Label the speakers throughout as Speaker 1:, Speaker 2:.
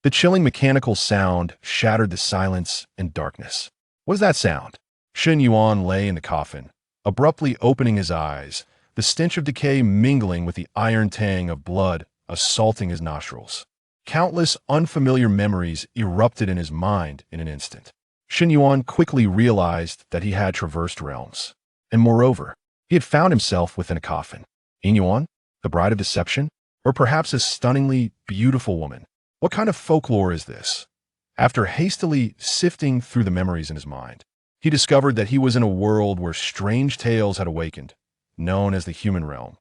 Speaker 1: The chilling mechanical sound shattered the silence and darkness. What is that sound? Shen Yuan lay in the coffin, abruptly opening his eyes, the stench of decay mingling with the iron tang of blood assaulting his nostrils. Countless unfamiliar memories erupted in his mind in an instant. Shen Yuan quickly realized that he had traversed realms. And moreover, he had found himself within a coffin. Yin Yuan, the bride of deception? Or perhaps a stunningly beautiful woman? What kind of folklore is this? After hastily sifting through the memories in his mind, he discovered that he was in a world where strange tales had awakened, known as the human realm.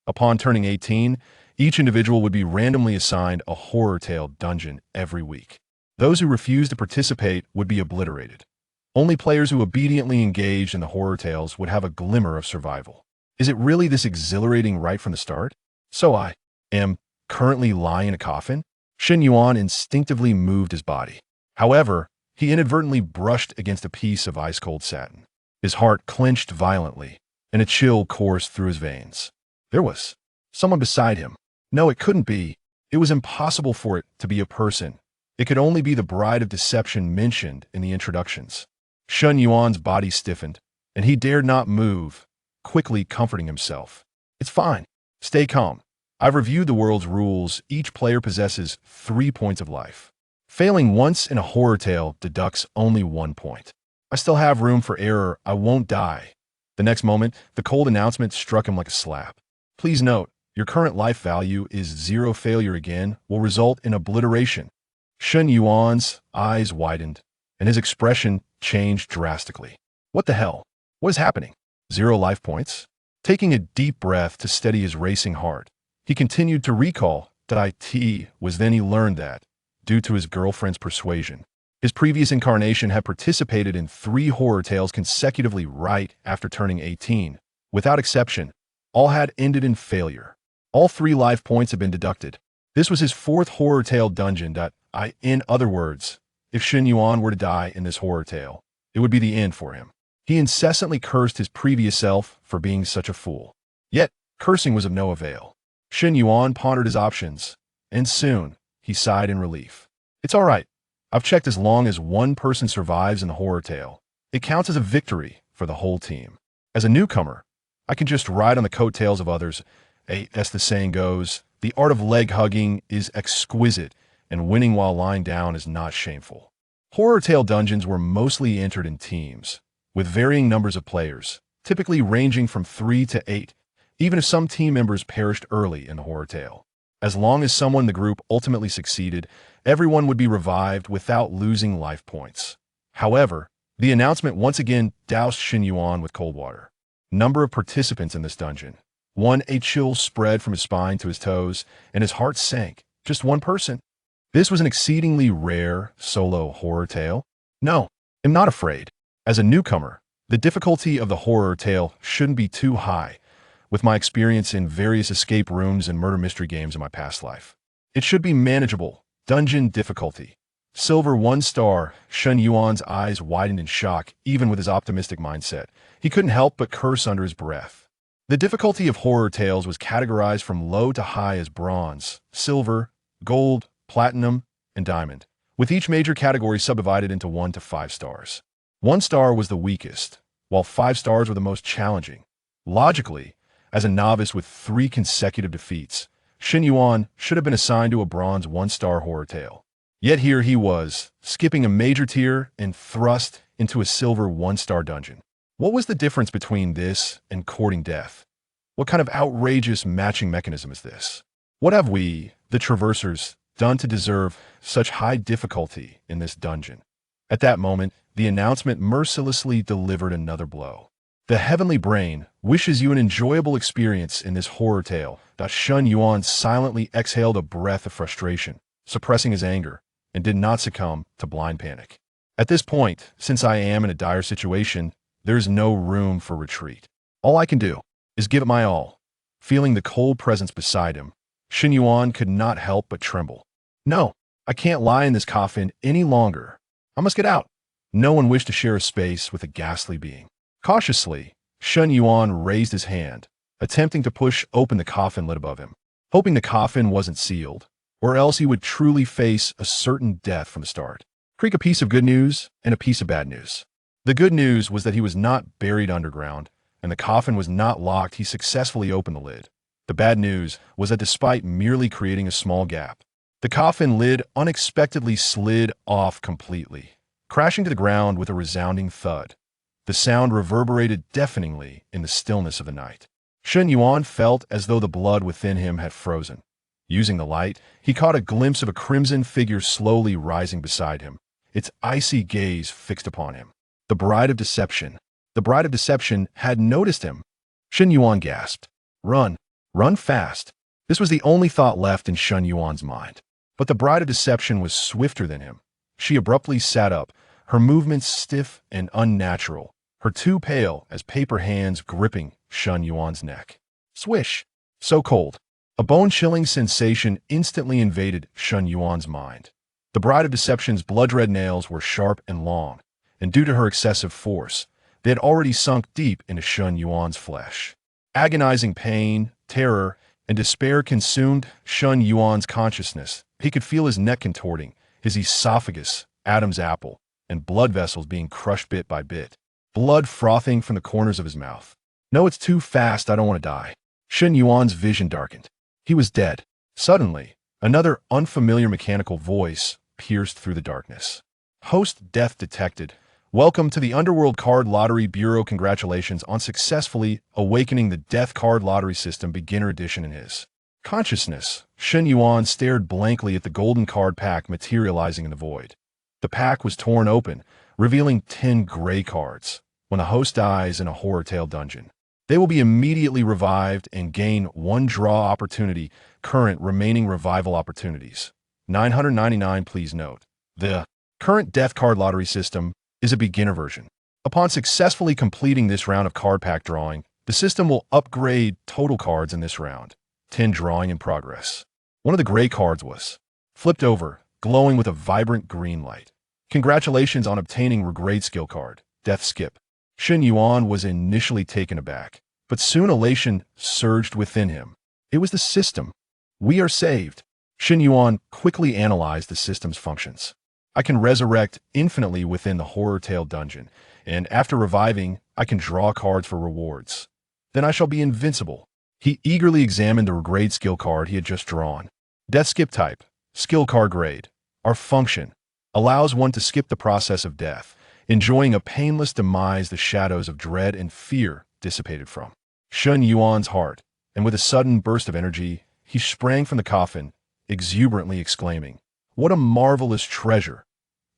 Speaker 1: Upon turning 18, each individual would be randomly assigned a horror tale dungeon every week. Those who refused to participate would be obliterated. Only players who obediently engaged in the horror tales would have a glimmer of survival. Is it really this exhilarating right from the start? So I am currently lying in a coffin? Shen Yuan instinctively moved his body. However, he inadvertently brushed against a piece of ice-cold satin. His heart clenched violently, and a chill coursed through his veins. There was someone beside him. No, it couldn't be. It was impossible for it to be a person. It could only be the bride of deception mentioned in the introductions. Shen Yuan's body stiffened, and he dared not move, quickly comforting himself. It's fine. Stay calm. I've reviewed the world's rules. Each player possesses 3 points of life. Failing once in a horror tale deducts only 1 point. I still have room for error. I won't die. The next moment, the cold announcement struck him like a slap. Please note, your current life value is 0. Failure again will result in obliteration. Shen Yuan's eyes widened, and his expression changed drastically. What the hell? What is happening? 0 life points? Taking a deep breath to steady his racing heart, he continued to recall that it was then he learned that, due to his girlfriend's persuasion, his previous incarnation had participated in 3 horror tales consecutively right after turning 18. Without exception, all had ended in failure. All 3 life points had been deducted. This was his 4th horror tale dungeon in other words, if Shen Yuan were to die in this horror tale, it would be the end for him. He incessantly cursed his previous self for being such a fool. Yet, cursing was of no avail. Shen Yuan pondered his options, and soon, he sighed in relief. It's all right. I've checked as long as 1 person survives in the horror tale. It counts as a victory for the whole team. As a newcomer, I can just ride on the coattails of others. As the saying goes, the art of leg hugging is exquisite, and winning while lying down is not shameful. Horror tale dungeons were mostly entered in teams, with varying numbers of players, typically ranging from 3 to 8, even if some team members perished early in the horror tale. As long as someone in the group ultimately succeeded, everyone would be revived without losing life points. However, the announcement once again doused Shen Yuan with cold water. Number of participants in this dungeon. 1. A chill spread from his spine to his toes, and his heart sank. Just 1 person. This was an exceedingly rare solo horror tale. No, I'm not afraid. As a newcomer, the difficulty of the horror tale shouldn't be too high, with my experience in various escape rooms and murder mystery games in my past life. It should be manageable. Dungeon difficulty. Silver 1 star. Shen Yuan's eyes widened in shock, even with his optimistic mindset. He couldn't help but curse under his breath. The difficulty of horror tales was categorized from low to high as bronze, silver, gold, platinum, and diamond, with each major category subdivided into 1 to 5 stars. 1 star was the weakest, while 5 stars were the most challenging. Logically, as a novice with 3 consecutive defeats, Shen Yuan should have been assigned to a bronze 1-star horror tale. Yet here he was, skipping a major tier and thrust into a silver 1-star dungeon. What was the difference between this and courting death? What kind of outrageous matching mechanism is this? What have we, the traversers, done to deserve such high difficulty in this dungeon? At that moment, the announcement mercilessly delivered another blow. The heavenly brain wishes you an enjoyable experience in this horror tale. Shen Yuan silently exhaled a breath of frustration, suppressing his anger, and did not succumb to blind panic. At this point, since I am in a dire situation, there is no room for retreat. All I can do is give it my all. Feeling the cold presence beside him, Shen Yuan could not help but tremble. No, I can't lie in this coffin any longer. I must get out. No one wished to share a space with a ghastly being. Cautiously, Shen Yuan raised his hand, attempting to push open the coffin lid above him. Hoping the coffin wasn't sealed, or else he would truly face a certain death from the start. Creak, a piece of good news and a piece of bad news. The good news was that he was not buried underground, and the coffin was not locked. He successfully opened the lid. The bad news was that despite merely creating a small gap, the coffin lid unexpectedly slid off completely, crashing to the ground with a resounding thud. The sound reverberated deafeningly in the stillness of the night. Shen Yuan felt as though the blood within him had frozen. Using the light, he caught a glimpse of a crimson figure slowly rising beside him, its icy gaze fixed upon him. The Bride of Deception. The Bride of Deception had noticed him. Shen Yuan gasped. Run. Run fast. This was the only thought left in Shen Yuan's mind. But the Bride of Deception was swifter than him. She abruptly sat up, her movements stiff and unnatural, her two pale as paper hands gripping Shen Yuan's neck. Swish! So cold. A bone-chilling sensation instantly invaded Shen Yuan's mind. The Bride of Deception's blood-red nails were sharp and long, and due to her excessive force, they had already sunk deep into Shen Yuan's flesh. Agonizing pain, terror, and despair consumed Shen Yuan's consciousness. He could feel his neck contorting, his esophagus, Adam's apple, and blood vessels being crushed bit by bit, blood frothing from the corners of his mouth. No, it's too fast, I don't want to die. Shen Yuan's vision darkened. He was dead. Suddenly, another unfamiliar mechanical voice pierced through the darkness. Host Death detected. Welcome to the Underworld Card Lottery Bureau. Congratulations on successfully awakening the Death Card Lottery System Beginner Edition in his consciousness. Shen Yuan stared blankly at the golden card pack materializing in the void. The pack was torn open, revealing 10 gray cards. When a host dies in a horror tale dungeon, they will be immediately revived and gain 1 draw opportunity. Current remaining revival opportunities 999. Please note, the current Death Card Lottery System is a beginner version. Upon successfully completing this round of card pack drawing, the system will upgrade total cards in this round. 10 drawing in progress. One of the gray cards was flipped over, glowing with a vibrant green light. Congratulations on obtaining Regrade skill card, Death Skip. Shen Yuan was initially taken aback, but soon elation surged within him. It was the system. We are saved. Shen Yuan quickly analyzed the system's functions. I can resurrect infinitely within the horror tale dungeon, and after reviving, I can draw cards for rewards. Then I shall be invincible. He eagerly examined the Regrade skill card he had just drawn. Death Skip type, skill card grade. Our function allows one to skip the process of death, enjoying a painless demise the shadows of dread and fear dissipated from. Shen Yuan's heart, and with a sudden burst of energy, he sprang from the coffin, exuberantly exclaiming, "What a marvelous treasure!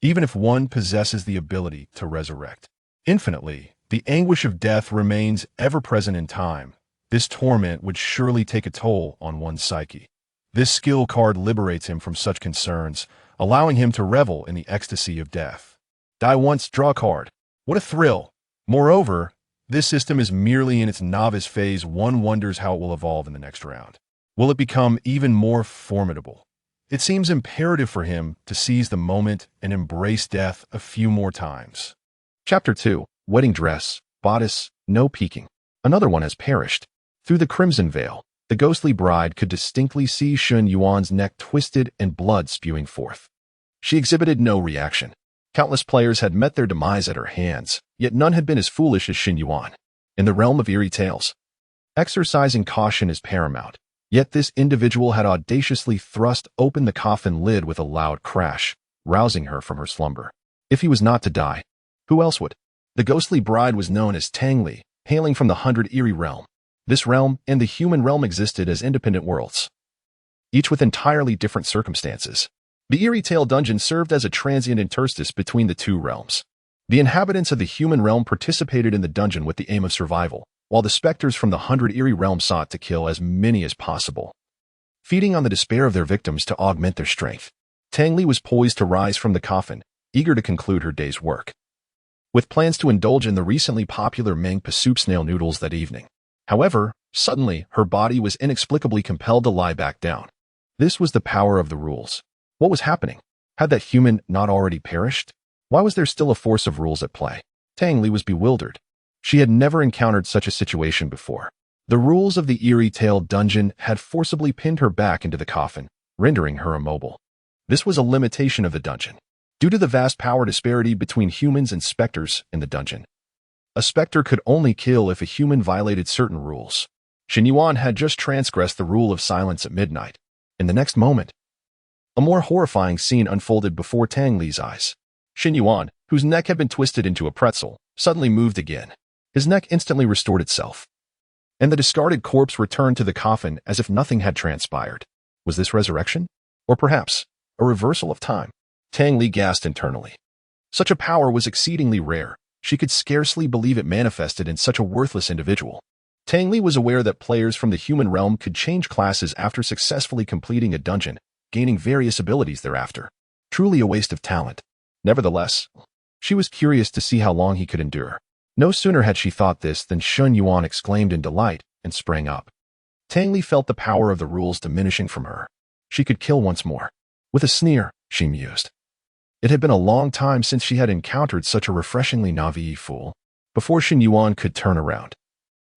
Speaker 1: Even if one possesses the ability to resurrect infinitely, the anguish of death remains ever present in time. This torment would surely take a toll on one's psyche. This skill card liberates him from such concerns, allowing him to revel in the ecstasy of death. Die once, draw a card. What a thrill! Moreover, this system is merely in its novice phase. One wonders how it will evolve in the next round. Will it become even more formidable? It seems imperative for him to seize the moment and embrace death a few more times." Chapter 2. Wedding Dress. Bodice. No peeking. Another one has perished. Through the crimson veil, the ghostly bride could distinctly see Shen Yuan's neck twisted and blood spewing forth. She exhibited no reaction. Countless players had met their demise at her hands, yet none had been as foolish as Shen Yuan. In the realm of eerie tales, exercising caution is paramount. Yet this individual had audaciously thrust open the coffin lid with a loud crash, rousing her from her slumber. If he was not to die, who else would? The ghostly bride was known as Tang Li, hailing from the 100 Eerie realm. This realm and the human realm existed as independent worlds, each with entirely different circumstances. The Eerie Tale dungeon served as a transient interstice between the two realms. The inhabitants of the human realm participated in the dungeon with the aim of survival, while the specters from the 100 Eerie realm sought to kill as many as possible, feeding on the despair of their victims to augment their strength. Tang Li was poised to rise from the coffin, eager to conclude her day's work, with plans to indulge in the recently popular Mangpa soup snail noodles that evening. However, suddenly, her body was inexplicably compelled to lie back down. This was the power of the rules. What was happening? Had that human not already perished? Why was there still a force of rules at play? Tang Li was bewildered. She had never encountered such a situation before. The rules of the Eerie Tale dungeon had forcibly pinned her back into the coffin, rendering her immobile. This was a limitation of the dungeon. Due to the vast power disparity between humans and specters in the dungeon, a specter could only kill if a human violated certain rules. Shen Yuan had just transgressed the rule of silence at midnight. In the next moment, a more horrifying scene unfolded before Tang Li's eyes. Shen Yuan, whose neck had been twisted into a pretzel, suddenly moved again. His neck instantly restored itself, and the discarded corpse returned to the coffin as if nothing had transpired. Was this resurrection? Or perhaps a reversal of time? Tang Li gasped internally. Such a power was exceedingly rare. She could scarcely believe it manifested in such a worthless individual. Tang Li was aware that players from the human realm could change classes after successfully completing a dungeon, gaining various abilities thereafter. Truly a waste of talent. Nevertheless, she was curious to see how long he could endure. No sooner had she thought this than Shen Yuan exclaimed in delight and sprang up. Tang Li felt the power of the rules diminishing from her. She could kill once more. With a sneer, she mused. It had been a long time since she had encountered such a refreshingly naive fool. Before Shen Yuan could turn around,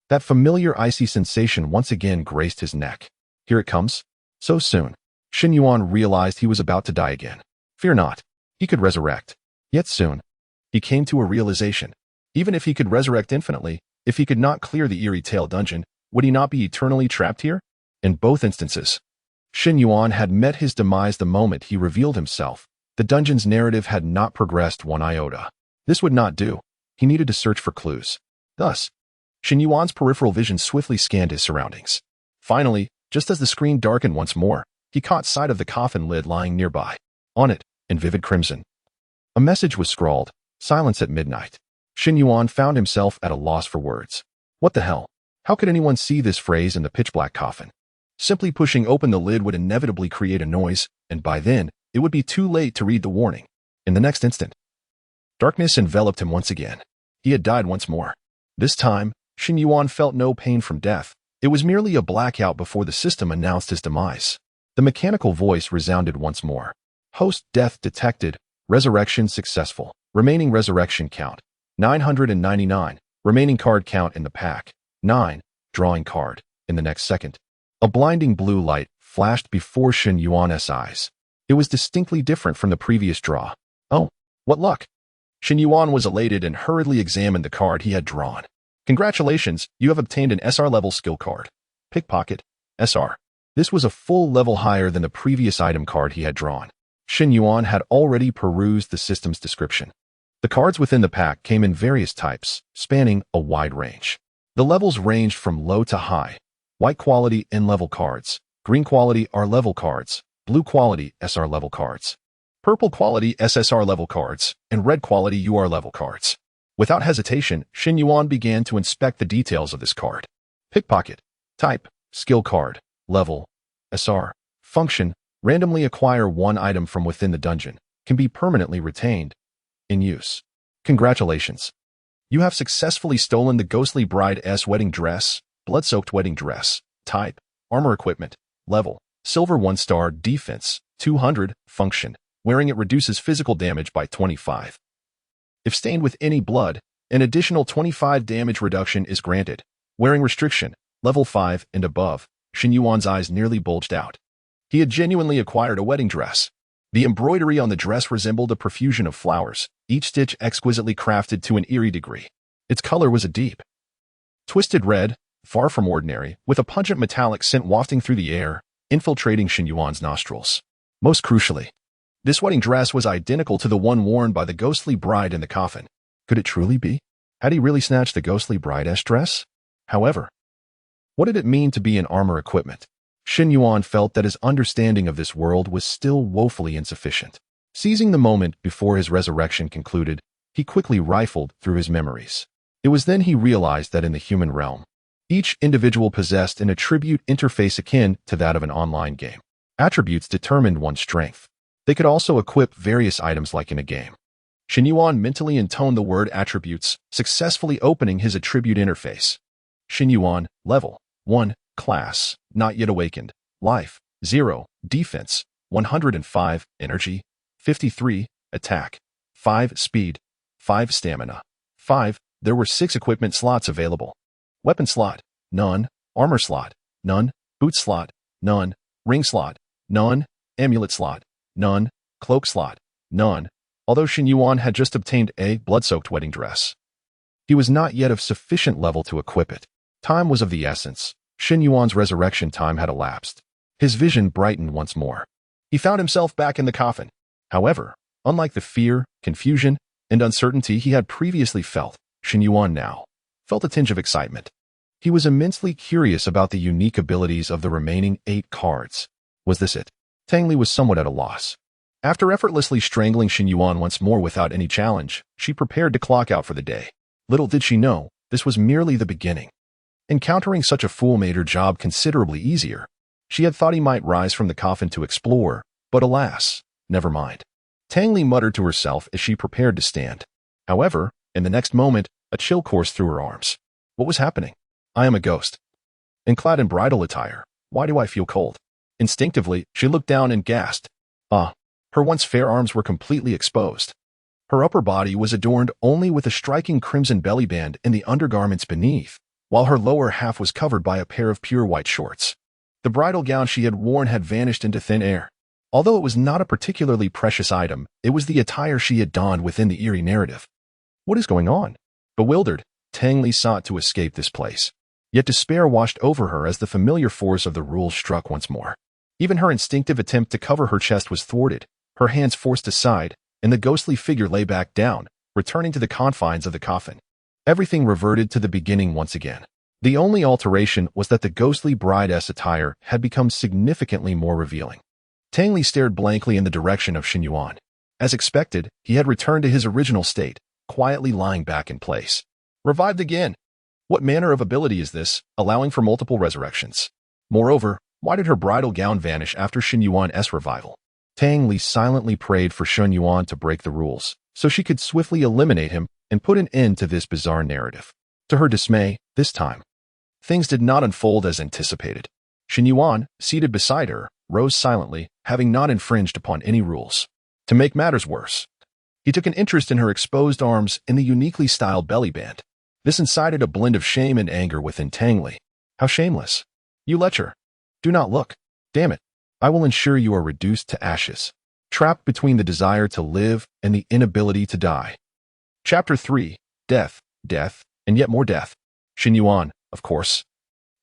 Speaker 1: that familiar icy sensation once again graced his neck. Here it comes. So soon. Shen Yuan realized he was about to die again. Fear not. He could resurrect. Yet soon, he came to a realization. Even if he could resurrect infinitely, if he could not clear the eerie tail dungeon, would he not be eternally trapped here? In both instances, Shen Yuan had met his demise the moment he revealed himself. The dungeon's narrative had not progressed one iota. This would not do. He needed to search for clues. Thus, Shen Yuan's peripheral vision swiftly scanned his surroundings. Finally, just as the screen darkened once more, he caught sight of the coffin lid lying nearby. On it, in vivid crimson, a message was scrawled, "Silence at midnight." Shen Yuan found himself at a loss for words. What the hell? How could anyone see this phrase in the pitch-black coffin? Simply pushing open the lid would inevitably create a noise, and by then, it would be too late to read the warning. In the next instant, darkness enveloped him once again. He had died once more. This time, Shen Yuan felt no pain from death. It was merely a blackout before the system announced his demise. The mechanical voice resounded once more. Host death detected. Resurrection successful. Remaining resurrection count, 999. Remaining card count in the pack, 9. Drawing card. In the next second, a blinding blue light flashed before Shen Yuan's eyes. It was distinctly different from the previous draw. Oh, what luck! Shen Yuan was elated and hurriedly examined the card he had drawn. Congratulations, you have obtained an SR level skill card. Pickpocket, SR. This was a full level higher than the previous item card he had drawn. Shen Yuan had already perused the system's description. The cards within the pack came in various types, spanning a wide range. The levels ranged from low to high. White quality N-level cards, green quality R-level cards, blue quality SR level cards, purple quality SSR level cards, and red quality UR level cards. Without hesitation, Shen Yuan began to inspect the details of this card. Pickpocket. Type, skill card. Level, SR. Function, randomly acquire one item from within the dungeon. Can be permanently retained. In use. Congratulations. You have successfully stolen the ghostly bride's wedding dress, blood-soaked wedding dress. Type, armor equipment. Level, silver 1-star, defense, 200, function. Wearing it reduces physical damage by 25. If stained with any blood, an additional 25 damage reduction is granted. Wearing restriction, level 5 and above. Shen Yuan's eyes nearly bulged out. He had genuinely acquired a wedding dress. The embroidery on the dress resembled a profusion of flowers, each stitch exquisitely crafted to an eerie degree. Its color was a deep, twisted red, far from ordinary, with a pungent metallic scent wafting through the air, infiltrating Shen Yuan's nostrils. Most crucially, this wedding dress was identical to the one worn by the ghostly bride in the coffin. Could it truly be? Had he really snatched the ghostly bride's dress? However, what did it mean to be in armor equipment? Shen Yuan felt that his understanding of this world was still woefully insufficient. Seizing the moment before his resurrection concluded, he quickly rifled through his memories. It was then he realized that in the human realm, each individual possessed an attribute interface akin to that of an online game. Attributes determined one's strength. They could also equip various items like in a game. Shen Yuan mentally intoned the word attributes, successfully opening his attribute interface. Shen Yuan, level 1, class, not yet awakened, life, 0, defense, 105, energy, 53, attack, 5, speed, 5, stamina, 5. There were 6 equipment slots available. Weapon slot, none. Armor slot, none. Boot slot, none. Ring slot, None. Amulet slot. None. Cloak slot. None. Although Shen Yuan had just obtained a blood-soaked wedding dress, he was not yet of sufficient level to equip it. Time was of the essence. Shen Yuan's resurrection time had elapsed. His vision brightened once more. He found himself back in the coffin. However, unlike the fear, confusion, and uncertainty he had previously felt, Shen Yuan now felt a tinge of excitement. He was immensely curious about the unique abilities of the remaining 8 cards. Was this it? Tang Li was somewhat at a loss. After effortlessly strangling Shen Yuan once more without any challenge, she prepared to clock out for the day. Little did she know, this was merely the beginning. Encountering such a fool made her job considerably easier. She had thought he might rise from the coffin to explore, but alas, never mind. Tang Li muttered to herself as she prepared to stand. However, in the next moment, a chill coursed through her arms. What was happening? I am a ghost. And clad in bridal attire, why do I feel cold? Instinctively, she looked down and gasped. Her once fair arms were completely exposed. Her upper body was adorned only with a striking crimson belly band and the undergarments beneath, while her lower half was covered by a pair of pure white shorts. The bridal gown she had worn had vanished into thin air. Although it was not a particularly precious item, it was the attire she had donned within the eerie narrative. What is going on? Bewildered, Tang Li sought to escape this place. Yet despair washed over her as the familiar force of the rules struck once more. Even her instinctive attempt to cover her chest was thwarted, her hands forced aside, and the ghostly figure lay back down, returning to the confines of the coffin. Everything reverted to the beginning once again. The only alteration was that the ghostly bride's attire had become significantly more revealing. Tang Li stared blankly in the direction of Shen Yuan. As expected, he had returned to his original state, quietly lying back in place. Revived again. What manner of ability is this, allowing for multiple resurrections? Moreover, why did her bridal gown vanish after Shen Yuan's revival? Tang Li silently prayed for Shen Yuan to break the rules, so she could swiftly eliminate him and put an end to this bizarre narrative. To her dismay, this time, things did not unfold as anticipated. Shen Yuan, seated beside her, rose silently, having not infringed upon any rules. To make matters worse, he took an interest in her exposed arms and the uniquely styled belly band. This incited a blend of shame and anger within Tang Li. How shameless. You lecher. Do not look. Damn it. I will ensure you are reduced to ashes, trapped between the desire to live and the inability to die. Chapter 3. Death, Death, and Yet More Death. Shen Yuan, of course,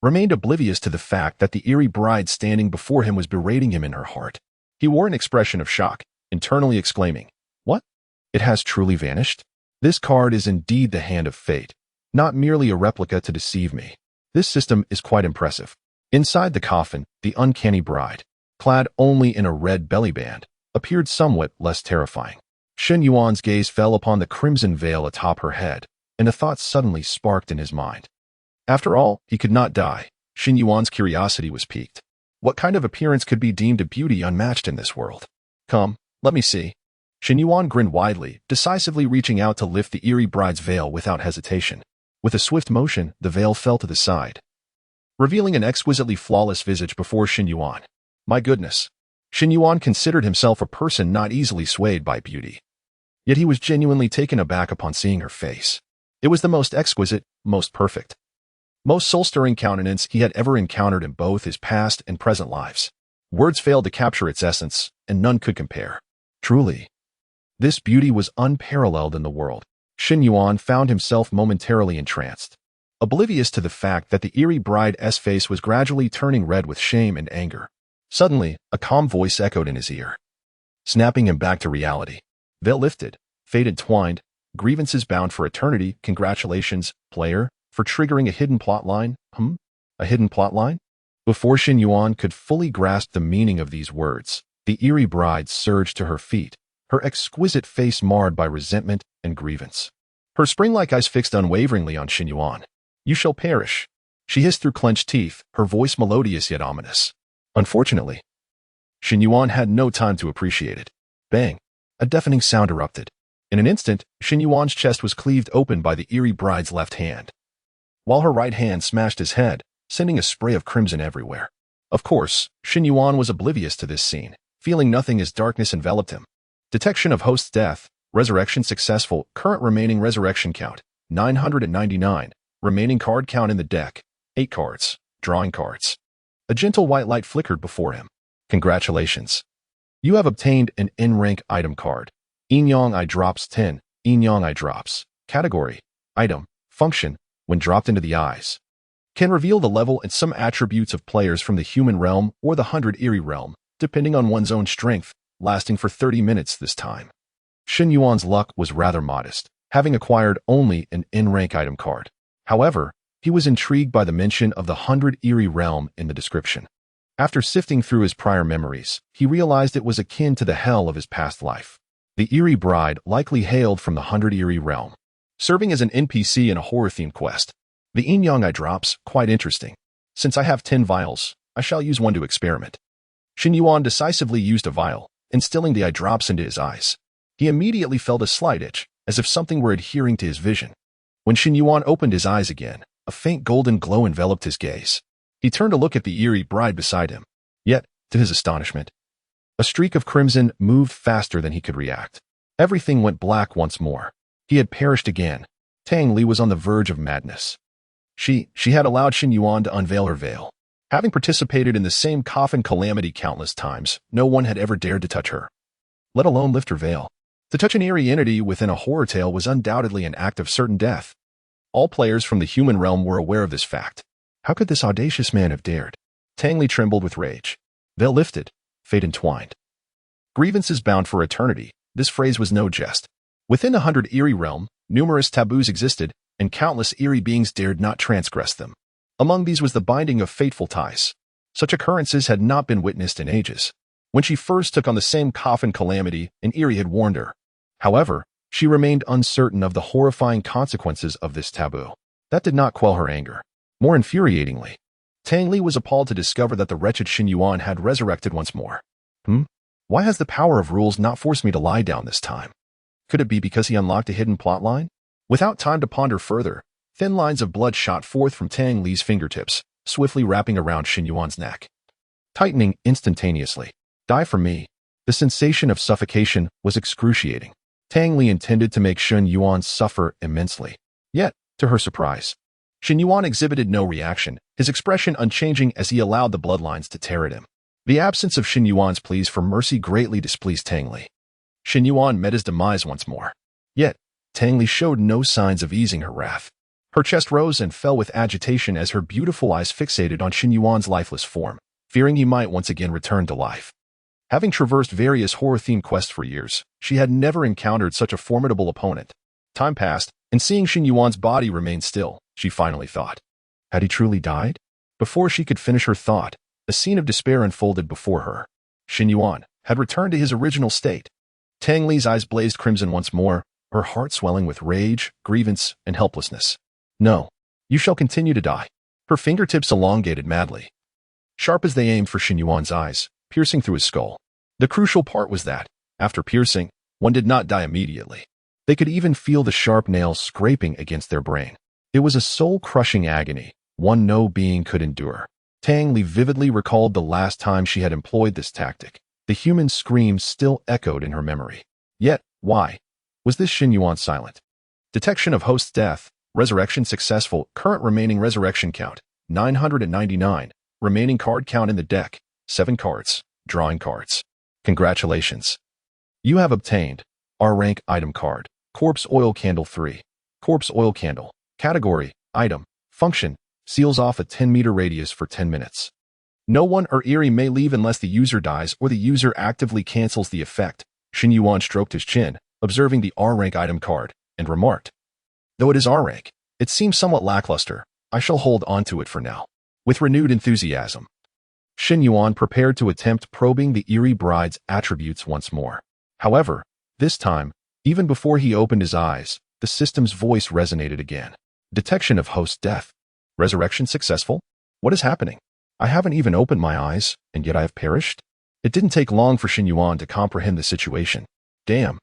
Speaker 1: remained oblivious to the fact that the eerie bride standing before him was berating him in her heart. He wore an expression of shock, internally exclaiming, "What? It has truly vanished? This card is indeed the hand of fate, not merely a replica to deceive me. This system is quite impressive." Inside the coffin, the uncanny bride, clad only in a red belly band, appeared somewhat less terrifying. Shen Yuan's gaze fell upon the crimson veil atop her head, and a thought suddenly sparked in his mind. After all, he could not die. Shen Yuan's curiosity was piqued. What kind of appearance could be deemed a beauty unmatched in this world? Come, let me see. Shen Yuan grinned widely, decisively reaching out to lift the eerie bride's veil without hesitation. With a swift motion, the veil fell to the side, revealing an exquisitely flawless visage before Shen Yuan. My goodness. Shen Yuan considered himself a person not easily swayed by beauty. Yet he was genuinely taken aback upon seeing her face. It was the most exquisite, most perfect, most soul-stirring countenance he had ever encountered in both his past and present lives. Words failed to capture its essence, and none could compare. Truly, this beauty was unparalleled in the world. Shen Yuan found himself momentarily entranced, oblivious to the fact that the eerie bride's face was gradually turning red with shame and anger. Suddenly, a calm voice echoed in his ear, snapping him back to reality. Veil lifted, fate entwined, grievances bound for eternity. Congratulations, player, for triggering a hidden plotline. A hidden plotline? Before Shen Yuan could fully grasp the meaning of these words, the eerie bride surged to her feet, her exquisite face marred by resentment and grievance. Her spring-like eyes fixed unwaveringly on Shen Yuan. You shall perish. She hissed through clenched teeth, her voice melodious yet ominous. Unfortunately, Shen Yuan had no time to appreciate it. Bang! A deafening sound erupted. In an instant, Shen Yuan's chest was cleaved open by the eerie bride's left hand, while her right hand smashed his head, sending a spray of crimson everywhere. Of course, Shen Yuan was oblivious to this scene, feeling nothing as darkness enveloped him. Detection of host's death. Resurrection successful. Current remaining resurrection count, 999. Remaining card count in the deck, 8 cards. Drawing cards. A gentle white light flickered before him. Congratulations. You have obtained an in-rank item card. Inyong Eye Drops 10. Inyong Eye Drops. Category. Item. Function. When dropped into the eyes, can reveal the level and some attributes of players from the human realm or the 100 Eerie realm, depending on one's own strength, lasting for 30 minutes this time. Shen Yuan's luck was rather modest, having acquired only an in-rank item card. However, he was intrigued by the mention of the 100 Eerie realm in the description. After sifting through his prior memories, he realized it was akin to the hell of his past life. The Eerie Bride likely hailed from the 100 Eerie realm, serving as an NPC in a horror-themed quest. The Inyong Eye Drops, quite interesting. Since I have 10 vials, I shall use one to experiment. Shen Yuan decisively used a vial, instilling the eye drops into his eyes. He immediately felt a slight itch, as if something were adhering to his vision. When Shen Yuan opened his eyes again, a faint golden glow enveloped his gaze. He turned to look at the Eerie Bride beside him. Yet, to his astonishment, a streak of crimson moved faster than he could react. Everything went black once more. He had perished again. Tang Li was on the verge of madness. She had allowed Shen Yuan to unveil her veil. Having participated in the same coffin calamity countless times, no one had ever dared to touch her, let alone lift her veil. To touch an eerie entity within a horror tale was undoubtedly an act of certain death. All players from the human realm were aware of this fact. How could this audacious man have dared? Tang Li trembled with rage. Veil lifted, fate entwined. Grievances bound for eternity. This phrase was no jest. Within the 100 Eerie realm, numerous taboos existed, and countless eerie beings dared not transgress them. Among these was the binding of fateful ties. Such occurrences had not been witnessed in ages. When she first took on the same coffin calamity, an eerie had warned her. However, she remained uncertain of the horrifying consequences of this taboo. That did not quell her anger. More infuriatingly, Tang Li was appalled to discover that the wretched Shen Yuan had resurrected once more. Why has the power of rules not forced me to lie down this time? Could it be because he unlocked a hidden plotline? Without time to ponder further, thin lines of blood shot forth from Tang Li's fingertips, swiftly wrapping around Shen Yuan's neck, tightening instantaneously. Die for me. The sensation of suffocation was excruciating. Tang Li intended to make Shen Yuan suffer immensely. Yet, to her surprise, Shen Yuan exhibited no reaction, his expression unchanging as he allowed the bloodlines to tear at him. The absence of Shen Yuan's pleas for mercy greatly displeased Tang Li. Shen Yuan met his demise once more. Yet, Tang Li showed no signs of easing her wrath. Her chest rose and fell with agitation as her beautiful eyes fixated on Shen Yuan's lifeless form, fearing he might once again return to life. Having traversed various horror-themed quests for years, she had never encountered such a formidable opponent. Time passed, and seeing Shen Yuan's body remain still, she finally thought, had he truly died? Before she could finish her thought, a scene of despair unfolded before her. Shen Yuan had returned to his original state. Tang Li's eyes blazed crimson once more, her heart swelling with rage, grievance, and helplessness. No, you shall continue to die. Her fingertips elongated madly, sharp as they aimed for Shen Yuan's eyes, piercing through his skull. The crucial part was that, after piercing, one did not die immediately. They could even feel the sharp nails scraping against their brain. It was a soul-crushing agony, one no being could endure. Tang Li vividly recalled the last time she had employed this tactic. The human scream still echoed in her memory. Yet, why was this Shen Yuan silent? Detection of host's death. Resurrection successful. Current remaining resurrection count, 999. Remaining card count in the deck, 7 cards. Drawing cards. Congratulations. You have obtained R-rank item card. Corpse Oil Candle 3. Corpse Oil Candle. Category, Item. Function, seals off a 10-meter radius for 10 minutes. No one or eerie may leave unless the user dies or the user actively cancels the effect. Shen Yuan stroked his chin, observing the R-rank item card, and remarked, though it is R-rank, it seems somewhat lackluster. I shall hold on to it for now. With renewed enthusiasm, Shen Yuan prepared to attempt probing the Eerie Bride's attributes once more. However, this time, even before he opened his eyes, the system's voice resonated again. Detection of host death. Resurrection successful? What is happening? I haven't even opened my eyes, and yet I have perished? It didn't take long for Shen Yuan to comprehend the situation. Damn.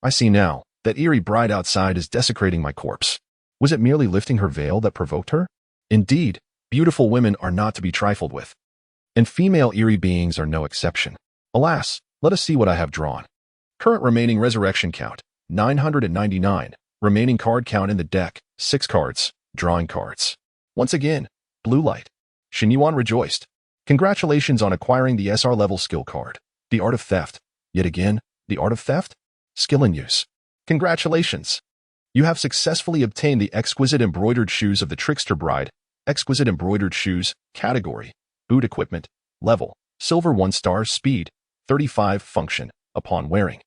Speaker 1: I see now. That Eerie Bride outside is desecrating my corpse. Was it merely lifting her veil that provoked her? Indeed, beautiful women are not to be trifled with. And female eerie beings are no exception. Alas, let us see what I have drawn. Current remaining resurrection count, 999. Remaining card count in the deck, 6 cards. Drawing cards. Once again, blue light. Shen Yuan rejoiced. Congratulations on acquiring the SR level skill card. The Art of Theft. Yet again, the Art of Theft? Skill in use. Congratulations! You have successfully obtained the exquisite embroidered shoes of the Trickster Bride. Exquisite embroidered shoes, category, boot equipment, level, silver 1 star, speed, 35, function, upon wearing.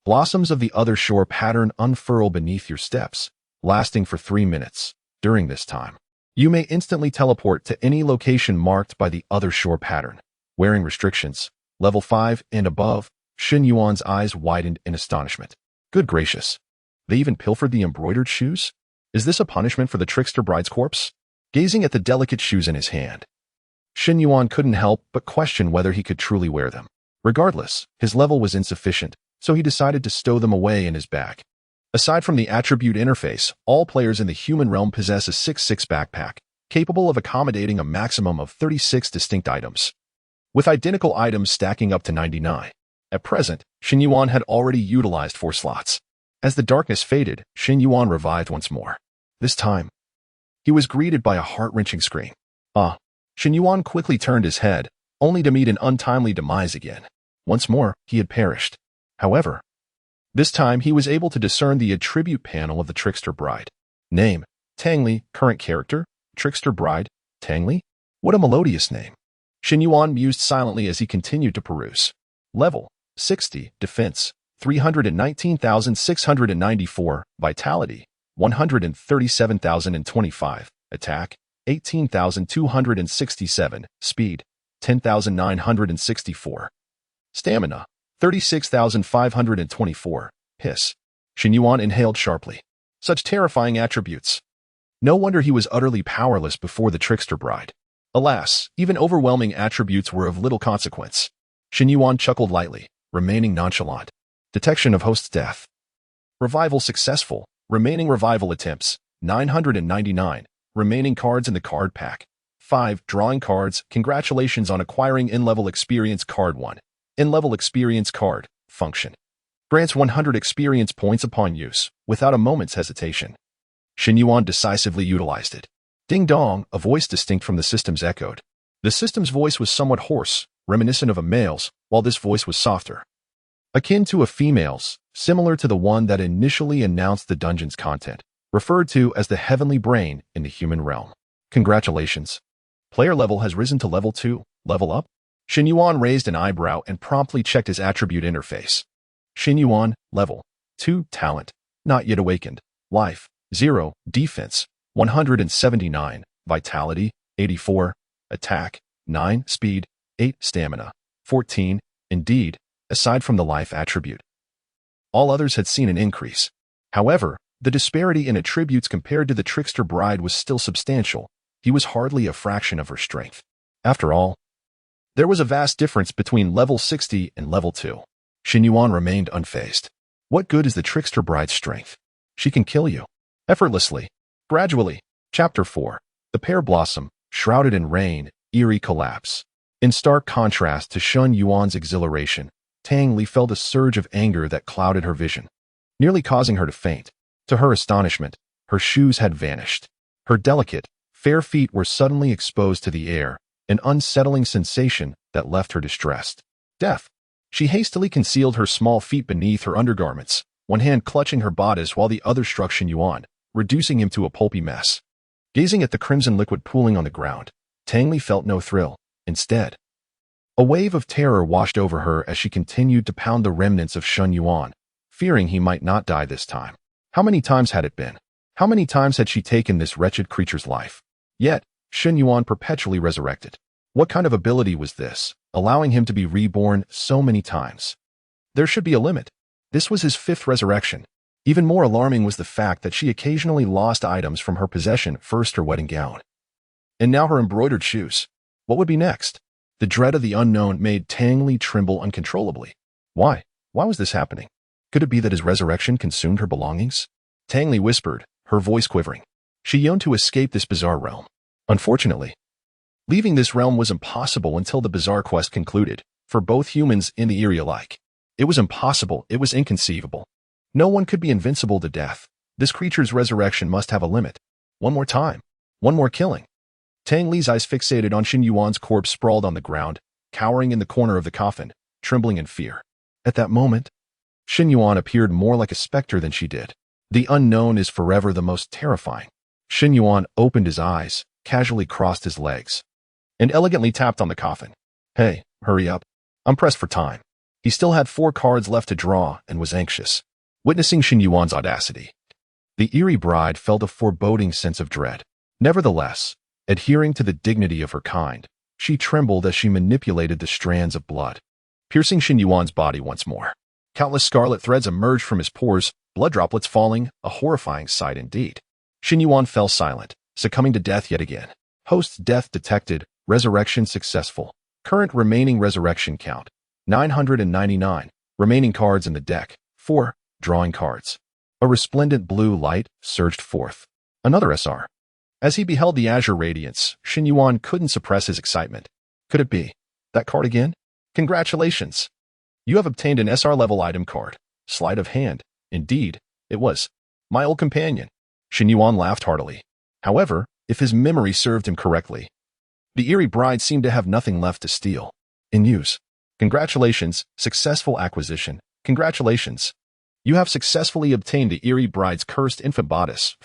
Speaker 1: Blossoms of the other shore pattern unfurl beneath your steps, lasting for 3 minutes. During this time, you may instantly teleport to any location marked by the other shore pattern. Wearing restrictions, level 5 and above. Shen Yuan's eyes widened in astonishment. Good gracious. They even pilfered the embroidered shoes? Is this a punishment for the Trickster Bride's corpse? Gazing at the delicate shoes in his hand, Shen Yuan couldn't help but question whether he could truly wear them. Regardless, his level was insufficient, so he decided to stow them away in his bag. Aside from the attribute interface, all players in the human realm possess a 6/6 backpack, capable of accommodating a maximum of 36 distinct items, with identical items stacking up to 99. At present, Shen Yuan had already utilized 4 slots. As the darkness faded, Shen Yuan revived once more. This time, he was greeted by a heart-wrenching scream. Shen Yuan quickly turned his head, only to meet an untimely demise again. Once more, he had perished. However, this time he was able to discern the attribute panel of the Trickster Bride. Name, Tangli. Current character, Trickster Bride, Tangli. What a melodious name. Shen Yuan mused silently as he continued to peruse. Level, 60, defense, 319,694, vitality, 137,025, attack, 18,267, speed, 10,964, stamina, 36,524, hiss. Shen Yuan inhaled sharply. Such terrifying attributes. No wonder he was utterly powerless before the Trickster Bride. Alas, even overwhelming attributes were of little consequence. Shen Yuan chuckled lightly, remaining nonchalant. Detection of host's death. Revival successful. Remaining revival attempts, 999. Remaining cards in the card pack. 5. Drawing cards. Congratulations on acquiring in-level experience card 1. In-level experience card. Function. Grants 100 experience points upon use, without a moment's hesitation. Shen Yuan decisively utilized it. Ding dong, a voice distinct from the system's echoed. The system's voice was somewhat hoarse, reminiscent of a male's, while this voice was softer, akin to a female's, similar to the one that initially announced the dungeon's content, referred to as the heavenly brain in the human realm. Congratulations. Player level has risen to level 2. Level up? Shen Yuan raised an eyebrow and promptly checked his attribute interface. Shen Yuan, level 2, talent, not yet awakened, life, 0, defense, 179, vitality, 84, attack, 9, speed, 8, stamina, 14, indeed, aside from the life attribute. All others had seen an increase. However, the disparity in attributes compared to the Trickster Bride was still substantial. He was hardly a fraction of her strength. After all, there was a vast difference between level 60 and level 2. Shen Yuan remained unfazed. What good is the Trickster Bride's strength? She can kill you. Effortlessly. Gradually. Chapter 4. The pear blossom, shrouded in rain, eerie collapse. In stark contrast to Shen Yuan's exhilaration, Tang Li felt a surge of anger that clouded her vision, nearly causing her to faint. To her astonishment, her shoes had vanished. Her delicate, fair feet were suddenly exposed to the air, an unsettling sensation that left her distressed. Death. She hastily concealed her small feet beneath her undergarments, one hand clutching her bodice while the other struck Shen Yuan, reducing him to a pulpy mess. Gazing at the crimson liquid pooling on the ground, Tang Li felt no thrill. Instead, a wave of terror washed over her as she continued to pound the remnants of Shen Yuan, fearing he might not die this time. How many times had it been? How many times had she taken this wretched creature's life? Yet, Shen Yuan perpetually resurrected. What kind of ability was this, allowing him to be reborn so many times? There should be a limit. This was his 5th resurrection. Even more alarming was the fact that she occasionally lost items from her possession, first her wedding gown, and now her embroidered shoes. What would be next? The dread of the unknown made Tang Li tremble uncontrollably. Why? Why was this happening? Could it be that his resurrection consumed her belongings? Tang Li whispered, her voice quivering. She yearned to escape this bizarre realm. Unfortunately, leaving this realm was impossible until the bizarre quest concluded, for both humans and the eerie alike. It was impossible, it was inconceivable. No one could be invincible to death. This creature's resurrection must have a limit. One more time. One more killing. Tang Li's eyes fixated on Shen Yuan's corpse sprawled on the ground, cowering in the corner of the coffin, trembling in fear. At that moment, Shen Yuan appeared more like a specter than she did. The unknown is forever the most terrifying. Shen Yuan opened his eyes, casually crossed his legs, and elegantly tapped on the coffin. Hey, hurry up. I'm pressed for time. He still had 4 cards left to draw and was anxious. Witnessing Shen Yuan's audacity, the eerie bride felt a foreboding sense of dread. Nevertheless, adhering to the dignity of her kind, she trembled as she manipulated the strands of blood, piercing Shen Yuan's body once more. Countless scarlet threads emerged from his pores, blood droplets falling, a horrifying sight indeed. Shen Yuan fell silent, succumbing to death yet again. Host death detected, resurrection successful. Current remaining resurrection count, 999. Remaining cards in the deck, 4. Drawing cards. A resplendent blue light surged forth. Another SR. As he beheld the azure radiance, Shen Yuan couldn't suppress his excitement. Could it be that card again? Congratulations! You have obtained an SR level item card. Sleight of hand. Indeed, it was. My old companion. Shen Yuan laughed heartily. However, if his memory served him correctly, the eerie bride seemed to have nothing left to steal. In use. Congratulations, successful acquisition. Congratulations. You have successfully obtained the eerie bride's cursed infant bodice.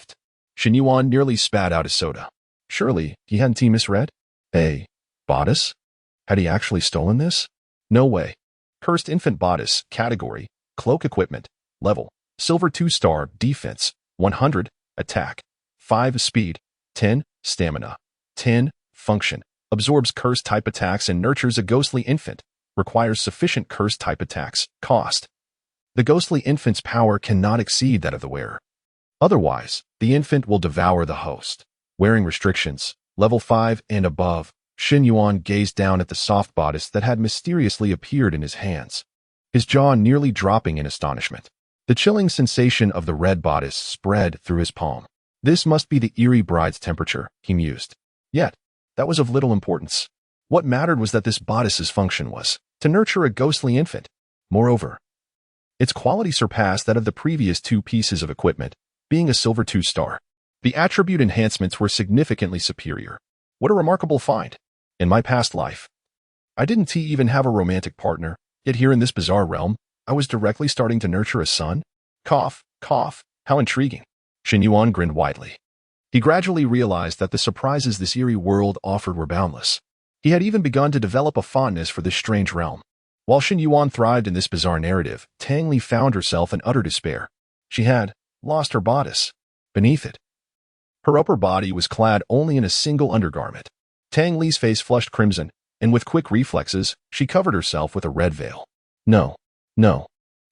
Speaker 1: Shen Yuan nearly spat out his soda. Surely, he hadn't misread? A bodice? Had he actually stolen this? No way. Cursed infant bodice, category, cloak equipment, level, silver 2-star, defense, 100, attack, 5 speed, 10, stamina, 10, function, absorbs curse type attacks and nurtures a ghostly infant, requires sufficient curse type attacks, cost. The ghostly infant's power cannot exceed that of the wearer. Otherwise, the infant will devour the host. Wearing restrictions, level 5 and above, Shen Yuan gazed down at the soft bodice that had mysteriously appeared in his hands, his jaw nearly dropping in astonishment. The chilling sensation of the red bodice spread through his palm. This must be the eerie bride's temperature, he mused. Yet, that was of little importance. What mattered was that this bodice's function was to nurture a ghostly infant. Moreover, its quality surpassed that of the previous 2 pieces of equipment, being a silver 2-star. The attribute enhancements were significantly superior. What a remarkable find. In my past life, I didn't even have a romantic partner, yet here in this bizarre realm, I was directly starting to nurture a son? Cough, cough, how intriguing. Shen Yuan grinned widely. He gradually realized that the surprises this eerie world offered were boundless. He had even begun to develop a fondness for this strange realm. While Shen Yuan thrived in this bizarre narrative, Tang Li found herself in utter despair. She had lost her bodice. Beneath it, her upper body was clad only in a single undergarment. Tang Li's face flushed crimson, and with quick reflexes, she covered herself with a red veil. No, no.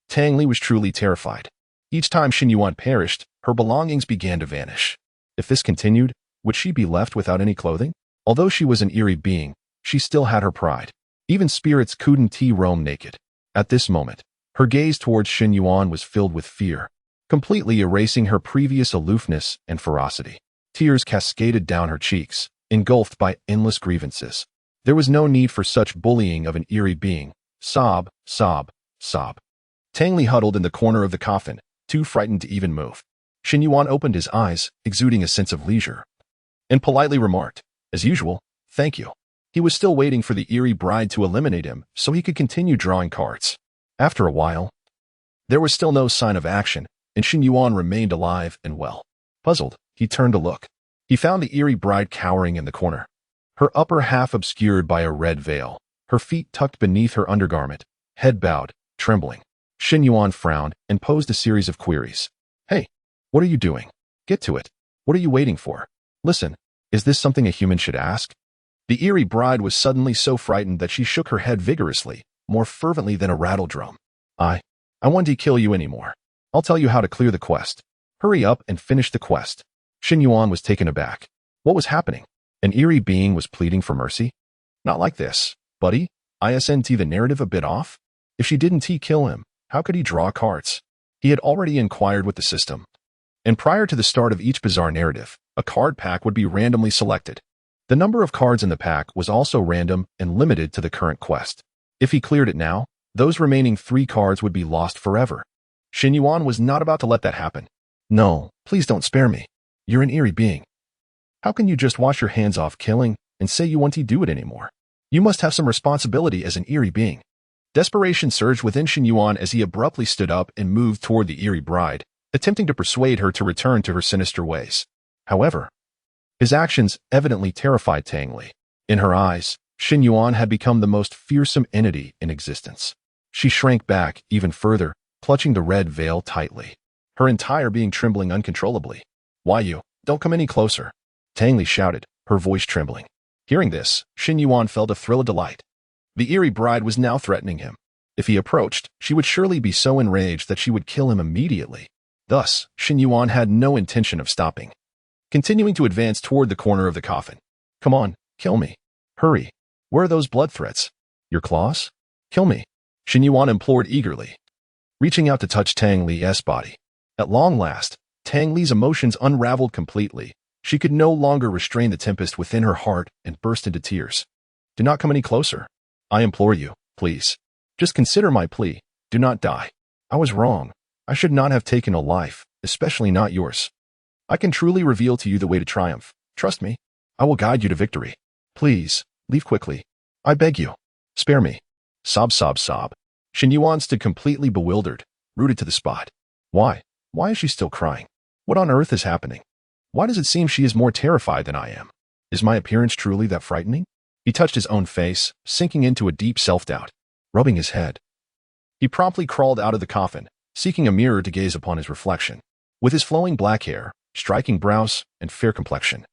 Speaker 1: Tang Li was truly terrified. Each time Shen Yuan perished, her belongings began to vanish. If this continued, would she be left without any clothing? Although she was an eerie being, she still had her pride. Even spirits couldn't roam naked. At this moment, her gaze towards Shen Yuan was filled with fear, completely erasing her previous aloofness and ferocity. Tears cascaded down her cheeks, engulfed by endless grievances. There was no need for such bullying of an eerie being. Sob, sob, sob. Tang Li huddled in the corner of the coffin, too frightened to even move. Shen Yuan opened his eyes, exuding a sense of leisure, and politely remarked, as usual, thank you. He was still waiting for the eerie bride to eliminate him so he could continue drawing cards. After a while, there was still no sign of action, and Shen Yuan remained alive and well. Puzzled, he turned to look. He found the eerie bride cowering in the corner, her upper half obscured by a red veil, her feet tucked beneath her undergarment, head bowed, trembling. Shen Yuan frowned and posed a series of queries. Hey, what are you doing? Get to it. What are you waiting for? Listen, is this something a human should ask? The eerie bride was suddenly so frightened that she shook her head vigorously, more fervently than a rattle drum. I won't kill you anymore. I'll tell you how to clear the quest. Hurry up and finish the quest. Shen Yuan was taken aback. What was happening? An eerie being was pleading for mercy? Not like this, buddy. Isn't the narrative a bit off? If she didn't kill him, how could he draw cards? He had already inquired with the system. And prior to the start of each bizarre narrative, a card pack would be randomly selected. The number of cards in the pack was also random and limited to the current quest. If he cleared it now, those remaining 3 cards would be lost forever. Shen Yuan was not about to let that happen. No, please don't spare me. You're an eerie being. How can you just wash your hands off killing and say you won't do it anymore? You must have some responsibility as an eerie being. Desperation surged within Shen Yuan as he abruptly stood up and moved toward the eerie bride, attempting to persuade her to return to her sinister ways. However, his actions evidently terrified Tang Li. In her eyes, Shen Yuan had become the most fearsome entity in existence. She shrank back even further, clutching the red veil tightly, her entire being trembling uncontrollably. "Why you? Don't come any closer," Tang Li shouted, her voice trembling. Hearing this, Shen Yuan felt a thrill of delight. The eerie bride was now threatening him. If he approached, she would surely be so enraged that she would kill him immediately. Thus, Shen Yuan had no intention of stopping, continuing to advance toward the corner of the coffin. "Come on, kill me. Hurry. Where are those blood threats? Your claws? Kill me," Shen Yuan implored eagerly, reaching out to touch Tang Li's body. At long last, Tang Li's emotions unraveled completely. She could no longer restrain the tempest within her heart and burst into tears. "Do not come any closer. I implore you, please. Just consider my plea. Do not die. I was wrong. I should not have taken a life, especially not yours. I can truly reveal to you the way to triumph. Trust me. I will guide you to victory. Please, leave quickly. I beg you. Spare me." Sob, sob, sob. Shen Yuan stood completely bewildered, rooted to the spot. Why? Why is she still crying? What on earth is happening? Why does it seem she is more terrified than I am? Is my appearance truly that frightening? He touched his own face, sinking into a deep self-doubt, rubbing his head. He promptly crawled out of the coffin, seeking a mirror to gaze upon his reflection. With his flowing black hair, striking brows, and fair complexion,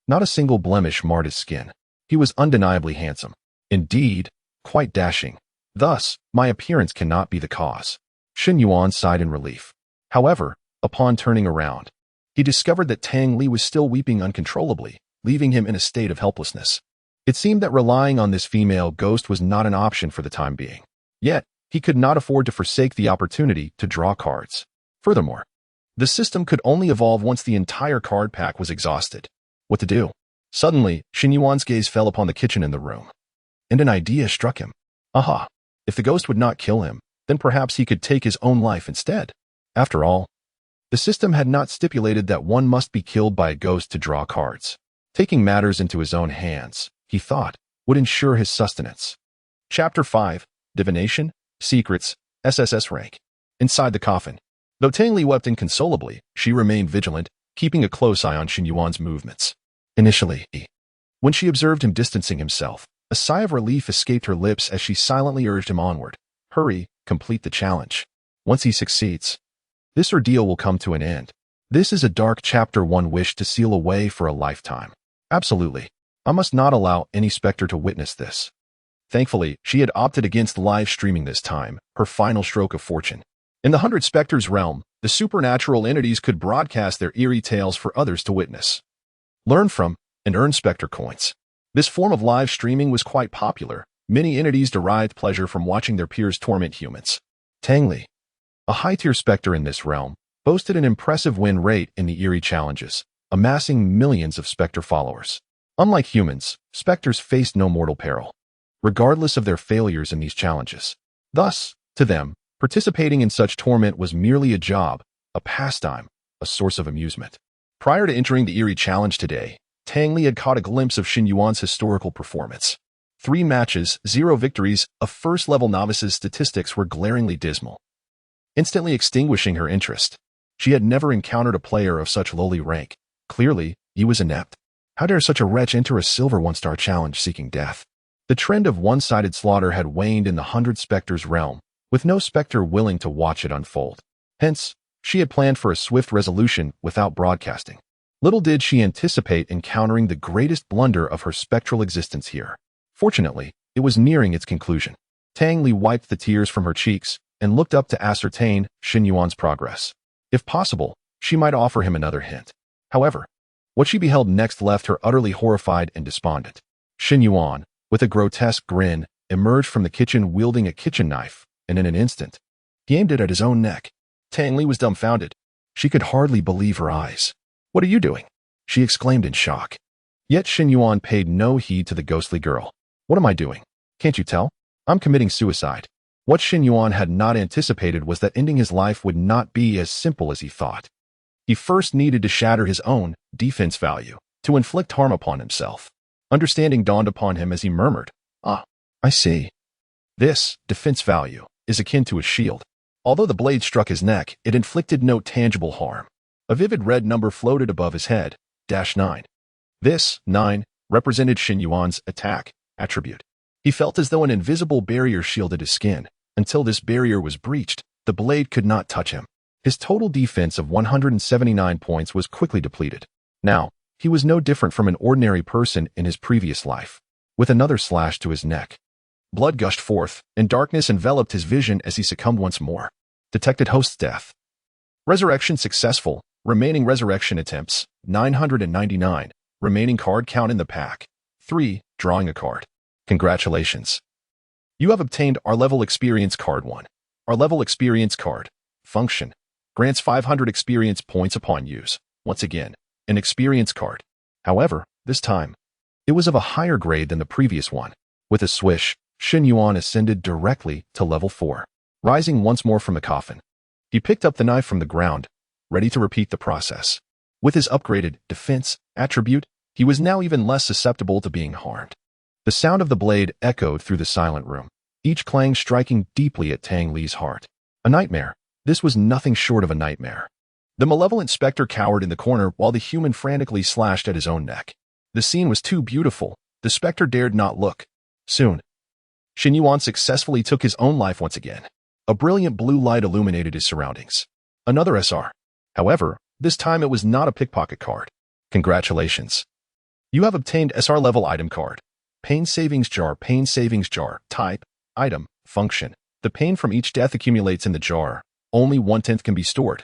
Speaker 1: not a single blemish marred his skin. He was undeniably handsome. Indeed, quite dashing. Thus, my appearance cannot be the cause. Shen Yuan sighed in relief. However, upon turning around, he discovered that Tang Li was still weeping uncontrollably, leaving him in a state of helplessness. It seemed that relying on this female ghost was not an option for the time being. Yet, he could not afford to forsake the opportunity to draw cards. Furthermore, the system could only evolve once the entire card pack was exhausted. What to do? Suddenly, Shen Yuan's gaze fell upon the kitchen in the room, and an idea struck him. Aha! If the ghost would not kill him, then perhaps he could take his own life instead. After all, the system had not stipulated that one must be killed by a ghost to draw cards. Taking matters into his own hands, he thought, would ensure his sustenance. Chapter 5, Divination, Secrets, SSS Rank. Inside the coffin. Though Tang Li wept inconsolably, she remained vigilant, keeping a close eye on Shen Yuan's movements. Initially, when she observed him distancing himself, a sigh of relief escaped her lips as she silently urged him onward. Hurry, complete the challenge. Once he succeeds, this ordeal will come to an end. This is a dark chapter one wished to seal away for a lifetime. Absolutely. I must not allow any specter to witness this. Thankfully, she had opted against live streaming this time, her final stroke of fortune. In the 100 Spectres realm, the supernatural entities could broadcast their eerie tales for others to witness, learn from, and earn specter coins. This form of live streaming was quite popular. Many entities derived pleasure from watching their peers torment humans. Tang Li, a high-tier specter in this realm, boasted an impressive win rate in the eerie challenges, amassing millions of specter followers. Unlike humans, specters faced no mortal peril, regardless of their failures in these challenges. Thus, to them, participating in such torment was merely a job, a pastime, a source of amusement. Prior to entering the eerie challenge today, Tang Li had caught a glimpse of Shen Yuan's historical performance. 3 matches, 0 victories, of first-level novice's statistics were glaringly dismal, instantly extinguishing her interest. She had never encountered a player of such lowly rank. Clearly, he was inept. How dare such a wretch enter a silver 1-star challenge seeking death? The trend of one-sided slaughter had waned in the 100 Spectres realm, with no specter willing to watch it unfold. Hence, she had planned for a swift resolution without broadcasting. Little did she anticipate encountering the greatest blunder of her spectral existence here. Fortunately, it was nearing its conclusion. Tang Li wiped the tears from her cheeks and looked up to ascertain Shen Yuan's progress. If possible, she might offer him another hint. However, what she beheld next left her utterly horrified and despondent. Shen Yuan, with a grotesque grin, emerged from the kitchen wielding a kitchen knife, and in an instant, he aimed it at his own neck. Tang Li was dumbfounded. She could hardly believe her eyes. "What are you doing?" she exclaimed in shock. Yet Shen Yuan paid no heed to the ghostly girl. "What am I doing? Can't you tell? I'm committing suicide." What Shen Yuan had not anticipated was that ending his life would not be as simple as he thought. He first needed to shatter his own defense value. to inflict harm upon himself. Understanding dawned upon him as he murmured, "Ah, I see. This defense value is akin to a shield." Although the blade struck his neck, it inflicted no tangible harm. A vivid red number floated above his head, -9. This, 9, represented Shen Yuan's attack attribute. He felt as though an invisible barrier shielded his skin. Until this barrier was breached, the blade could not touch him. His total defense of 179 points was quickly depleted. Now, he was no different from an ordinary person in his previous life. With another slash to his neck, blood gushed forth, and darkness enveloped his vision as he succumbed once more. Detected host's death. Resurrection successful. Remaining resurrection attempts, 999. Remaining card count in the pack, 3. Drawing a card. Congratulations. You have obtained R-level experience card 1. R-level experience card. Function. Grants 500 experience points upon use. Once again, an experience card. However, this time, it was of a higher grade than the previous one. With a swish, Shen Yuan ascended directly to level 4. Rising once more from the coffin, he picked up the knife from the ground, ready to repeat the process. With his upgraded defense attribute, he was now even less susceptible to being harmed. The sound of the blade echoed through the silent room, each clang striking deeply at Tang Li's heart. A nightmare. This was nothing short of a nightmare. The malevolent specter cowered in the corner while the human frantically slashed at his own neck. The scene was too beautiful. The specter dared not look. Soon, Shen Yuan successfully took his own life once again. A brilliant blue light illuminated his surroundings. Another SR. However, this time it was not a pickpocket card. Congratulations. You have obtained SR level item card. Pain savings jar. Pain savings jar. Type. Item. Function. The pain from each death accumulates in the jar. Only 1/10 can be stored,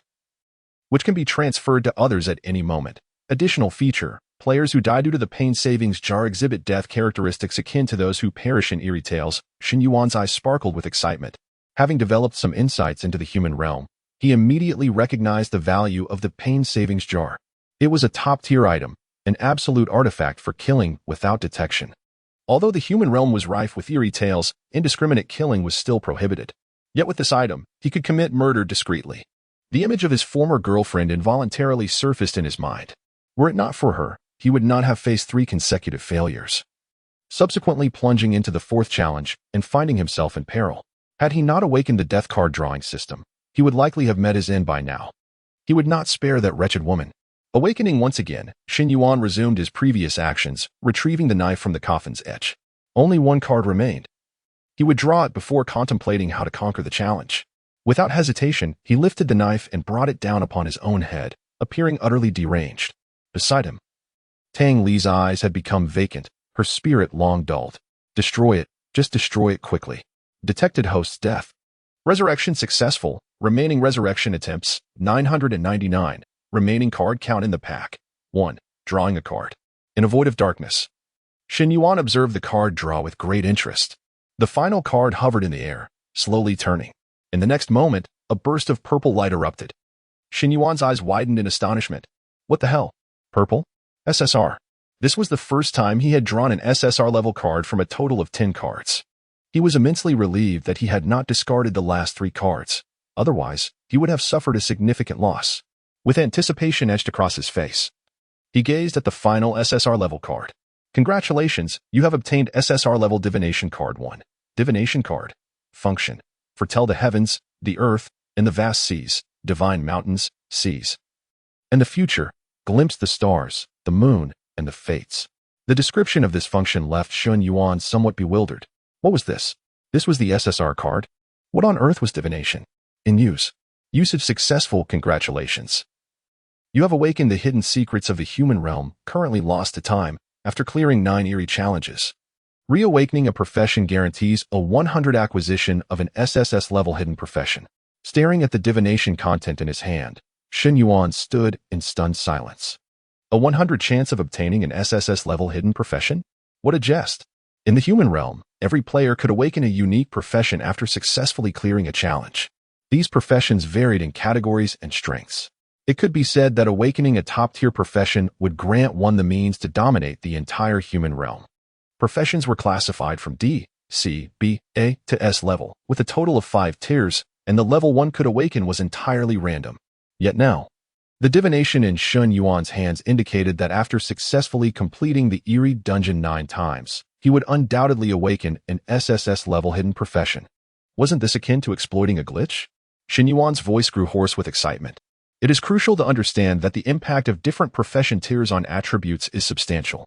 Speaker 1: which can be transferred to others at any moment. Additional feature. Players who die due to the pain savings jar exhibit death characteristics akin to those who perish in eerie tales. Shen Yuan's eyes sparkled with excitement. Having developed some insights into the human realm, he immediately recognized the value of the pain savings jar. It was a top-tier item, an absolute artifact for killing without detection. Although the human realm was rife with eerie tales, indiscriminate killing was still prohibited. Yet with this item, he could commit murder discreetly. The image of his former girlfriend involuntarily surfaced in his mind. Were it not for her, he would not have faced 3 consecutive failures, subsequently plunging into the 4th challenge and finding himself in peril. Had he not awakened the death card drawing system, he would likely have met his end by now. He would not spare that wretched woman. Awakening once again, Shen Yuan resumed his previous actions, retrieving the knife from the coffin's edge. Only 1 card remained. He would draw it before contemplating how to conquer the challenge. Without hesitation, he lifted the knife and brought it down upon his own head, appearing utterly deranged. Beside him, Tang Li's eyes had become vacant, her spirit long dulled. Destroy it, just destroy it quickly. Detected host's death. Resurrection successful. Remaining resurrection attempts, 999. Remaining card count in the pack, 1. Drawing a card. In a void of darkness, Shen Yuan observed the card draw with great interest. The final card hovered in the air, slowly turning. In the next moment, a burst of purple light erupted. Shen Yuan's eyes widened in astonishment. What the hell? Purple? SSR. This was the first time he had drawn an SSR-level card from a total of 10 cards. He was immensely relieved that he had not discarded the last 3 cards. Otherwise, he would have suffered a significant loss. With anticipation etched across his face, he gazed at the final SSR-level card. Congratulations, you have obtained SSR-level Divination Card 1. Divination Card. Function. Foretell the heavens, the earth, and the vast seas, divine mountains, seas, and the future. Glimpse the stars, the moon, and the fates. The description of this function left Shen Yuan somewhat bewildered. What was this? This was the SSR card? What on earth was divination? In use. Usage successful. Congratulations. You have awakened the hidden secrets of the human realm, currently lost to time, after clearing 9 eerie challenges. Reawakening a profession guarantees a 100 acquisition of an SSS-level hidden profession. Staring at the divination content in his hand, Shen Yuan stood in stunned silence. A 100 chance of obtaining an SSS-level hidden profession? What a jest! In the human realm, every player could awaken a unique profession after successfully clearing a challenge. These professions varied in categories and strengths. It could be said that awakening a top-tier profession would grant one the means to dominate the entire human realm. Professions were classified from D, C, B, A to S level, with a total of 5 tiers, and the level one could awaken was entirely random. Yet now, The divination in Shen Yuan's hands indicated that after successfully completing the eerie dungeon 9 times, he would undoubtedly awaken an SSS-level hidden profession. Wasn't this akin to exploiting a glitch? Shen Yuan's voice grew hoarse with excitement. It is crucial to understand that the impact of different profession tiers on attributes is substantial.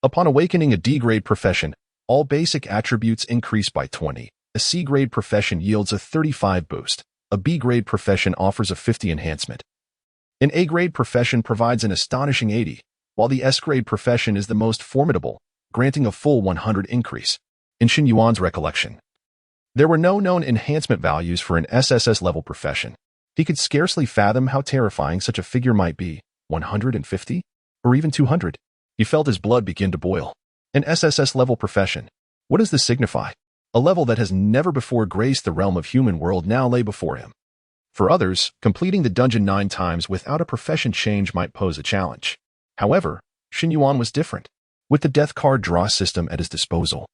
Speaker 1: Upon awakening a D-grade profession, all basic attributes increase by 20. A C-grade profession yields a 35 boost. A B-grade profession offers a 50 enhancement. An A-grade profession provides an astonishing 80, while the S-grade profession is the most formidable, granting a full 100 increase. In Shen Yuan's recollection, there were no known enhancement values for an SSS-level profession. He could scarcely fathom how terrifying such a figure might be. 150? Or even 200? He felt his blood begin to boil. An SSS-level profession. What does this signify? A level that has never before graced the realm of human world now lay before him. For others, completing the dungeon 9 times without a profession change might pose a challenge. However, Shen Yuan was different. With the death card draw system at his disposal,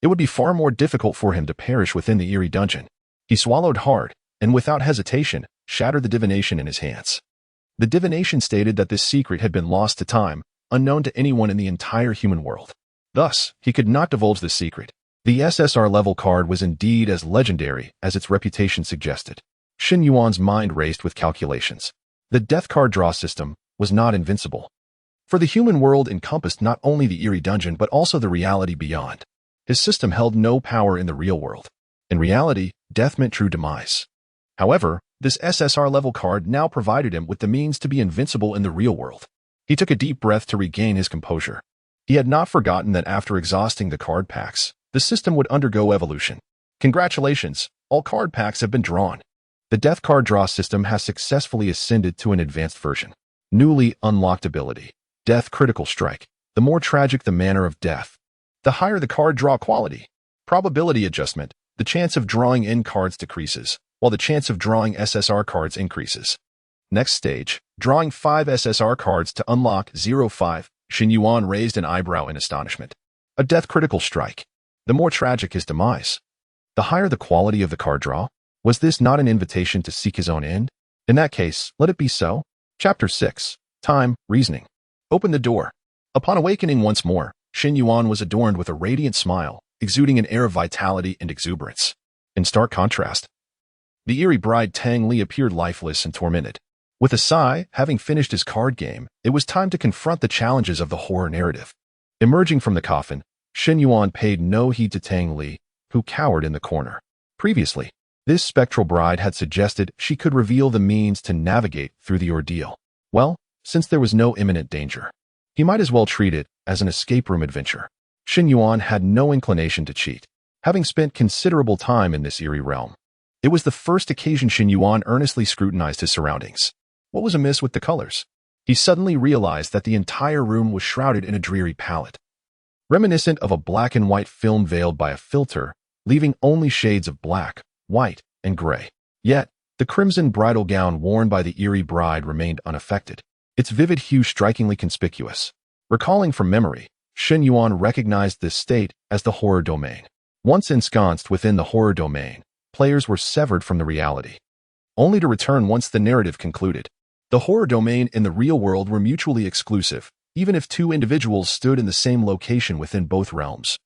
Speaker 1: it would be far more difficult for him to perish within the eerie dungeon. He swallowed hard, and without hesitation, shattered the divination in his hands. The divination stated that this secret had been lost to time, unknown to anyone in the entire human world. Thus, he could not divulge this secret. The SSR level card was indeed as legendary as its reputation suggested. Shen Yuan's mind raced with calculations. The death card draw system was not invincible. For the human world encompassed not only the eerie dungeon but also the reality beyond. His system held no power in the real world. In reality, death meant true demise. However, this SSR level card now provided him with the means to be invincible in the real world. He took a deep breath to regain his composure. He had not forgotten that after exhausting the card packs, the system would undergo evolution. Congratulations, all card packs have been drawn. The death card draw system has successfully ascended to an advanced version. Newly unlocked ability. Death critical strike. The more tragic the manner of death, the higher the card draw quality. Probability adjustment. The chance of drawing in cards decreases, while the chance of drawing SSR cards increases. Next stage, drawing 5 SSR cards to unlock 05. Shen Yuan raised an eyebrow in astonishment. A death critical strike. The more tragic his demise, the higher the quality of the card draw. Was this not an invitation to seek his own end? In that case, let it be so. Chapter 6. Time, Reasoning. Open the door. Upon awakening once more, Shen Yuan was adorned with a radiant smile, exuding an air of vitality and exuberance. In stark contrast, the eerie bride Tang Li appeared lifeless and tormented. With a sigh, having finished his card game, it was time to confront the challenges of the horror narrative. Emerging from the coffin, Shen Yuan paid no heed to Tang Li, who cowered in the corner. Previously, this spectral bride had suggested she could reveal the means to navigate through the ordeal. Well, since there was no imminent danger, he might as well treat it as an escape room adventure. Shen Yuan had no inclination to cheat, having spent considerable time in this eerie realm. It was the first occasion Shen Yuan earnestly scrutinized his surroundings. What was amiss with the colors? He suddenly realized that the entire room was shrouded in a dreary palette, reminiscent of a black and white film veiled by a filter, leaving only shades of black, white, and gray. Yet, the crimson bridal gown worn by the eerie bride remained unaffected, its vivid hue strikingly conspicuous. Recalling from memory, Shen Yuan recognized this state as the horror domain. Once ensconced within the horror domain, players were severed from the reality, only to return once the narrative concluded. The horror domain and the real world were mutually exclusive, even if two individuals stood in the same location within both realms.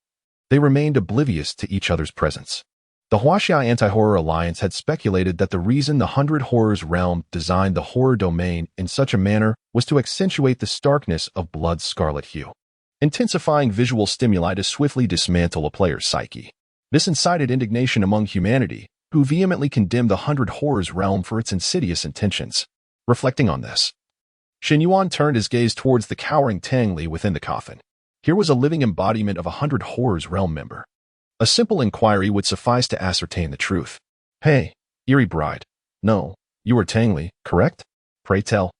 Speaker 1: They remained oblivious to each other's presence. The Huaxia Anti-Horror Alliance had speculated that the reason the 100 Horrors realm designed the horror domain in such a manner was to accentuate the starkness of blood's scarlet hue, intensifying visual stimuli to swiftly dismantle a player's psyche. This incited indignation among humanity, who vehemently condemned the 100 Horrors realm for its insidious intentions. Reflecting on this, Shen Yuan turned his gaze towards the cowering Tang Li within the coffin. Here was a living embodiment of a 100 Horrors realm member. A simple inquiry would suffice to ascertain the truth. Hey, eerie bride. No, you are Tang Li, correct? Pray tell.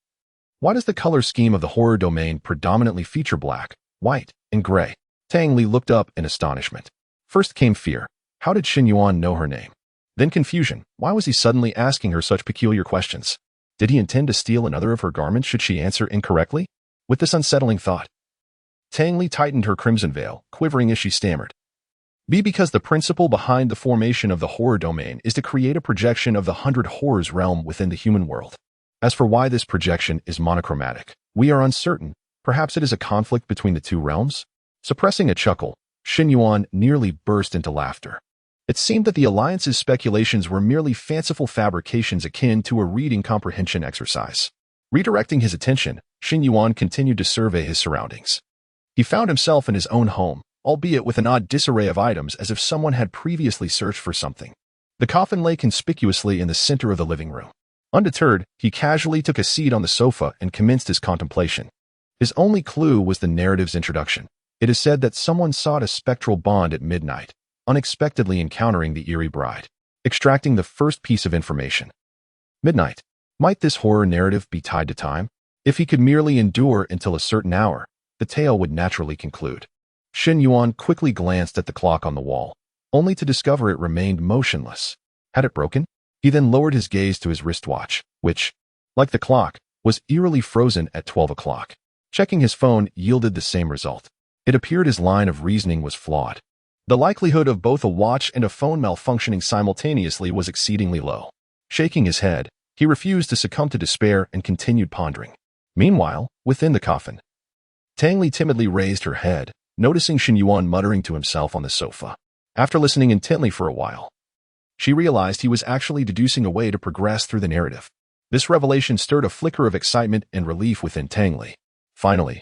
Speaker 1: Why does the color scheme of the horror domain predominantly feature black, white, and gray? Tang Li looked up in astonishment. First came fear. How did Shen Yuan know her name? Then confusion. Why was he suddenly asking her such peculiar questions? Did he intend to steal another of her garments should she answer incorrectly? With this unsettling thought, Tang Li tightened her crimson veil, quivering as she stammered. Because the principle behind the formation of the horror domain is to create a projection of the 100 Horrors realm within the human world. As for why this projection is monochromatic, we are uncertain. Perhaps it is a conflict between the two realms? Suppressing a chuckle, Shen Yuan nearly burst into laughter. It seemed that the Alliance's speculations were merely fanciful fabrications akin to a reading comprehension exercise. Redirecting his attention, Shen Yuan continued to survey his surroundings. He found himself in his own home, albeit with an odd disarray of items as if someone had previously searched for something. The coffin lay conspicuously in the center of the living room. Undeterred, he casually took a seat on the sofa and commenced his contemplation. His only clue was the narrative's introduction. It is said that someone sought a spectral bond at midnight, unexpectedly encountering the eerie bride, extracting the first piece of information. Midnight. Might this horror narrative be tied to time? If he could merely endure until a certain hour, the tale would naturally conclude. Shen Yuan quickly glanced at the clock on the wall, only to discover it remained motionless. Had it broken? He then lowered his gaze to his wristwatch, which, like the clock, was eerily frozen at 12 o'clock. Checking his phone yielded the same result. It appeared his line of reasoning was flawed. The likelihood of both a watch and a phone malfunctioning simultaneously was exceedingly low. Shaking his head, he refused to succumb to despair and continued pondering. Meanwhile, within the coffin, Tang Li timidly raised her head, noticing Shen Yuan muttering to himself on the sofa. After listening intently for a while, she realized he was actually deducing a way to progress through the narrative. This revelation stirred a flicker of excitement and relief within Tang Li. Finally,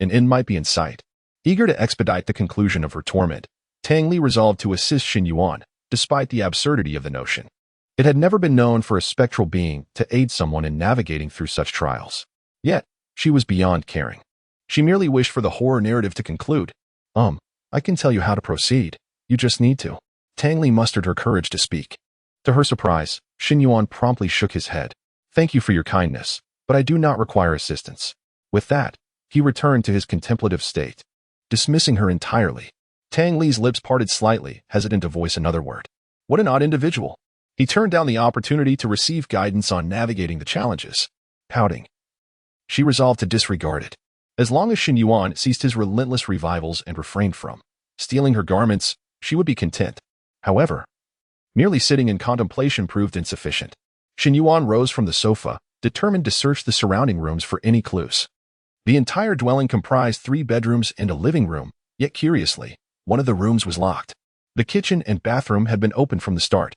Speaker 1: an end might be in sight. Eager to expedite the conclusion of her torment, Tang Li resolved to assist Shen Yuan, despite the absurdity of the notion. It had never been known for a spectral being to aid someone in navigating through such trials. Yet, she was beyond caring. She merely wished for the horror narrative to conclude. I can tell you how to proceed. You just need to. Tang Li mustered her courage to speak. To her surprise, Shen Yuan promptly shook his head. Thank you for your kindness, but I do not require assistance. With that, he returned to his contemplative state. Dismissing her entirely, Tang Li's lips parted slightly, hesitant to voice another word. What an odd individual. He turned down the opportunity to receive guidance on navigating the challenges. Pouting, she resolved to disregard it. As long as Shen Yuan ceased his relentless revivals and refrained from stealing her garments, she would be content. However, merely sitting in contemplation proved insufficient. Shen Yuan rose from the sofa, determined to search the surrounding rooms for any clues. The entire dwelling comprised 3 bedrooms and a living room, yet curiously, one of the rooms was locked. The kitchen and bathroom had been opened from the start,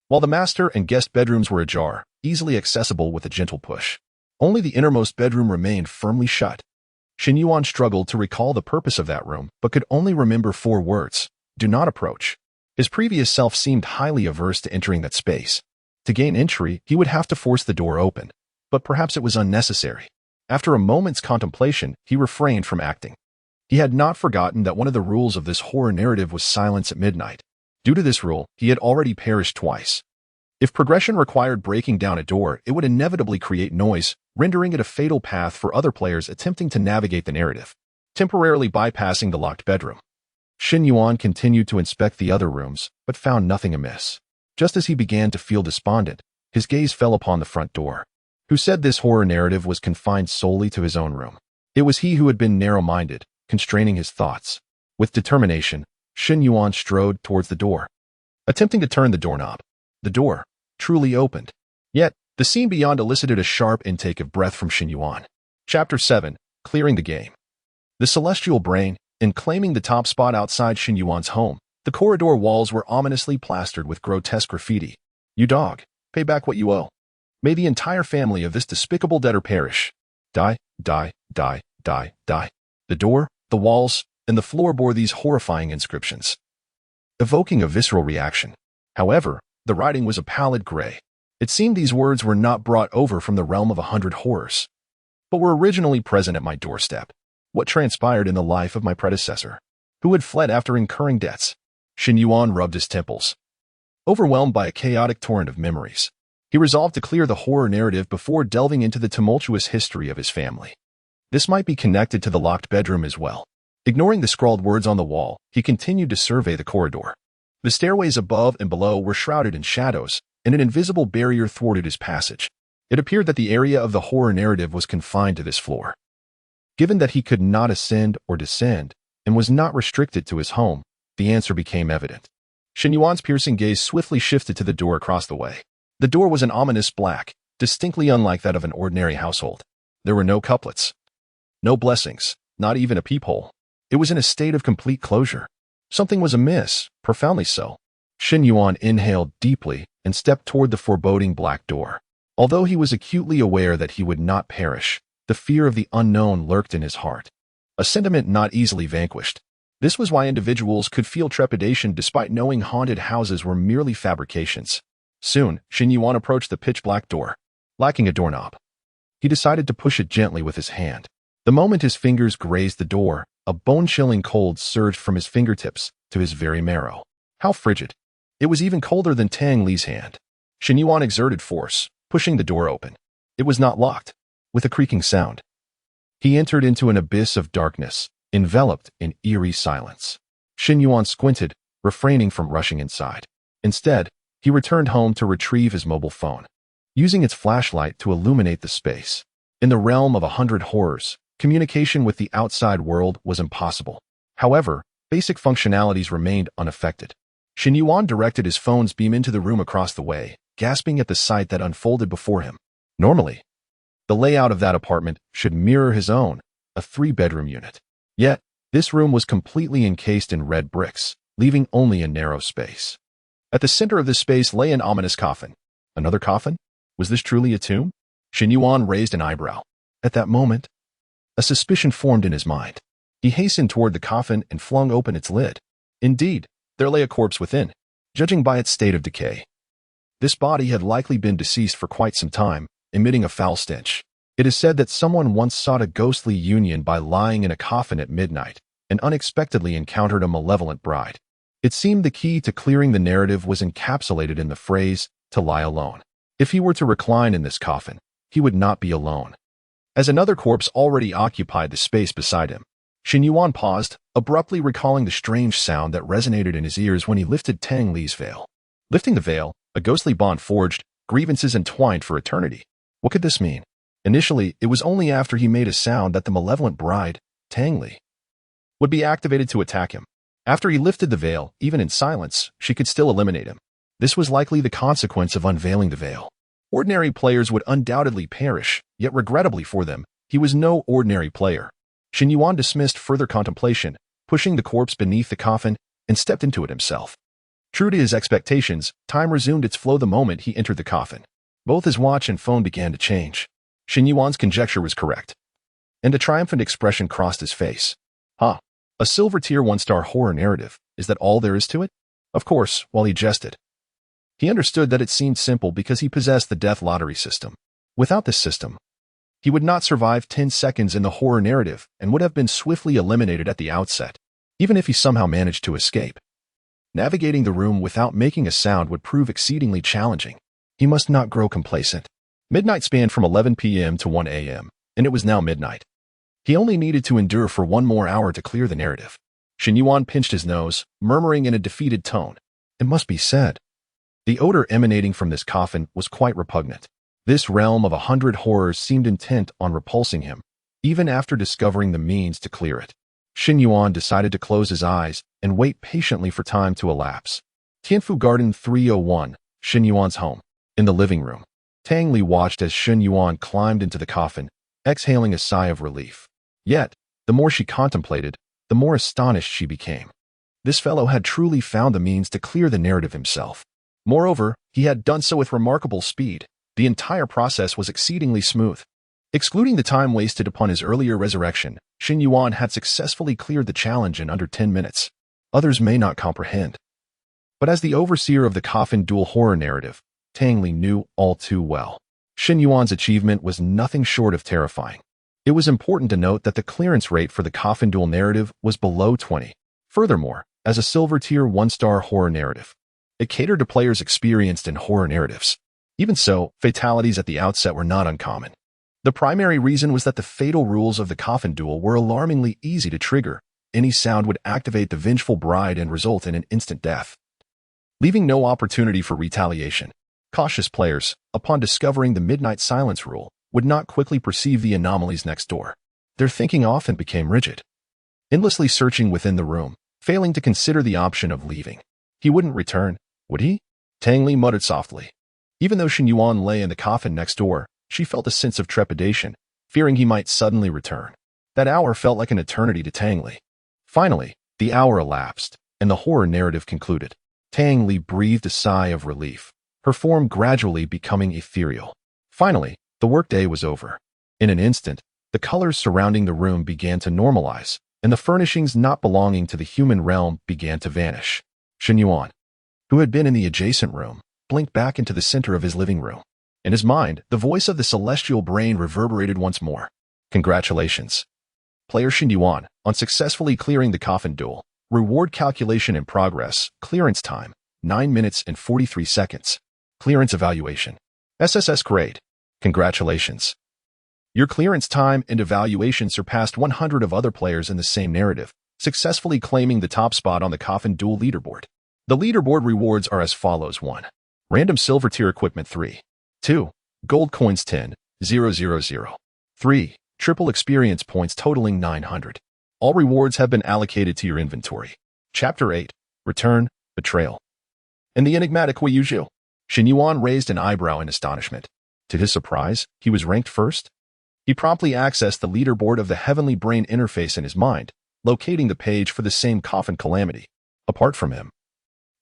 Speaker 1: while the master and guest bedrooms were ajar, easily accessible with a gentle push. Only the innermost bedroom remained firmly shut. Shen Yuan struggled to recall the purpose of that room, but could only remember 4 words. Do not approach. His previous self seemed highly averse to entering that space. To gain entry, he would have to force the door open, but perhaps it was unnecessary. After a moment's contemplation, he refrained from acting. He had not forgotten that one of the rules of this horror narrative was silence at midnight. Due to this rule, he had already perished twice. If progression required breaking down a door, it would inevitably create noise, rendering it a fatal path for other players attempting to navigate the narrative, temporarily bypassing the locked bedroom. Shen Yuan continued to inspect the other rooms, but found nothing amiss. Just as he began to feel despondent, his gaze fell upon the front door. Who said this horror narrative was confined solely to his own room? It was he who had been narrow-minded, constraining his thoughts. With determination, Shen Yuan strode towards the door, attempting to turn the doorknob. The door truly opened. Yet, the scene beyond elicited a sharp intake of breath from Shen Yuan. Chapter 7. Clearing the game. The celestial brain, in claiming the top spot outside Shen Yuan's home, the corridor walls were ominously plastered with grotesque graffiti. You dog, pay back what you owe. May the entire family of this despicable debtor perish. Die, die, die, die, die. The door, the walls, and the floor bore these horrifying inscriptions, evoking a visceral reaction. However, the writing was a pallid gray. It seemed these words were not brought over from the realm of 100 horrors, but were originally present at my doorstep. What transpired in the life of my predecessor, who had fled after incurring debts? Shen Yuan rubbed his temples. Overwhelmed by a chaotic torrent of memories, he resolved to clear the horror narrative before delving into the tumultuous history of his family. This might be connected to the locked bedroom as well. Ignoring the scrawled words on the wall, he continued to survey the corridor. The stairways above and below were shrouded in shadows, and an invisible barrier thwarted his passage. It appeared that the area of the horror narrative was confined to this floor. Given that he could not ascend or descend, and was not restricted to his home, the answer became evident. Shen Yuan's piercing gaze swiftly shifted to the door across the way. The door was an ominous black, distinctly unlike that of an ordinary household. There were no couplets, no blessings, not even a peephole. It was in a state of complete closure. Something was amiss, profoundly so. Shen Yuan inhaled deeply and stepped toward the foreboding black door. Although he was acutely aware that he would not perish, the fear of the unknown lurked in his heart, a sentiment not easily vanquished. This was why individuals could feel trepidation despite knowing haunted houses were merely fabrications. Soon, Shen Yuan approached the pitch-black door. Lacking a doorknob, he decided to push it gently with his hand. The moment his fingers grazed the door, a bone-chilling cold surged from his fingertips to his very marrow. How frigid! It was even colder than Tang Li's hand. Shen Yuan exerted force, pushing the door open. It was not locked. With a creaking sound, he entered into an abyss of darkness, enveloped in eerie silence. Shen Yuan squinted, refraining from rushing inside. Instead, he returned home to retrieve his mobile phone, using its flashlight to illuminate the space. In the realm of 100 horrors, communication with the outside world was impossible. However, basic functionalities remained unaffected. Shen Yuan directed his phone's beam into the room across the way, gasping at the sight that unfolded before him. Normally, the layout of that apartment should mirror his own, a 3-bedroom unit. Yet, this room was completely encased in red bricks, leaving only a narrow space. At the center of this space lay an ominous coffin. Another coffin? Was this truly a tomb? Shen Yuan raised an eyebrow. At that moment, a suspicion formed in his mind. He hastened toward the coffin and flung open its lid. Indeed, there lay a corpse within, judging by its state of decay. This body had likely been deceased for quite some time, emitting a foul stench. It is said that someone once sought a ghostly union by lying in a coffin at midnight and unexpectedly encountered a malevolent bride. It seemed the key to clearing the narrative was encapsulated in the phrase, to lie alone. If he were to recline in this coffin, he would not be alone, as another corpse already occupied the space beside him. Shen Yuan paused, abruptly recalling the strange sound that resonated in his ears when he lifted Tang Li's veil. Lifting the veil, a ghostly bond forged, grievances entwined for eternity. What could this mean? Initially, it was only after he made a sound that the malevolent bride, Tang Li, would be activated to attack him. After he lifted the veil, even in silence, she could still eliminate him. This was likely the consequence of unveiling the veil. Ordinary players would undoubtedly perish, yet regrettably for them, he was no ordinary player. Shen Yuan dismissed further contemplation, pushing the corpse beneath the coffin, and stepped into it himself. True to his expectations, time resumed its flow the moment he entered the coffin. Both his watch and phone began to change. Shen Yuan's conjecture was correct, and a triumphant expression crossed his face. A silver tier 1-star horror narrative, is that all there is to it? Of course, while he jested, he understood that it seemed simple because he possessed the death lottery system. Without this system, he would not survive 10 seconds in the horror narrative and would have been swiftly eliminated at the outset, even if he somehow managed to escape. Navigating the room without making a sound would prove exceedingly challenging. He must not grow complacent. Midnight spanned from 11 p.m. to 1 a.m., and it was now midnight. He only needed to endure for one more hour to clear the narrative. Shen Yuan pinched his nose, murmuring in a defeated tone, "It must be said." The odor emanating from this coffin was quite repugnant. This realm of 100 horrors seemed intent on repulsing him, even after discovering the means to clear it. Shen Yuan decided to close his eyes and wait patiently for time to elapse. Tianfu Garden 301, Shen Yuan's home. In the living room, Tang Li watched as Shen Yuan climbed into the coffin, exhaling a sigh of relief. Yet, the more she contemplated, the more astonished she became. This fellow had truly found the means to clear the narrative himself. Moreover, he had done so with remarkable speed. The entire process was exceedingly smooth. Excluding the time wasted upon his earlier resurrection, Shen Yuan had successfully cleared the challenge in under 10 minutes. Others may not comprehend, but as the overseer of the coffin duel horror narrative, Tang Li knew all too well. Shen Yuan's achievement was nothing short of terrifying. It was important to note that the clearance rate for the coffin duel narrative was below 20. Furthermore, as a silver tier 1-star horror narrative, it catered to players experienced in horror narratives. Even so, fatalities at the outset were not uncommon. The primary reason was that the fatal rules of the coffin duel were alarmingly easy to trigger. Any sound would activate the vengeful bride and result in an instant death, leaving no opportunity for retaliation. Cautious players, upon discovering the midnight silence rule, would not quickly perceive the anomalies next door. Their thinking often became rigid, endlessly searching within the room, failing to consider the option of leaving. He wouldn't return, would he? Tang Li muttered softly. Even though Shen Yuan lay in the coffin next door, she felt a sense of trepidation, fearing he might suddenly return. That hour felt like an eternity to Tang Li. Finally, the hour elapsed, and the horror narrative concluded. Tang Li breathed a sigh of relief, her form gradually becoming ethereal. Finally, the workday was over. In an instant, the colors surrounding the room began to normalize, and the furnishings not belonging to the human realm began to vanish. Shen Yuan, who had been in the adjacent room, blinked back into the center of his living room. In his mind, the voice of the celestial brain reverberated once more. Congratulations, player Shen Yuan, on successfully clearing the coffin duel. Reward calculation in progress. Clearance time, 9 minutes and 43 seconds. Clearance evaluation. SSS grade. Congratulations. Your clearance time and evaluation surpassed 100 of other players in the same narrative, successfully claiming the top spot on the coffin duel leaderboard. The leaderboard rewards are as follows. 1. Random silver tier equipment 3. 2. Gold coins 10, 000. 3. Triple experience points totaling 900. All rewards have been allocated to your inventory. Chapter 8. Return, Betrayal. In the enigmatic Hui Yuzhu, Shen Yuan raised an eyebrow in astonishment. To his surprise, he was ranked first. He promptly accessed the leaderboard of the Heavenly Brain interface in his mind, locating the page for the same coffin calamity. Apart from him,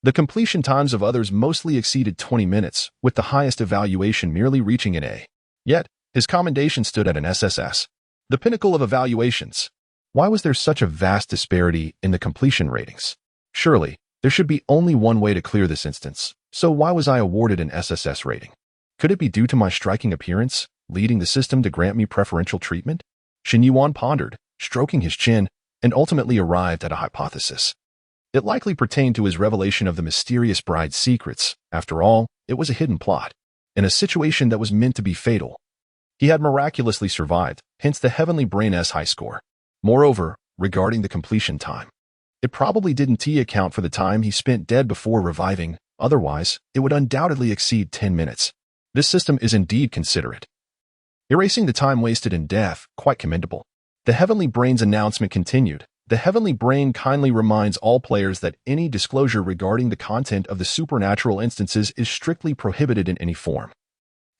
Speaker 1: the completion times of others mostly exceeded 20 minutes, with the highest evaluation merely reaching an A. Yet, his commendation stood at an SSS, the pinnacle of evaluations. Why was there such a vast disparity in the completion ratings? Surely, there should be only one way to clear this instance, so why was I awarded an SSS rating? Could it be due to my striking appearance, leading the system to grant me preferential treatment? Shen Yuan pondered, stroking his chin, and ultimately arrived at a hypothesis. It likely pertained to his revelation of the mysterious bride's secrets. After all, it was a hidden plot, in a situation that was meant to be fatal. He had miraculously survived, hence the Heavenly Brain's high score. Moreover, regarding the completion time, it probably didn't account for the time he spent dead before reviving, otherwise, it would undoubtedly exceed 10 minutes. This system is indeed considerate. Erasing the time wasted in death, quite commendable. The Heavenly Brain's announcement continued. The Heavenly Brain kindly reminds all players that any disclosure regarding the content of the supernatural instances is strictly prohibited in any form.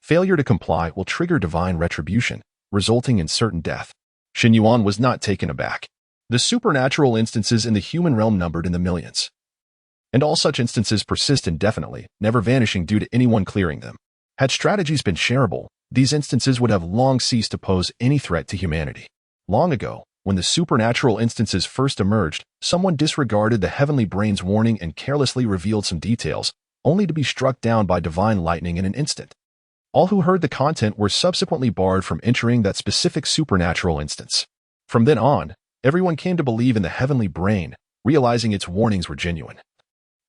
Speaker 1: Failure to comply will trigger divine retribution, resulting in certain death. Shen Yuan was not taken aback. The supernatural instances in the human realm numbered in the millions. And all such instances persist indefinitely, never vanishing due to anyone clearing them. Had strategies been shareable, these instances would have long ceased to pose any threat to humanity. Long ago, when the supernatural instances first emerged, someone disregarded the Heavenly Brain's warning and carelessly revealed some details, only to be struck down by divine lightning in an instant. All who heard the content were subsequently barred from entering that specific supernatural instance. From then on, everyone came to believe in the Heavenly Brain, realizing its warnings were genuine,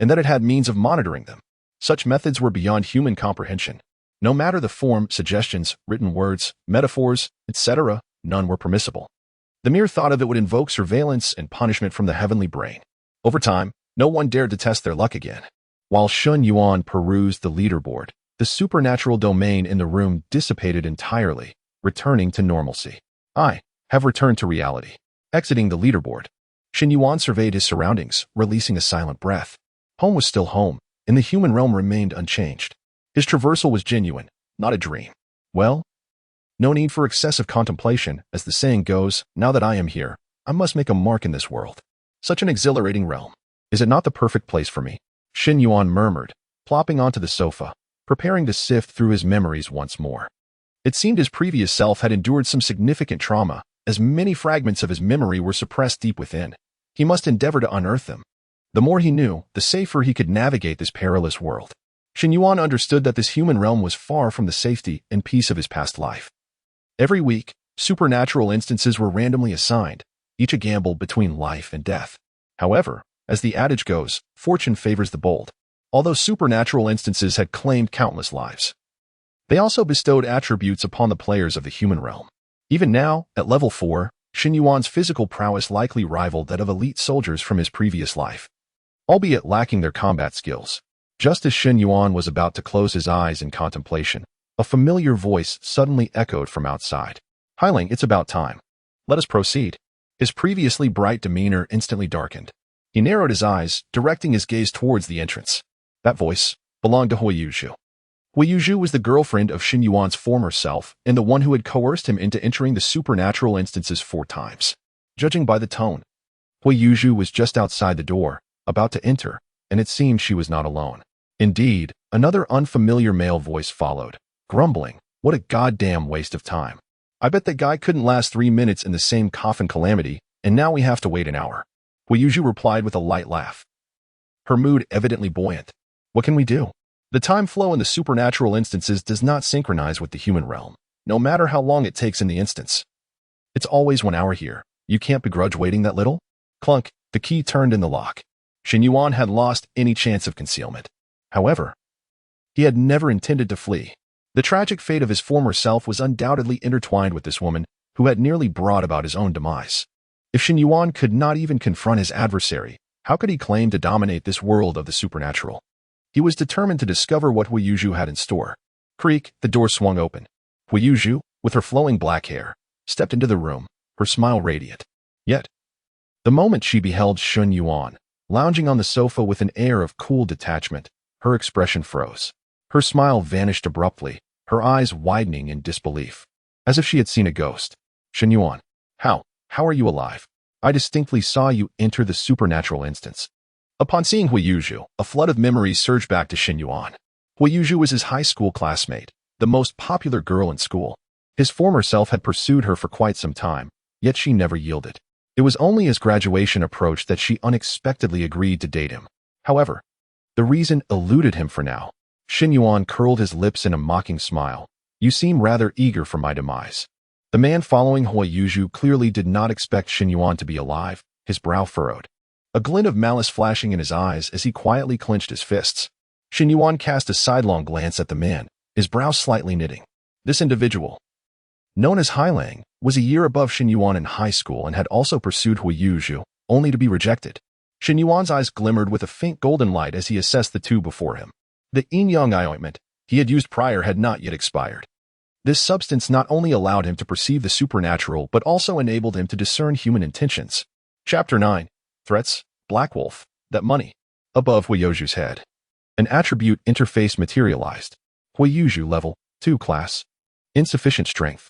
Speaker 1: and that it had means of monitoring them. Such methods were beyond human comprehension. No matter the form, suggestions, written words, metaphors, etc., none were permissible. The mere thought of it would invoke surveillance and punishment from the Heavenly Brain. Over time, no one dared to test their luck again. While Shen Yuan perused the leaderboard, the supernatural domain in the room dissipated entirely, returning to normalcy. I have returned to reality. Exiting the leaderboard, Shen Yuan surveyed his surroundings, releasing a silent breath. Home was still home, and the human realm remained unchanged. His traversal was genuine, not a dream. Well, no need for excessive contemplation, as the saying goes, now that I am here, I must make a mark in this world. Such an exhilarating realm. Is it not the perfect place for me? Shen Yuan murmured, plopping onto the sofa, preparing to sift through his memories once more. It seemed his previous self had endured some significant trauma, as many fragments of his memory were suppressed deep within. He must endeavor to unearth them. The more he knew, the safer he could navigate this perilous world. Shen Yuan understood that this human realm was far from the safety and peace of his past life. Every week, supernatural instances were randomly assigned, each a gamble between life and death. However, as the adage goes, fortune favors the bold. Although supernatural instances had claimed countless lives, they also bestowed attributes upon the players of the human realm. Even now, at level 4, Shen Yuan's physical prowess likely rivaled that of elite soldiers from his previous life, albeit lacking their combat skills. Just as Shen Yuan was about to close his eyes in contemplation, a familiar voice suddenly echoed from outside. "Hiling, it's about time. Let us proceed." His previously bright demeanor instantly darkened. He narrowed his eyes, directing his gaze towards the entrance. That voice belonged to Hui Yuzhu. Hui Yuzhu was the girlfriend of Shen Yuan's former self and the one who had coerced him into entering the supernatural instances 4 times. Judging by the tone, Hui Yuzhu was just outside the door, about to enter, and it seemed she was not alone. Indeed, another unfamiliar male voice followed, grumbling, "What a goddamn waste of time. I bet that guy couldn't last 3 minutes in the same coffin calamity, and now we have to wait an hour." Hui Yuzhu replied with a light laugh, her mood evidently buoyant. "What can we do? The time flow in the supernatural instances does not synchronize with the human realm, no matter how long it takes in the instance. It's always 1 hour here. You can't begrudge waiting that little?" Clunk, the key turned in the lock. Shen Yuan had lost any chance of concealment. However, he had never intended to flee. The tragic fate of his former self was undoubtedly intertwined with this woman who had nearly brought about his own demise. If Shen Yuan could not even confront his adversary, how could he claim to dominate this world of the supernatural? He was determined to discover what Hui Yuzhu had in store. Creak, the door swung open. Hui Yuzhu, with her flowing black hair, stepped into the room, her smile radiant. Yet, the moment she beheld Shen Yuan, lounging on the sofa with an air of cool detachment, her expression froze. Her smile vanished abruptly, her eyes widening in disbelief, as if she had seen a ghost. "Shen Yuan, how are you alive? I distinctly saw you enter the supernatural instance." Upon seeing Hui Yuzhu, a flood of memories surged back to Shen Yuan. Hui Yuzhu was his high school classmate, the most popular girl in school. His former self had pursued her for quite some time, yet she never yielded. It was only as graduation approached that she unexpectedly agreed to date him. However, the reason eluded him for now. Shen Yuan curled his lips in a mocking smile. "You seem rather eager for my demise." The man following Hui Yuzhu clearly did not expect Shen Yuan to be alive, his brow furrowed, a glint of malice flashing in his eyes as he quietly clenched his fists. Shen Yuan cast a sidelong glance at the man, his brows slightly knitting. This individual, known as Hailang, was a year above Shen Yuan in high school and had also pursued Hui Yuzhu, only to be rejected. Shen Yuan's eyes glimmered with a faint golden light as he assessed the two before him. The yin-yang ointment he had used prior had not yet expired. This substance not only allowed him to perceive the supernatural but also enabled him to discern human intentions. Chapter 9. Threats, Black Wolf, that money. Above Hui Yuzhu's head, an attribute interface materialized. Hui Yuzhu level 2 class. Insufficient strength.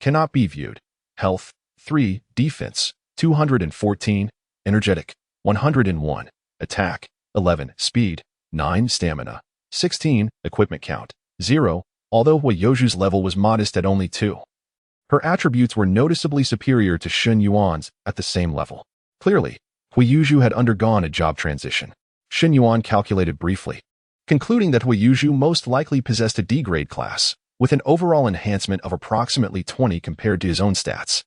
Speaker 1: Cannot be viewed. Health 3, defense 214, energetic 101, attack 11, speed 9, stamina 16, equipment count 0, although Hui Yuzhu's level was modest at only 2. Her attributes were noticeably superior to Shen Yuan's at the same level. Clearly, Hui Yuzhu had undergone a job transition. Shen Yuan calculated briefly, concluding that Hui Yuzhu most likely possessed a D-grade class, with an overall enhancement of approximately 20 compared to his own stats.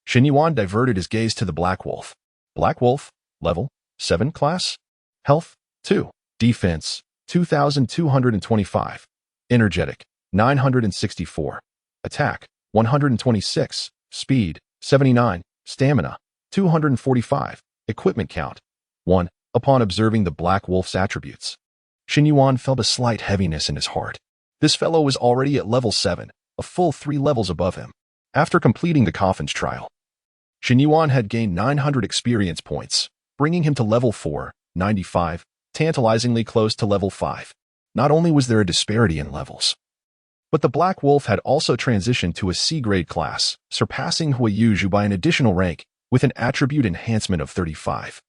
Speaker 1: Shen Yuan diverted his gaze to the Black Wolf. Black Wolf, level 7 class. Health 2, defense 2,225, energetic 964, attack 126, speed 79, stamina 245, equipment count 1. Upon observing the Black Wolf's attributes, Shen Yuan felt a slight heaviness in his heart. This fellow was already at level 7, a full 3 levels above him. After completing the coffin's trial, Shen Yuan had gained 900 experience points, bringing him to level 4, 95, tantalizingly close to level 5. Not only was there a disparity in levels, but the Black Wolf had also transitioned to a C-grade class, surpassing Hui Yuzhu by an additional rank with an attribute enhancement of 35.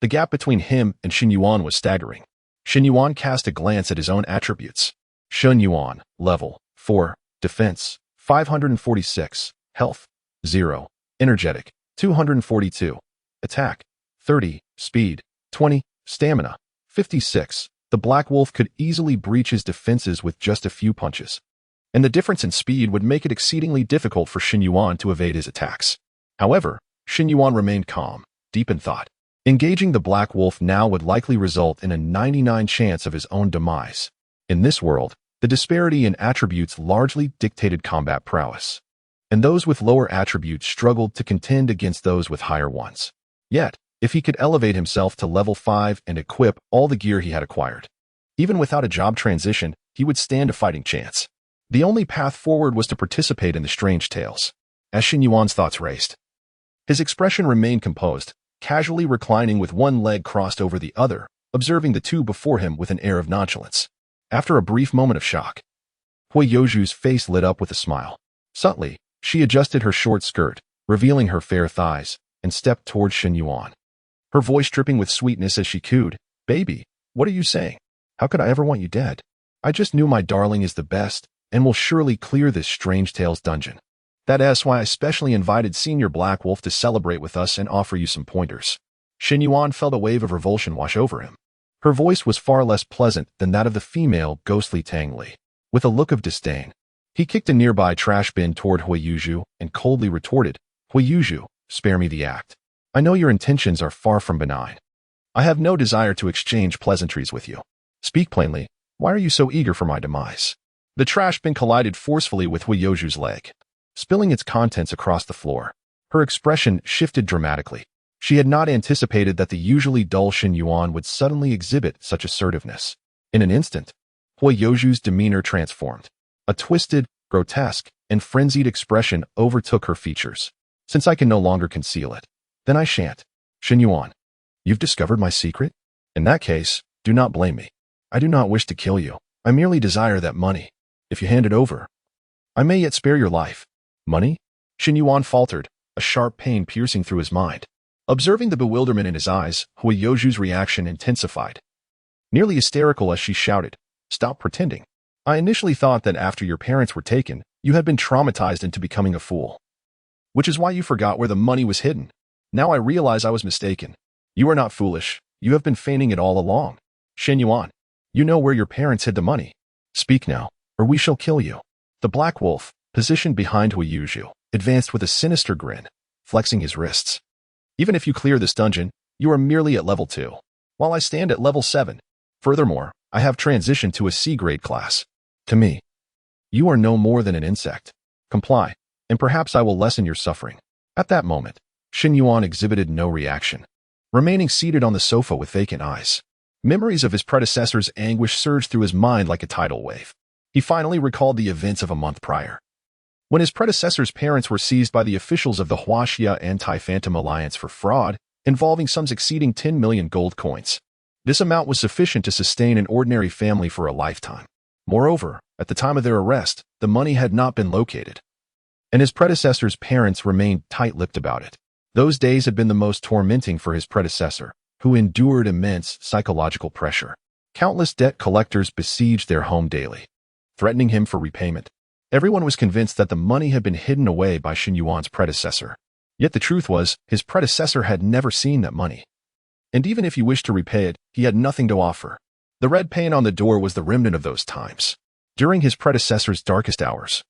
Speaker 1: The gap between him and Shen Yuan was staggering. Shen Yuan cast a glance at his own attributes. Shen Yuan, level 4, defense 546, health 0, energetic 242, attack 30, speed 20, stamina 56. The Black Wolf could easily breach his defenses with just a few punches, and the difference in speed would make it exceedingly difficult for Shen Yuan to evade his attacks. However, Shen Yuan remained calm, deep in thought. Engaging the Black Wolf now would likely result in a 99 chance of his own demise. In this world, the disparity in attributes largely dictated combat prowess, and those with lower attributes struggled to contend against those with higher ones. Yet, if he could elevate himself to level 5 and equip all the gear he had acquired, even without a job transition, he would stand a fighting chance. The only path forward was to participate in the strange tales. As Shen Yuan's thoughts raced, his expression remained composed, casually reclining with one leg crossed over the other, observing the two before him with an air of nonchalance. After a brief moment of shock, Hui Youju's face lit up with a smile. Subtly, she adjusted her short skirt, revealing her fair thighs, and stepped towards Shen Yuan. Her voice dripping with sweetness as she cooed, "Baby, what are you saying? How could I ever want you dead? I just knew my darling is the best, and will surely clear this Strange Tales dungeon. That's why I specially invited Senior Black Wolf to celebrate with us and offer you some pointers." Shen Yuan felt a wave of revulsion wash over him. Her voice was far less pleasant than that of the female ghostly Tang Li. With a look of disdain, he kicked a nearby trash bin toward Hui Yuju and coldly retorted, "Hui Yuju, spare me the act. I know your intentions are far from benign. I have no desire to exchange pleasantries with you. Speak plainly, why are you so eager for my demise?" The trash bin collided forcefully with Hui Youju's leg, spilling its contents across the floor. Her expression shifted dramatically. She had not anticipated that the usually dull Shen Yuan would suddenly exhibit such assertiveness. In an instant, Hui Youju's demeanor transformed. A twisted, grotesque, and frenzied expression overtook her features. "Since I can no longer conceal it, then I shan't. Shen Yuan, you've discovered my secret? In that case, do not blame me. I do not wish to kill you. I merely desire that money. If you hand it over, I may yet spare your life." "Money?" Shen Yuan faltered, a sharp pain piercing through his mind. Observing the bewilderment in his eyes, Hui Youju's reaction intensified. Nearly hysterical as she shouted, "Stop pretending. I initially thought that after your parents were taken, you had been traumatized into becoming a fool, which is why you forgot where the money was hidden. Now I realize I was mistaken. You are not foolish. You have been feigning it all along. Shen Yuan, you know where your parents hid the money. Speak now, or we shall kill you." The Black Wolf, positioned behind Hui Yuju, advanced with a sinister grin, flexing his wrists. "Even if you clear this dungeon, you are merely at level 2, while I stand at level 7. Furthermore, I have transitioned to a C-grade class. To me, you are no more than an insect. Comply, and perhaps I will lessen your suffering." At that moment, Shen Yuan exhibited no reaction, remaining seated on the sofa with vacant eyes. Memories of his predecessor's anguish surged through his mind like a tidal wave. He finally recalled the events of a month prior, when his predecessor's parents were seized by the officials of the Huaxia Anti-Phantom Alliance for fraud, involving sums exceeding 10 million gold coins. This amount was sufficient to sustain an ordinary family for a lifetime. Moreover, at the time of their arrest, the money had not been located, and his predecessor's parents remained tight-lipped about it. Those days had been the most tormenting for his predecessor, who endured immense psychological pressure. Countless debt collectors besieged their home daily, threatening him for repayment. Everyone was convinced that the money had been hidden away by Shen Yuan's predecessor. Yet the truth was, his predecessor had never seen that money. And even if he wished to repay it, he had nothing to offer. The red paint on the door was the remnant of those times. During his predecessor's darkest hours,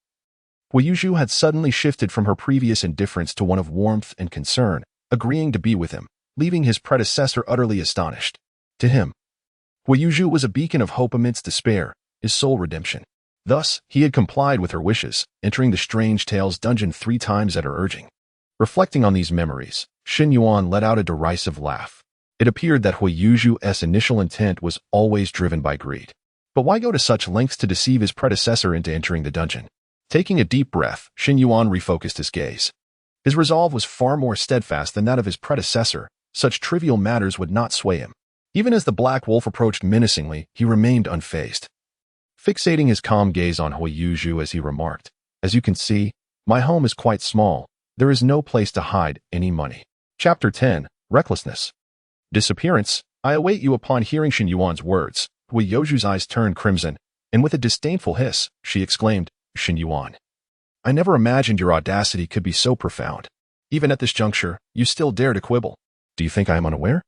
Speaker 1: Hui Yuju had suddenly shifted from her previous indifference to one of warmth and concern, agreeing to be with him, leaving his predecessor utterly astonished. To him, Hui Yuju was a beacon of hope amidst despair, his sole redemption. Thus, he had complied with her wishes, entering the Strange Tales dungeon 3 times at her urging. Reflecting on these memories, Shen Yuan let out a derisive laugh. It appeared that Hui Yuju's initial intent was always driven by greed. But why go to such lengths to deceive his predecessor into entering the dungeon? Taking a deep breath, Shen Yuan refocused his gaze. His resolve was far more steadfast than that of his predecessor. Such trivial matters would not sway him. Even as the Black Wolf approached menacingly, he remained unfazed, fixating his calm gaze on Hui Yuju as he remarked, "As you can see, my home is quite small. There is no place to hide any money." Chapter 10, Recklessness. Disappearance. I await you. Upon hearing Shen Yuan's words, Hui Youju's eyes turned crimson, and with a disdainful hiss, she exclaimed, "Shen Yuan, I never imagined your audacity could be so profound. Even at this juncture, you still dare to quibble. Do you think I am unaware?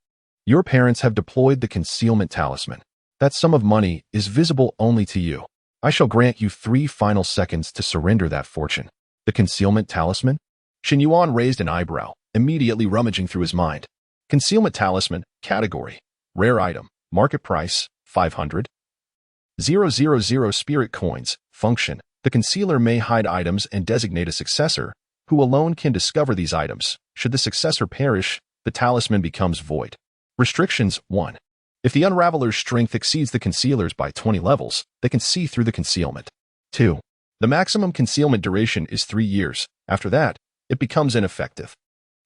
Speaker 1: Your parents have deployed the concealment talisman. That sum of money is visible only to you. I shall grant you 3 final seconds to surrender that fortune." The concealment talisman? Shen Yuan raised an eyebrow, immediately rummaging through his mind. Concealment talisman, category, rare item, market price, 500,000 spirit coins, function. The concealer may hide items and designate a successor, who alone can discover these items. Should the successor perish, the talisman becomes void. Restrictions: 1. If the unraveler's strength exceeds the concealer's by 20 levels, they can see through the concealment. 2. The maximum concealment duration is 3 years. After that, it becomes ineffective.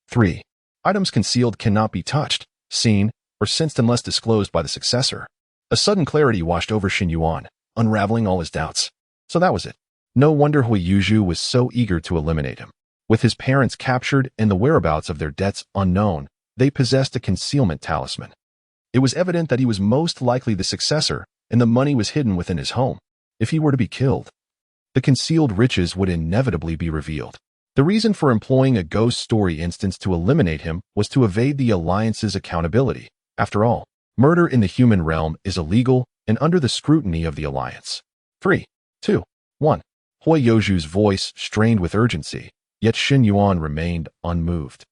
Speaker 1: 3. Items concealed cannot be touched, seen, or sensed unless disclosed by the successor. A sudden clarity washed over Shen Yuan, unraveling all his doubts. So that was it. No wonder Hui Yuzhu was so eager to eliminate him. With his parents captured and the whereabouts of their debts unknown, they possessed a concealment talisman. It was evident that he was most likely the successor, and the money was hidden within his home. If he were to be killed, the concealed riches would inevitably be revealed. The reason for employing a ghost story instance to eliminate him was to evade the Alliance's accountability. After all, murder in the human realm is illegal and under the scrutiny of the Alliance. 3, 2, 1. Hui Yuzhu's voice strained with urgency, yet Shen Yuan remained unmoved.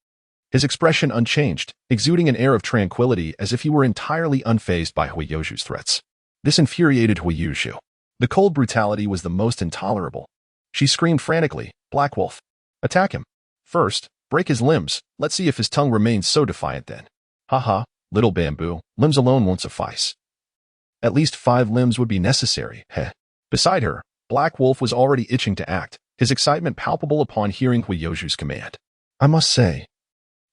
Speaker 1: His expression unchanged, exuding an air of tranquility as if he were entirely unfazed by Hui Yuzhu's threats. This infuriated Hui Yuzhu. The cold brutality was the most intolerable. She screamed frantically, "Black Wolf! Attack him! First, break his limbs. Let's see if his tongue remains so defiant then." "Haha, little bamboo, limbs alone won't suffice. At least 5 limbs would be necessary, heh." Beside her, Black Wolf was already itching to act, his excitement palpable upon hearing Hui Yuzhu's command. "I must say,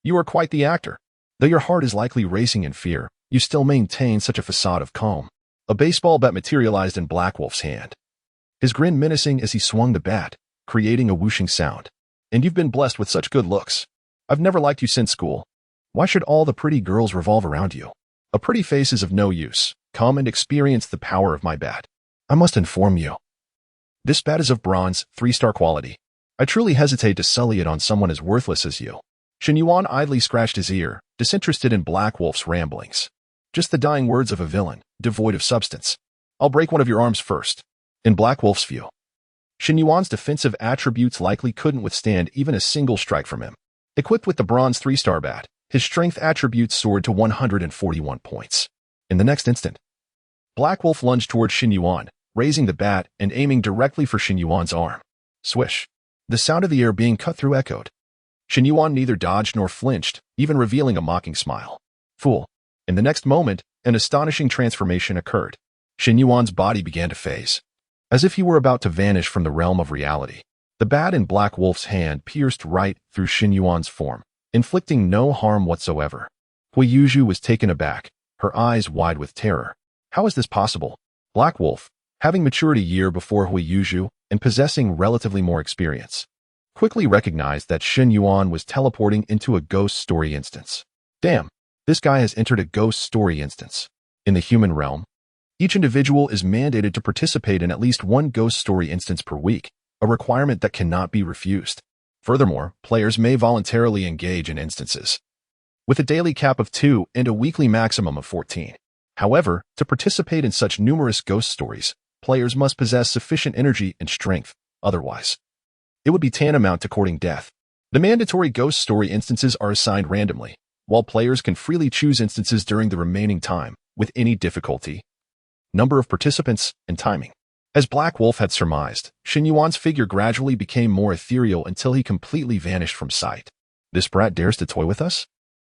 Speaker 1: you are quite the actor. Though your heart is likely racing in fear, you still maintain such a facade of calm." A baseball bat materialized in Black Wolf's hand. His grin menacing as he swung the bat, creating a whooshing sound. "And you've been blessed with such good looks. I've never liked you since school. Why should all the pretty girls revolve around you? A pretty face is of no use. Come and experience the power of my bat. I must inform you. This bat is of bronze, 3-star quality. I truly hesitate to sully it on someone as worthless as you." Shen Yuan idly scratched his ear, disinterested in Black Wolf's ramblings. Just the dying words of a villain, devoid of substance. "I'll break one of your arms first." In Black Wolf's view, Shen Yuan's defensive attributes likely couldn't withstand even a single strike from him. Equipped with the bronze 3-star bat, his strength attributes soared to 141 points. In the next instant, Black Wolf lunged toward Shen Yuan, raising the bat and aiming directly for Shen Yuan's arm. Swish. The sound of the air being cut through echoed. Shen Yuan neither dodged nor flinched, even revealing a mocking smile. "Fool." In the next moment, an astonishing transformation occurred. Shen Yuan's body began to phase. As if he were about to vanish from the realm of reality, the bat in Black Wolf's hand pierced right through Shen Yuan's form, inflicting no harm whatsoever. Hui Yuzhu was taken aback, her eyes wide with terror. How is this possible? Black Wolf, having matured a year before Hui Yuzhu and possessing relatively more experience, quickly recognized that Shen Yuan was teleporting into a ghost story instance. Damn, this guy has entered a ghost story instance. In the human realm, each individual is mandated to participate in at least one ghost story instance per week, a requirement that cannot be refused. Furthermore, players may voluntarily engage in instances, with a daily cap of 2 and a weekly maximum of 14. However, to participate in such numerous ghost stories, players must possess sufficient energy and strength, otherwise, it would be tantamount to courting death. The mandatory ghost story instances are assigned randomly, while players can freely choose instances during the remaining time, with any difficulty, number of participants, and timing. As Black Wolf had surmised, Shen Yuan's figure gradually became more ethereal until he completely vanished from sight. "This brat dares to toy with us?"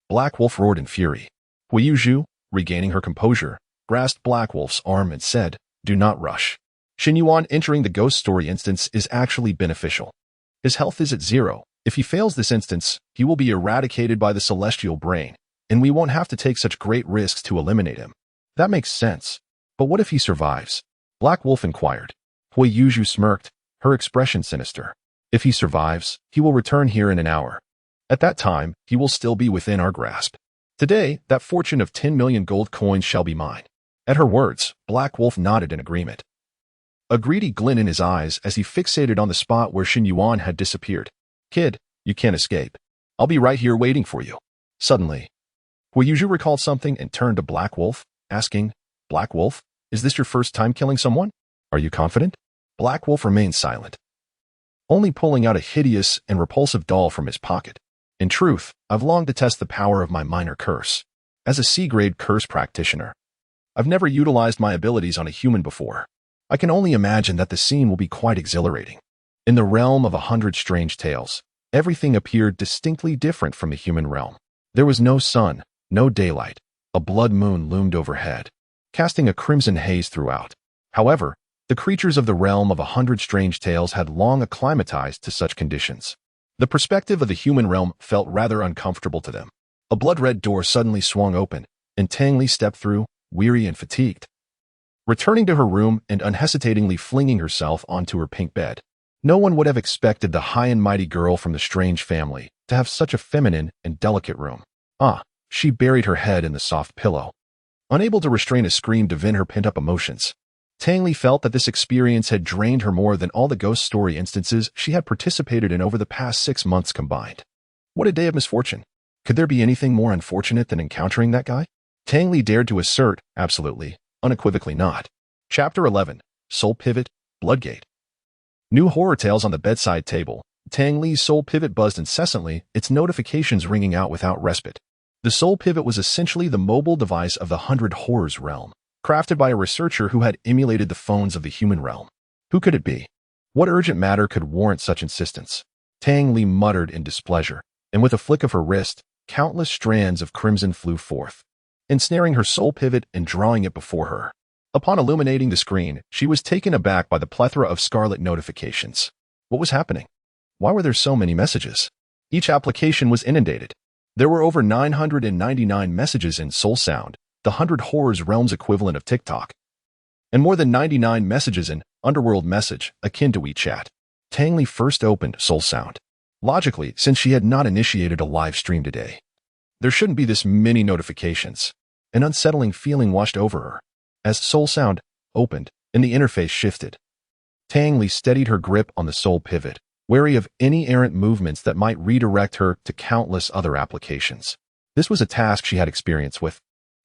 Speaker 1: Black Wolf roared in fury. Hui Yuzhu, regaining her composure, grasped Black Wolf's arm and said, "Do not rush. Shen Yuan entering the ghost story instance is actually beneficial. His health is at 0. If he fails this instance, he will be eradicated by the celestial brain, and we won't have to take such great risks to eliminate him." "That makes sense. But what if he survives?" Black Wolf inquired. Hui Yuzhu smirked, her expression sinister. "If he survives, he will return here in an hour. At that time, he will still be within our grasp. Today, that fortune of 10 million gold coins shall be mine." At her words, Black Wolf nodded in agreement, a greedy glint in his eyes as he fixated on the spot where Shen Yuan had disappeared. "Kid, you can't escape. I'll be right here waiting for you." Suddenly, Hui Yuzhu recalled something and turned to Black Wolf, asking, "Black Wolf, is this your first time killing someone? Are you confident?" Black Wolf remained silent, only pulling out a hideous and repulsive doll from his pocket. "In truth, I've longed to test the power of my minor curse. As a C-grade curse practitioner, I've never utilized my abilities on a human before. I can only imagine that the scene will be quite exhilarating." In the realm of 100 strange tales, everything appeared distinctly different from the human realm. There was no sun, no daylight. A blood moon loomed overhead, casting a crimson haze throughout. However, the creatures of the realm of 100 strange tales had long acclimatized to such conditions. The perspective of the human realm felt rather uncomfortable to them. A blood-red door suddenly swung open, and Tang Li stepped through, weary and fatigued. returning to her room and unhesitatingly flinging herself onto her pink bed. No one would have expected the high and mighty girl from the strange family to have such a feminine and delicate room. She buried her head in the soft pillow. Unable to restrain a scream to vent her pent-up emotions, Tang Li felt that this experience had drained her more than all the ghost story instances she had participated in over the past 6 months combined. What a day of misfortune. Could there be anything more unfortunate than encountering that guy? Tang Li dared to assert, absolutely, unequivocally not. Chapter 11. Soul Pivot, Bloodgate. New horror tales on the bedside table. Tang Li's soul pivot buzzed incessantly, its notifications ringing out without respite. The soul pivot was essentially the mobile device of the 100 Horrors realm, crafted by a researcher who had emulated the phones of the human realm. Who could it be? What urgent matter could warrant such insistence? Tang Li muttered in displeasure, and with a flick of her wrist, countless strands of crimson flew forth, ensnaring her soul pivot and drawing it before her. Upon illuminating the screen, she was taken aback by the plethora of scarlet notifications. What was happening? Why were there so many messages? Each application was inundated. There were over 999 messages in Soul Sound, the 100 Horrors realm's equivalent of TikTok, and more than 99 messages in Underworld Message, akin to WeChat. Tang Li first opened Soul Sound. Logically, since she had not initiated a live stream today, there shouldn't be this many notifications. An unsettling feeling washed over her. As Soul Sound opened and the interface shifted, Tang Li steadied her grip on the soul pivot, wary of any errant movements that might redirect her to countless other applications. This was a task she had experience with,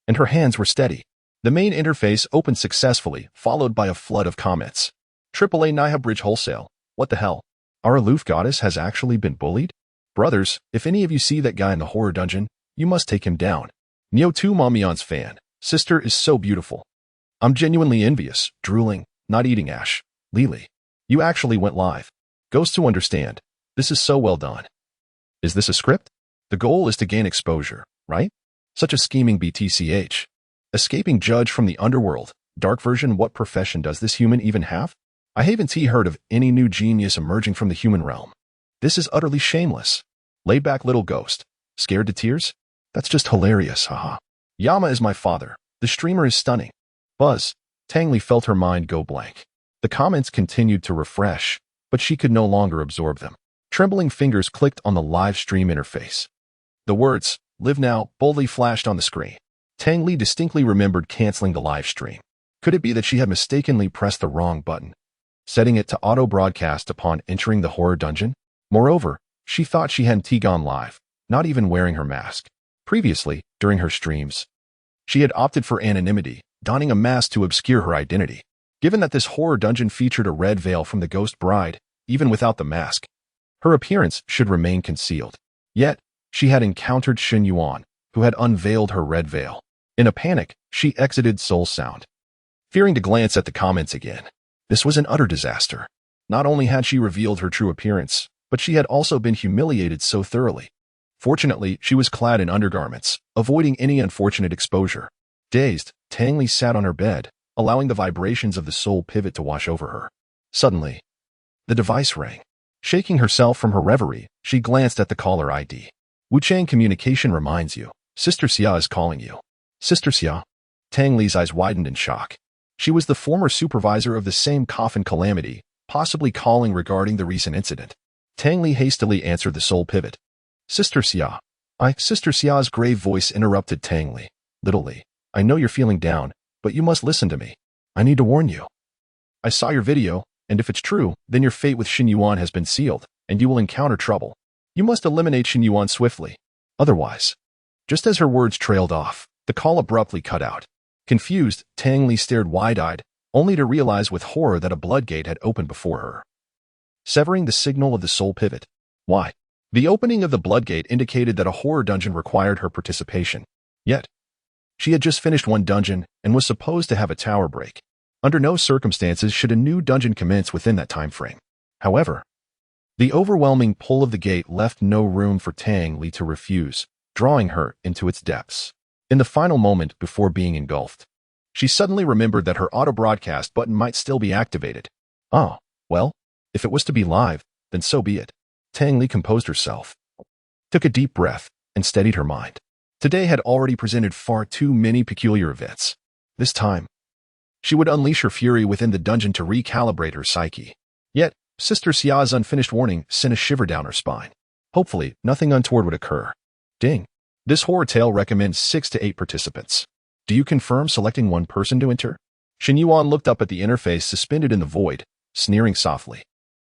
Speaker 1: and her hands were steady. The main interface opened successfully, followed by a flood of comments. AAA Niha Bridge Wholesale. What the hell? Our aloof goddess has actually been bullied? Brothers, if any of you see that guy in the horror dungeon, you must take him down. Neo 2 Mamion's fan. Sister is so beautiful. I'm genuinely envious. Drooling, not eating Ash. Lily, you actually went live. Ghosts to understand. This is so well done. Is this a script? The goal is to gain exposure, right? Such a scheming BTCH. Escaping judge from the underworld. Dark version. What profession does this human even have? I haven't heard of any new genius emerging from the human realm. This is utterly shameless. Laid back little ghost. Scared to tears? That's just hilarious, haha. Yama is my father. The streamer is stunning. Buzz. Tang Li felt her mind go blank. The comments continued to refresh, but she could no longer absorb them. Trembling fingers clicked on the live stream interface. The words, "Live now," boldly flashed on the screen. Tang Li distinctly remembered canceling the live stream. Could it be that she had mistakenly pressed the wrong button, setting it to auto-broadcast upon entering the horror dungeon? Moreover, she thought she hadn't gone live, not even wearing her mask. Previously, during her streams, she had opted for anonymity, donning a mask to obscure her identity. Given that this horror dungeon featured a red veil from the ghost bride, even without the mask, her appearance should remain concealed. Yet, she had encountered Shen Yuan, who had unveiled her red veil. In a panic, she exited Soul Sound, fearing to glance at the comments again. This was an utter disaster. Not only had she revealed her true appearance, but she had also been humiliated so thoroughly. Fortunately, she was clad in undergarments, avoiding any unfortunate exposure. Dazed, Tang Li sat on her bed, allowing the vibrations of the soul pivot to wash over her. Suddenly, the device rang. Shaking herself from her reverie, she glanced at the caller ID. Wuchang Communication reminds you. Sister Xia is calling you. Sister Xia? Tang Li's eyes widened in shock. She was the former supervisor of the same coffin calamity, possibly calling regarding the recent incident. Tang Li hastily answered the soul pivot. Sister Xia. Sister Xia's grave voice interrupted Tang Li. Little Li, I know you're feeling down, but you must listen to me. I need to warn you. I saw your video, and if it's true, then your fate with Shen Yuan has been sealed, and you will encounter trouble. You must eliminate Shen Yuan swiftly. Otherwise. Just as her words trailed off, the call abruptly cut out. Confused, Tang Li stared wide-eyed, only to realize with horror that a bloodgate had opened before her, severing the signal of the soul pivot. Why? The opening of the bloodgate indicated that a horror dungeon required her participation. Yet, she had just finished one dungeon and was supposed to have a tower break. Under no circumstances should a new dungeon commence within that time frame. However, the overwhelming pull of the gate left no room for Tang Li to refuse, drawing her into its depths. In the final moment before being engulfed, she suddenly remembered that her auto-broadcast button might still be activated. Oh, well, if it was to be live, then so be it. Tang Li composed herself, took a deep breath, and steadied her mind. Today had already presented far too many peculiar events. This time, She would unleash her fury within the dungeon to recalibrate her psyche. Yet, Sister Xia's unfinished warning sent a shiver down her spine. Hopefully, nothing untoward would occur. Ding. This horror tale recommends 6 to 8 participants. Do you confirm selecting one person to enter? Shen Yuan looked up at the interface suspended in the void, sneering softly.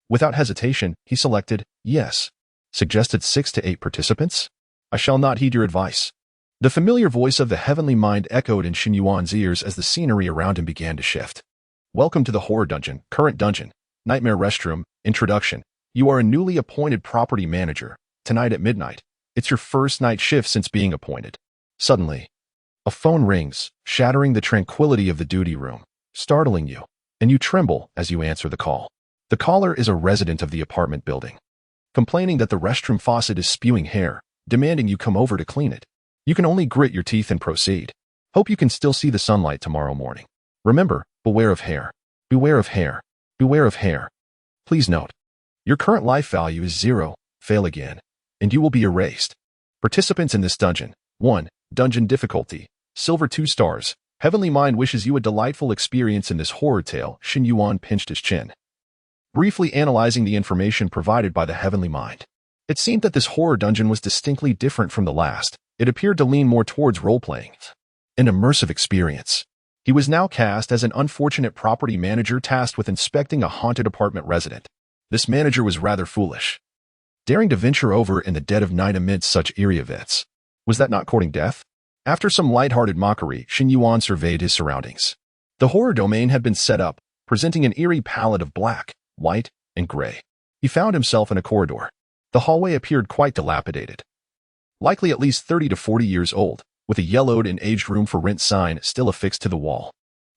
Speaker 1: Without hesitation, he selected yes. Suggested 6 to 8 participants? I shall not heed your advice. The familiar voice of the heavenly mind echoed in Shen Yuan's ears as the scenery around him began to shift. Welcome to the horror dungeon, current dungeon, nightmare restroom, introduction. You are a newly appointed property manager. Tonight at midnight. It's your first night shift since being appointed. Suddenly, a phone rings, shattering the tranquility of the duty room, startling you, and you tremble as you answer the call. The caller is a resident of the apartment building, complaining that the restroom faucet is spewing hair, demanding you come over to clean it. You can only grit your teeth and proceed. Hope you can still see the sunlight tomorrow morning. Remember, beware of hair. Beware of hair. Beware of hair. Please note, your current life value is 0, fail again, and you will be erased. Participants in this dungeon. 1. Dungeon difficulty. Silver 2 stars. Heavenly Mind wishes you a delightful experience in this horror tale. Shen Yuan pinched his chin, briefly analyzing the information provided by the Heavenly Mind. It seemed that this horror dungeon was distinctly different from the last. It appeared to lean more towards role-playing. An immersive experience. He was now cast as an unfortunate property manager tasked with inspecting a haunted apartment resident. This manager was rather foolish, daring to venture over in the dead of night amidst such eerie events. Was that not courting death? After some light-hearted mockery, Shen Yuan surveyed his surroundings. The horror domain had been set up, presenting an eerie palette of black, white, and gray. He found himself in a corridor. The hallway appeared quite dilapidated, likely at least 30 to 40 years old, with a yellowed and aged room for rent sign still affixed to the wall.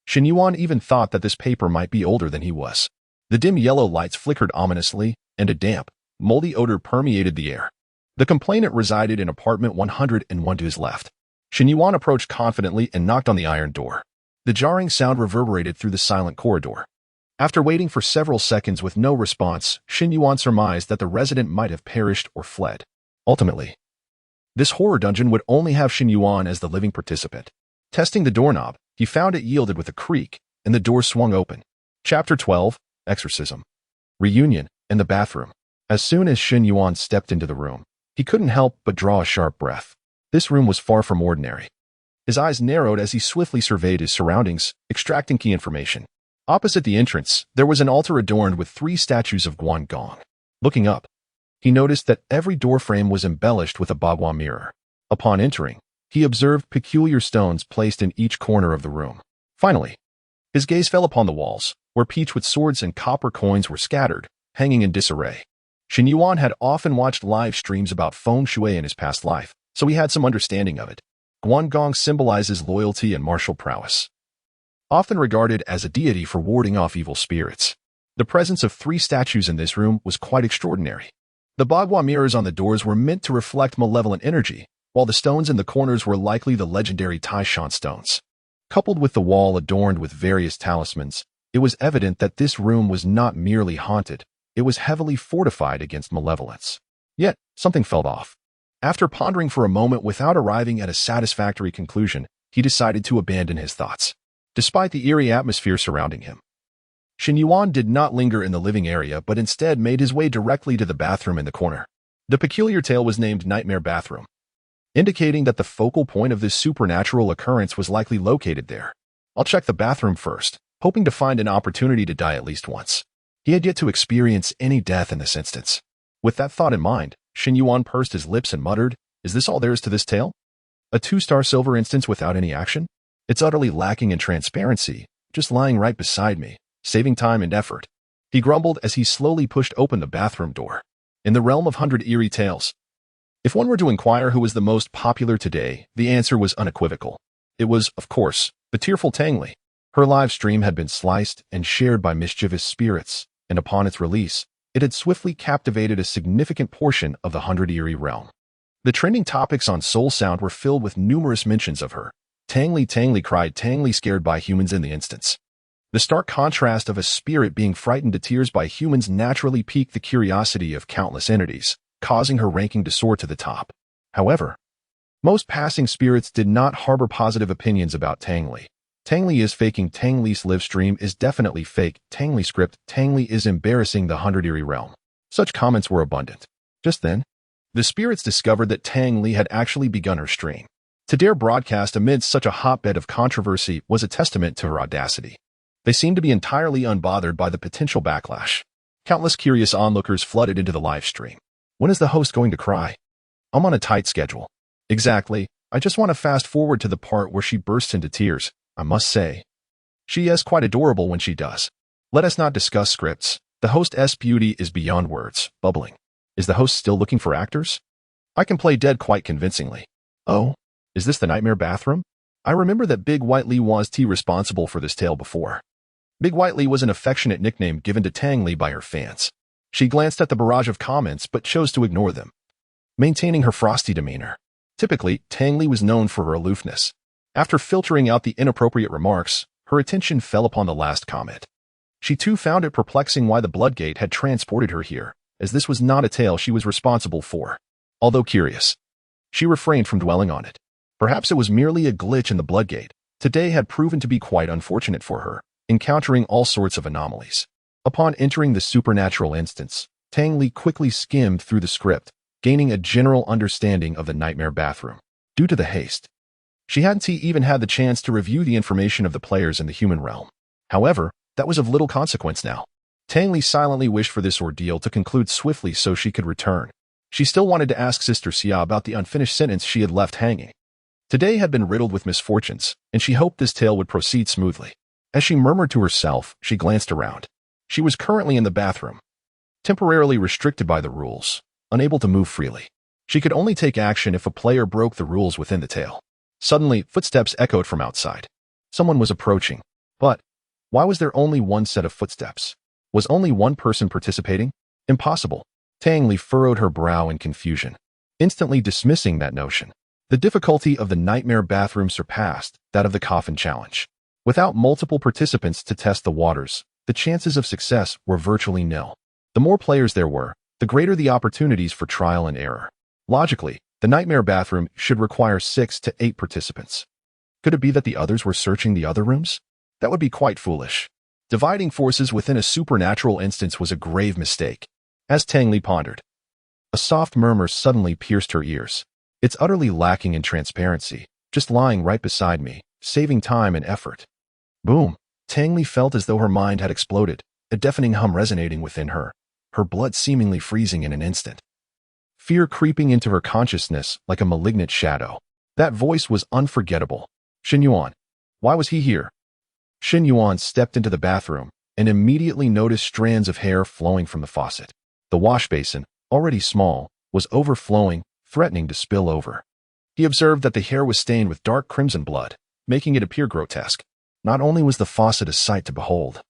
Speaker 1: Shen Yuan even thought that this paper might be older than he was. The dim yellow lights flickered ominously, and a damp, moldy odor permeated the air. The complainant resided in apartment 101 to his left. Shen Yuan approached confidently and knocked on the iron door. The jarring sound reverberated through the silent corridor. After waiting for several seconds with no response, Shen Yuan surmised that the resident might have perished or fled. Ultimately, this horror dungeon would only have Shen Yuan as the living participant. Testing the doorknob, he found it yielded with a creak, and the door swung open. Chapter 12, Exorcism. Reunion, in the bathroom. As soon as Shen Yuan stepped into the room, he couldn't help but draw a sharp breath. This room was far from ordinary. His eyes narrowed as he swiftly surveyed his surroundings, extracting key information. Opposite the entrance, there was an altar adorned with 3 statues of Guan Gong. Looking up, he noticed that every doorframe was embellished with a bagua mirror. Upon entering, he observed peculiar stones placed in each corner of the room. Finally, his gaze fell upon the walls, where peach-wood swords and copper coins were scattered, hanging in disarray. Shen Yuan had often watched live streams about feng shui in his past life, so he had some understanding of it. Guan Gong symbolizes loyalty and martial prowess, often regarded as a deity for warding off evil spirits. The presence of 3 statues in this room was quite extraordinary. The bagua mirrors on the doors were meant to reflect malevolent energy, while the stones in the corners were likely the legendary Taishan stones. Coupled with the wall adorned with various talismans, it was evident that this room was not merely haunted, it was heavily fortified against malevolence. Yet, something felt off. After pondering for a moment without arriving at a satisfactory conclusion, he decided to abandon his thoughts. Despite the eerie atmosphere surrounding him, Shen Yuan did not linger in the living area but instead made his way directly to the bathroom in the corner. The peculiar tale was named Nightmare Bathroom, indicating that the focal point of this supernatural occurrence was likely located there. I'll check the bathroom first, hoping to find an opportunity to die at least once. He had yet to experience any death in this instance. With that thought in mind, Shen Yuan pursed his lips and muttered, "Is this all there is to this tale? A 2-star silver instance without any action? It's utterly lacking in transparency, just lying right beside me, saving time and effort." He grumbled as he slowly pushed open the bathroom door. In the realm of 100 eerie tales, if one were to inquire who was the most popular today, the answer was unequivocal. It was, of course, the tearful Tangli. Her live stream had been sliced and shared by mischievous spirits, and upon its release, it had swiftly captivated a significant portion of the 100 eerie realm. The trending topics on Soul Sound were filled with numerous mentions of her. Tangli Tangli cried, Tangli scared by humans in the instance. The stark contrast of a spirit being frightened to tears by humans naturally piqued the curiosity of countless entities, causing her ranking to soar to the top. However, most passing spirits did not harbor positive opinions about Tangli. Tang Li is faking. Tang Li's live stream is definitely fake. Tang Li script. Tang Li is embarrassing the 100-eerie realm. Such comments were abundant. Just then, the spirits discovered that Tang Li had actually begun her stream. To dare broadcast amidst such a hotbed of controversy was a testament to her audacity. They seemed to be entirely unbothered by the potential backlash. Countless curious onlookers flooded into the live stream. When is the host going to cry? I'm on a tight schedule. Exactly. I just want to fast forward to the part where she bursts into tears. I must say, she is quite adorable when she does. Let us not discuss scripts. The host's beauty is beyond words, bubbling. Is the host still looking for actors? I can play dead quite convincingly. Oh, is this the nightmare bathroom? I remember that Big White Li was responsible for this tale before. Big White Li was an affectionate nickname given to Tang Li by her fans. She glanced at the barrage of comments but chose to ignore them, maintaining her frosty demeanor. Typically, Tang Li was known for her aloofness. After filtering out the inappropriate remarks, her attention fell upon the last comment. She too found it perplexing why the Bloodgate had transported her here, as this was not a tale she was responsible for. Although curious, she refrained from dwelling on it. Perhaps it was merely a glitch in the Bloodgate. Today had proven to be quite unfortunate for her, encountering all sorts of anomalies. Upon entering the supernatural instance, Tang Li quickly skimmed through the script, gaining a general understanding of the nightmare bathroom. Due to the haste, she hadn't even had the chance to review the information of the players in the human realm. However, that was of little consequence now. Tang Li silently wished for this ordeal to conclude swiftly so she could return. She still wanted to ask Sister Xia about the unfinished sentence she had left hanging. Today had been riddled with misfortunes, and she hoped this tale would proceed smoothly. As she murmured to herself, she glanced around. She was currently in the bathroom, temporarily restricted by the rules, unable to move freely. She could only take action if a player broke the rules within the tale. Suddenly, footsteps echoed from outside. Someone was approaching. But why was there only one set of footsteps? Was only one person participating? Impossible. Tang Li furrowed her brow in confusion, instantly dismissing that notion. The difficulty of the nightmare bathroom surpassed that of the coffin challenge. Without multiple participants to test the waters, the chances of success were virtually nil. The more players there were, the greater the opportunities for trial and error. Logically, the nightmare bathroom should require 6 to 8 participants. Could it be that the others were searching the other rooms? That would be quite foolish. Dividing forces within a supernatural instance was a grave mistake. As Tang Li pondered, a soft murmur suddenly pierced her ears. It's utterly lacking in transparency, just lying right beside me, saving time and effort. Boom! Tang Li felt as though her mind had exploded, a deafening hum resonating within her, her blood seemingly freezing in an instant. Fear creeping into her consciousness like a malignant shadow. That voice was unforgettable. Shen Yuan. Why was he here? Shen Yuan stepped into the bathroom and immediately noticed strands of hair flowing from the faucet. The wash basin, already small, was overflowing, threatening to spill over. He observed that the hair was stained with dark crimson blood, making it appear grotesque. Not only was the faucet a sight to behold,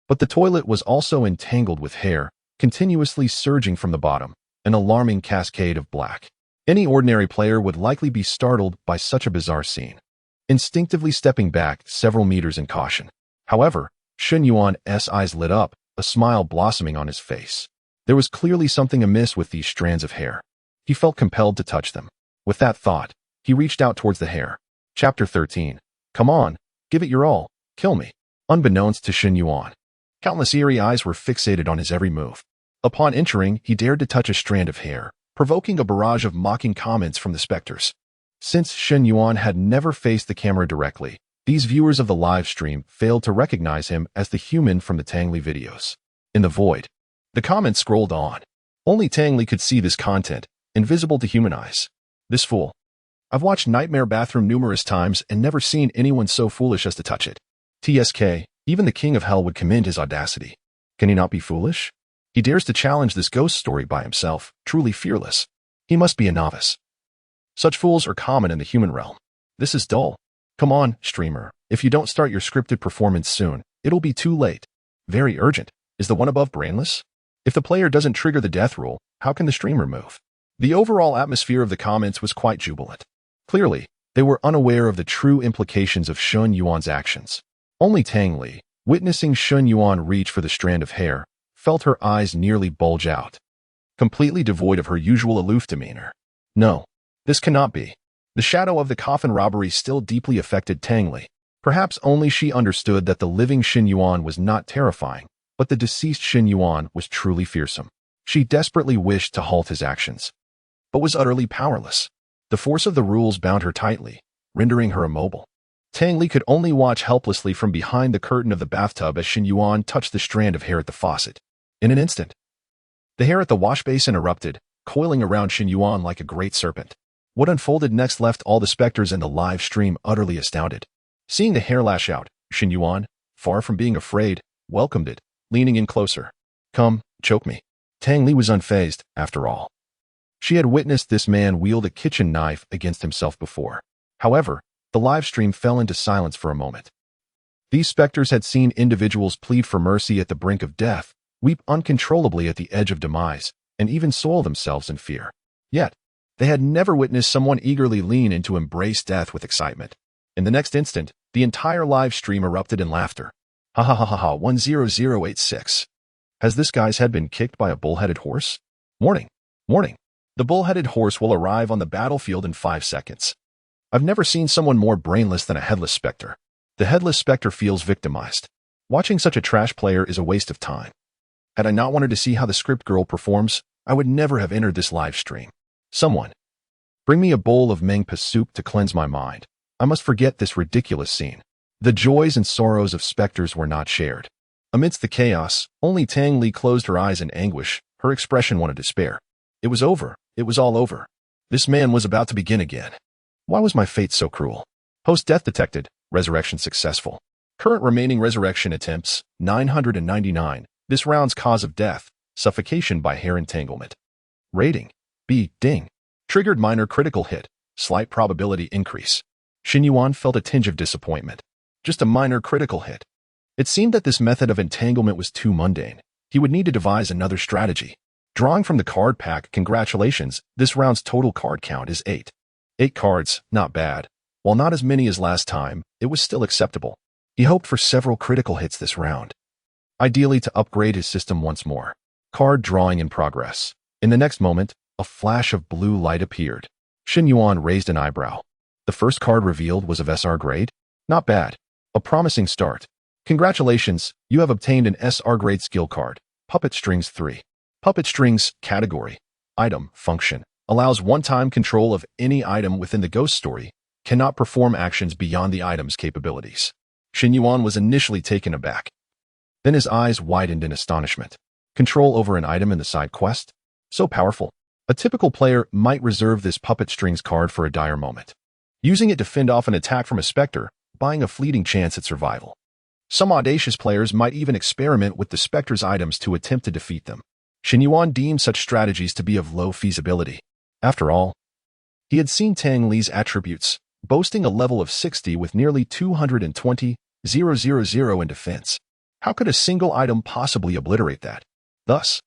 Speaker 1: but the toilet was also entangled with hair, continuously surging from the bottom, an alarming cascade of black. Any ordinary player would likely be startled by such a bizarre scene, instinctively stepping back several meters in caution. However, Shen Yuan's eyes lit up, a smile blossoming on his face. There was clearly something amiss with these strands of hair. He felt compelled to touch them. With that thought, he reached out towards the hair. Chapter 13. Come on, give it your all, kill me. Unbeknownst to Shen Yuan, countless eerie eyes were fixated on his every move. Upon entering, he dared to touch a strand of hair, provoking a barrage of mocking comments from the specters. Since Shen Yuan had never faced the camera directly, these viewers of the live stream failed to recognize him as the human from the Tang Li videos. In the void, the comments scrolled on. Only Tang Li could see this content, invisible to human eyes. This fool. I've watched Nightmare Bathroom numerous times and never seen anyone so foolish as to touch it. TSK, even the King of Hell would commend his audacity. Can he not be foolish? He dares to challenge this ghost story by himself, truly fearless. He must be a novice. Such fools are common in the human realm. This is dull. Come on, streamer. If you don't start your scripted performance soon, it'll be too late. Very urgent. Is the one above brainless? If the player doesn't trigger the death rule, how can the streamer move? The overall atmosphere of the comments was quite jubilant. Clearly, they were unaware of the true implications of Shen Yuan's actions. Only Tang Li, witnessing Shen Yuan reach for the strand of hair, felt her eyes nearly bulge out, completely devoid of her usual aloof demeanor. No, this cannot be. The shadow of the coffin robbery still deeply affected Tang Li. Perhaps only she understood that the living Shen Yuan was not terrifying, but the deceased Shen Yuan was truly fearsome. She desperately wished to halt his actions, but was utterly powerless. The force of the rules bound her tightly, rendering her immobile. Tang Li could only watch helplessly from behind the curtain of the bathtub as Shen Yuan touched the strand of hair at the faucet. In an instant, the hair at the wash basin erupted, coiling around Shen Yuan like a great serpent. What unfolded next left all the specters in the live stream utterly astounded. Seeing the hair lash out, Shen Yuan, far from being afraid, welcomed it, leaning in closer. Come, choke me. Tang Li was unfazed, after all. She had witnessed this man wield a kitchen knife against himself before. However, the live stream fell into silence for a moment. These specters had seen individuals plead for mercy at the brink of death, weep uncontrollably at the edge of demise, and even soil themselves in fear. Yet, they had never witnessed someone eagerly lean in to embrace death with excitement. In the next instant, the entire live stream erupted in laughter. Ha ha ha ha ha, 10086. Has this guy's head been kicked by a bull-headed horse? Warning, warning. The bull-headed horse will arrive on the battlefield in 5 seconds. I've never seen someone more brainless than a headless specter. The headless specter feels victimized. Watching such a trash player is a waste of time. Had I not wanted to see how the script girl performs, I would never have entered this live stream. Someone, bring me a bowl of mangpa soup to cleanse my mind. I must forget this ridiculous scene. The joys and sorrows of specters were not shared. Amidst the chaos, only Tang Li closed her eyes in anguish, her expression one of despair. It was over. It was all over. This man was about to begin again. Why was my fate so cruel? Post-death detected. Resurrection successful. Current remaining resurrection attempts, 999. This round's cause of death, suffocation by hair entanglement. Rating, B, ding. Triggered minor critical hit, slight probability increase. Shen Yuan felt a tinge of disappointment. Just a minor critical hit. It seemed that this method of entanglement was too mundane. He would need to devise another strategy. Drawing from the card pack, congratulations, this round's total card count is 8. 8 cards, not bad. While not as many as last time, it was still acceptable. He hoped for several critical hits this round. Ideally to upgrade his system once more. Card drawing in progress. In the next moment, a flash of blue light appeared. Shen Yuan raised an eyebrow. The first card revealed was of SR grade? Not bad. A promising start. Congratulations, you have obtained an SR grade skill card. Puppet Strings 3. Puppet Strings, category, item, function. Allows one-time control of any item within the ghost story. Cannot perform actions beyond the item's capabilities. Shen Yuan was initially taken aback. Then his eyes widened in astonishment. Control over an item in the side quest? So powerful. A typical player might reserve this Puppet Strings card for a dire moment, using it to fend off an attack from a specter, buying a fleeting chance at survival. Some audacious players might even experiment with the specter's items to attempt to defeat them. Shen Yuan deemed such strategies to be of low feasibility. After all, he had seen Tang Li's attributes, boasting a level of 60 with nearly 220,000 in defense. How could a single item possibly obliterate that? Thus,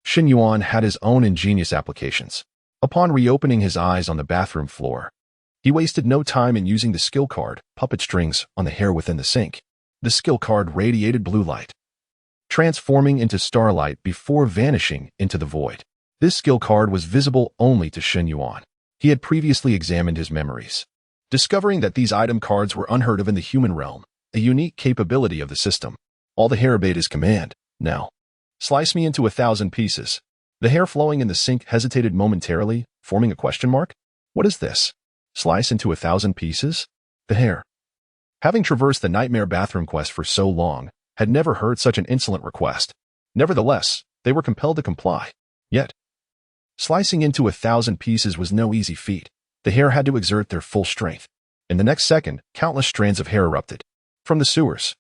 Speaker 1: Shen Yuan had his own ingenious applications. Upon reopening his eyes on the bathroom floor, he wasted no time in using the skill card, Puppet Strings, on the hair within the sink. The skill card radiated blue light, transforming into starlight before vanishing into the void. This skill card was visible only to Shen Yuan. He had previously examined his memories, discovering that these item cards were unheard of in the human realm, a unique capability of the system. All the hair obeyed his command. Now, slice me into 1,000 pieces. The hair flowing in the sink hesitated momentarily, forming a question mark. What is this? Slice into 1,000 pieces? The hair, having traversed the nightmare bathroom quest for so long, had never heard such an insolent request. Nevertheless, they were compelled to comply. Yet, slicing into 1,000 pieces was no easy feat. The hair had to exert their full strength. In the next second, countless strands of hair erupted. From the sewers,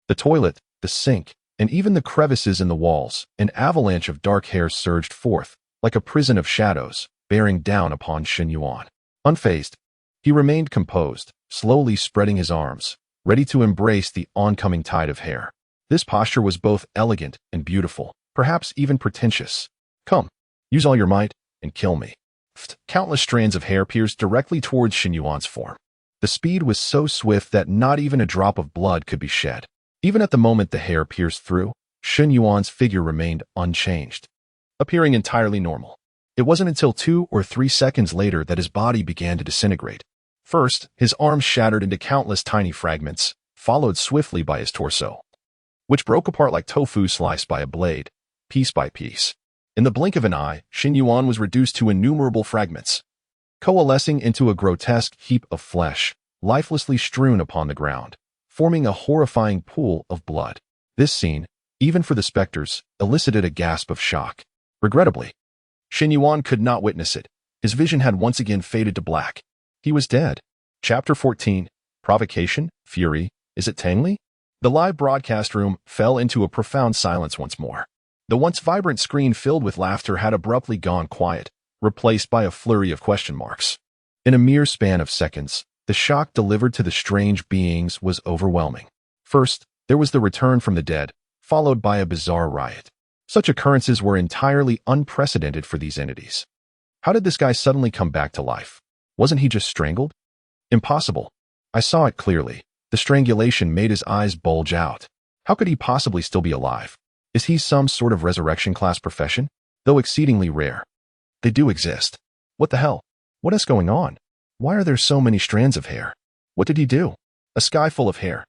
Speaker 1: the toilet, the sink, and even the crevices in the walls, an avalanche of dark hair surged forth, like a prison of shadows, bearing down upon Shen Yuan. Unfazed, he remained composed, slowly spreading his arms, ready to embrace the oncoming tide of hair. This posture was both elegant and beautiful, perhaps even pretentious. Come, use all your might, and kill me. Countless strands of hair pierced directly towards Shen Yuan's form. The speed was so swift that not even a drop of blood could be shed. Even at the moment the hair pierced through, Shen Yuan's figure remained unchanged, appearing entirely normal. It wasn't until 2 or 3 seconds later that his body began to disintegrate, First, his arms shattered into countless tiny fragments, followed swiftly by his torso, which broke apart like tofu sliced by a blade, piece by piece. In the blink of an eye, Shen Yuan was reduced to innumerable fragments, coalescing into a grotesque heap of flesh, lifelessly strewn upon the ground, forming a horrifying pool of blood. This scene, even for the specters, elicited a gasp of shock. Regrettably, Shen Yuan could not witness it. His vision had once again faded to black. He was dead. Chapter 14. Provocation? Fury? Is it Tang Li? The live broadcast room fell into a profound silence once more. The once vibrant screen filled with laughter had abruptly gone quiet, replaced by a flurry of question marks. In a mere span of seconds, the shock delivered to the strange beings was overwhelming. First, there was the return from the dead, followed by a bizarre riot. Such occurrences were entirely unprecedented for these entities. How did this guy suddenly come back to life? Wasn't he just strangled? Impossible. I saw it clearly. The strangulation made his eyes bulge out. How could he possibly still be alive? Is he some sort of resurrection class profession? Though exceedingly rare. They do exist. What the hell? What is going on? Why are there so many strands of hair? What did he do? A sky full of hair.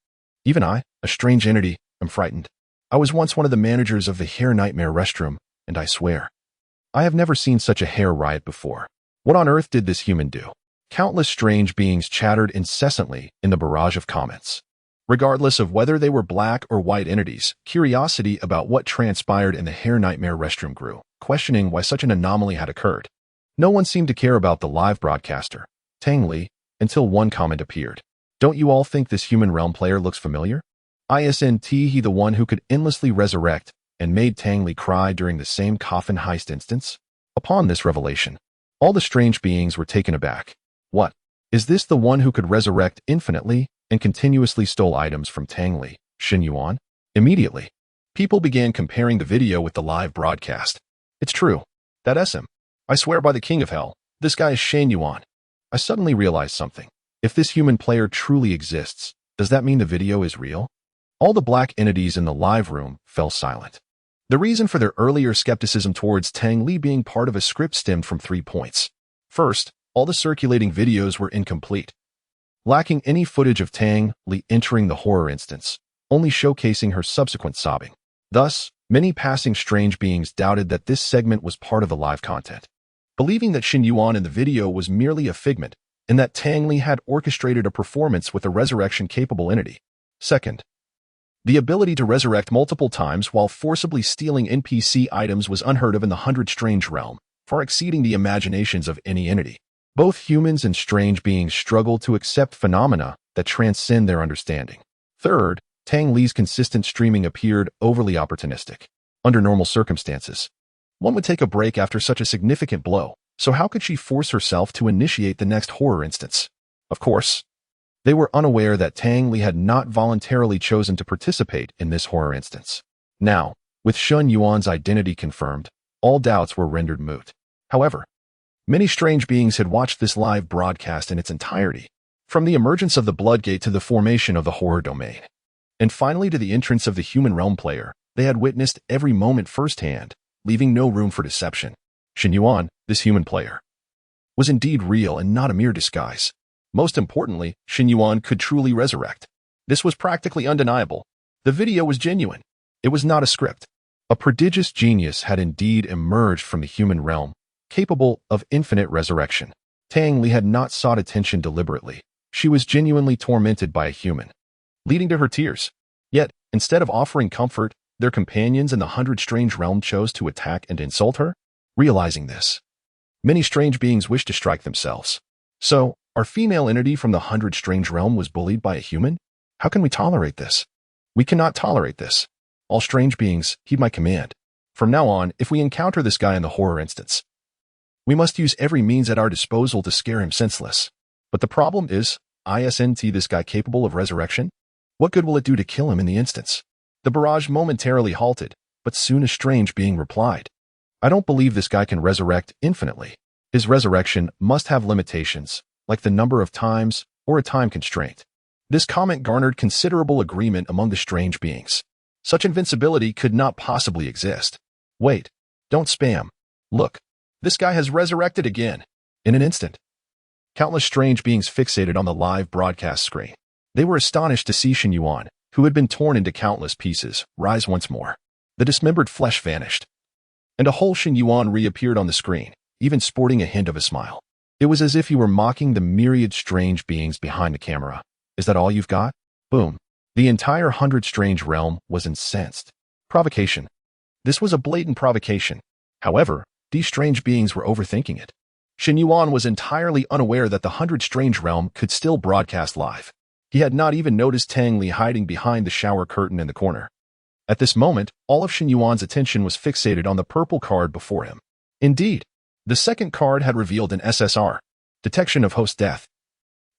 Speaker 1: Even I, a strange entity, am frightened. I was once one of the managers of the Hair Nightmare restroom, and I swear, I have never seen such a hair riot before. What on earth did this human do? Countless strange beings chattered incessantly in the barrage of comments. Regardless of whether they were black or white entities, curiosity about what transpired in the Hair Nightmare restroom grew, questioning why such an anomaly had occurred. No one seemed to care about the live broadcaster, Tang Li, until one comment appeared. Don't you all think this human realm player looks familiar? Isn't he the one who could endlessly resurrect and made Tang Li cry during the same coffin heist instance? Upon this revelation, all the strange beings were taken aback. What? Is this the one who could resurrect infinitely and continuously stole items from Tang Li, Shen Yuan? Immediately, people began comparing the video with the live broadcast. It's true. That's him. I swear by the king of hell, this guy is Shen Yuan. I suddenly realized something. If this human player truly exists, does that mean the video is real? All the black entities in the live room fell silent. The reason for their earlier skepticism towards Tang Li being part of a script stemmed from 3 points. First, all the circulating videos were incomplete, lacking any footage of Tang Li entering the horror instance, only showcasing her subsequent sobbing. Thus, many passing strange beings doubted that this segment was part of the live content, believing that Shen Yuan in the video was merely a figment and that Tang Li had orchestrated a performance with a resurrection-capable entity. Second, the ability to resurrect multiple times while forcibly stealing NPC items was unheard of in the Hundred Strange realm, far exceeding the imaginations of any entity. Both humans and strange beings struggle to accept phenomena that transcend their understanding. Third, Tang Li's consistent streaming appeared overly opportunistic. Under normal circumstances, one would take a break after such a significant blow, so how could she force herself to initiate the next horror instance? Of course, they were unaware that Tang Li had not voluntarily chosen to participate in this horror instance. Now, with Shen Yuan's identity confirmed, all doubts were rendered moot. However, many strange beings had watched this live broadcast in its entirety, from the emergence of the Bloodgate to the formation of the horror domain, and finally to the entrance of the human realm player. They had witnessed every moment firsthand, leaving no room for deception. Shen Yuan, this human player, was indeed real and not a mere disguise. Most importantly, Shen Yuan could truly resurrect. This was practically undeniable. The video was genuine. It was not a script. A prodigious genius had indeed emerged from the human realm, capable of infinite resurrection. Tang Li had not sought attention deliberately. She was genuinely tormented by a human, leading to her tears. Yet, instead of offering comfort, their companions in the Hundred Strange realm chose to attack and insult her. Realizing this, many strange beings wished to strike themselves. So, our female entity from the Hundred Strange realm was bullied by a human? How can we tolerate this? We cannot tolerate this. All strange beings, heed my command. From now on, if we encounter this guy in the horror instance, we must use every means at our disposal to scare him senseless. But the problem is, isn't this guy capable of resurrection? What good will it do to kill him in the instance? The barrage momentarily halted, but soon a strange being replied. I don't believe this guy can resurrect infinitely. His resurrection must have limitations, like the number of times or a time constraint. This comment garnered considerable agreement among the strange beings. Such invincibility could not possibly exist. Wait, don't spam. Look, this guy has resurrected again. In an instant. Countless strange beings fixated on the live broadcast screen. They were astonished to see Shen Yuan, who had been torn into countless pieces, rise once more. The dismembered flesh vanished, and a whole Shen Yuan reappeared on the screen, even sporting a hint of a smile. It was as if he were mocking the myriad strange beings behind the camera. Is that all you've got? Boom. The entire 100 Strange realm was incensed. Provocation. This was a blatant provocation. However, these strange beings were overthinking it. Shen Yuan was entirely unaware that the 100 Strange realm could still broadcast live. He had not even noticed Tang Li hiding behind the shower curtain in the corner. At this moment, all of Shen Yuan's attention was fixated on the purple card before him. Indeed, the second card had revealed an SSR, detection of host death.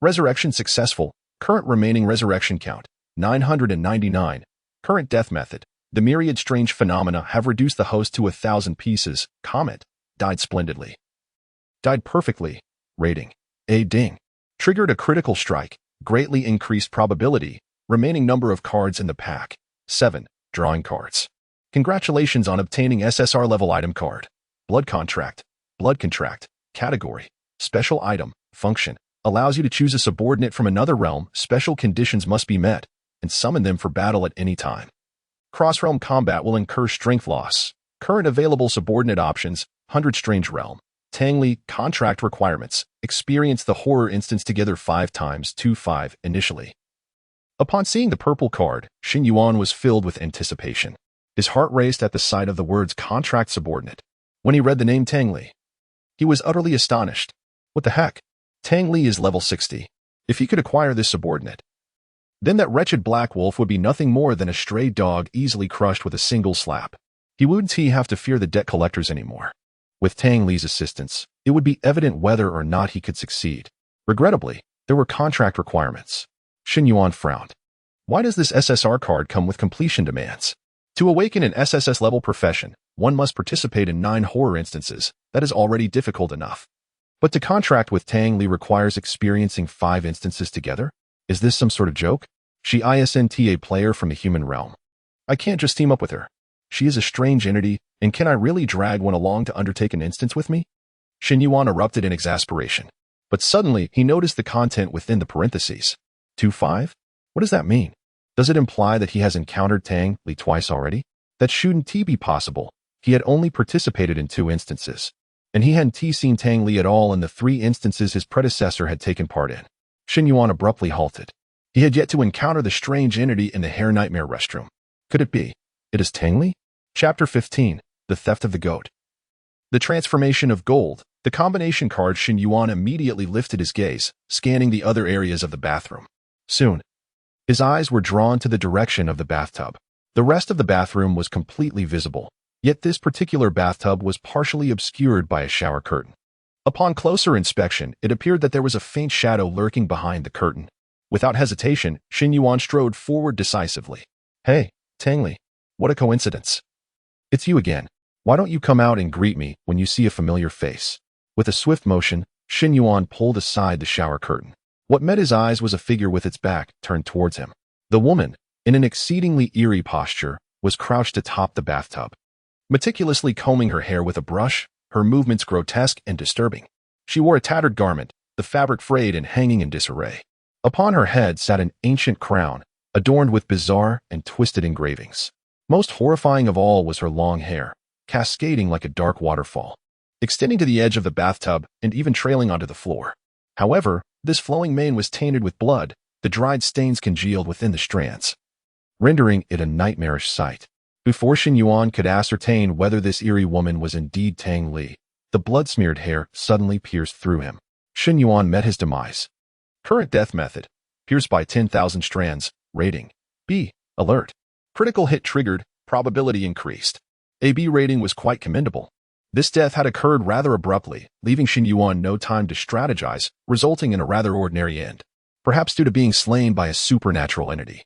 Speaker 1: Resurrection successful, current remaining resurrection count, 999. Current death method, the myriad strange phenomena have reduced the host to 1,000 pieces. Comment, died splendidly. Died perfectly. Rating, A ding. Triggered a critical strike, greatly increased probability, remaining number of cards in the pack, 7, drawing cards. Congratulations on obtaining SSR level item card. Blood contract, category, special item, function, allows you to choose a subordinate from another realm, special conditions must be met, and summon them for battle at any time. Cross-realm combat will incur strength loss. Current available subordinate options, 100 Strange Realm. Tang Li, contract requirements, experience the horror instance together 5 times, 2-5 initially. Upon seeing the purple card, Shen Yuan was filled with anticipation. His heart raced at the sight of the words contract subordinate. When he read the name Tang Li, he was utterly astonished. What the heck? Tang Li is level 60. If he could acquire this subordinate, then that wretched black wolf would be nothing more than a stray dog easily crushed with a single slap. He wouldn't have to fear the debt collectors anymore. With Tang Li's assistance, it would be evident whether or not he could succeed. Regrettably, there were contract requirements. Shen Yuan frowned. Why does this SSR card come with completion demands? To awaken an SSS-level profession, one must participate in 9 horror instances. That is already difficult enough. But to contract with Tang Li requires experiencing 5 instances together? Is this some sort of joke? She isn't a player from the human realm. I can't just team up with her. She is a strange entity, and can I really drag one along to undertake an instance with me? Shen Yuan erupted in exasperation. But suddenly, he noticed the content within the parentheses. 2-5? What does that mean? Does it imply that he has encountered Tang Li twice already? That shouldn't be possible. He had only participated in 2 instances. And he hadn't seen Tang Li at all in the 3 instances his predecessor had taken part in. Shen Yuan abruptly halted. He had yet to encounter the strange entity in the Hair Nightmare restroom. Could it be? It is Tang Li? Chapter 15, The Theft of the Goat. The transformation of gold. The combination card. Shen Yuan immediately lifted his gaze, scanning the other areas of the bathroom. Soon, his eyes were drawn to the direction of the bathtub. The rest of the bathroom was completely visible, yet this particular bathtub was partially obscured by a shower curtain. Upon closer inspection, it appeared that there was a faint shadow lurking behind the curtain. Without hesitation, Shen Yuan strode forward decisively. Hey, Tang Li, what a coincidence. It's you again. Why don't you come out and greet me when you see a familiar face? With a swift motion, Shen Yuan pulled aside the shower curtain. What met his eyes was a figure with its back turned towards him. The woman, in an exceedingly eerie posture, was crouched atop the bathtub, meticulously combing her hair with a brush, her movements grotesque and disturbing. She wore a tattered garment, the fabric frayed and hanging in disarray. Upon her head sat an ancient crown, adorned with bizarre and twisted engravings. Most horrifying of all was her long hair, cascading like a dark waterfall, extending to the edge of the bathtub and even trailing onto the floor. However, this flowing mane was tainted with blood, the dried stains congealed within the strands, rendering it a nightmarish sight. Before Shen Yuan could ascertain whether this eerie woman was indeed Tang Li, the blood-smeared hair suddenly pierced through him. Shen Yuan met his demise. Current death method, pierced by 10,000 strands, rating, B, alert. Critical hit triggered, probability increased. A B rating was quite commendable. This death had occurred rather abruptly, leaving Shen Yuan no time to strategize, resulting in a rather ordinary end, perhaps due to being slain by a supernatural entity.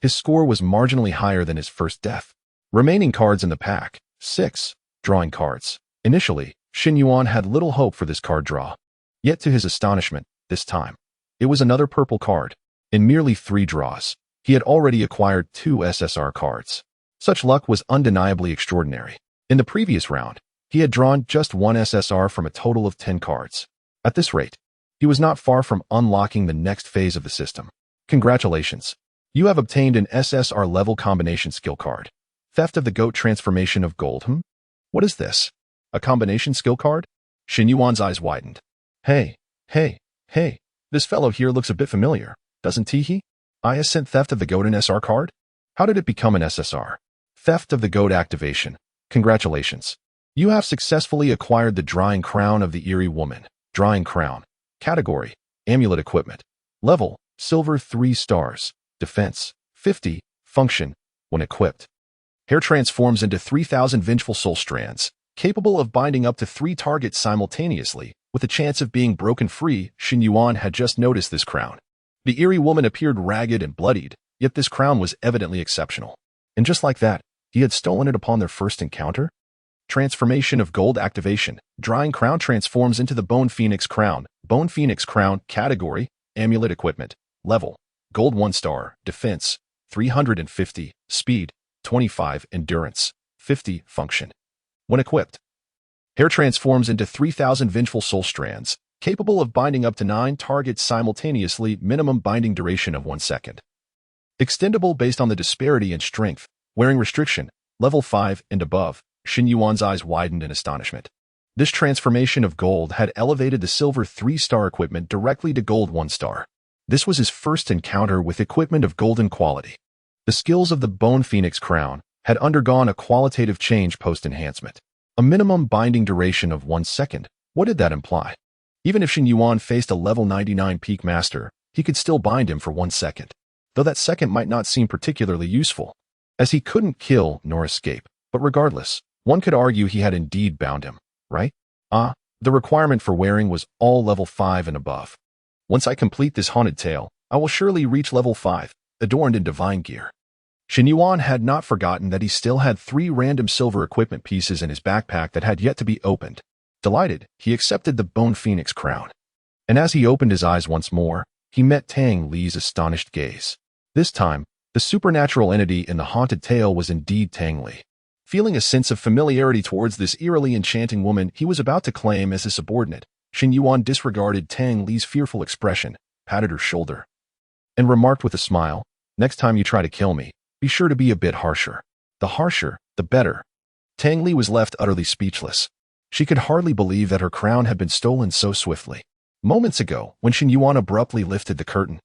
Speaker 1: His score was marginally higher than his first death. Remaining cards in the pack, 6, drawing cards. Initially, Shen Yuan had little hope for this card draw. Yet to his astonishment, this time, it was another purple card. In merely 3 draws, he had already acquired 2 SSR cards. Such luck was undeniably extraordinary. In the previous round, he had drawn just 1 SSR from a total of 10 cards. At this rate, he was not far from unlocking the next phase of the system. Congratulations. You have obtained an SSR level combination skill card. Theft of the Goat Transformation of Gold. What is this? A combination skill card? Shen Yuan's eyes widened. Hey, this fellow here looks a bit familiar, doesn't he? I sent Theft of the Goat an SR card? How did it become an SSR? Theft of the Goat activation. Congratulations. You have successfully acquired the Drying Crown of the Eerie Woman. Drying Crown. Category: Amulet Equipment. Level: Silver 3 stars. Defense: 50. Function: When equipped, hair transforms into 3,000 vengeful soul strands, capable of binding up to 3 targets simultaneously, with a chance of being broken free. Shen Yuan had just noticed this crown. The Eerie Woman appeared ragged and bloodied, yet this crown was evidently exceptional. And just like that, he had stolen it upon their first encounter? Transformation of Gold activation. Drying Crown transforms into the Bone Phoenix Crown. Bone Phoenix Crown. Category: Amulet Equipment. Level: Gold 1 star. Defense: 350. Speed: 25. Endurance: 50. Function: When equipped, hair transforms into 3,000 vengeful soul strands, capable of binding up to 9 targets simultaneously. Minimum binding duration of 1 second. Extendable based on the disparity in strength. Wearing restriction: Level 5 and above. Shen Yuan's eyes widened in astonishment. This transformation of gold had elevated the Silver 3-star equipment directly to Gold 1 star. This was his first encounter with equipment of golden quality. The skills of the Bone Phoenix Crown had undergone a qualitative change post-enhancement. A minimum binding duration of 1 second. What did that imply? Even if Shen Yuan faced a level 99 peak master, he could still bind him for 1 second, though that second might not seem particularly useful, as he couldn't kill nor escape. But regardless, one could argue he had indeed bound him, right? The requirement for wearing was all level 5 and above. Once I complete this haunted tale, I will surely reach level 5, adorned in divine gear. Shen Yuan had not forgotten that he still had 3 random silver equipment pieces in his backpack that had yet to be opened. Delighted, he accepted the Bone Phoenix Crown. And as he opened his eyes once more, he met Tang Li's astonished gaze. This time, the supernatural entity in the haunted tale was indeed Tang Li. Feeling a sense of familiarity towards this eerily enchanting woman he was about to claim as his subordinate, Shen Yuan disregarded Tang Li's fearful expression, patted her shoulder, and remarked with a smile, "Next time you try to kill me, be sure to be a bit harsher. The harsher, the better." Tang Li was left utterly speechless. She could hardly believe that her crown had been stolen so swiftly. Moments ago, when Shen Yuan abruptly lifted the curtain,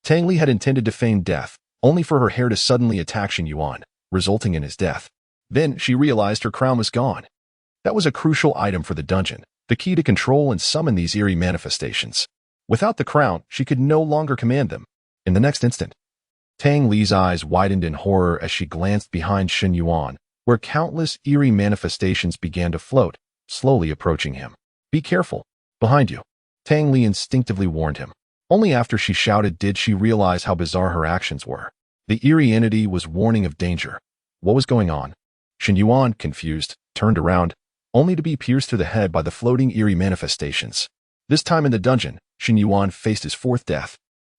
Speaker 1: Tang Li had intended to feign death, only for her hair to suddenly attack Shen Yuan, resulting in his death. Then she realized her crown was gone. That was a crucial item for the dungeon, the key to control and summon these eerie manifestations. Without the crown, she could no longer command them. In the next instant, Tang Li's eyes widened in horror as she glanced behind Shen Yuan, where countless eerie manifestations began to float, slowly approaching him. "Be careful. Behind you," Tang Li instinctively warned him. Only after she shouted did she realize how bizarre her actions were. The eerie entity was warning of danger. What was going on? Shen Yuan, confused, turned around, only to be pierced through the head by the floating eerie manifestations. This time in the dungeon, Shen Yuan faced his 4th death.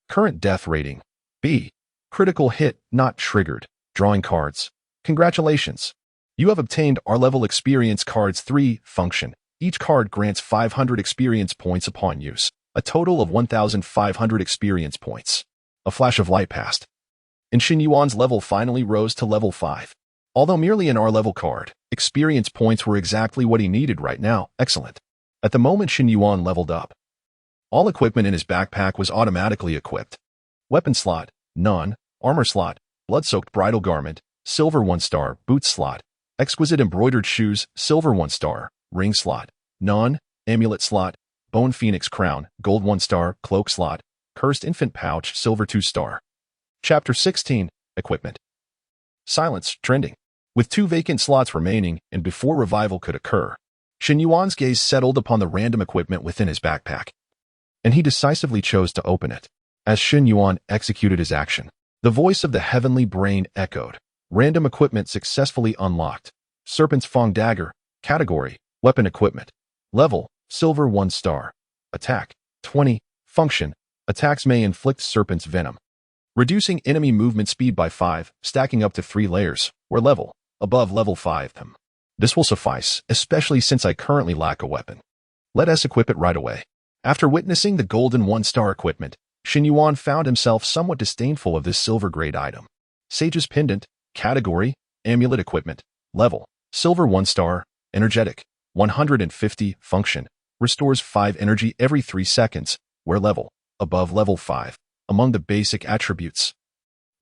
Speaker 1: Current death rating: B. Critical hit not triggered. Drawing cards. Congratulations. You have obtained R-level experience cards 3. Function: Each card grants 500 experience points upon use, a total of 1,500 experience points. A flash of light passed, and Shen Yuan's level finally rose to level 5. Although merely an R-level card, experience points were exactly what he needed right now. Excellent. At the moment Shen Yuan leveled up, all equipment in his backpack was automatically equipped. Weapon slot: none. Armor slot: blood-soaked bridal garment, silver 1 star. Boot slot: exquisite embroidered shoes, silver 1 star. Ring slot: none. Amulet slot: Bone Phoenix Crown, gold 1 star. Cloak slot: cursed infant pouch, silver 2 star. Chapter 16: Equipment. Silence, trending. With 2 vacant slots remaining, and before revival could occur, Shen Yuan's gaze settled upon the random equipment within his backpack, and he decisively chose to open it. As Shen Yuan executed his action, the voice of the heavenly brain echoed. Random equipment successfully unlocked. Serpent's Fang Dagger. Category: Weapon Equipment. Level: Silver 1 star. Attack: 20. Function: Attacks may inflict serpent's venom, reducing enemy movement speed by 5, stacking up to 3 layers, or level, above level 5. This will suffice, especially since I currently lack a weapon. Let us equip it right away. After witnessing the golden one-star equipment, Shen Yuan found himself somewhat disdainful of this silver-grade item. Sage's Pendant, category, amulet equipment, level, silver 1-star, energetic, 150, function, restores 5 energy every 3 seconds, where level, above level 5, among the basic attributes.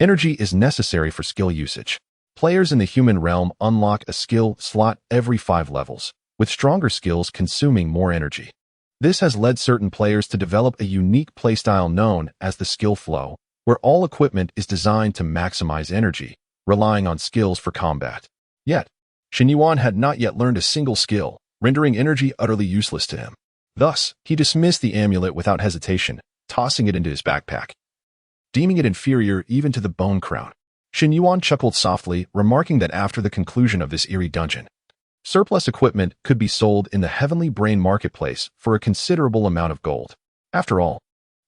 Speaker 1: Energy is necessary for skill usage. Players in the human realm unlock a skill slot every 5 levels, with stronger skills consuming more energy. This has led certain players to develop a unique playstyle known as the skill flow, where all equipment is designed to maximize energy, relying on skills for combat. Yet, Shen Yuan had not yet learned a single skill, rendering energy utterly useless to him. Thus, he dismissed the amulet without hesitation, tossing it into his backpack. Deeming it inferior even to the bone crown, Shen Yuan chuckled softly, remarking that after the conclusion of this eerie dungeon, surplus equipment could be sold in the Heavenly Brain Marketplace for a considerable amount of gold. After all,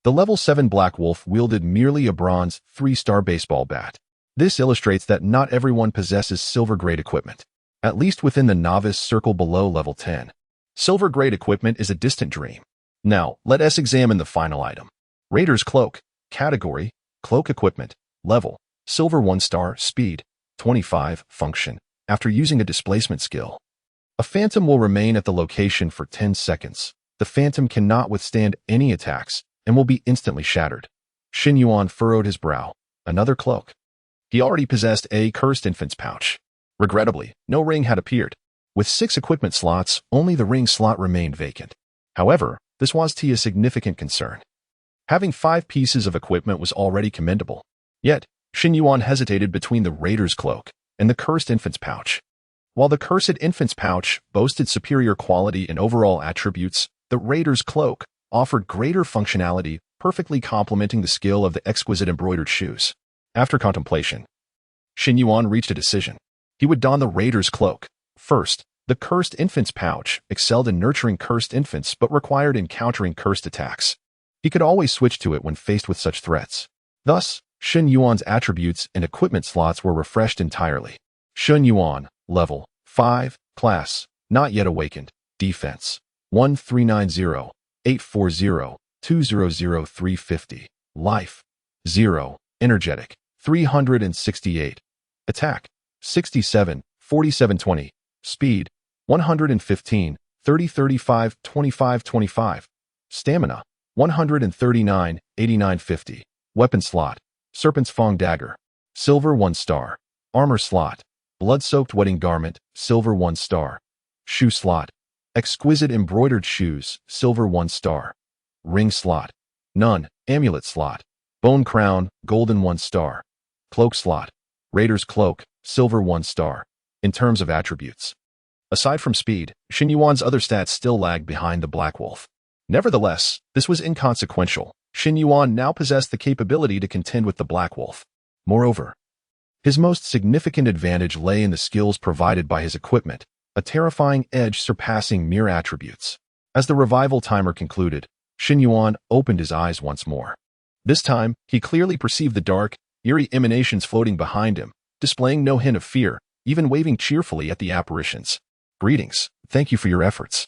Speaker 1: the level 7 Black Wolf wielded merely a bronze 3-star baseball bat. This illustrates that not everyone possesses silver-grade equipment, at least within the novice circle below level 10. Silver-grade equipment is a distant dream. Now, let us examine the final item. Raider's Cloak, category, cloak equipment, level, silver 1-star, speed, 25, function, after using a displacement skill. A phantom will remain at the location for 10 seconds. The phantom cannot withstand any attacks and will be instantly shattered. Shen Yuan furrowed his brow. Another cloak. He already possessed a cursed infant's pouch. Regrettably, no ring had appeared. With 6 equipment slots, only the ring slot remained vacant. However, this was a significant concern. Having 5 pieces of equipment was already commendable. Yet, Shen Yuan hesitated between the Raider's Cloak and the cursed infant's pouch. While the cursed infant's pouch boasted superior quality and overall attributes, the Raider's Cloak offered greater functionality, perfectly complementing the skill of the exquisite embroidered shoes. After contemplation, Shen Yuan reached a decision. He would don the Raider's Cloak. First, the cursed infant's pouch excelled in nurturing cursed infants but required encountering cursed attacks. He could always switch to it when faced with such threats. Thus, Shen Yuan's attributes and equipment slots were refreshed entirely. Shen Yuan, level 5, class, not yet awakened, defense, 1390-840-200-350, life, 0, energetic, 368, attack, 67, 4720, speed, 115, 30-35, 25-25, stamina, 139, 89-50, weapon slot, Serpent's Fang Dagger, silver 1-star, armor slot, blood-soaked wedding garment, silver 1-star, shoe slot, exquisite embroidered shoes, silver 1-star, ring slot, none, amulet slot, bone crown, golden 1-star, cloak slot, Raider's Cloak, silver 1-star. In terms of attributes, aside from speed, Shen Yuan's other stats still lagged behind the Black Wolf. Nevertheless, this was inconsequential. Shen Yuan now possessed the capability to contend with the Black Wolf. Moreover, his most significant advantage lay in the skills provided by his equipment, a terrifying edge surpassing mere attributes. As the revival timer concluded, Shen Yuan opened his eyes once more. This time, he clearly perceived the dark, eerie emanations floating behind him, displaying no hint of fear, even waving cheerfully at the apparitions. Greetings, thank you for your efforts.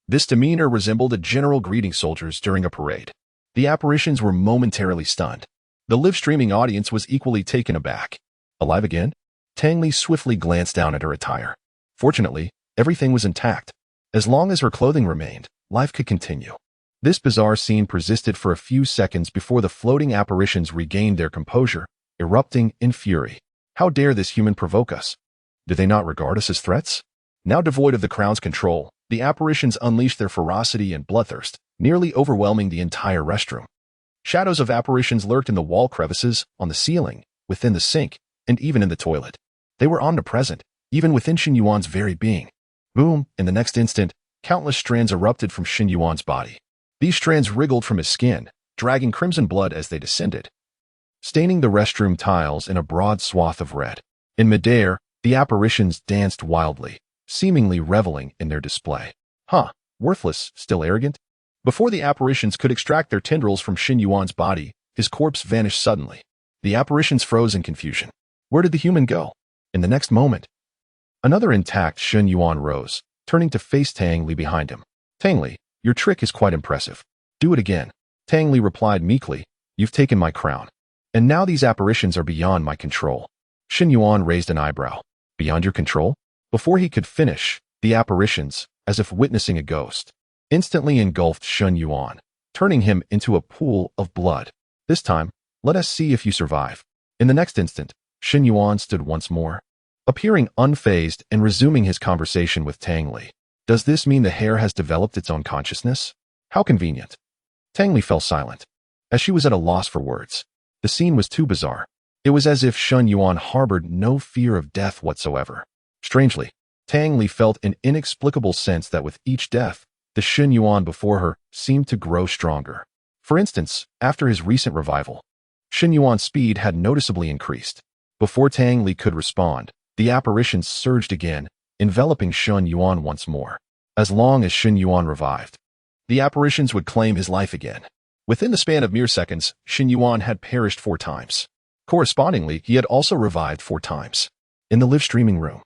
Speaker 1: This demeanor resembled a general greeting soldiers during a parade. The apparitions were momentarily stunned. The live-streaming audience was equally taken aback. Alive again? Tang Li swiftly glanced down at her attire. Fortunately, everything was intact. As long as her clothing remained, life could continue. This bizarre scene persisted for a few seconds before the floating apparitions regained their composure, erupting in fury. How dare this human provoke us? Do they not regard us as threats? Now devoid of the crown's control, the apparitions unleashed their ferocity and bloodthirst, nearly overwhelming the entire restroom. Shadows of apparitions lurked in the wall crevices, on the ceiling, within the sink, and even in the toilet. They were omnipresent, even within Shen Yuan's very being. Boom! In the next instant, countless strands erupted from Shen Yuan's body. These strands wriggled from his skin, dragging crimson blood as they descended, staining the restroom tiles in a broad swath of red. In midair, the apparitions danced wildly, seemingly reveling in their display. Worthless, still arrogant? Before the apparitions could extract their tendrils from Shen Yuan's body, his corpse vanished suddenly. The apparitions froze in confusion. Where did the human go? In the next moment, another intact Shen Yuan rose, turning to face Tang Li behind him. Tang Li, your trick is quite impressive. Do it again. Tang Li replied meekly, "You've taken my crown. And now these apparitions are beyond my control." Shen Yuan raised an eyebrow. Beyond your control? Before he could finish, the apparitions, as if witnessing a ghost, instantly engulfed Shen Yuan, turning him into a pool of blood. This time, let us see if you survive. In the next instant, Shen Yuan stood once more, appearing unfazed and resuming his conversation with Tang Li. Does this mean the hair has developed its own consciousness? How convenient. Tang Li fell silent, as she was at a loss for words. The scene was too bizarre. It was as if Shen Yuan harbored no fear of death whatsoever. Strangely, Tang Li felt an inexplicable sense that with each death, the Shen Yuan before her seemed to grow stronger. For instance, after his recent revival, Shen Yuan's speed had noticeably increased. Before Tang Li could respond, the apparitions surged again, enveloping Shen Yuan once more. As long as Shen Yuan revived, the apparitions would claim his life again. Within the span of mere seconds, Shen Yuan had perished 4 times. Correspondingly, he had also revived 4 times. In the live streaming room,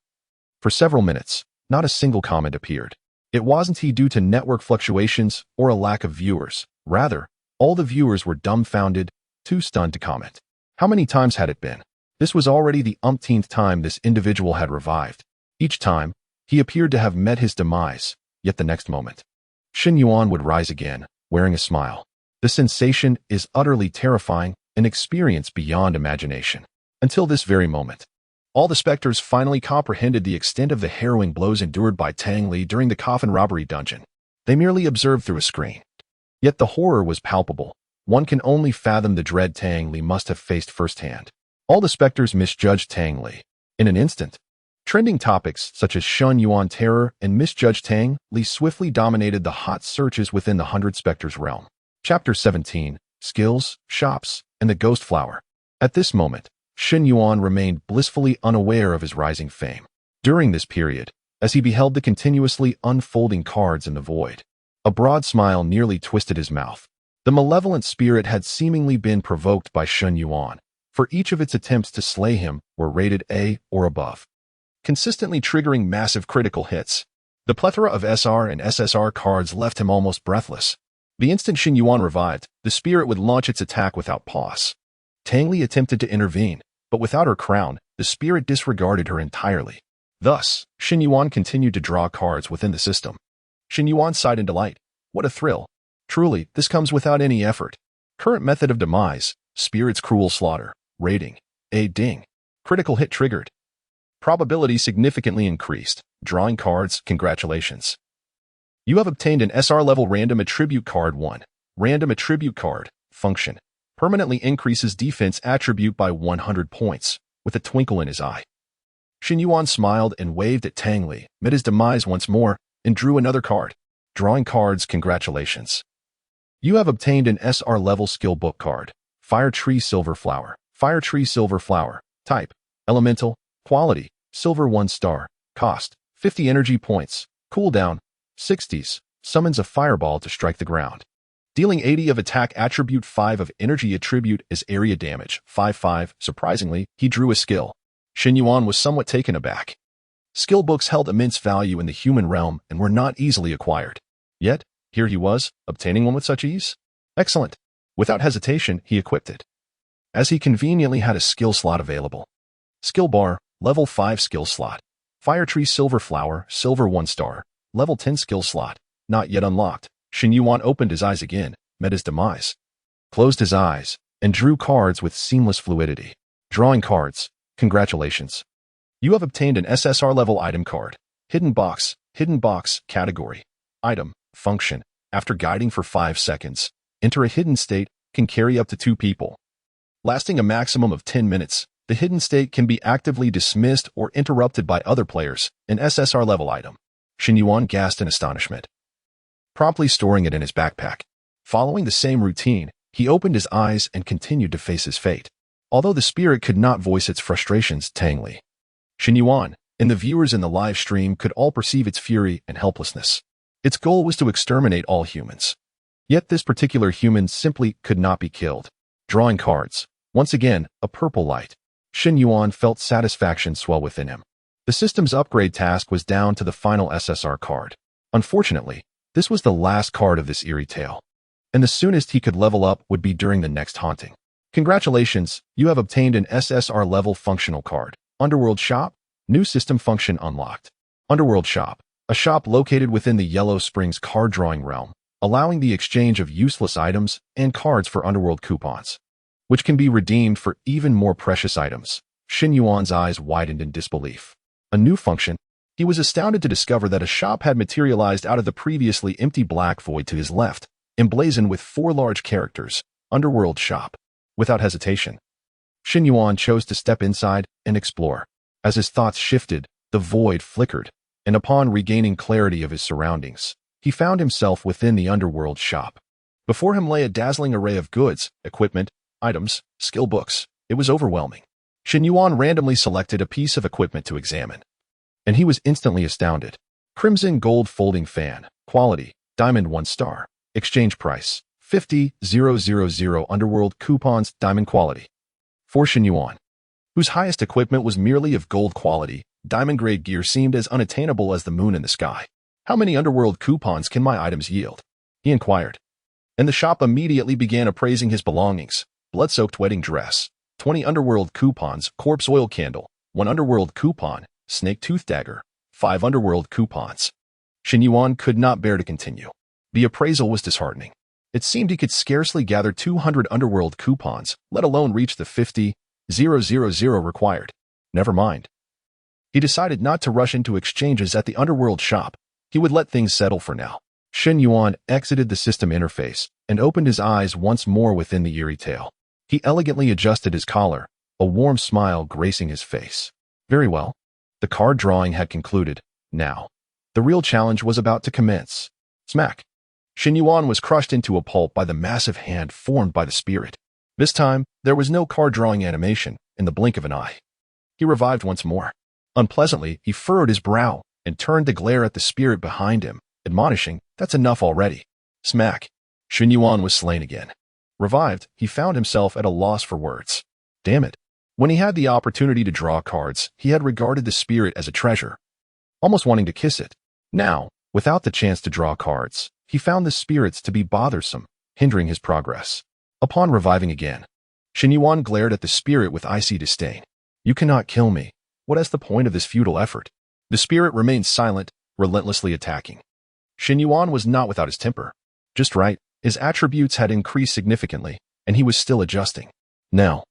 Speaker 1: for several minutes, not a single comment appeared. It wasn't due to network fluctuations or a lack of viewers. Rather, all the viewers were dumbfounded, too stunned to comment. How many times had it been? This was already the umpteenth time this individual had revived. Each time, he appeared to have met his demise, yet the next moment, Shen Yuan would rise again, wearing a smile. The sensation is utterly terrifying, an experience beyond imagination. Until this very moment, all the specters finally comprehended the extent of the harrowing blows endured by Tang Li during the coffin robbery dungeon. They merely observed through a screen. Yet the horror was palpable. One can only fathom the dread Tang Li must have faced firsthand. All the specters misjudged Tang Li. In an instant, trending topics such as Shen Yuan terror and misjudged Tang Li swiftly dominated the hot searches within the 100 Specters realm. Chapter 17, Skills, Shops, and the Ghost Flower. At this moment, Shen Yuan remained blissfully unaware of his rising fame. During this period, as he beheld the continuously unfolding cards in the void, a broad smile nearly twisted his mouth. The malevolent spirit had seemingly been provoked by Shen Yuan, for each of its attempts to slay him were rated A or above, consistently triggering massive critical hits. The plethora of SR and SSR cards left him almost breathless. The instant Shen Yuan revived, the spirit would launch its attack without pause. Tang Li attempted to intervene, but without her crown, the spirit disregarded her entirely. Thus, Shen Yuan continued to draw cards within the system. Shen Yuan sighed in delight. What a thrill. Truly, this comes without any effort. Current method of demise, spirit's cruel slaughter. Rating, A ding. Critical hit triggered. Probability significantly increased. Drawing cards, congratulations. You have obtained an SR level random attribute card 1. Random attribute card. Function. Permanently increases defense attribute by 100 points, with a twinkle in his eye. Shen Yuan smiled and waved at Tang Li, met his demise once more, and drew another card. Drawing cards, congratulations. You have obtained an SR level skill book card. Fire Tree Silver Flower. Fire Tree Silver Flower. Type, Elemental. Quality, Silver 1 star. Cost, 50 energy points. Cooldown, 60s. Summons a fireball to strike the ground. Dealing 80 of attack attribute 5 of energy attribute as area damage, 5/5. Surprisingly, he drew a skill. Shen Yuan was somewhat taken aback. Skill books held immense value in the human realm and were not easily acquired. Yet, here he was, obtaining one with such ease. Excellent. Without hesitation, he equipped it, as he conveniently had a skill slot available. Skill bar, level 5 skill slot. Fire Tree Silver Flower, Silver 1 star. Level 10 skill slot. Not yet unlocked. Shen Yuan opened his eyes again, met his demise, closed his eyes, and drew cards with seamless fluidity. Drawing cards, congratulations. You have obtained an SSR level item card. Hidden box, category. Item, function. After guiding for 5 seconds, enter a hidden state, can carry up to 2 people. Lasting a maximum of 10 minutes, the hidden state can be actively dismissed or interrupted by other players. An SSR level item. Shen Yuan gasped in astonishment, promptly storing it in his backpack. Following the same routine, he opened his eyes and continued to face his fate. Although the spirit could not voice its frustrations, Tang Li, Shen Yuan, and the viewers in the live stream could all perceive its fury and helplessness. Its goal was to exterminate all humans. Yet this particular human simply could not be killed. Drawing cards. Once again, a purple light. Shen Yuan felt satisfaction swell within him. The system's upgrade task was down to the final SSR card. Unfortunately, this was the last card of this eerie tale. and the soonest he could level up would be during the next haunting. Congratulations, you have obtained an SSR level functional card. Underworld Shop, new system function unlocked. Underworld Shop, a shop located within the Yellow Springs card drawing realm, allowing the exchange of useless items and cards for Underworld coupons, which can be redeemed for even more precious items. Shen Yuan's eyes widened in disbelief. A new function? He was astounded to discover that a shop had materialized out of the previously empty black void to his left, emblazoned with 4 large characters, Underworld Shop. Without hesitation, Shen Yuan chose to step inside and explore. As his thoughts shifted, the void flickered, and upon regaining clarity of his surroundings, he found himself within the Underworld Shop. Before him lay a dazzling array of goods, equipment, items, skill books. It was overwhelming. Shen Yuan randomly selected a piece of equipment to examine, and he was instantly astounded. Crimson gold folding fan, quality, diamond 1 star, exchange price, 50,000 Underworld coupons, diamond quality. For Shen Yuan, whose highest equipment was merely of gold quality, diamond-grade gear seemed as unattainable as the moon in the sky. How many Underworld coupons can my items yield? He inquired. And the shop immediately began appraising his belongings. Blood-soaked wedding dress, 20 Underworld coupons, corpse oil candle, 1 Underworld coupon, snake tooth dagger, 5 Underworld coupons. Shen Yuan could not bear to continue. The appraisal was disheartening. It seemed he could scarcely gather 200 Underworld coupons, let alone reach the 50,000 required. Never mind. He decided not to rush into exchanges at the Underworld Shop. He would let things settle for now. Shen Yuan exited the system interface and opened his eyes once more within the eerie tale. He elegantly adjusted his collar, a warm smile gracing his face. Very well. The card drawing had concluded. Now, the real challenge was about to commence. Smack. Shen Yuan was crushed into a pulp by the massive hand formed by the spirit. This time, there was no card drawing animation in the blink of an eye. He revived once more. Unpleasantly, he furrowed his brow and turned to glare at the spirit behind him, admonishing, "That's enough already." Smack. Shen Yuan was slain again. Revived, he found himself at a loss for words. Damn it. When he had the opportunity to draw cards, he had regarded the spirit as a treasure, almost wanting to kiss it. Now, without the chance to draw cards, he found the spirits to be bothersome, hindering his progress. Upon reviving again, Shen Yuan glared at the spirit with icy disdain. You cannot kill me. What is the point of this futile effort? The spirit remained silent, relentlessly attacking. Shen Yuan was not without his temper. Just right, his attributes had increased significantly, and he was still adjusting. Now,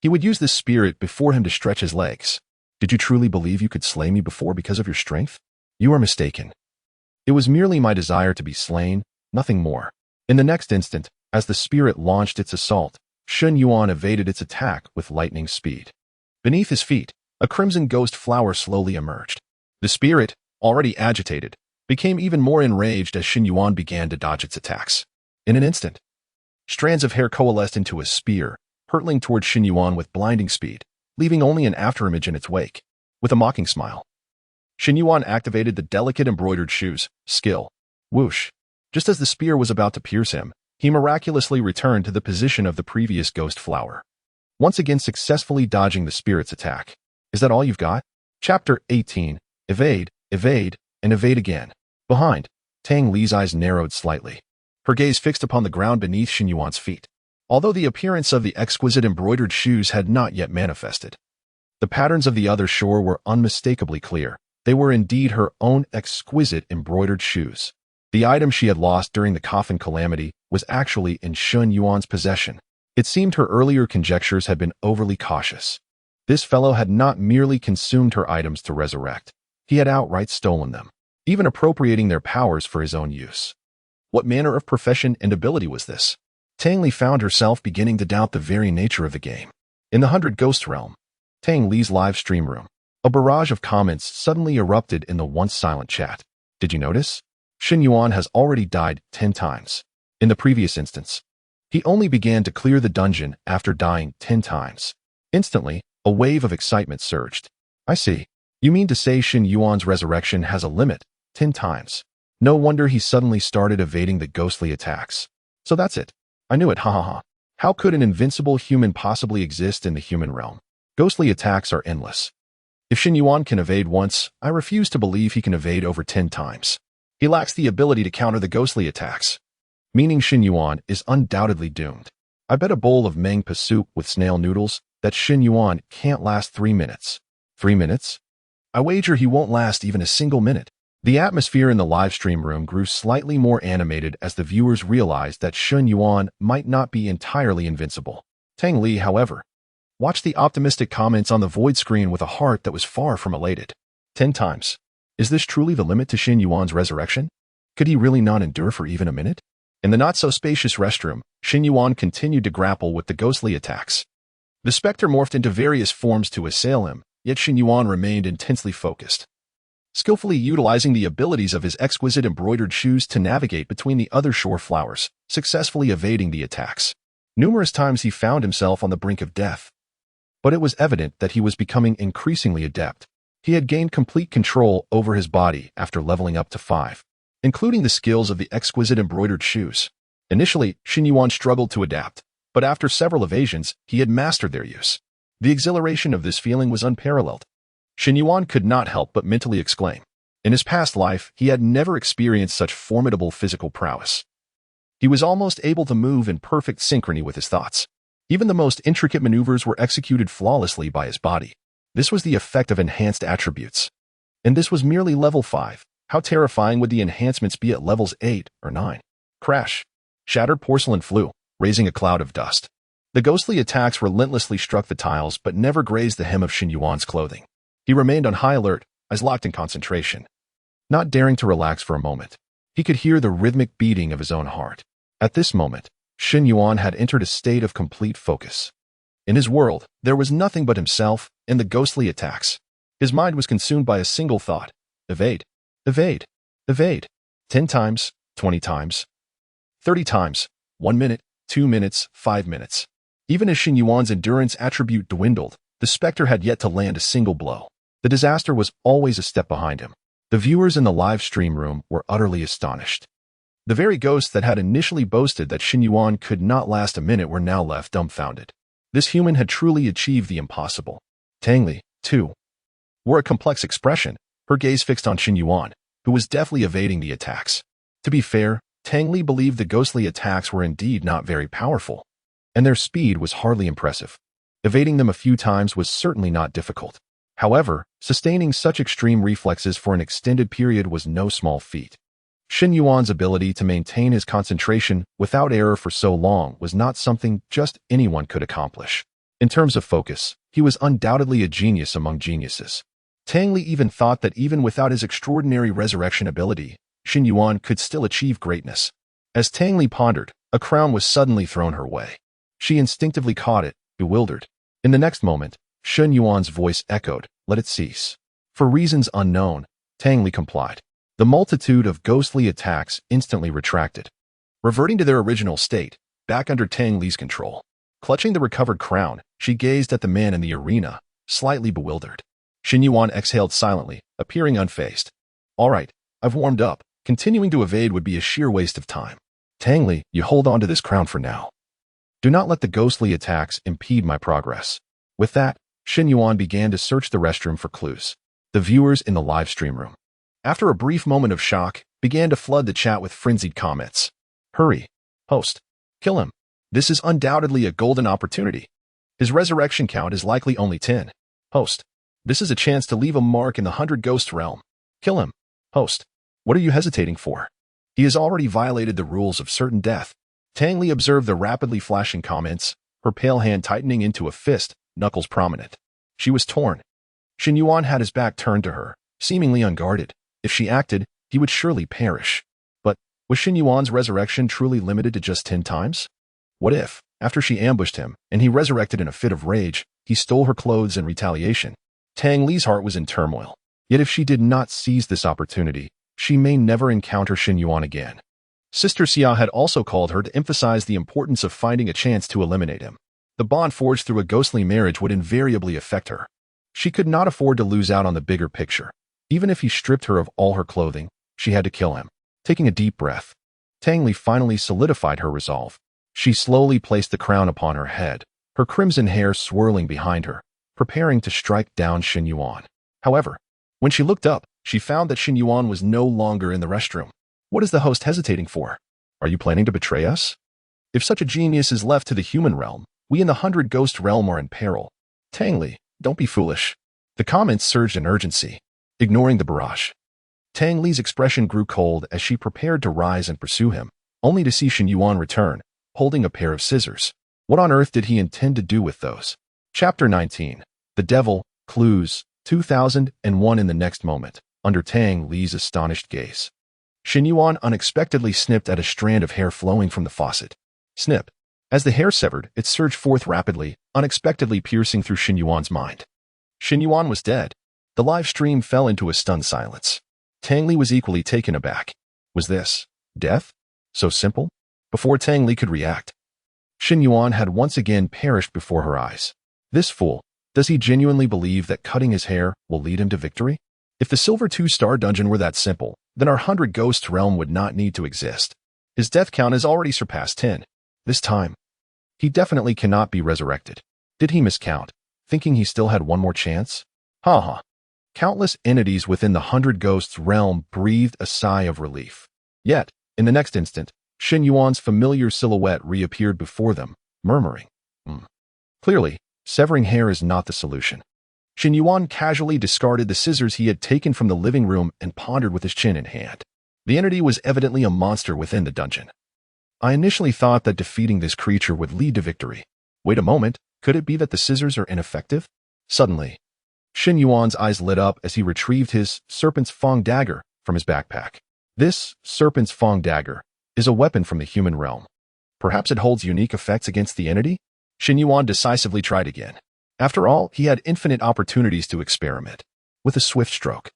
Speaker 1: he would use this spirit before him to stretch his legs. Did you truly believe you could slay me before because of your strength? You are mistaken. It was merely my desire to be slain, nothing more. In the next instant, as the spirit launched its assault, Shen Yuan evaded its attack with lightning speed. Beneath his feet, a crimson ghost flower slowly emerged. The spirit, already agitated, became even more enraged as Shen Yuan began to dodge its attacks. In an instant, strands of hair coalesced into a spear, hurtling toward Shen Yuan with blinding speed, leaving only an afterimage in its wake. With a mocking smile, Shen Yuan activated the delicate embroidered shoes, skill. Whoosh. Just as the spear was about to pierce him, he miraculously returned to the position of the previous ghost flower, once again successfully dodging the spirit's attack. Is that all you've got? Chapter 18. Evade, evade, and evade again. Behind, Tang Li's eyes narrowed slightly, her gaze fixed upon the ground beneath Shen Yuan's feet. Although the appearance of the exquisite embroidered shoes had not yet manifested, the patterns of the other shore were unmistakably clear. They were indeed her own exquisite embroidered shoes. The item she had lost during the coffin calamity was actually in Shen Yuan's possession. It seemed her earlier conjectures had been overly cautious. This fellow had not merely consumed her items to resurrect. He had outright stolen them, even appropriating their powers for his own use. What manner of profession and ability was this? Tang Li found herself beginning to doubt the very nature of the game. In the 100 Ghost Realm, Tang Li's live stream room, a barrage of comments suddenly erupted in the once silent chat. Did you notice? Shen Yuan has already died 10 times. In the previous instance, he only began to clear the dungeon after dying 10 times. Instantly, a wave of excitement surged. I see. You mean to say Shen Yuan's resurrection has a limit, 10 times. No wonder he suddenly started evading the ghostly attacks. So that's it. I knew it, ha ha ha. How could an invincible human possibly exist in the human realm? Ghostly attacks are endless. If Shen Yuan can evade once, I refuse to believe he can evade over 10 times. He lacks the ability to counter the ghostly attacks. meaning Shen Yuan is undoubtedly doomed. I bet a bowl of mangpa soup with snail noodles that Shen Yuan can't last 3 minutes. 3 minutes? I wager he won't last even a single minute. The atmosphere in the livestream room grew slightly more animated as the viewers realized that Shen Yuan might not be entirely invincible. Tang Li, however, watched the optimistic comments on the void screen with a heart that was far from elated. 10 times. Is this truly the limit to Shen Yuan's resurrection? Could he really not endure for even a minute? In the not-so-spacious restroom, Shen Yuan continued to grapple with the ghostly attacks. The specter morphed into various forms to assail him, yet Shen Yuan remained intensely focused, skillfully utilizing the abilities of his exquisite embroidered shoes to navigate between the other shore flowers, successfully evading the attacks. Numerous times he found himself on the brink of death, but it was evident that he was becoming increasingly adept. He had gained complete control over his body after leveling up to 5, including the skills of the exquisite embroidered shoes. Initially, Shen Yuan struggled to adapt, but after several evasions, he had mastered their use. The exhilaration of this feeling was unparalleled. Shen Yuan could not help but mentally exclaim. In his past life, he had never experienced such formidable physical prowess. He was almost able to move in perfect synchrony with his thoughts. Even the most intricate maneuvers were executed flawlessly by his body. This was the effect of enhanced attributes. And this was merely level 5. How terrifying would the enhancements be at levels 8 or 9? Crash. Shattered porcelain flew, raising a cloud of dust. The ghostly attacks relentlessly struck the tiles but never grazed the hem of Shen Yuan's clothing. He remained on high alert, eyes locked in concentration, not daring to relax for a moment. He could hear the rhythmic beating of his own heart. At this moment, Shen Yuan had entered a state of complete focus. In his world, there was nothing but himself and the ghostly attacks. His mind was consumed by a single thought: evade, evade, evade. 10 times, 20 times, 30 times, 1 minute, 2 minutes, 5 minutes. Even as Shen Yuan's endurance attribute dwindled, the specter had yet to land a single blow. The disaster was always a step behind him. The viewers in the live stream room were utterly astonished. The very ghosts that had initially boasted that Shen Yuan could not last a minute were now left dumbfounded. This human had truly achieved the impossible. Tang Li, too, wore a complex expression, her gaze fixed on Shen Yuan, who was deftly evading the attacks. To be fair, Tang Li believed the ghostly attacks were indeed not very powerful, and their speed was hardly impressive. Evading them a few times was certainly not difficult. However, sustaining such extreme reflexes for an extended period was no small feat. Shen Yuan's ability to maintain his concentration without error for so long was not something just anyone could accomplish. In terms of focus, he was undoubtedly a genius among geniuses. Tang Li even thought that even without his extraordinary resurrection ability, Shen Yuan could still achieve greatness. As Tang Li pondered, a crown was suddenly thrown her way. She instinctively caught it, bewildered. In the next moment, Shen Yuan's voice echoed, "Let it cease." For reasons unknown, Tang Li complied. The multitude of ghostly attacks instantly retracted, reverting to their original state, back under Tang Li's control. Clutching the recovered crown, she gazed at the man in the arena, slightly bewildered. Shen Yuan exhaled silently, appearing unfazed. "All right, I've warmed up. Continuing to evade would be a sheer waste of time. Tang Li, you hold on to this crown for now. Do not let the ghostly attacks impede my progress." With that, Shen Yuan began to search the restroom for clues. The viewers in the live stream room, after a brief moment of shock, began to flood the chat with frenzied comments. "Hurry. Host. Kill him. This is undoubtedly a golden opportunity. His resurrection count is likely only 10. Host. This is a chance to leave a mark in the 100 Ghost realm. Kill him. Host. What are you hesitating for? He has already violated the rules of certain death." Tang Li observed the rapidly flashing comments, her pale hand tightening into a fist, knuckles prominent. She was torn. Shen Yuan had his back turned to her, seemingly unguarded. If she acted, he would surely perish. But was Shen Yuan's resurrection truly limited to just 10 times? What if, after she ambushed him, and he resurrected in a fit of rage, he stole her clothes in retaliation? Tang Li's heart was in turmoil. Yet if she did not seize this opportunity, she may never encounter Shen Yuan again. Sister Xia had also called her to emphasize the importance of finding a chance to eliminate him. The bond forged through a ghostly marriage would invariably affect her. She could not afford to lose out on the bigger picture. Even if he stripped her of all her clothing, she had to kill him. Taking a deep breath, Tang Li finally solidified her resolve. She slowly placed the crown upon her head, her crimson hair swirling behind her, preparing to strike down Shen Yuan. However, when she looked up, she found that Shen Yuan was no longer in the restroom. What is the host hesitating for? Are you planning to betray us? If such a genius is left to the human realm, we in the 100-ghost realm are in peril. Tang Li, don't be foolish. The comments surged in urgency, ignoring the barrage. Tang Li's expression grew cold as she prepared to rise and pursue him, only to see Shen Yuan return, holding a pair of scissors. What on earth did he intend to do with those? Chapter 19. The Devil, Clues, 2001. In the next moment, under Tang Li's astonished gaze, Shen Yuan unexpectedly snipped at a strand of hair flowing from the faucet. Snip. As the hair severed, it surged forth rapidly, unexpectedly piercing through Shen Yuan's mind. Shen Yuan was dead. The live stream fell into a stunned silence. Tang Li was equally taken aback. Was this death? So simple? Before Tang Li could react, Shen Yuan had once again perished before her eyes. This fool, does he genuinely believe that cutting his hair will lead him to victory? If the Silver 2-star dungeon were that simple, then our 100-ghost realm would not need to exist. His death count has already surpassed 10. This time, he definitely cannot be resurrected. Did he miscount, thinking he still had one more chance? Ha ha. Countless entities within the 100-ghosts realm breathed a sigh of relief. Yet, in the next instant, Shen Yuan's familiar silhouette reappeared before them, murmuring, Clearly, severing hair is not the solution. Shen Yuan casually discarded the scissors he had taken from the living room and pondered with his chin in hand. The entity was evidently a monster within the dungeon. I initially thought that defeating this creature would lead to victory. Wait a moment, could it be that the scissors are ineffective? Suddenly, Shen Yuan's eyes lit up as he retrieved his Serpent's Fang dagger from his backpack. This Serpent's Fang dagger is a weapon from the human realm. Perhaps it holds unique effects against the entity? Shen Yuan decisively tried again. After all, he had infinite opportunities to experiment. With a swift stroke,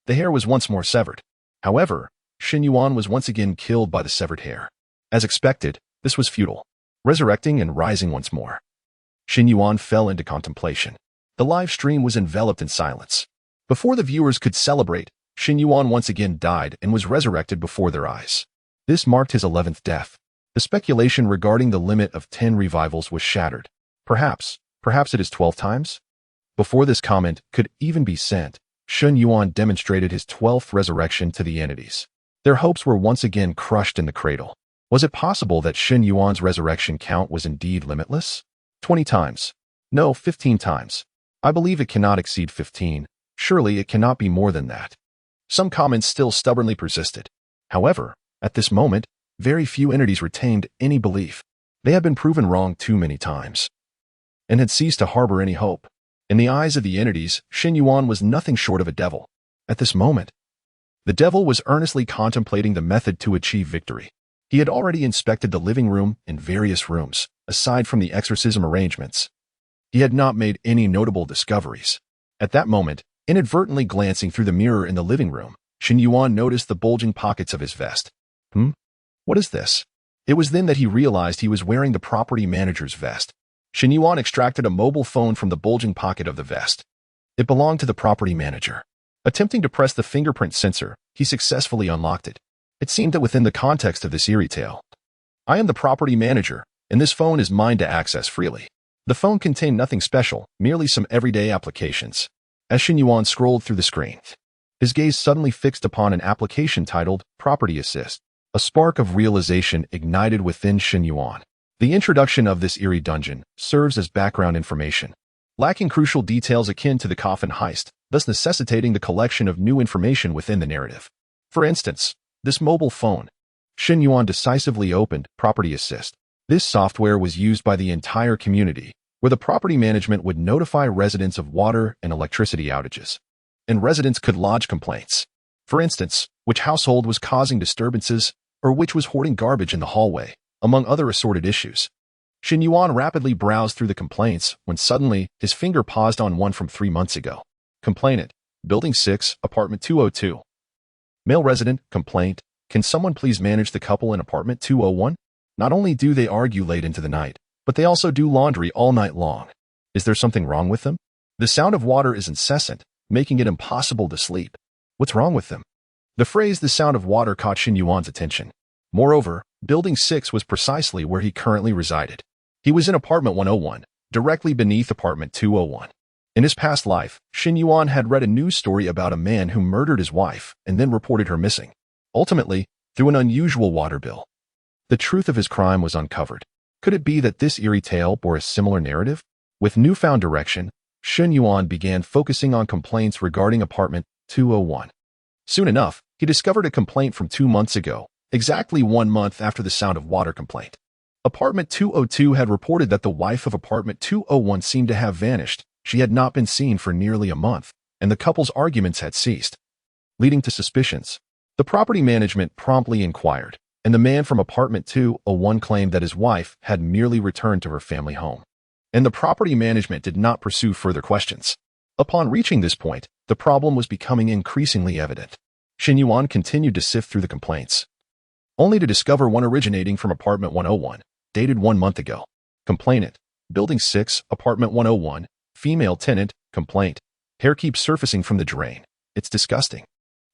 Speaker 1: the hair was once more severed. However, Shen Yuan was once again killed by the severed hair. As expected, this was futile, resurrecting and rising once more. Shen Yuan fell into contemplation. The live stream was enveloped in silence. Before the viewers could celebrate, Shen Yuan once again died and was resurrected before their eyes. This marked his 11th death. The speculation regarding the limit of 10 revivals was shattered. Perhaps it is 12 times? Before this comment could even be sent, Shen Yuan demonstrated his 12th resurrection to the entities. Their hopes were once again crushed in the cradle. Was it possible that Shen Yuan's resurrection count was indeed limitless? 20 times. No, 15 times. I believe it cannot exceed 15. Surely it cannot be more than that. Some comments still stubbornly persisted. However, at this moment, very few entities retained any belief. They had been proven wrong too many times, and had ceased to harbor any hope. In the eyes of the entities, Shen Yuan was nothing short of a devil. At this moment, the devil was earnestly contemplating the method to achieve victory. He had already inspected the living room and various rooms, aside from the exorcism arrangements. He had not made any notable discoveries. At that moment, inadvertently glancing through the mirror in the living room, Shen Yuan noticed the bulging pockets of his vest. What is this? It was then that he realized he was wearing the property manager's vest. Shen Yuan extracted a mobile phone from the bulging pocket of the vest. It belonged to the property manager. Attempting to press the fingerprint sensor, he successfully unlocked it. It seemed that within the context of this eerie tale, I am the property manager, and this phone is mine to access freely. The phone contained nothing special, merely some everyday applications. As Shen Yuan scrolled through the screen, his gaze suddenly fixed upon an application titled Property Assist. A spark of realization ignited within Shen Yuan. The introduction of this eerie dungeon serves as background information, lacking crucial details akin to the coffin heist, thus necessitating the collection of new information within the narrative. For instance, this mobile phone. Shen Yuan decisively opened Property Assist. This software was used by the entire community, where the property management would notify residents of water and electricity outages, and residents could lodge complaints. For instance, which household was causing disturbances, or which was hoarding garbage in the hallway, among other assorted issues. Shen Yuan rapidly browsed through the complaints when suddenly his finger paused on one from 3 months ago. Complainant, Building 6, Apartment 202. Male resident, complaint, can someone please manage the couple in Apartment 201? Not only do they argue late into the night, but they also do laundry all night long. Is there something wrong with them? The sound of water is incessant, making it impossible to sleep. What's wrong with them? The phrase "the sound of water" caught Shen Yuan's attention. Moreover, Building 6 was precisely where he currently resided. He was in Apartment 101, directly beneath Apartment 201. In his past life, Shen Yuan had read a news story about a man who murdered his wife and then reported her missing. Ultimately, through an unusual water bill, The truth of his crime was uncovered. Could it be that this eerie tale bore a similar narrative? With newfound direction, Shen Yuan began focusing on complaints regarding apartment 201. Soon enough, he discovered a complaint from 2 months ago, exactly 1 month after the sound of water complaint. Apartment 202 had reported that the wife of apartment 201 seemed to have vanished. She had not been seen for nearly a month, and the couple's arguments had ceased, leading to suspicions. The property management promptly inquired, and the man from apartment 201 claimed that his wife had merely returned to her family home. And the property management did not pursue further questions. Upon reaching this point, the problem was becoming increasingly evident. Shen Yuan continued to sift through the complaints, only to discover one originating from apartment 101, dated 1 month ago. Complainant: Building 6, apartment 101, female tenant, complaint: hair keeps surfacing from the drain. It's disgusting.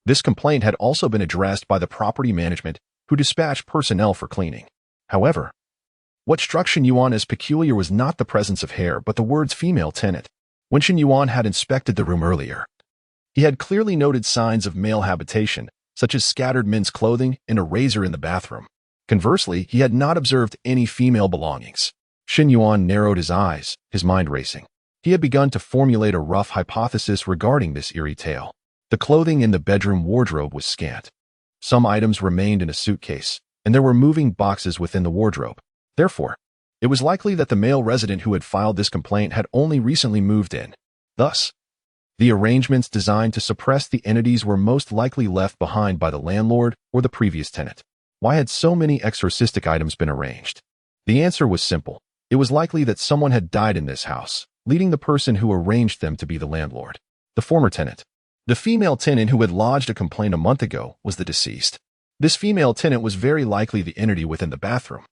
Speaker 1: This complaint had also been addressed by the property management, who dispatched personnel for cleaning. However, what struck Shen Yuan as peculiar was not the presence of hair but the words female tenant. When Shen Yuan had inspected the room earlier, he had clearly noted signs of male habitation, such as scattered men's clothing and a razor in the bathroom. Conversely, he had not observed any female belongings. Shen Yuan narrowed his eyes, his mind racing. He had begun to formulate a rough hypothesis regarding this eerie tale. The clothing in the bedroom wardrobe was scant. Some items remained in a suitcase, and there were moving boxes within the wardrobe. Therefore, it was likely that the male resident who had filed this complaint had only recently moved in. Thus, the arrangements designed to suppress the entities were most likely left behind by the landlord or the previous tenant. Why had so many exorcistic items been arranged? The answer was simple. It was likely that someone had died in this house, leading the person who arranged them to be the landlord, the former tenant. The female tenant who had lodged a complaint a month ago was the deceased. This female tenant was very likely the entity within the bathroom.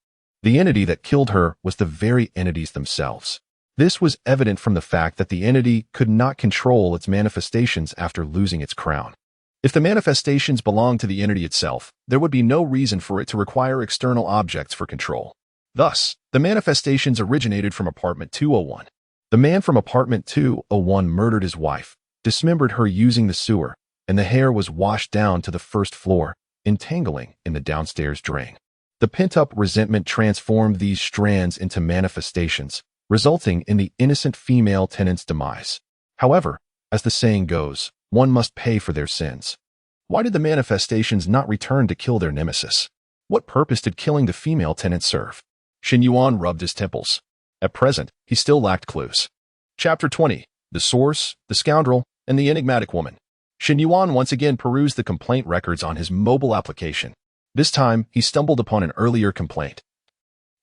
Speaker 1: The entity that killed her was the very entities themselves. This was evident from the fact that the entity could not control its manifestations after losing its crown. If the manifestations belonged to the entity itself, there would be no reason for it to require external objects for control. Thus, the manifestations originated from apartment 201. The man from apartment 201 murdered his wife, dismembered her using the sewer, and the hair was washed down to the first floor, entangling in the downstairs drain. The pent-up resentment transformed these strands into manifestations, resulting in the innocent female tenant's demise. However, as the saying goes, one must pay for their sins. Why did the manifestations not return to kill their nemesis? What purpose did killing the female tenant serve? Shen Yuan rubbed his temples. At present, he still lacked clues. Chapter 20. The Source, the Scoundrel, and the Enigmatic Woman. Shen Yuan once again perused the complaint records on his mobile application. This time, he stumbled upon an earlier complaint,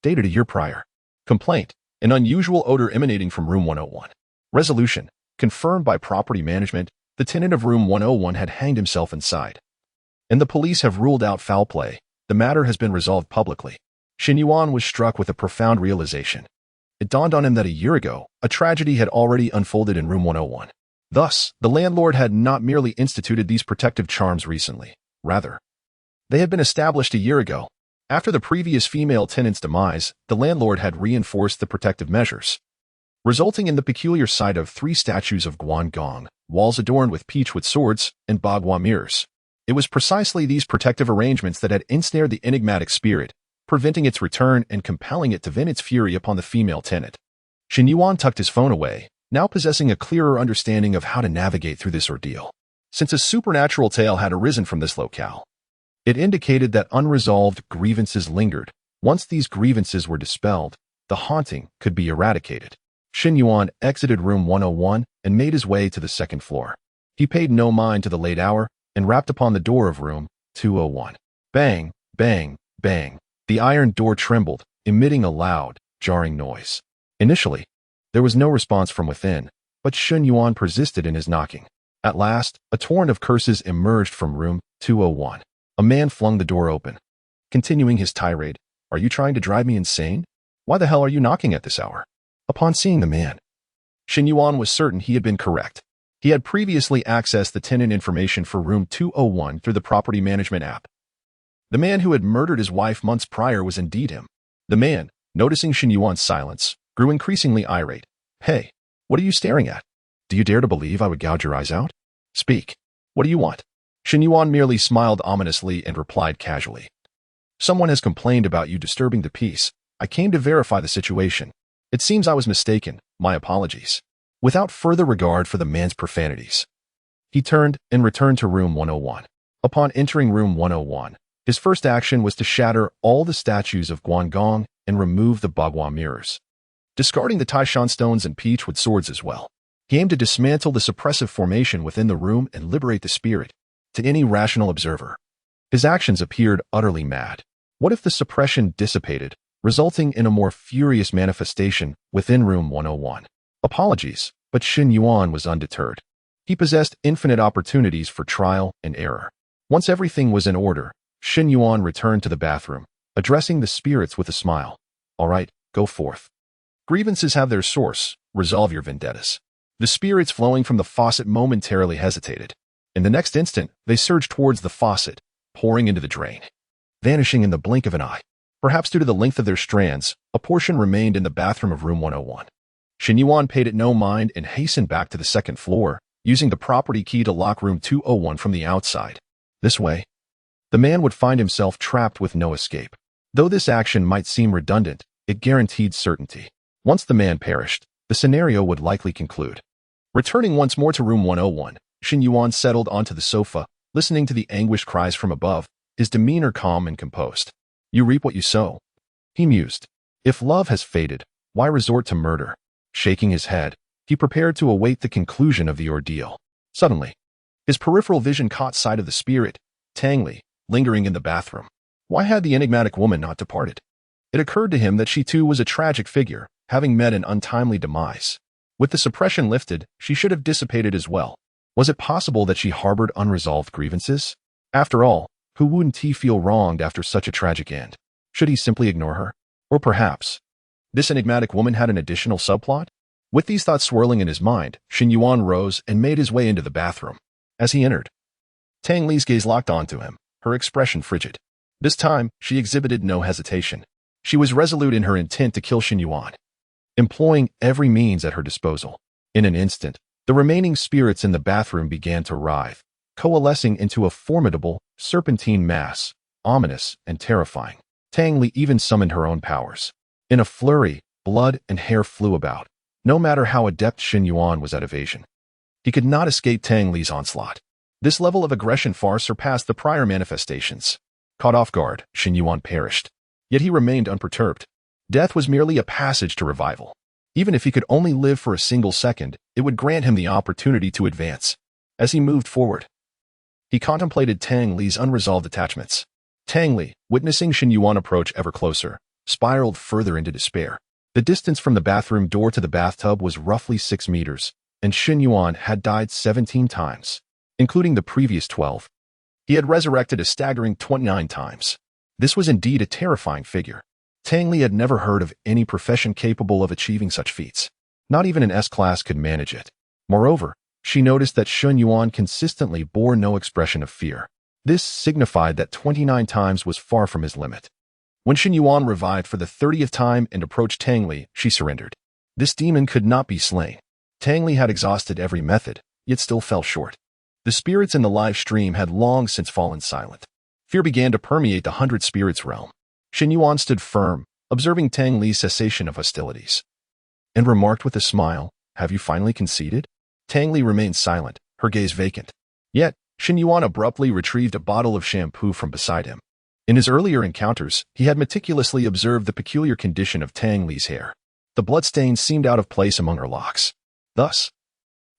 Speaker 1: dated a year prior. Complaint: an unusual odor emanating from room 101. Resolution: confirmed by property management, the tenant of room 101 had hanged himself inside, and the police have ruled out foul play. The matter has been resolved publicly. Shen Yuan was struck with a profound realization. It dawned on him that a year ago, a tragedy had already unfolded in room 101. Thus, the landlord had not merely instituted these protective charms recently. Rather, they had been established a year ago. After the previous female tenant's demise, the landlord had reinforced the protective measures, resulting in the peculiar sight of 3 statues of Guan Gong, walls adorned with peachwood swords, and bagua mirrors. It was precisely these protective arrangements that had ensnared the enigmatic spirit, preventing its return and compelling it to vent its fury upon the female tenant. Shen Yuan tucked his phone away, now possessing a clearer understanding of how to navigate through this ordeal. Since a supernatural tale had arisen from this locale, it indicated that unresolved grievances lingered. Once these grievances were dispelled, the haunting could be eradicated. Shen Yuan exited room 101 and made his way to the second floor. He paid no mind to the late hour and rapped upon the door of room 201. Bang, bang, bang. The iron door trembled, emitting a loud, jarring noise. Initially, there was no response from within, but Shen Yuan persisted in his knocking. At last, a torrent of curses emerged from room 201. A man flung the door open, continuing his tirade. Are you trying to drive me insane? Why the hell are you knocking at this hour? Upon seeing the man, Shen Yuan was certain he had been correct. He had previously accessed the tenant information for room 201 through the property management app. The man who had murdered his wife months prior was indeed him. The man, noticing Shen Yuan's silence, grew increasingly irate. Hey, what are you staring at? Do you dare to believe I would gouge your eyes out? Speak. What do you want? Shen Yuan merely smiled ominously and replied casually. Someone has complained about you disturbing the peace. I came to verify the situation. It seems I was mistaken. My apologies." Without further regard for the man's profanities, he turned and returned to room 101. Upon entering room 101, his first action was to shatter all the statues of Guangong and remove the Bagua mirrors, discarding the Taishan stones and peachwood swords as well. He aimed to dismantle the suppressive formation within the room and liberate the spirit. To any rational observer, his actions appeared utterly mad. What if the suppression dissipated, resulting in a more furious manifestation within room 101? Apologies, but Shen Yuan was undeterred. He possessed infinite opportunities for trial and error. Once everything was in order, Shen Yuan returned to the bathroom, addressing the spirits with a smile. "All right, go forth. Grievances have their source. Resolve your vendettas." The spirits flowing from the faucet momentarily hesitated. In the next instant, they surged towards the faucet, pouring into the drain, vanishing in the blink of an eye. Perhaps due to the length of their strands, a portion remained in the bathroom of room 101. Shen Yuan paid it no mind and hastened back to the second floor, using the property key to lock room 201 from the outside. This way, the man would find himself trapped with no escape. Though this action might seem redundant, it guaranteed certainty. Once the man perished, the scenario would likely conclude. Returning once more to room 101, Shen Yuan settled onto the sofa, listening to the anguished cries from above, his demeanor calm and composed. "You reap what you sow," he mused. "If love has faded, why resort to murder?" Shaking his head, he prepared to await the conclusion of the ordeal. Suddenly, his peripheral vision caught sight of the spirit, Tang Li, lingering in the bathroom. Why had the enigmatic woman not departed? It occurred to him that she too was a tragic figure, having met an untimely demise. With the suppression lifted, she should have dissipated as well. Was it possible that she harbored unresolved grievances? After all, who wouldn't he feel wronged after such a tragic end? Should he simply ignore her? Or perhaps this enigmatic woman had an additional subplot? With these thoughts swirling in his mind, Shen Yuan rose and made his way into the bathroom. As he entered, Tang Li's gaze locked onto him, her expression frigid. This time, she exhibited no hesitation. She was resolute in her intent to kill Shen Yuan, employing every means at her disposal. In an instant, the remaining spirits in the bathroom began to writhe, coalescing into a formidable, serpentine mass, ominous and terrifying. Tang Li even summoned her own powers. In a flurry, blood and hair flew about. No matter how adept Shen Yuan was at evasion, he could not escape Tang Li's onslaught. This level of aggression far surpassed the prior manifestations. Caught off guard, Shen Yuan perished. Yet he remained unperturbed. Death was merely a passage to revival. Even if he could only live for a single second, it would grant him the opportunity to advance. As he moved forward, he contemplated Tang Li's unresolved attachments. Tang Li, witnessing Shen Yuan approach ever closer, spiraled further into despair. The distance from the bathroom door to the bathtub was roughly 6 meters, and Shen Yuan had died 17 times, including the previous 12. He had resurrected a staggering 29 times. This was indeed a terrifying figure. Tang Li had never heard of any profession capable of achieving such feats. Not even an S-class could manage it. Moreover, she noticed that Shen Yuan consistently bore no expression of fear. This signified that 29 times was far from his limit. When Shen Yuan revived for the 30th time and approached Tang Li, she surrendered. This demon could not be slain. Tang Li had exhausted every method, yet still fell short. The spirits in the live stream had long since fallen silent. Fear began to permeate the 100 spirits realm. Shen Yuan stood firm, observing Tang Li's cessation of hostilities, and remarked with a smile, "Have you finally conceded?" Tang Li remained silent, her gaze vacant. Yet, Shen Yuan abruptly retrieved a bottle of shampoo from beside him. In his earlier encounters, he had meticulously observed the peculiar condition of Tang Li's hair. The bloodstains seemed out of place among her locks. Thus,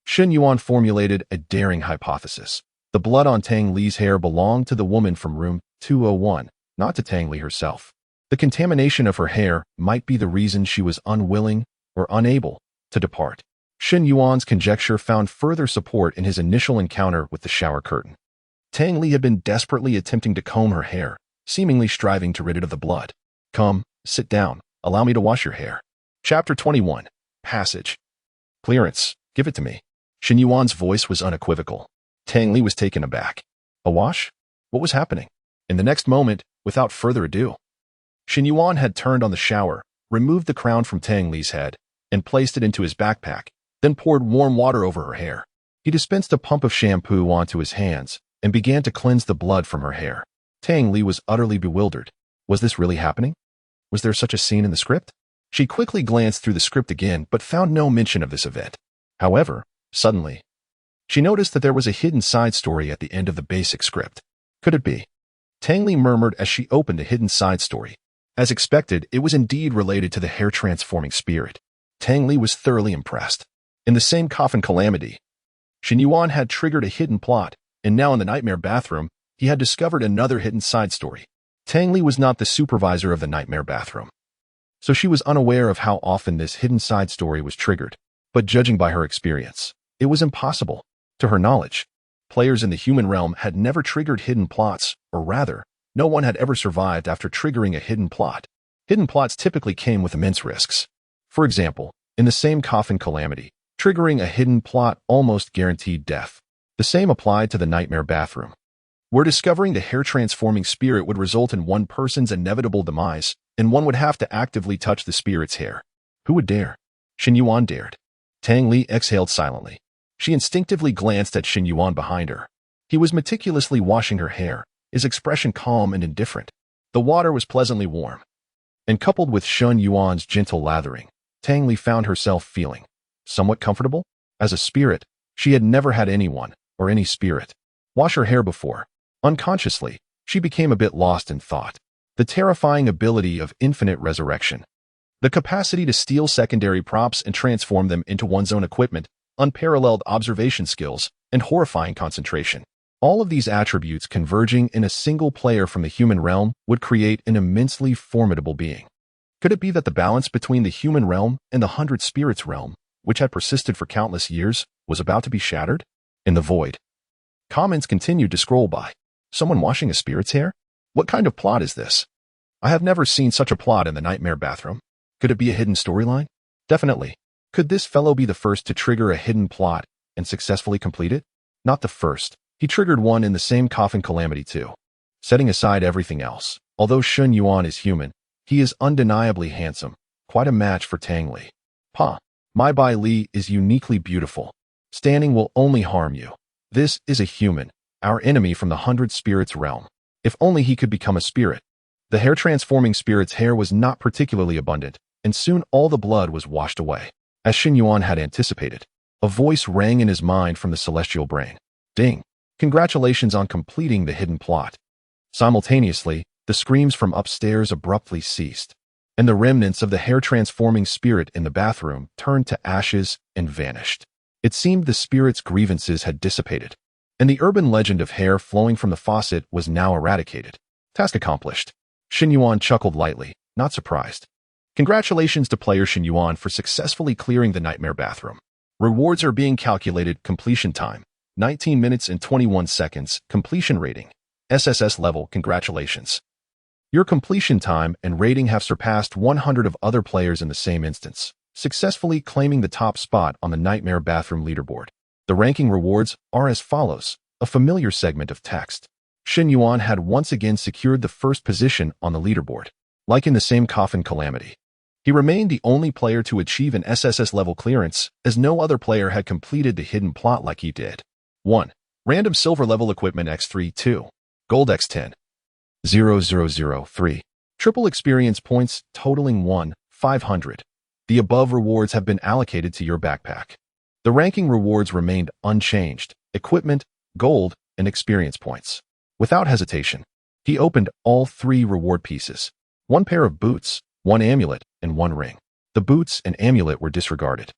Speaker 1: Shen Yuan formulated a daring hypothesis. The blood on Tang Li's hair belonged to the woman from room 201, not to Tang Li herself. The contamination of her hair might be the reason she was unwilling or unable to depart. Shen Yuan's conjecture found further support in his initial encounter with the shower curtain. Tang Li had been desperately attempting to comb her hair, seemingly striving to rid it of the blood. "Come, sit down. Allow me to wash your hair." Chapter 21. Passage. "Clearance. Give it to me." Shen Yuan's voice was unequivocal. Tang Li was taken aback. A wash? What was happening? In the next moment, without further ado, Shen Yuan had turned on the shower, removed the crown from Tang Li's head, and placed it into his backpack, then poured warm water over her hair. He dispensed a pump of shampoo onto his hands and began to cleanse the blood from her hair. Tang Li was utterly bewildered. Was this really happening? Was there such a scene in the script? She quickly glanced through the script again, but found no mention of this event. However, suddenly, she noticed that there was a hidden side story at the end of the basic script. Could it be? Tang Li murmured as she opened a hidden side story. As expected, it was indeed related to the hair-transforming spirit. Tang Li was thoroughly impressed. In the same coffin calamity, Shen Yuan had triggered a hidden plot, and now in the nightmare bathroom, he had discovered another hidden side story. Tang Li was not the supervisor of the nightmare bathroom, so she was unaware of how often this hidden side story was triggered. But judging by her experience, it was impossible. To her knowledge, players in the human realm had never triggered hidden plots, or rather, no one had ever survived after triggering a hidden plot. Hidden plots typically came with immense risks. For example, in the same coffin calamity, triggering a hidden plot almost guaranteed death. The same applied to the nightmare bathroom, where discovering the hair-transforming spirit would result in one person's inevitable demise, and one would have to actively touch the spirit's hair. Who would dare? Shen Yuan dared. Tang Li exhaled silently. She instinctively glanced at Shen Yuan behind her. He was meticulously washing her hair, his expression calm and indifferent. The water was pleasantly warm, and coupled with Shen Yuan's gentle lathering, Tang Li found herself feeling somewhat comfortable. As a spirit, she had never had anyone, or any spirit, wash her hair before. Unconsciously, she became a bit lost in thought. The terrifying ability of infinite resurrection, the capacity to steal secondary props and transform them into one's own equipment, unparalleled observation skills, and horrifying concentration. All of these attributes converging in a single player from the human realm would create an immensely formidable being. Could it be that the balance between the human realm and the 100 spirits realm, which had persisted for countless years, was about to be shattered? In the void, comments continued to scroll by. Someone washing a spirit's hair? What kind of plot is this? I have never seen such a plot in the nightmare bathroom. Could it be a hidden storyline? Definitely. Could this fellow be the first to trigger a hidden plot and successfully complete it? Not the first. He triggered one in the same coffin calamity too. Setting aside everything else, although Shen Yuan is human, he is undeniably handsome. Quite a match for Tang Li. My Bai Li is uniquely beautiful. Standing will only harm you. This is a human, our enemy from the 100 spirits realm. If only he could become a spirit. The hair-transforming spirit's hair was not particularly abundant, and soon all the blood was washed away. As Shen Yuan had anticipated, a voice rang in his mind from the celestial brain. Ding! Congratulations on completing the hidden plot. Simultaneously, the screams from upstairs abruptly ceased, and the remnants of the hair-transforming spirit in the bathroom turned to ashes and vanished. It seemed the spirit's grievances had dissipated, and the urban legend of hair flowing from the faucet was now eradicated. Task accomplished. Shen Yuan chuckled lightly, not surprised. Congratulations to player Shen Yuan for successfully clearing the nightmare bathroom. Rewards are being calculated. Completion time, 19 minutes and 21 seconds. Completion rating, SSS level. Congratulations. Your completion time and rating have surpassed 100 of other players in the same instance, successfully claiming the top spot on the nightmare bathroom leaderboard. The ranking rewards are as follows. A familiar segment of text. Shen Yuan had once again secured the first position on the leaderboard. Like in the same coffin calamity, he remained the only player to achieve an SSS level clearance, as no other player had completed the hidden plot like he did. 1. Random silver level equipment x3. 2. Gold x10. 0003. Triple experience points totaling 1,500. The above rewards have been allocated to your backpack. The ranking rewards remained unchanged: equipment, gold, and experience points. Without hesitation, he opened all 3 reward pieces. 1 pair of boots, 1 amulet, and 1 ring. The boots and amulet were disregarded.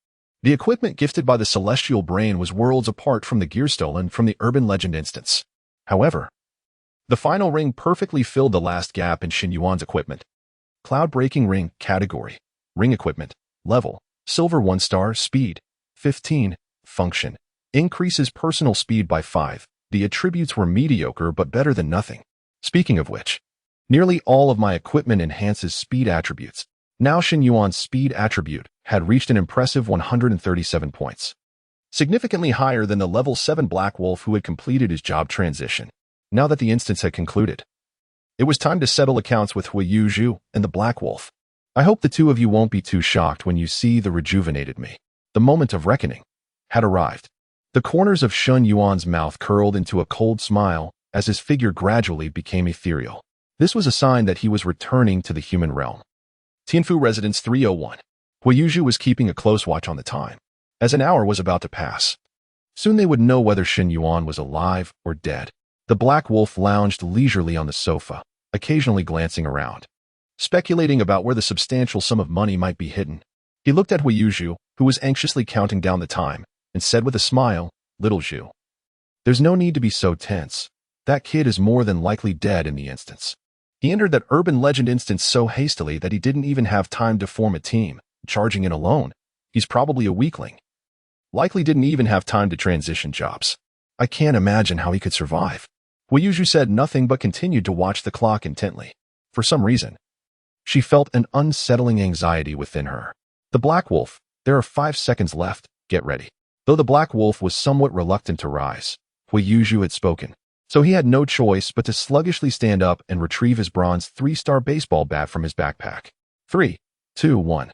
Speaker 1: The equipment gifted by the celestial brain was worlds apart from the gear stolen from the urban legend instance. However, the final ring perfectly filled the last gap in Shen Yuan's equipment. Cloud-breaking ring. Category: ring equipment. Level: silver 1 star. Speed: 15. Function: increases personal speed by 5. The attributes were mediocre but better than nothing. Speaking of which, nearly all of my equipment enhances speed attributes. Now Shen Yuan's speed attribute had reached an impressive 137 points, significantly higher than the level 7 Black Wolf who had completed his job transition. Now that the instance had concluded, it was time to settle accounts with Hui Yuzhu and the Black Wolf. I hope the two of you won't be too shocked when you see the rejuvenated me. The moment of reckoning had arrived. The corners of Shen Yuan's mouth curled into a cold smile as his figure gradually became ethereal. This was a sign that he was returning to the human realm. Tianfu Residence 301. Huiyuzhu was keeping a close watch on the time, as an hour was about to pass. Soon they would know whether Shen Yuan was alive or dead. The Black Wolf lounged leisurely on the sofa, occasionally glancing around, speculating about where the substantial sum of money might be hidden. He looked at Huiyuzhu, who was anxiously counting down the time, and said with a smile, "Little Zhu, there's no need to be so tense. That kid is more than likely dead in the instance." He entered that urban legend instance so hastily that he didn't even have time to form a team, charging in alone. He's probably a weakling. Likely didn't even have time to transition jobs. I can't imagine how he could survive. Huiyuzhu said nothing but continued to watch the clock intently. For some reason, she felt an unsettling anxiety within her. The Black Wolf, there are 5 seconds left, get ready. Though the Black Wolf was somewhat reluctant to rise, Huiyuzhu had spoken, so he had no choice but to sluggishly stand up and retrieve his bronze 3-star baseball bat from his backpack. 3, 2, 1.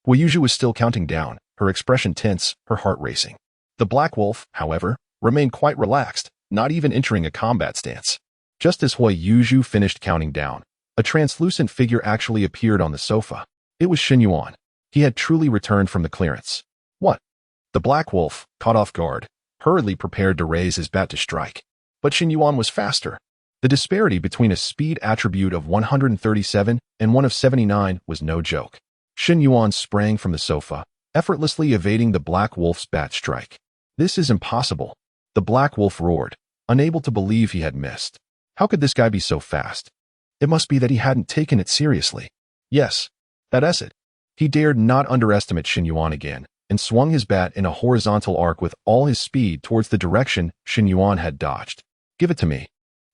Speaker 1: Huiyuzhu was still counting down, her expression tense, her heart racing. The Black Wolf, however, remained quite relaxed, not even entering a combat stance. Just as Huiyuzhu finished counting down, a translucent figure actually appeared on the sofa. It was Shen Yuan. He had truly returned from the clearance. What? The Black Wolf, caught off guard, hurriedly prepared to raise his bat to strike. But Shen Yuan was faster. The disparity between a speed attribute of 137 and one of 79 was no joke. Shen Yuan sprang from the sofa, effortlessly evading the Black Wolf's bat strike. "This is impossible," the Black Wolf roared, unable to believe he had missed. How could this guy be so fast? It must be that he hadn't taken it seriously. Yes, that's it. He dared not underestimate Shen Yuan again, and swung his bat in a horizontal arc with all his speed towards the direction Shen Yuan had dodged. "Give it to me."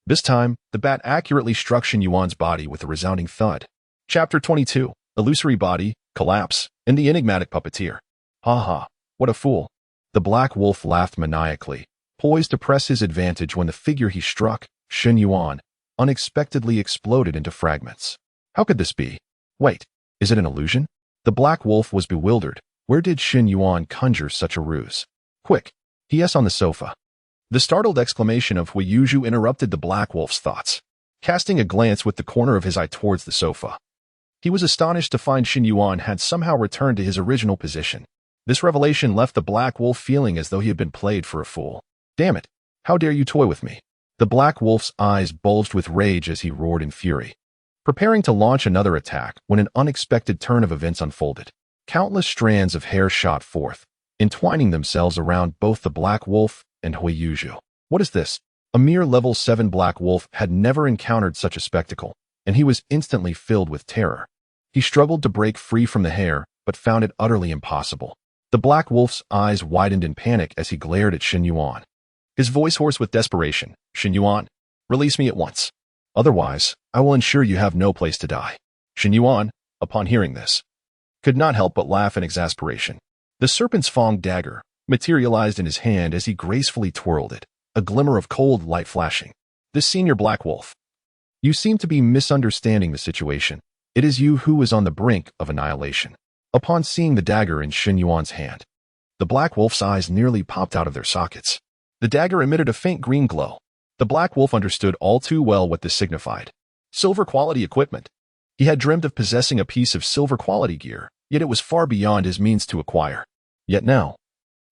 Speaker 1: This time, the bat accurately struck Shen Yuan's body with a resounding thud. Chapter 22. Illusory Body, Collapse, and the Enigmatic Puppeteer. Ha ha, what a fool. The Black Wolf laughed maniacally, poised to press his advantage when the figure he struck, Shen Yuan, unexpectedly exploded into fragments. How could this be? Wait, is it an illusion? The Black Wolf was bewildered. Where did Shen Yuan conjure such a ruse? Quick, P.S. on the sofa. The startled exclamation of Huiyuzhu interrupted the Black Wolf's thoughts. Casting a glance with the corner of his eye towards the sofa, he was astonished to find Shen Yuan had somehow returned to his original position. This revelation left the Black Wolf feeling as though he had been played for a fool. "Damn it, how dare you toy with me?" The Black Wolf's eyes bulged with rage as he roared in fury, preparing to launch another attack when an unexpected turn of events unfolded. Countless strands of hair shot forth, entwining themselves around both the Black Wolf and Huiyuzhu. What is this? A mere level 7 Black Wolf had never encountered such a spectacle, and he was instantly filled with terror. He struggled to break free from the hair, but found it utterly impossible. The Black Wolf's eyes widened in panic as he glared at Shen Yuan. His voice hoarse with desperation. "Shen Yuan, release me at once. Otherwise, I will ensure you have no place to die." Shen Yuan, upon hearing this, could not help but laugh in exasperation. The serpent's fang dagger materialized in his hand as he gracefully twirled it, a glimmer of cold light flashing. "This senior Black Wolf, you seem to be misunderstanding the situation. It is you who is on the brink of annihilation." Upon seeing the dagger in Shen Yuan's hand, the Black Wolf's eyes nearly popped out of their sockets. The dagger emitted a faint green glow. The Black Wolf understood all too well what this signified. Silver quality equipment. He had dreamed of possessing a piece of silver quality gear, yet it was far beyond his means to acquire. Yet now,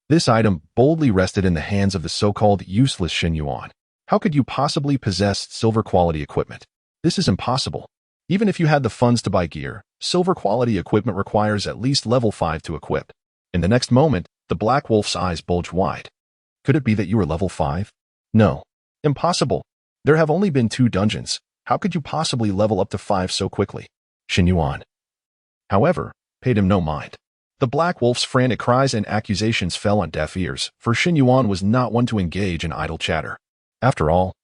Speaker 1: this item boldly rested in the hands of the so-called useless Shen Yuan. How could you possibly possess silver quality equipment? This is impossible. Even if you had the funds to buy gear, silver quality equipment requires at least level 5 to equip. In the next moment, the Black Wolf's eyes bulged wide. Could it be that you were level 5? No. Impossible. There have only been 2 dungeons. How could you possibly level up to 5 so quickly? Shen Yuan, however, paid him no mind. The Black Wolf's frantic cries and accusations fell on deaf ears, for Shen Yuan was not one to engage in idle chatter. After all,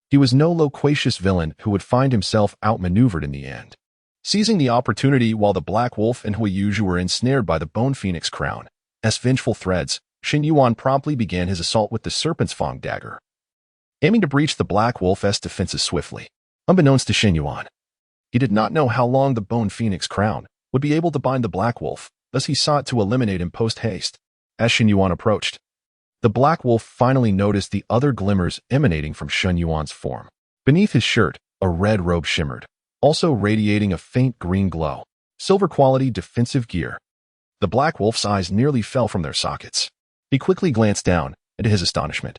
Speaker 1: he was no loquacious villain who would find himself outmaneuvered in the end. Seizing the opportunity while the Black Wolf and Huiyuzhu were ensnared by the Bone Phoenix crown, as vengeful threads, Shen Yuan promptly began his assault with the Serpent's Fang dagger, aiming to breach the Black Wolf's defenses swiftly. Unbeknownst to Shen Yuan, he did not know how long the Bone Phoenix crown would be able to bind the Black Wolf, thus he sought to eliminate him post-haste. As Shen Yuan approached, the Black Wolf finally noticed the other glimmers emanating from Shen Yuan's form. Beneath his shirt, A red robe shimmered, also radiating a faint green glow. Silver quality defensive gear. The Black Wolf's eyes nearly fell from their sockets. He quickly glanced down, and to his astonishment,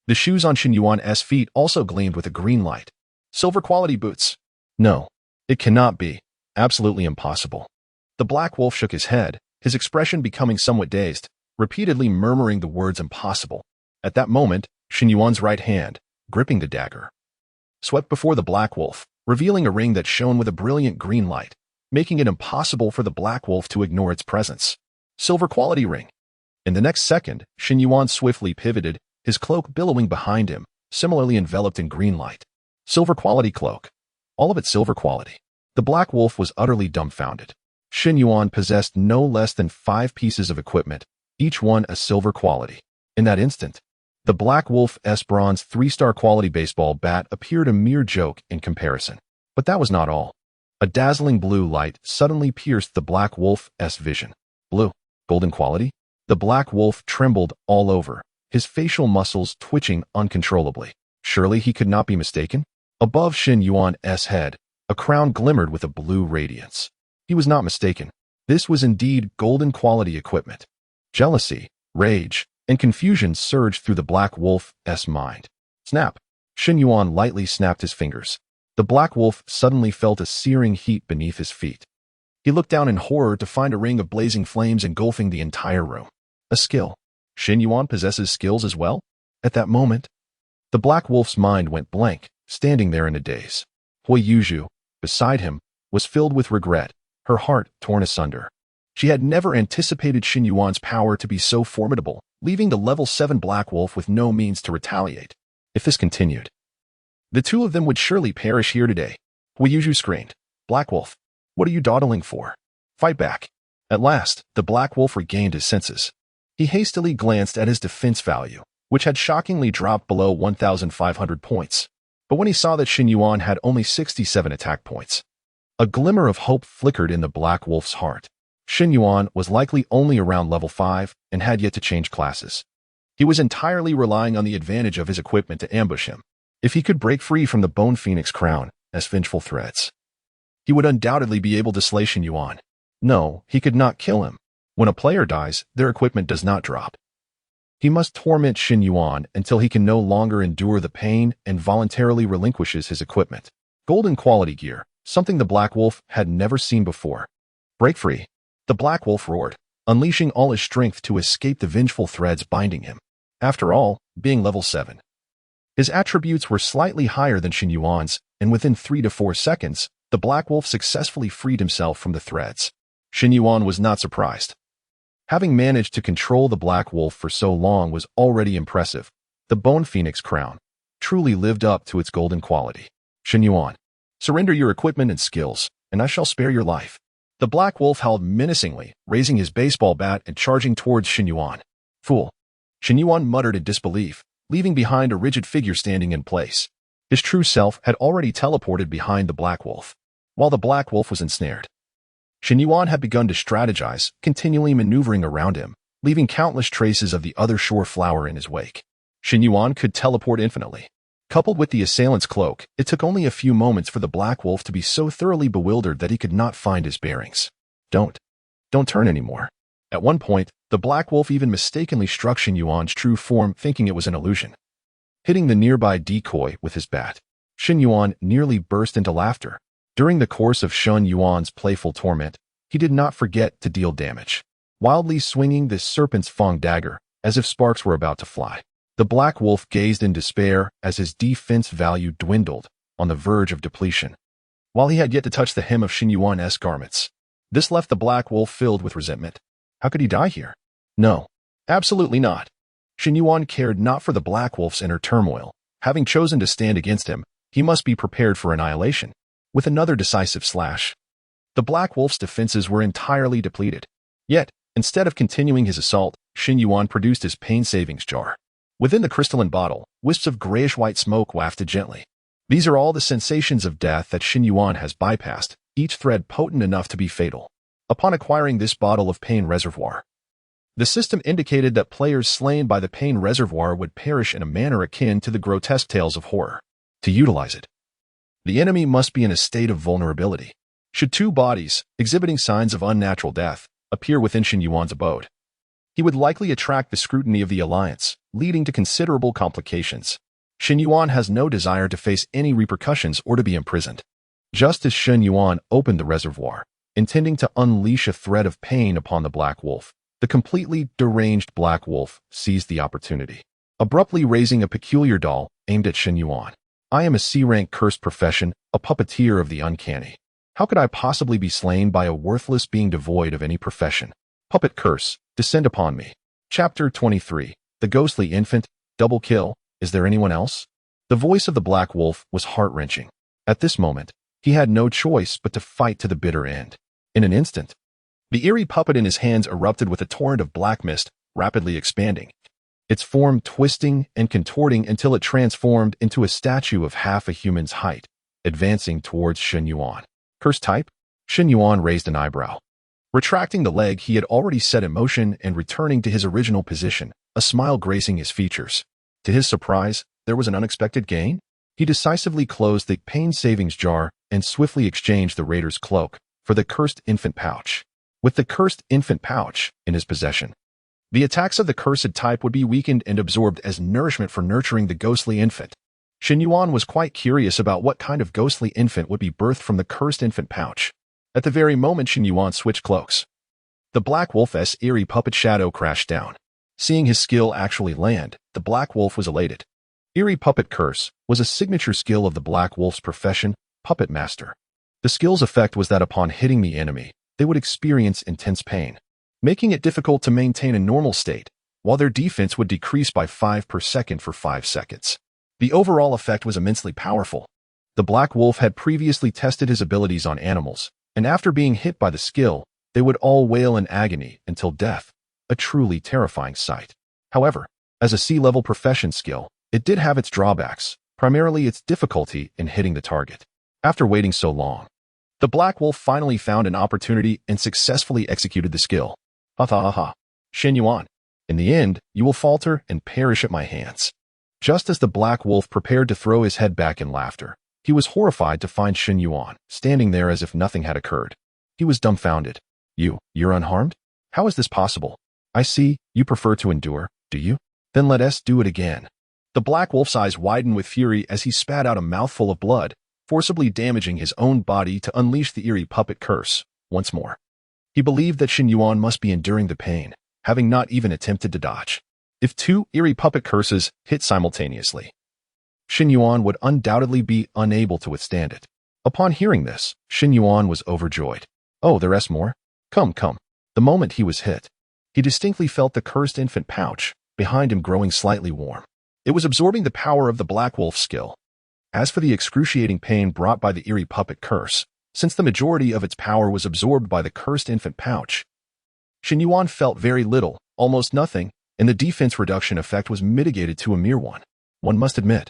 Speaker 1: the shoes on Shen Yuan's feet also gleamed with a green light. Silver quality boots. No, it cannot be. Absolutely impossible. The Black Wolf shook his head, his expression becoming somewhat dazed, repeatedly murmuring the words impossible. At that moment, Shen Yuan's right hand, gripping the dagger, swept before the Black Wolf, revealing a ring that shone with a brilliant green light, making it impossible for the Black Wolf to ignore its presence. Silver quality ring. In the next second, Shen Yuan swiftly pivoted, his cloak billowing behind him, similarly enveloped in green light. Silver quality cloak. All of it silver quality. The Black Wolf was utterly dumbfounded. Shen Yuan possessed no less than 5 pieces of equipment, each one a silver quality. In that instant, the Black Wolf's bronze 3-star quality baseball bat appeared a mere joke in comparison. But that was not all. A dazzling blue light suddenly pierced the Black Wolf's vision. Blue. Golden quality? The Black Wolf trembled all over, his facial muscles twitching uncontrollably. Surely he could not be mistaken? Above Shen Yuan's head, a crown glimmered with a blue radiance. He was not mistaken. This was indeed golden quality equipment. Jealousy, rage, and confusion surged through the Black Wolf's mind. Snap! Shen Yuan lightly snapped his fingers. The Black Wolf suddenly felt a searing heat beneath his feet. He looked down in horror to find a ring of blazing flames engulfing the entire room. A skill. Shen Yuan possesses skills as well? At that moment, the Black Wolf's mind went blank, standing there in a daze. Hui Yuzhu, beside him, was filled with regret, her heart torn asunder. She had never anticipated Shen Yuan's power to be so formidable, leaving the level 7 Black Wolf with no means to retaliate. If this continued, the two of them would surely perish here today. Hui Yuzhu screamed. Black Wolf, what are you dawdling for? Fight back. At last, the Black Wolf regained his senses. He hastily glanced at his defense value, which had shockingly dropped below 1,500 points. But when he saw that Shen Yuan had only 67 attack points, a glimmer of hope flickered in the Black Wolf's heart. Shen Yuan was likely only around level 5 and had yet to change classes. He was entirely relying on the advantage of his equipment to ambush him. If he could break free from the Bone Phoenix crown as vengeful threads, he would undoubtedly be able to slay Shen Yuan. No, he could not kill him. When a player dies, their equipment does not drop. He must torment Shen Yuan until he can no longer endure the pain and voluntarily relinquishes his equipment. Golden quality gear, something the Black Wolf had never seen before. Break free. The Black Wolf roared, unleashing all his strength to escape the vengeful threads binding him. After all, being level 7. His attributes were slightly higher than Shen Yuan's, and within 3 to 4 seconds, the Black Wolf successfully freed himself from the threads. Shen Yuan was not surprised. Having managed to control the Black Wolf for so long was already impressive. The Bone Phoenix crown truly lived up to its golden quality. Shen Yuan, surrender your equipment and skills, and I shall spare your life. The Black Wolf howled menacingly, raising his baseball bat and charging towards Shen Yuan. Fool. Shen Yuan muttered in disbelief, leaving behind a rigid figure standing in place. His true self had already teleported behind the Black Wolf, while the Black Wolf was ensnared. Shen Yuan had begun to strategize, continually maneuvering around him, leaving countless traces of the other shore flower in his wake. Shen Yuan could teleport infinitely. Coupled with the assailant's cloak, it took only a few moments for the Black Wolf to be so thoroughly bewildered that he could not find his bearings. Don't turn anymore. At one point, the Black Wolf even mistakenly struck Shen Yuan's true form, thinking it was an illusion. Hitting the nearby decoy with his bat, Shen Yuan nearly burst into laughter. During the course of Shen Yuan's playful torment, he did not forget to deal damage, wildly swinging the serpent's fang dagger as if sparks were about to fly. The Black Wolf gazed in despair as his defense value dwindled, on the verge of depletion, while he had yet to touch the hem of Shen Yuan's garments. This left the Black Wolf filled with resentment. How could he die here? No, absolutely not. Shen Yuan cared not for the Black Wolf's inner turmoil. Having chosen to stand against him, he must be prepared for annihilation. With another decisive slash, the Black Wolf's defenses were entirely depleted. Yet, instead of continuing his assault, Shen Yuan produced his pain savings jar. Within the crystalline bottle, wisps of grayish-white smoke wafted gently. These are all the sensations of death that Shen Yuan has bypassed, each thread potent enough to be fatal. Upon acquiring this bottle of pain reservoir, the system indicated that players slain by the pain reservoir would perish in a manner akin to the grotesque tales of horror. To utilize it, The enemy must be in a state of vulnerability. Should two bodies, exhibiting signs of unnatural death, appear within Shen Yuan's abode, he would likely attract the scrutiny of the alliance, leading to considerable complications. Shen Yuan has no desire to face any repercussions or to be imprisoned. Just as Shen Yuan opened the reservoir, intending to unleash a threat of pain upon the Black Wolf, the completely deranged Black Wolf seized the opportunity, abruptly raising a peculiar doll aimed at Shen Yuan. I am a C-rank cursed profession, a puppeteer of the uncanny. How could I possibly be slain by a worthless being devoid of any profession? Puppet curse, descend upon me. Chapter 23. The Ghostly Infant, Double Kill. Is there anyone else? The voice of the Black Wolf was heart-wrenching. At this moment, he had no choice but to fight to the bitter end. In an instant, the eerie puppet in his hands erupted with a torrent of black mist, rapidly expanding, its form twisting and contorting until it transformed into a statue of half a human's height, advancing towards Shen Yuan. Curse type? Shen Yuan raised an eyebrow. Retracting the leg he had already set in motion and returning to his original position, a smile gracing his features. To his surprise, there was an unexpected gain. He decisively closed the pain savings jar and swiftly exchanged the raider's cloak for the cursed infant pouch. With the cursed infant pouch in his possession, the attacks of the cursed type would be weakened and absorbed as nourishment for nurturing the ghostly infant. Shen Yuan was quite curious about what kind of ghostly infant would be birthed from the cursed infant pouch. At the very moment Shen Yuan switched cloaks, the Black Wolf's eerie puppet shadow crashed down. Seeing his skill actually land, the Black Wolf was elated. Eerie Puppet Curse was a signature skill of the Black Wolf's profession, Puppet Master. The skill's effect was that upon hitting the enemy, they would experience intense pain, making it difficult to maintain a normal state, while their defense would decrease by 5 per second for 5 seconds. The overall effect was immensely powerful. The Black Wolf had previously tested his abilities on animals, and after being hit by the skill, they would all wail in agony until death, a truly terrifying sight. However, as a C-level profession skill, it did have its drawbacks, primarily its difficulty in hitting the target. After waiting so long, the Black Wolf finally found an opportunity and successfully executed the skill. Ha ha ha ha. Shen Yuan, in the end, you will falter and perish at my hands. Just as the Black Wolf prepared to throw his head back in laughter, he was horrified to find Shen Yuan standing there as if nothing had occurred. He was dumbfounded. You're unharmed? How is this possible? I see, you prefer to endure, do you? Then let us do it again. The Black Wolf's eyes widened with fury as he spat out a mouthful of blood, forcibly damaging his own body to unleash the eerie puppet curse once more. He believed that Shen Yuan must be enduring the pain, having not even attempted to dodge. If two eerie puppet curses hit simultaneously, Shen Yuan would undoubtedly be unable to withstand it. Upon hearing this, Shen Yuan was overjoyed. Oh, there's more? Come. The moment he was hit, he distinctly felt the cursed infant pouch behind him growing slightly warm. It was absorbing the power of the Black Wolf skill. As for the excruciating pain brought by the eerie puppet curse, since the majority of its power was absorbed by the cursed infant pouch, Shen Yuan felt very little, almost nothing, and the defense reduction effect was mitigated to a mere one. One must admit,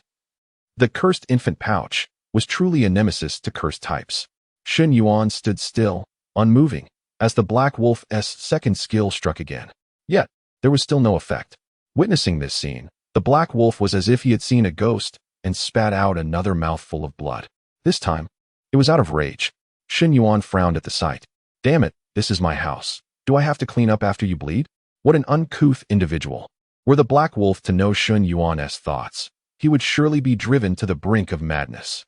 Speaker 1: the cursed infant pouch was truly a nemesis to cursed types. Shen Yuan stood still, unmoving, as the Black Wolf's second skill struck again. Yet, there was still no effect. Witnessing this scene, the Black Wolf was as if he had seen a ghost and spat out another mouthful of blood. This time, it was out of rage. Shen Yuan frowned at the sight. Damn it, this is my house. Do I have to clean up after you bleed? What an uncouth individual. Were the Black Wolf to know Shen Yuan's thoughts, he would surely be driven to the brink of madness.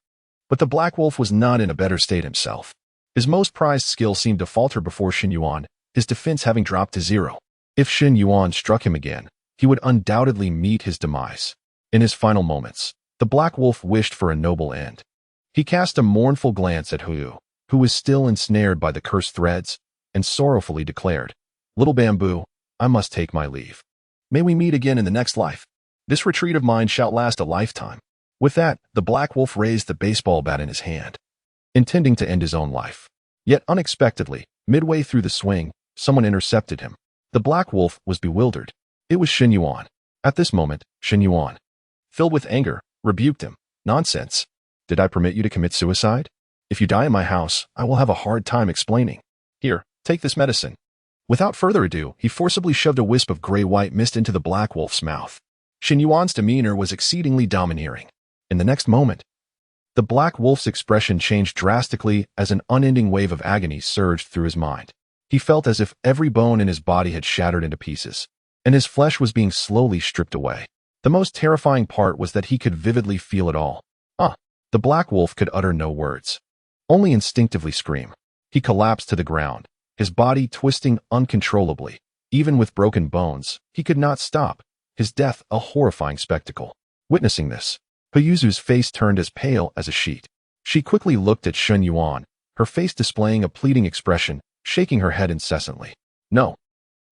Speaker 1: But the Black Wolf was not in a better state himself. His most prized skill seemed to falter before Shen Yuan, his defense having dropped to 0. If Shen Yuan struck him again, he would undoubtedly meet his demise. In his final moments, the Black Wolf wished for a noble end. He cast a mournful glance at Hu, who was still ensnared by the cursed threads, and sorrowfully declared, Little Bamboo, I must take my leave. May we meet again in the next life. This retreat of mine shall last a lifetime. With that, the Black Wolf raised the baseball bat in his hand, intending to end his own life. Yet unexpectedly, midway through the swing, someone intercepted him. The Black Wolf was bewildered. It was Shen Yuan. At this moment, Shen Yuan, filled with anger, rebuked him. Nonsense. Did I permit you to commit suicide? If you die in my house, I will have a hard time explaining. Here, take this medicine. Without further ado, he forcibly shoved a wisp of gray-white mist into the Black Wolf's mouth. Shen Yuan's demeanor was exceedingly domineering. In the next moment, The Black Wolf's expression changed drastically as an unending wave of agony surged through his mind. He felt as if every bone in his body had shattered into pieces, and his flesh was being slowly stripped away. The most terrifying part was that he could vividly feel it all. The Black Wolf could utter no words, only instinctively scream. He collapsed to the ground, his body twisting uncontrollably. Even with broken bones, he could not stop, his death a horrifying spectacle. Witnessing this, Peyuzu's face turned as pale as a sheet. She quickly looked at Shen Yuan, her face displaying a pleading expression, shaking her head incessantly. No.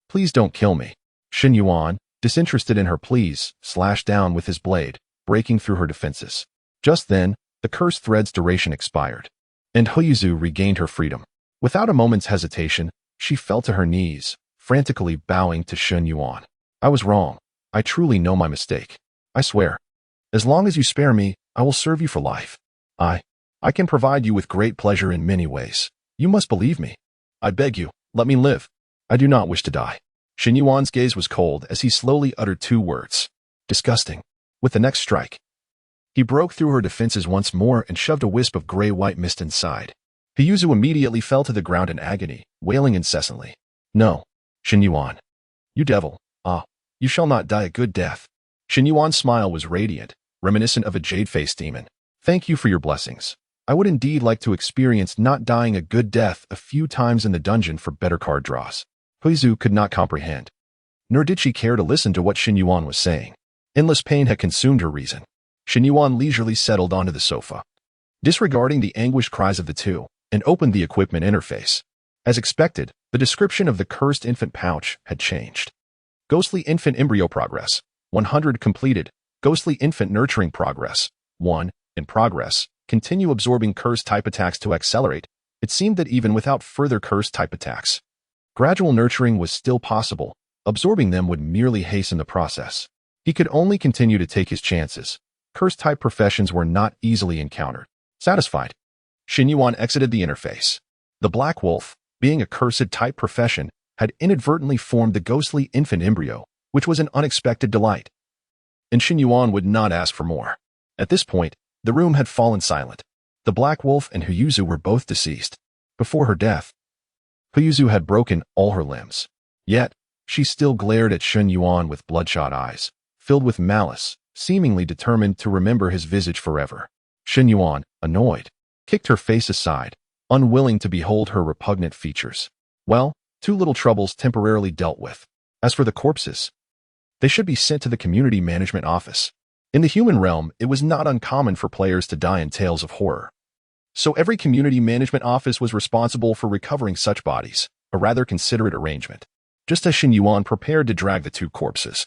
Speaker 1: Please don't kill me. Shen Yuan, disinterested in her pleas, slashed down with his blade, breaking through her defenses. Just then, the cursed thread's duration expired, and Peyuzu regained her freedom. Without a moment's hesitation, she fell to her knees, frantically bowing to Shen Yuan. I was wrong. I truly know my mistake. I swear. As long as you spare me, I will serve you for life. I can provide you with great pleasure in many ways. You must believe me. I beg you, let me live. I do not wish to die. Shen Yuan's gaze was cold as he slowly uttered two words. Disgusting. With the next strike, he broke through her defenses once more and shoved a wisp of gray-white mist inside. Peyuzu immediately fell to the ground in agony, wailing incessantly. No, Shen Yuan. You devil. You shall not die a good death. Shen Yuan's smile was radiant, reminiscent of a jade-faced demon. Thank you for your blessings. I would indeed like to experience not dying a good death a few times in the dungeon for better card draws. Peyuzu could not comprehend, nor did she care to listen to what Shen Yuan was saying. Endless pain had consumed her reason. Shen Yuan leisurely settled onto the sofa, disregarding the anguished cries of the two, and opened the equipment interface. As expected, the description of the cursed infant pouch had changed. Ghostly infant embryo progress, 100 completed. Ghostly infant nurturing progress, 1, in progress. Continue absorbing cursed type attacks to accelerate. It seemed that even without further cursed type attacks, gradual nurturing was still possible. Absorbing them would merely hasten the process. He could only continue to take his chances. Cursed type professions were not easily encountered. Satisfied, Shen Yuan exited the interface. The Black Wolf, being a cursed type profession, had inadvertently formed the ghostly infant embryo, which was an unexpected delight. And Shen Yuan would not ask for more. At this point, the room had fallen silent. The Black Wolf and Peyuzu were both deceased. Before her death, Peyuzu had broken all her limbs. Yet, she still glared at Shen Yuan with bloodshot eyes, filled with malice, seemingly determined to remember his visage forever. Shen Yuan, annoyed, kicked her face aside, unwilling to behold her repugnant features. Well, two little troubles temporarily dealt with. As for the corpses, they should be sent to the community management office. In the human realm, it was not uncommon for players to die in tales of horror. So every community management office was responsible for recovering such bodies, a rather considerate arrangement. Just as Shen Yuan prepared to drag the two corpses,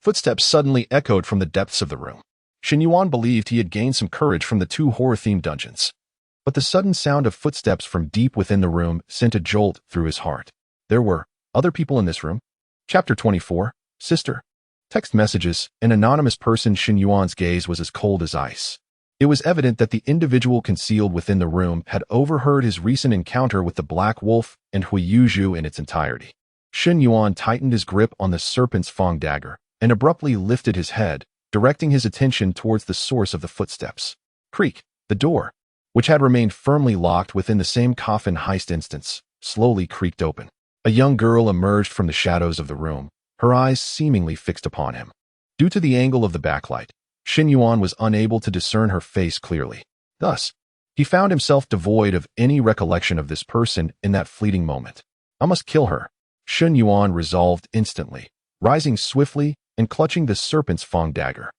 Speaker 1: footsteps suddenly echoed from the depths of the room. Shen Yuan believed he had gained some courage from the two horror-themed dungeons. But the sudden sound of footsteps from deep within the room sent a jolt through his heart. There were other people in this room. Chapter 24, Sister. Text messages. An anonymous person. Shen Yuan's gaze was as cold as ice. It was evident that the individual concealed within the room had overheard his recent encounter with the Black Wolf and Huiyuzhu in its entirety. Shen Yuan tightened his grip on the serpent's fang dagger and abruptly lifted his head, directing his attention towards the source of the footsteps. Creak. The door, which had remained firmly locked within the same coffin heist instance, slowly creaked open. A young girl emerged from the shadows of the room, her eyes seemingly fixed upon him. Due to the angle of the backlight, Shen Yuan was unable to discern her face clearly. Thus, he found himself devoid of any recollection of this person in that fleeting moment. I must kill her, Shen Yuan resolved instantly, rising swiftly and clutching the serpent's fang dagger,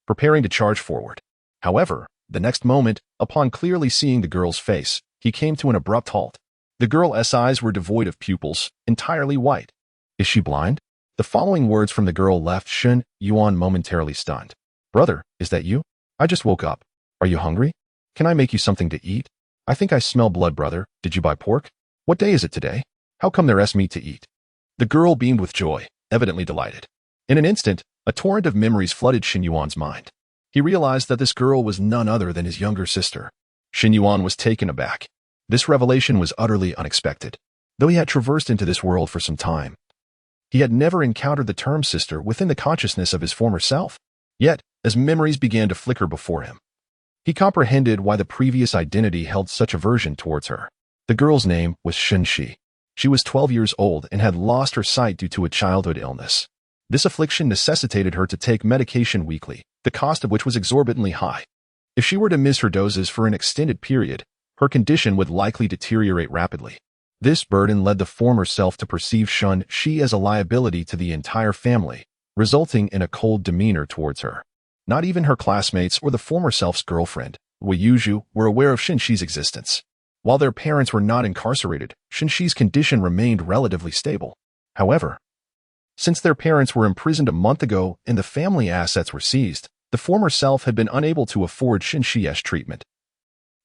Speaker 1: preparing to charge forward. However, the next moment, upon clearly seeing the girl's face, he came to an abrupt halt. The girl's eyes were devoid of pupils, entirely white. Is she blind? The following words from the girl left Shen Yuan momentarily stunned. Brother, is that you? I just woke up. Are you hungry? Can I make you something to eat? I think I smell blood, brother. Did you buy pork? What day is it today? How come there's meat to eat? The girl beamed with joy, evidently delighted. In an instant, a torrent of memories flooded Shen Yuan's mind. He realized that this girl was none other than his younger sister. Shen Yuan was taken aback. This revelation was utterly unexpected. Though he had traversed into this world for some time, he had never encountered the term sister within the consciousness of his former self. Yet, as memories began to flicker before him, He comprehended why the previous identity held such aversion towards her. The girl's name was Shen Shi. She was 12 years old and had lost her sight due to a childhood illness. This affliction necessitated her to take medication weekly, the cost of which was exorbitantly high. If she were to miss her doses for an extended period, her condition would likely deteriorate rapidly. This burden led the former self to perceive Shen Shi as a liability to the entire family, resulting in a cold demeanor towards her. Not even her classmates or the former self's girlfriend, Wei Yuzhu, were aware of Shen Shi's existence. While their parents were not incarcerated, Shen Shi's condition remained relatively stable. However, since their parents were imprisoned a month ago and the family assets were seized, the former self had been unable to afford Shen Shi's treatment,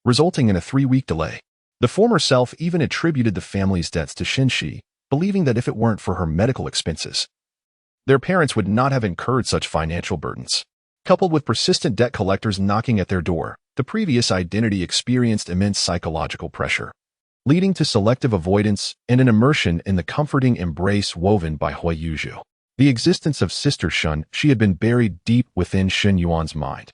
Speaker 1: resulting in a 3-week delay. The former self even attributed the family's debts to Shen Shi, believing that if it weren't for her medical expenses, their parents would not have incurred such financial burdens. Coupled with persistent debt collectors knocking at their door, the previous identity experienced immense psychological pressure, leading to selective avoidance and an immersion in the comforting embrace woven by Wei Yuzhu. The existence of Sister Shen Shi had been buried deep within Shen Yuan's mind,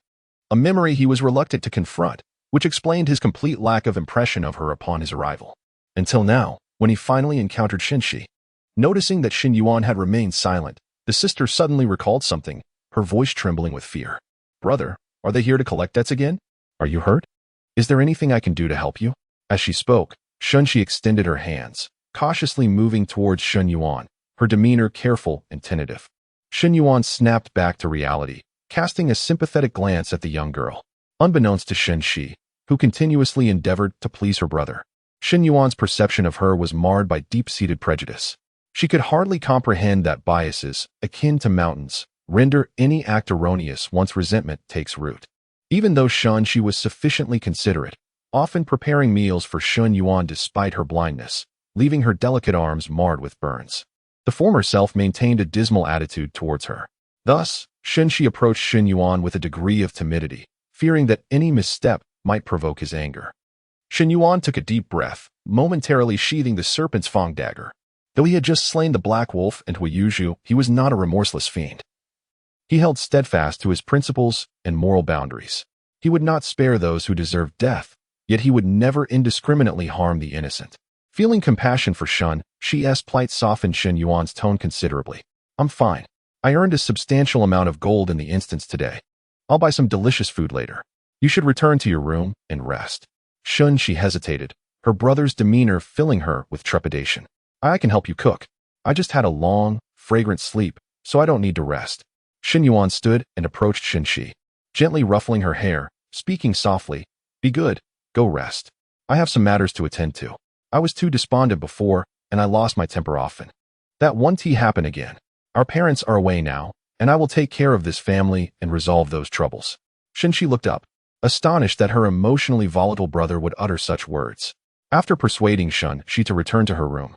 Speaker 1: a memory he was reluctant to confront, which explained his complete lack of impression of her upon his arrival. Until now, when he finally encountered Shen Shi. Noticing that Shen Yuan had remained silent, the sister suddenly recalled something, her voice trembling with fear. "Brother, are they here to collect debts again? Are you hurt? Is there anything I can do to help you?" As she spoke, Shen Shi extended her hands, cautiously moving towards Shen Yuan, her demeanor careful and tentative. Shen Yuan snapped back to reality, casting a sympathetic glance at the young girl. Unbeknownst to Shen Shi, who continuously endeavored to please her brother, Shen Yuan's perception of her was marred by deep-seated prejudice. She could hardly comprehend that biases, akin to mountains, render any act erroneous once resentment takes root. Even though Shen Shi was sufficiently considerate, often preparing meals for Shen Yuan despite her blindness, leaving her delicate arms marred with burns, the former self maintained a dismal attitude towards her. Thus, Shen Shi approached Shen Yuan with a degree of timidity, fearing that any misstep might provoke his anger. Shen Yuan took a deep breath, momentarily sheathing the serpent's fang dagger. Though he had just slain the black wolf and Wei Yuzhu, he was not a remorseless fiend. He held steadfast to his principles and moral boundaries. He would not spare those who deserved death, yet he would never indiscriminately harm the innocent. Feeling compassion for Shen Shi's plight softened Shen Yuan's tone considerably. "I'm fine. I earned a substantial amount of gold in the instance today. I'll buy some delicious food later. You should return to your room and rest." Shen Shi hesitated, her brother's demeanor filling her with trepidation. "I can help you cook. I just had a long, fragrant sleep, so I don't need to rest." Shen Yuan stood and approached Shen Shi, gently ruffling her hair, speaking softly. "Be good, go rest. I have some matters to attend to. I was too despondent before, and I lost my temper often. That won't happen again. Our parents are away now, and I will take care of this family and resolve those troubles." Shen Shi looked up, astonished that her emotionally volatile brother would utter such words. After persuading Shen Shi to return to her room,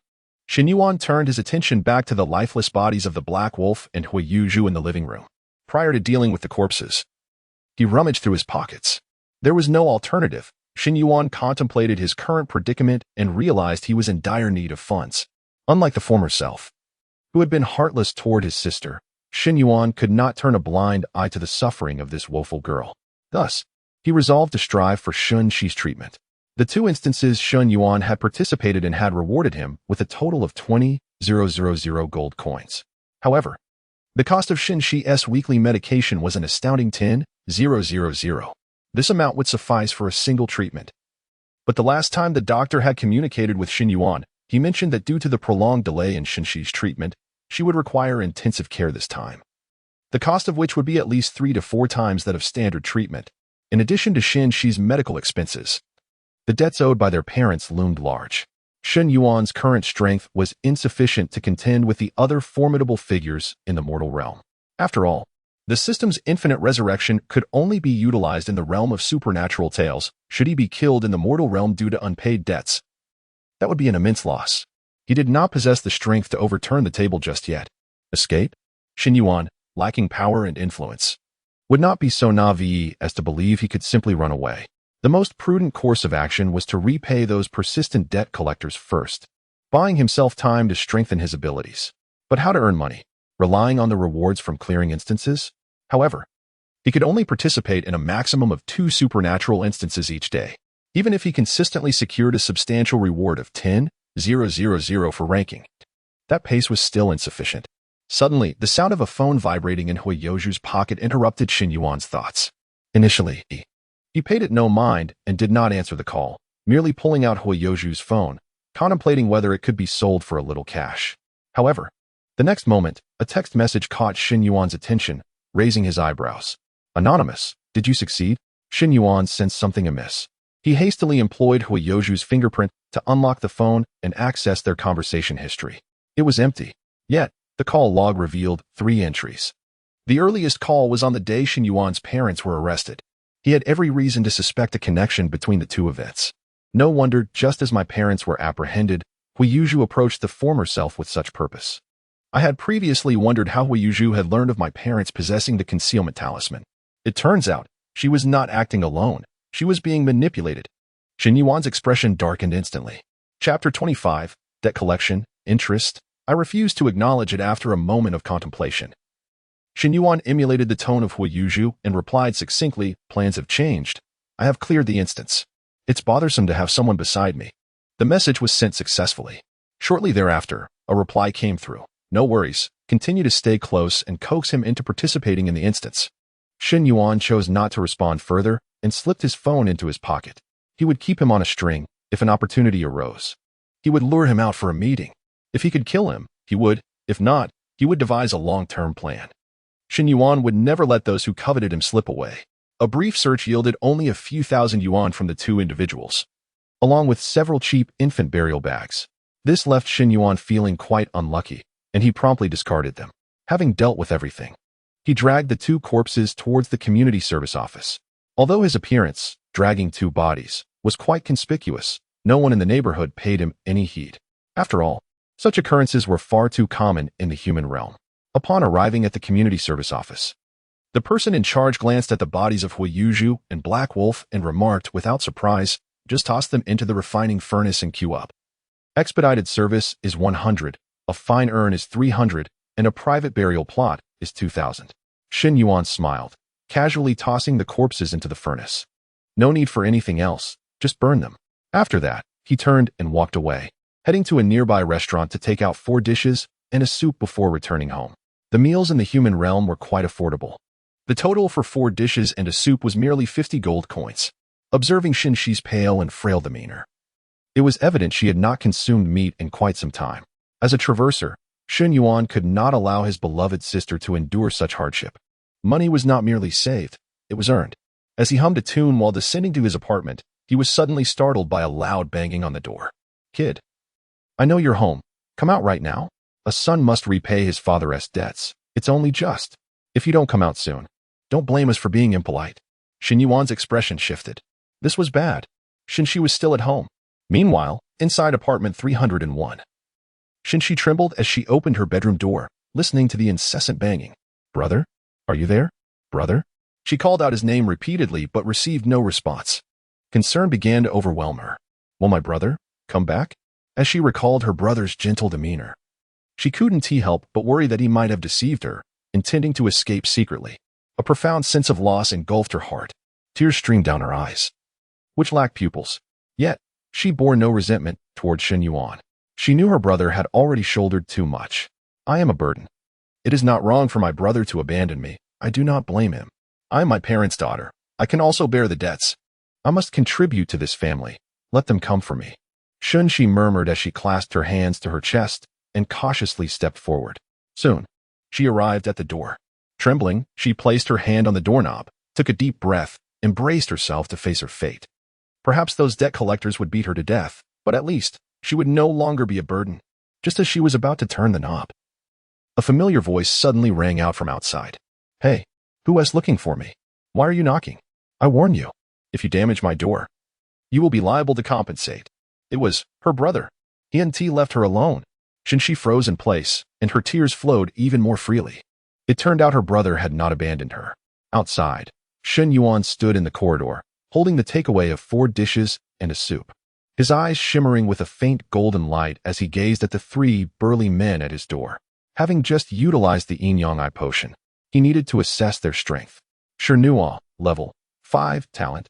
Speaker 1: Shen Yuan turned his attention back to the lifeless bodies of the black wolf and Wei Yuzhu in the living room. Prior to dealing with the corpses, he rummaged through his pockets. There was no alternative. Shen Yuan contemplated his current predicament and realized he was in dire need of funds. Unlike the former self, who had been heartless toward his sister, Shen Yuan could not turn a blind eye to the suffering of this woeful girl. Thus, he resolved to strive for Shen Shi's treatment. The 2 instances Shen Yuan had participated in had rewarded him with a total of 20,000 gold coins. However, the cost of Shen Shi's weekly medication was an astounding 10,000. This amount would suffice for a single treatment. But the last time the doctor had communicated with Shen Yuan, he mentioned that due to the prolonged delay in Shen Shi's treatment, she would require intensive care this time, the cost of which would be at least 3 to 4 times that of standard treatment. In addition to Shen Shi's medical expenses, the debts owed by their parents loomed large. Shen Yuan's current strength was insufficient to contend with the other formidable figures in the mortal realm. After all, the system's infinite resurrection could only be utilized in the realm of supernatural tales should he be killed in the mortal realm due to unpaid debts. That would be an immense loss. He did not possess the strength to overturn the table just yet. Escape? Shen Yuan, lacking power and influence, would not be so naive as to believe he could simply run away. The most prudent course of action was to repay those persistent debt collectors first, buying himself time to strengthen his abilities. But how to earn money? Relying on the rewards from clearing instances? However, He could only participate in a maximum of 2 supernatural instances each day. Even if he consistently secured a substantial reward of 10,000 for ranking, that pace was still insufficient. Suddenly, the sound of a phone vibrating in Huiyouju's pocket interrupted Shen Yuan's thoughts. Initially, he paid it no mind and did not answer the call, merely pulling out Huiyouju's phone, contemplating whether it could be sold for a little cash. However, the next moment, a text message caught Shen Yuan's attention, raising his eyebrows. Anonymous, did you succeed? Shen Yuan sensed something amiss. He hastily employed Huiyouju's fingerprint to unlock the phone and access their conversation history. It was empty. Yet, the call log revealed 3 entries. The earliest call was on the day Shen Yuan's parents were arrested. He had every reason to suspect a connection between the 2 events. No wonder, just as my parents were apprehended, Huiyouju approached the former self with such purpose. I had previously wondered how Huiyouju had learned of my parents possessing the concealment talisman. It turns out, she was not acting alone. She was being manipulated. Shen Yuan's expression darkened instantly. Chapter 25, Debt Collection, Interest. I refused to acknowledge it after a moment of contemplation. Shen Yuan emulated the tone of Huiyouju and replied succinctly, plans have changed. I have cleared the instance. It's bothersome to have someone beside me. The message was sent successfully. Shortly thereafter, a reply came through. No worries, continue to stay close and coax him into participating in the instance. Shen Yuan chose not to respond further and slipped his phone into his pocket. He would keep him on a string if an opportunity arose. He would lure him out for a meeting. If he could kill him, he would. If not, he would devise a long-term plan. Shen Yuan would never let those who coveted him slip away. A brief search yielded only a few thousand yuan from the 2 individuals, along with several cheap infant burial bags. This left Shen Yuan feeling quite unlucky, and he promptly discarded them. Having dealt with everything, he dragged the 2 corpses towards the community service office. Although his appearance, dragging 2 bodies, was quite conspicuous, no one in the neighborhood paid him any heed. After all, such occurrences were far too common in the human realm. Upon arriving at the community service office, the person in charge glanced at the bodies of Huiyouju and Black Wolf and remarked without surprise, just toss them into the refining furnace and queue up. Expedited service is 100, a fine urn is 300, and a private burial plot is 2,000. Shen Yuan smiled, casually tossing the corpses into the furnace. No need for anything else, just burn them. After that, he turned and walked away, heading to a nearby restaurant to take out 4 dishes and a soup before returning home. The meals in the human realm were quite affordable. The total for 4 dishes and a soup was merely 50 gold coins. Observing Shen Shi's pale and frail demeanor, it was evident she had not consumed meat in quite some time. As a traverser, Shen Yuan could not allow his beloved sister to endure such hardship. Money was not merely saved, it was earned. As he hummed a tune while descending to his apartment, he was suddenly startled by a loud banging on the door. Kid, I know you're home. Come out right now. A son must repay his father's debts. It's only just. If you don't come out soon, don't blame us for being impolite. Shen Yuan's expression shifted. This was bad. Shen Shi was still at home. Meanwhile, inside apartment 301. Shen Shi trembled as she opened her bedroom door, listening to the incessant banging. Brother? Are you there? Brother? She called out his name repeatedly but received no response. Concern began to overwhelm her. Will my brother come back? As she recalled her brother's gentle demeanor, she couldn't help but worry that he might have deceived her, intending to escape secretly. A profound sense of loss engulfed her heart. Tears streamed down her eyes, which lacked pupils. Yet, she bore no resentment toward Shen Yuan. She knew her brother had already shouldered too much. I am a burden. It is not wrong for my brother to abandon me. I do not blame him. I am my parents' daughter. I can also bear the debts. I must contribute to this family. Let them come for me. Shen Shi murmured as she clasped her hands to her chest and cautiously stepped forward. Soon, she arrived at the door. Trembling, she placed her hand on the doorknob, took a deep breath, and braced herself to face her fate. Perhaps those debt collectors would beat her to death, but at least she would no longer be a burden. Just as she was about to turn the knob, a familiar voice suddenly rang out from outside. Hey, who is looking for me? Why are you knocking? I warn you, if you damage my door, you will be liable to compensate. It was her brother. He and T left her alone. Shen Shi froze in place, and her tears flowed even more freely. It turned out her brother had not abandoned her. Outside, Shen Yuan stood in the corridor, holding the takeaway of 4 dishes and a soup, his eyes shimmering with a faint golden light as he gazed at the 3 burly men at his door. Having just utilized the yin-yang eye potion, he needed to assess their strength. Shen Yuan, level 5, talent.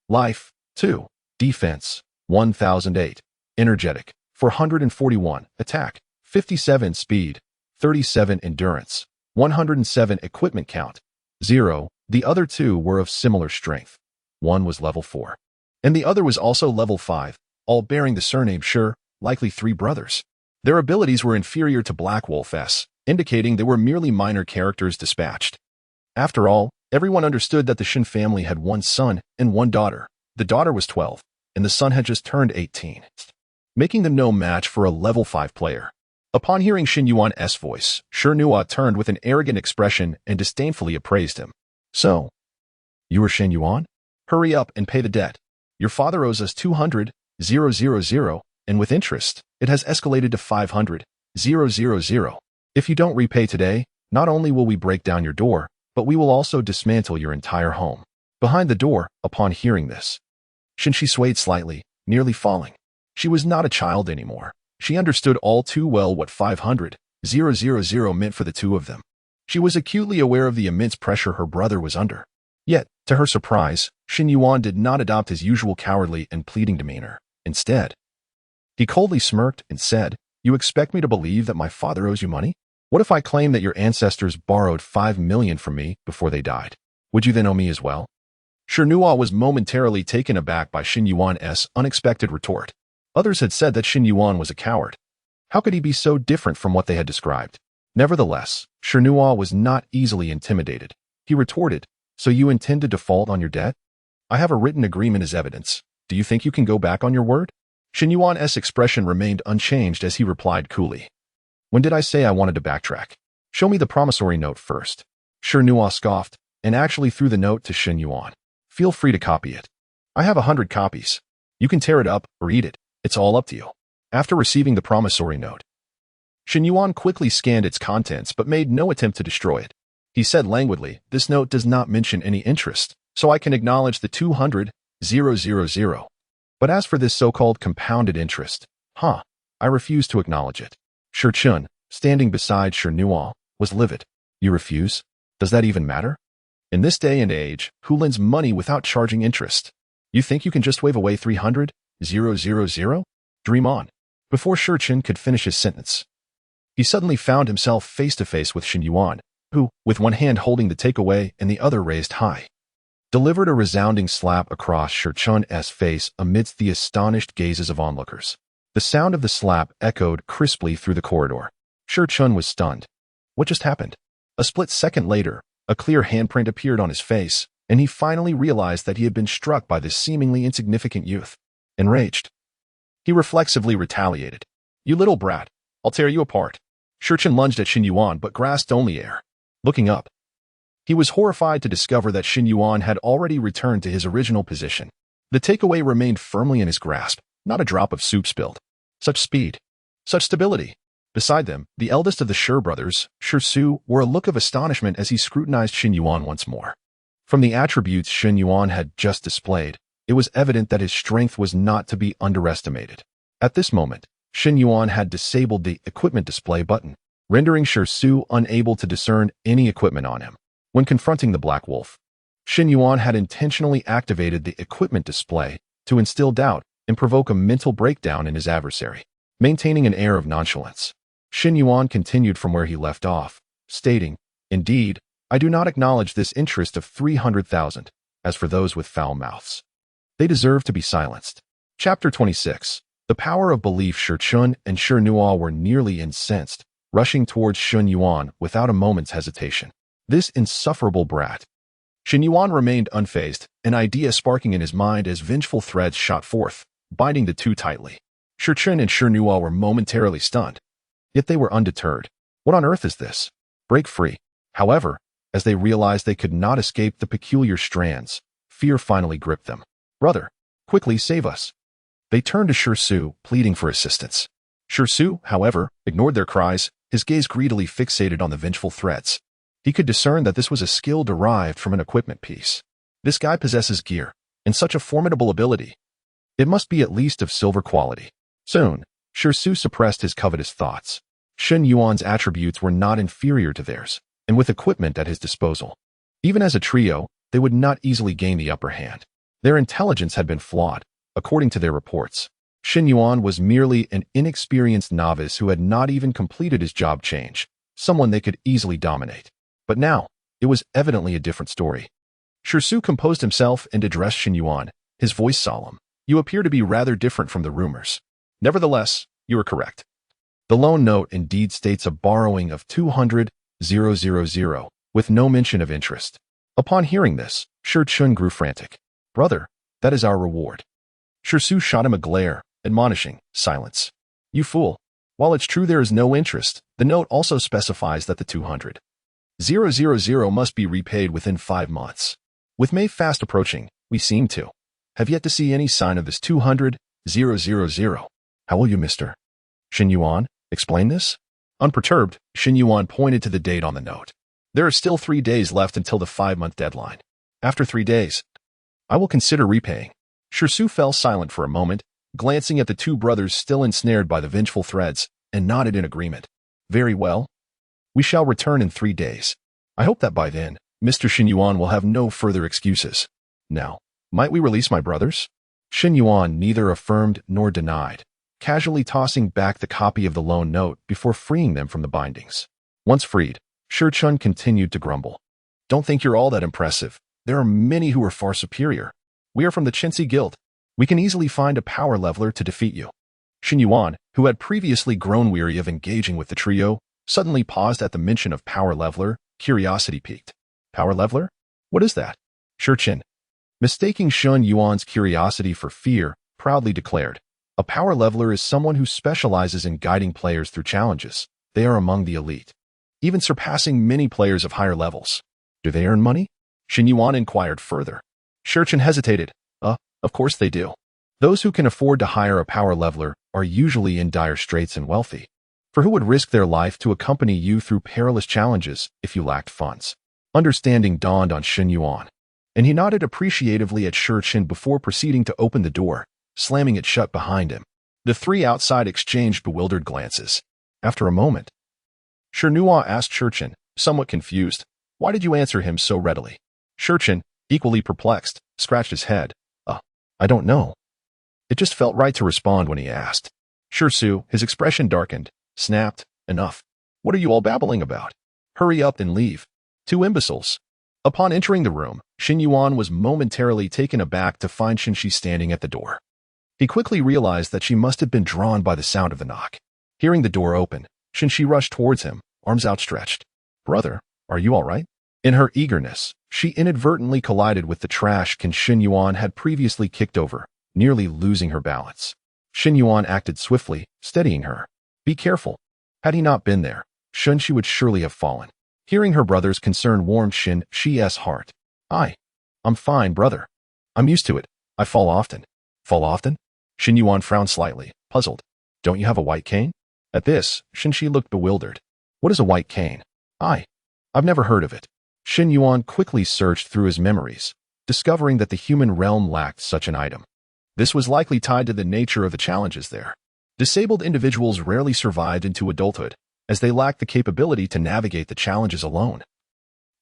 Speaker 1: Life, 2. Defense, 1008. Energetic, 441. Attack, 57. Speed, 37. Endurance, 107. Equipment count, 0. The other two were of similar strength. One was level 4. And the other was also level 5, all bearing the surname Shi, likely 3 brothers. Their abilities were inferior to Black Wolf S, indicating they were merely minor characters dispatched. After all, everyone understood that the Shen family had one son and one daughter. The daughter was 12, and the son had just turned 18, making them no match for a level 5 player. Upon hearing Shen Yuan's voice, Shen Yuan turned with an arrogant expression and disdainfully appraised him. So, you are Shen Yuan? Hurry up and pay the debt. Your father owes us 200,000, and with interest, it has escalated to 500,000. If you don't repay today, not only will we break down your door, but we will also dismantle your entire home. Behind the door, upon hearing this, Shen swayed slightly, nearly falling. She was not a child anymore. She understood all too well what 500,000 meant for the two of them. She was acutely aware of the immense pressure her brother was under. Yet, to her surprise, Shen Yuan did not adopt his usual cowardly and pleading demeanor. Instead, he coldly smirked and said, "You expect me to believe that my father owes you money? What if I claim that your ancestors borrowed 5 million from me before they died? Would you then owe me as well?" Shen Yuan was momentarily taken aback by Shen Yuan's unexpected retort. Others had said that Shen Yuan was a coward. How could he be so different from what they had described? Nevertheless, Shen Yuan was not easily intimidated. He retorted, "So you intend to default on your debt? I have a written agreement as evidence. Do you think you can go back on your word?" Shen Yuan's expression remained unchanged as he replied coolly, "When did I say I wanted to backtrack? Show me the promissory note first." Shen Yuan scoffed and actually threw the note to Shen Yuan. "Feel free to copy it. I have 100 copies. You can tear it up or eat it. It's all up to you." After receiving the promissory note, Shen Yuan quickly scanned its contents but made no attempt to destroy it. He said languidly, "This note does not mention any interest, so I can acknowledge the 200,000. But as for this so-called compounded interest, I refuse to acknowledge it." Shi Chun, standing beside Shen Yuan, was livid. "You refuse? Does that even matter? In this day and age, who lends money without charging interest? You think you can just wave away 300,000? Dream on." Before Shi Chun could finish his sentence, he suddenly found himself face to face with Shen Yuan, who, with one hand holding the takeaway and the other raised high, delivered a resounding slap across Shi Chun's face amidst the astonished gazes of onlookers. The sound of the slap echoed crisply through the corridor. Shi Chun was stunned. What just happened? A split second later, a clear handprint appeared on his face, and he finally realized that he had been struck by this seemingly insignificant youth. Enraged, he reflexively retaliated. "You little brat, I'll tear you apart." Shi Chun lunged at Shen Yuan but grasped only air. Looking up, he was horrified to discover that Shen Yuan had already returned to his original position. The takeaway remained firmly in his grasp, not a drop of soup spilled. Such speed, such stability. Beside them, the eldest of the Shi brothers, Shi Su, wore a look of astonishment as he scrutinized Shen Yuan once more. From the attributes Shen Yuan had just displayed, it was evident that his strength was not to be underestimated. At this moment, Shen Yuan had disabled the equipment display button, rendering Shi Su unable to discern any equipment on him. When confronting the Black Wolf, Shen Yuan had intentionally activated the equipment display to instill doubt and provoke a mental breakdown in his adversary. Maintaining an air of nonchalance, Shen Yuan continued from where he left off, stating, "Indeed, I do not acknowledge this interest of 300,000. As for those with foul mouths, they deserve to be silenced." Chapter 26. The power of belief. Shi Chun and Shi Yuan were nearly incensed, rushing towards Shen Yuan without a moment's hesitation. This insufferable brat. Shen Yuan remained unfazed, an idea sparking in his mind as vengeful threads shot forth, binding the two tightly. Shi Chun and Shi Yuan were momentarily stunned, yet they were undeterred. What on earth is this? Break free. However, as they realized they could not escape the peculiar strands, fear finally gripped them. "Brother, quickly save us." They turned to Shi Su, pleading for assistance. Shi Su, however, ignored their cries, his gaze greedily fixated on the vengeful threads. He could discern that this was a skill derived from an equipment piece. This guy possesses gear, and such a formidable ability. It must be at least of silver quality. Soon, Shi Su suppressed his covetous thoughts. Shen Yuan's attributes were not inferior to theirs, and with equipment at his disposal, Even as a trio, they would not easily gain the upper hand. Their intelligence had been flawed, according to their reports. Shen Yuan was merely an inexperienced novice who had not even completed his job change, someone they could easily dominate. But now, it was evidently a different story. Shisu composed himself and addressed Shen Yuan, his voice solemn. You appear to be rather different from the rumors. Nevertheless, you are correct. The loan note indeed states a borrowing of 200,000, with no mention of interest. Upon hearing this, Shi grew frantic. Brother, that is our reward. Shisu shot him a glare, admonishing, silence. You fool. While it's true there is no interest, the note also specifies that the 200,000 must be repaid within 5 months. With May fast approaching, we seem to have yet to see any sign of this 200,000. How will you, Mr. Shen Yuan, explain this? Unperturbed, Shen Yuan pointed to the date on the note. There are still 3 days left until the 5-month deadline. After 3 days, I will consider repaying. Shisu fell silent for a moment, glancing at the two brothers still ensnared by the vengeful threads, and nodded in agreement. Very well. We shall return in 3 days. I hope that by then, Mr. Shen Yuan will have no further excuses. Now, might we release my brothers? Shen Yuan neither affirmed nor denied, casually tossing back the copy of the loan note before freeing them from the bindings. Once freed, Shi continued to grumble. Don't think you're all that impressive. There are many who are far superior. We are from the Chenxi Guild. We can easily find a power leveler to defeat you. Shen Yuan, who had previously grown weary of engaging with the trio, suddenly paused at the mention of power leveler, curiosity piqued. Power leveler? What is that? Shi, mistaking Shen Yuan's curiosity for fear, proudly declared. A power leveler is someone who specializes in guiding players through challenges. They are among the elite, even surpassing many players of higher levels. Do they earn money? Shen Yuan inquired further. Shi hesitated. Of course they do. Those who can afford to hire a power leveler are usually in dire straits and wealthy. For who would risk their life to accompany you through perilous challenges if you lacked funds? Understanding dawned on Shen Yuan, and he nodded appreciatively at Shi before proceeding to open the door, slamming it shut behind him. The three outside exchanged bewildered glances. After a moment, Shi Yuan asked Shi, somewhat confused, why did you answer him so readily? Shi, equally perplexed, scratched his head. I don't know. It just felt right to respond when he asked. Shisu, his expression darkened, snapped, enough. What are you all babbling about? Hurry up and leave. 2 imbeciles. Upon entering the room, Shen Yuan was momentarily taken aback to find Shenxi standing at the door. He quickly realized that she must have been drawn by the sound of the knock. Hearing the door open, Shenxi rushed towards him, arms outstretched. Brother, are you all right? In her eagerness, she inadvertently collided with the trash can Shen Yuan had previously kicked over, nearly losing her balance. Shen Yuan acted swiftly, steadying her. Be careful. Had he not been there, Shenxi would surely have fallen. Hearing her brother's concern warmed Shenxi's heart. I'm fine, brother. I'm used to it. I fall often. Fall often? Shen Yuan frowned slightly, puzzled. Don't you have a white cane? At this, Shenxi looked bewildered. What is a white cane? I've never heard of it. Shen Yuan quickly searched through his memories, discovering that the human realm lacked such an item. This was likely tied to the nature of the challenges there. Disabled individuals rarely survived into adulthood, as they lacked the capability to navigate the challenges alone,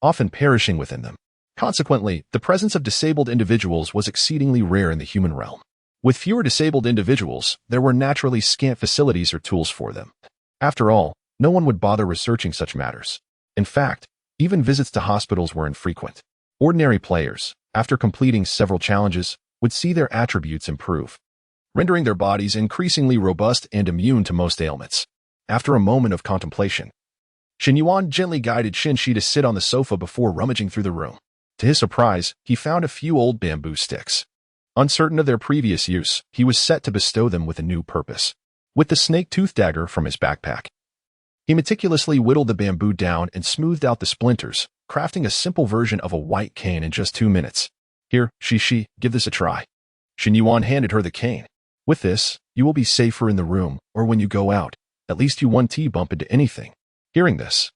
Speaker 1: often perishing within them. Consequently, the presence of disabled individuals was exceedingly rare in the human realm. With fewer disabled individuals, there were naturally scant facilities or tools for them. After all, no one would bother researching such matters. In fact, even visits to hospitals were infrequent. Ordinary players, after completing several challenges, would see their attributes improve, rendering their bodies increasingly robust and immune to most ailments. After a moment of contemplation, Shen Yuan gently guided Shenxi to sit on the sofa before rummaging through the room. To his surprise, he found a few old bamboo sticks. Uncertain of their previous use, he was set to bestow them with a new purpose. With the snake-tooth dagger from his backpack, he meticulously whittled the bamboo down and smoothed out the splinters, crafting a simple version of a white cane in just 2 minutes. Here, Shi, give this a try. Shen Yuan handed her the cane. With this, you will be safer in the room, or when you go out. At least you won't bump into anything. Hearing this,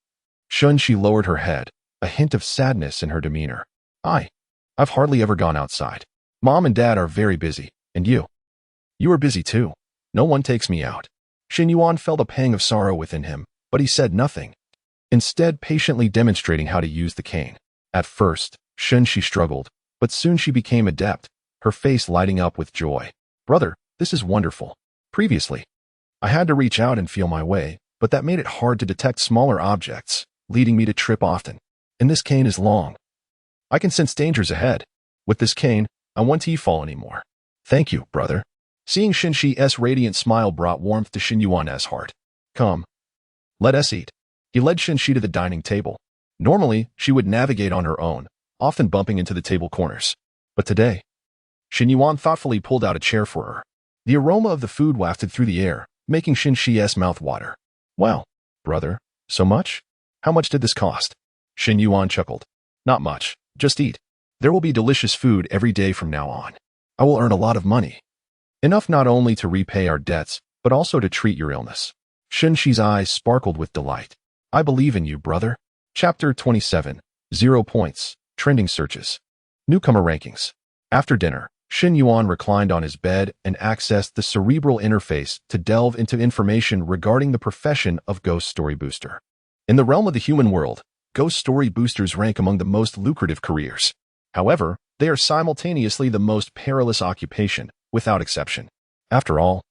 Speaker 1: Shenxi lowered her head, a hint of sadness in her demeanor. I've hardly ever gone outside. Mom and Dad are very busy, and you? You are busy too. No one takes me out. Shen Yuan felt a pang of sorrow within him, but he said nothing, instead patiently demonstrating how to use the cane. At first, she struggled, but soon she became adept, her face lighting up with joy. Brother, this is wonderful. Previously, I had to reach out and feel my way, but that made it hard to detect smaller objects, leading me to trip often. And this cane is long. I can sense dangers ahead. With this cane, I won't fall anymore. Thank you, brother. Seeing Shenxi's radiant smile brought warmth to Shen Yuan's heart. Come. Let us eat. He led Shenxi to the dining table. Normally, she would navigate on her own, often bumping into the table corners. But today, Shen Yuan thoughtfully pulled out a chair for her. The aroma of the food wafted through the air, making Shenxi's mouth water. Well, brother, so much? How much did this cost? Shen Yuan chuckled. Not much, just eat. There will be delicious food every day from now on. I will earn a lot of money. Enough not only to repay our debts, but also to treat your illness. Shenxi's eyes sparkled with delight. I believe in you, brother. Chapter 27. 0 points. Trending searches. Newcomer rankings. After dinner, Shen Yuan reclined on his bed and accessed the cerebral interface to delve into information regarding the profession of Ghost Story Booster. In the realm of the human world, Ghost Story Boosters rank among the most lucrative careers. However, they are simultaneously the most perilous occupation, without exception. After all,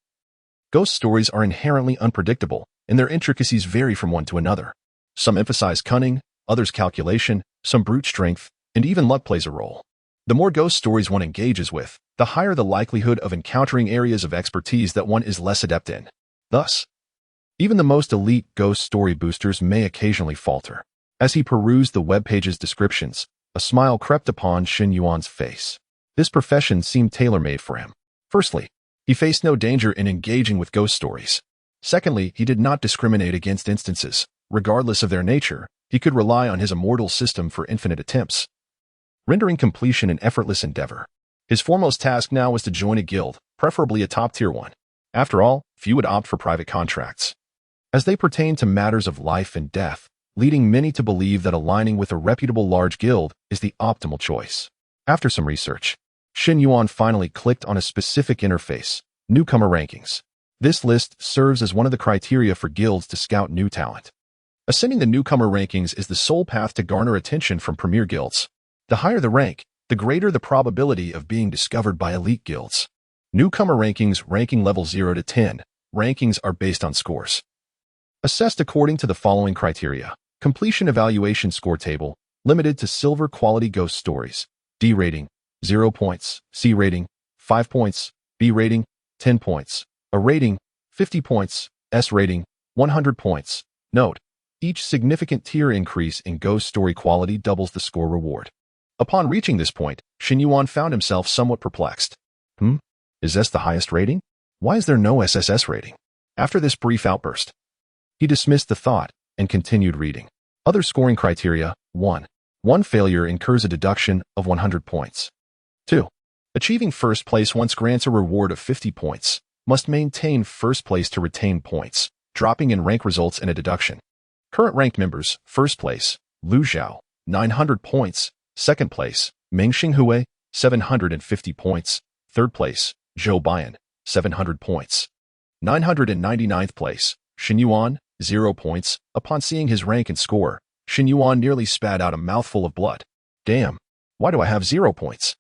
Speaker 1: ghost stories are inherently unpredictable, and their intricacies vary from one to another. Some emphasize cunning, others calculation, some brute strength, and even luck plays a role. The more ghost stories one engages with, the higher the likelihood of encountering areas of expertise that one is less adept in. Thus, even the most elite ghost story boosters may occasionally falter. As he perused the web page's descriptions, a smile crept upon Shen Yuan's face. This profession seemed tailor-made for him. Firstly, he faced no danger in engaging with ghost stories. Secondly, he did not discriminate against instances. Regardless of their nature, he could rely on his immortal system for infinite attempts, rendering completion an effortless endeavor. His foremost task now was to join a guild, preferably a top-tier one. After all, few would opt for private contracts, as they pertain to matters of life and death, leading many to believe that aligning with a reputable large guild is the optimal choice. After some research, Shen Yuan finally clicked on a specific interface, Newcomer Rankings. This list serves as one of the criteria for guilds to scout new talent. Ascending the Newcomer Rankings is the sole path to garner attention from premier guilds. The higher the rank, the greater the probability of being discovered by elite guilds. Newcomer Rankings ranking level 0 to 10. Rankings are based on scores assessed according to the following criteria. Completion evaluation score table, limited to silver quality ghost stories. D rating, 0 points. C rating, 5 points. B rating, 10 points. A rating, 50 points. S rating, 100 points. Note: each significant tier increase in ghost story quality doubles the score reward. Upon reaching this point, Shen Yuan found himself somewhat perplexed. Is S the highest rating? Why is there no SSS rating? After this brief outburst, he dismissed the thought and continued reading. Other scoring criteria: 1. One failure incurs a deduction of 100 points. 2. Achieving first place once grants a reward of 50 points. Must maintain first place to retain points. Dropping in rank results in a deduction. Current ranked members: first place, Lu Zhao, 900 points. Second place, Meng Xinghui, 750 points. Third place, Zhou Bian, 700 points. 999th place, Shen Yuan, 0 points. Upon seeing his rank and score, Shen Yuan nearly spat out a mouthful of blood. Damn, why do I have 0 points?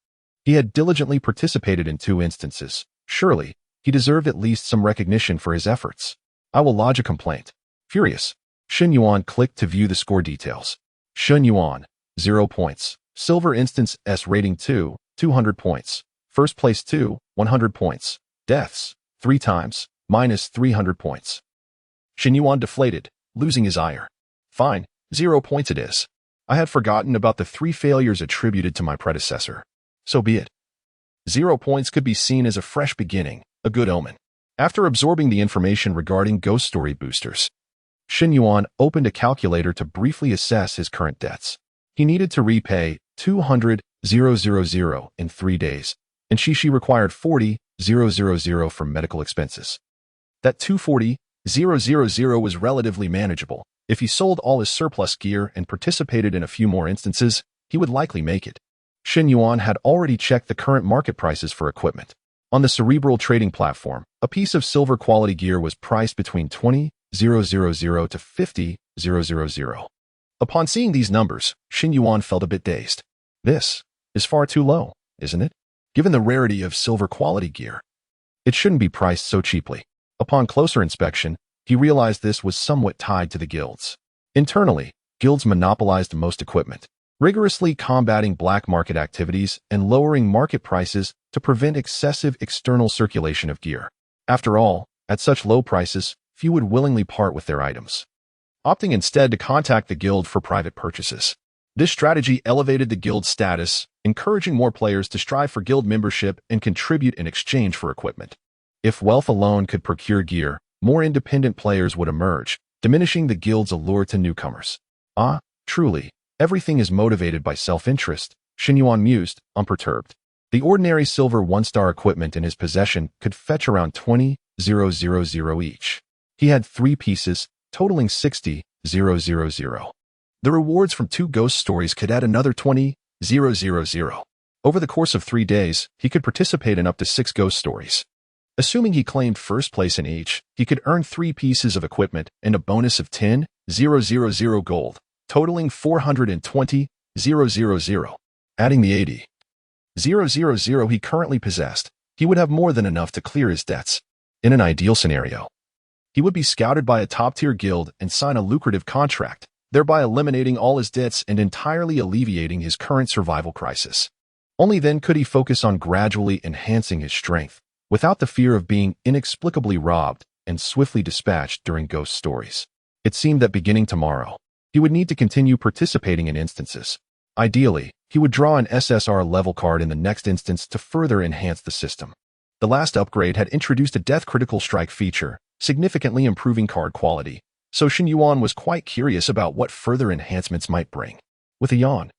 Speaker 1: He had diligently participated in 2 instances. Surely, he deserved at least some recognition for his efforts. I will lodge a complaint. Furious, Shen Yuan clicked to view the score details. Shen Yuan, 0 points. Silver instance S rating 2, 200 points. First place 2, 100 points. Deaths, 3 times, minus 300 points. Shen Yuan deflated, losing his ire. Fine, 0 points it is. I had forgotten about the 3 failures attributed to my predecessor. So be it. 0 points could be seen as a fresh beginning, a good omen. After absorbing the information regarding ghost story boosters, Shen Yuan opened a calculator to briefly assess his current debts. He needed to repay 200,000 in 3 days, and she required 40,000 for medical expenses. That 240,000 was relatively manageable. If he sold all his surplus gear and participated in a few more instances, he would likely make it. Shen Yuan had already checked the current market prices for equipment. On the Cerebral trading platform, a piece of silver quality gear was priced between 20,000 to 50,000. Upon seeing these numbers, Shen Yuan felt a bit dazed. This is far too low, isn't it? Given the rarity of silver quality gear, it shouldn't be priced so cheaply. Upon closer inspection, he realized this was somewhat tied to the guilds. Internally, guilds monopolized most equipment, rigorously combating black market activities and lowering market prices to prevent excessive external circulation of gear. After all, at such low prices, few would willingly part with their items, opting instead to contact the guild for private purchases. This strategy elevated the guild's status, encouraging more players to strive for guild membership and contribute in exchange for equipment. If wealth alone could procure gear, more independent players would emerge, diminishing the guild's allure to newcomers. Ah, truly, everything is motivated by self-interest, Shen Yuan mused, unperturbed. The ordinary silver one-star equipment in his possession could fetch around 20,000 each. He had 3 pieces, totaling 60,000. The rewards from 2 ghost stories could add another 20,000. Over the course of 3 days, he could participate in up to 6 ghost stories. Assuming he claimed first place in each, he could earn 3 pieces of equipment and a bonus of 10,000 gold, totaling 420,000. Adding the 80,000 he currently possessed, he would have more than enough to clear his debts. In an ideal scenario, he would be scouted by a top-tier guild and sign a lucrative contract, thereby eliminating all his debts and entirely alleviating his current survival crisis. Only then could he focus on gradually enhancing his strength, without the fear of being inexplicably robbed and swiftly dispatched during ghost stories. It seemed that beginning tomorrow, he would need to continue participating in instances. Ideally, he would draw an SSR level card in the next instance to further enhance the system. The last upgrade had introduced a death critical strike feature, significantly improving card quality, so Shen Yuan was quite curious about what further enhancements might bring. With a yawn,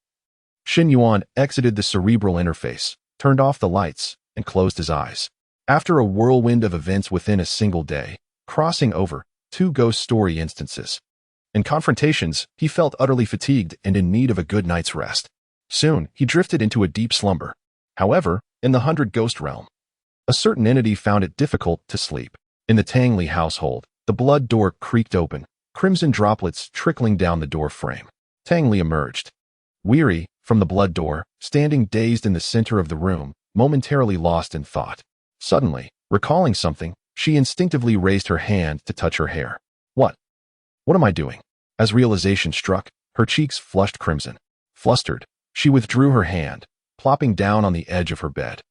Speaker 1: Shen Yuan exited the cerebral interface, turned off the lights, and closed his eyes. After a whirlwind of events within a single day, crossing over 2 ghost story instances and confrontations, he felt utterly fatigued and in need of a good night's rest. Soon, he drifted into a deep slumber. However, in the 100 Ghost realm, a certain entity found it difficult to sleep. In the Tang Li household, the blood door creaked open, crimson droplets trickling down the door frame. Tang Li emerged, weary, from the blood door, standing dazed in the center of the room, momentarily lost in thought. Suddenly, recalling something, she instinctively raised her hand to touch her hair. What am I doing? As realization struck, her cheeks flushed crimson. Flustered, she withdrew her hand, plopping down on the edge of her bed,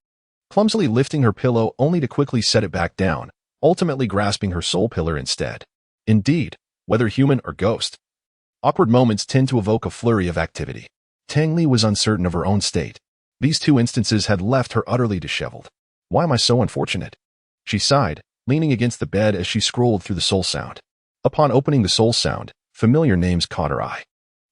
Speaker 1: clumsily lifting her pillow only to quickly set it back down, ultimately grasping her soul pillar instead. Indeed, whether human or ghost, awkward moments tend to evoke a flurry of activity. Tang Li was uncertain of her own state. These 2 instances had left her utterly disheveled. Why am I so unfortunate? She sighed, leaning against the bed as she scrolled through the soul sound. Upon opening the soul sound, familiar names caught her eye.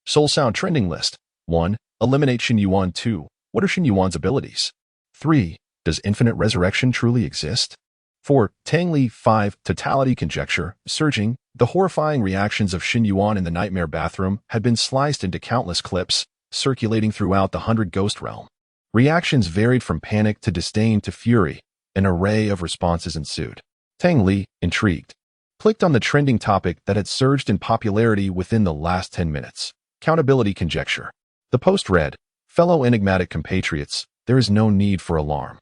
Speaker 1: Soul sound trending list. 1. Eliminate Shen Yuan. 2. What are Shen Yuan's abilities? 3. Does infinite resurrection truly exist? 4. Tang Li. 5. Totality conjecture. Surging. The horrifying reactions of Shen Yuan in the nightmare bathroom had been sliced into countless clips, circulating throughout the 100 Ghost realm. Reactions varied from panic to disdain to fury. An array of responses ensued. Tang Li, intrigued, clicked on the trending topic that had surged in popularity within the last 10 minutes. Countability conjecture. The post read, Fellow enigmatic compatriots, there is no need for alarm.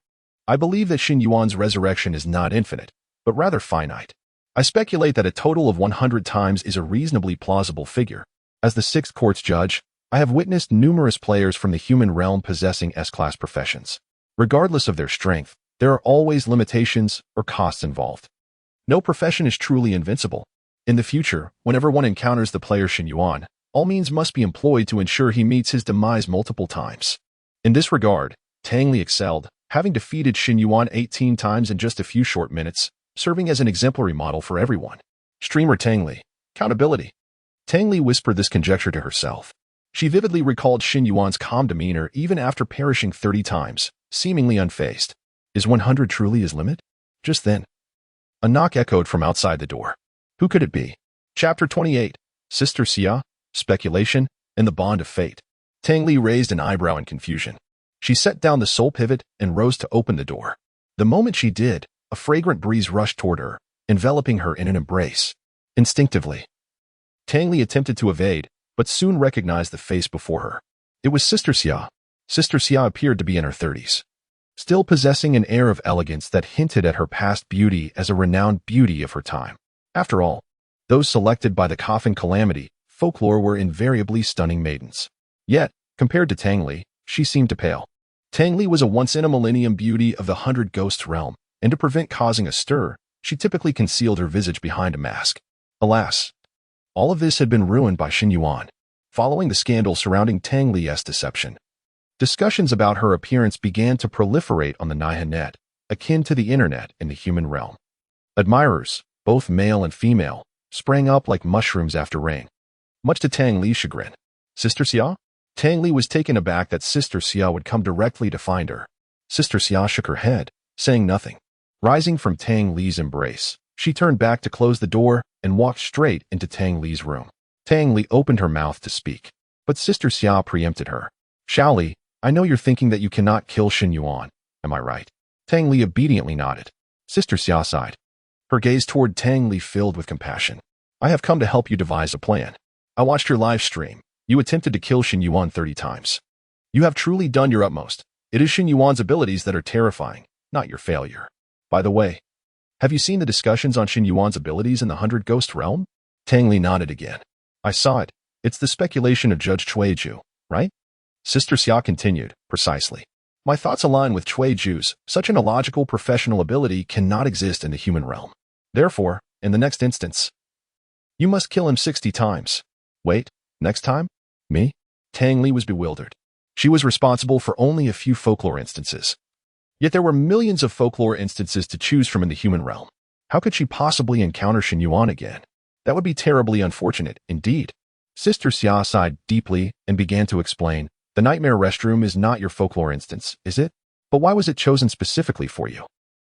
Speaker 1: I believe that Shen Yuan's resurrection is not infinite, but rather finite. I speculate that a total of 100 times is a reasonably plausible figure. As the 6th Court's judge, I have witnessed numerous players from the human realm possessing S-class professions. Regardless of their strength, there are always limitations or costs involved. No profession is truly invincible. In the future, whenever one encounters the player Shen Yuan, all means must be employed to ensure he meets his demise multiple times. In this regard, Tang Li excelled, having defeated Shen Yuan 18 times in just a few short minutes, serving as an exemplary model for everyone. Streamer Tang Li. Countability. Tang Li whispered this conjecture to herself. She vividly recalled Shen Yuan's calm demeanor even after perishing 30 times, seemingly unfazed. Is 100 truly his limit? Just then, a knock echoed from outside the door. Who could it be? Chapter 28. Sister Xia, Speculation, and the Bond of Fate. Tang Li raised an eyebrow in confusion. She set down the soul pivot and rose to open the door. The moment she did, a fragrant breeze rushed toward her, enveloping her in an embrace. Instinctively, Tang Li attempted to evade, but soon recognized the face before her. It was Sister Xia. Sister Xia appeared to be in her 30s, still possessing an air of elegance that hinted at her past beauty as a renowned beauty of her time. After all, those selected by the coffin calamity folklore were invariably stunning maidens. Yet, compared to Tang Li, she seemed to pale. Tang Li was a once-in-a-millennium beauty of the 100 Ghosts realm, and to prevent causing a stir, she typically concealed her visage behind a mask. Alas, all of this had been ruined by Shen Yuan. Following the scandal surrounding Tang Li's deception, discussions about her appearance began to proliferate on the Niha net, akin to the internet in the human realm. Admirers, both male and female, sprang up like mushrooms after rain. Much to Tang Li's chagrin. Sister Xia? Tang Li was taken aback that Sister Xia would come directly to find her. Sister Xia shook her head, saying nothing. Rising from Tang Li's embrace, she turned back to close the door and walked straight into Tang Li's room. Tang Li opened her mouth to speak, but Sister Xia preempted her. Xiao Li, I know you're thinking that you cannot kill Shen Yuan, am I right? Tang Li obediently nodded. Sister Xia sighed. Her gaze toward Tang Li filled with compassion. I have come to help you devise a plan. I watched your live stream. You attempted to kill Shen Yuan 30 times. You have truly done your utmost. It is Shen Yuan's abilities that are terrifying, not your failure. By the way, have you seen the discussions on Shen Yuan's abilities in the 100 Ghost realm? Tang Li nodded again. I saw it. It's the speculation of Judge Chuiju, right? Sister Xia continued, precisely. My thoughts align with Chuiju's. Such an illogical professional ability cannot exist in the human realm. Therefore, in the next instance, you must kill him 60 times. Wait, next time? Me? Tang Li was bewildered. She was responsible for only a few folklore instances. Yet there were millions of folklore instances to choose from in the human realm. How could she possibly encounter Shen Yuan again? That would be terribly unfortunate, indeed. Sister Xia sighed deeply and began to explain. The nightmare restroom is not your folklore instance, is it? But why was it chosen specifically for you?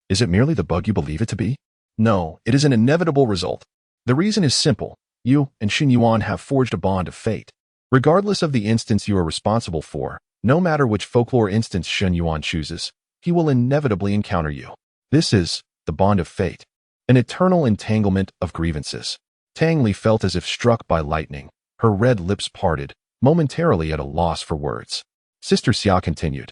Speaker 1: Is it merely the bug you believe it to be? No, it is an inevitable result. The reason is simple. You and Shen Yuan have forged a bond of fate. Regardless of the instance you are responsible for, no matter which folklore instance Shen Yuan chooses, he will inevitably encounter you. This is the bond of fate, an eternal entanglement of grievances. Tang Li felt as if struck by lightning. Her red lips parted, momentarily at a loss for words. Sister Xia continued.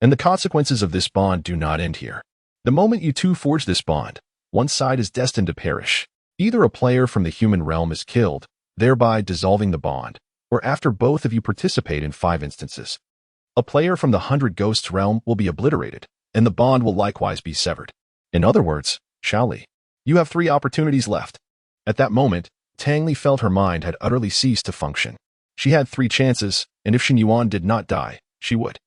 Speaker 1: And the consequences of this bond do not end here. The moment you two forge this bond, one side is destined to perish. Either a player from the human realm is killed, thereby dissolving the bond, or after both of you participate in 5 instances, a player from the 100 Ghosts realm will be obliterated, and the bond will likewise be severed. In other words, Xiao Li, you have 3 opportunities left. At that moment, Tang Li felt her mind had utterly ceased to function. She had 3 chances, and if Shen Yuan did not die, she would.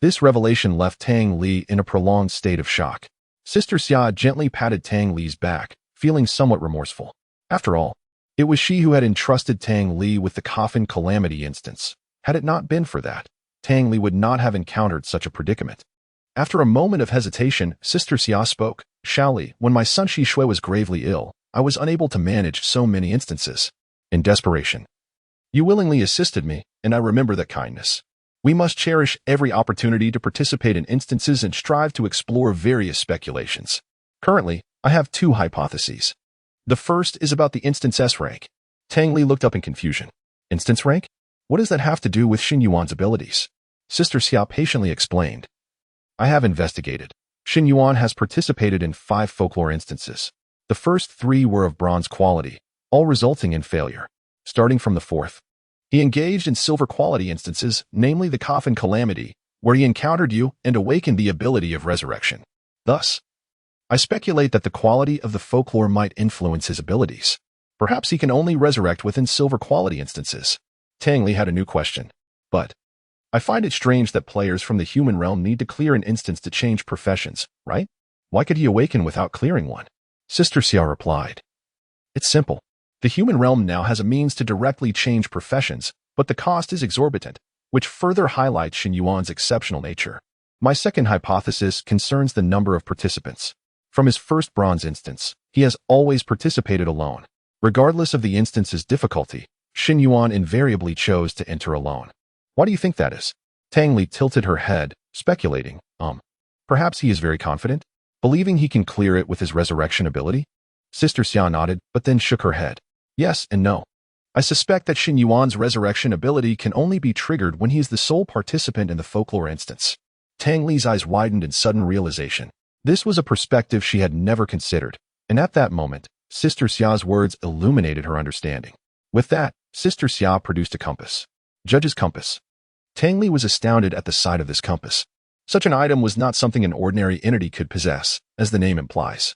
Speaker 1: This revelation left Tang Li in a prolonged state of shock. Sister Xia gently patted Tang Li's back, feeling somewhat remorseful. After all, it was she who had entrusted Tang Li with the coffin calamity instance. Had it not been for that, Tang Li would not have encountered such a predicament. After a moment of hesitation, Sister Xia spoke. Xiao Li, when my son Shi Shui was gravely ill, I was unable to manage so many instances. In desperation, you willingly assisted me, and I remember that kindness. We must cherish every opportunity to participate in instances and strive to explore various speculations. Currently, I have 2 hypotheses. The first is about the instance S rank. Tang Li looked up in confusion. Instance rank? What does that have to do with Shen Yuan's abilities? Sister Xia patiently explained. I have investigated. Shen Yuan has participated in 5 folklore instances. The first 3 were of bronze quality, all resulting in failure. Starting from the 4th, he engaged in silver quality instances, namely the coffin calamity, where he encountered you and awakened the ability of resurrection. Thus, I speculate that the quality of the folklore might influence his abilities. Perhaps he can only resurrect within silver quality instances. Tang Li had a new question. But I find it strange that players from the human realm need to clear an instance to change professions, right? Why could he awaken without clearing one? Sister Xia replied. It's simple. The human realm now has a means to directly change professions, but the cost is exorbitant, which further highlights Shen Yuan's exceptional nature. My second hypothesis concerns the number of participants. From his first bronze instance, he has always participated alone. Regardless of the instance's difficulty, Shen Yuan invariably chose to enter alone. Why do you think that is? Tang Li tilted her head, speculating, Perhaps he is very confident, believing he can clear it with his resurrection ability? Sister Xia nodded, but then shook her head. Yes and no. I suspect that Shen Yuan's resurrection ability can only be triggered when he is the sole participant in the folklore instance. Tang Li's eyes widened in sudden realization. This was a perspective she had never considered, and at that moment, Sister Xia's words illuminated her understanding. With that, Sister Xia produced a compass. Judge's compass. Tang Li was astounded at the sight of this compass. Such an item was not something an ordinary entity could possess, as the name implies.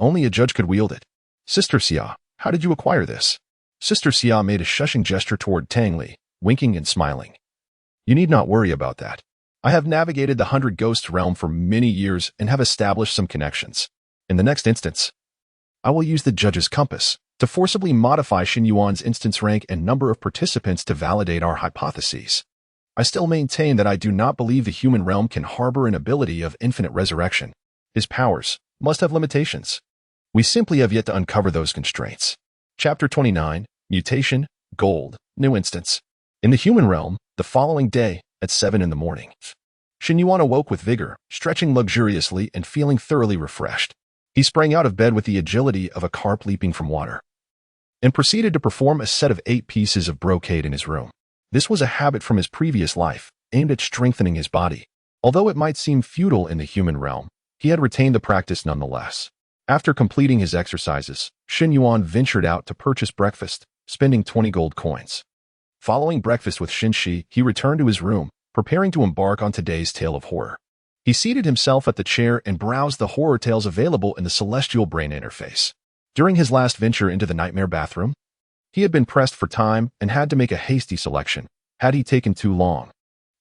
Speaker 1: Only a judge could wield it. Sister Xia, how did you acquire this? Sister Xia made a shushing gesture toward Tang Li, winking and smiling. You need not worry about that. I have navigated the 100 Ghosts realm for many years and have established some connections. In the next instance, I will use the judge's compass to forcibly modify Shen Yuan's instance rank and number of participants to validate our hypotheses. I still maintain that I do not believe the human realm can harbor an ability of infinite resurrection. His powers must have limitations. We simply have yet to uncover those constraints. Chapter 29, Mutation, Gold, New Instance. In the human realm, the following day, at 7 in the morning, Shen Yuan awoke with vigor, stretching luxuriously and feeling thoroughly refreshed. He sprang out of bed with the agility of a carp leaping from water, and proceeded to perform a set of 8 pieces of brocade in his room. This was a habit from his previous life, aimed at strengthening his body. Although it might seem futile in the human realm, he had retained the practice nonetheless. After completing his exercises, Shen Yuan ventured out to purchase breakfast, spending 20 gold coins. Following breakfast with Shen Shi, he returned to his room, preparing to embark on today's tale of horror. He seated himself at the chair and browsed the horror tales available in the Celestial Brain interface. During his last venture into the nightmare bathroom, he had been pressed for time and had to make a hasty selection. Had he taken too long,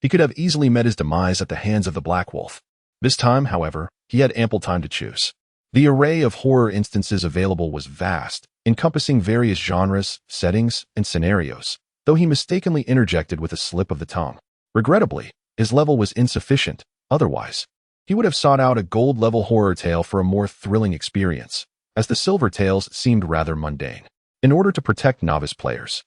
Speaker 1: he could have easily met his demise at the hands of the Black Wolf. This time, however, he had ample time to choose. The array of horror instances available was vast, encompassing various genres, settings, and scenarios, though he mistakenly interjected with a slip of the tongue. Regrettably, his level was insufficient. Otherwise, he would have sought out a gold-level horror tale for a more thrilling experience, as the silver tales seemed rather mundane. In order to protect novice players,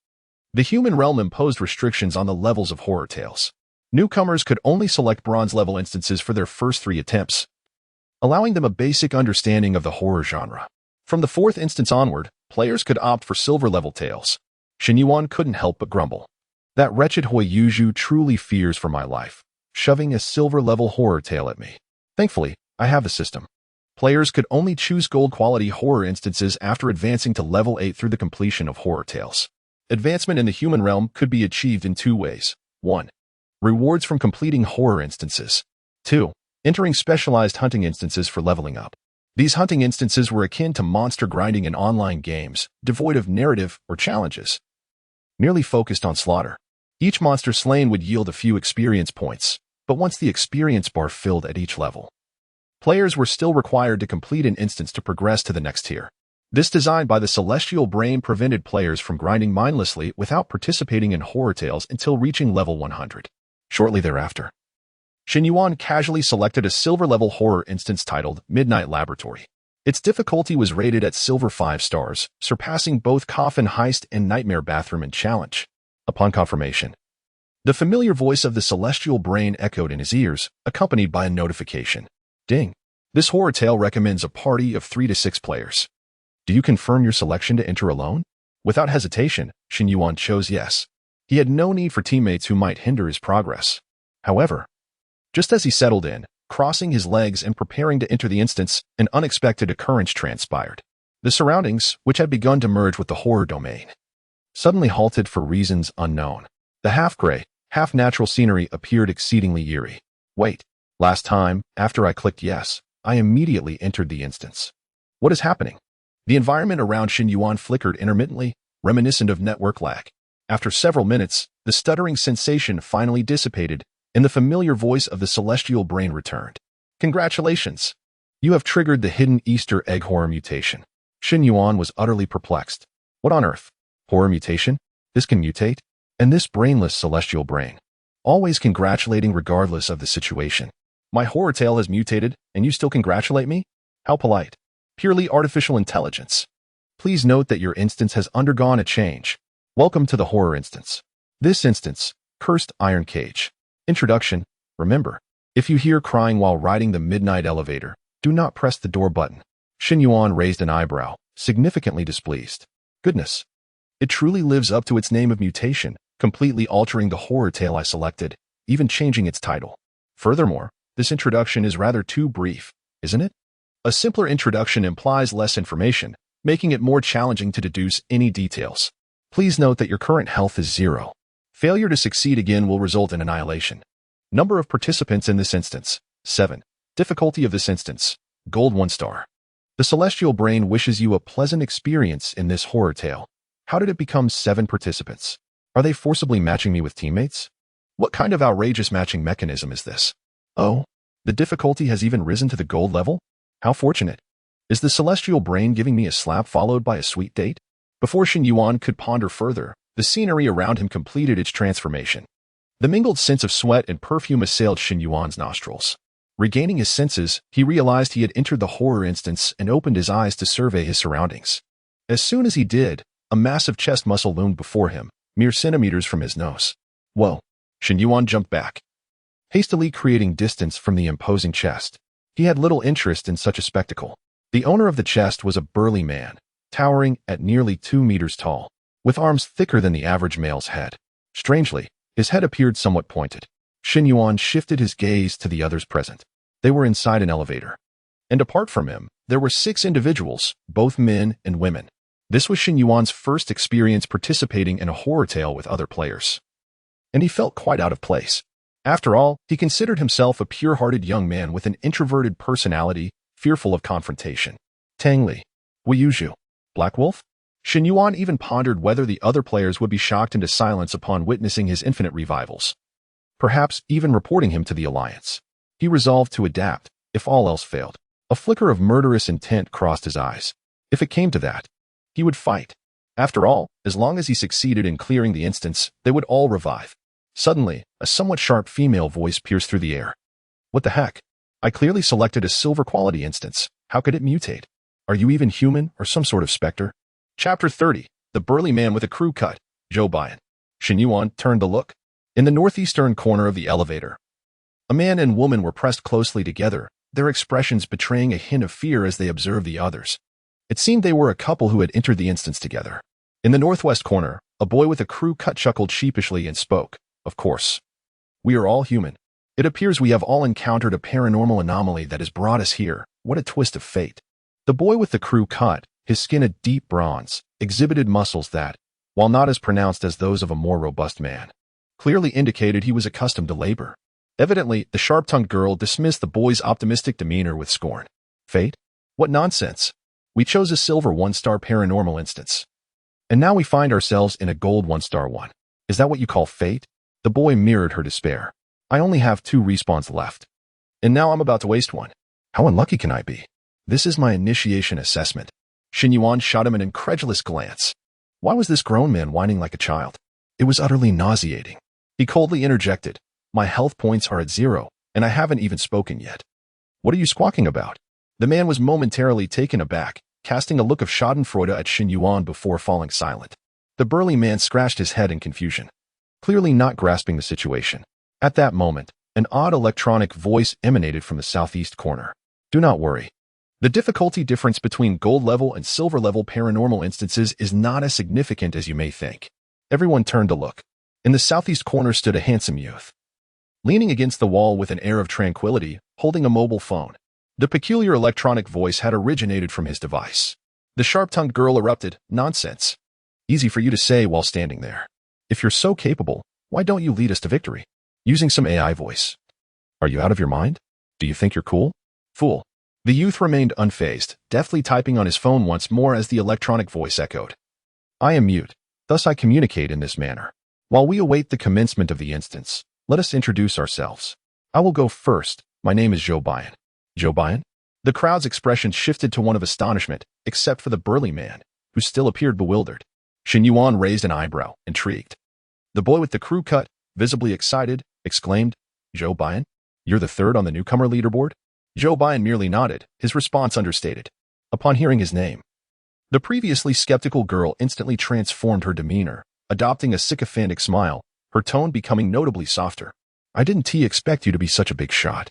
Speaker 1: the human realm imposed restrictions on the levels of horror tales. Newcomers could only select bronze-level instances for their first 3 attempts, allowing them a basic understanding of the horror genre. From the 4th instance onward, players could opt for silver-level tales. Shen Yuan couldn't help but grumble. That wretched Huiyuzhu truly fears for my life, shoving a silver-level horror tale at me. Thankfully, I have the system. Players could only choose gold-quality horror instances after advancing to level 8 through the completion of horror tales. Advancement in the human realm could be achieved in 2 ways. 1. Rewards from completing horror instances. 2. Entering specialized hunting instances for leveling up. These hunting instances were akin to monster grinding in online games, devoid of narrative or challenges, merely focused on slaughter. Each monster slain would yield a few experience points, but once the experience bar filled at each level, players were still required to complete an instance to progress to the next tier. This design by the Celestial Brain prevented players from grinding mindlessly without participating in horror tales until reaching level 100. Shortly thereafter, Shen Yuan casually selected a silver-level horror instance titled Midnight Laboratory. Its difficulty was rated at silver 5 stars, surpassing both Coffin Heist and Nightmare Bathroom in challenge. Upon confirmation, the familiar voice of the Celestial Brain echoed in his ears, accompanied by a notification. Ding. This horror tale recommends a party of 3 to 6 players. Do you confirm your selection to enter alone? Without hesitation, Shen Yuan chose yes. He had no need for teammates who might hinder his progress. However, just as he settled in, crossing his legs and preparing to enter the instance, an unexpected occurrence transpired. The surroundings, which had begun to merge with the horror domain, suddenly halted for reasons unknown. The half-gray, half-natural scenery appeared exceedingly eerie. Wait, last time, after I clicked yes, I immediately entered the instance. What is happening? The environment around Shen Yuan flickered intermittently, reminiscent of network lag. After several minutes, the stuttering sensation finally dissipated, and the familiar voice of the Celestial Brain returned. Congratulations! You have triggered the hidden Easter egg horror mutation. Shen Yuan was utterly perplexed. What on earth? Horror mutation? This can mutate? And this brainless Celestial Brain, always congratulating regardless of the situation. My horror tale has mutated, and you still congratulate me? How polite. Purely artificial intelligence. Please note that your instance has undergone a change. Welcome to the horror instance. This instance, Cursed Iron Cage. Introduction. Remember, if you hear crying while riding the midnight elevator, do not press the door button. Shen Yuan raised an eyebrow, significantly displeased. Goodness. It truly lives up to its name of mutation, completely altering the horror tale I selected, even changing its title. Furthermore, this introduction is rather too brief, isn't it? A simpler introduction implies less information, making it more challenging to deduce any details. Please note that your current health is 0. Failure to succeed again will result in annihilation. Number of participants in this instance, 7. Difficulty of this instance, Gold 1 star. The celestial brain wishes you a pleasant experience in this horror tale. How did it become 7 participants? Are they forcibly matching me with teammates? What kind of outrageous matching mechanism is this? Oh, the difficulty has even risen to the gold level? How fortunate. Is the celestial brain giving me a slap followed by a sweet date? Before Shen Yuan could ponder further, the scenery around him completed its transformation. The mingled scents of sweat and perfume assailed Shen Yuan's nostrils. Regaining his senses, he realized he had entered the horror instance and opened his eyes to survey his surroundings. As soon as he did, a massive chest muscle loomed before him, mere centimeters from his nose. Whoa! Shen Yuan jumped back, hastily creating distance from the imposing chest. He had little interest in such a spectacle. The owner of the chest was a burly man, towering at nearly 2 meters tall, with arms thicker than the average male's head. Strangely, his head appeared somewhat pointed. Shen Yuan shifted his gaze to the others present. They were inside an elevator. And apart from him, there were 6 individuals, both men and women. This was Shen Yuan's first experience participating in a horror tale with other players. And he felt quite out of place. After all, he considered himself a pure-hearted young man with an introverted personality, fearful of confrontation. Tang Li. We use you. Black Wolf? Shen Yuan even pondered whether the other players would be shocked into silence upon witnessing his infinite revivals. Perhaps even reporting him to the Alliance. He resolved to adapt, if all else failed. A flicker of murderous intent crossed his eyes. If it came to that, he would fight. After all, as long as he succeeded in clearing the instance, they would all revive. Suddenly, a somewhat sharp female voice pierced through the air. What the heck? I clearly selected a silver quality instance. How could it mutate? Are you even human or some sort of specter? Chapter 30. The burly man with a crew cut. Zhou Baiyan. Shen Yuan turned to look. In the northeastern corner of the elevator, a man and woman were pressed closely together, their expressions betraying a hint of fear as they observed the others. It seemed they were a couple who had entered the instance together. In the northwest corner, a boy with a crew cut chuckled sheepishly and spoke. Of course. We are all human. It appears we have all encountered a paranormal anomaly that has brought us here. What a twist of fate. The boy with the crew cut, his skin a deep bronze, exhibited muscles that, while not as pronounced as those of a more robust man, clearly indicated he was accustomed to labor. Evidently, the sharp-tongued girl dismissed the boy's optimistic demeanor with scorn. Fate? What nonsense. We chose a silver 1-star paranormal instance. And now we find ourselves in a gold 1-star one. Is that what you call fate? The boy mirrored her despair. I only have 2 respawns left. And now I'm about to waste one. How unlucky can I be? This is my initiation assessment. Shen Yuan shot him an incredulous glance. Why was this grown man whining like a child? It was utterly nauseating. He coldly interjected. My health points are at 0, and I haven't even spoken yet. What are you squawking about? The man was momentarily taken aback, casting a look of schadenfreude at Shen Yuan before falling silent. The burly man scratched his head in confusion, clearly not grasping the situation. At that moment, an odd electronic voice emanated from the southeast corner. Do not worry. The difficulty difference between gold level and silver level paranormal instances is not as significant as you may think. Everyone turned to look. In the southeast corner stood a handsome youth, leaning against the wall with an air of tranquility, holding a mobile phone. The peculiar electronic voice had originated from his device. The sharp-tongued girl erupted, Nonsense. Easy for you to say while standing there. If you're so capable, why don't you lead us to victory? Using some AI voice. Are you out of your mind? Do you think you're cool? Fool. The youth remained unfazed, deftly typing on his phone once more as the electronic voice echoed. I am mute, thus I communicate in this manner. While we await the commencement of the instance, let us introduce ourselves. I will go first. My name is Zhou Baiyan. Zhou Baiyan? The crowd's expression shifted to one of astonishment, except for the burly man, who still appeared bewildered. Shen Yuan raised an eyebrow, intrigued. The boy with the crew cut, visibly excited, exclaimed, Zhou Baiyan? You're the 3rd on the newcomer leaderboard? Zhou Baiyan merely nodded, his response understated. Upon hearing his name, the previously skeptical girl instantly transformed her demeanor, adopting a sycophantic smile, her tone becoming notably softer. I didn't expect you to be such a big shot.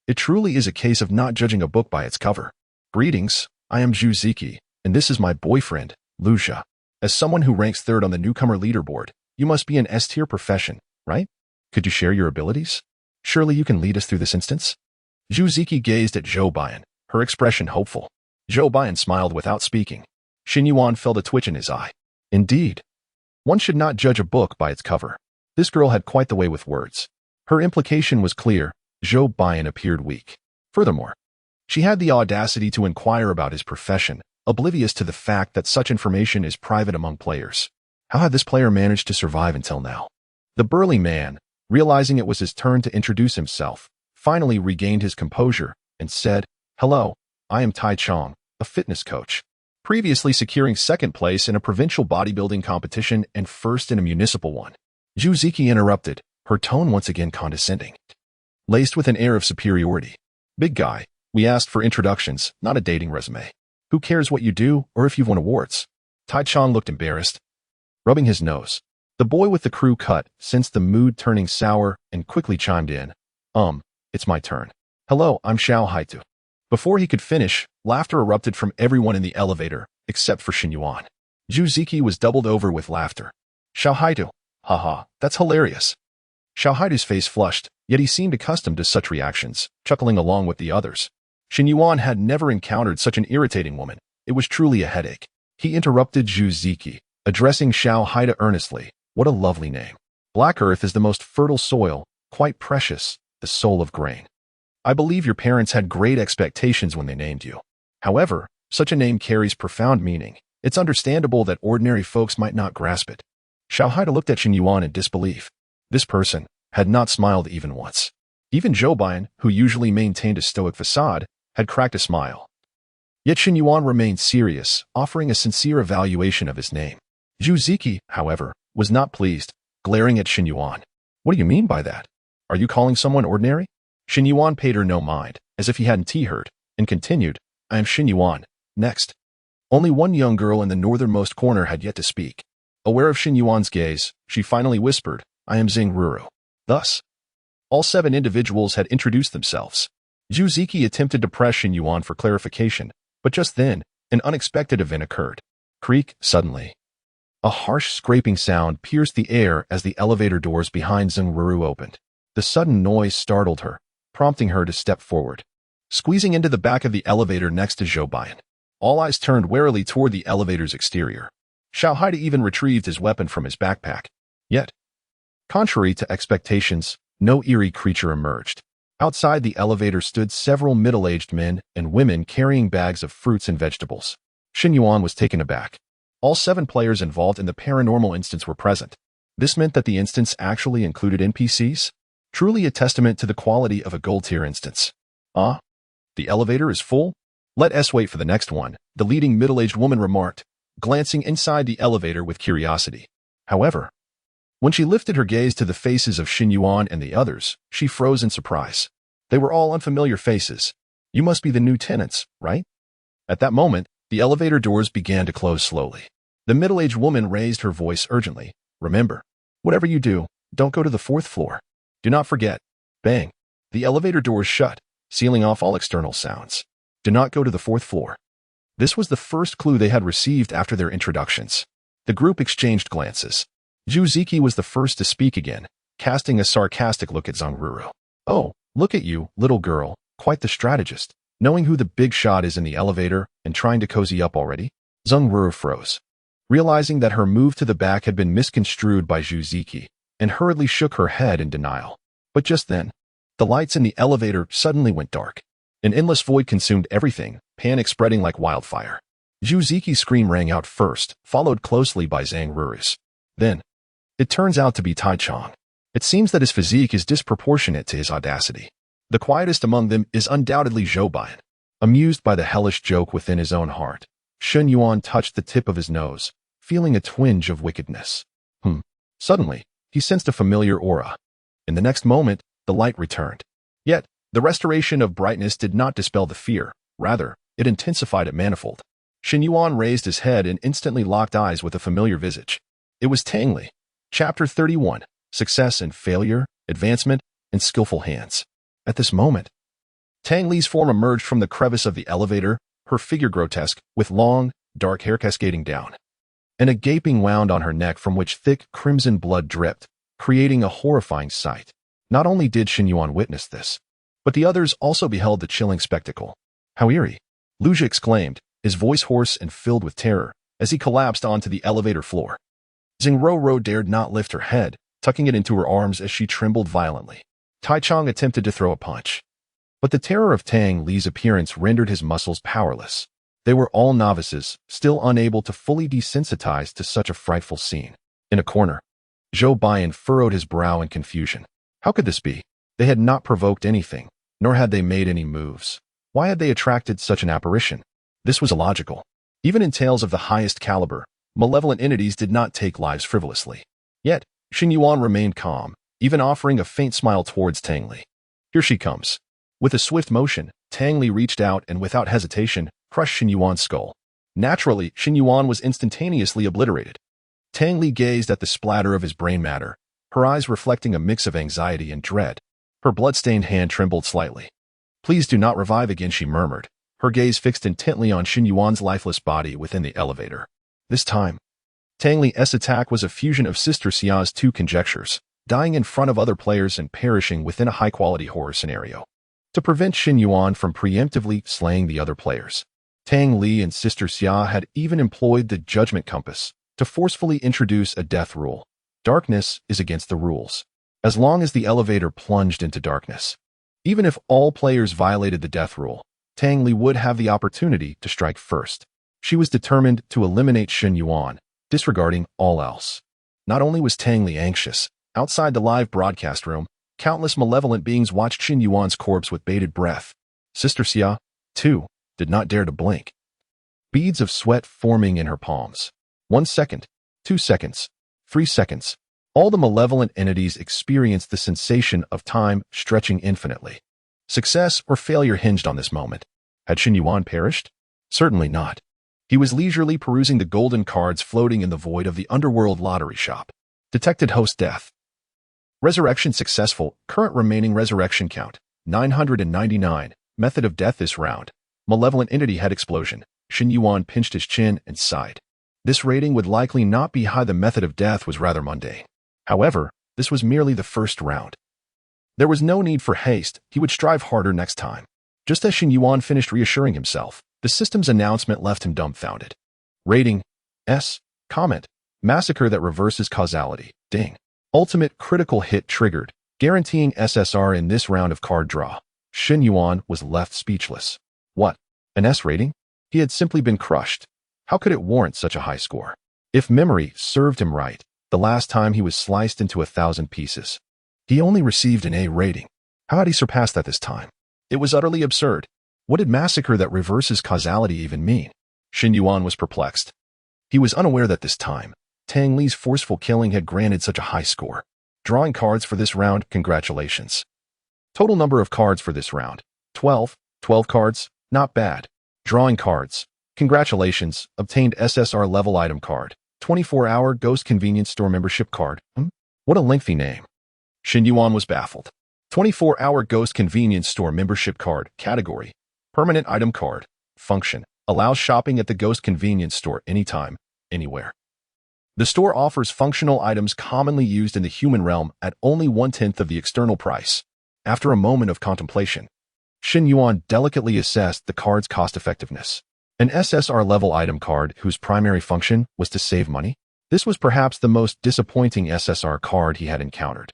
Speaker 1: It truly is a case of not judging a book by its cover. Greetings, I am Zhu Ziki, and this is my boyfriend, Lucia. As someone who ranks third on the newcomer leaderboard, you must be an S-tier profession, right? Could you share your abilities? Surely you can lead us through this instance? Zhu Ziki gazed at Zhou Bian, her expression hopeful. Zhou Bian smiled without speaking. Shen Yuan felt a twitch in his eye. Indeed. One should not judge a book by its cover. This girl had quite the way with words. Her implication was clear. Zhou Bian appeared weak. Furthermore, she had the audacity to inquire about his profession, oblivious to the fact that such information is private among players. How had this player managed to survive until now? The burly man, realizing it was his turn to introduce himself, finally regained his composure and said, "Hello, I am Tai Chong, a fitness coach. Previously securing second place in a provincial bodybuilding competition and first in a municipal one." Zhu Ziki interrupted, her tone once again condescending, laced with an air of superiority. "Big guy, we asked for introductions, not a dating resume. Who cares what you do or if you've won awards?" Tai Chong looked embarrassed, rubbing his nose. The boy with the crew cut sensed the mood turning sour and quickly chimed in. It's my turn. Hello, I'm Xiao Haitu." Before he could finish, laughter erupted from everyone in the elevator, except for Shen Yuan. Zhu Ziki was doubled over with laughter. "Xiao Haitu, haha, that's hilarious." Xiao Haitu's face flushed, yet he seemed accustomed to such reactions, chuckling along with the others. Shen Yuan had never encountered such an irritating woman. It was truly a headache. He interrupted Zhu Ziki, addressing Xiao Haitu earnestly. "What a lovely name. Black Earth is the most fertile soil, quite precious, the soul of grain. I believe your parents had great expectations when they named you. However, such a name carries profound meaning. It's understandable that ordinary folks might not grasp it." Xiao Haitu looked at Shen Yuan in disbelief. This person had not smiled even once. Even Zhou Bian, who usually maintained a stoic facade, had cracked a smile. Yet Shen Yuan remained serious, offering a sincere evaluation of his name. Zhu Ziki, however, was not pleased, glaring at Shen Yuan. "What do you mean by that? Are you calling someone ordinary?" Shen Yuan paid her no mind, as if he hadn't heard, and continued, "I am Shen Yuan. Next." Only one young girl in the northernmost corner had yet to speak. Aware of Shen Yuan's gaze, she finally whispered, "I am Zheng Ruru." Thus, all 7 individuals had introduced themselves. Zhu Ziki attempted to press Shen Yuan for clarification, but just then, an unexpected event occurred. Creak, suddenly. A harsh scraping sound pierced the air as the elevator doors behind Zheng Ruru opened. The sudden noise startled her, prompting her to step forward. Squeezing into the back of the elevator next to Zhou Bian, all eyes turned warily toward the elevator's exterior. Xiao Haitu even retrieved his weapon from his backpack. Yet, contrary to expectations, no eerie creature emerged. Outside the elevator stood several middle-aged men and women carrying bags of fruits and vegetables. Shen Yuan was taken aback. All 7 players involved in the paranormal instance were present. This meant that the instance actually included NPCs? Truly a testament to the quality of a gold-tier instance. The elevator is full? Let us wait for the next one, the leading middle-aged woman remarked, glancing inside the elevator with curiosity. However, when she lifted her gaze to the faces of Shen Yuan and the others, she froze in surprise. They were all unfamiliar faces. "You must be the new tenants, right?" At that moment, the elevator doors began to close slowly. The middle-aged woman raised her voice urgently. "Remember, whatever you do, don't go to the 4th floor. Do not forget." Bang. The elevator doors shut, sealing off all external sounds. Do not go to the 4th floor. This was the first clue they had received after their introductions. The group exchanged glances. Zhu Ziki was the first to speak again, casting a sarcastic look at Zheng Ruru. "Oh, look at you, little girl, quite the strategist, knowing who the big shot is in the elevator and trying to cozy up already?" Zheng Ruru froze, realizing that her move to the back had been misconstrued by Zhu Ziki, and hurriedly shook her head in denial. But just then, the lights in the elevator suddenly went dark. An endless void consumed everything, panic spreading like wildfire. Zhu Ziki's scream rang out first, followed closely by Zheng Ruru's. Then, it turns out to be Tai Chong. It seems that his physique is disproportionate to his audacity. The quietest among them is undoubtedly Zhou Bian. Amused by the hellish joke within his own heart, Shen Yuan touched the tip of his nose, feeling a twinge of wickedness. Suddenly, he sensed a familiar aura. In the next moment, the light returned. Yet, the restoration of brightness did not dispel the fear. Rather, it intensified it manifold. Shen Yuan raised his head and instantly locked eyes with a familiar visage. It was Tang Li. Chapter 31. Success and Failure, Advancement, and Skillful Hands. At this moment, Tang Li's form emerged from the crevice of the elevator, her figure grotesque, with long, dark hair cascading down. and a gaping wound on her neck from which thick crimson blood dripped, creating a horrifying sight. Not only did Shen Yuan witness this, but the others also beheld the chilling spectacle. How eerie! Luja exclaimed, his voice hoarse and filled with terror, as he collapsed onto the elevator floor. Xingrou dared not lift her head, tucking it into her arms as she trembled violently. Tai Chong attempted to throw a punch, but the terror of Tang Li's appearance rendered his muscles powerless. They were all novices, still unable to fully desensitize to such a frightful scene. In a corner, Zhou Baiyan furrowed his brow in confusion. How could this be? They had not provoked anything, nor had they made any moves. Why had they attracted such an apparition? This was illogical. Even in tales of the highest caliber, malevolent entities did not take lives frivolously. Yet, Shen Yuan remained calm, even offering a faint smile towards Tang Li. Here she comes. With a swift motion, Tang Li reached out and without hesitation, crushed Shen Yuan's skull. Naturally, Shen Yuan was instantaneously obliterated. Tang Li gazed at the splatter of his brain matter, her eyes reflecting a mix of anxiety and dread. Her blood-stained hand trembled slightly. Please do not revive again, she murmured, her gaze fixed intently on Shen Yuan's lifeless body within the elevator. This time, Tang Li's attack was a fusion of Sister Xia's two conjectures, dying in front of other players and perishing within a high-quality horror scenario. To prevent Shen Yuan from preemptively slaying the other players, Tang Li and Sister Xia had even employed the Judgment Compass to forcefully introduce a death rule. Darkness is against the rules. As long as the elevator plunged into darkness, even if all players violated the death rule, Tang Li would have the opportunity to strike first. She was determined to eliminate Shen Yuan, disregarding all else. Not only was Tang Li anxious, outside the live broadcast room, countless malevolent beings watched Shen Yuan's corpse with bated breath. Sister Xia, too, did not dare to blink. Beads of sweat forming in her palms. 1 second, 2 seconds, 3 seconds. All the malevolent entities experienced the sensation of time stretching infinitely. Success or failure hinged on this moment. Had Shen Yuan perished? Certainly not. He was leisurely perusing the golden cards floating in the void of the underworld lottery shop. Detected host death. Resurrection successful. Current remaining resurrection count, 999. Method of death this round. Malevolent entity head explosion. Shen Yuan pinched his chin and sighed. This rating would likely not be high. The method of death was rather mundane. However, this was merely the first round. There was no need for haste. He would strive harder next time. Just as Shen Yuan finished reassuring himself, the system's announcement left him dumbfounded. Rating S. Comment. Massacre that reverses causality. Ding. Ultimate critical hit triggered, guaranteeing SSR in this round of card draw. Shen Yuan was left speechless. What? An S rating? He had simply been crushed. How could it warrant such a high score? If memory served him right, the last time he was sliced into 1,000 pieces, he only received an A rating. How had he surpassed that this time? It was utterly absurd. What did massacre that reverses causality even mean? Shen Yuan was perplexed. He was unaware that this time, Tang Li's forceful killing had granted such a high score. Drawing cards for this round, congratulations. Total number of cards for this round, 12. 12 cards, not bad. Drawing cards, congratulations, obtained SSR level item card. 24-hour Ghost Convenience Store membership card. What a lengthy name. Shen Yuan was baffled. 24-hour Ghost Convenience Store membership card. Category: permanent item card. Function: allows shopping at the Ghost Convenience Store anytime, anywhere. The store offers functional items commonly used in the human realm at only 1/10 of the external price. After a moment of contemplation, Shen Yuan delicately assessed the card's cost-effectiveness. An SSR level item card whose primary function was to save money? This was perhaps the most disappointing SSR card he had encountered.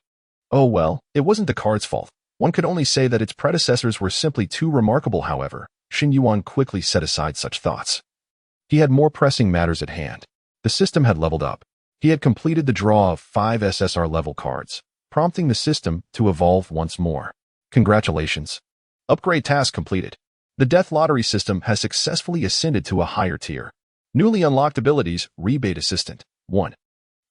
Speaker 1: Oh well, it wasn't the card's fault. One could only say that its predecessors were simply too remarkable. However, Shen Yuan quickly set aside such thoughts. He had more pressing matters at hand. The system had leveled up. He had completed the draw of 5 SSR level cards, prompting the system to evolve once more. Congratulations. Upgrade task completed. The Death Lottery system has successfully ascended to a higher tier. Newly unlocked abilities, Rebate Assistant. 1.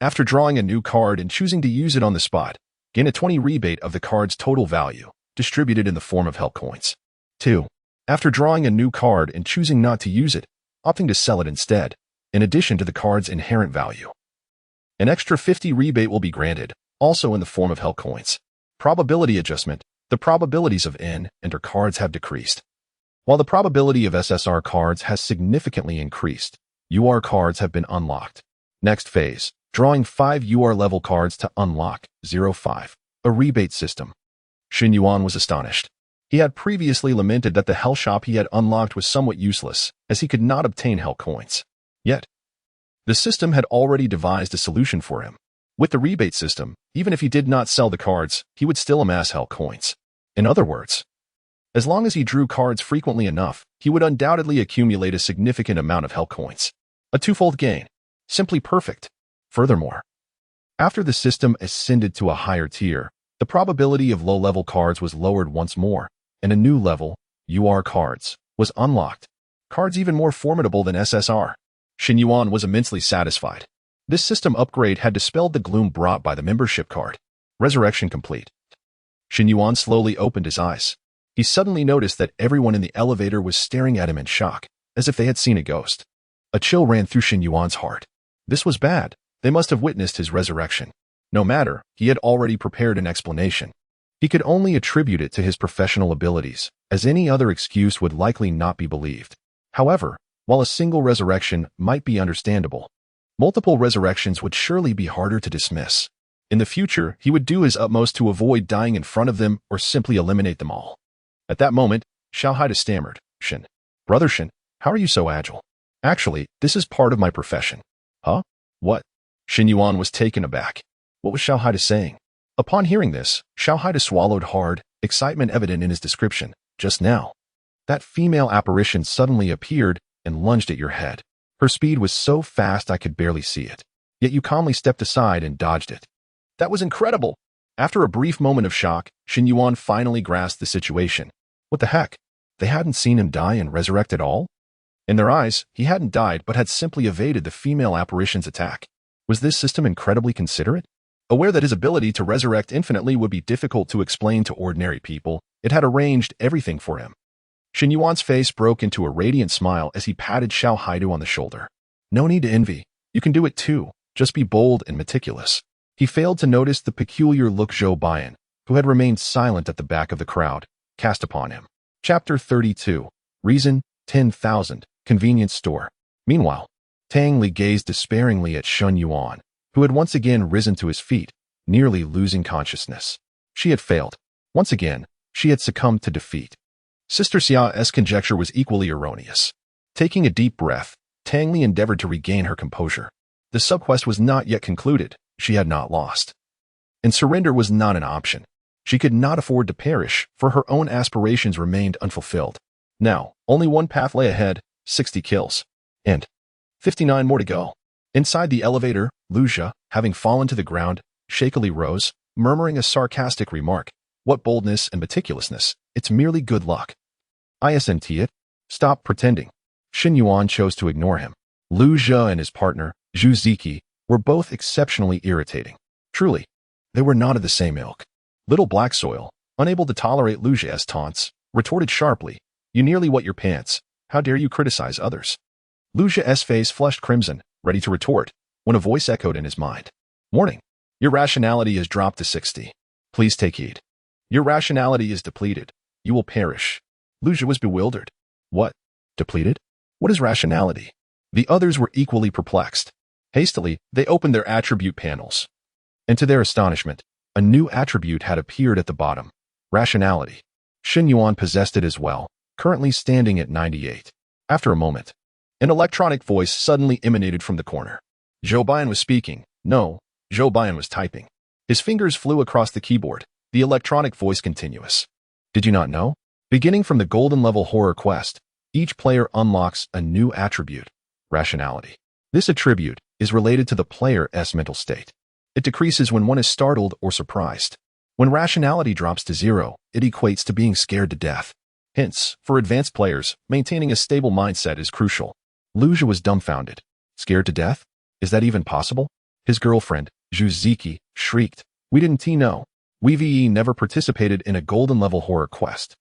Speaker 1: After drawing a new card and choosing to use it on the spot, gain a 20 rebate of the card's total value, distributed in the form of help coins. 2. After drawing a new card and choosing not to use it, opting to sell it instead, in addition to the card's inherent value, an extra 50 rebate will be granted, also in the form of help coins. Probability adjustment. The probabilities of N and or cards have decreased, while the probability of SSR cards has significantly increased. UR cards have been unlocked. Next phase, drawing 5 UR level cards to unlock 05, a rebate system. Shen Yuan was astonished. He had previously lamented that the hell shop he had unlocked was somewhat useless, as he could not obtain hell coins. Yet, the system had already devised a solution for him. With the rebate system, even if he did not sell the cards, he would still amass hell coins. In other words, as long as he drew cards frequently enough, he would undoubtedly accumulate a significant amount of hell coins. A twofold gain. Simply perfect. Furthermore, after the system ascended to a higher tier, the probability of low-level cards was lowered once more, and a new level, UR cards, was unlocked. Cards even more formidable than SSR. Shen Yuan was immensely satisfied. This system upgrade had dispelled the gloom brought by the membership card. Resurrection complete. Shen Yuan slowly opened his eyes. He suddenly noticed that everyone in the elevator was staring at him in shock, as if they had seen a ghost. A chill ran through Shen Yuan's heart. This was bad. They must have witnessed his resurrection. No matter, he had already prepared an explanation. He could only attribute it to his professional abilities, as any other excuse would likely not be believed. However, while a single resurrection might be understandable, multiple resurrections would surely be harder to dismiss. In the future, he would do his utmost to avoid dying in front of them or simply eliminate them all. At that moment, Xiao Haida stammered, "Shen, brother Shen, how are you so agile? Actually, this is part of my profession." Huh? What? Shen Yuan was taken aback. What was Xiao Haida saying? Upon hearing this, Xiao Haida swallowed hard, excitement evident in his description. Just now, that female apparition suddenly appeared and lunged at your head. Her speed was so fast I could barely see it. Yet you calmly stepped aside and dodged it. That was incredible! After a brief moment of shock, Shen Yuan finally grasped the situation. What the heck? They hadn't seen him die and resurrect at all? In their eyes, he hadn't died but had simply evaded the female apparition's attack. Was this system incredibly considerate? Aware that his ability to resurrect infinitely would be difficult to explain to ordinary people, it had arranged everything for him. Shen Yuan's face broke into a radiant smile as he patted Xiao Haida on the shoulder. No need to envy. You can do it too. Just be bold and meticulous. He failed to notice the peculiar look Zhou Baiyan, who had remained silent at the back of the crowd, cast upon him. Chapter 32. Reason, 10,000. Convenience store. Meanwhile, Tang Li gazed despairingly at Shen Yuan, who had once again risen to his feet, nearly losing consciousness. She had failed. Once again, she had succumbed to defeat. Sister Xia's conjecture was equally erroneous. Taking a deep breath, Tang Li endeavored to regain her composure. The subquest was not yet concluded. She had not lost. And surrender was not an option. She could not afford to perish, for her own aspirations remained unfulfilled. Now, only one path lay ahead, 60 kills. And 59 more to go. Inside the elevator, Lu Jia, having fallen to the ground, shakily rose, murmuring a sarcastic remark. What boldness and meticulousness. It's merely good luck. Isn't it? Stop pretending. Shen Yuan chose to ignore him. Lu Jia and his partner, Zhu Ziki, were both exceptionally irritating. Truly, they were not of the same ilk. Little Black Soil, unable to tolerate Lu Jia's taunts, retorted sharply, "You nearly wet your pants. How dare you criticize others?" Lu Jia's face flushed crimson, ready to retort, when a voice echoed in his mind. "Warning. Your rationality is dropped to 60. Please take heed. Your rationality is depleted. You will perish." Lu Jia was bewildered. What? Depleted? What is rationality? The others were equally perplexed. Hastily, they opened their attribute panels. And to their astonishment, a new attribute had appeared at the bottom. Rationality. Shen Yuan possessed it as well, currently standing at 98. After a moment, an electronic voice suddenly emanated from the corner. Zhou Baiyan was speaking. No, Zhou Baiyan was typing. His fingers flew across the keyboard, the electronic voice continuous. Did you not know? Beginning from the golden level horror quest, each player unlocks a new attribute, rationality. This attribute is related to the player's mental state. It decreases when one is startled or surprised. When rationality drops to 0, it equates to being scared to death. Hence, for advanced players, maintaining a stable mindset is crucial. Lu Jia was dumbfounded. Scared to death? Is that even possible? His girlfriend, Zhu Ziki, shrieked. We didn't know. We never participated in a golden level horror quest.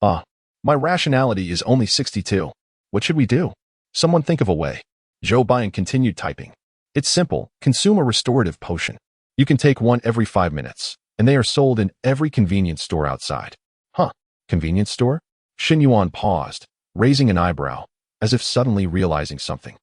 Speaker 1: My rationality is only 62. What should we do? Someone think of a way. Zhou Baiyan continued typing. It's simple. Consume a restorative potion. You can take one every 5 minutes, and they are sold in every convenience store outside. Convenience store? Shen Yuan paused, raising an eyebrow, as if suddenly realizing something.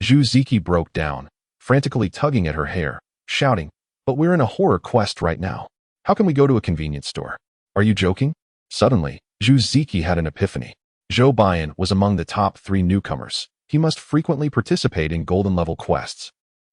Speaker 1: Zhu Ziki broke down, frantically tugging at her hair, shouting, "But we're in a horror quest right now. How can we go to a convenience store? Are you joking?" Suddenly, Zhu Ziki had an epiphany. Zhou Baiyan was among the top 3 newcomers. He must frequently participate in golden-level quests,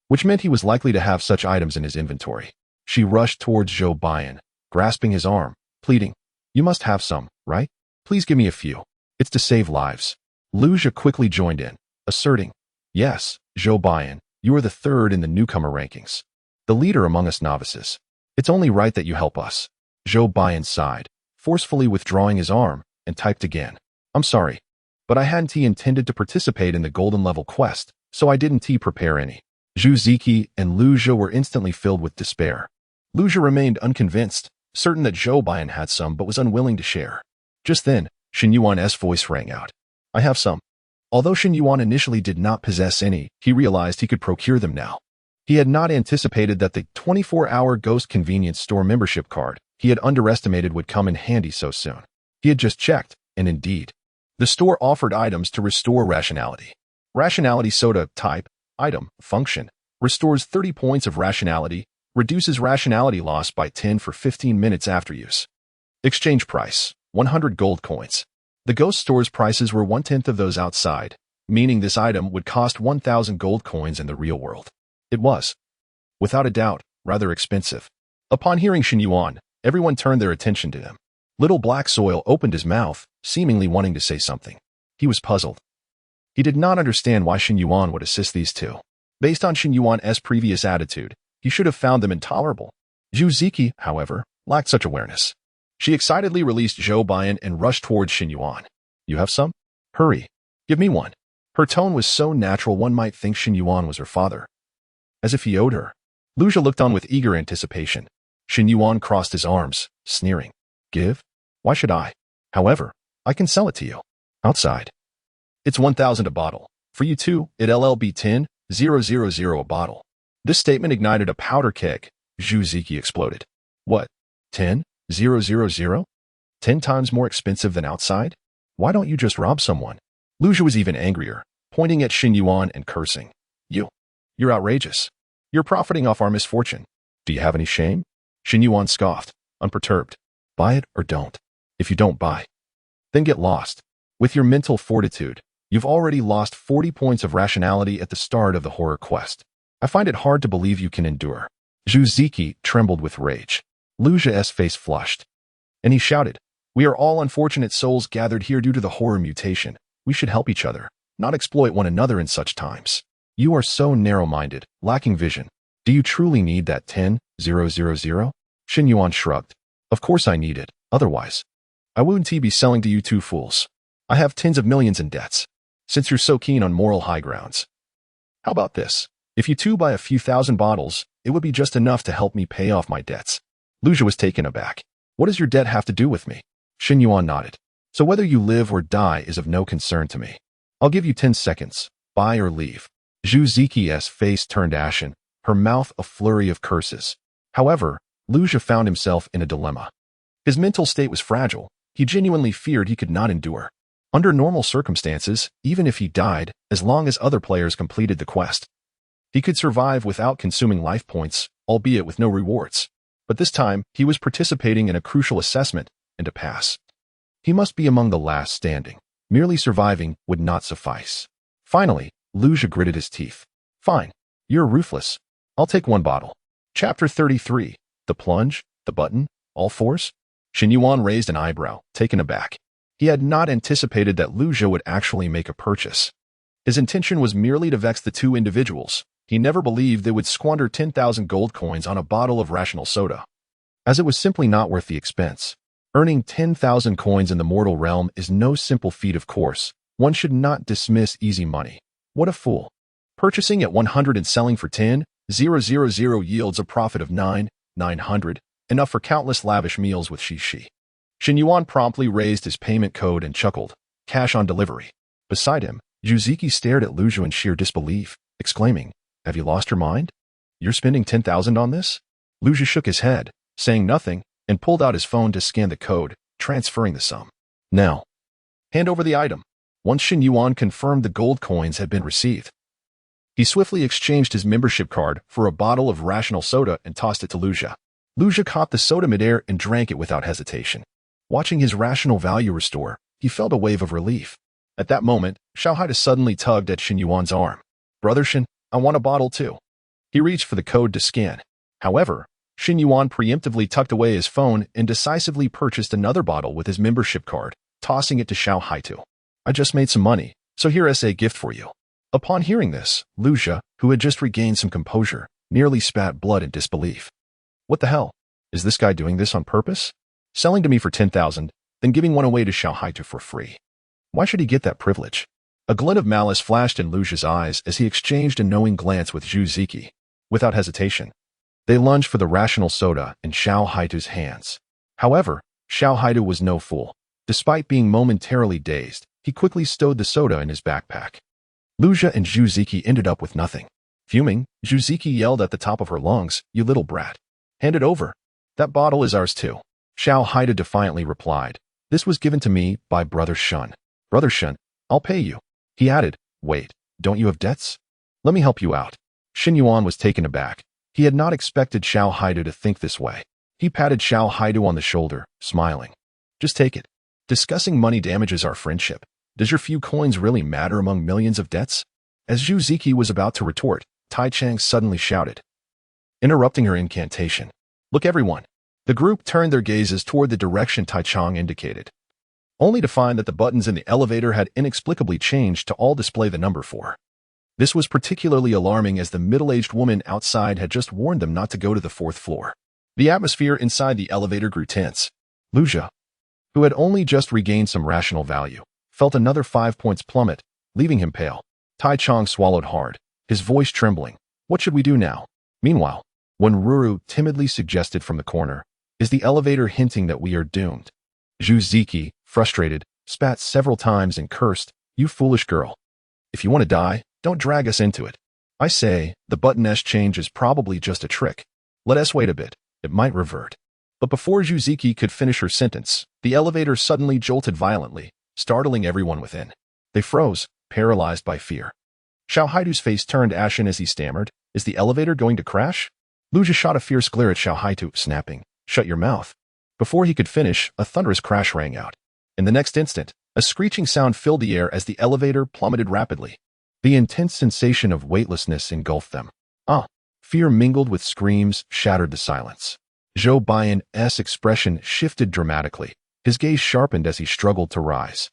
Speaker 1: which meant he was likely to have such items in his inventory. She rushed towards Zhou Baiyan, grasping his arm, pleading, "You must have some, right? Please give me a few. It's to save lives." Lu Zhi quickly joined in, asserting, "Yes, Zhou Baiyan, you are the 3rd in the newcomer rankings, the leader among us novices. It's only right that you help us." Zhou Baiyan sighed, forcefully withdrawing his arm, and typed again, "I'm sorry, but I hadn't intended to participate in the golden-level quest, so I didn't prepare any." Zhu Ziki and Lu Zhi were instantly filled with despair. Lu Zhi remained unconvinced, certain that Zhou Baiyan had some but was unwilling to share. Just then, Shen Yuan's voice rang out. "I have some." Although Shen Yuan initially did not possess any, he realized he could procure them now. He had not anticipated that the 24-hour Ghost convenience store membership card he had underestimated would come in handy so soon. He had just checked, and indeed, the store offered items to restore rationality. Rationality soda type, item, function, restores 30 points of rationality, reduces rationality loss by 10 for 15 minutes after use. Exchange price, 100 gold coins. The Ghost store's prices were 1/10 of those outside, meaning this item would cost 1,000 gold coins in the real world. It was, without a doubt, rather expensive. Upon hearing Shen Yuan, everyone turned their attention to him. Little Black Soil opened his mouth, seemingly wanting to say something. He was puzzled. He did not understand why Shen Yuan would assist these two. Based on Shen Yuan's previous attitude, he should have found them intolerable. Zhu Ziki, however, lacked such awareness. She excitedly released Zhou Baiyan and rushed towards Shen Yuan. "You have some? Hurry. Give me one." Her tone was so natural one might think Shen Yuan was her father. As if he owed her. Lu Zhi looked on with eager anticipation. Shen Yuan crossed his arms, sneering. "Give? Why should I? However, I can sell it to you. Outside. It's 1,000 a bottle. For you too, it LLB 10,000 a bottle." This statement ignited a powder keg. Zhu Ziki exploded. "What? 10,000? 10 times more expensive than outside? Why don't you just rob someone?" Lu Zhi was even angrier, pointing at Shen Yuan and cursing. You're outrageous. You're profiting off our misfortune. Do you have any shame?" Shen Yuan scoffed, unperturbed. "Buy it or don't. If you don't buy, then get lost. With your mental fortitude, you've already lost 40 points of rationality at the start of the horror quest. I find it hard to believe you can endure." Zhu Ziki trembled with rage. Lu Zhi's face flushed, and he shouted, "We are all unfortunate souls gathered here due to the horror mutation. We should help each other, not exploit one another in such times. You are so narrow-minded, lacking vision. Do you truly need that 10,000? Shen Yuan shrugged. "Of course I need it, otherwise I wouldn't be selling to you two fools. I have tens of millions in debts, since you're so keen on moral high grounds. How about this? If you two buy a few thousand bottles, it would be just enough to help me pay off my debts." Lu Zhi was taken aback. "What does your debt have to do with me?" Shen Yuan nodded. "So whether you live or die is of no concern to me. I'll give you 10 seconds. Buy or leave." Zhu Ziki's face turned ashen, her mouth a flurry of curses. However, Lu Zhi found himself in a dilemma. His mental state was fragile. He genuinely feared he could not endure. Under normal circumstances, even if he died, as long as other players completed the quest, he could survive without consuming life points, albeit with no rewards. But this time, he was participating in a crucial assessment, and to pass, he must be among the last standing. Merely surviving would not suffice. Finally, Lu Zhi gritted his teeth. "Fine. You're ruthless. I'll take 1 bottle." Chapter 33. The Plunge, the Button, All Fours? Shen Yuan raised an eyebrow, taken aback. He had not anticipated that Lu Zhi would actually make a purchase. His intention was merely to vex the two individuals. He never believed they would squander 10,000 gold coins on a bottle of rational soda, as it was simply not worth the expense. Earning 10,000 coins in the mortal realm is no simple feat, of course. One should not dismiss easy money. What a fool. Purchasing at 100 and selling for 10,000 yields a profit of 900, enough for countless lavish meals with Shi. Shen Yuan promptly raised his payment code and chuckled. Cash on delivery. Beside him, Zhu Ziki stared at Lu Zhi in sheer disbelief, exclaiming, "Have you lost your mind? You're spending 10,000 on this?" Lu Zhi shook his head, saying nothing, and pulled out his phone to scan the code, transferring the sum. "Now, hand over the item." Once Shen Yuan confirmed the gold coins had been received, He swiftly exchanged his membership card for a bottle of rational soda and tossed it to Luja. Luja caught the soda midair and drank it without hesitation. Watching his rational value restore, he felt a wave of relief. At that moment, Xiao Haida suddenly tugged at Shen Yuan's arm. "Brother Shen, I want a bottle too." He reached for the code to scan. However, Shen Yuan preemptively tucked away his phone and decisively purchased another bottle with his membership card, tossing it to Xiao Haida. "I just made some money, so here is a gift for you." Upon hearing this, Luja, who had just regained some composure, nearly spat blood in disbelief. "What the hell? Is this guy doing this on purpose? Selling to me for 10,000, then giving one away to Xiao Haida for free. Why should he get that privilege?" A glint of malice flashed in Luja's eyes as he exchanged a knowing glance with Zhu Ziki. Without hesitation, they lunged for the rational soda in Xiao Haida's hands. However, Xiao Haida was no fool. Despite being momentarily dazed, he quickly stowed the soda in his backpack. Luja and Zhu Ziki ended up with nothing. Fuming, Zhu Ziki yelled at the top of her lungs, "You little brat. Hand it over. That bottle is ours too." Xiao Haida defiantly replied, "This was given to me by Brother Shen. Brother Shen, I'll pay you." He added, "Wait, don't you have debts? Let me help you out." Shen Yuan was taken aback. He had not expected Xiao Haida to think this way. He patted Xiao Haida on the shoulder, smiling. "Just take it. Discussing money damages our friendship. Does your few coins really matter among millions of debts?" As Zhu Ziki was about to retort, Tai Chang suddenly shouted, interrupting her incantation. "Look everyone." The group turned their gazes toward the direction Tai Chang indicated, only to find that the buttons in the elevator had inexplicably changed to all display the number 4. This was particularly alarming as the middle-aged woman outside had just warned them not to go to the 4th floor. The atmosphere inside the elevator grew tense. Luja, who had only just regained some rational value, felt another 5 points plummet, leaving him pale. Tai Chang swallowed hard, his voice trembling. "What should we do now?" Meanwhile, when Ruru timidly suggested from the corner, "Is the elevator hinting that we are doomed?" Zhu Ziki, frustrated, spat several times and cursed, "You foolish girl. If you want to die, don't drag us into it. I say, the button S change is probably just a trick. Let us wait a bit, it might revert." But before Zhu Ziki could finish her sentence, the elevator suddenly jolted violently, startling everyone within. They froze, paralyzed by fear. Xiao Haidu's face turned ashen as he stammered, "Is the elevator going to crash?" Luja shot a fierce glare at Xiao Haidu, snapping, "Shut your mouth." Before he could finish, a thunderous crash rang out. In the next instant, a screeching sound filled the air as the elevator plummeted rapidly. The intense sensation of weightlessness engulfed them. Fear mingled with screams shattered the silence. Zhou Baiyan's expression shifted dramatically. His gaze sharpened as he struggled to rise,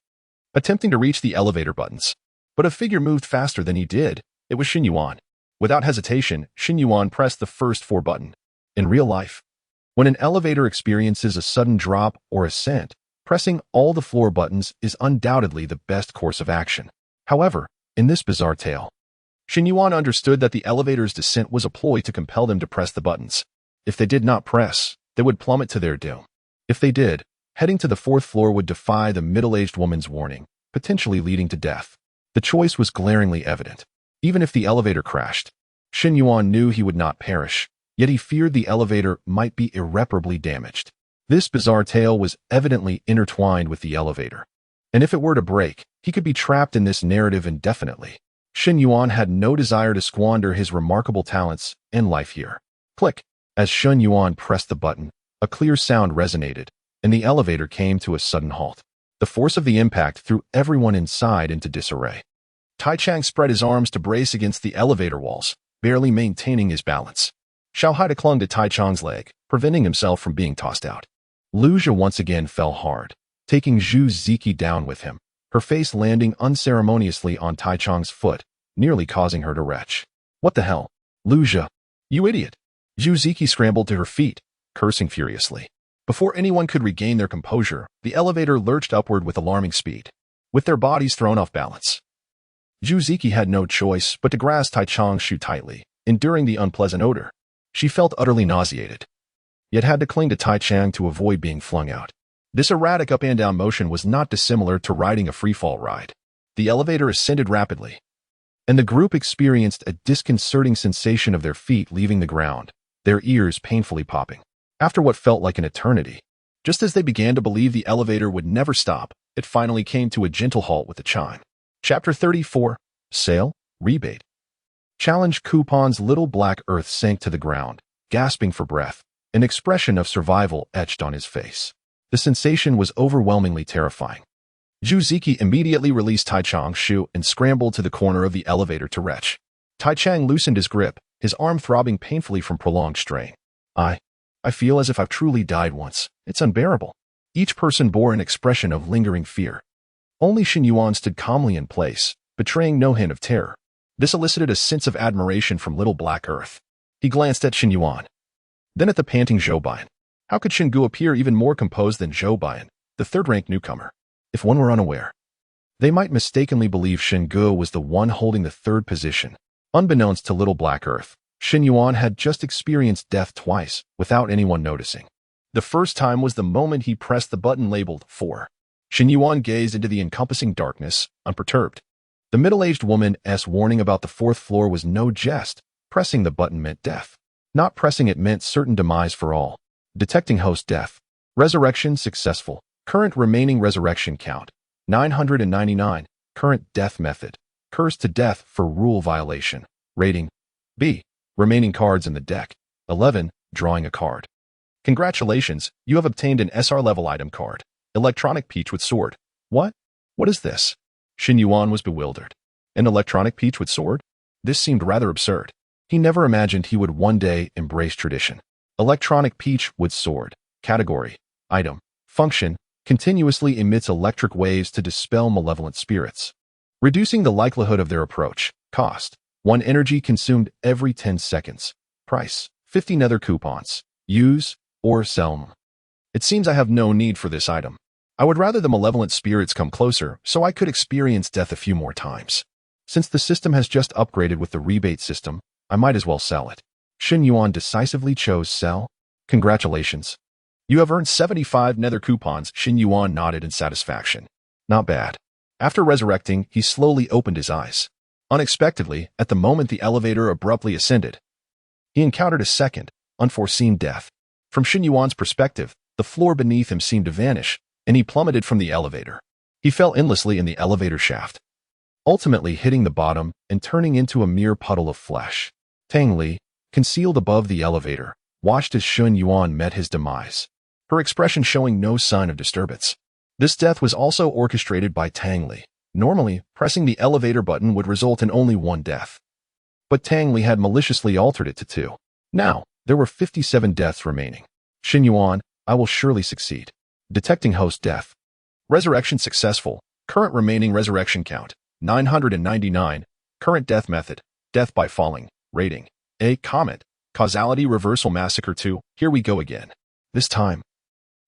Speaker 1: attempting to reach the elevator buttons. But a figure moved faster than he did. It was Shen Yuan. Without hesitation, Shen Yuan pressed the first 4 button. In real life, when an elevator experiences a sudden drop or ascent, pressing all the floor buttons is undoubtedly the best course of action. However, in this bizarre tale, Shen Yuan understood that the elevator's descent was a ploy to compel them to press the buttons. If they did not press, they would plummet to their doom. If they did, heading to the 4th floor would defy the middle-aged woman's warning, potentially leading to death. The choice was glaringly evident. Even if the elevator crashed, Shen Yuan knew he would not perish, yet he feared the elevator might be irreparably damaged. This bizarre tale was evidently intertwined with the elevator. And if it were to break, he could be trapped in this narrative indefinitely. Shen Yuan had no desire to squander his remarkable talents and life here. Click. As Shen Yuan pressed the button, a clear sound resonated, and the elevator came to a sudden halt. The force of the impact threw everyone inside into disarray. Tai Chang spread his arms to brace against the elevator walls, barely maintaining his balance. Xiao Haida clung to Tai Chang's leg, preventing himself from being tossed out. Luja once again fell hard, taking Zhu Ziki down with him, her face landing unceremoniously on Tai Chang's foot, nearly causing her to retch. "What the hell? Luja, you idiot!" Zhu Ziki scrambled to her feet, cursing furiously. Before anyone could regain their composure, the elevator lurched upward with alarming speed, with their bodies thrown off balance. Zhu Ziki had no choice but to grasp Tai Chang's shoe tightly, enduring the unpleasant odor. She felt utterly nauseated, yet had to cling to Tai Chang to avoid being flung out. This erratic up and down motion was not dissimilar to riding a freefall ride. The elevator ascended rapidly, and the group experienced a disconcerting sensation of their feet leaving the ground, their ears painfully popping. After what felt like an eternity, just as they began to believe the elevator would never stop, it finally came to a gentle halt with a chime. Chapter 34, Sale, Rebate. Challenge coupon's little black earth sank to the ground, gasping for breath, an expression of survival etched on his face. The sensation was overwhelmingly terrifying. Zhu Ziki immediately released Tai Chang's shoe and scrambled to the corner of the elevator to retch. Tai Chang loosened his grip, his arm throbbing painfully from prolonged strain. I feel as if I've truly died once. It's unbearable. Each person bore an expression of lingering fear. Only Shen Yuan stood calmly in place, betraying no hint of terror. This elicited a sense of admiration from little black earth. He glanced at Shen Yuan, then at the panting Zhou Bian. How could Shen Gu appear even more composed than Zhou Bian, the third-ranked newcomer? If one were unaware, they might mistakenly believe Shen Gu was the one holding the third position. Unbeknownst to little black earth, Shen Yuan had just experienced death twice without anyone noticing. The first time was the moment he pressed the button labeled 4. Shen Yuan gazed into the encompassing darkness, unperturbed. The middle-aged woman's warning about the fourth floor was no jest. Pressing the button meant death. Not pressing it meant certain demise for all. Detecting host death. Resurrection successful. Current remaining resurrection count, 999. Current death method. Cursed to death for rule violation. Rating, B. Remaining cards in the deck, 11. Drawing a card. Congratulations, you have obtained an SR level item card. Electronic peach with sword. What? What is this? Shen Yuan was bewildered. An electronic peach with sword? This seemed rather absurd. He never imagined he would one day embrace tradition. Electronic peach with sword. Category. Item. Function. Continuously emits electric waves to dispel malevolent spirits, reducing the likelihood of their approach. Cost. 1 energy consumed every 10 seconds. Price. 50 nether coupons. Use or sell them. It seems I have no need for this item. I would rather the malevolent spirits come closer so I could experience death a few more times. Since the system has just upgraded with the rebate system, I might as well sell it. Shen Yuan decisively chose sell. Congratulations. You have earned 75 nether coupons. Shen Yuan nodded in satisfaction. Not bad. After resurrecting, he slowly opened his eyes. Unexpectedly, at the moment the elevator abruptly ascended, he encountered a second, unforeseen death. From Shen Yuan's perspective, the floor beneath him seemed to vanish, and he plummeted from the elevator. He fell endlessly in the elevator shaft, ultimately hitting the bottom and turning into a mere puddle of flesh. Tang Li, concealed above the elevator, watched as Shen Yuan met his demise, her expression showing no sign of disturbance. This death was also orchestrated by Tang Li. Normally, pressing the elevator button would result in only 1 death. But Tang Li had maliciously altered it to 2. Now, there were 57 deaths remaining. Shen Yuan, I will surely succeed. Detecting host death. Resurrection successful. Current remaining resurrection count, 999. Current death method, death by falling. Rating, A. Comet. Causality reversal massacre 2. Here we go again. This time,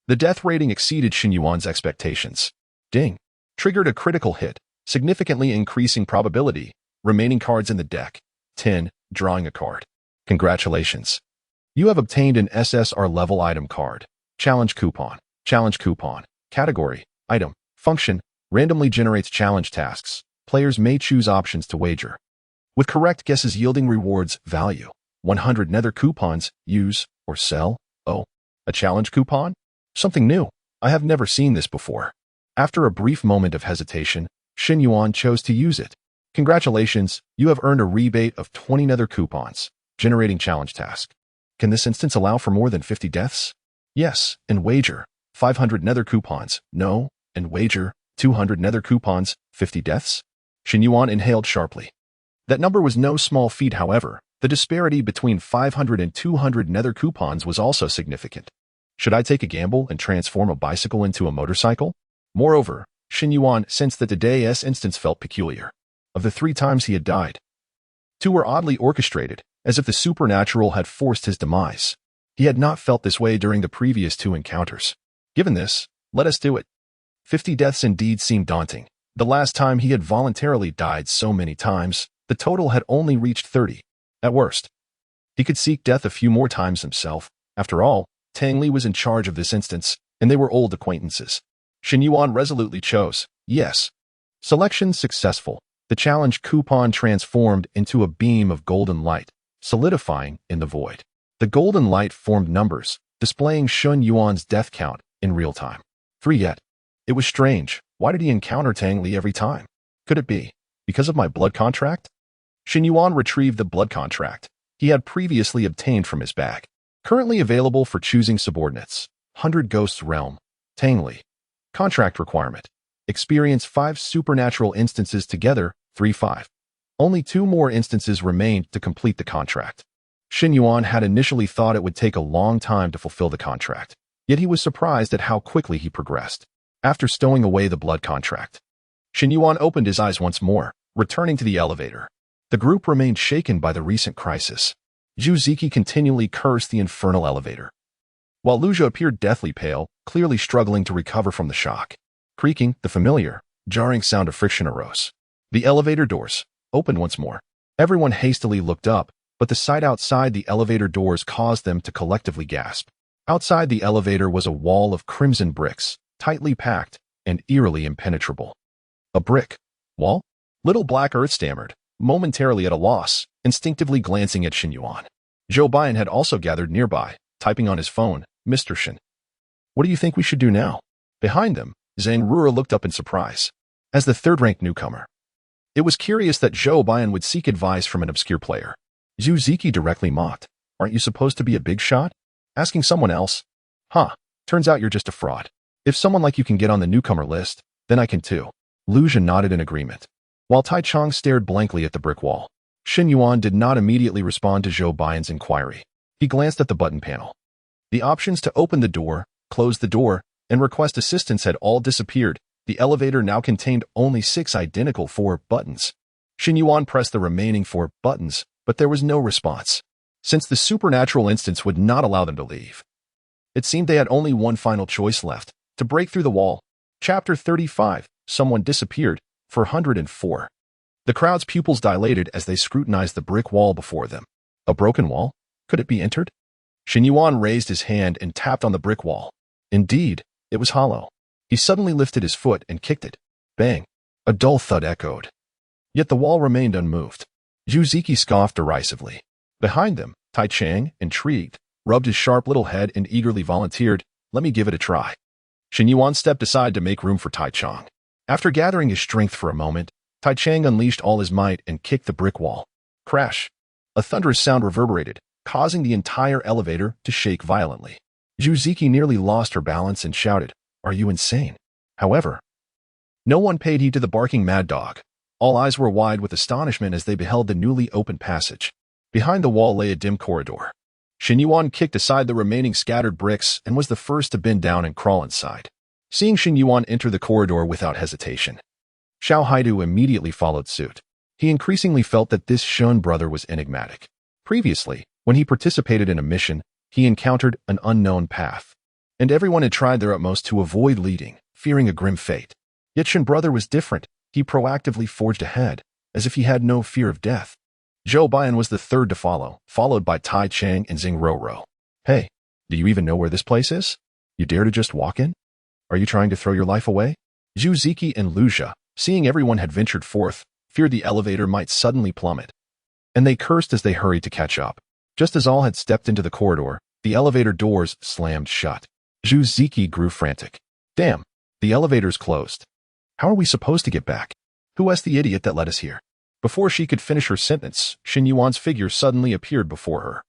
Speaker 1: the death rating exceeded Shen Yuan's expectations. Ding. Triggered a critical hit, significantly increasing probability. Remaining cards in the deck, 10. Drawing a card. Congratulations. You have obtained an SSR level item card. Challenge coupon. Challenge coupon. Category. Item. Function. Randomly generates challenge tasks. Players may choose options to wager, with correct guesses yielding rewards. Value. 100 nether coupons. Use or sell. Oh, a challenge coupon? Something new. I have never seen this before. After a brief moment of hesitation, Shen Yuan chose to use it. Congratulations, you have earned a rebate of 20 nether coupons. Generating challenge task. Can this instance allow for more than 50 deaths? Yes, and wager. 500 nether coupons. No, and wager. 200 nether coupons. 50 deaths? Shen Yuan inhaled sharply. That number was no small feat, however. The disparity between 500 and 200 nether coupons was also significant. Should I take a gamble and transform a bicycle into a motorcycle? Moreover, Shen Yuan sensed that today's instance felt peculiar. Of the 3 times he had died, 2 were oddly orchestrated, as if the supernatural had forced his demise. He had not felt this way during the previous 2 encounters. Given this, let us do it. 50 deaths indeed seemed daunting. The last time he had voluntarily died so many times, the total had only reached 30. At worst, he could seek death a few more times himself. After all, Tang Li was in charge of this instance, and they were old acquaintances. Shen Yuan resolutely chose yes. Selection successful. The challenge coupon transformed into a beam of golden light, solidifying in the void. The golden light formed numbers, displaying Shen Yuan's death count in real time. 3 yet. It was strange. Why did he encounter Tang Li every time? Could it be because of my blood contract? Shen Yuan retrieved the blood contract he had previously obtained from his bag. Currently available for choosing subordinates. 100 Ghosts Realm. Tangli. Contract requirement. Experience 5 supernatural instances together, 3-5. Only 2 more instances remained to complete the contract. Shen Yuan had initially thought it would take a long time to fulfill the contract, yet he was surprised at how quickly he progressed. After stowing away the blood contract, Shen Yuan opened his eyes once more, returning to the elevator. The group remained shaken by the recent crisis. Zhu Ziki continually cursed the infernal elevator, while Luja appeared deathly pale, clearly struggling to recover from the shock. Creaking, the familiar, jarring sound of friction arose. The elevator doors opened once more. Everyone hastily looked up, but the sight outside the elevator doors caused them to collectively gasp. Outside the elevator was a wall of crimson bricks, tightly packed and eerily impenetrable. A brick wall? Little Black Earth stammered, momentarily at a loss, instinctively glancing at Shen Yuan. Zhou Baiyan had also gathered nearby, typing on his phone, "Mr. Shen, what do you think we should do now?" Behind them, Zhang Ruo looked up in surprise. As the third-ranked newcomer, it was curious that Zhou Baiyan would seek advice from an obscure player. Zhu Ziki directly mocked, "Aren't you supposed to be a big shot? Asking someone else? Huh, turns out you're just a fraud. If someone like you can get on the newcomer list, then I can too." Luja nodded in agreement, while Tai Chong stared blankly at the brick wall. Shen Yuan did not immediately respond to Zhou Baiyan's inquiry. He glanced at the button panel. The options to open the door, close the door, and request assistance had all disappeared. The elevator now contained only 6 identical 4 buttons. Shen Yuan pressed the remaining 4 buttons, but there was no response. Since the supernatural instance would not allow them to leave, it seemed they had only one final choice left: to break through the wall. Chapter 35. Someone disappeared. 404. The crowd's pupils dilated as they scrutinized the brick wall before them. A broken wall? Could it be entered? Shen Yuan raised his hand and tapped on the brick wall. Indeed, it was hollow. He suddenly lifted his foot and kicked it. Bang! A dull thud echoed. Yet the wall remained unmoved. Zhu Ziki scoffed derisively. Behind them, Tai Chang, intrigued, rubbed his sharp little head and eagerly volunteered, "Let me give it a try." Shen Yuan stepped aside to make room for Tai Chang. After gathering his strength for a moment, Tai Chang unleashed all his might and kicked the brick wall. Crash! A thunderous sound reverberated, causing the entire elevator to shake violently. Zhu Ziki nearly lost her balance and shouted, "Are you insane?" However, no one paid heed to the barking mad dog. All eyes were wide with astonishment as they beheld the newly opened passage. Behind the wall lay a dim corridor. Shen Yuan kicked aside the remaining scattered bricks and was the first to bend down and crawl inside. Seeing Shen Yuan enter the corridor without hesitation, Xiao Haidu immediately followed suit. He increasingly felt that this Shen brother was enigmatic. Previously, when he participated in a mission, he encountered an unknown path, and everyone had tried their utmost to avoid leading, fearing a grim fate. Yet Shen brother was different. He proactively forged ahead, as if he had no fear of death. Zhou Baiyan was the third to follow, followed by Tai Chang and Xing Roro. "Hey, do you even know where this place is? You dare to just walk in? Are you trying to throw your life away?" Zhu Ziki and Luja, seeing everyone had ventured forth, feared the elevator might suddenly plummet, and they cursed as they hurried to catch up. Just as all had stepped into the corridor, the elevator doors slammed shut. Zhu Ziki grew frantic. "Damn, the elevator's closed. How are we supposed to get back? Who asked the idiot that led us here?" Before she could finish her sentence, Shen Yuan's figure suddenly appeared before her,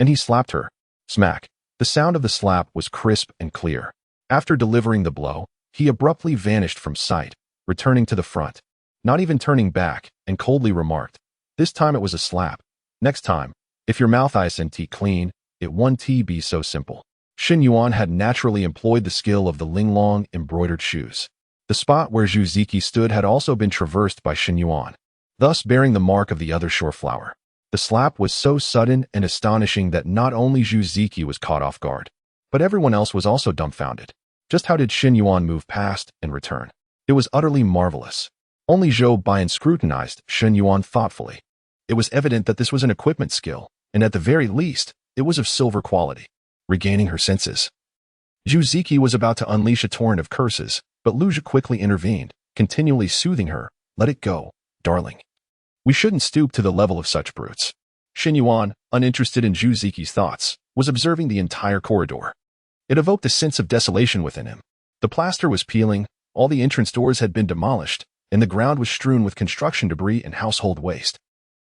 Speaker 1: and he slapped her. Smack. The sound of the slap was crisp and clear. After delivering the blow, he abruptly vanished from sight, returning to the front, not even turning back, and coldly remarked, "This time it was a slap. Next time, if your mouth isn't clean, it won't be so simple." Shen Yuan had naturally employed the skill of the Linglong embroidered shoes. The spot where Zhu Ziki stood had also been traversed by Shen Yuan, thus bearing the mark of the other shore flower. The slap was so sudden and astonishing that not only Zhu Ziki was caught off guard, but everyone else was also dumbfounded. Just how did Shen Yuan move past and return? It was utterly marvelous. Only Zhou Baiyan scrutinized Shen Yuan thoughtfully. It was evident that this was an equipment skill, and at the very least, it was of silver quality. Regaining her senses, Zhu Ziki was about to unleash a torrent of curses, but Luja quickly intervened, continually soothing her. "Let it go, darling. We shouldn't stoop to the level of such brutes." Shen Yuan, uninterested in Zhu Ziki's thoughts, was observing the entire corridor. It evoked a sense of desolation within him. The plaster was peeling, all the entrance doors had been demolished, and the ground was strewn with construction debris and household waste.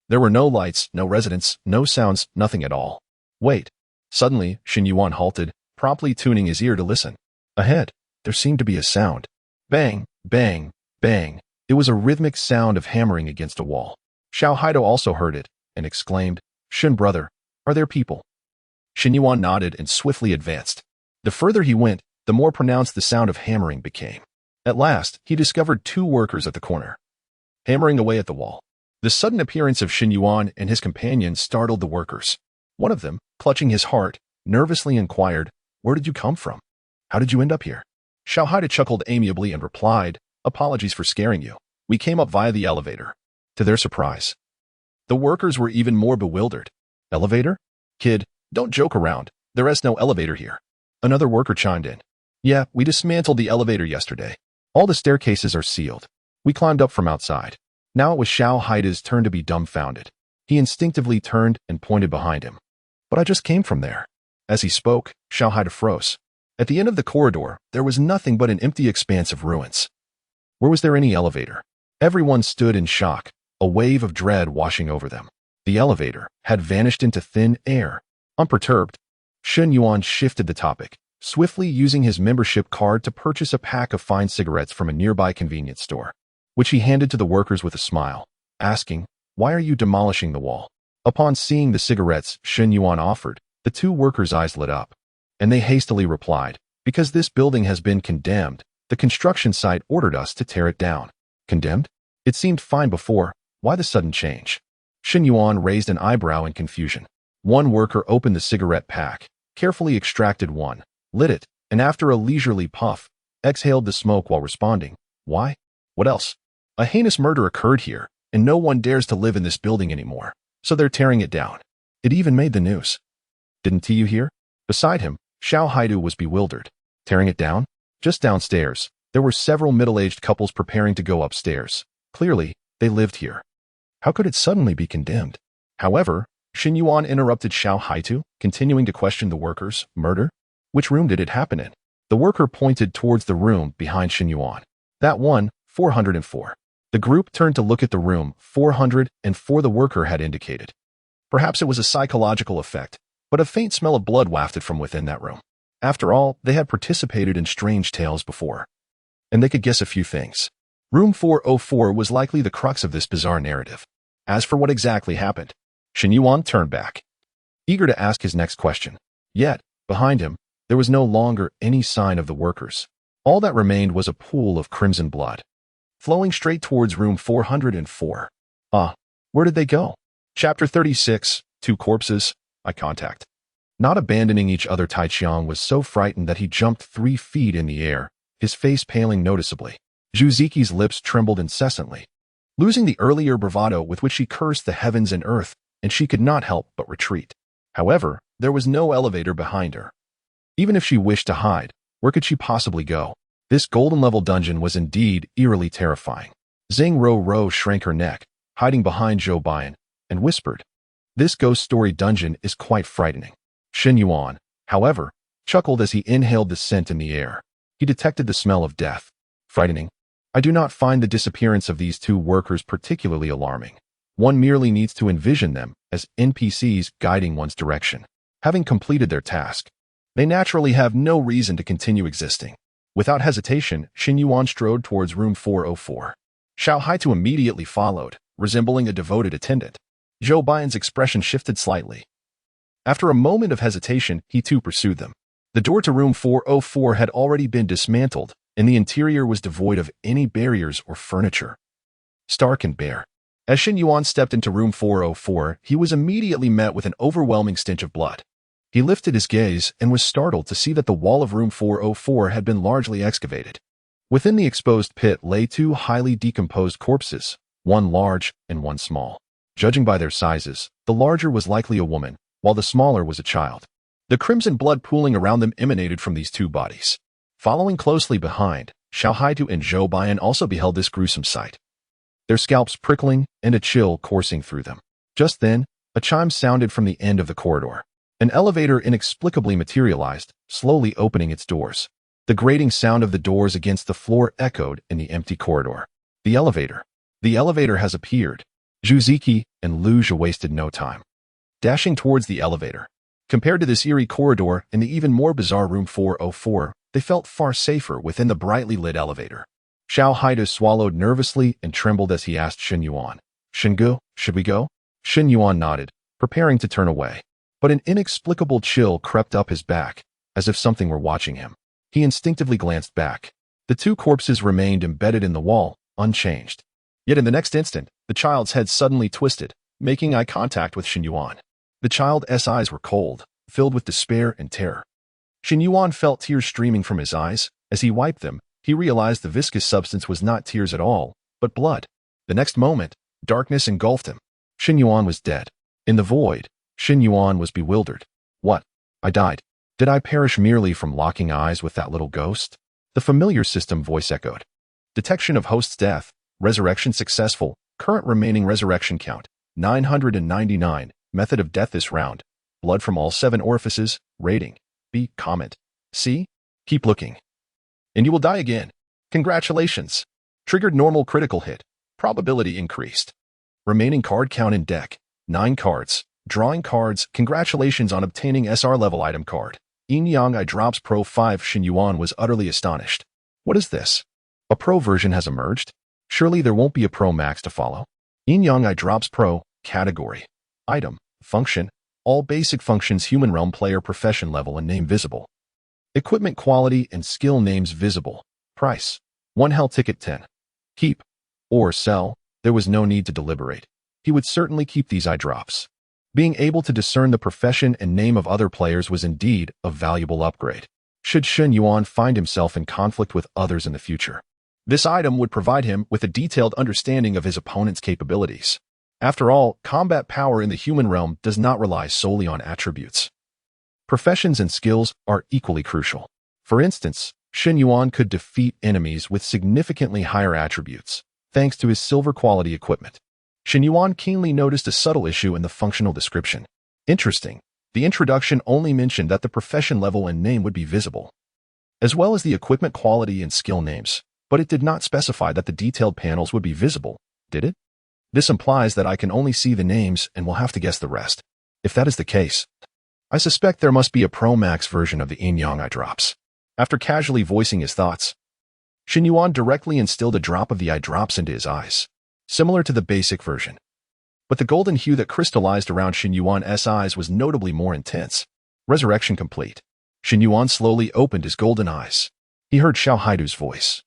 Speaker 1: There were no lights, no residents, no sounds, nothing at all. Wait. Suddenly, Shen Yuan halted, promptly tuning his ear to listen. Ahead, there seemed to be a sound. Bang, bang, bang. It was a rhythmic sound of hammering against a wall. Xiao Haido also heard it and exclaimed, Shen brother, are there people? Shen Yuan nodded and swiftly advanced. The further he went, the more pronounced the sound of hammering became. At last, he discovered 2 workers at the corner, hammering away at the wall. The sudden appearance of Shen Yuan and his companion startled the workers. One of them, clutching his heart, nervously inquired, Where did you come from? How did you end up here? Xiao Haida chuckled amiably and replied, Apologies for scaring you. We came up via the elevator. To their surprise, the workers were even more bewildered. Elevator? Kid, don't joke around. There is no elevator here. Another worker chimed in. Yeah, we dismantled the elevator yesterday. All the staircases are sealed. We climbed up from outside. Now it was Xiao Haida's turn to be dumbfounded. He instinctively turned and pointed behind him. But I just came from there. As he spoke, Xiao Haida froze. At the end of the corridor, there was nothing but an empty expanse of ruins. Where was there any elevator? Everyone stood in shock, a wave of dread washing over them. The elevator had vanished into thin air. Unperturbed, Shen Yuan shifted the topic, swiftly using his membership card to purchase a pack of fine cigarettes from a nearby convenience store, which he handed to the workers with a smile, asking, Why are you demolishing the wall? Upon seeing the cigarettes Shen Yuan offered, the 2 workers' eyes lit up, and they hastily replied, Because this building has been condemned, the construction site ordered us to tear it down. Condemned? It seemed fine before. Why the sudden change? Shen Yuan raised an eyebrow in confusion. One worker opened the cigarette pack, carefully extracted one, lit it, and after a leisurely puff, exhaled the smoke while responding, Why? What else? A heinous murder occurred here, and no one dares to live in this building anymore, so they're tearing it down. It even made the news. Didn't Tiyu hear? Beside him, Xiao Haidu was bewildered. Tearing it down? Just downstairs, there were several middle-aged couples preparing to go upstairs. Clearly, they lived here. How could it suddenly be condemned? However, Shen Yuan interrupted Xiao Haitu, continuing to question the workers. Murder? Which room did it happen in? The worker pointed towards the room behind Shen Yuan. That one, 404. The group turned to look at the room 404 the worker had indicated. Perhaps it was a psychological effect, but a faint smell of blood wafted from within that room. After all, they had participated in strange tales before, and they could guess a few things. Room 404 was likely the crux of this bizarre narrative. As for what exactly happened, Shen Yuan turned back, eager to ask his next question. Yet, behind him, there was no longer any sign of the workers. All that remained was a pool of crimson blood, flowing straight towards room 404. Where did they go? Chapter 36, 2 corpses, eye contact. Not abandoning each other, Tai Qiang was so frightened that he jumped 3 feet in the air, his face paling noticeably. Zhu Ziqi's lips trembled incessantly, losing the earlier bravado with which she cursed the heavens and earth, and she could not help but retreat. However, there was no elevator behind her. Even if she wished to hide, where could she possibly go? This golden-level dungeon was indeed eerily terrifying. Zhang Ro shrank her neck, hiding behind Zhou Baiyan, and whispered, This ghost story dungeon is quite frightening. Shen Yuan, however, chuckled as he inhaled the scent in the air. He detected the smell of death. Frightening? I do not find the disappearance of these 2 workers particularly alarming. One merely needs to envision them as NPCs guiding one's direction. Having completed their task, they naturally have no reason to continue existing. Without hesitation, Shen Yuan strode towards room 404. Xiao Haitu immediately followed, resembling a devoted attendant. Zhou Baiyan's expression shifted slightly. After a moment of hesitation, he too pursued them. The door to room 404 had already been dismantled, and the interior was devoid of any barriers or furniture. Stark and bare. As Shen Yuan stepped into room 404, he was immediately met with an overwhelming stench of blood. He lifted his gaze and was startled to see that the wall of room 404 had been largely excavated. Within the exposed pit lay 2 highly decomposed corpses, one large and one small. Judging by their sizes, the larger was likely a woman, while the smaller was a child. The crimson blood pooling around them emanated from these 2 bodies. Following closely behind, Xiao Haitu and Zhou Baiyan also beheld this gruesome sight, their scalps prickling and a chill coursing through them. Just then, a chime sounded from the end of the corridor. An elevator inexplicably materialized, slowly opening its doors. The grating sound of the doors against the floor echoed in the empty corridor. The elevator has appeared. Zhu Ziki and Lu Zhe wasted no time, dashing towards the elevator. Compared to this eerie corridor and the even more bizarre room 404, they felt far safer within the brightly lit elevator. Xiao Haidu swallowed nervously and trembled as he asked Shen Yuan, "Shengu, should we go?" Shen Yuan nodded, preparing to turn away. But an inexplicable chill crept up his back, as if something were watching him. He instinctively glanced back. The two corpses remained embedded in the wall, unchanged. Yet in the next instant, the child's head suddenly twisted, making eye contact with Shen Yuan. The child's eyes were cold, filled with despair and terror. Shen Yuan felt tears streaming from his eyes. As he wiped them, he realized the viscous substance was not tears at all, but blood. The next moment, darkness engulfed him. Shen Yuan was dead. In the void, Shen Yuan was bewildered. What? I died. Did I perish merely from locking eyes with that little ghost? The familiar system voice echoed. Detection of host's death. Resurrection successful. Current remaining resurrection count, 999. Method of death this round. Blood from all 7 orifices. Rating. B. Comment. C. Keep looking. And you will die again. Congratulations. Triggered normal critical hit. Probability increased. Remaining card count in deck, 9 cards. Drawing cards. Congratulations on obtaining SR level item card. Yin Yang Eye Drops Pro 5. Shen Yuan was utterly astonished. What is this? A Pro version has emerged? Surely there won't be a Pro Max to follow. Yin Yang Eye Drops Pro. Category. Item. Function. All basic functions human realm player profession level and name visible. Equipment quality and skill names visible. Price. 1 hell ticket 10. Keep. Or sell. There was no need to deliberate. He would certainly keep these eye drops. Being able to discern the profession and name of other players was indeed a valuable upgrade. Should Shen Yuan find himself in conflict with others in the future, this item would provide him with a detailed understanding of his opponent's capabilities. After all, combat power in the human realm does not rely solely on attributes. Professions and skills are equally crucial. For instance, Shen Yuan could defeat enemies with significantly higher attributes, thanks to his silver quality equipment. Shen Yuan keenly noticed a subtle issue in the functional description. Interesting, the introduction only mentioned that the profession level and name would be visible, as well as the equipment quality and skill names, but it did not specify that the detailed panels would be visible, did it? This implies that I can only see the names and will have to guess the rest. If that is the case, I suspect there must be a Pro Max version of the Yin Yang Eye Drops. After casually voicing his thoughts, Shen Yuan directly instilled a drop of the eye drops into his eyes, similar to the basic version. But the golden hue that crystallized around Shen Yuan's eyes was notably more intense. Resurrection complete. Shen Yuan slowly opened his golden eyes. He heard Xiao Haidu's voice,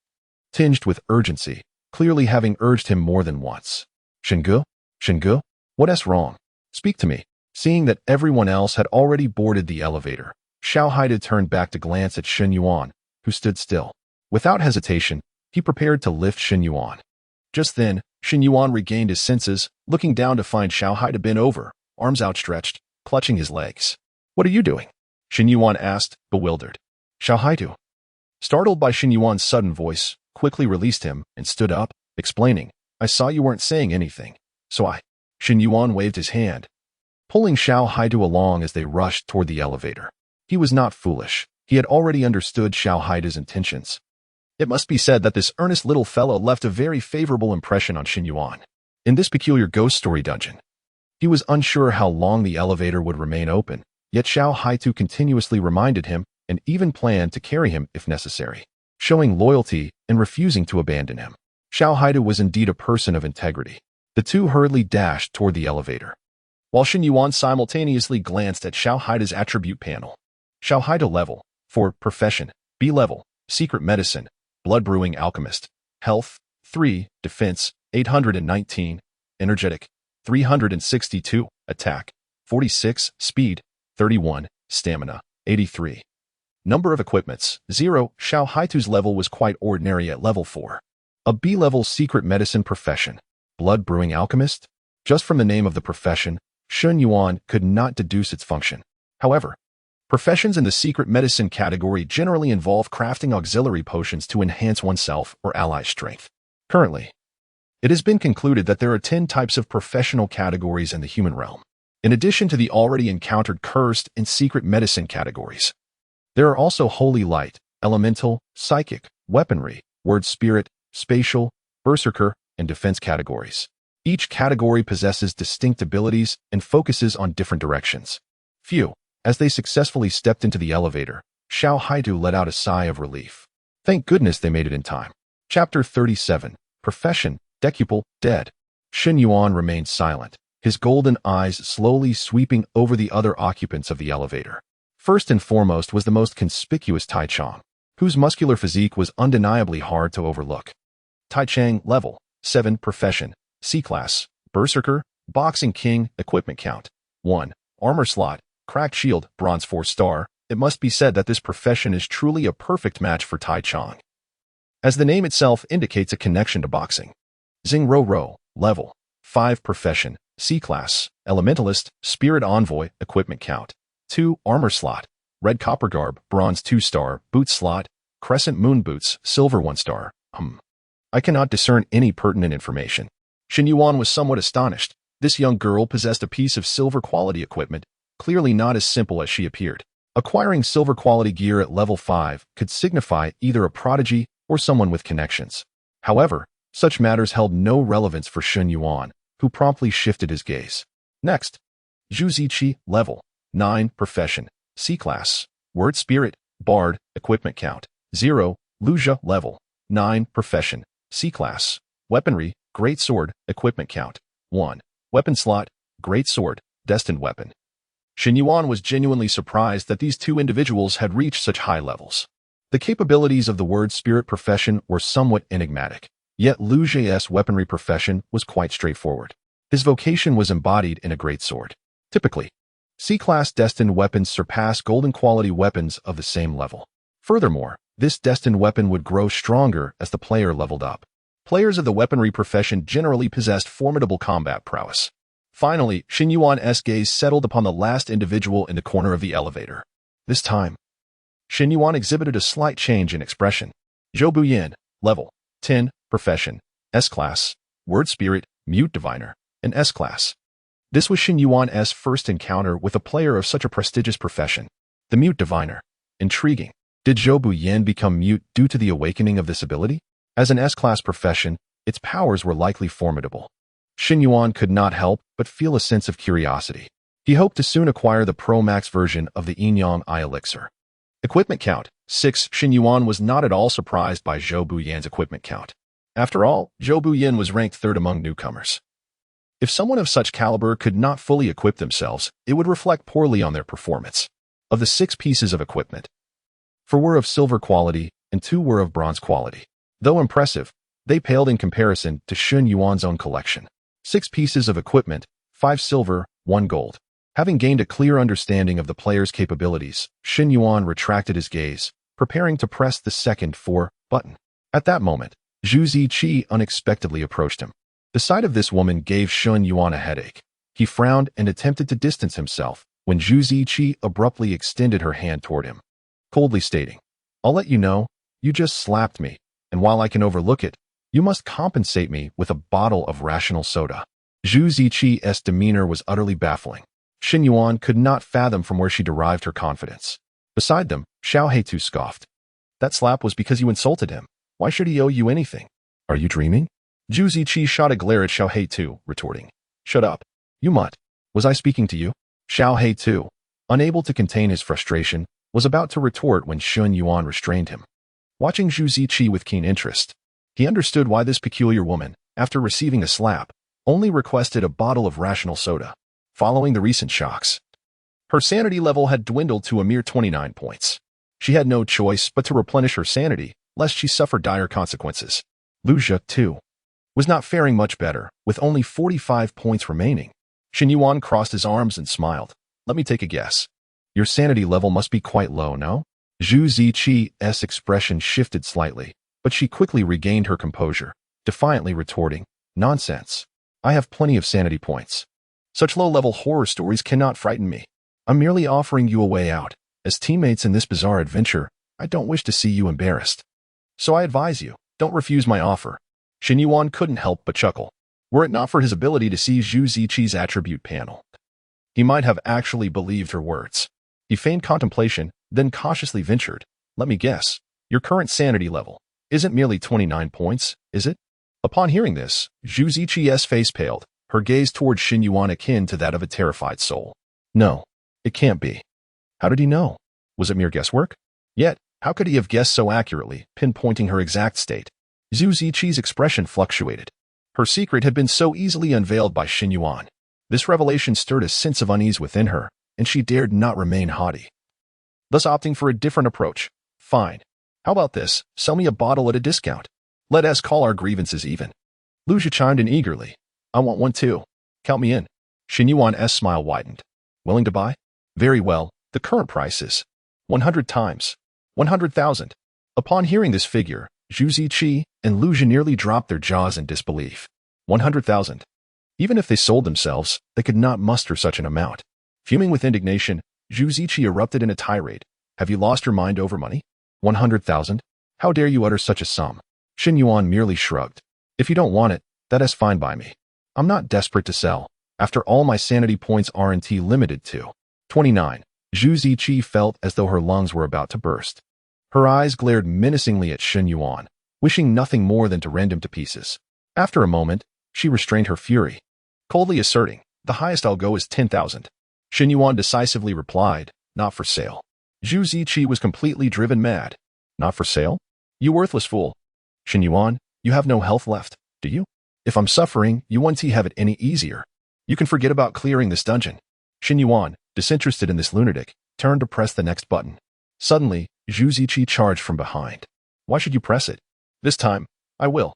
Speaker 1: tinged with urgency, clearly having urged him more than once. Shengu? Shengu? What's wrong? Speak to me. Seeing that everyone else had already boarded the elevator, Xiao Haidu turned back to glance at Shen Yuan, who stood still. Without hesitation, he prepared to lift Shen Yuan. Just then, Shen Yuan regained his senses, looking down to find Xiao Haidu bent over, arms outstretched, clutching his legs. What are you doing? Shen Yuan asked, bewildered. Xiao Haidu, startled by Shen Yuan's sudden voice, quickly released him and stood up, explaining, I saw you weren't saying anything, so I. Shen Yuan waved his hand, pulling Xiao Haidu along as they rushed toward the elevator. He was not foolish. He had already understood Xiao Haidu's intentions. It must be said that this earnest little fellow left a very favorable impression on Shen Yuan. In this peculiar ghost story dungeon, he was unsure how long the elevator would remain open, yet Xiao Haidu continuously reminded him and even planned to carry him if necessary, showing loyalty and refusing to abandon him. Xiao Haidu was indeed a person of integrity. The two hurriedly dashed toward the elevator, while Shen Yuan simultaneously glanced at Xiao Haidu's attribute panel. Xiao Haidu level, for profession, B level, secret medicine, blood brewing alchemist, health, 3, defense, 819, energetic, 362, attack, 46, speed, 31, stamina, 83. Number of equipments, 0. Xiao Haidu's level was quite ordinary at level 4. A B-level secret medicine profession, blood brewing alchemist? Just from the name of the profession, Shen Yuan could not deduce its function. However, professions in the secret medicine category generally involve crafting auxiliary potions to enhance oneself or ally strength. Currently, it has been concluded that there are 10 types of professional categories in the human realm. In addition to the already encountered cursed and secret medicine categories, there are also holy light, elemental, psychic, weaponry, word spirit, spatial, berserker, and defense categories. Each category possesses distinct abilities and focuses on different directions. Phew. As they successfully stepped into the elevator, Xiao Haidu let out a sigh of relief. Thank goodness they made it in time. Chapter 37. Profession, Decuple, Dead. Shen Yuan remained silent, his golden eyes slowly sweeping over the other occupants of the elevator. First and foremost was the most conspicuous Tai Chang, whose muscular physique was undeniably hard to overlook. Tai Chang, level 7, profession, C-class, Berserker, Boxing King, equipment count 1, armor slot, cracked shield, bronze 4-star. It must be said that this profession is truly a perfect match for Tai Chang, as the name itself indicates a connection to boxing. Xing Ro Ro, level 5, profession, C-class, elementalist, spirit envoy, equipment count 2, armor slot, red copper garb, bronze 2-star, boots slot, crescent moon boots, silver 1-star. I cannot discern any pertinent information. Shen Yuan was somewhat astonished. This young girl possessed a piece of silver quality equipment, clearly not as simple as she appeared. Acquiring silver quality gear at level 5 could signify either a prodigy or someone with connections. However, such matters held no relevance for Shen Yuan, who promptly shifted his gaze. Next, Zhu Ziqi, level 9, profession, C-class, word spirit, bard, equipment count 0, Luzha, level 9, profession, C-class, weaponry, great sword, equipment count 1, weapon slot, great sword, destined weapon. Shen Yuan was genuinely surprised that these two individuals had reached such high levels. The capabilities of the word spirit profession were somewhat enigmatic, yet Lu Zhe's weaponry profession was quite straightforward. His vocation was embodied in a great sword. Typically, C-class destined weapons surpass golden quality weapons of the same level. Furthermore, this destined weapon would grow stronger as the player leveled up. Players of the weaponry profession generally possessed formidable combat prowess. Finally, Shen Yuan's gaze settled upon the last individual in the corner of the elevator. This time, Shen Yuan exhibited a slight change in expression. Zhou Buyin, level 10, profession, S-class, word spirit, mute diviner, and S-class. This was Shen Yuan's first encounter with a player of such a prestigious profession. The mute diviner. Intriguing. Did Zhou Buyin become mute due to the awakening of this ability? As an S-class profession, its powers were likely formidable. Shen Yuan could not help but feel a sense of curiosity. He hoped to soon acquire the Pro-Max version of the Yin-Yang Eye Elixir. Equipment count 6. Shen Yuan was not at all surprised by Zhou Buyin's equipment count. After all, Zhou Buyin was ranked 3rd among newcomers. If someone of such caliber could not fully equip themselves, it would reflect poorly on their performance. Of the 6 pieces of equipment, 4 were of silver quality and 2 were of bronze quality. Though impressive, they paled in comparison to Shen Yuan's own collection. 6 pieces of equipment, 5 silver, 1 gold. Having gained a clear understanding of the player's capabilities, Shen Yuan retracted his gaze, preparing to press the second 4 button. At that moment, Zhu Ziqi unexpectedly approached him. The sight of this woman gave Shen Yuan a headache. He frowned and attempted to distance himself when Zhu Ziqi abruptly extended her hand toward him, coldly stating, "I'll let you know, you just slapped me, and while I can overlook it, you must compensate me with a bottle of rational soda." Zhu Ziqi's demeanor was utterly baffling. Shen Yuan could not fathom from where she derived her confidence. Beside them, Xiao Heitu scoffed. "That slap was because you insulted him. Why should he owe you anything? Are you dreaming?" Zhu Ziqi shot a glare at Xiao Heitu, retorting, "Shut up, you mutt. Was I speaking to you?" Xiao Heitu, unable to contain his frustration, was about to retort when Shen Yuan restrained him. Watching Zhu Ziqi with keen interest, he understood why this peculiar woman, after receiving a slap, only requested a bottle of rational soda. Following the recent shocks, her sanity level had dwindled to a mere 29 points. She had no choice but to replenish her sanity, lest she suffer dire consequences. Luzha, too, was not faring much better, with only 45 points remaining. Shen Yuan crossed his arms and smiled. "Let me take a guess. Your sanity level must be quite low, no?" Zhu Ziqi's expression shifted slightly, but she quickly regained her composure, defiantly retorting, "Nonsense. I have plenty of sanity points. Such low-level horror stories cannot frighten me. I'm merely offering you a way out. As teammates in this bizarre adventure, I don't wish to see you embarrassed. So I advise you, don't refuse my offer." Shen Yuan couldn't help but chuckle. Were it not for his ability to see Zhu Ziqi's attribute panel, he might have actually believed her words. He feigned contemplation, then cautiously ventured, "Let me guess. Your current sanity level isn't merely 29 points, is it?" Upon hearing this, Zhu Ziqi's face paled, her gaze toward Shen Yuan akin to that of a terrified soul. No, it can't be. How did he know? Was it mere guesswork? Yet, how could he have guessed so accurately, pinpointing her exact state? Zhu Ziqi's expression fluctuated. Her secret had been so easily unveiled by Shen Yuan. This revelation stirred a sense of unease within her, and she dared not remain haughty. Thus opting for a different approach. Fine. How about this? Sell me a bottle at a discount. Let us call our grievances even. Lu Zhi chimed in eagerly. I want one too. Count me in. Shen Yuan's smile widened. Willing to buy? Very well. The current price is 100 times. 100,000. Upon hearing this figure, Zhu Ziqi and Lu Zhi nearly dropped their jaws in disbelief. 100,000. Even if they sold themselves, they could not muster such an amount. Fuming with indignation, Zhu Ziqi erupted in a tirade. Have you lost your mind over money? 100,000? How dare you utter such a sum? Shen Yuan merely shrugged. If you don't want it, that is fine by me. I'm not desperate to sell. After all, my sanity points aren't limited to 29. Zhu Ziqi felt as though her lungs were about to burst. Her eyes glared menacingly at Shen Yuan, wishing nothing more than to rend him to pieces. After a moment, she restrained her fury, coldly asserting, the highest I'll go is 10,000. Shen Yuan decisively replied, not for sale. Zhu Ziqi was completely driven mad. Not for sale? You worthless fool. Shen Yuan, you have no health left, do you? If I'm suffering, you won't have it any easier. You can forget about clearing this dungeon. Shen Yuan, disinterested in this lunatic, turned to press the next button. Suddenly, Zhu Ziqi charged from behind. Why should you press it? This time, I will.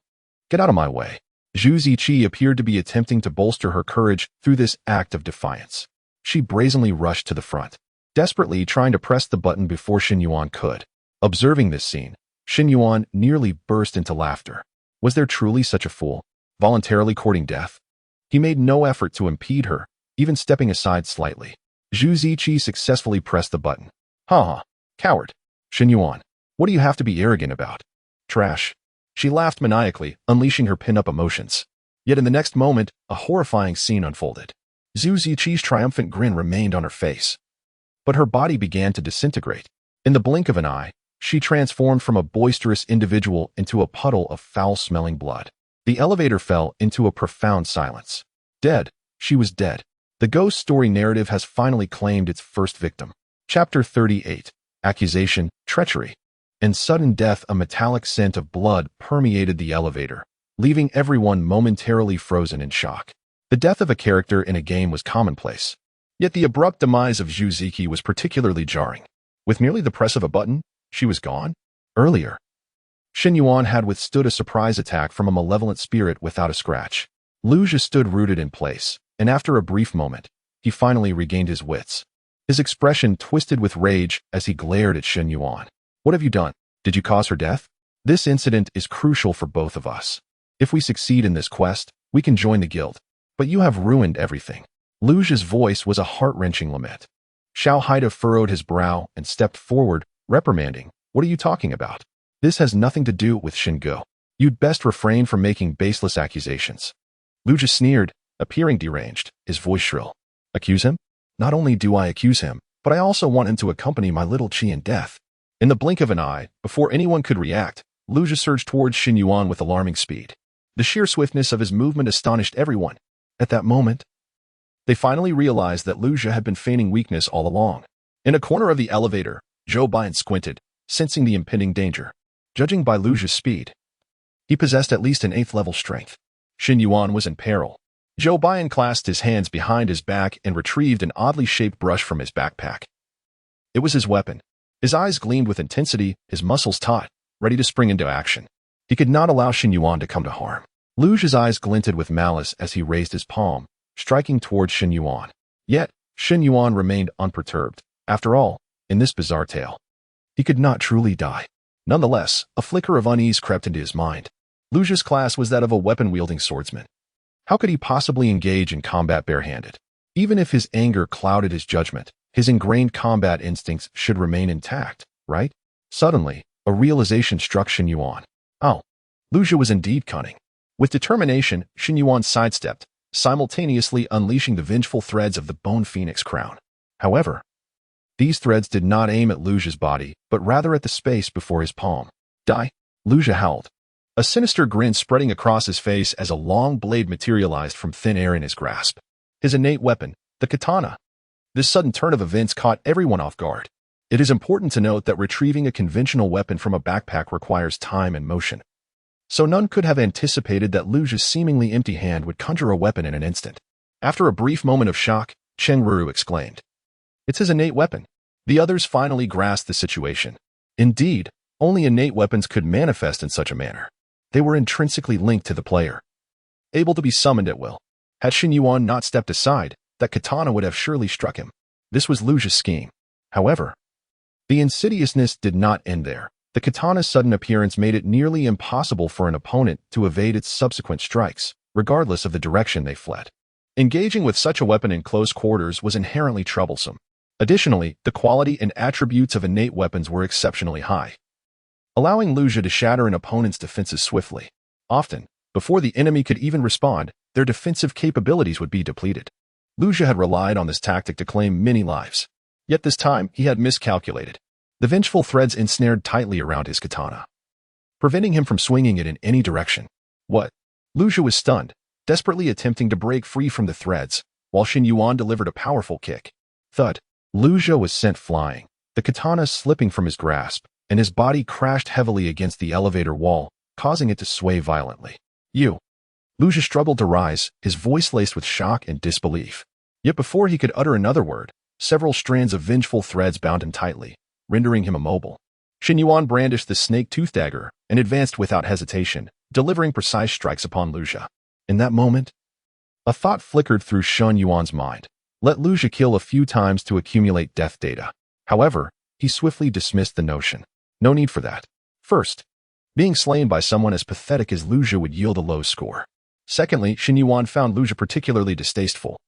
Speaker 1: Get out of my way. Zhu Ziqi appeared to be attempting to bolster her courage through this act of defiance. She brazenly rushed to the front, desperately trying to press the button before Shen Yuan could. Observing this scene, Shen Yuan nearly burst into laughter. Was there truly such a fool, voluntarily courting death? He made no effort to impede her, even stepping aside slightly. Zhu Ziqi successfully pressed the button. Ha! Coward. Shen Yuan, what do you have to be arrogant about? Trash. She laughed maniacally, unleashing her pin-up emotions. Yet in the next moment, a horrifying scene unfolded. Zhu Ziqi's triumphant grin remained on her face, but her body began to disintegrate. In the blink of an eye, she transformed from a boisterous individual into a puddle of foul-smelling blood. The elevator fell into a profound silence. Dead. She was dead. The ghost story narrative has finally claimed its first victim. Chapter 38. Accusation, treachery, and sudden death. A metallic scent of blood permeated the elevator, leaving everyone momentarily frozen in shock. The death of a character in a game was commonplace. Yet the abrupt demise of Zhu Ziqi was particularly jarring. With merely the press of a button, she was gone. Earlier, Shen Yuan had withstood a surprise attack from a malevolent spirit without a scratch. Lu Zhi stood rooted in place, and after a brief moment, he finally regained his wits. His expression twisted with rage as he glared at Shen Yuan. What have you done? Did you cause her death? This incident is crucial for both of us. If we succeed in this quest, we can join the guild. But you have ruined everything. Lu Zhi's voice was a heart-wrenching lament. Xiao Haida furrowed his brow and stepped forward, reprimanding. What are you talking about? This has nothing to do with Shen Go. You'd best refrain from making baseless accusations. Lu Zhi sneered, appearing deranged, his voice shrill. Accuse him? Not only do I accuse him, but I also want him to accompany my little Qi in death. In the blink of an eye, before anyone could react, Lu Zhi surged towards Shen Yuan with alarming speed. The sheer swiftness of his movement astonished everyone. At that moment, they finally realized that Lu Zhi had been feigning weakness all along. In a corner of the elevator, Zhou Bian squinted, sensing the impending danger. Judging by Lu Zhi's speed, he possessed at least an 8th-level strength. Shen Yuan was in peril. Zhou Bian clasped his hands behind his back and retrieved an oddly shaped brush from his backpack. It was his weapon. His eyes gleamed with intensity, his muscles taut, ready to spring into action. He could not allow Shen Yuan to come to harm. Lu Zhi's eyes glinted with malice as he raised his palm, striking towards Shen Yuan. Yet, Shen Yuan remained unperturbed. After all, in this bizarre tale, he could not truly die. Nonetheless, a flicker of unease crept into his mind. Lu Zhi's class was that of a weapon-wielding swordsman. How could he possibly engage in combat barehanded? Even if his anger clouded his judgment, his ingrained combat instincts should remain intact, right? Suddenly, a realization struck Shen Yuan. Oh, Lu Zhi was indeed cunning. With determination, Shen Yuan sidestepped, simultaneously unleashing the vengeful threads of the Bone Phoenix crown. However, these threads did not aim at Lu Zhi's body, but rather at the space before his palm. Die! Lu Zhi howled. a sinister grin spreading across his face as a long blade materialized from thin air in his grasp. His innate weapon, the katana. This sudden turn of events caught everyone off guard. It is important to note that retrieving a conventional weapon from a backpack requires time and motion. So none could have anticipated that Luja's seemingly empty hand would conjure a weapon in an instant. After a brief moment of shock, Cheng Ru exclaimed, "It's his innate weapon." The others finally grasped the situation. Indeed, only innate weapons could manifest in such a manner. They were intrinsically linked to the player, able to be summoned at will. Had Shen Yuan not stepped aside, that katana would have surely struck him. This was Luja's scheme. However, the insidiousness did not end there. The katana's sudden appearance made it nearly impossible for an opponent to evade its subsequent strikes, regardless of the direction they fled. Engaging with such a weapon in close quarters was inherently troublesome. Additionally, the quality and attributes of innate weapons were exceptionally high, allowing Luja to shatter an opponent's defenses swiftly. Often, before the enemy could even respond, their defensive capabilities would be depleted. Luja had relied on this tactic to claim many lives. Yet this time, he had miscalculated. The vengeful threads ensnared tightly around his katana, preventing him from swinging it in any direction. What? Luja was stunned, desperately attempting to break free from the threads, while Shen Yuan delivered a powerful kick. Thud. Luja was sent flying, the katana slipping from his grasp, and his body crashed heavily against the elevator wall, causing it to sway violently. You. Luja struggled to rise, his voice laced with shock and disbelief. Yet before he could utter another word, several strands of vengeful threads bound him tightly, rendering him immobile. Shen Yuan brandished the snake-tooth dagger and advanced without hesitation, delivering precise strikes upon Luja. In that moment, a thought flickered through Shen Yuan's mind. Let Luja kill a few times to accumulate death data. However, he swiftly dismissed the notion. No need for that. First, being slain by someone as pathetic as Luja would yield a low score. Secondly, Shen Yuan found Luja particularly distasteful.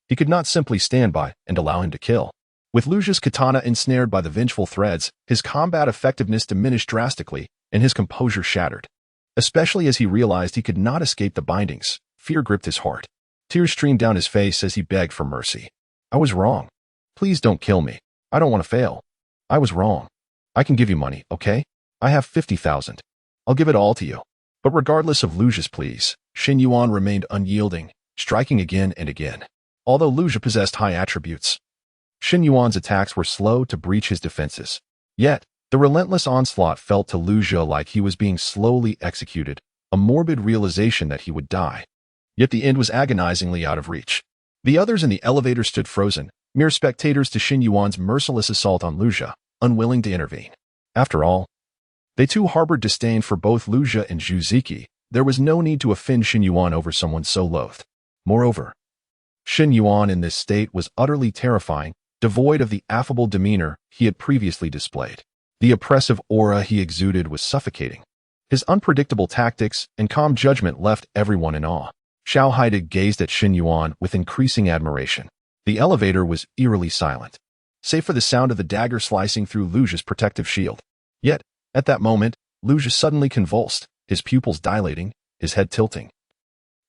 Speaker 1: He could not simply stand by and allow him to kill. With Luja's katana ensnared by the vengeful threads, his combat effectiveness diminished drastically and his composure shattered. Especially as he realized he could not escape the bindings, fear gripped his heart. Tears streamed down his face as he begged for mercy. I was wrong. Please don't kill me. I don't want to fail. I was wrong. I can give you money, okay? I have 50,000. I'll give it all to you. But regardless of Luja's pleas, Shen Yuan remained unyielding, striking again and again. Although Luja possessed high attributes, Shen Yuan's attacks were slow to breach his defenses. Yet, the relentless onslaught felt to Luja like he was being slowly executed, a morbid realization that he would die. Yet the end was agonizingly out of reach. The others in the elevator stood frozen, mere spectators to Shen Yuan's merciless assault on Luja, unwilling to intervene. After all, they too harbored disdain for both Luja and Zhu Ziki. There was no need to offend Shen Yuan over someone so loathed. Moreover, Shen Yuan in this state was utterly terrifying, devoid of the affable demeanor he had previously displayed. The oppressive aura he exuded was suffocating. His unpredictable tactics and calm judgment left everyone in awe. Xiao Haide gazed at Shen Yuan with increasing admiration. The elevator was eerily silent, save for the sound of the dagger slicing through Luja's protective shield. Yet, at that moment, Luja suddenly convulsed, his pupils dilating, his head tilting.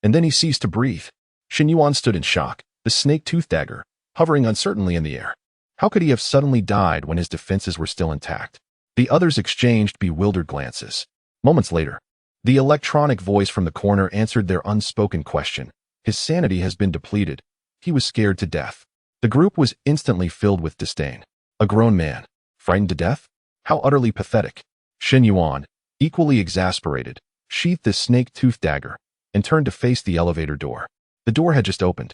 Speaker 1: And then he ceased to breathe. Shen Yuan stood in shock, the snake-tooth dagger, hovering uncertainly in the air. How could he have suddenly died when his defenses were still intact? The others exchanged bewildered glances. Moments later, the electronic voice from the corner answered their unspoken question. His sanity has been depleted. He was scared to death. The group was instantly filled with disdain. A grown man, frightened to death? How utterly pathetic. Shen Yuan, equally exasperated, sheathed the snake-tooth dagger and turned to face the elevator door. The door had just opened.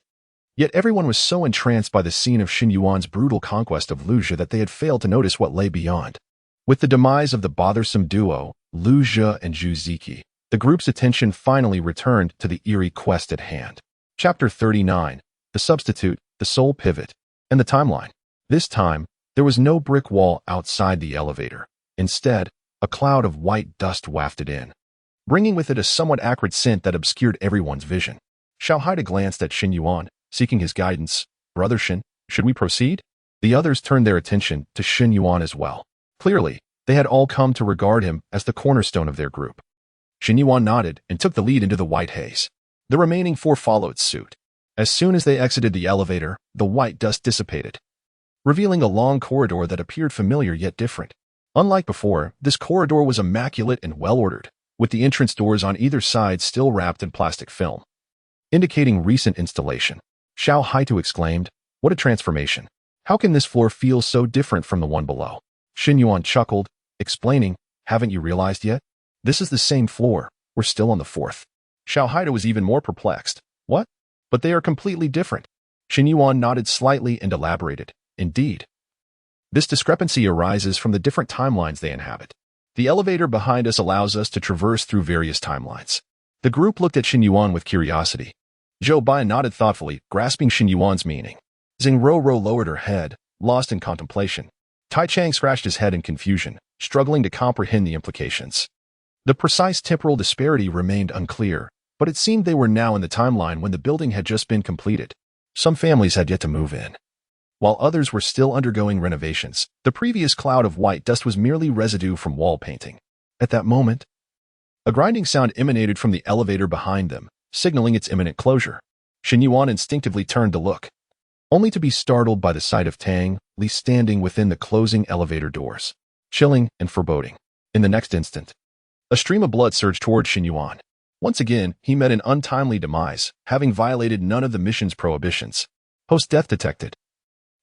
Speaker 1: Yet everyone was so entranced by the scene of Shen Yuan's brutal conquest of Luja that they had failed to notice what lay beyond. With the demise of the bothersome duo, Luja and Zhu Ziki, the group's attention finally returned to the eerie quest at hand. Chapter 39, The Substitute, the Soul Pivot, and the Timeline. This time, there was no brick wall outside the elevator. Instead, a cloud of white dust wafted in, bringing with it a somewhat acrid scent that obscured everyone's vision. Xiao Haide glanced at Shen Yuan, seeking his guidance. Brother Shen, should we proceed? The others turned their attention to Shen Yuan as well. Clearly, they had all come to regard him as the cornerstone of their group. Shen Yuan nodded and took the lead into the white haze. The remaining four followed suit. As soon as they exited the elevator, the white dust dissipated, revealing a long corridor that appeared familiar yet different. Unlike before, this corridor was immaculate and well-ordered, with the entrance doors on either side still wrapped in plastic film, indicating recent installation. Xiao Haitu exclaimed, "What a transformation! How can this floor feel so different from the one below?" Shen Yuan chuckled, explaining, "Haven't you realized yet? This is the same floor. We're still on the fourth." Xiao Haitu was even more perplexed. "What? But they are completely different." Shen Yuan nodded slightly and elaborated, "Indeed. This discrepancy arises from the different timelines they inhabit. The elevator behind us allows us to traverse through various timelines." The group looked at Shen Yuan with curiosity. Zhou Bai nodded thoughtfully, grasping Shen Yuan's meaning. Xing Rou lowered her head, lost in contemplation. Tai Chang scratched his head in confusion, struggling to comprehend the implications. The precise temporal disparity remained unclear, but it seemed they were now in the timeline when the building had just been completed. Some families had yet to move in, while others were still undergoing renovations. The previous cloud of white dust was merely residue from wall painting. At that moment, a grinding sound emanated from the elevator behind them, signaling its imminent closure. Shen Yuan instinctively turned to look, only to be startled by the sight of Tang Li standing within the closing elevator doors, chilling and foreboding. In the next instant, a stream of blood surged toward Shen Yuan. Once again, he met an untimely demise, having violated none of the mission's prohibitions. Post-death detected.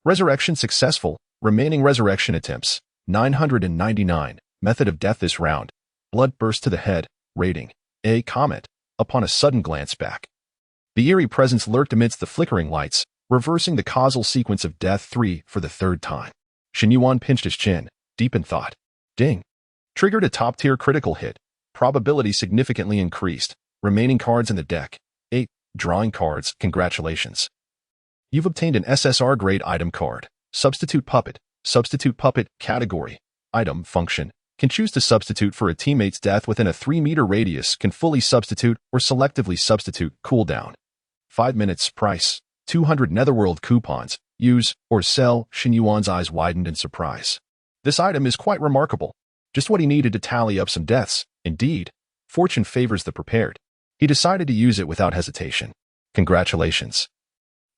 Speaker 1: Resurrection successful. Remaining resurrection attempts, 999. Method of death this round. Blood burst to the head. Rating, A. Comment. Upon a sudden glance back, the eerie presence lurked amidst the flickering lights, reversing the causal sequence of death 3 for the third time. Shen Yuan pinched his chin, deep in thought. Ding. Triggered a top-tier critical hit. Probability significantly increased. Remaining cards in the deck, 8. Drawing cards. Congratulations. You've obtained an SSR grade item card. Substitute Puppet. Substitute Puppet. Category. Item. Function. Can choose to substitute for a teammate's death within a 3-meter radius. Can fully substitute or selectively substitute. Cooldown. 5 minutes. Price, 200 Netherworld coupons. Use or sell. Shen Yuan's eyes widened in surprise. This item is quite remarkable. Just what he needed to tally up some deaths. Indeed, fortune favors the prepared. He decided to use it without hesitation. Congratulations.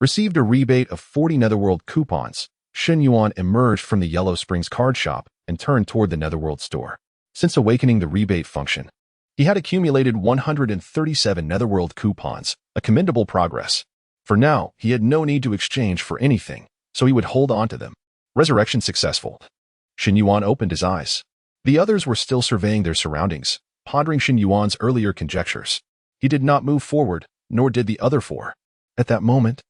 Speaker 1: Received a rebate of 40 Netherworld coupons. Shen Yuan emerged from the Yellow Springs card shop and turned toward the Netherworld store. Since awakening the rebate function, he had accumulated 137 Netherworld coupons, a commendable progress. For now, he had no need to exchange for anything, so he would hold on to them. Resurrection successful. Shen Yuan opened his eyes. The others were still surveying their surroundings, pondering Shen Yuan's earlier conjectures. He did not move forward, nor did the other four. At that moment,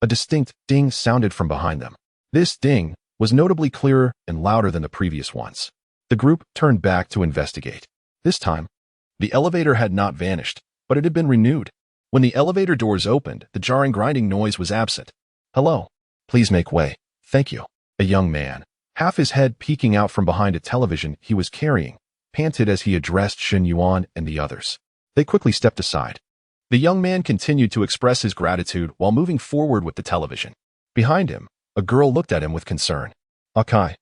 Speaker 1: a distinct ding sounded from behind them. This ding was notably clearer and louder than the previous ones. The group turned back to investigate. This time, the elevator had not vanished, but it had been renewed. When the elevator doors opened, the jarring grinding noise was absent. "Hello. Please make way. Thank you." A young man, half his head peeking out from behind a television he was carrying, panted as he addressed Shen Yuan and the others. They quickly stepped aside. The young man continued to express his gratitude while moving forward with the television. Behind him, a girl looked at him with concern. "Akai,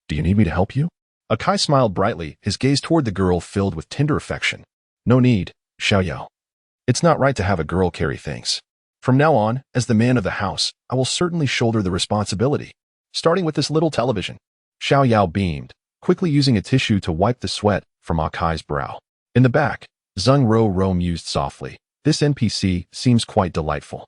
Speaker 1: do you need me to help you?" Akai smiled brightly, his gaze toward the girl filled with tender affection. "No need, Xiaoyao. It's not right to have a girl carry things. From now on, as the man of the house, I will certainly shoulder the responsibility, starting with this little television." Xiaoyao beamed, quickly using a tissue to wipe the sweat from Akai's brow. In the back, Zheng Rou mused softly. "This NPC seems quite delightful."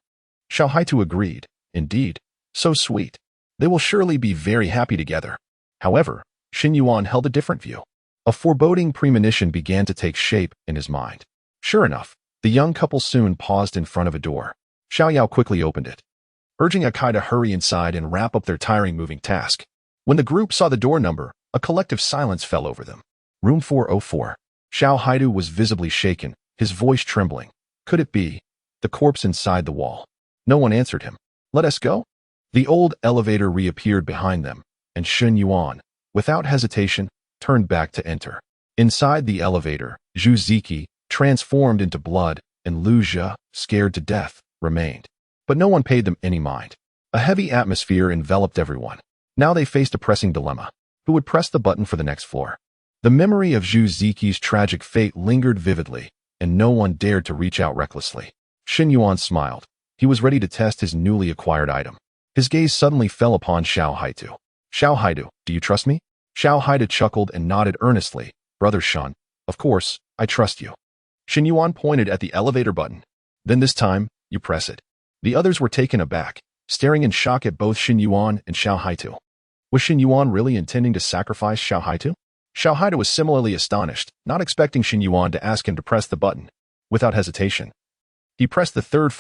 Speaker 1: Xiao Haitu agreed. "Indeed, so sweet. They will surely be very happy together." However, Shen Yuan held a different view. A foreboding premonition began to take shape in his mind. Sure enough, the young couple soon paused in front of a door. Xiaoyao quickly opened it, urging Akai to hurry inside and wrap up their tiring moving task. When the group saw the door number, a collective silence fell over them. Room 404. Xiao Haidu was visibly shaken, his voice trembling. Could it be the corpse inside the wall? No one answered him. "Let us go." The old elevator reappeared behind them, and Shen Yuan, without hesitation, turned back to enter. Inside the elevator, Zhu Ziki, transformed into blood, and Lu Jia, scared to death, remained. But no one paid them any mind. A heavy atmosphere enveloped everyone. Now they faced a pressing dilemma. Who would press the button for the next floor? The memory of Zhu Ziki's tragic fate lingered vividly, and no one dared to reach out recklessly. Shen Yuan smiled. He was ready to test his newly acquired item. His gaze suddenly fell upon Xiao Haitu. "Xiao Haitu, do you trust me?" Xiao Haitu chuckled and nodded earnestly. "Brother Shen, of course, I trust you. Shen Yuan pointed at the elevator button. Then this time, you press it. The others were taken aback, staring in shock at both Shen Yuan and Xiao Haitu. Was Shen Yuan really intending to sacrifice Xiao Haitu? Xiao Haitu was similarly astonished, not expecting Shen Yuan to ask him to press the button. Without hesitation, he pressed the third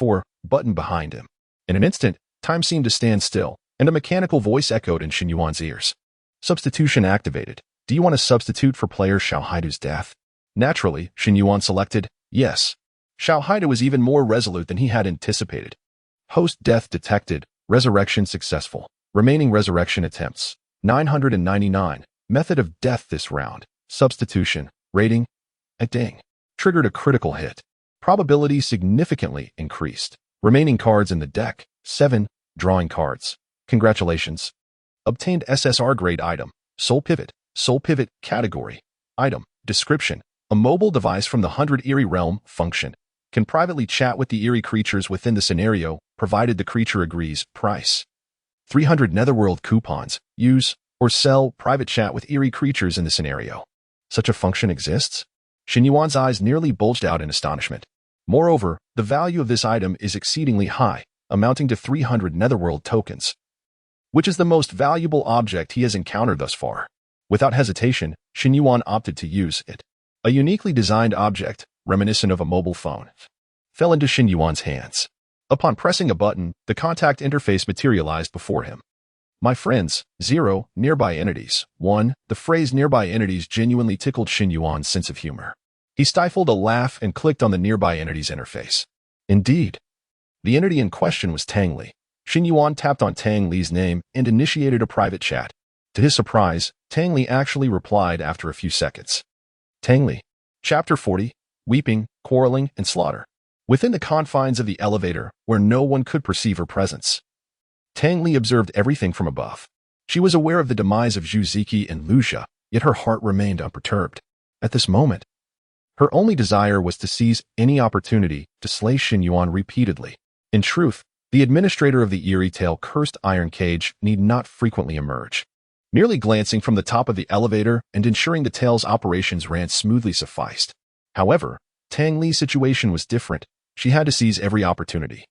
Speaker 1: button behind him. In an instant, time seemed to stand still, and a mechanical voice echoed in Shen Yuan's ears. Substitution activated. Do you want to substitute for player Xiao Haitu's death? Naturally, Shen Yuan selected yes. Xiao Haitu was even more resolute than he had anticipated. Host death detected. Resurrection successful. Remaining resurrection attempts. 999. Method of death this round. Substitution. Rating. A ding. Triggered a critical hit. Probability significantly increased. Remaining cards in the deck. 7. Drawing cards. Congratulations. Obtained SSR grade item. Soul Pivot. Soul Pivot category. Item. Description. A mobile device from the 100 Eerie realm. Function. Can privately chat with the eerie creatures within the scenario, provided the creature agrees. Price. 300 Netherworld coupons. Use or sell private chat with eerie creatures in the scenario. Such a function exists? Shen Yuan's eyes nearly bulged out in astonishment. Moreover, the value of this item is exceedingly high, amounting to 300 Netherworld tokens, which is the most valuable object he has encountered thus far. Without hesitation, Shen Yuan opted to use it. A uniquely designed object, reminiscent of a mobile phone, fell into Shen Yuan's hands. Upon pressing a button, the contact interface materialized before him. My friends. 0. Nearby entities. 1. The phrase nearby entities genuinely tickled Shen Yuan's sense of humor. He stifled a laugh and clicked on the nearby entities interface. Indeed. The entity in question was Tang Li. Shen Yuan tapped on Tang Li's name and initiated a private chat. To his surprise, Tang Li actually replied after a few seconds. Tang Li. Chapter 40. Weeping, Quarreling, and Slaughter. Within the confines of the elevator, where no one could perceive her presence, Tang Li observed everything from above. She was aware of the demise of Zhu Ziki and Lu Xia, yet her heart remained unperturbed. At this moment, her only desire was to seize any opportunity to slay Shen Yuan repeatedly. In truth, the administrator of the Eerie Tail cursed iron cage need not frequently emerge. Merely glancing from the top of the elevator and ensuring the tail's operations ran smoothly sufficed. However, Tang Li's situation was different. She had to seize every opportunity,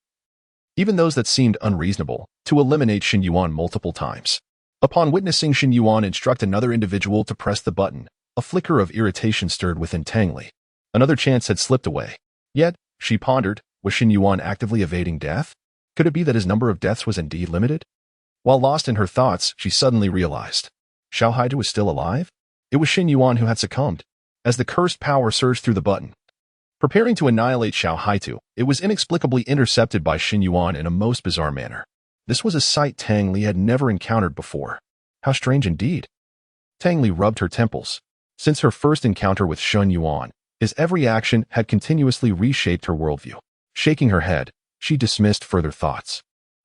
Speaker 1: even those that seemed unreasonable, to eliminate Shen Yuan multiple times. Upon witnessing Shen Yuan instruct another individual to press the button, a flicker of irritation stirred within Tang Li. Another chance had slipped away. Yet, she pondered, was Shen Yuan actively evading death? Could it be that his number of deaths was indeed limited? While lost in her thoughts, she suddenly realized. Xiao Haitu was still alive? It was Shen Yuan who had succumbed. As the cursed power surged through the button, preparing to annihilate Xiao Haitu, it was inexplicably intercepted by Shen Yuan in a most bizarre manner. This was a sight Tang Li had never encountered before. How strange indeed. Tang Li rubbed her temples. Since her first encounter with Shen Yuan, his every action had continuously reshaped her worldview. Shaking her head, she dismissed further thoughts.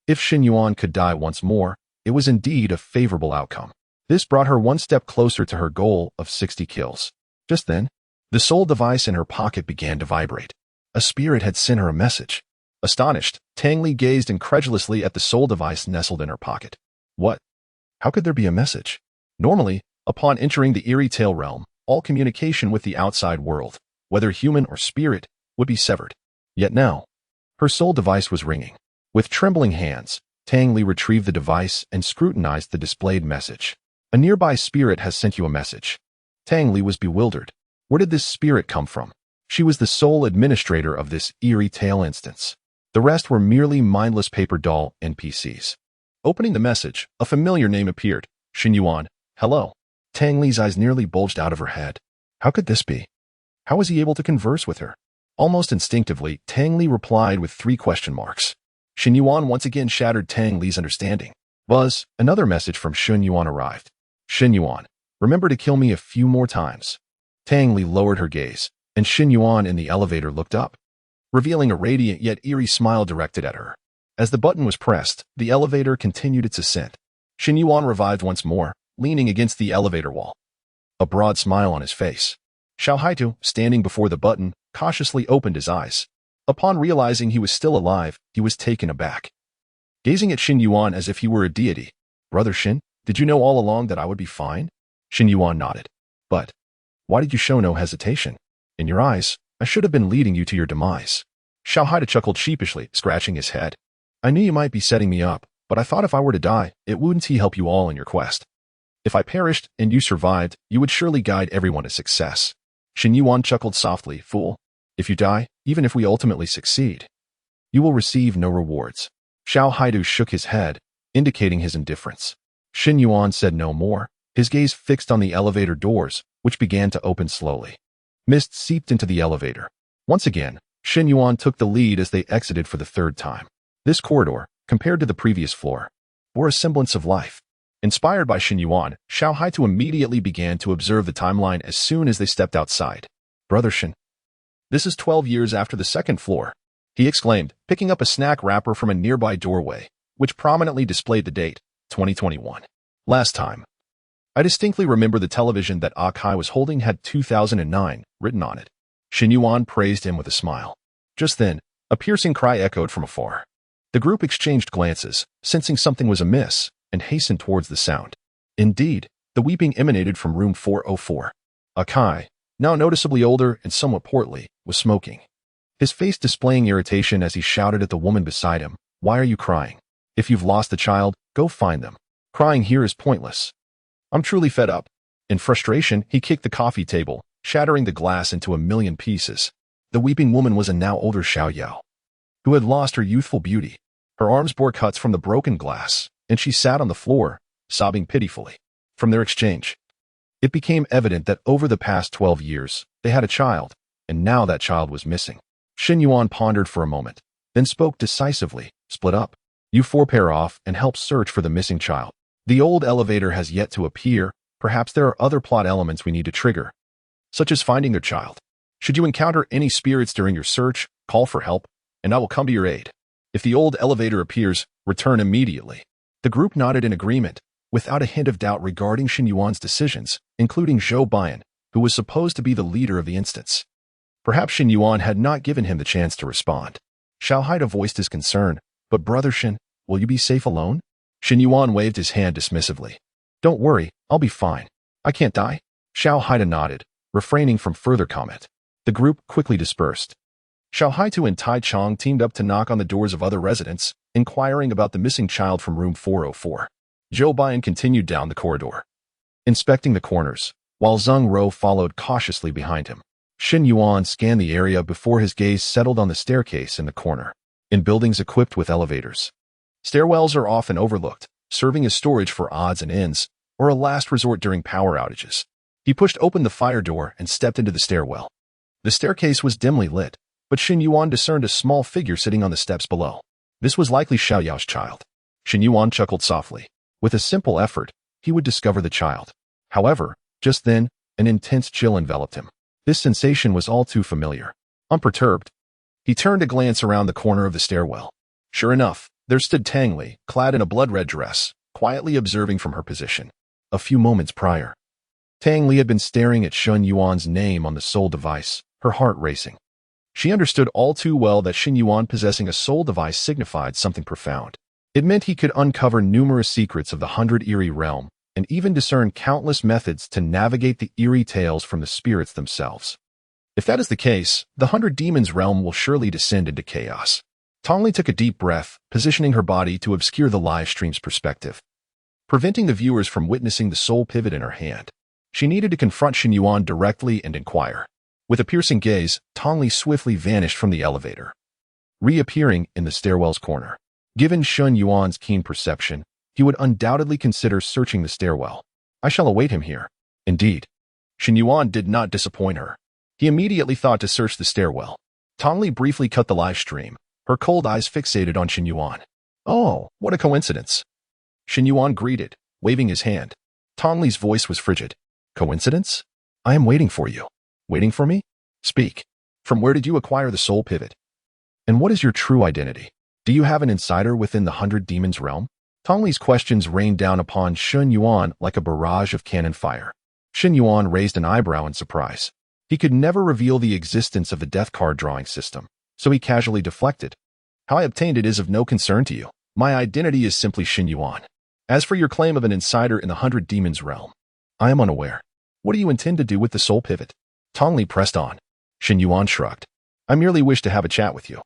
Speaker 1: If Shen Yuan could die once more, it was indeed a favorable outcome. This brought her one step closer to her goal of 60 kills. Just then, the soul device in her pocket began to vibrate. A spirit had sent her a message. Astonished, Tang Li gazed incredulously at the soul device nestled in her pocket. What? How could there be a message? Normally, upon entering the Eerie Tail realm, all communication with the outside world, whether human or spirit, would be severed. Yet now, her soul device was ringing. With trembling hands, Tang Li retrieved the device and scrutinized the displayed message. A nearby spirit has sent you a message. Tang Li was bewildered. Where did this spirit come from? She was the sole administrator of this Eerie Tail instance. The rest were merely mindless paper doll NPCs. Opening the message, a familiar name appeared. Shen Yuan. Hello. Tang Li's eyes nearly bulged out of her head. How could this be? How was he able to converse with her? Almost instinctively, Tang Li replied with 3 question marks. Shen Yuan once again shattered Tang Li's understanding. Buzz, another message from Shen Yuan arrived. Shen Yuan, remember to kill me a few more times. Tang Li lowered her gaze, and Shen Yuan in the elevator looked up, revealing a radiant yet eerie smile directed at her. As the button was pressed, the elevator continued its ascent. Shen Yuan revived once more, leaning against the elevator wall, a broad smile on his face. Xiao Haitu, standing before the button, cautiously opened his eyes. Upon realizing he was still alive, he was taken aback, gazing at Shen Yuan as if he were a deity. Brother Shen, did you know all along that I would be fine? Shen Yuan nodded. But why did you show no hesitation? In your eyes, I should have been leading you to your demise. Xiao Haida chuckled sheepishly, scratching his head. I knew you might be setting me up, but I thought if I were to die, it wouldn't help you all in your quest. If I perished and you survived, you would surely guide everyone to success. Shen Yuan chuckled softly, fool. If you die, even if we ultimately succeed, you will receive no rewards. Xiao Haidu shook his head, indicating his indifference. Shen Yuan said no more, his gaze fixed on the elevator doors, which began to open slowly. Mist seeped into the elevator. Once again, Shen Yuan took the lead as they exited for the third time. This corridor, compared to the previous floor, bore a semblance of life. Inspired by Shen Yuan, Xiao Haitu immediately began to observe the timeline as soon as they stepped outside. Brother Shen, this is 12 years after the second floor, he exclaimed, picking up a snack wrapper from a nearby doorway, which prominently displayed the date, 2021. Last time. I distinctly remember the television that Akai was holding had 2009 written on it. Shen Yuan praised him with a smile. Just then, a piercing cry echoed from afar. The group exchanged glances, sensing something was amiss, and hastened towards the sound. Indeed, the weeping emanated from room 404. Akai, now noticeably older and somewhat portly, was smoking, his face displaying irritation as he shouted at the woman beside him, "Why are you crying? If you've lost a child, go find them. Crying here is pointless." I'm truly fed up. In frustration, he kicked the coffee table, shattering the glass into a million pieces. The weeping woman was a now older Xiao Yao, who had lost her youthful beauty. Her arms bore cuts from the broken glass, and she sat on the floor, sobbing pitifully. From their exchange, it became evident that over the past 12 years, they had a child, and now that child was missing. Shen Yuan pondered for a moment, then spoke decisively, "Split up. You four pair off and help search for the missing child. The old elevator has yet to appear. Perhaps there are other plot elements we need to trigger, such as finding their child. Should you encounter any spirits during your search, call for help, and I will come to your aid. If the old elevator appears, return immediately." The group nodded in agreement, without a hint of doubt regarding Shen Yuan's decisions, including Zhou Bian, who was supposed to be the leader of the instance. Perhaps Shen Yuan had not given him the chance to respond. Xiao Haida voiced his concern, "But Brother Shen, will you be safe alone?" Shen Yuan waved his hand dismissively. "Don't worry, I'll be fine. I can't die." Xiao Haida nodded, refraining from further comment. The group quickly dispersed. Xiao Haitu and Tai Chong teamed up to knock on the doors of other residents, inquiring about the missing child from room 404. Zhou Bian continued down the corridor, inspecting the corners, while Zheng Rou followed cautiously behind him. Shen Yuan scanned the area before his gaze settled on the staircase in the corner. In buildings equipped with elevators, stairwells are often overlooked, serving as storage for odds and ends, or a last resort during power outages. He pushed open the fire door and stepped into the stairwell. The staircase was dimly lit, but Shen Yuan discerned a small figure sitting on the steps below. This was likely Xiao Yao's child. Shen Yuan chuckled softly. With a simple effort, he would discover the child. However, just then, an intense chill enveloped him. This sensation was all too familiar. Unperturbed, he turned to glance around the corner of the stairwell. Sure enough, there stood Tang Li, clad in a blood-red dress, quietly observing from her position. A few moments prior, Tang Li had been staring at Shen Yuan's name on the soul device, her heart racing. She understood all too well that Shen Yuan possessing a soul device signified something profound. It meant he could uncover numerous secrets of the 100 Eerie realm, and even discern countless methods to navigate the eerie tales from the spirits themselves. If that is the case, the 100 Demons realm will surely descend into chaos. Tongli took a deep breath, positioning her body to obscure the live stream's perspective, preventing the viewers from witnessing the soul pivot in her hand. She needed to confront Shen Yuan directly and inquire. With a piercing gaze, Tongli swiftly vanished from the elevator, reappearing in the stairwell's corner. Given Shen Yuan's keen perception, he would undoubtedly consider searching the stairwell. I shall await him here. Indeed, Shen Yuan did not disappoint her. He immediately thought to search the stairwell. Tongli briefly cut the live stream, her cold eyes fixated on Shen Yuan. "Oh, what a coincidence." Shen Yuan greeted, waving his hand. Tongli's voice was frigid. "Coincidence? I am waiting for you." "Waiting for me? Speak. From where did you acquire the soul pivot? And what is your true identity? Do you have an insider within the 100 Demons realm?" Tongli's questions rained down upon Shen Yuan like a barrage of cannon fire. Shen Yuan raised an eyebrow in surprise. He could never reveal the existence of the death card drawing system, so he casually deflected. "How I obtained it is of no concern to you. My identity is simply Shen Yuan. As for your claim of an insider in the 100 Demons realm, I am unaware. What do you intend to do with the soul pivot?" Tongli pressed on. Shen Yuan shrugged. I merely wish to have a chat with you.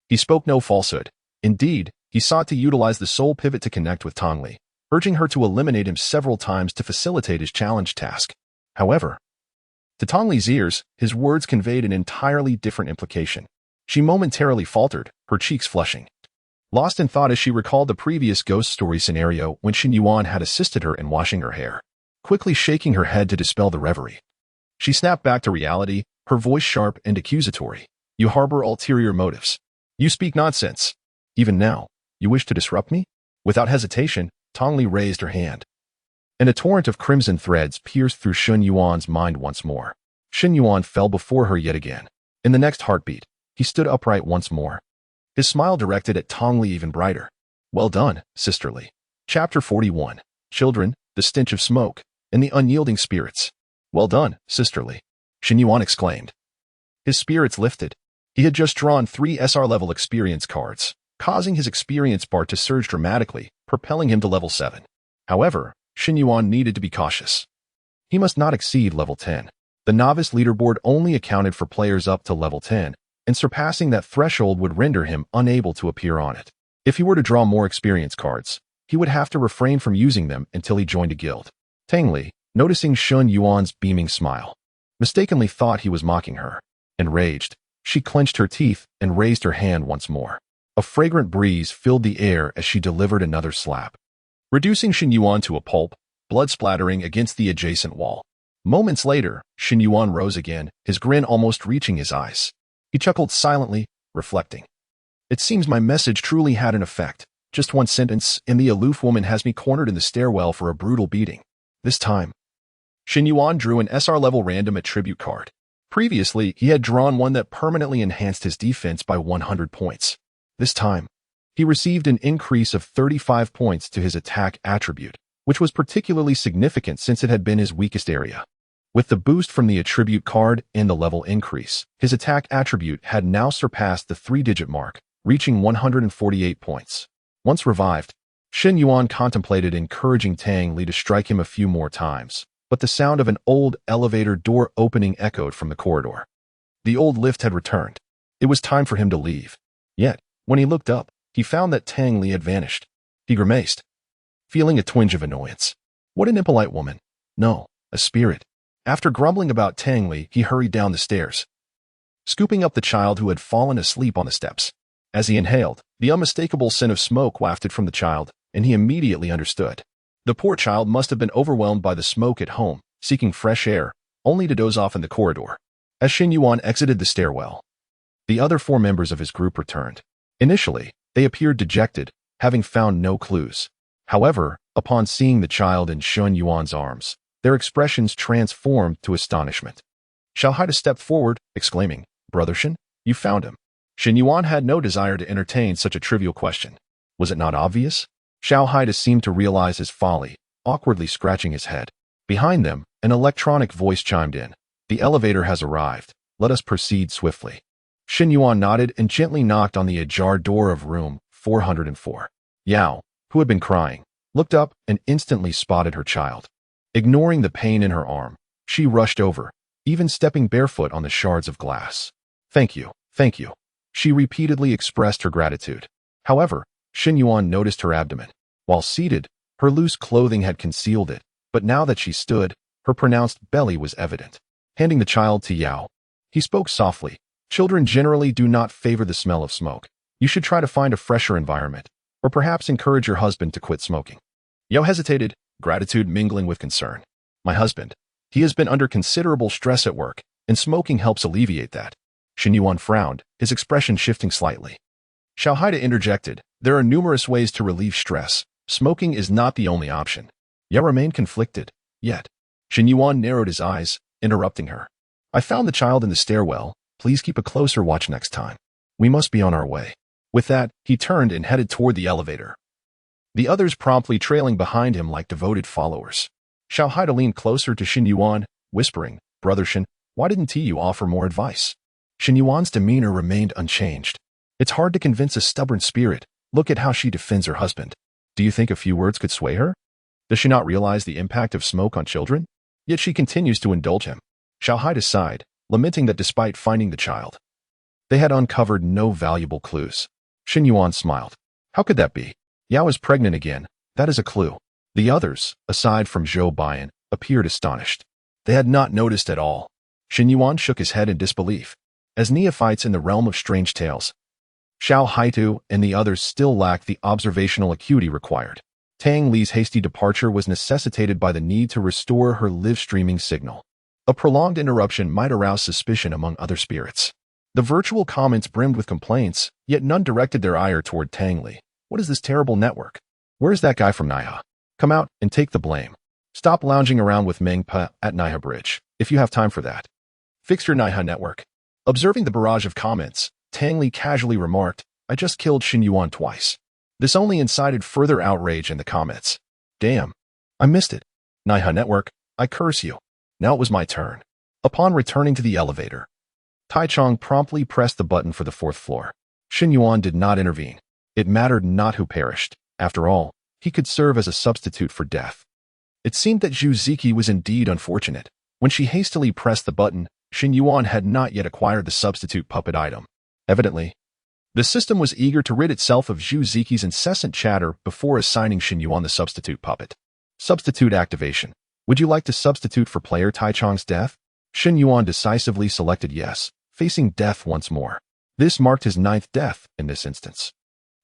Speaker 1: He spoke no falsehood. Indeed, he sought to utilize the soul pivot to connect with Tongli, urging her to eliminate him several times to facilitate his challenge task. However, to Tongli's ears, his words conveyed an entirely different implication. She momentarily faltered, her cheeks flushing. Lost in thought as she recalled the previous ghost story scenario when Shen Yuan had assisted her in washing her hair, quickly shaking her head to dispel the reverie. She snapped back to reality, her voice sharp and accusatory. You harbor ulterior motives. You speak nonsense. Even now, you wish to disrupt me? Without hesitation, Tongli raised her hand, and a torrent of crimson threads pierced through Shen Yuan's mind once more. Shen Yuan fell before her yet again. In the next heartbeat, he stood upright once more, his smile directed at Tongli even brighter. Well done, sisterly. Chapter 41. Children, the stench of smoke, and the unyielding spirits. Well done, sisterly. Shen Yuan exclaimed. His spirits lifted. He had just drawn 3 SR-level experience cards, causing his experience bar to surge dramatically, propelling him to level 7. However, Shen Yuan needed to be cautious. He must not exceed level 10. The novice leaderboard only accounted for players up to level 10, and surpassing that threshold would render him unable to appear on it. If he were to draw more experience cards, he would have to refrain from using them until he joined a guild. Tongli, noticing Shen Yuan's beaming smile, mistakenly thought he was mocking her. Enraged, she clenched her teeth and raised her hand once more. A fragrant breeze filled the air as she delivered another slap, reducing Shen Yuan to a pulp, blood splattering against the adjacent wall. Moments later, Shen Yuan rose again, his grin almost reaching his eyes. He chuckled silently, reflecting. It seems my message truly had an effect. Just one sentence, and the aloof woman has me cornered in the stairwell for a brutal beating. This time, Shen Yuan drew an SR-level random attribute card. Previously, he had drawn one that permanently enhanced his defense by 100 points. This time, he received an increase of 35 points to his attack attribute, which was particularly significant since it had been his weakest area. With the boost from the attribute card and the level increase, his attack attribute had now surpassed the 3-digit mark, reaching 148 points. Once revived, Shen Yuan contemplated encouraging Tongli to strike him a few more times, but the sound of an old elevator door opening echoed from the corridor. The old lift had returned. It was time for him to leave. Yet, when he looked up, he found that Tongli had vanished. He grimaced, feeling a twinge of annoyance. What an impolite woman. No, a spirit. After grumbling about Tongli, he hurried down the stairs, scooping up the child who had fallen asleep on the steps. As he inhaled, the unmistakable scent of smoke wafted from the child, and he immediately understood. The poor child must have been overwhelmed by the smoke at home, seeking fresh air, only to doze off in the corridor. As Shen Yuan exited the stairwell, the other 4 members of his group returned. Initially, they appeared dejected, having found no clues. However, upon seeing the child in Shen Yuan's arms, their expressions transformed to astonishment. Xiao Haida stepped forward, exclaiming, Brother Shen, you found him. Shen Yuan had no desire to entertain such a trivial question. Was it not obvious? Xiao Haida seemed to realize his folly, awkwardly scratching his head. Behind them, an electronic voice chimed in. The elevator has arrived. Let us proceed swiftly. Shen Yuan nodded and gently knocked on the ajar door of room 404. Yao, who had been crying, looked up and instantly spotted her child. Ignoring the pain in her arm, she rushed over, even stepping barefoot on the shards of glass. Thank you, thank you. She repeatedly expressed her gratitude. However, Shen Yuan noticed her abdomen. While seated, her loose clothing had concealed it, but now that she stood, her pronounced belly was evident. Handing the child to Yao, he spoke softly. Children generally do not favor the smell of smoke. You should try to find a fresher environment, or perhaps encourage your husband to quit smoking. Yao hesitated, gratitude mingling with concern. My husband. He has been under considerable stress at work, and smoking helps alleviate that. Shen Yuan frowned, his expression shifting slightly. Xiao Haida interjected, there are numerous ways to relieve stress. Smoking is not the only option. Yao remained conflicted, yet. Shen Yuan narrowed his eyes, interrupting her. I found the child in the stairwell. Please keep a closer watch next time. We must be on our way. With that, he turned and headed toward the elevator, the others promptly trailing behind him like devoted followers. Xiao Haida leaned closer to Shen Yuan, whispering, Brother Shen, why didn't you offer more advice? Shen Yuan's demeanor remained unchanged. It's hard to convince a stubborn spirit. Look at how she defends her husband. Do you think a few words could sway her? Does she not realize the impact of smoke on children? Yet she continues to indulge him. Xiao Haida sighed, lamenting that despite finding the child, they had uncovered no valuable clues. Shen Yuan smiled. How could that be? Yao is pregnant again. That is a clue. The others, aside from Zhou Bian, appeared astonished. They had not noticed at all. Shen Yuan shook his head in disbelief. As neophytes in the realm of strange tales, Xiao Haitu and the others still lacked the observational acuity required. Tang Li's hasty departure was necessitated by the need to restore her live-streaming signal. A prolonged interruption might arouse suspicion among other spirits. The virtual comments brimmed with complaints, yet none directed their ire toward Tang Li. What is this terrible network? Where's that guy from Naiha? Come out and take the blame. Stop lounging around with Meng Pa at Naiha Bridge, if you have time for that. Fix your Naiha network. Observing the barrage of comments, Tang Li casually remarked, I just killed Shen Yuan twice. This only incited further outrage in the comments. Damn. I missed it. Naiha network, I curse you. Now it was my turn. Upon returning to the elevator, Tai Chong promptly pressed the button for the 4th floor. Shen Yuan did not intervene. It mattered not who perished. After all, he could serve as a substitute for death. It seemed that Zhu Ziki was indeed unfortunate. When she hastily pressed the button, Shen Yuan had not yet acquired the substitute puppet item. Evidently, the system was eager to rid itself of Zhu Ziki's incessant chatter before assigning Shen Yuan the substitute puppet. Substitute activation. Would you like to substitute for player Tai Chong's death? Shen Yuan decisively selected yes, facing death once more. This marked his 9th death in this instance.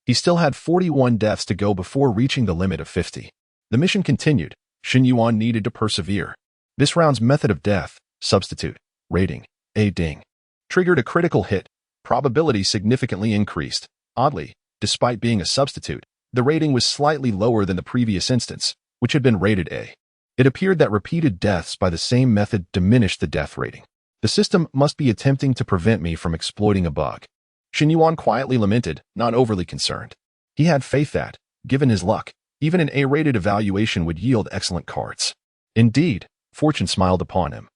Speaker 1: He still had 41 deaths to go before reaching the limit of 50. The mission continued. Shen Yuan needed to persevere. This round's method of death, substitute, rating, A ding, triggered a critical hit. Probability significantly increased. Oddly, despite being a substitute, the rating was slightly lower than the previous instance, which had been rated A. It appeared that repeated deaths by the same method diminished the death rating. The system must be attempting to prevent me from exploiting a bug. Shen Yuan quietly lamented, not overly concerned. He had faith that, given his luck, even an A-rated evaluation would yield excellent cards. Indeed, fortune smiled upon him.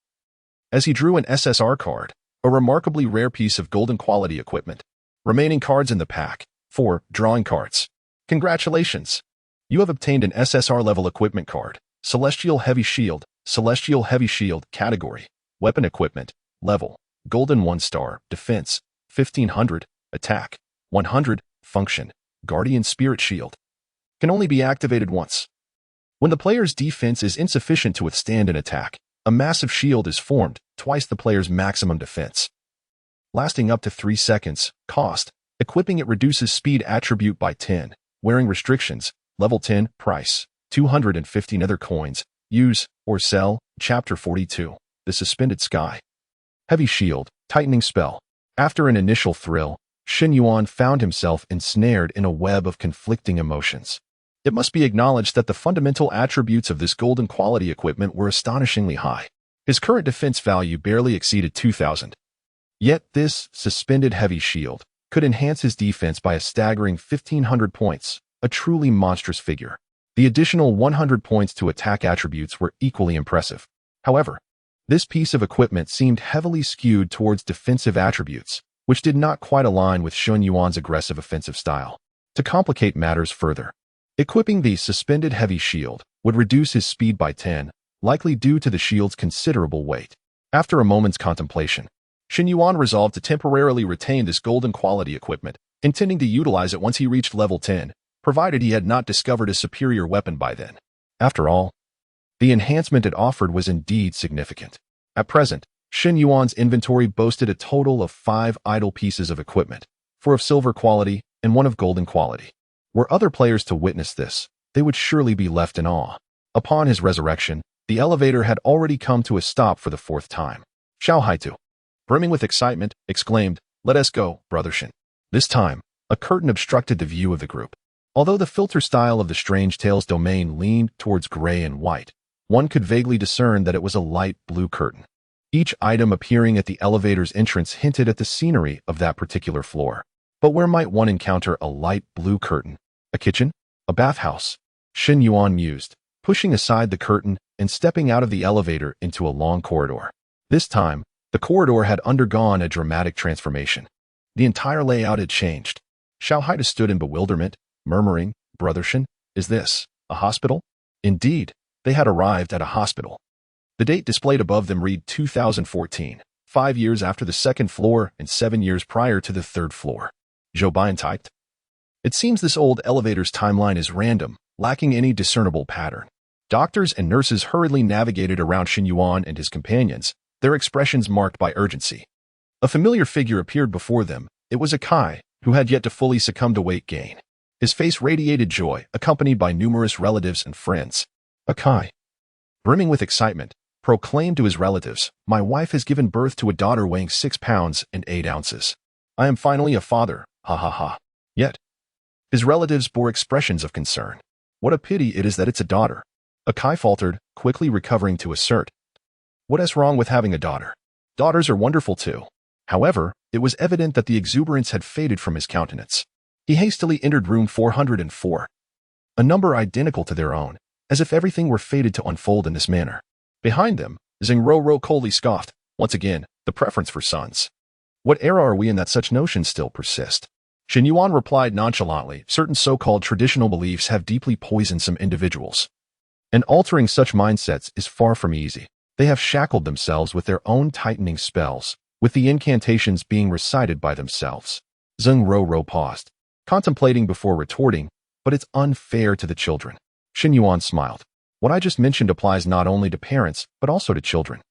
Speaker 1: As he drew an SSR card, a remarkably rare piece of golden quality equipment. Remaining cards in the pack. 4. Drawing cards. Congratulations! You have obtained an SSR level equipment card. Celestial Heavy Shield. Celestial Heavy Shield. Category. Weapon Equipment. Level. Golden 1-star. Defense. 1500. Attack. 100. Function. Guardian Spirit Shield. Can only be activated once. When the player's defense is insufficient to withstand an attack, a massive shield is formed, twice the player's maximum defense. Lasting up to 3 seconds. Cost. Equipping it reduces speed attribute by 10. Wearing restrictions. Level 10. Price. 250 nether coins. Use, or sell. Chapter 42. The Suspended Sky. Heavy Shield. Tightening Spell. After an initial thrill, Shen Yuan found himself ensnared in a web of conflicting emotions. It must be acknowledged that the fundamental attributes of this golden quality equipment were astonishingly high. His current defense value barely exceeded 2,000. Yet this suspended heavy shield could enhance his defense by a staggering 1,500 points, a truly monstrous figure. The additional 100 points to attack attributes were equally impressive. However, this piece of equipment seemed heavily skewed towards defensive attributes, which did not quite align with Shen Yuan's aggressive offensive style. To complicate matters further, equipping the suspended heavy shield would reduce his speed by 10, likely due to the shield's considerable weight. After a moment's contemplation, Shen Yuan resolved to temporarily retain this golden quality equipment, intending to utilize it once he reached level 10, provided he had not discovered a superior weapon by then. After all, the enhancement it offered was indeed significant. At present, Shen Yuan's inventory boasted a total of 5 idle pieces of equipment, 4 of silver quality and 1 of golden quality. Were other players to witness this, they would surely be left in awe. Upon his resurrection, the elevator had already come to a stop for the 4th time. Xiao Haitu, brimming with excitement, exclaimed, "Let us go, Brother Shen." This time, a curtain obstructed the view of the group. Although the filter style of the Strange Tales domain leaned towards gray and white, one could vaguely discern that it was a light blue curtain. Each item appearing at the elevator's entrance hinted at the scenery of that particular floor. But where might one encounter a light blue curtain? A kitchen? A bathhouse? Shen Yuan mused, pushing aside the curtain and stepping out of the elevator into a long corridor. This time, the corridor had undergone a dramatic transformation. The entire layout had changed. Xiao Haida stood in bewilderment, murmuring, "Brother Shen, is this a hospital?" Indeed, they had arrived at a hospital. The date displayed above them read 2014. 5 years after the second floor and 7 years prior to the third floor. Zhou Baiyan typed. It seems this old elevator's timeline is random, lacking any discernible pattern. Doctors and nurses hurriedly navigated around Shen Yuan and his companions, their expressions marked by urgency. A familiar figure appeared before them. It was Akai, who had yet to fully succumb to weight gain. His face radiated joy, accompanied by numerous relatives and friends. Akai, brimming with excitement, proclaimed to his relatives, "My wife has given birth to a daughter weighing 6 pounds and 8 ounces. I am finally a father, ha ha ha." Yet, his relatives bore expressions of concern. "What a pity it is that it's a daughter." Akai faltered, quickly recovering to assert, "What is wrong with having a daughter? Daughters are wonderful too." However, it was evident that the exuberance had faded from his countenance. He hastily entered room 404, a number identical to their own, as if everything were fated to unfold in this manner. Behind them, Zheng coldly scoffed, once again, the preference for sons. What era are we in that such notions still persist? Shen Yuan replied nonchalantly, certain so-called traditional beliefs have deeply poisoned some individuals. And altering such mindsets is far from easy. They have shackled themselves with their own tightening spells, with the incantations being recited by themselves. Zheng paused, contemplating before retorting, but it's unfair to the children. Shen Yuan smiled. What I just mentioned applies not only to parents, but also to children.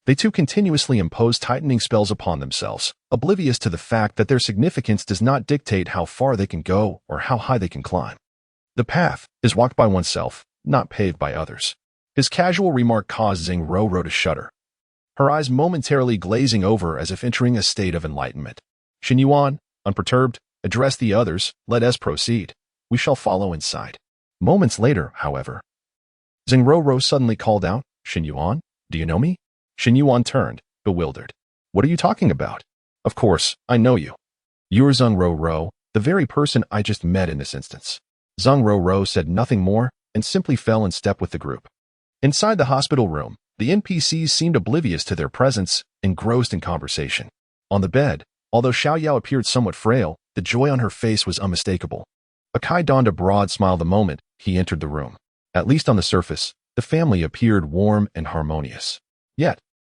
Speaker 1: They too continuously impose tightening spells upon themselves, oblivious to the fact that their significance does not dictate how far they can go or how high they can climb. The path is walked by oneself, not paved by others. His casual remark caused Zheng to shudder, her eyes momentarily glazing over as if entering a state of enlightenment. Shen Yuan, unperturbed, addressed the others, "Let us proceed. We shall follow inside." Moments later, however, Zheng suddenly called out, "Shen Yuan, do you know me?" Shen Yuan turned, bewildered. "What are you talking about?" "Of course, I know you. You're Zheng the very person I just met in this instance." Zheng said nothing more and simply fell in step with the group. Inside the hospital room, the NPCs seemed oblivious to their presence, engrossed in conversation. On the bed, although Xiaoyao appeared somewhat frail, the joy on her face was unmistakable. Akai donned a broad smile the moment he entered the room. At least on the surface, the family appeared warm and harmonious. Yet,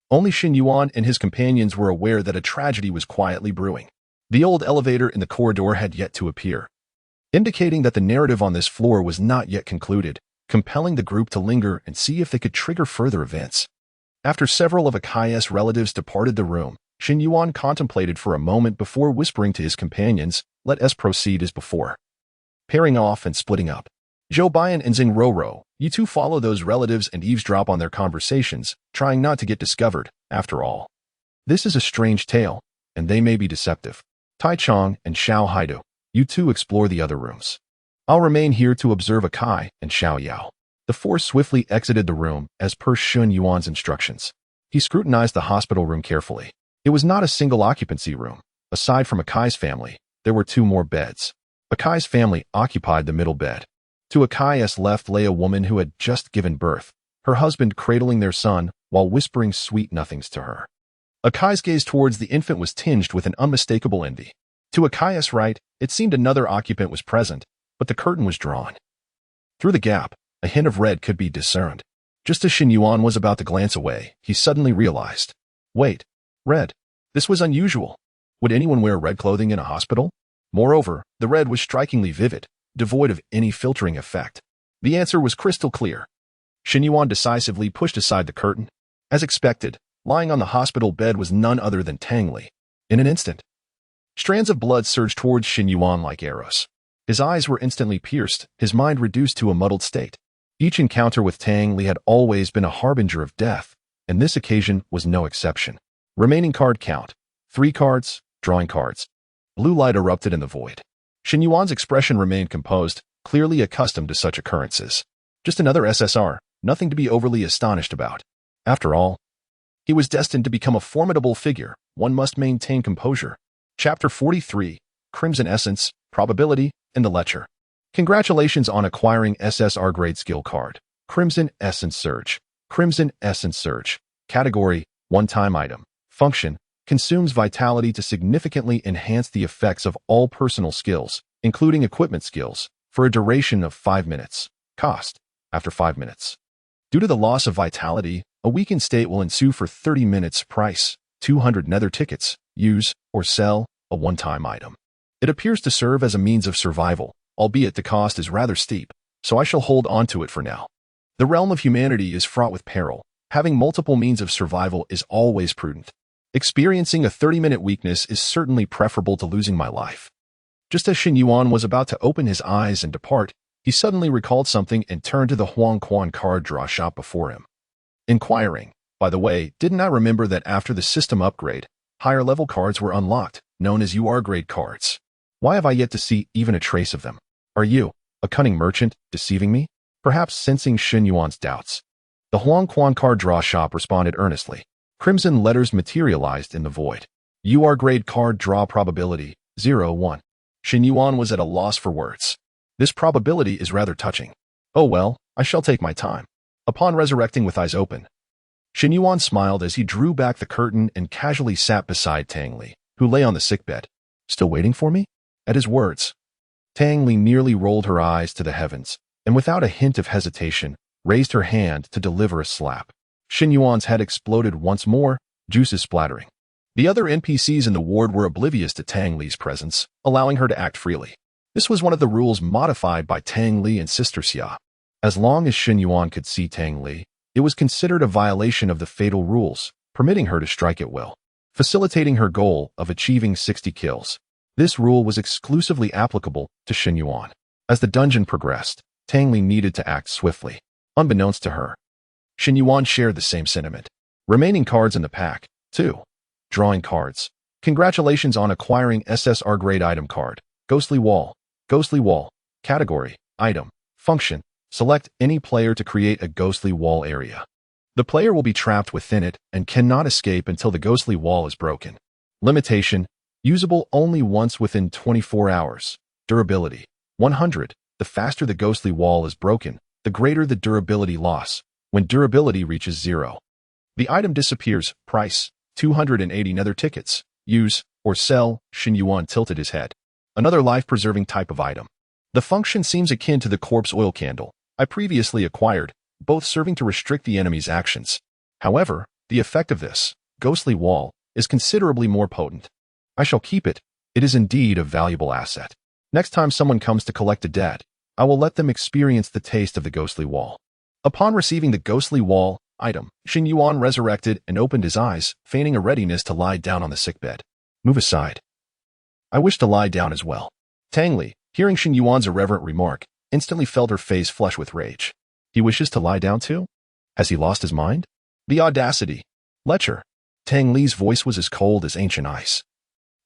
Speaker 1: only Shen Yuan and his companions were aware that a tragedy was quietly brewing. The old elevator in the corridor had yet to appear, indicating that the narrative on this floor was not yet concluded, compelling the group to linger and see if they could trigger further events. After several of Akai's relatives departed the room, Shen Yuan contemplated for a moment before whispering to his companions, "Let us proceed as before." Pairing off and splitting up. Zhou Baiyan and Zheng you two follow those relatives and eavesdrop on their conversations, trying not to get discovered, after all. This is a strange tale, and they may be deceptive. Tai Chong and Xiao Haidu, you two explore the other rooms. I'll remain here to observe Akai and Xiaoyao. The four swiftly exited the room as per Shen Yuan's instructions. He scrutinized the hospital room carefully. It was not a single occupancy room. Aside from Akai's family, there were 2 more beds. Akai's family occupied the middle bed. To Akai's left lay a woman who had just given birth, her husband cradling their son while whispering sweet nothings to her. Akai's gaze towards the infant was tinged with an unmistakable envy. To Akai's right, it seemed another occupant was present, but the curtain was drawn. Through the gap, a hint of red could be discerned. Just as Shen Yuan was about to glance away, he suddenly realized. Wait, red. This was unusual. Would anyone wear red clothing in a hospital? Moreover, the red was strikingly vivid, devoid of any filtering effect. The answer was crystal clear. Shen Yuan decisively pushed aside the curtain. As expected, lying on the hospital bed was none other than Tang Li. In an instant, strands of blood surged towards Shen Yuan like arrows. His eyes were instantly pierced, his mind reduced to a muddled state. Each encounter with Tang Li had always been a harbinger of death, and this occasion was no exception. Remaining card count: 3 cards, drawing cards. Blue light erupted in the void. Shen Yuan's expression remained composed, clearly accustomed to such occurrences. Just another SSR, nothing to be overly astonished about. After all, he was destined to become a formidable figure. One must maintain composure. Chapter 43, Crimson Essence, Probability, and the Lecture. Congratulations on acquiring SSR Grade Skill Card. Crimson Essence Surge. Crimson Essence Surge. Category: One-time item. Function: Consumes vitality to significantly enhance the effects of all personal skills, including equipment skills, for a duration of 5 minutes. Cost: After 5 minutes. Due to the loss of vitality, a weakened state will ensue for 30 minutes. Price: 200 nether tickets. Use or sell a one-time item. It appears to serve as a means of survival, albeit the cost is rather steep, so I shall hold on to it for now. The realm of humanity is fraught with peril. Having multiple means of survival is always prudent. Experiencing a 30-minute weakness is certainly preferable to losing my life. Just as Shen Yuan was about to open his eyes and depart, he suddenly recalled something and turned to the Huang Quan card draw shop before him. Inquiring, by the way, didn't I remember that after the system upgrade, higher-level cards were unlocked, known as UR-grade cards? Why have I yet to see even a trace of them? Are you, a cunning merchant, deceiving me? Perhaps sensing Shen Yuan's doubts. The Huang Quan card draw shop responded earnestly. Crimson letters materialized in the void. UR-grade card draw probability, 0-1. Shen Yuan was at a loss for words. This probability is rather touching. Oh well, I shall take my time. Upon resurrecting with eyes open, Shen Yuan smiled as he drew back the curtain and casually sat beside Tang Li, who lay on the sickbed. Still waiting for me? At his words, Tang Li nearly rolled her eyes to the heavens, and without a hint of hesitation, raised her hand to deliver a slap. Shen Yuan's head exploded once more, juices splattering. The other NPCs in the ward were oblivious to Tang Li's presence, allowing her to act freely. This was one of the rules modified by Tang Li and Sister Xia. As long as Shen Yuan could see Tang Li, it was considered a violation of the fatal rules, permitting her to strike at will, facilitating her goal of achieving 60 kills. This rule was exclusively applicable to Shen Yuan. As the dungeon progressed, Tang Li needed to act swiftly. Unbeknownst to her, Shen Yuan shared the same sentiment. Remaining cards in the pack. 2. Drawing cards. Congratulations on acquiring SSR grade item card. Ghostly Wall. Ghostly Wall. Category. Item. Function. Select any player to create a ghostly wall area. The player will be trapped within it and cannot escape until the ghostly wall is broken. Limitation. Usable only once within 24 hours. Durability. 100. The faster the ghostly wall is broken, the greater the durability loss, when durability reaches 0. The item disappears. Price, 280 nether tickets. Use or sell. Shen Yuan tilted his head. Another life-preserving type of item. The function seems akin to the corpse oil candle I previously acquired, both serving to restrict the enemy's actions. However, the effect of this ghostly wall is considerably more potent. I shall keep it. It is indeed a valuable asset. Next time someone comes to collect a debt, I will let them experience the taste of the ghostly wall. Upon receiving the ghostly wall item, Shen Yuan resurrected and opened his eyes, feigning a readiness to lie down on the sickbed. Move aside. I wish to lie down as well. Tang Li, hearing Shen Yuan's irreverent remark, instantly felt her face flush with rage. He wishes to lie down too? Has he lost his mind? The audacity. Lecher. Tang Li's voice was as cold as ancient ice.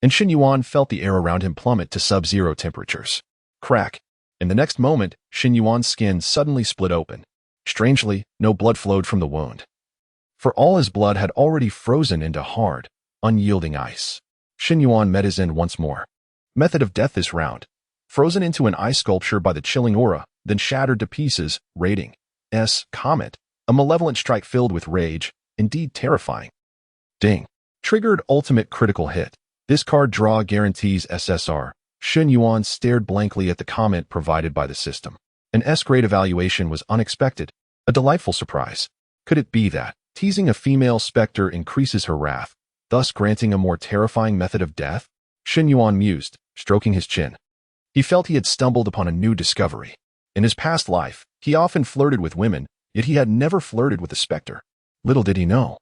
Speaker 1: And Shen Yuan felt the air around him plummet to sub-zero temperatures. Crack. In the next moment, Shen Yuan's skin suddenly split open. Strangely, no blood flowed from the wound. For all his blood had already frozen into hard, unyielding ice. Shen Yuan met his end once more. Method of death this round. Frozen into an ice sculpture by the chilling aura, then shattered to pieces, rating S. Comet. A malevolent strike filled with rage, indeed terrifying. Ding. Triggered ultimate critical hit. This card draw guarantees SSR. Shen Yuan stared blankly at the comment provided by the system. An S-grade evaluation was unexpected, a delightful surprise. Could it be that teasing a female specter increases her wrath, thus granting a more terrifying method of death? Shen Yuan mused, stroking his chin. He felt he had stumbled upon a new discovery. In his past life, he often flirted with women, yet he had never flirted with a specter. Little did he know.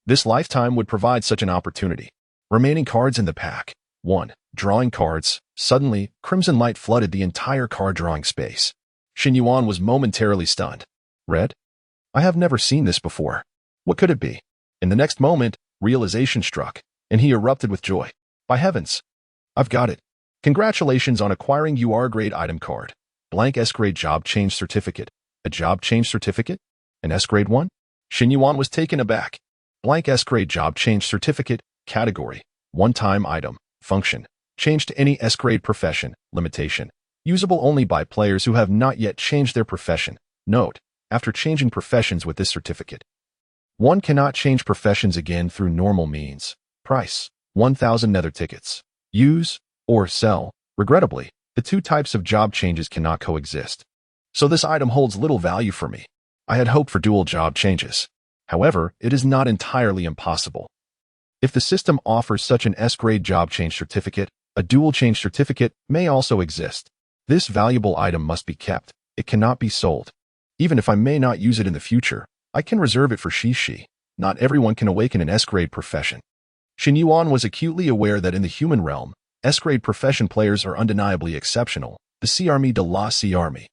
Speaker 1: This lifetime would provide such an opportunity. Remaining cards in the pack. 1. Drawing cards. Suddenly, crimson light flooded the entire card drawing space. Shen Yuan was momentarily stunned. Red? I have never seen this before. What could it be? In the next moment, realization struck, and he erupted with joy. By heavens! I've got it. Congratulations on acquiring UR-grade item card. Blank S-grade job change certificate. A job change certificate? An S-grade one? Shen Yuan was taken aback. Blank S-grade job change certificate. Category. One-time item. Function. Change to any S-grade profession. Limitation. Usable only by players who have not yet changed their profession. Note, after changing professions with this certificate, one cannot change professions again through normal means. Price. 1,000 nether tickets. Use or sell. Regrettably, the two types of job changes cannot coexist. So this item holds little value for me. I had hoped for dual job changes. However, it is not entirely impossible. If the system offers such an S-grade job change certificate, a dual change certificate may also exist. This valuable item must be kept. It cannot be sold. Even if I may not use it in the future, I can reserve it for Shishi. Not everyone can awaken an S-grade profession. Shen Yuan was acutely aware that in the human realm, S-grade profession players are undeniably exceptional. The Sea Army de la Sea Army.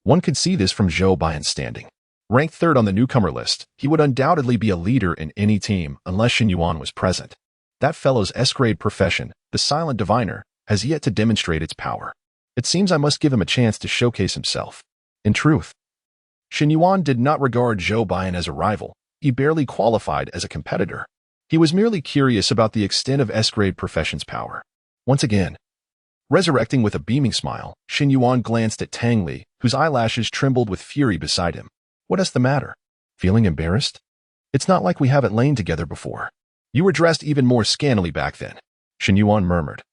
Speaker 1: One could see this from Zhou Baian's standing. Ranked third on the newcomer list, he would undoubtedly be a leader in any team unless Shen Yuan was present. That fellow's S-grade profession, the Silent Diviner, has yet to demonstrate its power. It seems I must give him a chance to showcase himself. In truth, Shen Yuan did not regard Zhou Baian as a rival. He barely qualified as a competitor. He was merely curious about the extent of S-grade profession's power. Once again, resurrecting with a beaming smile, Shen Yuan glanced at Tang Li, whose eyelashes trembled with fury beside him. What is the matter? Feeling embarrassed? It's not like we haven't lain together before. You were dressed even more scantily back then, Shen Yuan murmured,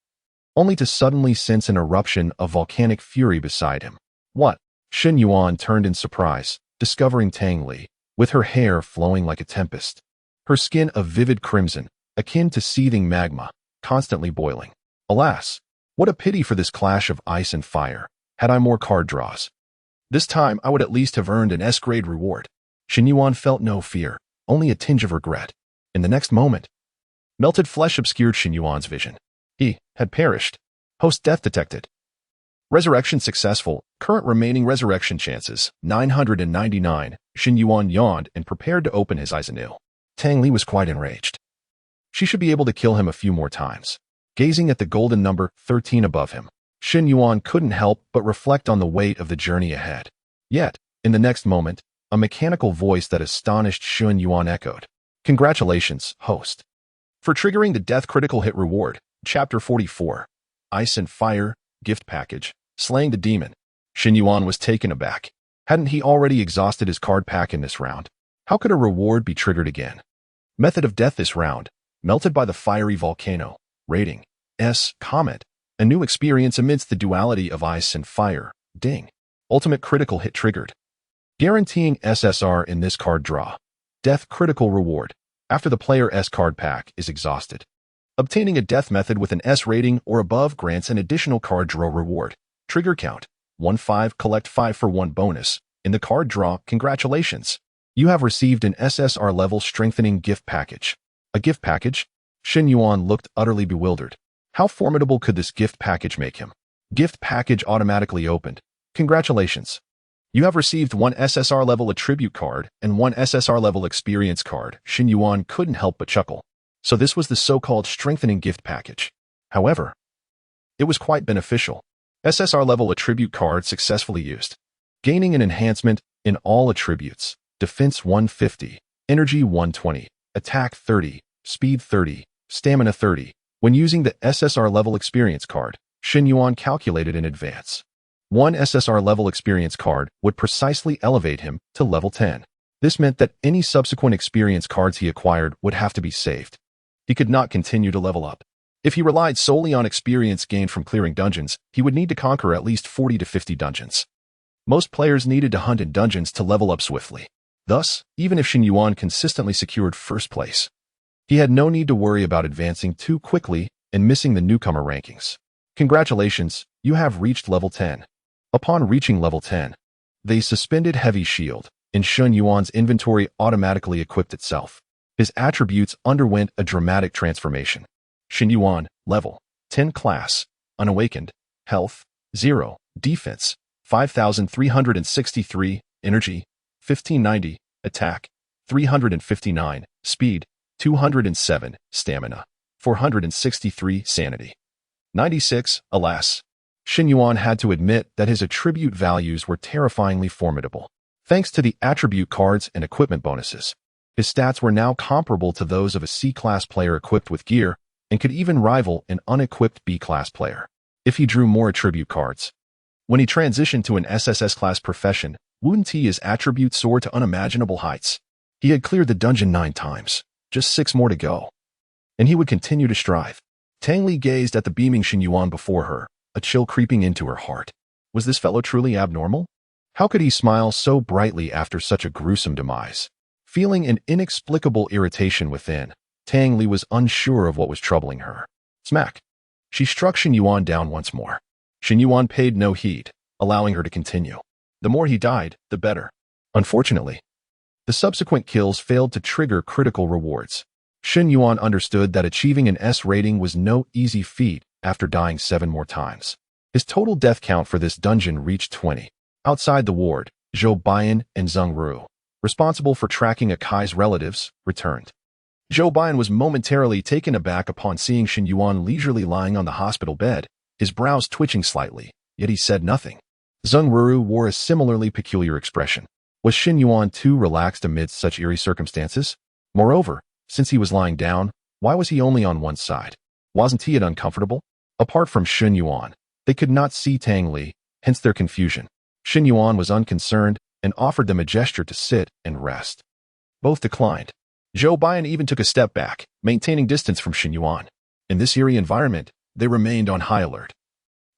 Speaker 1: only to suddenly sense an eruption of volcanic fury beside him. What? Shen Yuan turned in surprise, discovering Tang Li, with her hair flowing like a tempest. Her skin a vivid crimson, akin to seething magma, constantly boiling. Alas, what a pity for this clash of ice and fire. Had I more card draws. This time I would at least have earned an S-grade reward. Shen Yuan felt no fear, only a tinge of regret. In the next moment, melted flesh obscured Shen Yuan's vision. He had perished. Host death detected. Resurrection successful. Current remaining resurrection chances, 999. Shen Yuan yawned and prepared to open his eyes anew. Tang Li was quite enraged. She should be able to kill him a few more times. Gazing at the golden number 13 above him, Shen Yuan couldn't help but reflect on the weight of the journey ahead. Yet, in the next moment, a mechanical voice that astonished Shen Yuan echoed. Congratulations, host, for triggering the death critical hit reward. Chapter 44. Ice and Fire, Gift Package, Slaying the Demon. Shen Yuan was taken aback. Hadn't he already exhausted his card pack in this round? How could a reward be triggered again? Method of death this round. Melted by the fiery volcano. Rating. S. Comment. A new experience amidst the duality of ice and fire. Ding. Ultimate critical hit triggered. Guaranteeing SSR in this card draw. Death critical reward. After the player S card pack is exhausted. Obtaining a death method with an S rating or above grants an additional card draw reward. Trigger count. 1-5. Collect 5 for 1 bonus. In the card draw, congratulations. You have received an SSR level strengthening gift package. A gift package? Shen Yuan looked utterly bewildered. How formidable could this gift package make him? Gift package automatically opened. Congratulations. You have received 1 SSR level attribute card and 1 SSR level experience card. Shen Yuan couldn't help but chuckle. So this was the so-called strengthening gift package. However, it was quite beneficial. SSR level attribute card successfully used. Gaining an enhancement in all attributes. Defense 150, Energy 120, Attack 30, Speed 30, Stamina 30. When using the SSR level experience card, Shen Yuan calculated in advance. 1 SSR level experience card would precisely elevate him to level 10. This meant that any subsequent experience cards he acquired would have to be saved. He could not continue to level up. If he relied solely on experience gained from clearing dungeons, he would need to conquer at least 40 to 50 dungeons. Most players needed to hunt in dungeons to level up swiftly. Thus, even if Shen Yuan consistently secured first place, he had no need to worry about advancing too quickly and missing the newcomer rankings. Congratulations, you have reached level 10. Upon reaching level 10, the suspended heavy shield in Shen Yuan's inventory automatically equipped itself. His attributes underwent a dramatic transformation. Shen Yuan, level 10 class, unawakened, health 0, defense 5,363, energy 1590, attack 359, speed 207, stamina 463, sanity 96. Alas, Shen Yuan had to admit that his attribute values were terrifyingly formidable. Thanks to the attribute cards and equipment bonuses, his stats were now comparable to those of a C-class player equipped with gear and could even rival an unequipped B-class player if he drew more attribute cards. When he transitioned to an SSS-class profession, Wu Ti's attributes soared to unimaginable heights. He had cleared the dungeon 9 times, just 6 more to go. And he would continue to strive. Tang Li gazed at the beaming Shen Yuan before her, a chill creeping into her heart. Was this fellow truly abnormal? How could he smile so brightly after such a gruesome demise? Feeling an inexplicable irritation within, Tang Li was unsure of what was troubling her. Smack! She struck Shen Yuan down once more. Shen Yuan paid no heed, allowing her to continue. The more he died, the better. Unfortunately, the subsequent kills failed to trigger critical rewards. Shen Yuan understood that achieving an S rating was no easy feat after dying 7 more times. His total death count for this dungeon reached 20. Outside the ward, Zhou Baiyan and Zheng Ru, responsible for tracking Akai's relatives, returned. Zhou Baiyan was momentarily taken aback upon seeing Shen Yuan leisurely lying on the hospital bed, his brows twitching slightly, yet he said nothing. Zheng Ru wore a similarly peculiar expression. Was Shen Yuan too relaxed amidst such eerie circumstances? Moreover, since he was lying down, why was he only on one side? Wasn't he uncomfortable? Apart from Shen Yuan, they could not see Tang Li, hence their confusion. Shen Yuan was unconcerned and offered them a gesture to sit and rest. Both declined. Zhou Baiyan even took a step back, maintaining distance from Shen Yuan. In this eerie environment, they remained on high alert,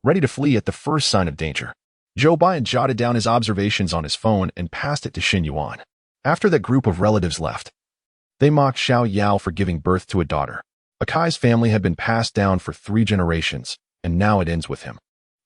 Speaker 1: ready to flee at the first sign of danger. Zhou Baiyan jotted down his observations on his phone and passed it to Shen Yuan. After that group of relatives left, they mocked Xiao Yao for giving birth to a daughter. Akai's family had been passed down for 3 generations, and now it ends with him.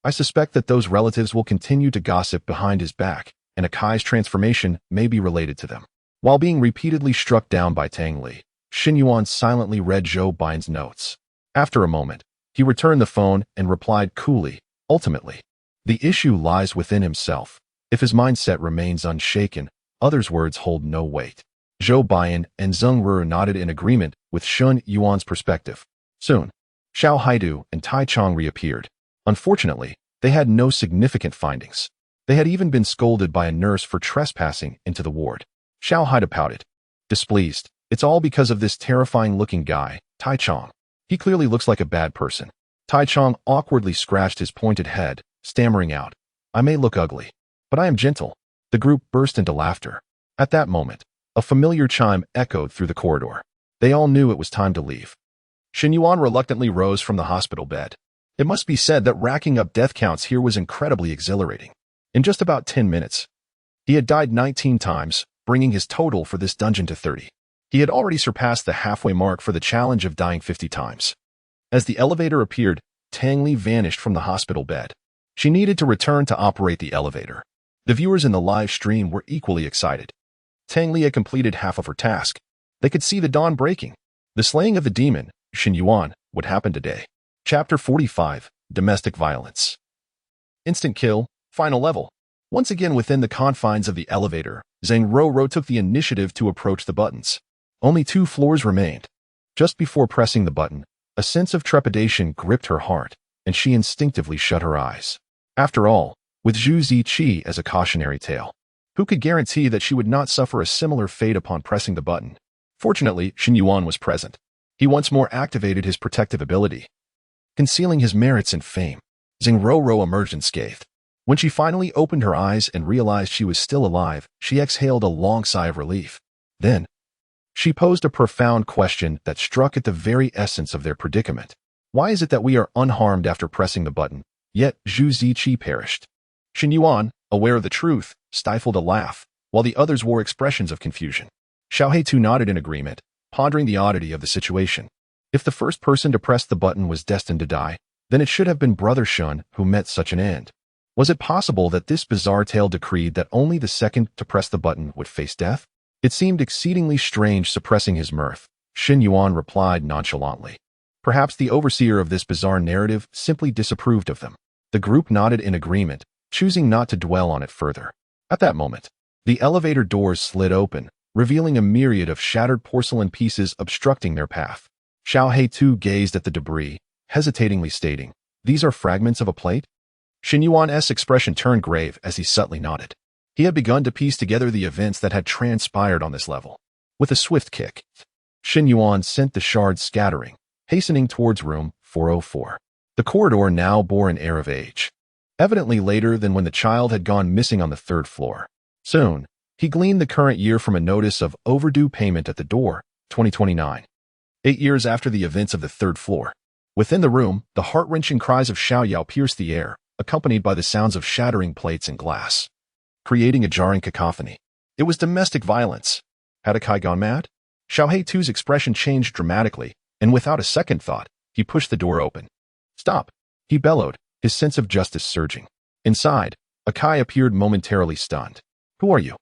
Speaker 1: I suspect that those relatives will continue to gossip behind his back, and Akai's transformation may be related to them. While being repeatedly struck down by Tang Li, Shen Yuan silently read Zhou Baiyan's notes. After a moment, he returned the phone and replied coolly, ultimately, the issue lies within himself. If his mindset remains unshaken, others' words hold no weight. Zhou Baiyan and Zheng Ru nodded in agreement with Shen Yuan's perspective. Soon, Xiao Haidu and Tai Chong reappeared. Unfortunately, they had no significant findings. They had even been scolded by a nurse for trespassing into the ward. Xiao Haidu pouted, displeased. It's all because of this terrifying-looking guy, Tai Chong. He clearly looks like a bad person. Tai Chong awkwardly scratched his pointed head, stammering out, I may look ugly, but I am gentle. The group burst into laughter. At that moment, a familiar chime echoed through the corridor. They all knew it was time to leave. Shen Yuan reluctantly rose from the hospital bed. It must be said that racking up death counts here was incredibly exhilarating. In just about 10 minutes, he had died 19 times, bringing his total for this dungeon to 30. He had already surpassed the halfway mark for the challenge of dying 50 times. As the elevator appeared, Tang Li vanished from the hospital bed. She needed to return to operate the elevator. The viewers in the live stream were equally excited. Tang Li had completed half of her task. They could see the dawn breaking. The slaying of the demon, Shen Yuan, would happen today. Chapter 45, Domestic Violence. Instant kill, final level. Once again within the confines of the elevator, Zhang Ro took the initiative to approach the buttons. Only 2 floors remained. Just before pressing the button, a sense of trepidation gripped her heart, and she instinctively shut her eyes. After all, with Zhu Ziqi as a cautionary tale, who could guarantee that she would not suffer a similar fate upon pressing the button? Fortunately, Shen Yuan was present. He once more activated his protective ability, concealing his merits and fame. Zhang Ro emerged unscathed. When she finally opened her eyes and realized she was still alive, she exhaled a long sigh of relief. Then, she posed a profound question that struck at the very essence of their predicament. Why is it that we are unharmed after pressing the button, yet Zhu Ziqi perished? Shen Yuan, aware of the truth, stifled a laugh, while the others wore expressions of confusion. Xiao Haitu nodded in agreement, pondering the oddity of the situation. If the first person to press the button was destined to die, then it should have been Brother Shun who met such an end. Was it possible that this bizarre tale decreed that only the second to press the button would face death? It seemed exceedingly strange. Suppressing his mirth, Shen Yuan replied nonchalantly. Perhaps the overseer of this bizarre narrative simply disapproved of them. The group nodded in agreement, choosing not to dwell on it further. At that moment, the elevator doors slid open, revealing a myriad of shattered porcelain pieces obstructing their path. Xiao Haitu gazed at the debris, hesitatingly stating, "These are fragments of a plate?" Shen Yuan's expression turned grave as he subtly nodded. He had begun to piece together the events that had transpired on this level. With a swift kick, Shen Yuan sent the shards scattering, hastening towards room 404. The corridor now bore an air of age, evidently later than when the child had gone missing on the 3rd floor. Soon, he gleaned the current year from a notice of overdue payment at the door, 2029. 8 years after the events of the 3rd floor. Within the room, the heart-wrenching cries of Xiao Yao pierced the air, accompanied by the sounds of shattering plates and glass, creating a jarring cacophony. It was domestic violence. Had Akai gone mad? Xiao Tu's expression changed dramatically, and without a second thought, he pushed the door open. "Stop!" he bellowed, his sense of justice surging. Inside, Akai appeared momentarily stunned. "Who are you?"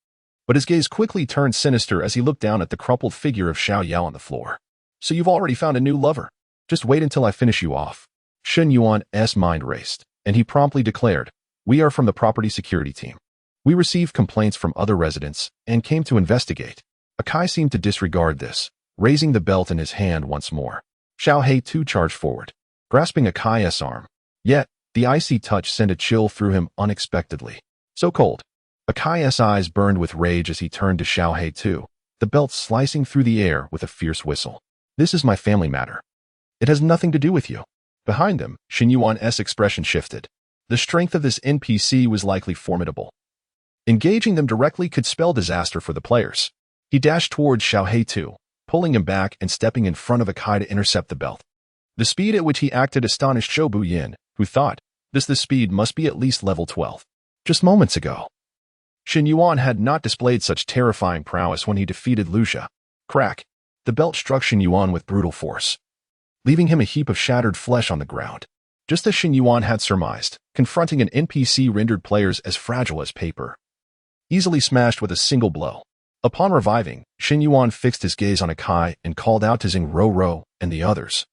Speaker 1: But his gaze quickly turned sinister as he looked down at the crumpled figure of Xiao Yao on the floor. "So you've already found a new lover? Just wait until I finish you off." Shen Yuan's mind raced, and he promptly declared, "We are from the property security team. We received complaints from other residents and came to investigate." Akai seemed to disregard this, raising the belt in his hand once more. Xiao Tu charged forward, grasping Akai's arm. Yet, the icy touch sent a chill through him unexpectedly. So cold. Akai's eyes burned with rage as he turned to Xiao Tu, the belt slicing through the air with a fierce whistle. "This is my family matter. It has nothing to do with you." Behind them, Shen Yuan's expression shifted. The strength of this NPC was likely formidable. Engaging them directly could spell disaster for the players. He dashed towards Xiao Tu, pulling him back and stepping in front of Akai to intercept the belt. The speed at which he acted astonished Zhou Buyin, who thought, this speed must be at least level 12. Just moments ago, Shen Yuan had not displayed such terrifying prowess when he defeated Lucia. Crack! The belt struck Shen Yuan with brutal force, leaving him a heap of shattered flesh on the ground. Just as Shen Yuan had surmised, confronting an NPC rendered players as fragile as paper, easily smashed with a single blow. Upon reviving, Shen Yuan fixed his gaze on Akai and called out to Zhang Rou and the others.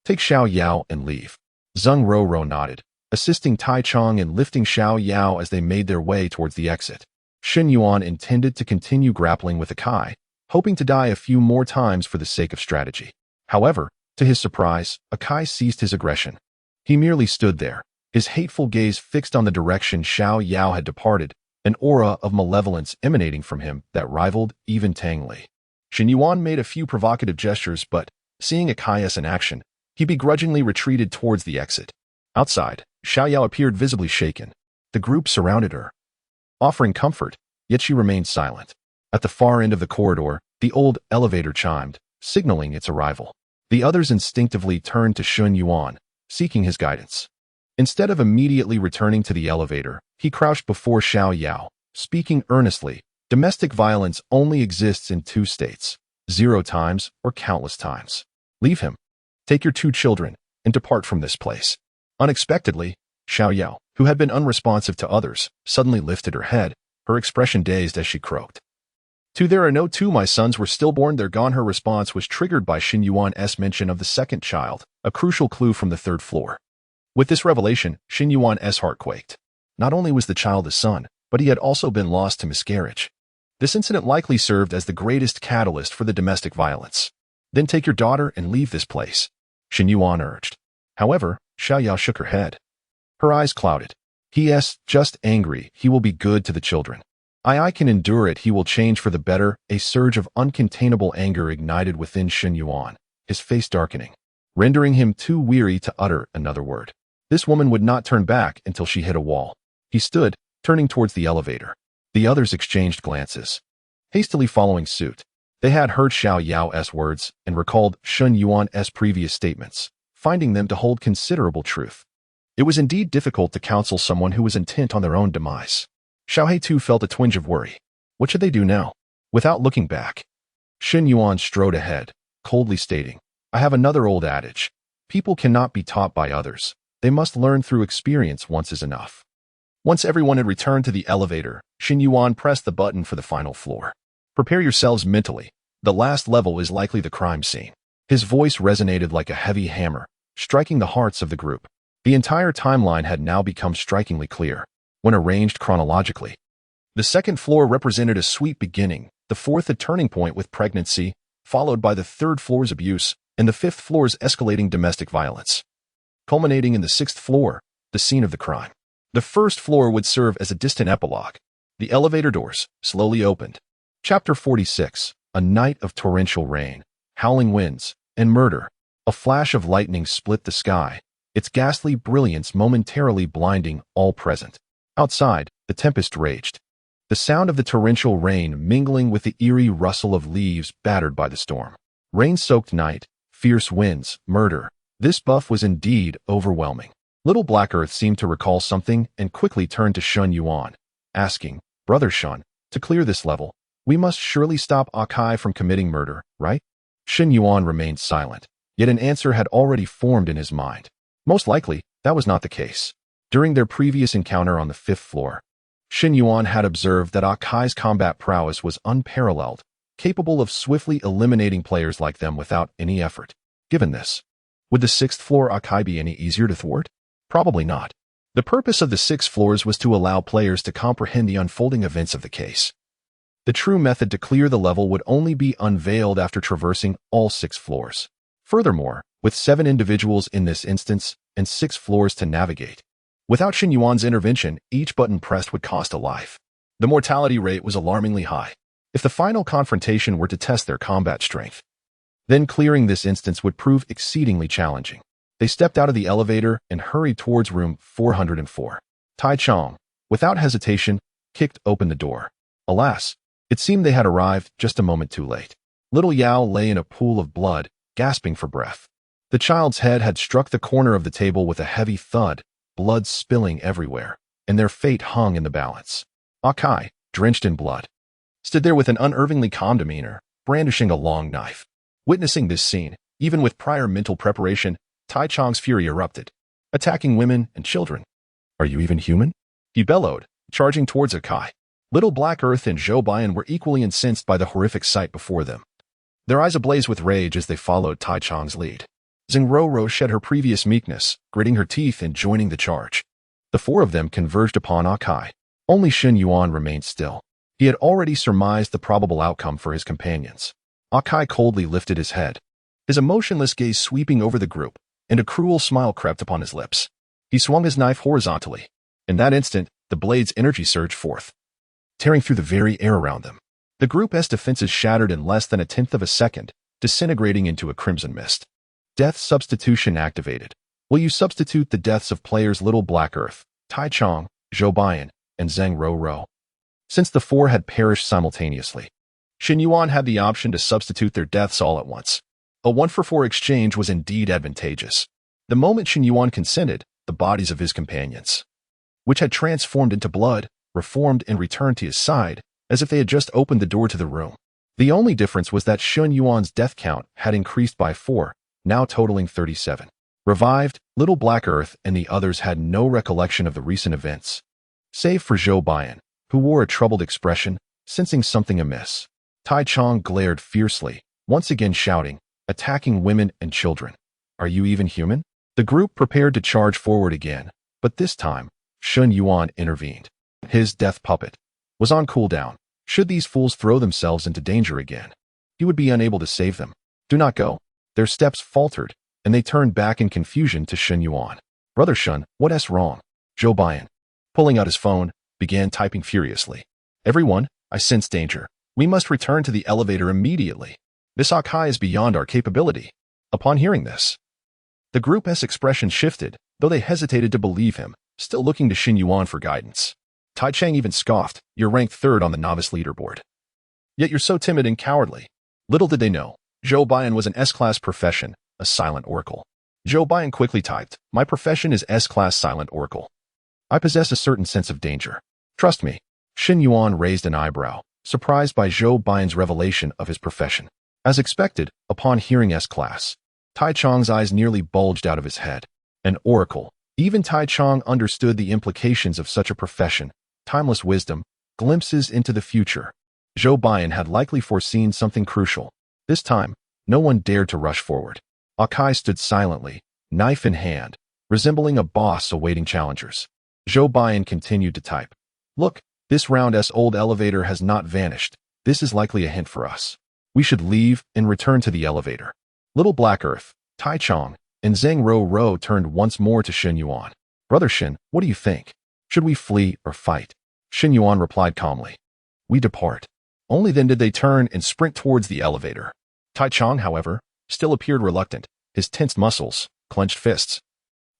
Speaker 1: "Take Xiao Yao and leave." Zhang Rou nodded, assisting Tai Chong in lifting Xiao Yao as they made their way towards the exit. Shen Yuan intended to continue grappling with Akai, hoping to die a few more times for the sake of strategy. However, to his surprise, Akai ceased his aggression. He merely stood there, his hateful gaze fixed on the direction Xiao Yao had departed, an aura of malevolence emanating from him that rivaled even Tang Li. Shen Yuan made a few provocative gestures, but, seeing Akai in action, he begrudgingly retreated towards the exit. Outside, Xiao Yao appeared visibly shaken. The group surrounded her, offering comfort, yet she remained silent. At the far end of the corridor, the old elevator chimed, signaling its arrival. The others instinctively turned to Shen Yuan, seeking his guidance. Instead of immediately returning to the elevator, he crouched before Xiao Yao, speaking earnestly. "Domestic violence only exists in two states, 0 times or countless times. Leave him. Take your 2 children and depart from this place." Unexpectedly, Xiao Yao, who had been unresponsive to others, suddenly lifted her head, her expression dazed as she croaked. There are no 2 my sons were stillborn, they're gone." Her response was triggered by Shen Yuan's mention of the second child, a crucial clue from the 3rd floor. With this revelation, Shen Yuan's heart quaked. Not only was the child a son, but he had also been lost to miscarriage. This incident likely served as the greatest catalyst for the domestic violence. "Then take your daughter and leave this place," Shen Yuan urged. However, Xiao Yao shook her head. Her eyes clouded. "He is just angry. He will be good to the children. I can endure it. He will change for the better." A surge of uncontainable anger ignited within Shen Yuan, his face darkening, rendering him too weary to utter another word. This woman would not turn back until she hit a wall. He stood, turning towards the elevator. The others exchanged glances, hastily following suit. They had heard Xiao Yao's words and recalled Shen Yuan's previous statements, finding them to hold considerable truth. It was indeed difficult to counsel someone who was intent on their own demise. Xiao Tu felt a twinge of worry. What should they do now? Without looking back, Shen Yuan strode ahead, coldly stating, "I have another old adage. People cannot be taught by others. They must learn through experience. Once is enough." Once everyone had returned to the elevator, Shen Yuan pressed the button for the final floor. "Prepare yourselves mentally. The last level is likely the crime scene." His voice resonated like a heavy hammer, striking the hearts of the group. The entire timeline had now become strikingly clear, when arranged chronologically. The 2nd floor represented a sweet beginning, the 4th a turning point with pregnancy, followed by the 3rd floor's abuse, and the 5th floor's escalating domestic violence, culminating in the 6th floor, the scene of the crime. The 1st floor would serve as a distant epilogue. The elevator doors slowly opened. Chapter 46, a night of torrential rain, howling winds, and murder. A flash of lightning split the sky, its ghastly brilliance momentarily blinding all present. Outside, the tempest raged, the sound of the torrential rain mingling with the eerie rustle of leaves battered by the storm. Rain-soaked night, fierce winds, murder. This buff was indeed overwhelming. Little Black Earth seemed to recall something and quickly turned to Shen Yuan, asking, "Brother Shen, to clear this level, We must surely stop Akai from committing murder, right? Shen Yuan remained silent, yet an answer had already formed in his mind. Most likely, that was not the case. During their previous encounter on the 5th floor, Shen Yuan had observed that Akai's combat prowess was unparalleled, capable of swiftly eliminating players like them without any effort. Given this, would the 6th floor Akai be any easier to thwart? Probably not. The purpose of the 6 floors was to allow players to comprehend the unfolding events of the case. The true method to clear the level would only be unveiled after traversing all 6 floors. Furthermore, with 7 individuals in this instance and 6 floors to navigate, without Shen Yuan's intervention, each button pressed would cost a life. The mortality rate was alarmingly high. If the final confrontation were to test their combat strength, then clearing this instance would prove exceedingly challenging. They stepped out of the elevator and hurried towards room 404. Tai Chong, without hesitation, kicked open the door. Alas, it seemed they had arrived just a moment too late. Little Yao lay in a pool of blood, gasping for breath. The child's head had struck the corner of the table with a heavy thud, blood spilling everywhere, and their fate hung in the balance. Akai, drenched in blood, stood there with an unnervingly calm demeanor, brandishing a long knife. Witnessing this scene, even with prior mental preparation, Tai Chong's fury erupted, attacking women and children. "Are you even human?" he bellowed, charging towards Akai. Little Black Earth and Zhou Baiyan were equally incensed by the horrific sight before them, their eyes ablaze with rage as they followed Tai Chong's lead. Zheng Roro shed her previous meekness, gritting her teeth and joining the charge. The 4 of them converged upon Akai. Only Shen Yuan remained still. He had already surmised the probable outcome for his companions. Akai coldly lifted his head, his emotionless gaze sweeping over the group, and a cruel smile crept upon his lips. He swung his knife horizontally. In that instant, the blade's energy surged forth, tearing through the very air around them. The group's defenses shattered in less than a tenth of a second, disintegrating into a crimson mist. Death substitution activated. Will you substitute the deaths of players Little Black Earth, Tai Chong, Zhou Baiyan, and Zheng Roro? Since the 4 had perished simultaneously, Shen Yuan had the option to substitute their deaths all at once. A 1-for-4 exchange was indeed advantageous. The moment Shen Yuan consented, the bodies of his companions, which had transformed into blood, reformed and returned to his side, as if they had just opened the door to the room. The only difference was that Shen Yuan's death count had increased by 4, now totaling 37. Revived, Little Black Earth and the others had no recollection of the recent events, save for Zhou Baiyan, who wore a troubled expression, sensing something amiss. Tai Chong glared fiercely, once again shouting, attacking women and children. "Are you even human?" The group prepared to charge forward again, but this time, Shen Yuan intervened. His death puppet was on cooldown. Should these fools throw themselves into danger again, he would be unable to save them. "Do not go." Their steps faltered, and they turned back in confusion to Shen Yuan. "Brother Shen, what's wrong?" Zhou Baiyan, pulling out his phone, began typing furiously. "Everyone, I sense danger. We must return to the elevator immediately. This Akai is beyond our capability." Upon hearing this, the group's expression shifted, though they hesitated to believe him, still looking to Shen Yuan for guidance. Tai Chang even scoffed, "You're ranked 3rd on the novice leaderboard, yet you're so timid and cowardly." Little did they know, Zhou Baiyan was an S-class profession, a silent oracle. Zhou Baiyan quickly typed, "My profession is S-class silent oracle. I possess a certain sense of danger. Trust me." Shen Yuan raised an eyebrow, surprised by Zhou Baiyan's revelation of his profession. As expected, upon hearing S-class, Tai Chong's eyes nearly bulged out of his head. An oracle. Even Tai Chong understood the implications of such a profession, timeless wisdom, glimpses into the future. Zhou Baiyan had likely foreseen something crucial. This time, no one dared to rush forward. Akai stood silently, knife in hand, resembling a boss awaiting challengers. Zhou Baiyan continued to type. "Look, this round-s old elevator has not vanished. This is likely a hint for us. We should leave and return to the elevator." Little Black Earth, Tai Chong, and Zheng Roro turned once more to Shen Yuan. "Brother Shen, what do you think? Should we flee or fight?" Shen Yuan replied calmly. "We depart." Only then did they turn and sprint towards the elevator. Tai Chong, however, still appeared reluctant, his tensed muscles, clenched fists,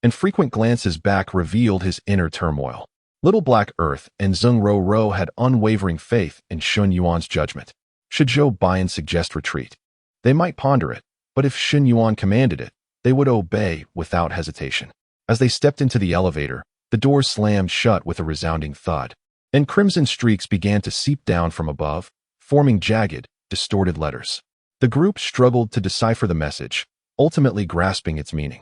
Speaker 1: and frequent glances back revealed his inner turmoil. Little Black Earth and Zheng Roro had unwavering faith in Shen Yuan's judgment. Should Zhou Baiyan suggest retreat, they might ponder it, but if Shen Yuan commanded it, they would obey without hesitation. As they stepped into the elevator, the doors slammed shut with a resounding thud, and crimson streaks began to seep down from above, forming jagged, distorted letters. The group struggled to decipher the message, ultimately grasping its meaning.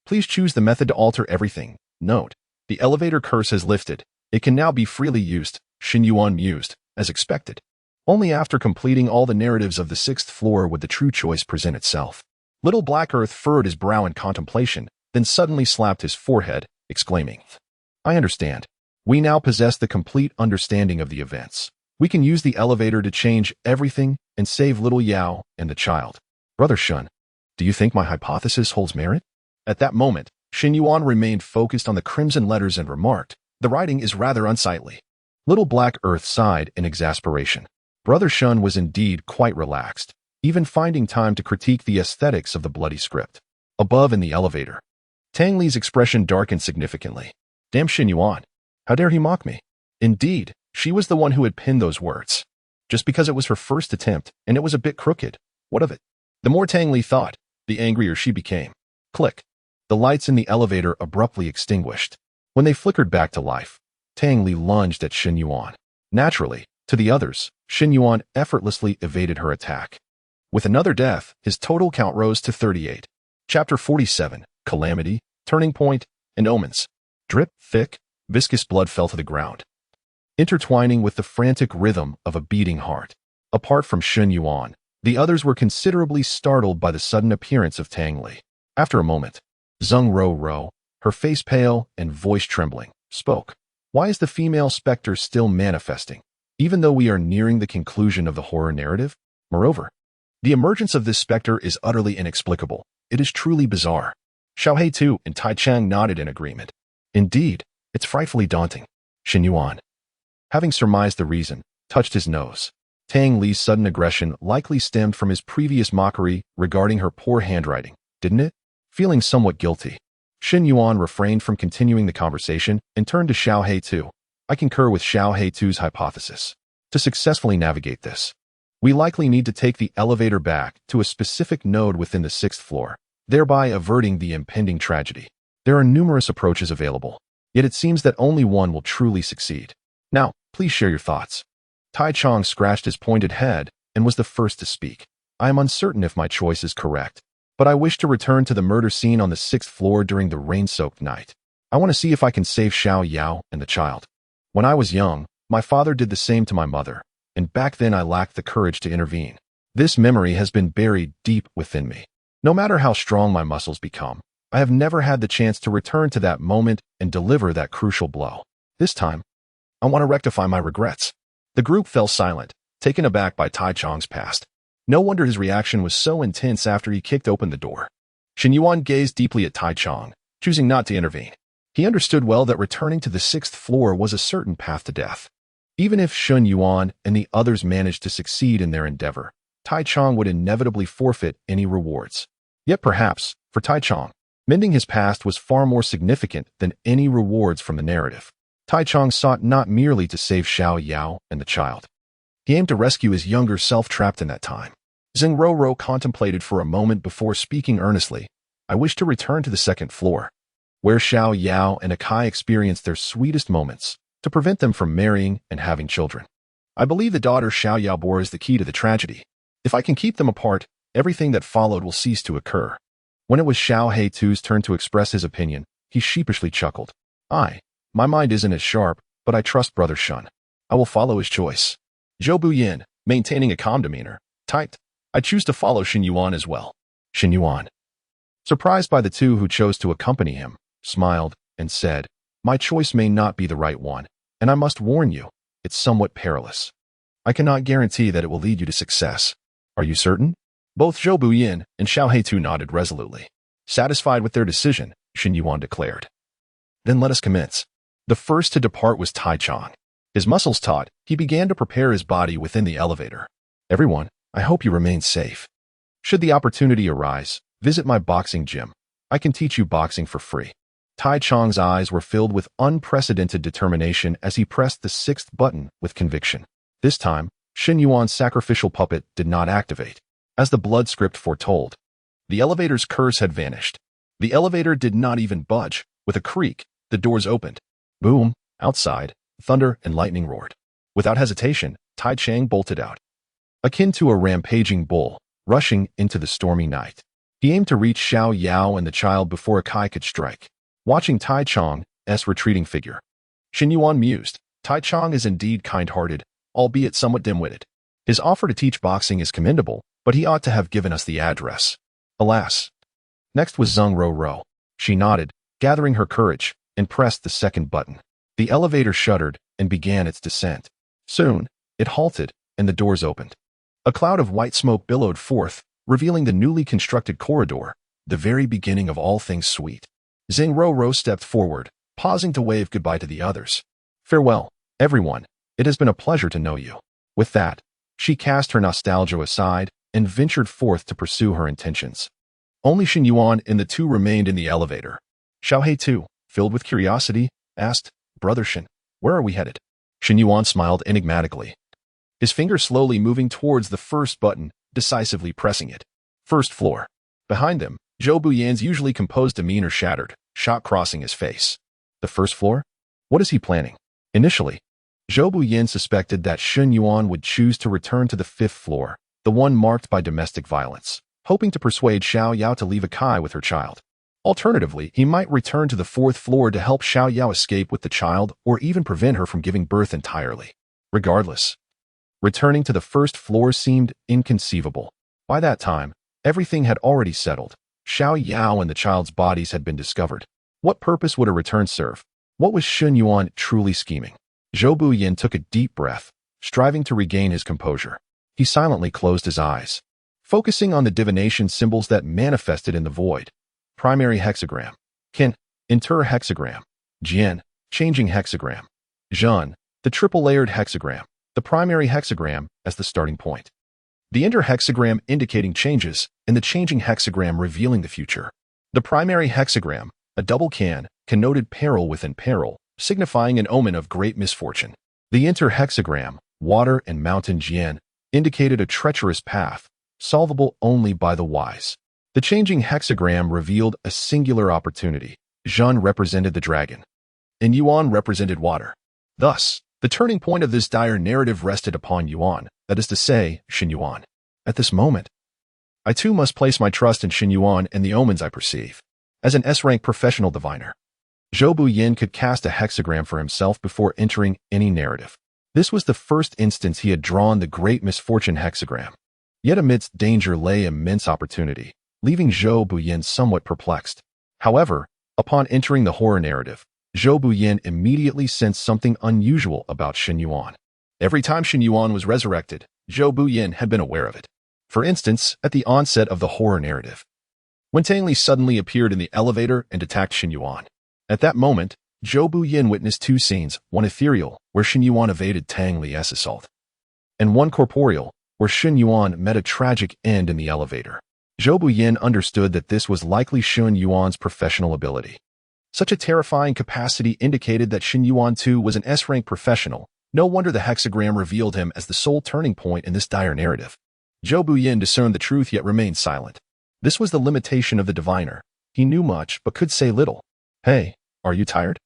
Speaker 1: Please choose the method to alter everything. Note: the elevator curse has lifted. It can now be freely used, Shen Yuan mused, as expected. Only after completing all the narratives of the 6th floor would the true choice present itself. Little Black Earth furrowed his brow in contemplation, then suddenly slapped his forehead, exclaiming, I understand. We now possess the complete understanding of the events. We can use the elevator to change everything and save little Yao and the child. Brother Shen, do you think my hypothesis holds merit? At that moment, Shen Yuan remained focused on the crimson letters and remarked, the writing is rather unsightly. Little Black Earth sighed in exasperation. Brother Shen was indeed quite relaxed, even finding time to critique the aesthetics of the bloody script. Above in the elevator, Tang Li's expression darkened significantly. Damn Shen Yuan. How dare he mock me? Indeed, she was the one who had pinned those words. Just because it was her first attempt, and it was a bit crooked. What of it? The more Tang Li thought, the angrier she became. Click. The lights in the elevator abruptly extinguished. When they flickered back to life, Tang Li lunged at Shen Yuan. Naturally, to the others, Shen Yuan effortlessly evaded her attack. With another death, his total count rose to 38. Chapter 47, Calamity, Turning Point, and Omens. Drip, thick, viscous blood fell to the ground, intertwining with the frantic rhythm of a beating heart. Apart from Shen Yuan, the others were considerably startled by the sudden appearance of Tang Li. After a moment, Zheng Ro, her face pale and voice trembling, spoke. Why is the female specter still manifesting, even though we are nearing the conclusion of the horror narrative? Moreover, the emergence of this specter is utterly inexplicable. It is truly bizarre. Xiaohei too and Tai Chang nodded in agreement. Indeed, it's frightfully daunting. Shen Yuan, having surmised the reason, touched his nose. Tang Li's sudden aggression likely stemmed from his previous mockery regarding her poor handwriting, didn't it? Feeling somewhat guilty, Shen Yuan refrained from continuing the conversation and turned to Xiaohei Tu. I concur with Xiaohei Tu's hypothesis. To successfully navigate this, we likely need to take the elevator back to a specific node within the 6th floor, thereby averting the impending tragedy. There are numerous approaches available, yet it seems that only one will truly succeed. Now, please share your thoughts. Tai Chong scratched his pointed head and was the first to speak. I am uncertain if my choice is correct, but I wish to return to the murder scene on the 6th floor during the rain-soaked night. I want to see if I can save Xiao Yao and the child. When I was young, my father did the same to my mother, and back then I lacked the courage to intervene. This memory has been buried deep within me. No matter how strong my muscles become, I have never had the chance to return to that moment and deliver that crucial blow. This time, I want to rectify my regrets. The group fell silent, taken aback by Tai Chong's past. No wonder his reaction was so intense after he kicked open the door. Shen Yuan gazed deeply at Tai Chong, choosing not to intervene. He understood well that returning to the 6th floor was a certain path to death. Even if Shen Yuan and the others managed to succeed in their endeavor, Tai Chong would inevitably forfeit any rewards. Yet perhaps, for Tai Chong, mending his past was far more significant than any rewards from the narrative. Tai Chong sought not merely to save Xiao Yao and the child. He aimed to rescue his younger self trapped in that time. Zheng Ro contemplated for a moment before speaking earnestly. I wish to return to the 2nd floor, where Xiao Yao and Akai experienced their sweetest moments, to prevent them from marrying and having children. I believe the daughter Xiao Yao bore is the key to the tragedy. If I can keep them apart, everything that followed will cease to occur. When it was Xiaohei Tu's turn to express his opinion, he sheepishly chuckled. My mind isn't as sharp, but I trust Brother Shen. I will follow his choice. Zhou Buyin, maintaining a calm demeanor, typed, I choose to follow Shen Yuan as well. Shen Yuan, surprised by the two who chose to accompany him, smiled and said, my choice may not be the right one, and I must warn you, it's somewhat perilous. I cannot guarantee that it will lead you to success. Are you certain? Both Zhou Buyin and Xiaohei Tu nodded resolutely. Satisfied with their decision, Shen Yuan declared. Then let us commence. The first to depart was Tai Chong. His muscles taut, he began to prepare his body within the elevator. Everyone, I hope you remain safe. Should the opportunity arise, visit my boxing gym. I can teach you boxing for free. Tai Chong's eyes were filled with unprecedented determination as he pressed the 6th button with conviction. This time, Shen Yuan's sacrificial puppet did not activate. As the blood script foretold, the elevator's curse had vanished. The elevator did not even budge. With a creak, the doors opened. Boom! Outside, thunder and lightning roared. Without hesitation, Tai Chang bolted out. akin to a rampaging bull, rushing into the stormy night. He aimed to reach Xiao Yao and the child before Akai could strike. Watching Tai Chong's retreating figure, Shen Yuan mused, Tai Chong is indeed kind-hearted, albeit somewhat dim-witted. His offer to teach boxing is commendable, but he ought to have given us the address. Alas. Next was Zheng Ro. She nodded, gathering her courage, and pressed the second button. The elevator shuddered and began its descent. Soon, it halted, and the doors opened. A cloud of white smoke billowed forth, revealing the newly constructed corridor, the very beginning of all things sweet. Zheng Ro stepped forward, pausing to wave goodbye to the others. Farewell, everyone. It has been a pleasure to know you. With that, she cast her nostalgia aside and ventured forth to pursue her intentions. Only Shen Yuan and the two remained in the elevator. Xiaohei too, filled with curiosity, asked, Brother Shen, where are we headed? Shen Yuan smiled enigmatically, his finger slowly moving towards the first button, decisively pressing it. First floor. Behind them, Zhou Buyan's usually composed demeanor shattered, shock crossing his face. The first floor? What is he planning? Initially, Zhou Buyan suspected that Shen Yuan would choose to return to the fifth floor, the one marked by domestic violence, hoping to persuade Xiao Yao to leave Akai with her child. Alternatively, he might return to the fourth floor to help Xiao Yao escape with the child or even prevent her from giving birth entirely. Regardless, returning to the first floor seemed inconceivable. By that time, everything had already settled. Xiao Yao and the child's bodies had been discovered. What purpose would a return serve? What was Shen Yuan truly scheming? Zhou Buyan took a deep breath, striving to regain his composure. He silently closed his eyes, focusing on the divination symbols that manifested in the void. Primary hexagram. Qin, inter-hexagram. Jian, changing hexagram. Zhen, the triple-layered hexagram. The primary hexagram as the starting point. The inter-hexagram indicating changes, and the changing hexagram revealing the future. The primary hexagram, a double can, connoted peril within peril, signifying an omen of great misfortune. The inter-hexagram, water and mountain Jian, indicated a treacherous path, solvable only by the wise. The changing hexagram revealed a singular opportunity. Zhen represented the dragon, and Yuan represented water. Thus, the turning point of this dire narrative rested upon Yuan, that is to say, Shen Yuan. At this moment, I too must place my trust in Shen Yuan and the omens I perceive. As an S-rank professional diviner, Zhou Buyan could cast a hexagram for himself before entering any narrative. This was the first instance he had drawn the great misfortune hexagram. Yet amidst danger lay immense opportunity, leaving Zhou Buyan somewhat perplexed. However, upon entering the horror narrative, Zhou Buyan immediately sensed something unusual about Shen Yuan. Every time Shen Yuan was resurrected, Zhou Buyan had been aware of it. For instance, at the onset of the horror narrative, when Tang Li suddenly appeared in the elevator and attacked Shen Yuan. At that moment, Zhou Buyan witnessed two scenes, one ethereal, where Shen Yuan evaded Tang Li's assault, and one corporeal, where Shen Yuan met a tragic end in the elevator. Zhou Buyan understood that this was likely Shen Yuan's professional ability. Such a terrifying capacity indicated that Shen Yuan too was an S-rank professional. No wonder the hexagram revealed him as the sole turning point in this dire narrative. Zhou Buyan discerned the truth yet remained silent. This was the limitation of the diviner. He knew much but could say little. Hey, are you tired?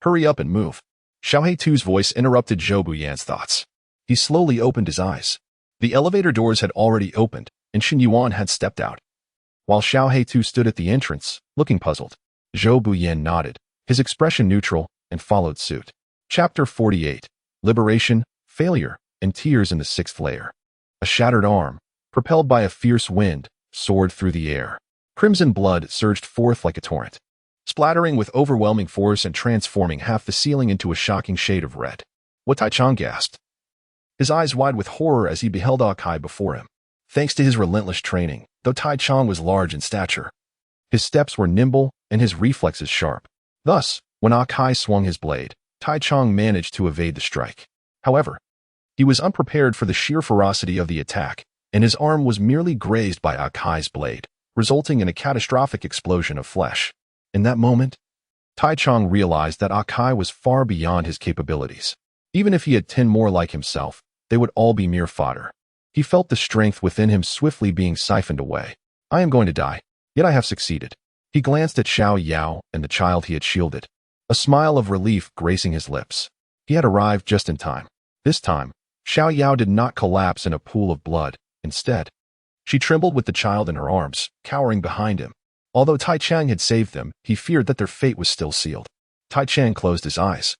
Speaker 1: Hurry up and move. Xiaohei Tu's voice interrupted Zhou Buyan's thoughts. He slowly opened his eyes. The elevator doors had already opened, and Shen Yuan had stepped out. While Xiaohei Tu stood at the entrance, looking puzzled, Zhou Buyan nodded, his expression neutral, and followed suit. Chapter 48. Liberation, Failure, and Tears in the Sixth Layer. A shattered arm, propelled by a fierce wind, soared through the air. Crimson blood surged forth like a torrent, splattering with overwhelming force and transforming half the ceiling into a shocking shade of red. What Tai Chong gasped, his eyes wide with horror as he beheld Akai before him. Thanks to his relentless training, though Tai Chong was large in stature, his steps were nimble and his reflexes sharp. Thus, when Akai swung his blade, Tai Chong managed to evade the strike. However, he was unprepared for the sheer ferocity of the attack, and his arm was merely grazed by Akai's blade, resulting in a catastrophic explosion of flesh. In that moment, Tai Chong realized that Akai was far beyond his capabilities. Even if he had 10 more like himself, they would all be mere fodder. He felt the strength within him swiftly being siphoned away. I am going to die, yet I have succeeded. He glanced at Xiao Yao and the child he had shielded, a smile of relief gracing his lips. He had arrived just in time. This time, Xiao Yao did not collapse in a pool of blood. Instead, she trembled with the child in her arms, cowering behind him. Although Tai Chang had saved them, he feared that their fate was still sealed. Tai Chang closed his eyes,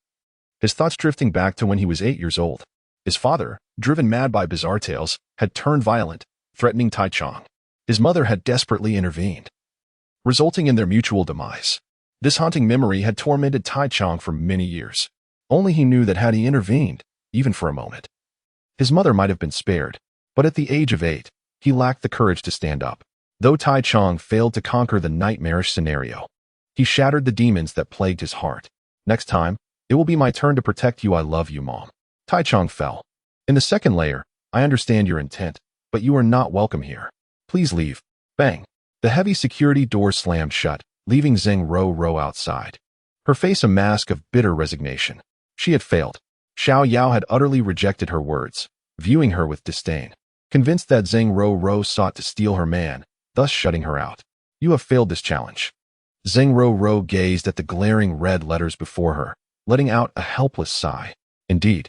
Speaker 1: his thoughts drifting back to when he was 8 years old. His father, driven mad by bizarre tales, had turned violent, threatening Tai Chang. His mother had desperately intervened, resulting in their mutual demise. This haunting memory had tormented Tai Chang for many years. Only he knew that had he intervened, even for a moment, his mother might have been spared. But at the age of 8, he lacked the courage to stand up. Though Tai Chang failed to conquer the nightmarish scenario, he shattered the demons that plagued his heart. Next time, it will be my turn to protect you. I love you, Mom. Tai Chang fell. In the second layer, I understand your intent, but you are not welcome here. Please leave. Bang. The heavy security door slammed shut, leaving Zheng Ro outside, her face a mask of bitter resignation. She had failed. Xiao Yao had utterly rejected her words, viewing her with disdain, convinced that Zheng Ro sought to steal her man, thus shutting her out. You have failed this challenge. Zheng Ro gazed at the glaring red letters before her, letting out a helpless sigh. Indeed,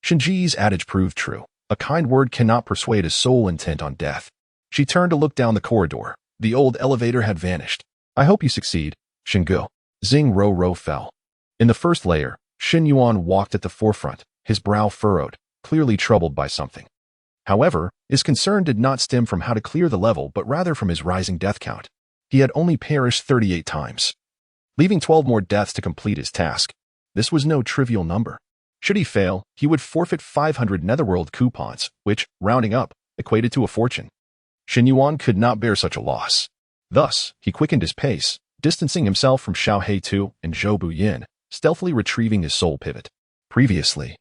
Speaker 1: Shinji's adage proved true. A kind word cannot persuade a soul intent on death. She turned to look down the corridor. The old elevator had vanished. I hope you succeed, Shingu. Zheng Ro fell. In the first layer, Shen Yuan walked at the forefront, his brow furrowed, clearly troubled by something. However, his concern did not stem from how to clear the level but rather from his rising death count. He had only perished 38 times, leaving 12 more deaths to complete his task. This was no trivial number. Should he fail, he would forfeit 500 Netherworld coupons, which, rounding up, equated to a fortune. Shen Yuan could not bear such a loss. Thus, he quickened his pace, distancing himself from Xiao Heitu and Zhou Buyin, stealthily retrieving his soul pivot. Previously,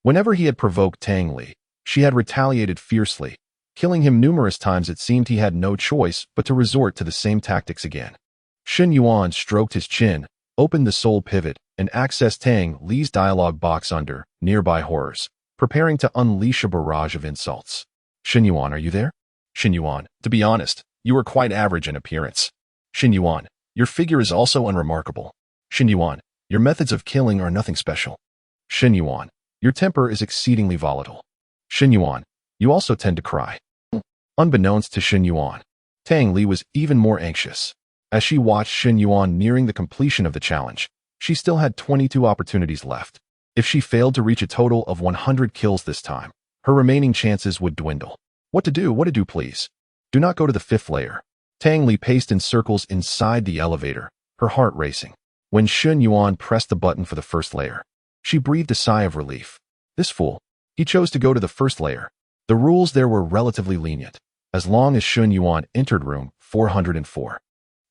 Speaker 1: whenever he had provoked Tang Li, she had retaliated fiercely. Killing him numerous times, it seemed he had no choice but to resort to the same tactics again. Shen Yuan stroked his chin, opened the soul pivot, and accessed Tang Li's dialogue box under nearby horrors, preparing to unleash a barrage of insults. Shen Yuan, are you there? Shen Yuan, to be honest, you are quite average in appearance. Shen Yuan, your figure is also unremarkable. Shen Yuan, your methods of killing are nothing special. Shen Yuan, your temper is exceedingly volatile. Shen Yuan, you also tend to cry. Unbeknownst to Shen Yuan, Tang Li was even more anxious. As she watched Shen Yuan nearing the completion of the challenge, she still had 22 opportunities left. If she failed to reach a total of 100 kills this time, her remaining chances would dwindle. What to do, please? Do not go to the 5th layer. Tang Li paced in circles inside the elevator, her heart racing. When Shen Yuan pressed the button for the 1st layer, she breathed a sigh of relief. This fool. He chose to go to the 1st layer. The rules there were relatively lenient. As long as Shen Yuan entered room 404,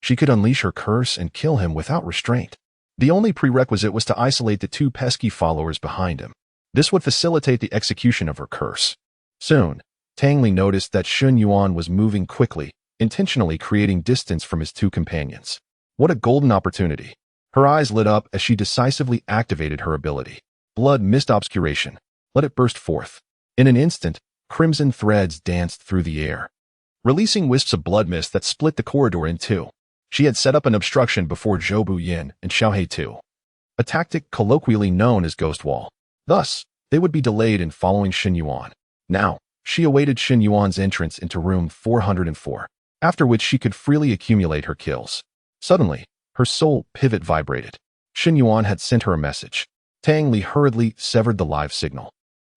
Speaker 1: she could unleash her curse and kill him without restraint. The only prerequisite was to isolate the 2 pesky followers behind him. This would facilitate the execution of her curse. Soon, Tang Li noticed that Shen Yuan was moving quickly, intentionally creating distance from his 2 companions. What a golden opportunity. Her eyes lit up as she decisively activated her ability. Blood mist obscuration. Let it burst forth. In an instant, crimson threads danced through the air, releasing wisps of blood mist that split the corridor in 2. She had set up an obstruction before Zhou Buyin and Xiao Heitu, a tactic colloquially known as Ghost Wall. Thus, they would be delayed in following Shen Yuan. Now, she awaited Shen Yuan's entrance into room 404, after which she could freely accumulate her kills. Suddenly, her soul pivot vibrated. Shen Yuan had sent her a message. Tang Li hurriedly severed the live signal,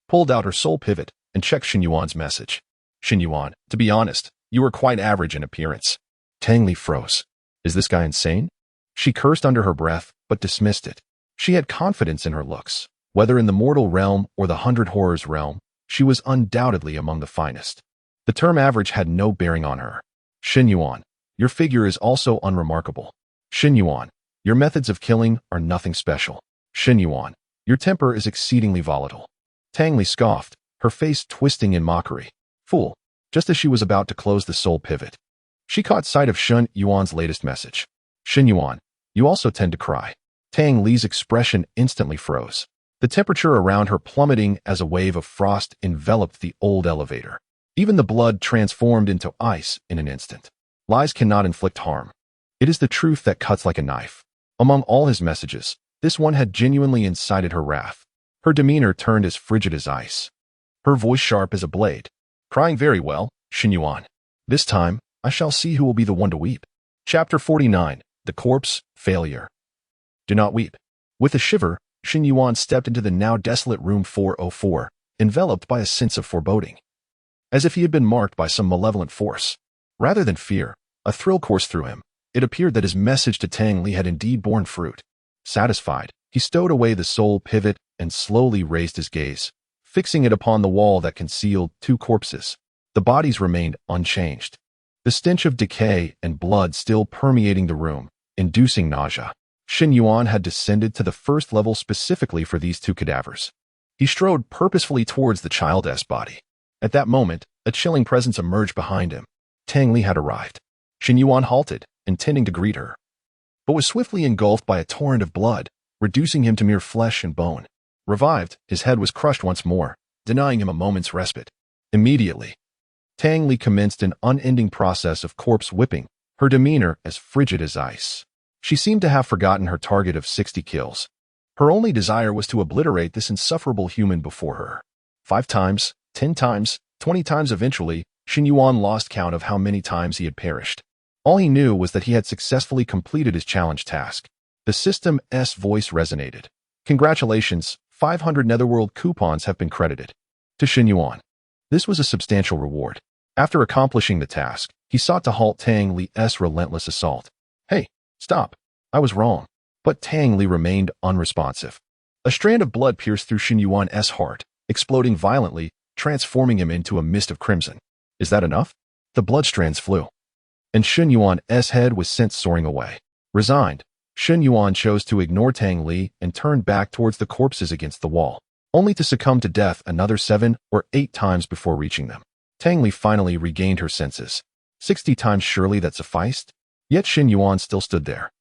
Speaker 1: pulled out her soul pivot, and checked Shen Yuan's message. Shen Yuan, to be honest, you are quite average in appearance. Tang Li froze. Is this guy insane? She cursed under her breath, but dismissed it. She had confidence in her looks. Whether in the mortal realm or the 100 Horrors realm, she was undoubtedly among the finest. The term average had no bearing on her. Shen Yuan, your figure is also unremarkable. Shen Yuan, your methods of killing are nothing special. Shen Yuan, your temper is exceedingly volatile. Tang Li scoffed, her face twisting in mockery. Fool. Just as she was about to close the soul pivot, she caught sight of Shen Yuan's latest message. Shen Yuan, you also tend to cry. Tang Li's expression instantly froze, the temperature around her plummeting as a wave of frost enveloped the old elevator. Even the blood transformed into ice in an instant. Lies cannot inflict harm. It is the truth that cuts like a knife. Among all his messages, this one had genuinely incited her wrath. Her demeanor turned as frigid as ice. her voice sharp as a blade. Crying very well, Shen Yuan. This time, I shall see who will be the one to weep. Chapter 49. The Corpse, Failure. Do not weep. With a shiver, Shen Yuan stepped into the now desolate room 404, enveloped by a sense of foreboding. As if he had been marked by some malevolent force. Rather than fear, a thrill coursed through him. It appeared that his message to Tang Li had indeed borne fruit. Satisfied, he stowed away the soul pivot and slowly raised his gaze, fixing it upon the wall that concealed two corpses. The bodies remained unchanged. The stench of decay and blood still permeating the room, inducing nausea. Shen Yuan had descended to the first level specifically for these two cadavers. He strode purposefully towards the child's body. At that moment, a chilling presence emerged behind him. Tang Li had arrived. Shen Yuan halted, intending to greet her, but was swiftly engulfed by a torrent of blood, reducing him to mere flesh and bone. Revived, his head was crushed once more, denying him a moment's respite. Immediately, Tang Li commenced an unending process of corpse whipping, her demeanor as frigid as ice. She seemed to have forgotten her target of 60 kills. Her only desire was to obliterate this insufferable human before her. 5 times, 10 times, 20 times eventually, Shen Yuan lost count of how many times he had perished. All he knew was that he had successfully completed his challenge task. The system's voice resonated. Congratulations, 500 Netherworld coupons have been credited to Shen Yuan. This was a substantial reward. After accomplishing the task, he sought to halt Tang Li's relentless assault. Hey, stop. I was wrong. But Tang Li remained unresponsive. A strand of blood pierced through Shen Yuan's heart, exploding violently, transforming him into a mist of crimson. Is that enough? The blood strands flew, and Shen Yuan's head was sent soaring away. Resigned, Shen Yuan chose to ignore Tang Li and turned back towards the corpses against the wall, only to succumb to death another 7 or 8 times before reaching them. Tang Li finally regained her senses. 60 times surely that sufficed? Yet Shen Yuan still stood there.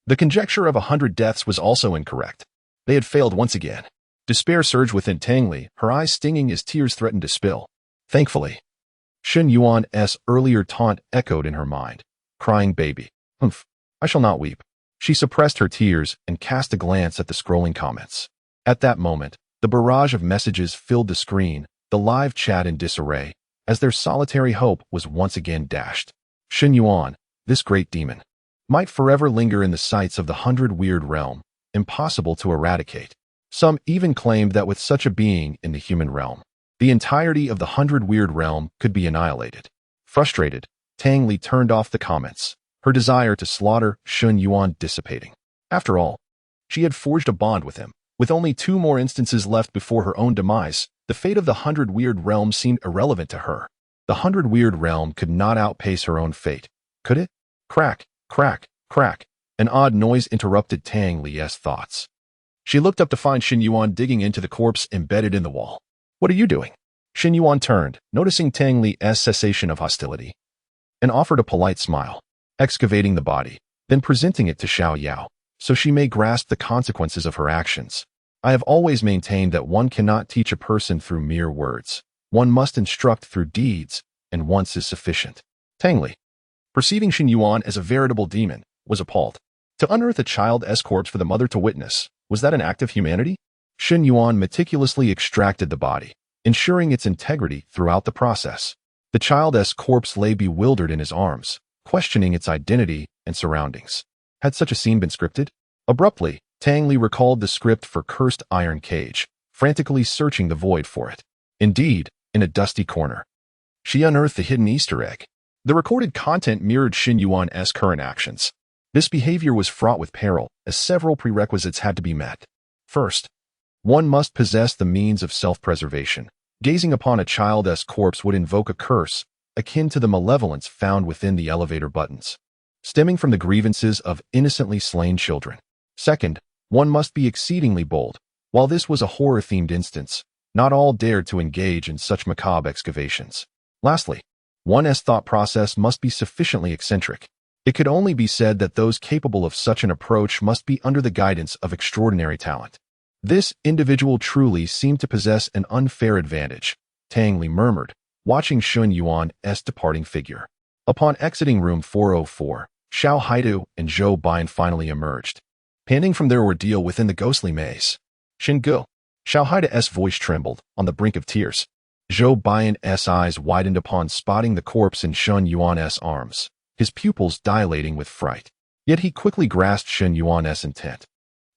Speaker 1: The conjecture of 100 deaths was also incorrect. They had failed once again. Despair surged within Tang Li, her eyes stinging as tears threatened to spill. Thankfully, Shen Yuan's earlier taunt echoed in her mind. Crying baby. Humph, I shall not weep. She suppressed her tears and cast a glance at the scrolling comments. At that moment, the barrage of messages filled the screen, the live chat in disarray, as their solitary hope was once again dashed. Shen Yuan, this great demon, might forever linger in the sights of the 100 Weird Realm, impossible to eradicate. Some even claimed that with such a being in the human realm, the entirety of the 100 Weird Realm could be annihilated. Frustrated, Tang Li turned off the comments, her desire to slaughter Shen Yuan dissipating. After all, she had forged a bond with him. With only 2 more instances left before her own demise, the fate of the 100 Weird Realm seemed irrelevant to her. The 100 Weird Realm could not outpace her own fate, could it? Crack, crack, crack. An odd noise interrupted Tang Li's thoughts. She looked up to find Shen Yuan digging into the corpse embedded in the wall. What are you doing? Shen Yuan turned, noticing Tang Li's cessation of hostility, and offered a polite smile, excavating the body, then presenting it to Xiao Yao, so she may grasp the consequences of her actions. I have always maintained that one cannot teach a person through mere words. One must instruct through deeds, and once is sufficient. Tang Li, perceiving Shen Yuan as a veritable demon, was appalled. To unearth a child's corpse for the mother to witness, was that an act of humanity? Shen Yuan meticulously extracted the body, ensuring its integrity throughout the process. The child's corpse lay bewildered in his arms, questioning its identity and surroundings. Had such a scene been scripted? Abruptly, Tang Li recalled the script for Cursed Iron Cage, frantically searching the void for it. Indeed, in a dusty corner, she unearthed the hidden Easter egg. The recorded content mirrored Shen Yuan's current actions. This behavior was fraught with peril, as several prerequisites had to be met. First, one must possess the means of self-preservation. Gazing upon a child's corpse would invoke a curse, akin to the malevolence found within the elevator buttons, stemming from the grievances of innocently slain children. Second, one must be exceedingly bold. While this was a horror-themed instance, not all dared to engage in such macabre excavations. Lastly, one's thought process must be sufficiently eccentric. It could only be said that those capable of such an approach must be under the guidance of extraordinary talent. This individual truly seemed to possess an unfair advantage, Tang Li murmured, watching Shen Yuan's departing figure. Upon exiting room 404, Xiao Haidu and Zhou Bain finally emerged, panting from their ordeal within the ghostly maze. Xingu, Xiao Haidu's voice trembled, on the brink of tears. Zhou Baiyan's eyes widened upon spotting the corpse in Shen Yuan's arms, his pupils dilating with fright. Yet he quickly grasped Shen Yuan's intent.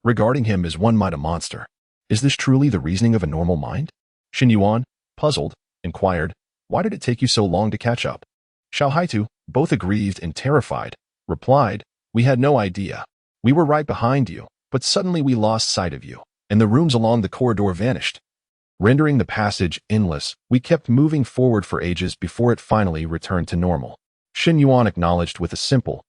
Speaker 1: Regarding him as one might a monster. Is this truly the reasoning of a normal mind? Shen Yuan, puzzled, inquired, why did it take you so long to catch up? Xiao Haitu, both aggrieved and terrified, replied, we had no idea. We were right behind you, but suddenly we lost sight of you, and the rooms along the corridor vanished. Rendering the passage endless, we kept moving forward for ages before it finally returned to normal. Shen Yuan acknowledged with a simple,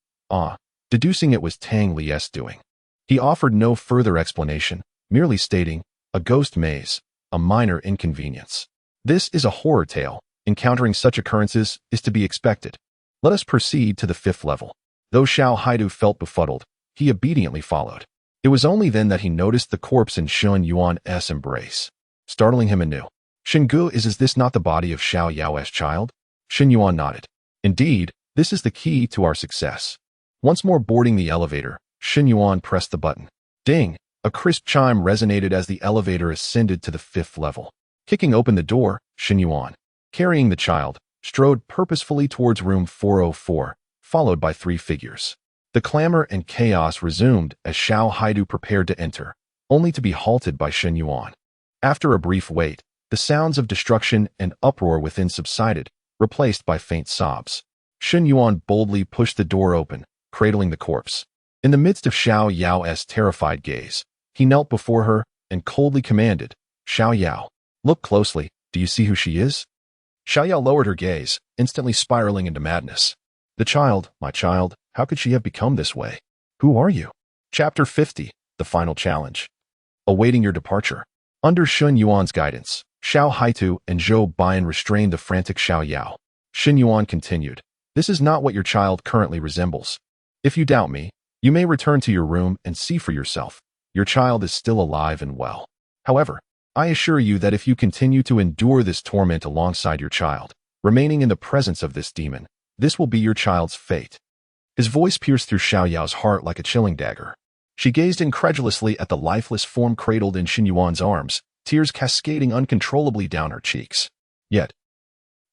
Speaker 1: deducing it was Tang Li's doing. He offered no further explanation, merely stating, a ghost maze, a minor inconvenience. This is a horror tale. Encountering such occurrences is to be expected. Let us proceed to the 5th level. Though Xiao Haidu felt befuddled, he obediently followed. It was only then that he noticed the corpse in Shen Yuan's embrace, startling him anew. Shingu, is this not the body of Xiao Yao's child? Shen Yuan nodded. Indeed, this is the key to our success. Once more boarding the elevator, Shen Yuan pressed the button. Ding! A crisp chime resonated as the elevator ascended to the 5th level. Kicking open the door, Shen Yuan, carrying the child, strode purposefully towards room 404, followed by 3 figures. The clamor and chaos resumed as Xiao Haidu prepared to enter, only to be halted by Shen Yuan. After a brief wait, the sounds of destruction and uproar within subsided, replaced by faint sobs. Shen Yuan boldly pushed the door open, cradling the corpse. In the midst of Xiao Yao's terrified gaze, he knelt before her and coldly commanded, Xiao Yao, look closely, do you see who she is? Xiao Yao lowered her gaze, instantly spiraling into madness. The child, my child, how could she have become this way? Who are you? Chapter 50, the final challenge. Awaiting your departure. Under Shen Yuan's guidance, Xiao Haitu and Zhou Baiyan restrained the frantic Xiao Yao. Shen Yuan continued, this is not what your child currently resembles. If you doubt me, you may return to your room and see for yourself. Your child is still alive and well. However, I assure you that if you continue to endure this torment alongside your child, remaining in the presence of this demon, this will be your child's fate. His voice pierced through Xiao Yao's heart like a chilling dagger. She gazed incredulously at the lifeless form cradled in Shen Yuan's arms, tears cascading uncontrollably down her cheeks. Yet,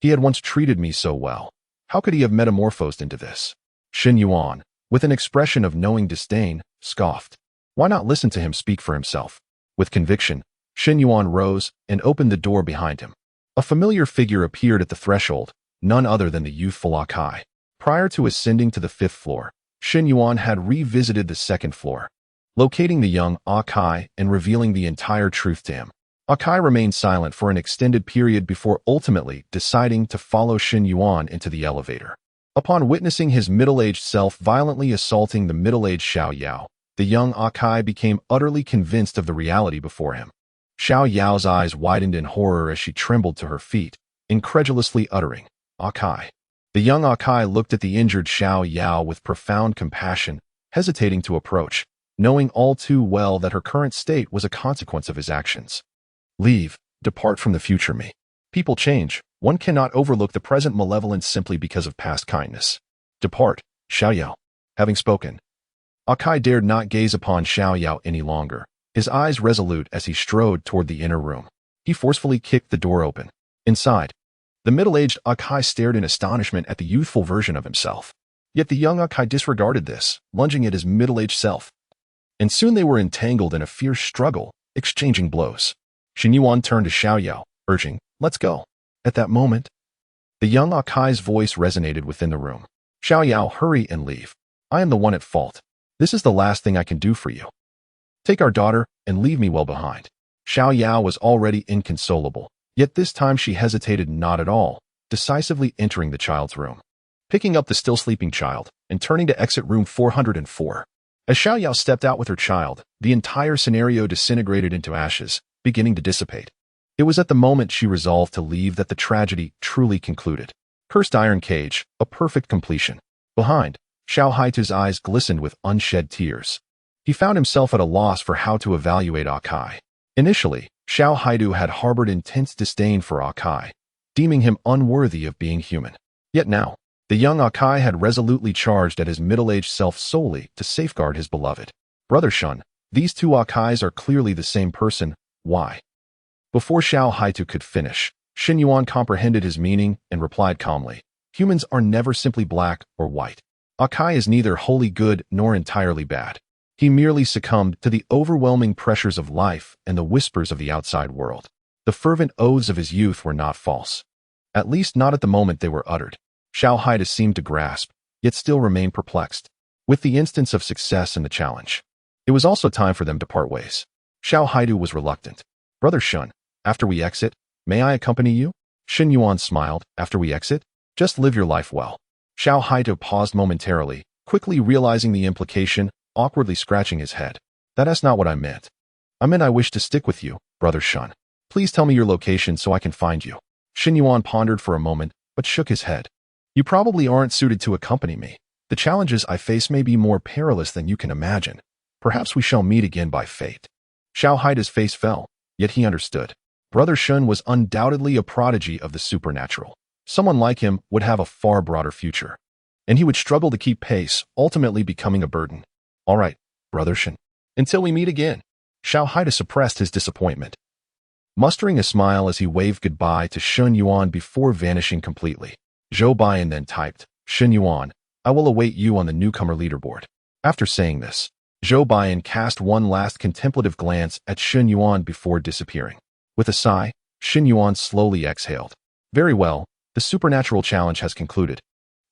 Speaker 1: he had once treated me so well. How could he have metamorphosed into this? Shen Yuan, with an expression of knowing disdain, scoffed. Why not listen to him speak for himself? With conviction, Shen Yuan rose and opened the door behind him. A familiar figure appeared at the threshold, none other than the youthful Akai. Prior to ascending to the 5th floor, Shen Yuan had revisited the 2nd floor. Locating the young Akai and revealing the entire truth to him, Akai remained silent for an extended period before ultimately deciding to follow Shen Yuan into the elevator. Upon witnessing his middle-aged self violently assaulting the middle-aged Xiao Yao, the young Akai became utterly convinced of the reality before him. Xiao Yao's eyes widened in horror as she trembled to her feet, incredulously uttering, Akai. The young Akai looked at the injured Xiao Yao with profound compassion, hesitating to approach, knowing all too well that her current state was a consequence of his actions. Leave, depart from the future me. People change, one cannot overlook the present malevolence simply because of past kindness. Depart, Xiao Yao. Having spoken, Akai dared not gaze upon Xiao Yao any longer, his eyes resolute as he strode toward the inner room. He forcefully kicked the door open. Inside, the middle-aged Akai stared in astonishment at the youthful version of himself. Yet the young Akai disregarded this, lunging at his middle-aged self. And soon they were entangled in a fierce struggle, exchanging blows. Shen Yuan turned to Xiao Yao, urging, let's go. At that moment, the young Akai's voice resonated within the room. Xiao Yao, hurry and leave. I am the one at fault. This is the last thing I can do for you. Take our daughter and leave me well behind. Xiao Yao was already inconsolable, yet this time she hesitated not at all, decisively entering the child's room. Picking up the still sleeping child and turning to exit room 404. As Xiao Yao stepped out with her child, the entire scenario disintegrated into ashes, beginning to dissipate. It was at the moment she resolved to leave that the tragedy truly concluded. Cursed iron cage, a perfect completion. Behind, Xiao Haitu's eyes glistened with unshed tears. He found himself at a loss for how to evaluate Akai. Initially, Xiao Haitu had harbored intense disdain for Akai, deeming him unworthy of being human. Yet now, the young Akai had resolutely charged at his middle-aged self solely to safeguard his beloved. Brother Shun, these two Akais are clearly the same person. Why? Before Xiao Haitu could finish, Shen Yuan comprehended his meaning and replied calmly, "Humans are never simply black or white. Akai is neither wholly good nor entirely bad. He merely succumbed to the overwhelming pressures of life and the whispers of the outside world. The fervent oaths of his youth were not false. At least not at the moment they were uttered." Xiao Haida seemed to grasp, yet still remained perplexed. With the instance of success and the challenge, it was also time for them to part ways. Xiao Haidu was reluctant. "Brother Shun, after we exit, may I accompany you?" Shen Yuan smiled. "After we exit? Just live your life well." Xiao Haidu paused momentarily, quickly realizing the implication, awkwardly scratching his head. "That's not what I meant. I meant I wish to stick with you, Brother Shun. Please tell me your location so I can find you." Shen Yuan pondered for a moment, but shook his head. "You probably aren't suited to accompany me. The challenges I face may be more perilous than you can imagine. Perhaps we shall meet again by fate." Xiao Haida's face fell, yet he understood. Brother Shun was undoubtedly a prodigy of the supernatural. Someone like him would have a far broader future, and he would struggle to keep pace, ultimately becoming a burden. "All right, Brother Shun. Until we meet again." Xiao Haida suppressed his disappointment, mustering a smile as he waved goodbye to Shen Yuan before vanishing completely. Zhou Baiyan then typed, "Shen Yuan, I will await you on the newcomer leaderboard." After saying this, Zhou Baiyan cast one last contemplative glance at Shen Yuan before disappearing. With a sigh, Shen Yuan slowly exhaled. "Very well, the supernatural challenge has concluded,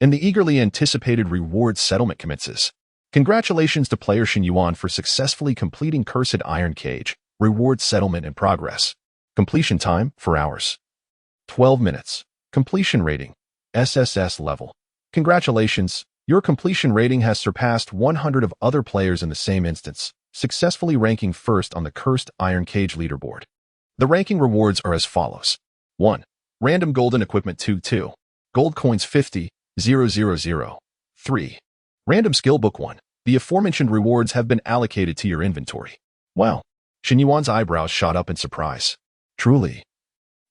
Speaker 1: and the eagerly anticipated reward settlement commences. Congratulations to player Shen Yuan for successfully completing Cursed Iron Cage. Reward settlement in progress. Completion time, 4 hours. 12 minutes. Completion rating, SSS level. Congratulations, your completion rating has surpassed 100 of other players in the same instance, successfully ranking first on the Cursed Iron Cage leaderboard. The ranking rewards are as follows. 1. Random Golden Equipment 2. Gold Coins 50, 000. 3. Random Skill Book 1. The aforementioned rewards have been allocated to your inventory. Wow. Shen Yuan's eyebrows shot up in surprise. Truly,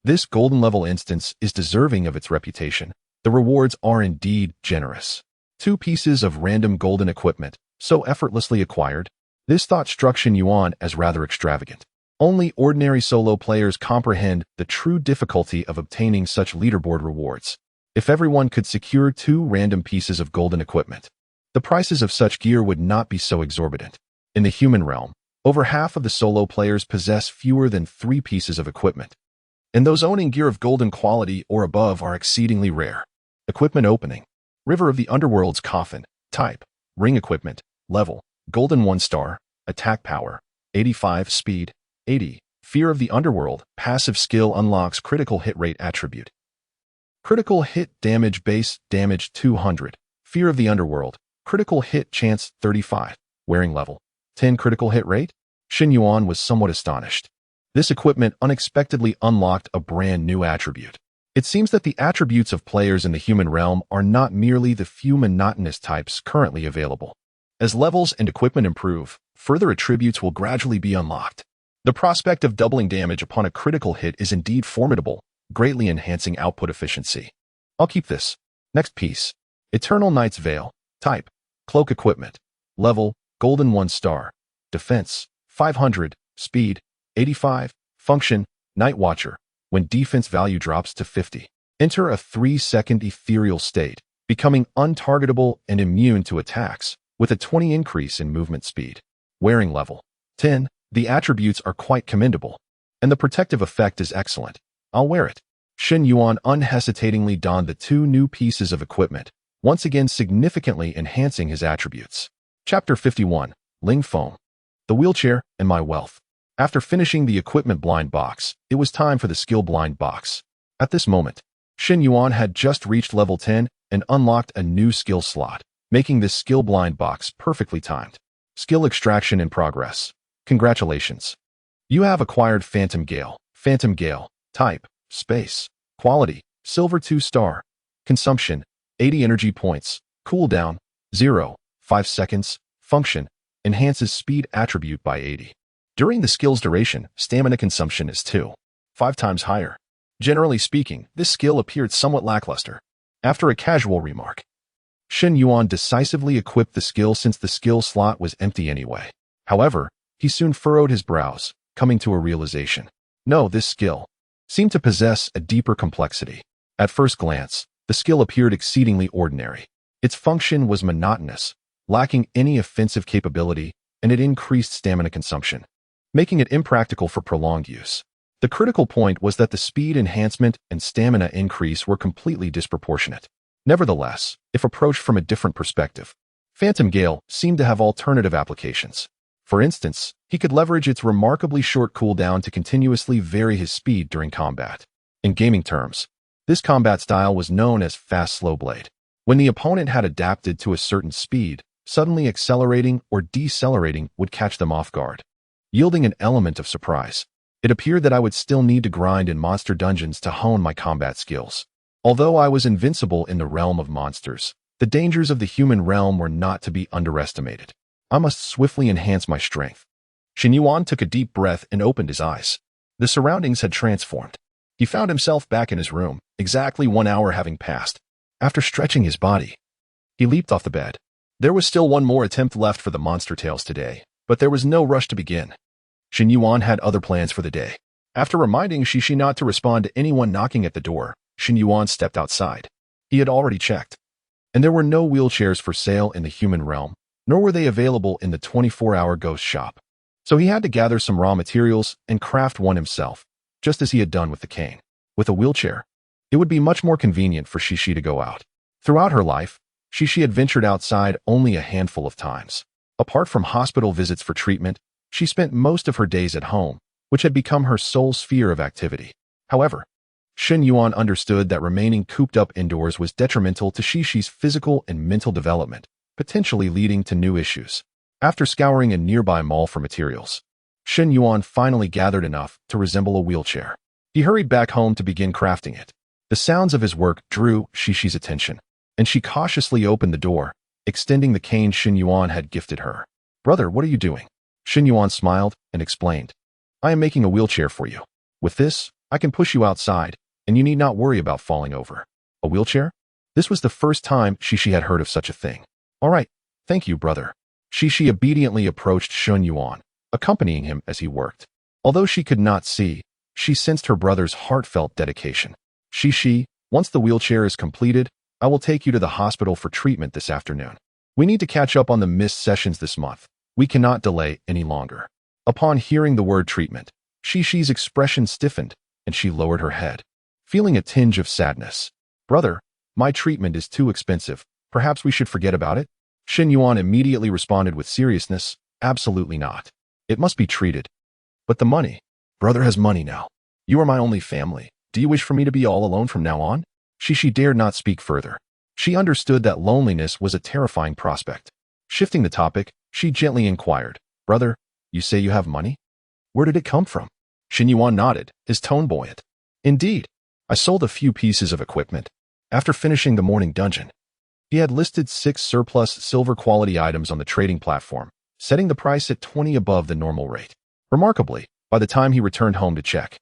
Speaker 1: this golden level instance is deserving of its reputation. The rewards are indeed generous. 2 pieces of random golden equipment, so effortlessly acquired. This thought struck Shen Yuan as rather extravagant. Only ordinary solo players comprehend the true difficulty of obtaining such leaderboard rewards. If everyone could secure 2 random pieces of golden equipment, the prices of such gear would not be so exorbitant. In the human realm, over half of the solo players possess fewer than 3 pieces of equipment, and those owning gear of golden quality or above are exceedingly rare. Equipment opening. River of the Underworld's Coffin. Type. Ring equipment. Level. Golden 1 star. Attack power. 85 speed. 80. Fear of the Underworld. Passive skill unlocks critical hit rate attribute. Critical hit damage base damage 200. Fear of the Underworld. Critical hit chance 35. Wearing level 10 critical hit rate? Shen Yuan was somewhat astonished. This equipment unexpectedly unlocked a brand new attribute. It seems that the attributes of players in the human realm are not merely the few monotonous types currently available. As levels and equipment improve, further attributes will gradually be unlocked. The prospect of doubling damage upon a critical hit is indeed formidable, greatly enhancing output efficiency. I'll keep this. Next piece. Eternal Knight's Veil. Type. Cloak equipment. Level. Golden 1 star. Defense. 500. Speed. 85. Function. Night Watcher. When defense value drops to 50. Enter a 3-second ethereal state, becoming untargetable and immune to attacks, with a 20 increase in movement speed. Wearing level 10. The attributes are quite commendable, and the protective effect is excellent. I'll wear it. Shen Yuan unhesitatingly donned the 2 new pieces of equipment, once again significantly enhancing his attributes. Chapter 51. Ling Foam. The Wheelchair and My Wealth. After finishing the equipment blind box, it was time for the skill blind box. At this moment, Shen Yuan had just reached level 10 and unlocked a new skill slot, making this skill blind box perfectly timed. Skill extraction in progress. Congratulations. You have acquired Phantom Gale. Phantom Gale. Type. Space. Quality. Silver 2 star. Consumption. 80 energy points. Cooldown. 0. 5 seconds. Function. Enhances speed attribute by 80. During the skill's duration, stamina consumption is 5 times higher. Generally speaking, this skill appeared somewhat lackluster. After a casual remark, Shen Yuan decisively equipped the skill since the skill slot was empty anyway. However, he soon furrowed his brows, coming to a realization. No, this skill seemed to possess a deeper complexity. At first glance, the skill appeared exceedingly ordinary. Its function was monotonous, lacking any offensive capability, and it increased stamina consumption, making it impractical for prolonged use. The critical point was that the speed enhancement and stamina increase were completely disproportionate. Nevertheless, if approached from a different perspective, Phantom Gale seemed to have alternative applications. For instance, he could leverage its remarkably short cooldown to continuously vary his speed during combat. In gaming terms, this combat style was known as Fast Slow Blade. When the opponent had adapted to a certain speed, suddenly accelerating or decelerating would catch them off guard, yielding an element of surprise. It appeared that I would still need to grind in monster dungeons to hone my combat skills. Although I was invincible in the realm of monsters, the dangers of the human realm were not to be underestimated. I must swiftly enhance my strength. Shen Yuan took a deep breath and opened his eyes. The surroundings had transformed. He found himself back in his room, exactly 1 hour having passed. After stretching his body, he leaped off the bed. There was still one more attempt left for the monster tales today, but there was no rush to begin. Shen Yuan had other plans for the day. After reminding Shishi not to respond to anyone knocking at the door, Shen Yuan stepped outside. He had already checked, and there were no wheelchairs for sale in the human realm, nor were they available in the 24-hour ghost shop. So he had to gather some raw materials and craft one himself, just as he had done with the cane. With a wheelchair, it would be much more convenient for Shishi to go out. Throughout her life, Shishi had ventured outside only a handful of times. Apart from hospital visits for treatment, she spent most of her days at home, which had become her sole sphere of activity. However, Shen Yuan understood that remaining cooped up indoors was detrimental to Shishi's physical and mental development, potentially leading to new issues. After scouring a nearby mall for materials, Shen Yuan finally gathered enough to resemble a wheelchair. He hurried back home to begin crafting it. The sounds of his work drew Shishi's attention, and she cautiously opened the door, extending the cane Shen Yuan had gifted her. "Brother, what are you doing?" Shen Yuan smiled and explained. "I am making a wheelchair for you. With this, I can push you outside, and you need not worry about falling over." A wheelchair? This was the first time Shishi had heard of such a thing. "All right, thank you, brother." Shishi obediently approached Shen Yuan, accompanying him as he worked. Although she could not see, she sensed her brother's heartfelt dedication. "Shishi, once the wheelchair is completed, I will take you to the hospital for treatment this afternoon. We need to catch up on the missed sessions this month. We cannot delay any longer." Upon hearing the word treatment, Shishi's expression stiffened, and she lowered her head, feeling a tinge of sadness. "Brother, my treatment is too expensive. Perhaps we should forget about it?" Shen Yuan immediately responded with seriousness, "Absolutely not. It must be treated. But the money? Brother has money now. You are my only family. Do you wish for me to be all alone from now on?" Shishi dared not speak further. She understood that loneliness was a terrifying prospect. Shifting the topic, she gently inquired, "Brother, you say you have money? Where did it come from?" Shen Yuan nodded, his tone buoyant. "Indeed, I sold a few pieces of equipment. After finishing the morning dungeon." He had listed 6 surplus silver quality items on the trading platform, setting the price at 20 above the normal rate. Remarkably, by the time he returned home to check,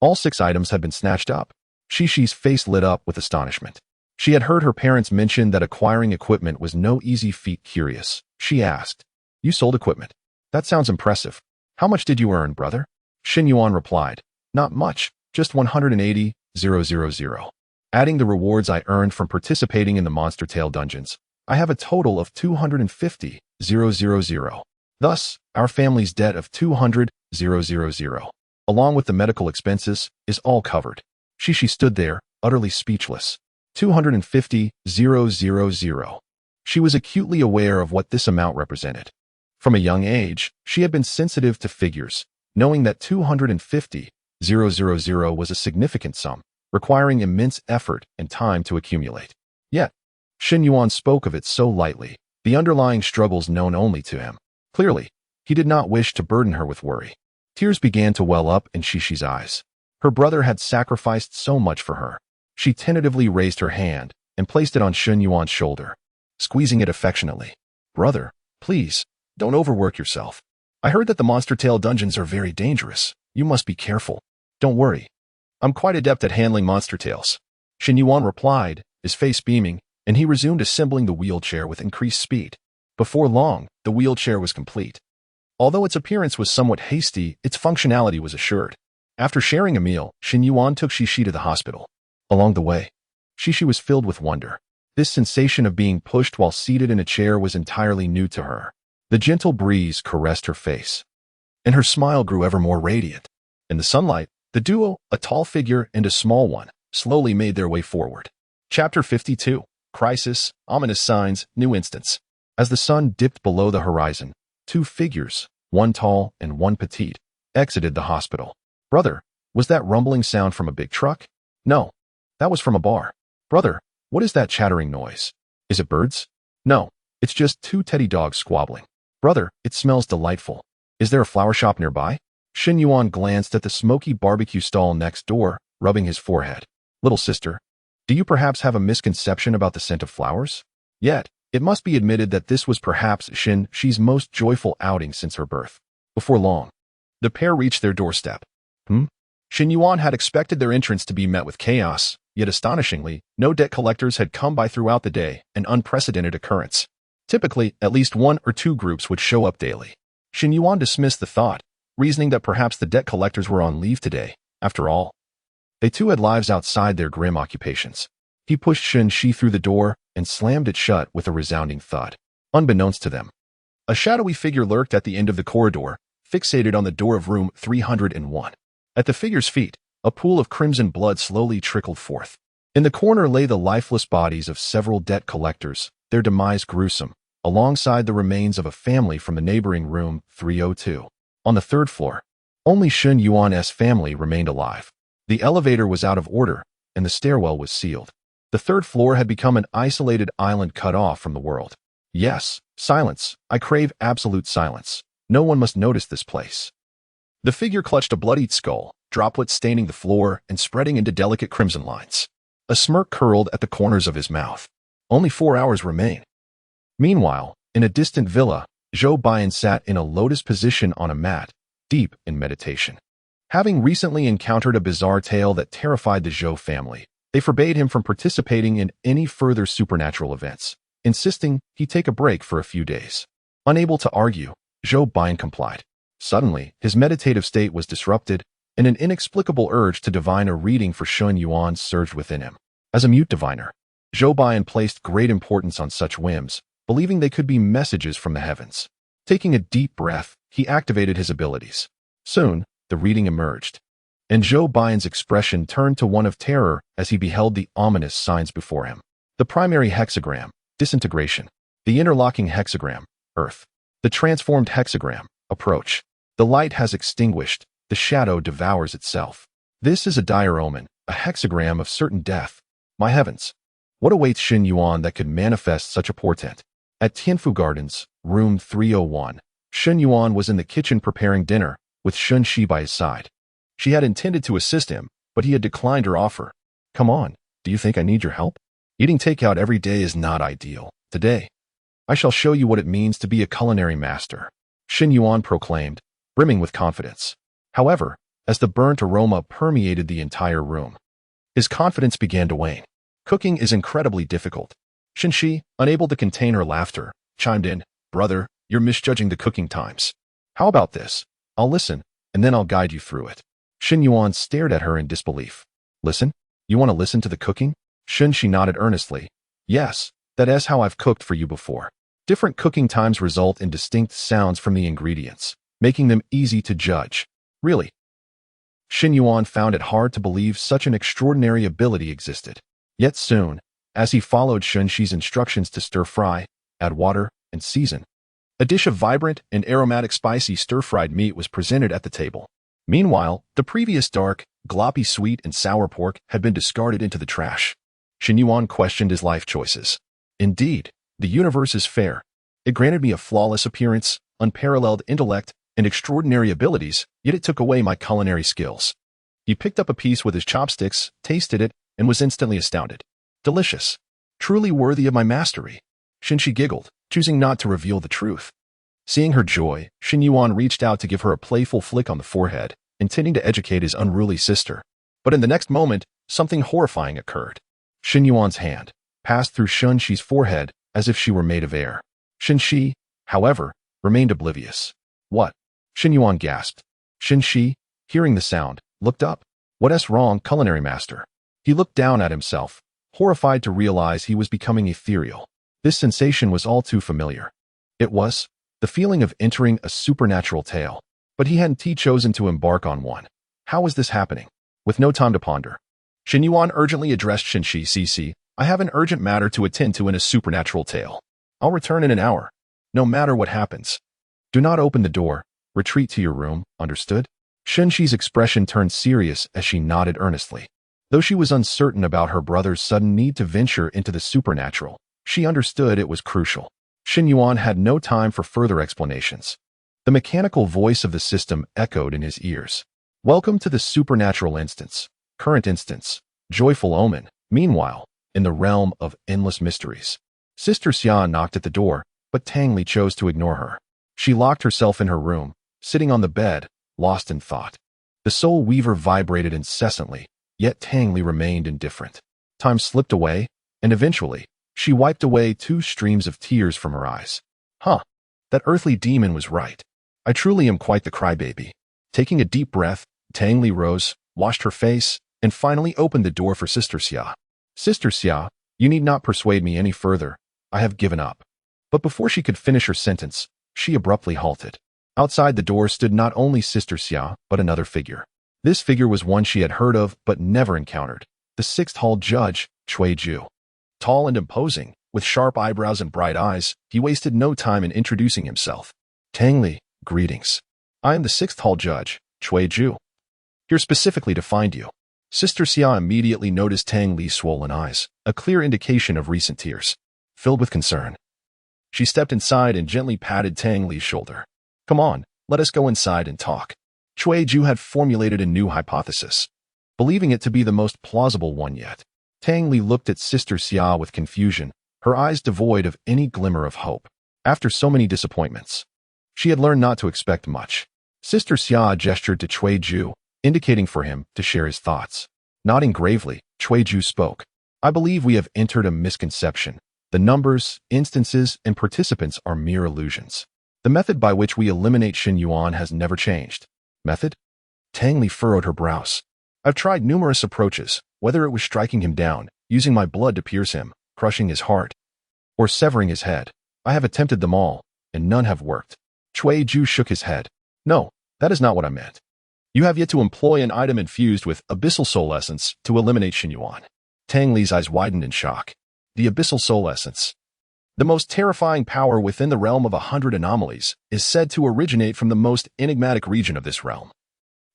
Speaker 1: all 6 items had been snatched up. Shishi's face lit up with astonishment. She had heard her parents mention that acquiring equipment was no easy feat. Curious, she asked, "You sold equipment? That sounds impressive. How much did you earn, brother?" Shen Yuan replied, "Not much, just 180,000. Adding the rewards I earned from participating in the Monster Tale dungeons, I have a total of 250,000. Thus, our family's debt of 200,000, along with the medical expenses, is all covered." Shishi stood there, utterly speechless. 250,000. She was acutely aware of what this amount represented. From a young age, she had been sensitive to figures, knowing that 250,000 was a significant sum, requiring immense effort and time to accumulate. Yet, Shen Yuan spoke of it so lightly, the underlying struggles known only to him. Clearly, he did not wish to burden her with worry. Tears began to well up in Shishi's eyes. Her brother had sacrificed so much for her. She tentatively raised her hand and placed it on Shen Yuan's shoulder, squeezing it affectionately. "Brother, please, don't overwork yourself. I heard that the Monster Tale dungeons are very dangerous. You must be careful. Don't worry. I'm quite adept at handling monster tales." Shen Yuan replied, his face beaming, and he resumed assembling the wheelchair with increased speed. Before long, the wheelchair was complete. Although its appearance was somewhat hasty, its functionality was assured. After sharing a meal, Shen Yuan took Shishi to the hospital. Along the way, Shishi was filled with wonder. This sensation of being pushed while seated in a chair was entirely new to her. The gentle breeze caressed her face, and her smile grew ever more radiant. In the sunlight, the duo, a tall figure and a small one, slowly made their way forward. Chapter 52. Crisis, Ominous Signs, New Instance. As the sun dipped below the horizon, two figures, one tall and one petite, exited the hospital. Brother, was that rumbling sound from a big truck? No, that was from a bar. Brother, what is that chattering noise? Is it birds? No, it's just two teddy dogs squabbling. Brother, it smells delightful. Is there a flower shop nearby? Shen Yuan glanced at the smoky barbecue stall next door, rubbing his forehead. Little sister, do you perhaps have a misconception about the scent of flowers? Yet, it must be admitted that this was perhaps Shen-Shi's most joyful outing since her birth. Before long, the pair reached their doorstep. Shen Yuan had expected their entrance to be met with chaos, yet astonishingly, no debt collectors had come by throughout the day, an unprecedented occurrence. Typically, at least one or two groups would show up daily. Shen Yuan dismissed the thought, reasoning that perhaps the debt collectors were on leave today. After all, they too had lives outside their grim occupations. He pushed Shen-Shi through the door and slammed it shut with a resounding thud. Unbeknownst to them, a shadowy figure lurked at the end of the corridor, fixated on the door of room 301. At the figure's feet, a pool of crimson blood slowly trickled forth. In the corner lay the lifeless bodies of several debt collectors, their demise gruesome, alongside the remains of a family from the neighboring room 302. On the third floor, only Shen Yuan's family remained alive. The elevator was out of order, and the stairwell was sealed. The third floor had become an isolated island cut off from the world. Yes, silence. I crave absolute silence. No one must notice this place. The figure clutched a bloodied skull, droplets staining the floor and spreading into delicate crimson lines. A smirk curled at the corners of his mouth. Only 4 hours remain. Meanwhile, in a distant villa, Zhou Baiyan sat in a lotus position on a mat, deep in meditation. Having recently encountered a bizarre tale that terrified the Zhou family, they forbade him from participating in any further supernatural events, insisting he take a break for a few days. Unable to argue, Zhou Baiyan complied. Suddenly, his meditative state was disrupted, and an inexplicable urge to divine a reading for Shen Yuan surged within him. As a mute diviner, Zhou Baiyan placed great importance on such whims, believing they could be messages from the heavens. Taking a deep breath, he activated his abilities. Soon, the reading emerged, and Zhou Baiyan's expression turned to one of terror as he beheld the ominous signs before him. The primary hexagram, disintegration. The interlocking hexagram, earth. The transformed hexagram, approach. The light has extinguished, the shadow devours itself. This is a dire omen, a hexagram of certain death. My heavens! What awaits Shen Yuan that could manifest such a portent? At Tianfu Gardens, room 301, Shen Yuan was in the kitchen preparing dinner, with Shen-Shi by his side. She had intended to assist him, but he had declined her offer. Come on, do you think I need your help? Eating takeout every day is not ideal. Today, I shall show you what it means to be a culinary master, Shen Yuan proclaimed, brimming with confidence. However, as the burnt aroma permeated the entire room, his confidence began to wane. Cooking is incredibly difficult. Shen-Shi, unable to contain her laughter, chimed in, Brother, you're misjudging the cooking times. How about this? I'll listen, and then I'll guide you through it. Shen Yuan stared at her in disbelief. Listen? You want to listen to the cooking? Shen-Shi nodded earnestly. Yes, that is how I've cooked for you before. Different cooking times result in distinct sounds from the ingredients, making them easy to judge. Really? Shen Yuan found it hard to believe such an extraordinary ability existed. Yet soon, as he followed Shen-Shi's instructions to stir-fry, add water, and season, a dish of vibrant and aromatic spicy stir-fried meat was presented at the table. Meanwhile, the previous dark, gloppy sweet and sour pork had been discarded into the trash. Shen Yuan questioned his life choices. Indeed, the universe is fair. It granted me a flawless appearance, unparalleled intellect, and extraordinary abilities, yet it took away my culinary skills. He picked up a piece with his chopsticks, tasted it, and was instantly astounded. Delicious. Truly worthy of my mastery. Shen-Shi giggled, choosing not to reveal the truth. Seeing her joy, Shen Yuan reached out to give her a playful flick on the forehead, intending to educate his unruly sister. But in the next moment, something horrifying occurred. Shen Yuan's hand passed through Shen-Shi's forehead as if she were made of air. Shen-Shi, however, remained oblivious. What? Shen Yuan gasped. Shen-Shi, hearing the sound, looked up. What's wrong, culinary master? He looked down at himself, horrified to realize he was becoming ethereal. This sensation was all too familiar. It was the feeling of entering a supernatural tale. But he hadn't chosen to embark on one. How was this happening? With no time to ponder, Shen Yuan urgently addressed Shen Shi. I have an urgent matter to attend to in a supernatural tale. I'll return in an hour. No matter what happens. Do not open the door. Retreat to your room, understood? Shen Shi's expression turned serious as she nodded earnestly. Though she was uncertain about her brother's sudden need to venture into the supernatural, she understood it was crucial. Shen Yuan had no time for further explanations. The mechanical voice of the system echoed in his ears. Welcome to the supernatural instance. Current instance. Joyful omen. Meanwhile, in the realm of endless mysteries. Sister Xia knocked at the door, but Tang Li chose to ignore her. She locked herself in her room, sitting on the bed, lost in thought. The soul weaver vibrated incessantly, yet Tang Li remained indifferent. Time slipped away, and eventually, she wiped away 2 streams of tears from her eyes. That earthly demon was right. I truly am quite the crybaby. Taking a deep breath, Tang Li rose, washed her face, and finally opened the door for Sister Xia. Sister Xia, you need not persuade me any further. I have given up. But before she could finish her sentence, she abruptly halted. Outside the door stood not only Sister Xia, but another figure. This figure was one she had heard of but never encountered. The 6th Hall Judge, Cui Ju. Tall and imposing, with sharp eyebrows and bright eyes, he wasted no time in introducing himself. Tang Li, greetings. I am the 6th Hall Judge, Cui Ju. Here specifically to find you. Sister Xia immediately noticed Tang Li's swollen eyes, a clear indication of recent tears. Filled with concern, she stepped inside and gently patted Tang Li's shoulder. Come on, let us go inside and talk. Cui Ju had formulated a new hypothesis, believing it to be the most plausible one yet. Tang Li looked at Sister Xia with confusion, her eyes devoid of any glimmer of hope. After so many disappointments, she had learned not to expect much. Sister Xia gestured to Cui Ju, indicating for him to share his thoughts. Nodding gravely, Cui Ju spoke. I believe we have entered a misconception. The numbers, instances, and participants are mere illusions. The method by which we eliminate Shen Yuan has never changed. Method? Tang Li furrowed her brows. I've tried numerous approaches, whether it was striking him down, using my blood to pierce him, crushing his heart, or severing his head. I have attempted them all, and none have worked. Cui Ju shook his head. No, that is not what I meant. You have yet to employ an item infused with abyssal soul essence to eliminate Shen Yuan. Tang Li's eyes widened in shock. The abyssal soul essence, the most terrifying power within the realm of 100 anomalies, is said to originate from the most enigmatic region of this realm.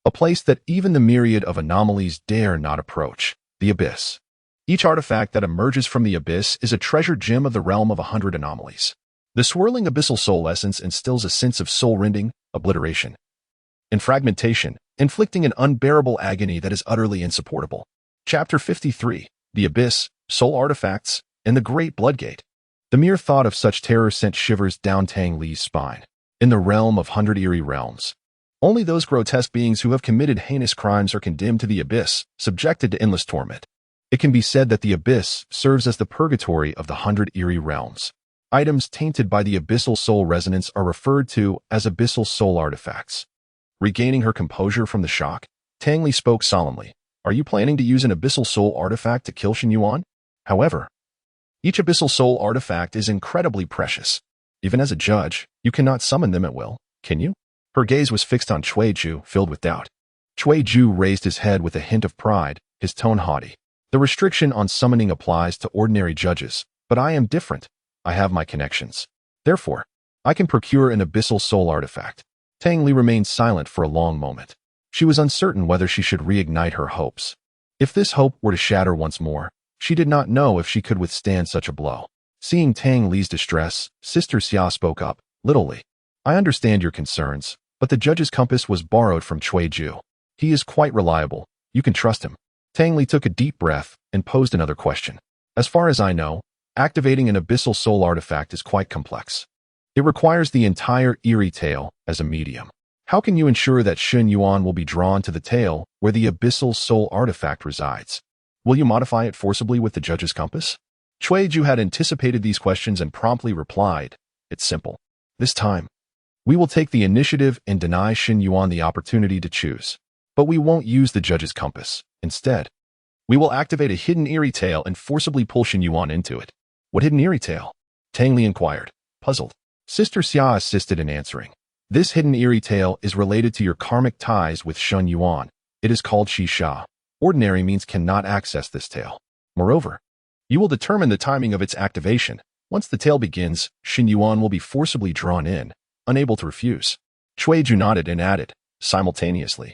Speaker 1: A place that even the myriad of anomalies dare not approach, the abyss. Each artifact that emerges from the abyss is a treasured gem of the realm of 100 anomalies. The swirling abyssal soul essence instills a sense of soul-rending, obliteration, and fragmentation, inflicting an unbearable agony that is utterly insupportable. Chapter 53, The Abyss, Soul Artifacts, and the Great Bloodgate. The mere thought of such terror sent shivers down Tang Li's spine. In the realm of 100 eerie realms, only those grotesque beings who have committed heinous crimes are condemned to the abyss, subjected to endless torment. It can be said that the abyss serves as the purgatory of the 100 eerie realms. Items tainted by the abyssal soul resonance are referred to as abyssal soul artifacts. Regaining her composure from the shock, Tang Li spoke solemnly. Are you planning to use an abyssal soul artifact to kill Shen Yuan? However, each abyssal soul artifact is incredibly precious. Even as a judge, you cannot summon them at will, can you? Her gaze was fixed on Cui Ju, filled with doubt. Cui Ju raised his head with a hint of pride, his tone haughty. The restriction on summoning applies to ordinary judges, but I am different. I have my connections. Therefore, I can procure an abyssal soul artifact. Tang Li remained silent for a long moment. She was uncertain whether she should reignite her hopes. If this hope were to shatter once more, she did not know if she could withstand such a blow. Seeing Tang Li's distress, Sister Xia spoke up, Li. I understand your concerns, but the judge's compass was borrowed from Cui Ju. He is quite reliable. You can trust him. Tang Li took a deep breath and posed another question. As far as I know, activating an abyssal soul artifact is quite complex. It requires the entire eerie tale as a medium. How can you ensure that Shen Yuan will be drawn to the tale where the abyssal soul artifact resides? Will you modify it forcibly with the judge's compass? Cui Ju had anticipated these questions and promptly replied, It's simple. This time, we will take the initiative and deny Shen Yuan the opportunity to choose. But we won't use the judge's compass. Instead, we will activate a hidden eerie tail and forcibly pull Shen Yuan into it. What hidden eerie tail? Tang Li inquired, puzzled. Sister Xia assisted in answering. This hidden eerie tail is related to your karmic ties with Shen Yuan. It is called Shi Sha. Ordinary means cannot access this tail. Moreover, you will determine the timing of its activation. Once the tail begins, Shen Yuan will be forcibly drawn in, unable to refuse. Ju nodded and added, simultaneously.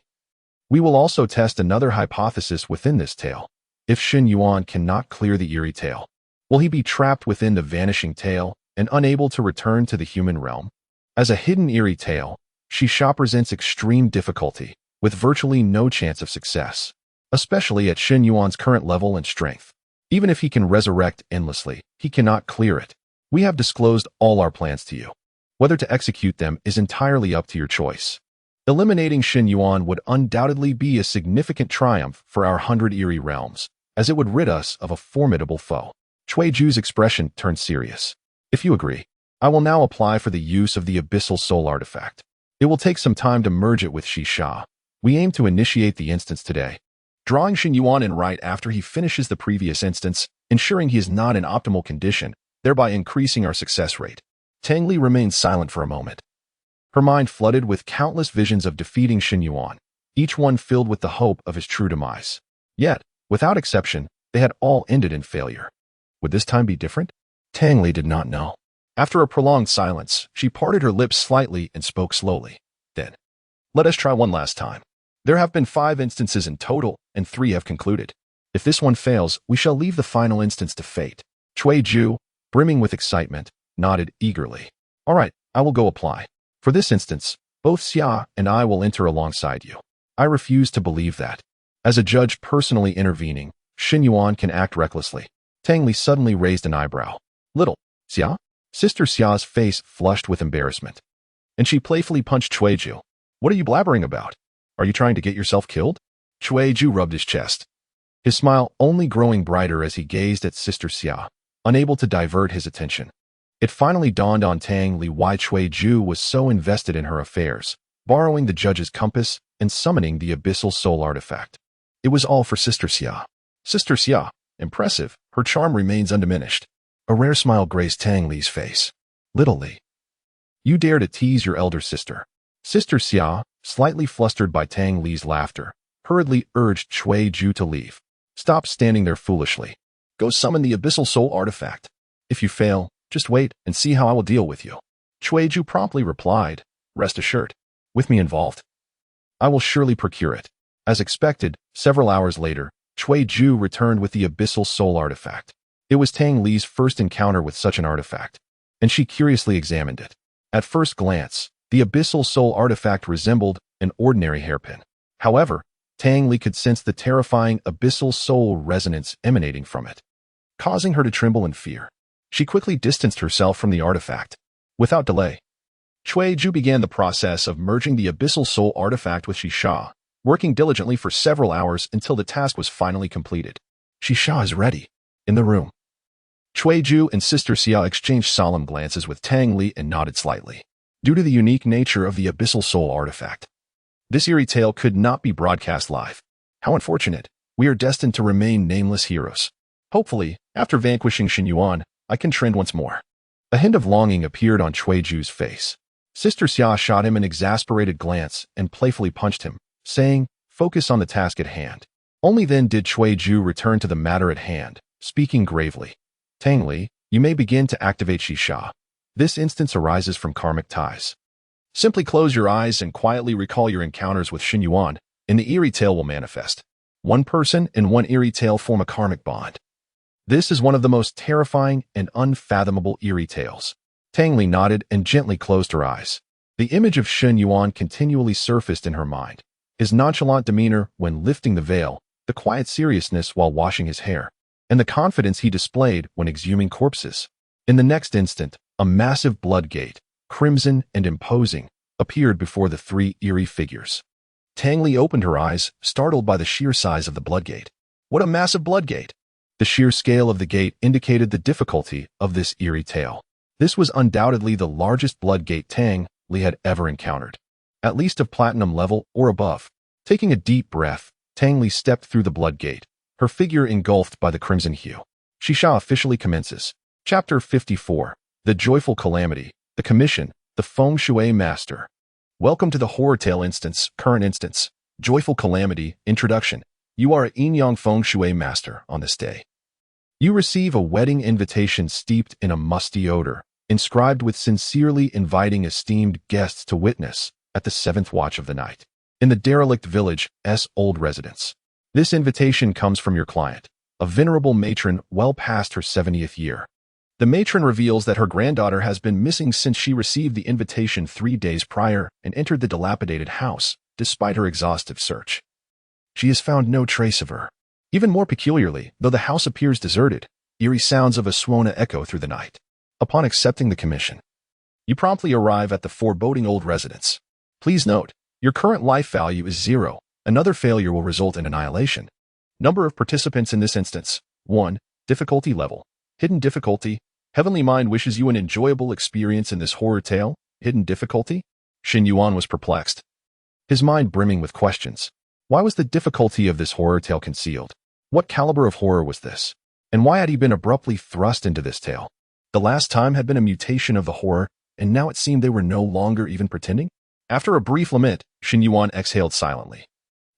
Speaker 1: We will also test another hypothesis within this tail. If Shen Yuan cannot clear the eerie tail, will he be trapped within the vanishing tail and unable to return to the human realm? As a hidden eerie tail, Shi Sha presents extreme difficulty, with virtually no chance of success, especially at Shen Yuan's current level and strength. Even if he can resurrect endlessly, he cannot clear it. We have disclosed all our plans to you. Whether to execute them is entirely up to your choice. Eliminating Shen Yuan would undoubtedly be a significant triumph for our 100 eerie realms, as it would rid us of a formidable foe. Ju's expression turned serious. If you agree, I will now apply for the use of the Abyssal Soul Artifact. It will take some time to merge it with Shi Sha. We aim to initiate the instance today, drawing Shen Yuan in right after he finishes the previous instance, ensuring he is not in optimal condition, thereby increasing our success rate. Tang Li remained silent for a moment. Her mind flooded with countless visions of defeating Shen Yuan, each one filled with the hope of his true demise. Yet, without exception, they had all ended in failure. Would this time be different? Tang Li did not know. After a prolonged silence, she parted her lips slightly and spoke slowly. Then, let us try one last time. There have been 5 instances in total, and 3 have concluded. If this one fails, we shall leave the final instance to fate. Ju, brimming with excitement, nodded eagerly. All right, I will go apply. For this instance, both Xia and I will enter alongside you. I refuse to believe that. As a judge personally intervening, Shen Yuan can act recklessly. Tang Li suddenly raised an eyebrow. Little, Xia? Sister Xia's face flushed with embarrassment, and she playfully punched Ju. What are you blabbering about? Are you trying to get yourself killed? Ju rubbed his chest, his smile only growing brighter as he gazed at Sister Xia, unable to divert his attention. It finally dawned on Tang Li why Ju was so invested in her affairs, borrowing the judge's compass and summoning the Abyssal Soul Artifact. It was all for Sister Xia. Sister Xia, impressive, her charm remains undiminished. A rare smile graced Tang Li's face. Little Li, you dare to tease your elder sister. Sister Xia, slightly flustered by Tang Li's laughter, hurriedly urged Ju to leave. Stop standing there foolishly. Go summon the Abyssal Soul Artifact. If you fail, just wait and see how I will deal with you. Ju promptly replied, rest assured, with me involved, I will surely procure it. As expected, several hours later, Ju returned with the Abyssal Soul Artifact. It was Tang Li's first encounter with such an artifact, and she curiously examined it. At first glance, the Abyssal Soul Artifact resembled an ordinary hairpin. However, Tang Li could sense the terrifying Abyssal Soul resonance emanating from it, causing her to tremble in fear. She quickly distanced herself from the artifact. Without delay, Ju began the process of merging the Abyssal Soul Artifact with Shi Sha, working diligently for several hours until the task was finally completed. Shi Sha is ready. In the room, Ju and Sister Xia exchanged solemn glances with Tang Li and nodded slightly. Due to the unique nature of the Abyssal Soul Artifact, this eerie tale could not be broadcast live. How unfortunate. We are destined to remain nameless heroes. Hopefully, after vanquishing Shen Yuan, I can trend once more. A hint of longing appeared on Ju's face. Sister Xia shot him an exasperated glance and playfully punched him, saying, focus on the task at hand. Only then did Ju return to the matter at hand, speaking gravely. Tang Li, you may begin to activate Shi Sha. This instance arises from karmic ties. Simply close your eyes and quietly recall your encounters with Shen Yuan, and the eerie tale will manifest. One person and one eerie tale form a karmic bond. This is one of the most terrifying and unfathomable eerie tales. Tang Li nodded and gently closed her eyes. The image of Shen Yuan continually surfaced in her mind. His nonchalant demeanor when lifting the veil, the quiet seriousness while washing his hair, and the confidence he displayed when exhuming corpses. In the next instant, a massive blood gate, crimson and imposing, appeared before the 3 eerie figures. Tang Li opened her eyes, startled by the sheer size of the blood gate. What a massive blood gate! The sheer scale of the gate indicated the difficulty of this eerie tale. This was undoubtedly the largest blood gate Tang Li had ever encountered, at least of platinum level or above. Taking a deep breath, Tang Li stepped through the blood gate, her figure engulfed by the crimson hue. Xixia officially commences. Chapter 54. The Joyful Calamity. The Commission. The Feng Shui Master. Welcome to the Horror Tale Instance, Current Instance. Joyful Calamity. Introduction. You are a Yin-Yang Feng Shui Master on this day. You receive a wedding invitation steeped in a musty odor, inscribed with sincerely inviting esteemed guests to witness at the 7th watch of the night, in the derelict village's old residence. This invitation comes from your client, a venerable matron well past her 70th year. The matron reveals that her granddaughter has been missing since she received the invitation 3 days prior and entered the dilapidated house, despite her exhaustive search. She has found no trace of her. Even more peculiarly, though the house appears deserted, eerie sounds of a Swona echo through the night. Upon accepting the commission, you promptly arrive at the foreboding old residence. Please note, your current life value is 0. Another failure will result in annihilation. Number of participants in this instance: 1. Difficulty level: Hidden difficulty. Heavenly Mind wishes you an enjoyable experience in this horror tale. Hidden difficulty? Shen Yuan was perplexed, his mind brimming with questions. Why was the difficulty of this horror tale concealed? What caliber of horror was this? And why had he been abruptly thrust into this tale? The last time had been a mutation of the horror, and now it seemed they were no longer even pretending? After a brief lament, Shen Yuan exhaled silently,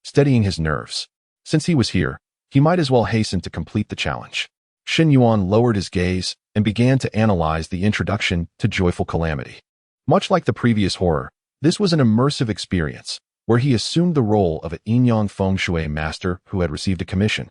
Speaker 1: steadying his nerves. Since he was here, he might as well hasten to complete the challenge. Shen Yuan lowered his gaze and began to analyze the introduction to Joyful Calamity. Much like the previous horror, this was an immersive experience, where he assumed the role of a Yin-Yang Feng Shui master who had received a commission.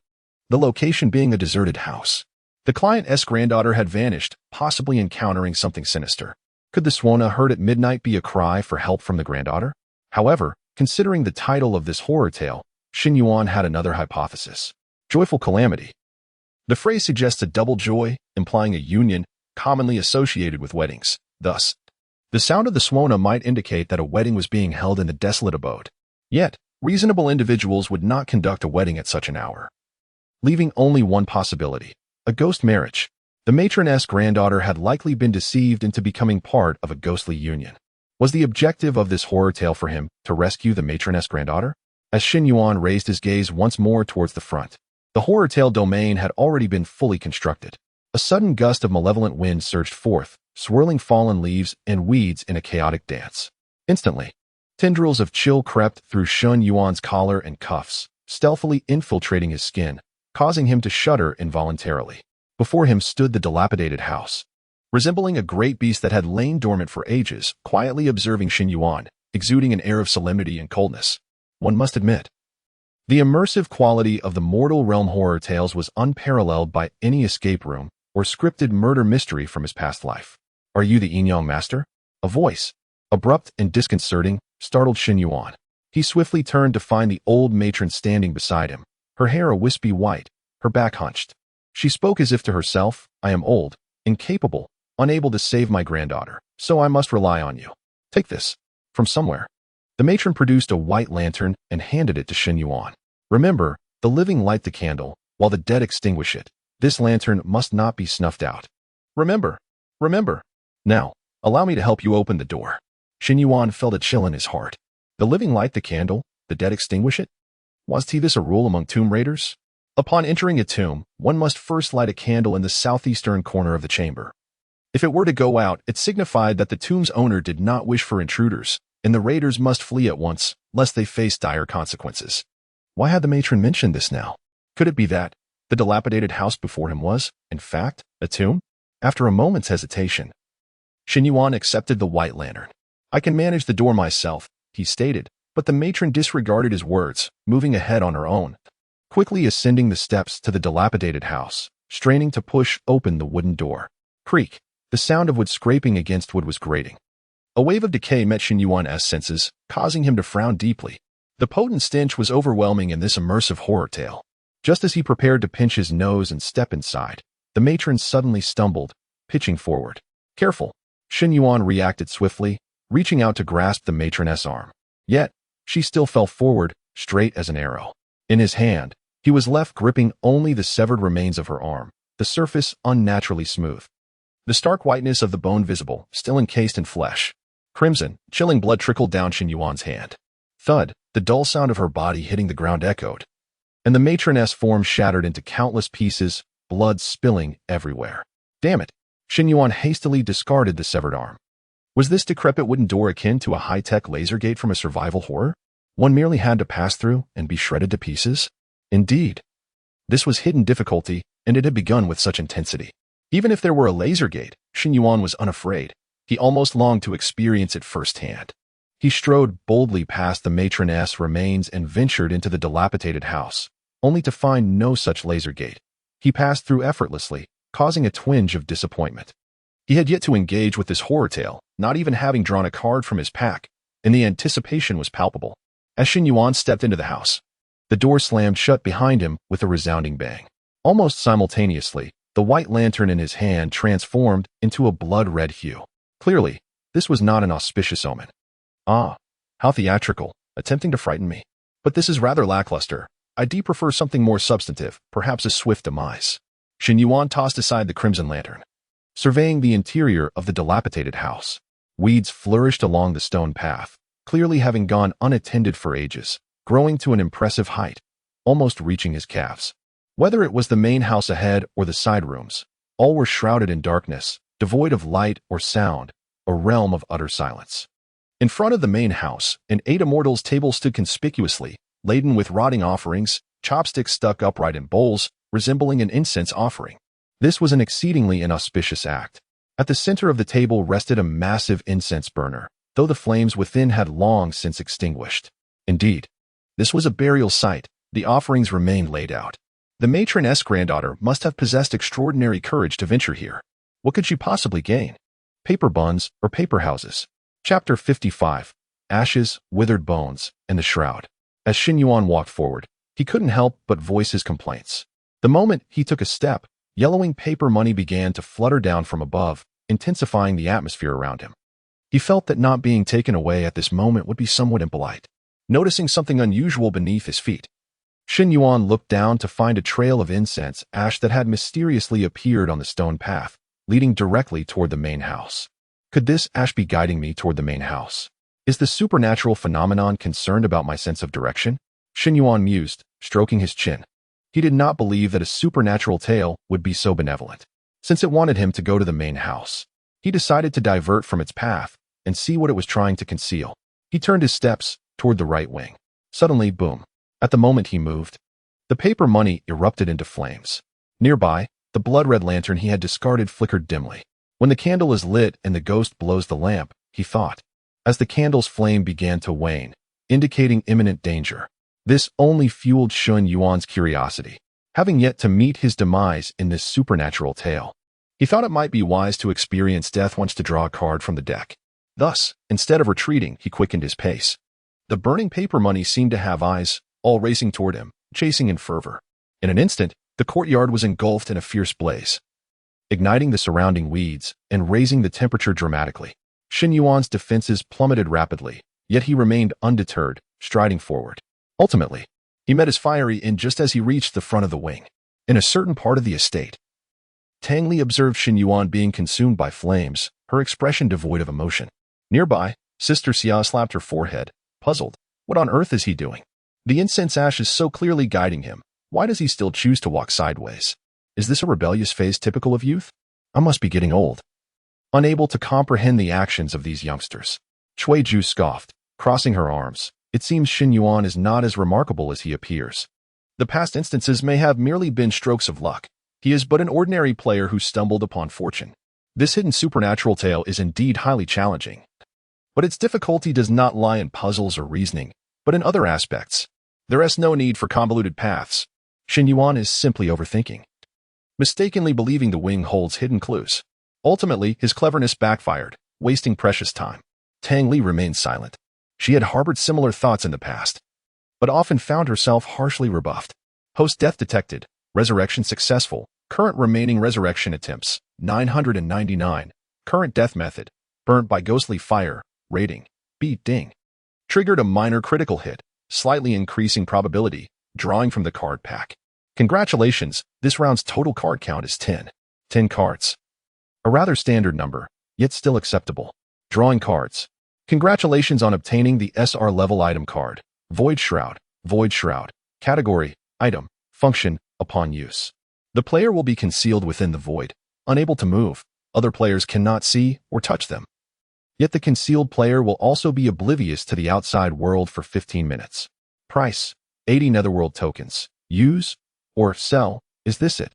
Speaker 1: The location being a deserted house. The client's granddaughter had vanished, possibly encountering something sinister. Could the Swona heard at midnight be a cry for help from the granddaughter? However, considering the title of this horror tale, Shen Yuan had another hypothesis. Joyful Calamity. The phrase suggests a double joy, implying a union commonly associated with weddings. Thus, the sound of the Swona might indicate that a wedding was being held in the desolate abode. Yet, reasonable individuals would not conduct a wedding at such an hour, leaving only one possibility: a ghost marriage. The matron's granddaughter had likely been deceived into becoming part of a ghostly union. Was the objective of this horror tale for him to rescue the matron's granddaughter? As Shen Yuan raised his gaze once more towards the front, the horror tale domain had already been fully constructed. A sudden gust of malevolent wind surged forth, swirling fallen leaves and weeds in a chaotic dance. Instantly, tendrils of chill crept through Shen Yuan's collar and cuffs, stealthily infiltrating his skin, causing him to shudder involuntarily. Before him stood the dilapidated house, resembling a great beast that had lain dormant for ages, quietly observing Shen Yuan, exuding an air of solemnity and coldness. One must admit, the immersive quality of the Mortal Realm horror tales was unparalleled by any escape room or scripted murder mystery from his past life. Are you the Yin-Yang Master? A voice, abrupt and disconcerting, startled Shen Yuan. He swiftly turned to find the old matron standing beside him, her hair a wispy white, her back hunched. She spoke as if to herself, I am old, incapable, unable to save my granddaughter, so I must rely on you. Take this. From somewhere. The matron produced a white lantern and handed it to Shen Yuan. Remember, the living light the candle, while the dead extinguish it. This lantern must not be snuffed out. Remember. Remember. Now, allow me to help you open the door. Shen Yuan felt a chill in his heart. The living light the candle, the dead extinguish it? Was this a rule among tomb raiders? Upon entering a tomb, one must first light a candle in the southeastern corner of the chamber. If it were to go out, it signified that the tomb's owner did not wish for intruders, and the raiders must flee at once, lest they face dire consequences. Why had the matron mentioned this now? Could it be that the dilapidated house before him was, in fact, a tomb? After a moment's hesitation, Shen Yuan accepted the white lantern. I can manage the door myself, he stated, but the matron disregarded his words, moving ahead on her own, quickly ascending the steps to the dilapidated house, straining to push open the wooden door. Creak. The sound of wood scraping against wood was grating. A wave of decay met Shen Yuan's senses, causing him to frown deeply. The potent stench was overwhelming in this immersive horror tale. Just as he prepared to pinch his nose and step inside, the matron suddenly stumbled, pitching forward. Careful. Shen Yuan reacted swiftly, reaching out to grasp the matron's arm. Yet, she still fell forward, straight as an arrow. In his hand, he was left gripping only the severed remains of her arm, the surface unnaturally smooth. The stark whiteness of the bone visible, still encased in flesh. Crimson, chilling blood trickled down Shen Yuan's hand. Thud, The dull sound of her body hitting the ground echoed, and the matroness form shattered into countless pieces, blood spilling everywhere. Damn it! Shen Yuan hastily discarded the severed arm. Was this decrepit wooden door akin to a high-tech laser gate from a survival horror? One merely had to pass through and be shredded to pieces? Indeed. This was hidden difficulty, and it had begun with such intensity. Even if there were a laser gate, Shen Yuan was unafraid. He almost longed to experience it firsthand. He strode boldly past the matroness' remains and ventured into the dilapidated house, only to find no such laser gate. He passed through effortlessly, causing a twinge of disappointment. He had yet to engage with this horror tale, not even having drawn a card from his pack, and the anticipation was palpable. As Shen Yuan stepped into the house, the door slammed shut behind him with a resounding bang. Almost simultaneously, the white lantern in his hand transformed into a blood-red hue. Clearly, this was not an auspicious omen. Ah, how theatrical, attempting to frighten me. But this is rather lackluster. I do prefer something more substantive, perhaps a swift demise. Shen Yuan tossed aside the crimson lantern, surveying the interior of the dilapidated house. Weeds flourished along the stone path, clearly having gone unattended for ages, growing to an impressive height, almost reaching his calves. Whether it was the main house ahead or the side rooms, all were shrouded in darkness, devoid of light or sound, a realm of utter silence. In front of the main house, an 8 immortals table stood conspicuously, laden with rotting offerings, chopsticks stuck upright in bowls, resembling an incense offering. This was an exceedingly inauspicious act. At the center of the table rested a massive incense burner, though the flames within had long since extinguished. Indeed, this was a burial site. The offerings remained laid out. The matroness granddaughter must have possessed extraordinary courage to venture here. What could she possibly gain? Paper buns or paper houses? Chapter 55. Ashes, Withered Bones, and the Shroud. As Shen Yuan walked forward, he couldn't help but voice his complaints. The moment he took a step, yellowing paper money began to flutter down from above, intensifying the atmosphere around him. He felt that not being taken away at this moment would be somewhat impolite. Noticing something unusual beneath his feet, Shen Yuan looked down to find a trail of incense ash that had mysteriously appeared on the stone path, leading directly toward the main house. Could this ash be guiding me toward the main house? Is the supernatural phenomenon concerned about my sense of direction? Shen Yuan mused, stroking his chin. He did not believe that a supernatural tale would be so benevolent. Since it wanted him to go to the main house, he decided to divert from its path and see what it was trying to conceal. He turned his steps toward the right wing. Suddenly, boom. At the moment he moved, the paper money erupted into flames. Nearby, the blood-red lantern he had discarded flickered dimly. When the candle is lit and the ghost blows the lamp, he thought, as the candle's flame began to wane, indicating imminent danger. This only fueled Shen Yuan's curiosity, having yet to meet his demise in this supernatural tale. He thought it might be wise to experience death once to draw a card from the deck. Thus, instead of retreating, he quickened his pace. The burning paper money seemed to have eyes, all racing toward him, chasing in fervor. In an instant, the courtyard was engulfed in a fierce blaze, igniting the surrounding weeds and raising the temperature dramatically. Shen Yuan's defenses plummeted rapidly, yet he remained undeterred, striding forward. Ultimately, he met his fiery end just as he reached the front of the wing. In a certain part of the estate, Tang Li observed Shen Yuan being consumed by flames, her expression devoid of emotion. Nearby, Sister Xia slapped her forehead, puzzled. What on earth is he doing? The incense ash is so clearly guiding him. Why does he still choose to walk sideways? Is this a rebellious phase typical of youth? I must be getting old. Unable to comprehend the actions of these youngsters, Cui Ju scoffed, crossing her arms. It seems Shen Yuan is not as remarkable as he appears. The past instances may have merely been strokes of luck. He is but an ordinary player who stumbled upon fortune. This hidden supernatural tale is indeed highly challenging. But its difficulty does not lie in puzzles or reasoning, but in other aspects. There is no need for convoluted paths. Shen Yuan is simply overthinking, mistakenly believing the wing holds hidden clues. Ultimately, his cleverness backfired, wasting precious time. Tang Li remained silent. She had harbored similar thoughts in the past, but often found herself harshly rebuffed. Post-death detected. Resurrection successful. Current remaining resurrection attempts, 999. Current death method, burnt by ghostly fire. Rating, B. Ding. Triggered a minor critical hit, slightly increasing probability, drawing from the card pack. Congratulations, this round's total card count is 10. 10 cards. A rather standard number, yet still acceptable. Drawing cards. Congratulations on obtaining the SR level item card. Void Shroud. Void Shroud. Category, item, function, upon use. The player will be concealed within the void, unable to move. Other players cannot see or touch them. Yet the concealed player will also be oblivious to the outside world for 15 minutes. Price, 80 Netherworld tokens. Use or sell. Is this it?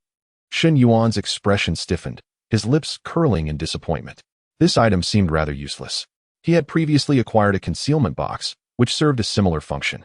Speaker 1: Shen Yuan's expression stiffened, his lips curling in disappointment. This item seemed rather useless. He had previously acquired a concealment box, which served a similar function.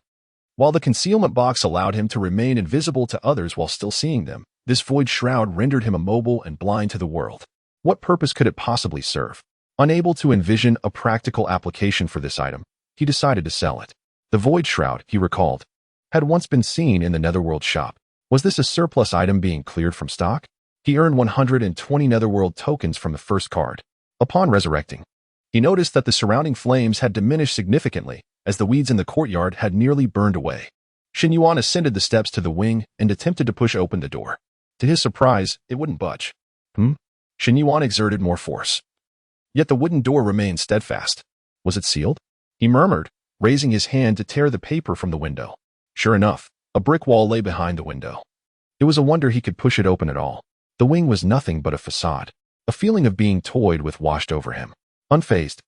Speaker 1: While the concealment box allowed him to remain invisible to others while still seeing them, this void shroud rendered him immobile and blind to the world. What purpose could it possibly serve? Unable to envision a practical application for this item, he decided to sell it. The void shroud, he recalled, had once been seen in the Netherworld shop. Was this a surplus item being cleared from stock? He earned 120 Netherworld tokens from the first card. Upon resurrecting, he noticed that the surrounding flames had diminished significantly as the weeds in the courtyard had nearly burned away. Shen Yuan ascended the steps to the wing and attempted to push open the door. To his surprise, it wouldn't budge. Shen Yuan exerted more force. Yet the wooden door remained steadfast. Was it sealed? He murmured, raising his hand to tear the paper from the window. Sure enough, a brick wall lay behind the window. It was a wonder he could push it open at all. The wing was nothing but a facade. A feeling of being toyed with washed over him. Unfazed,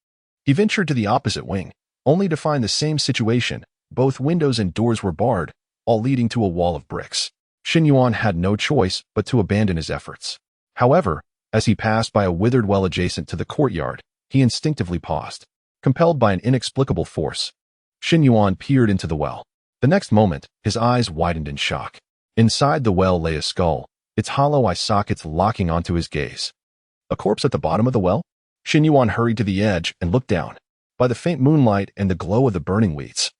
Speaker 1: he ventured to the opposite wing, only to find the same situation. Both windows and doors were barred, all leading to a wall of bricks. Shen Yuan had no choice but to abandon his efforts. However, as he passed by a withered well adjacent to the courtyard, he instinctively paused. Compelled by an inexplicable force, Shen Yuan peered into the well. The next moment, his eyes widened in shock. Inside the well lay a skull, its hollow eye sockets locking onto his gaze. A corpse at the bottom of the well? Shen Yuan hurried to the edge and looked down. By the faint moonlight and the glow of the burning weeds,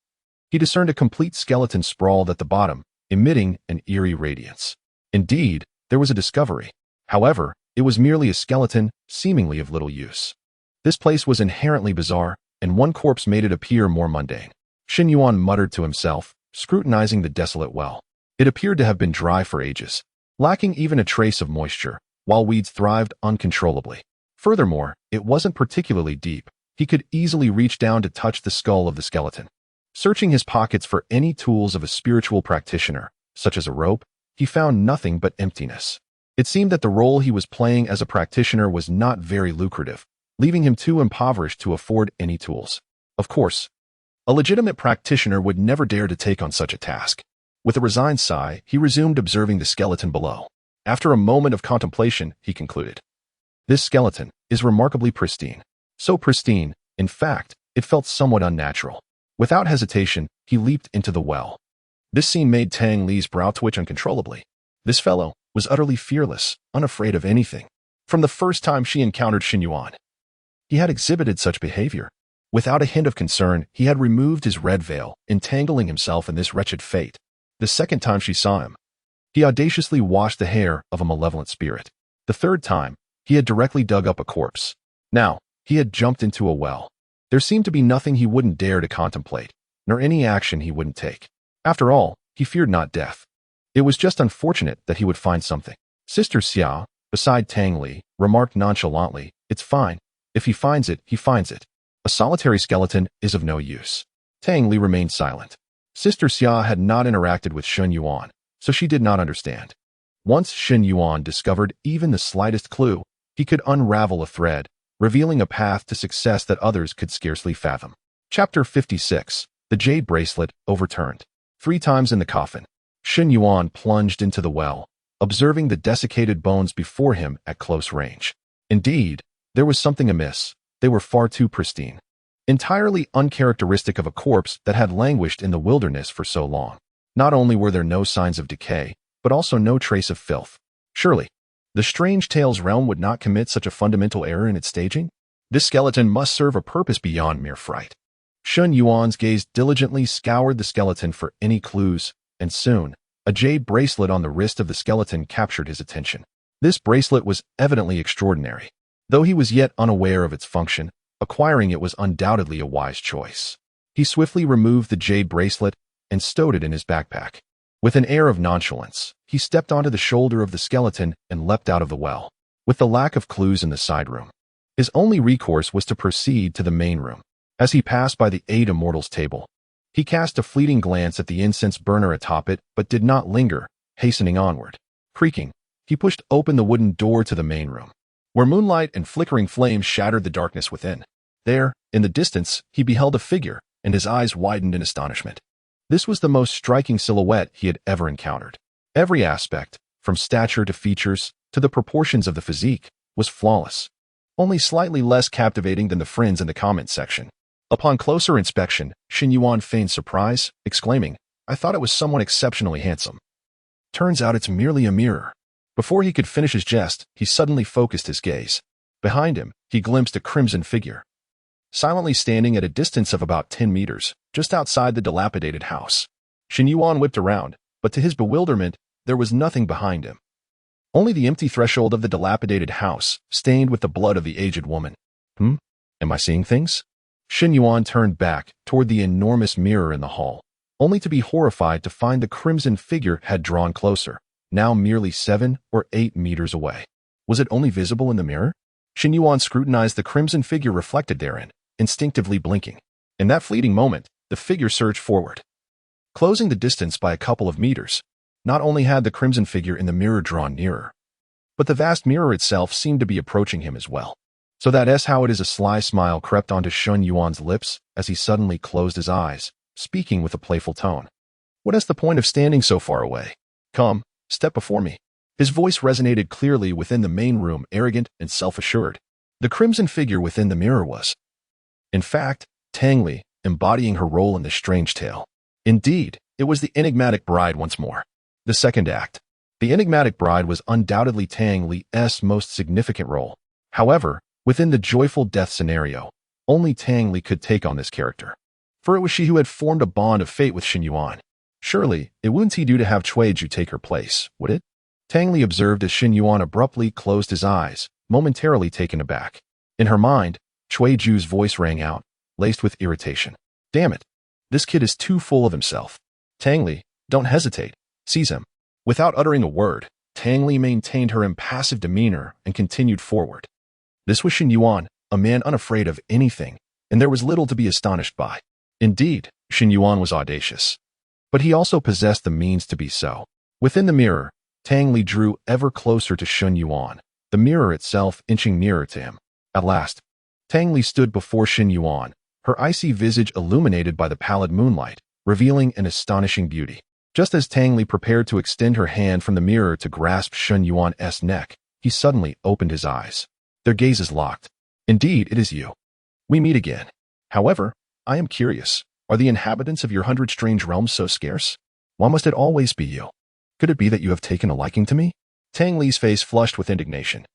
Speaker 1: he discerned a complete skeleton sprawled at the bottom, emitting an eerie radiance. Indeed, there was a discovery. However, it was merely a skeleton, seemingly of little use. This place was inherently bizarre, and one corpse made it appear more mundane. Shen Yuan muttered to himself, scrutinizing the desolate well. It appeared to have been dry for ages, lacking even a trace of moisture, while weeds thrived uncontrollably. Furthermore, it wasn't particularly deep. He could easily reach down to touch the skull of the skeleton. Searching his pockets for any tools of a spiritual practitioner, such as a rope, he found nothing but emptiness. It seemed that the role he was playing as a practitioner was not very lucrative, leaving him too impoverished to afford any tools. Of course, a legitimate practitioner would never dare to take on such a task. With a resigned sigh, he resumed observing the skeleton below. After a moment of contemplation, he concluded, "This skeleton is remarkably pristine. So pristine, in fact, it felt somewhat unnatural." Without hesitation, he leaped into the well. This scene made Tang Li's brow twitch uncontrollably. This fellow was utterly fearless, unafraid of anything. From the first time she encountered Shen Yuan, he had exhibited such behavior. Without a hint of concern, he had removed his red veil, entangling himself in this wretched fate. The second time she saw him, he audaciously washed the hair of a malevolent spirit. The third time, he had directly dug up a corpse. Now, he had jumped into a well. There seemed to be nothing he wouldn't dare to contemplate, nor any action he wouldn't take. After all, he feared not death. It was just unfortunate that he would find something. Sister Xia, beside Tang Li, remarked nonchalantly, "It's fine. If he finds it, he finds it. A solitary skeleton is of no use." Tang Li remained silent. Sister Xia had not interacted with Shen Yuan, so she did not understand. Once Shen Yuan discovered even the slightest clue, he could unravel a thread, revealing a path to success that others could scarcely fathom. Chapter 56. The Jade Bracelet Overturned. 3 times in the coffin, Shen Yuan plunged into the well, observing the desiccated bones before him at close range. Indeed, there was something amiss. They were far too pristine. Entirely uncharacteristic of a corpse that had languished in the wilderness for so long. Not only were there no signs of decay, but also no trace of filth. Surely, the Strange Tales realm would not commit such a fundamental error in its staging? This skeleton must serve a purpose beyond mere fright. Shen Yuan's gaze diligently scoured the skeleton for any clues, and soon, a jade bracelet on the wrist of the skeleton captured his attention. This bracelet was evidently extraordinary. Though he was yet unaware of its function, acquiring it was undoubtedly a wise choice. He swiftly removed the jade bracelet and stowed it in his backpack. With an air of nonchalance, he stepped onto the shoulder of the skeleton and leapt out of the well. With the lack of clues in the side room, his only recourse was to proceed to the main room. As he passed by the 8 Immortals table, He cast a fleeting glance at the incense burner atop it, but did not linger, hastening onward. Creaking, he pushed open the wooden door to the main room, where moonlight and flickering flames shattered the darkness within. There, in the distance, he beheld a figure, and his eyes widened in astonishment. This was the most striking silhouette he had ever encountered. Every aspect, from stature to features, to the proportions of the physique, was flawless, only slightly less captivating than the friends in the comment section. Upon closer inspection, Shen Yuan feigned surprise, exclaiming, "I thought it was someone exceptionally handsome. Turns out it's merely a mirror." Before he could finish his jest, he suddenly focused his gaze. Behind him, he glimpsed a crimson figure, silently standing at a distance of about 10 meters, just outside the dilapidated house. Shen Yuan whipped around, but to his bewilderment, there was nothing behind him. Only the empty threshold of the dilapidated house, stained with the blood of the aged woman. Am I seeing things? Shen Yuan turned back toward the enormous mirror in the hall, only to be horrified to find the crimson figure had drawn closer, now merely 7 or 8 meters away. Was it only visible in the mirror? Shen Yuan scrutinized the crimson figure reflected therein, instinctively blinking. In that fleeting moment, the figure surged forward, closing the distance by a couple of meters. Not only had the crimson figure in the mirror drawn nearer, but the vast mirror itself seemed to be approaching him as well. So that's how it is. A sly smile crept onto Shen Yuan's lips as he suddenly closed his eyes, speaking with a playful tone. "What is the point of standing so far away? Come, step before me." His voice resonated clearly within the main room, arrogant and self-assured. The crimson figure within the mirror was, in fact, Tang Li, embodying her role in this strange tale. Indeed, it was the enigmatic bride once more. The second act. The enigmatic bride was undoubtedly Tang Li's most significant role. However, within the joyful death scenario, only Tang Li could take on this character. For it was she who had formed a bond of fate with Shen Yuan. Surely, it wouldn't he do to have Ju take her place, would it? Tang Li observed as Shen Yuan abruptly closed his eyes, momentarily taken aback. In her mind, Ju's voice rang out, laced with irritation. "Damn it. This kid is too full of himself. Tang Li, don't hesitate. Seize him." Without uttering a word, Tang Li maintained her impassive demeanor and continued forward. This was Shen Yuan, a man unafraid of anything, and there was little to be astonished by. Indeed, Shen Yuan was audacious, but he also possessed the means to be so. Within the mirror, Tang Li drew ever closer to Shen Yuan, the mirror itself inching nearer to him. At last, Tang Li stood before Shen Yuan, her icy visage illuminated by the pallid moonlight, revealing an astonishing beauty. Just as Tang Li prepared to extend her hand from the mirror to grasp Shen Yuan's neck, he suddenly opened his eyes. Their gazes locked. "Indeed, it is you. We meet again. However, I am curious. Are the inhabitants of your 100 strange realms so scarce? Why must it always be you? Could it be that you have taken a liking to me?" Tang Li's face flushed with indignation.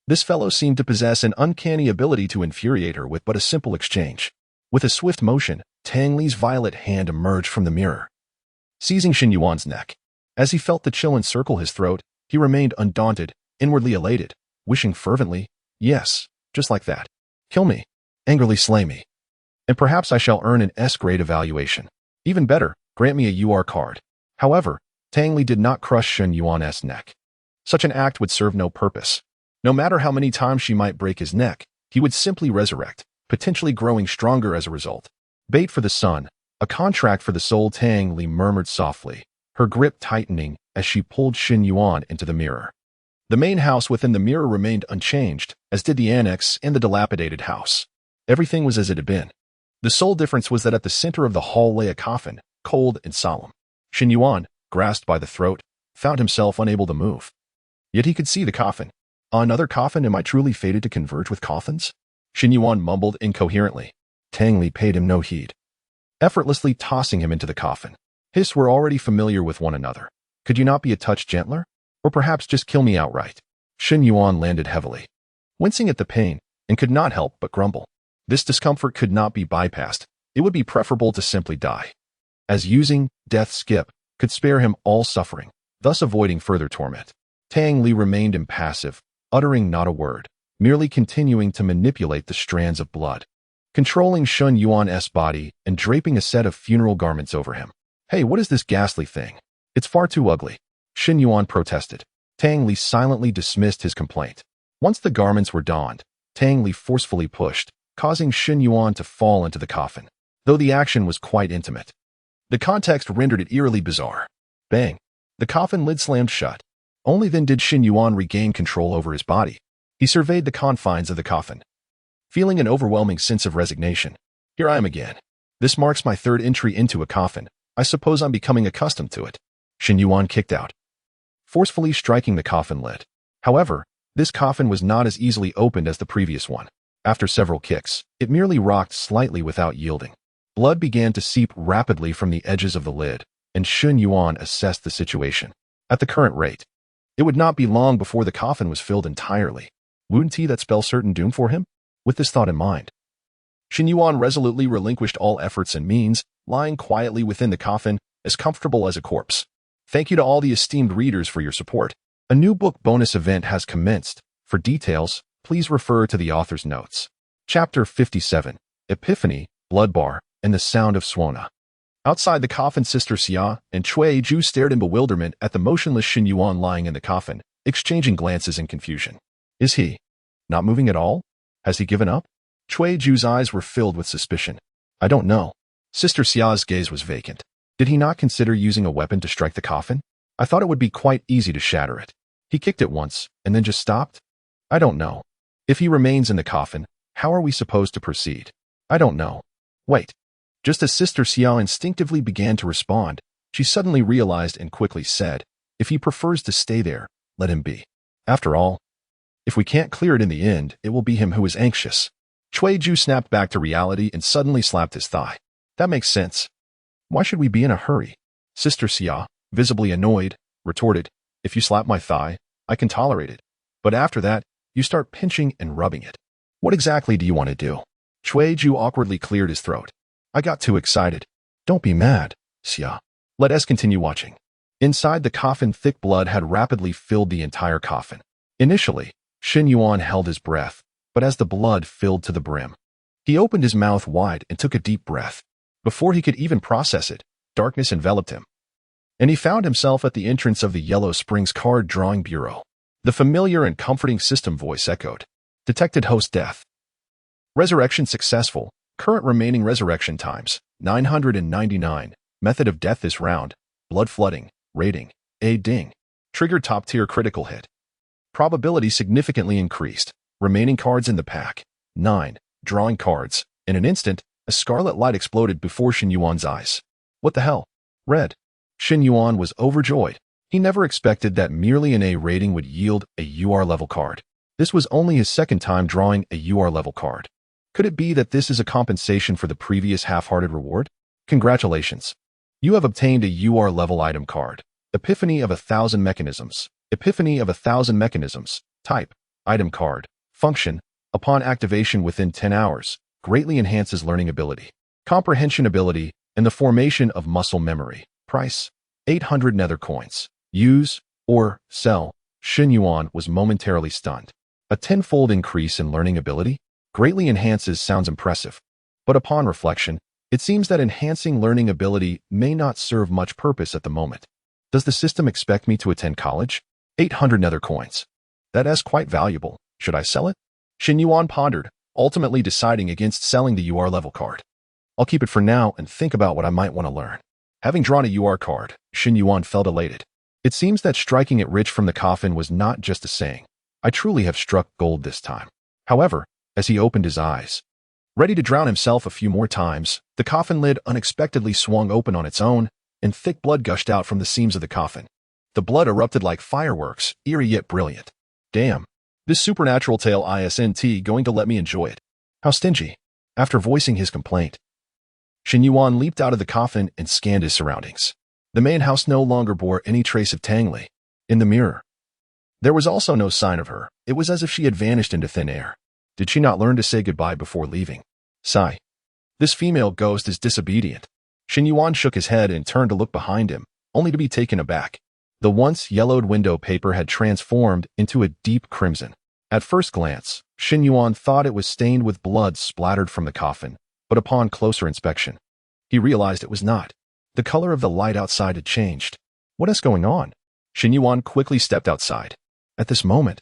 Speaker 1: This fellow seemed to possess an uncanny ability to infuriate her with but a simple exchange. With a swift motion, Tang Li's violet hand emerged from the mirror, seizing Shen Yuan's neck. As he felt the chill encircle his throat, he remained undaunted, inwardly elated, wishing fervently, "Yes, just like that. Kill me. Angrily slay me. And perhaps I shall earn an S-grade evaluation. Even better, grant me a UR card." However, Tang Li did not crush Shen Yuan's neck. Such an act would serve no purpose. No matter how many times she might break his neck, he would simply resurrect, potentially growing stronger as a result. Bait for the sun, a contract for the soul. Tang Li murmured softly, her grip tightening as she pulled Shen Yuan into the mirror. The main house within the mirror remained unchanged, as did the annex and the dilapidated house. Everything was as it had been. The sole difference was that at the center of the hall lay a coffin, cold and solemn. Shen Yuan, grasped by the throat, found himself unable to move. Yet he could see the coffin. Another coffin? Am I truly fated to converge with coffins? Shen Yuan mumbled incoherently. Tang Li paid him no heed, effortlessly tossing him into the coffin. His were already familiar with one another. Could you not be a touch gentler? Or perhaps just kill me outright? Shen Yuan landed heavily, wincing at the pain, and could not help but grumble. This discomfort could not be bypassed. It would be preferable to simply die, as using death skip could spare him all suffering, thus avoiding further torment. Tang Li remained impassive, uttering not a word, merely continuing to manipulate the strands of blood, controlling Shen Yuan's body and draping a set of funeral garments over him. "Hey, what is this ghastly thing? It's far too ugly," Shen Yuan protested. Tang Li silently dismissed his complaint. Once the garments were donned, Tang Li forcefully pushed, causing Shen Yuan to fall into the coffin. Though the action was quite intimate, The context rendered it eerily bizarre. Bang! The coffin lid slammed shut. Only then did Shen Yuan regain control over his body. He surveyed the confines of the coffin, feeling an overwhelming sense of resignation. Here I am again. This marks my third entry into a coffin. I suppose I'm becoming accustomed to it. Shen Yuan kicked out, forcefully striking the coffin lid. However, this coffin was not as easily opened as the previous one. After several kicks, it merely rocked slightly without yielding. Blood began to seep rapidly from the edges of the lid, and Shen Yuan assessed the situation. At the current rate, it would not be long before the coffin was filled entirely. Wouldn't that spell certain doom for him? With this thought in mind, Shen Yuan resolutely relinquished all efforts and means, lying quietly within the coffin, as comfortable as a corpse. Thank you to all the esteemed readers for your support. A new book bonus event has commenced. For details, please refer to the author's notes. Chapter 57, Epiphany, Blood Bar, and the Sound of Suona. Outside the coffin, Sister Xia and Cui Ju stared in bewilderment at the motionless Shen Yuan lying in the coffin, exchanging glances in confusion. Is he not moving at all? Has he given up? Cui Ju's eyes were filled with suspicion. I don't know. Sister Xia's gaze was vacant. Did he not consider using a weapon to strike the coffin? I thought it would be quite easy to shatter it. He kicked it once, and then just stopped? I don't know. If he remains in the coffin, how are we supposed to proceed? I don't know. Wait. Just as Sister Xia instinctively began to respond, she suddenly realized and quickly said, if he prefers to stay there, let him be. After all, if we can't clear it in the end, it will be him who is anxious. Cui Ju snapped back to reality and suddenly slapped his thigh. That makes sense. Why should we be in a hurry? Sister Xia, visibly annoyed, retorted, if you slap my thigh, I can tolerate it. But after that, you start pinching and rubbing it. What exactly do you want to do? Cui Ju awkwardly cleared his throat. I got too excited. Don't be mad, Xia. Let us continue watching. Inside the coffin, thick blood had rapidly filled the entire coffin. Initially, Shen Yuan held his breath, but as the blood filled to the brim, he opened his mouth wide and took a deep breath. Before he could even process it, darkness enveloped him, and he found himself at the entrance of the Yellow Springs card drawing bureau. The familiar and comforting system voice echoed. Detected host death. Resurrection successful. Current remaining resurrection times, 999. Method of death this round, blood flooding. Rating, A ding. Triggered top-tier critical hit. Probability significantly increased. Remaining cards in the pack, 9. Drawing cards. In an instant, a scarlet light exploded before Shen Yuan's eyes. What the hell? Red. Shen Yuan was overjoyed. He never expected that merely an A rating would yield a UR level card. This was only his second time drawing a UR level card. Could it be that this is a compensation for the previous half-hearted reward? Congratulations. You have obtained a UR level item card. Epiphany of 1,000 mechanisms. Epiphany of 1,000 mechanisms. Type, item card. Function, upon activation within 10 hours, greatly enhances learning ability, comprehension ability, and the formation of muscle memory. Price, 800 nether coins. Use, or sell. Shen Yuan was momentarily stunned. A tenfold increase in learning ability? Greatly enhances sounds impressive. But upon reflection, it seems that enhancing learning ability may not serve much purpose at the moment. Does the system expect me to attend college? 800 nether coins. That is quite valuable. Should I sell it? Shen Yuan pondered, ultimately deciding against selling the UR level card. I'll keep it for now and think about what I might want to learn. Having drawn a UR card, Shen Yuan felt elated. It seems that striking it rich from the coffin was not just a saying. I truly have struck gold this time. However, as he opened his eyes, ready to drown himself a few more times, the coffin lid unexpectedly swung open on its own, and thick blood gushed out from the seams of the coffin. The blood erupted like fireworks, eerie yet brilliant. Damn, this supernatural tale isn't going to let me enjoy it. How stingy. After voicing his complaint, Shen Yuan leaped out of the coffin and scanned his surroundings. The main house no longer bore any trace of Tang Li. In the mirror, there was also no sign of her. It was as if she had vanished into thin air. Did she not learn to say goodbye before leaving? Sigh. This female ghost is disobedient. Shen Yuan shook his head and turned to look behind him, only to be taken aback. The once yellowed window paper had transformed into a deep crimson. At first glance, Shen Yuan thought it was stained with blood splattered from the coffin, but upon closer inspection, he realized it was not. The color of the light outside had changed. What is going on? Shen Yuan quickly stepped outside. At this moment,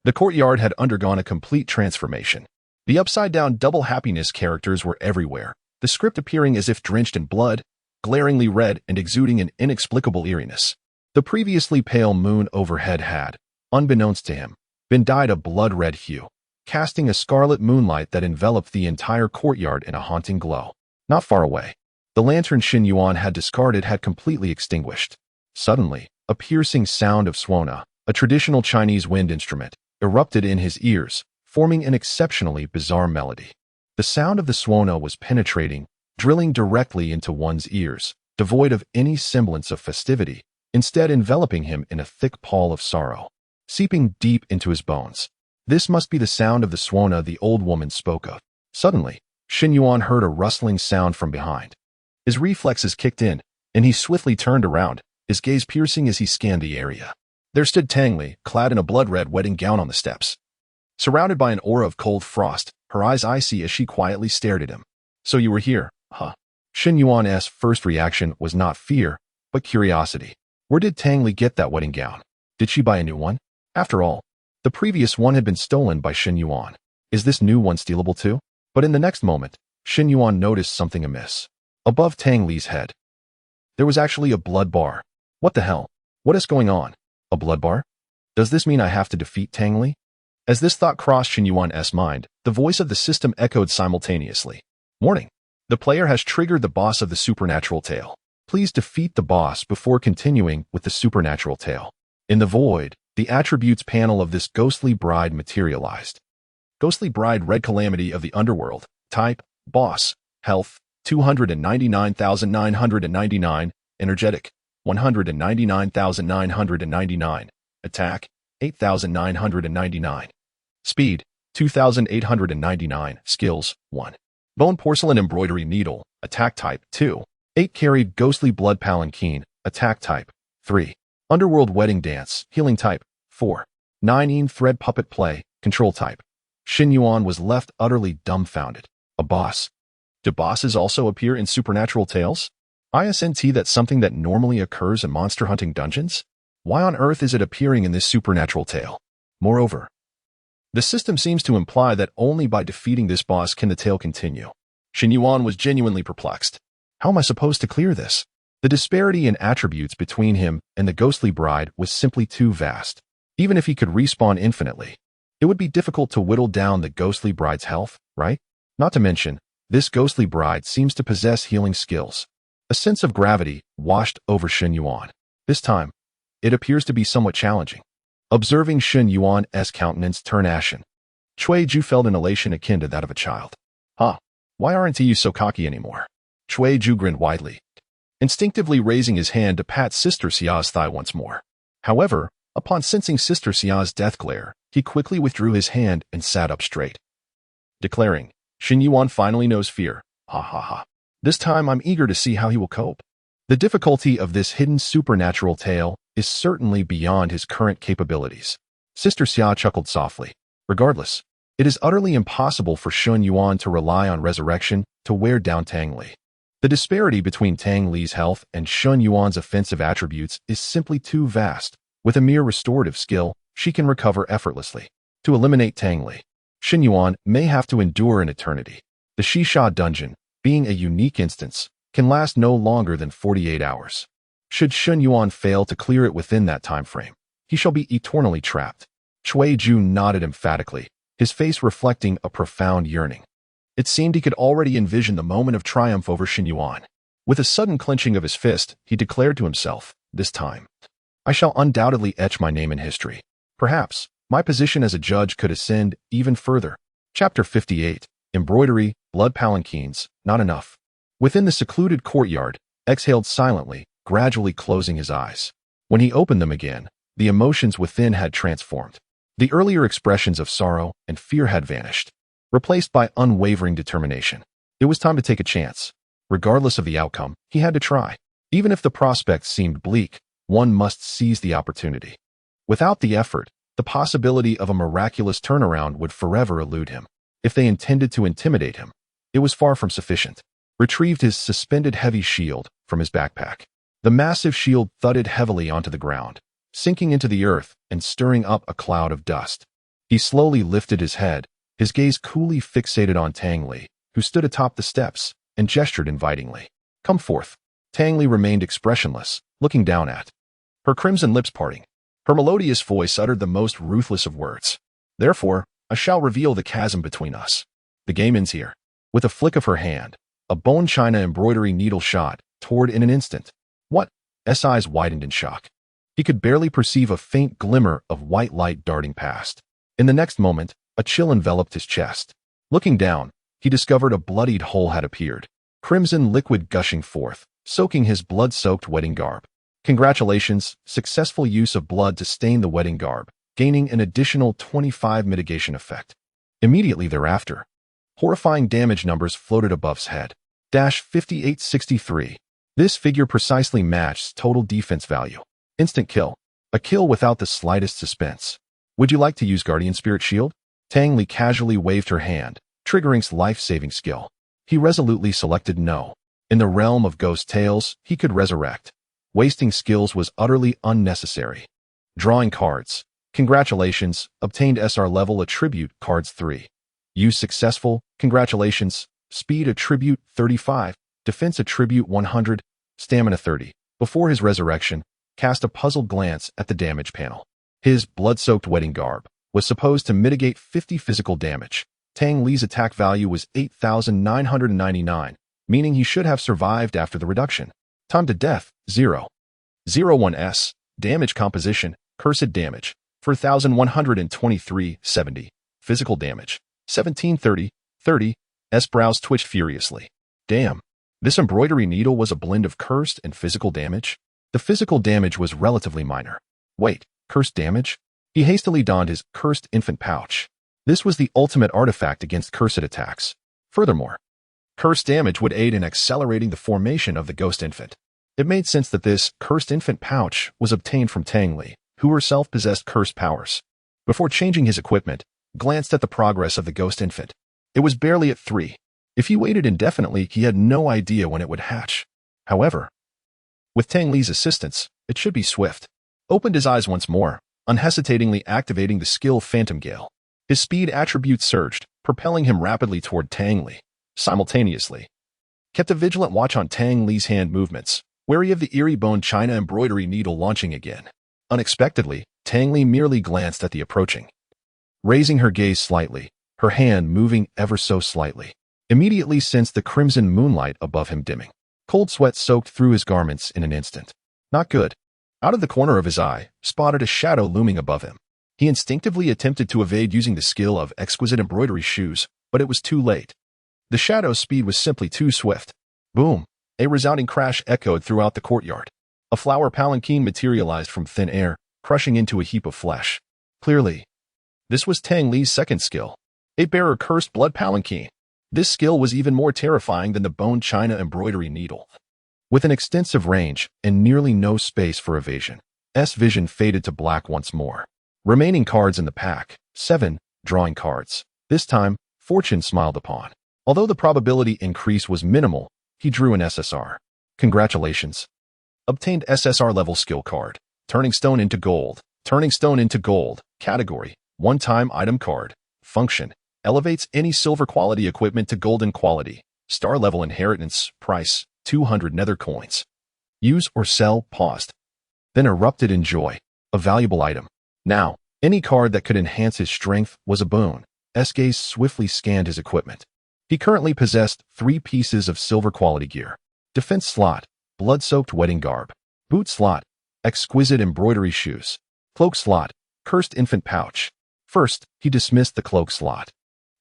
Speaker 1: the courtyard had undergone a complete transformation. The upside-down double happiness characters were everywhere, the script appearing as if drenched in blood, glaringly red and exuding an inexplicable eeriness. The previously pale moon overhead had, unbeknownst to him, been dyed a blood-red hue, casting a scarlet moonlight that enveloped the entire courtyard in a haunting glow. Not far away, the lantern Shen Yuan had discarded had completely extinguished. Suddenly, a piercing sound of suona, a traditional Chinese wind instrument, erupted in his ears, forming an exceptionally bizarre melody. The sound of the suona was penetrating, drilling directly into one's ears, devoid of any semblance of festivity, instead enveloping him in a thick pall of sorrow, seeping deep into his bones. This must be the sound of the suona the old woman spoke of. Suddenly, Shen Yuan heard a rustling sound from behind. His reflexes kicked in, and he swiftly turned around, his gaze piercing as he scanned the area. There stood Tang Li, clad in a blood-red wedding gown on the steps. Surrounded by an aura of cold frost, her eyes icy as she quietly stared at him. "So you were here, huh?" Shen Yuan's first reaction was not fear, but curiosity. Where did Tang Li get that wedding gown? Did she buy a new one? After all, the previous one had been stolen by Shen Yuan. Is this new one stealable too? But in the next moment, Shen Yuan noticed something amiss. Above Tang Li's head, there was actually a blood bar. What the hell? What is going on? A blood bar? Does this mean I have to defeat Tang Li? As this thought crossed Shen Yuan's mind, the voice of the system echoed simultaneously. Warning. The player has triggered the boss of the supernatural tale. Please defeat the boss before continuing with the supernatural tale. In the void, the attributes panel of this ghostly bride materialized. Ghostly bride, red calamity of the underworld. Type, boss. Health, 299,999. Energetic, 199,999. Attack, 8,999. Speed, 2,899. Skills, 1. Bone porcelain embroidery needle. Attack type, 2. 8 carried ghostly blood palanquin. Attack type, 3. Underworld wedding dance. Healing type, 4. 9 thread puppet play. Control type. Shen Yuan was left utterly dumbfounded. A boss. Do bosses also appear in supernatural tales? Isn't that something that normally occurs in monster hunting dungeons? Why on earth is it appearing in this supernatural tale? Moreover, the system seems to imply that only by defeating this boss can the tale continue. Shen Yuan was genuinely perplexed. How am I supposed to clear this? The disparity in attributes between him and the ghostly bride was simply too vast. Even if he could respawn infinitely, it would be difficult to whittle down the ghostly bride's health, right? Not to mention, this ghostly bride seems to possess healing skills. A sense of gravity washed over Shen Yuan. This time, it appears to be somewhat challenging. Observing Shen Yuan's countenance turn ashen, Cui Ju felt an elation akin to that of a child. Huh, why aren't you so cocky anymore? Cui Ju grinned widely, instinctively raising his hand to pat Sister Xia's thigh once more. However, upon sensing Sister Xia's death glare, he quickly withdrew his hand and sat up straight, declaring, Shen Yuan finally knows fear. Ha ha ha. This time I'm eager to see how he will cope. The difficulty of this hidden supernatural tale is certainly beyond his current capabilities. Sister Xia chuckled softly. Regardless, it is utterly impossible for Shen Yuan to rely on resurrection to wear down Tang Li. The disparity between Tang Li's health and Shen Yuan's offensive attributes is simply too vast. With a mere restorative skill, she can recover effortlessly. To eliminate Tang Li, Shen Yuan may have to endure an eternity. The Shisha dungeon, being a unique instance, can last no longer than 48 hours. Should Shen Yuan fail to clear it within that time frame, he shall be eternally trapped. Cui Ju nodded emphatically, his face reflecting a profound yearning. It seemed he could already envision the moment of triumph over Shen Yuan. With a sudden clenching of his fist, he declared to himself, this time, I shall undoubtedly etch my name in history. Perhaps, my position as a judge could ascend even further. Chapter 58. Embroidery, blood palanquins, not enough. Within the secluded courtyard, exhaled silently, gradually closing his eyes. When he opened them again, the emotions within had transformed. The earlier expressions of sorrow and fear had vanished, replaced by unwavering determination. It was time to take a chance. Regardless of the outcome, he had to try. Even if the prospects seemed bleak, one must seize the opportunity. Without the effort, the possibility of a miraculous turnaround would forever elude him. If they intended to intimidate him, it was far from sufficient. Retrieved his suspended heavy shield from his backpack. The massive shield thudded heavily onto the ground, sinking into the earth and stirring up a cloud of dust. He slowly lifted his head, his gaze coolly fixated on Tang Li, who stood atop the steps and gestured invitingly. Come forth. Tang Li remained expressionless, looking down at her crimson lips parting. Her melodious voice uttered the most ruthless of words. Therefore, I shall reveal the chasm between us. The game ends here. With a flick of her hand, a bone china embroidery needle shot toward in an instant. What? S eyes widened in shock. He could barely perceive a faint glimmer of white light darting past. In the next moment, a chill enveloped his chest. Looking down, he discovered a bloodied hole had appeared. Crimson liquid gushing forth, soaking his blood-soaked wedding garb. Congratulations, successful use of blood to stain the wedding garb, gaining an additional 25 mitigation effect. Immediately thereafter, horrifying damage numbers floated above his head. 5863. This figure precisely matched total defense value. Instant kill. A kill without the slightest suspense. Would you like to use Guardian Spirit Shield? Tang Li casually waved her hand, triggering's life-saving skill. He resolutely selected no. In the realm of ghost tales, he could resurrect. Wasting skills was utterly unnecessary. Drawing cards. Congratulations, obtained SR level attribute cards 3. Use successful, congratulations, speed attribute 35, defense attribute 100, stamina 30. Before his resurrection, cast a puzzled glance at the damage panel. His blood-soaked wedding garb was supposed to mitigate 50 physical damage. Tang Li's attack value was 8,999, meaning he should have survived after the reduction. Time to death, 0. 01S, damage composition, cursed damage, 4,123, 70. Physical damage, 1730, 30. S brows twitched furiously. Damn, this embroidery needle was a blend of cursed and physical damage? The physical damage was relatively minor. Wait, cursed damage? He hastily donned his cursed infant pouch. This was the ultimate artifact against cursed attacks. Furthermore, cursed damage would aid in accelerating the formation of the ghost infant. It made sense that this cursed infant pouch was obtained from Tang Li, who herself possessed cursed powers. Before changing his equipment, glanced at the progress of the ghost infant. It was barely at 3. If he waited indefinitely, he had no idea when it would hatch. However, with Tang Li's assistance, it should be swift. Opened his eyes once more, unhesitatingly activating the skill Phantom Gale. His speed attribute surged, propelling him rapidly toward Tang Li. Simultaneously, kept a vigilant watch on Tang Li's hand movements, wary of the eerie bone china embroidery needle launching again. Unexpectedly, Tang Li merely glanced at the approaching. Raising her gaze slightly, her hand moving ever so slightly, immediately sensed the crimson moonlight above him dimming. Cold sweat soaked through his garments in an instant. Not good. Out of the corner of his eye, spotted a shadow looming above him. He instinctively attempted to evade using the skill of exquisite embroidery shoes, but it was too late. The shadow's speed was simply too swift. Boom! A resounding crash echoed throughout the courtyard. A flower palanquin materialized from thin air, crushing into a heap of flesh. Clearly, this was Tang Li's second skill. A bearer cursed blood palanquin. This skill was even more terrifying than the bone china embroidery needle. With an extensive range and nearly no space for evasion, S vision faded to black once more. Remaining cards in the pack, 7, drawing cards. This time, fortune smiled upon. Although the probability increase was minimal, he drew an SSR. Congratulations. Obtained SSR level skill card. Turning stone into gold. Turning stone into gold. Category, one-time item card. Function, elevates any silver quality equipment to golden quality. Star level inheritance, price, 200 nether coins. Use or sell, paused. Then erupted in joy. A valuable item. Now, any card that could enhance his strength was a boon. S gaze swiftly scanned his equipment. He currently possessed 3 pieces of silver quality gear. Defense slot, blood-soaked wedding garb. Boot slot, exquisite embroidery shoes. Cloak slot, cursed infant pouch. First, he dismissed the cloak slot.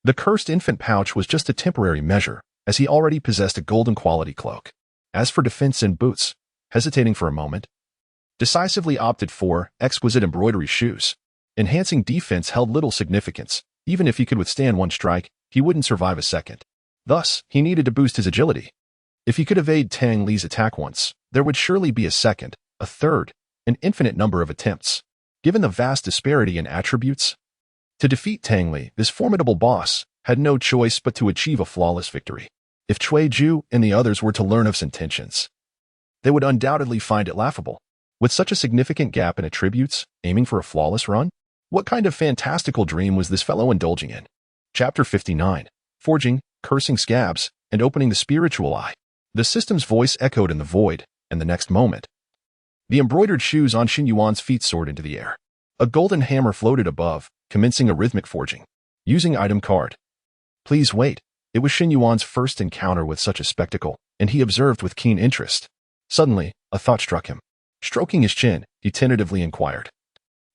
Speaker 1: The cursed infant pouch was just a temporary measure, as he already possessed a golden quality cloak. As for defense and boots, hesitating for a moment, decisively opted for exquisite embroidery shoes. Enhancing defense held little significance. Even if he could withstand one strike, he wouldn't survive a second. Thus, he needed to boost his agility. If he could evade Tang Li's attack once, there would surely be a second, a third, an infinite number of attempts. Given the vast disparity in attributes, to defeat Tang Li, this formidable boss had no choice but to achieve a flawless victory. If Cui Ju and the others were to learn of his intentions, they would undoubtedly find it laughable. With such a significant gap in attributes, aiming for a flawless run? What kind of fantastical dream was this fellow indulging in? Chapter 59. Forging, cursing scabs, and opening the spiritual eye. The system's voice echoed in the void, and the next moment, the embroidered shoes on Shen Yuan's feet soared into the air. A golden hammer floated above, commencing a rhythmic forging. Using item card. Please wait. It was Shen Yuan's first encounter with such a spectacle, and he observed with keen interest. Suddenly, a thought struck him. Stroking his chin, he tentatively inquired.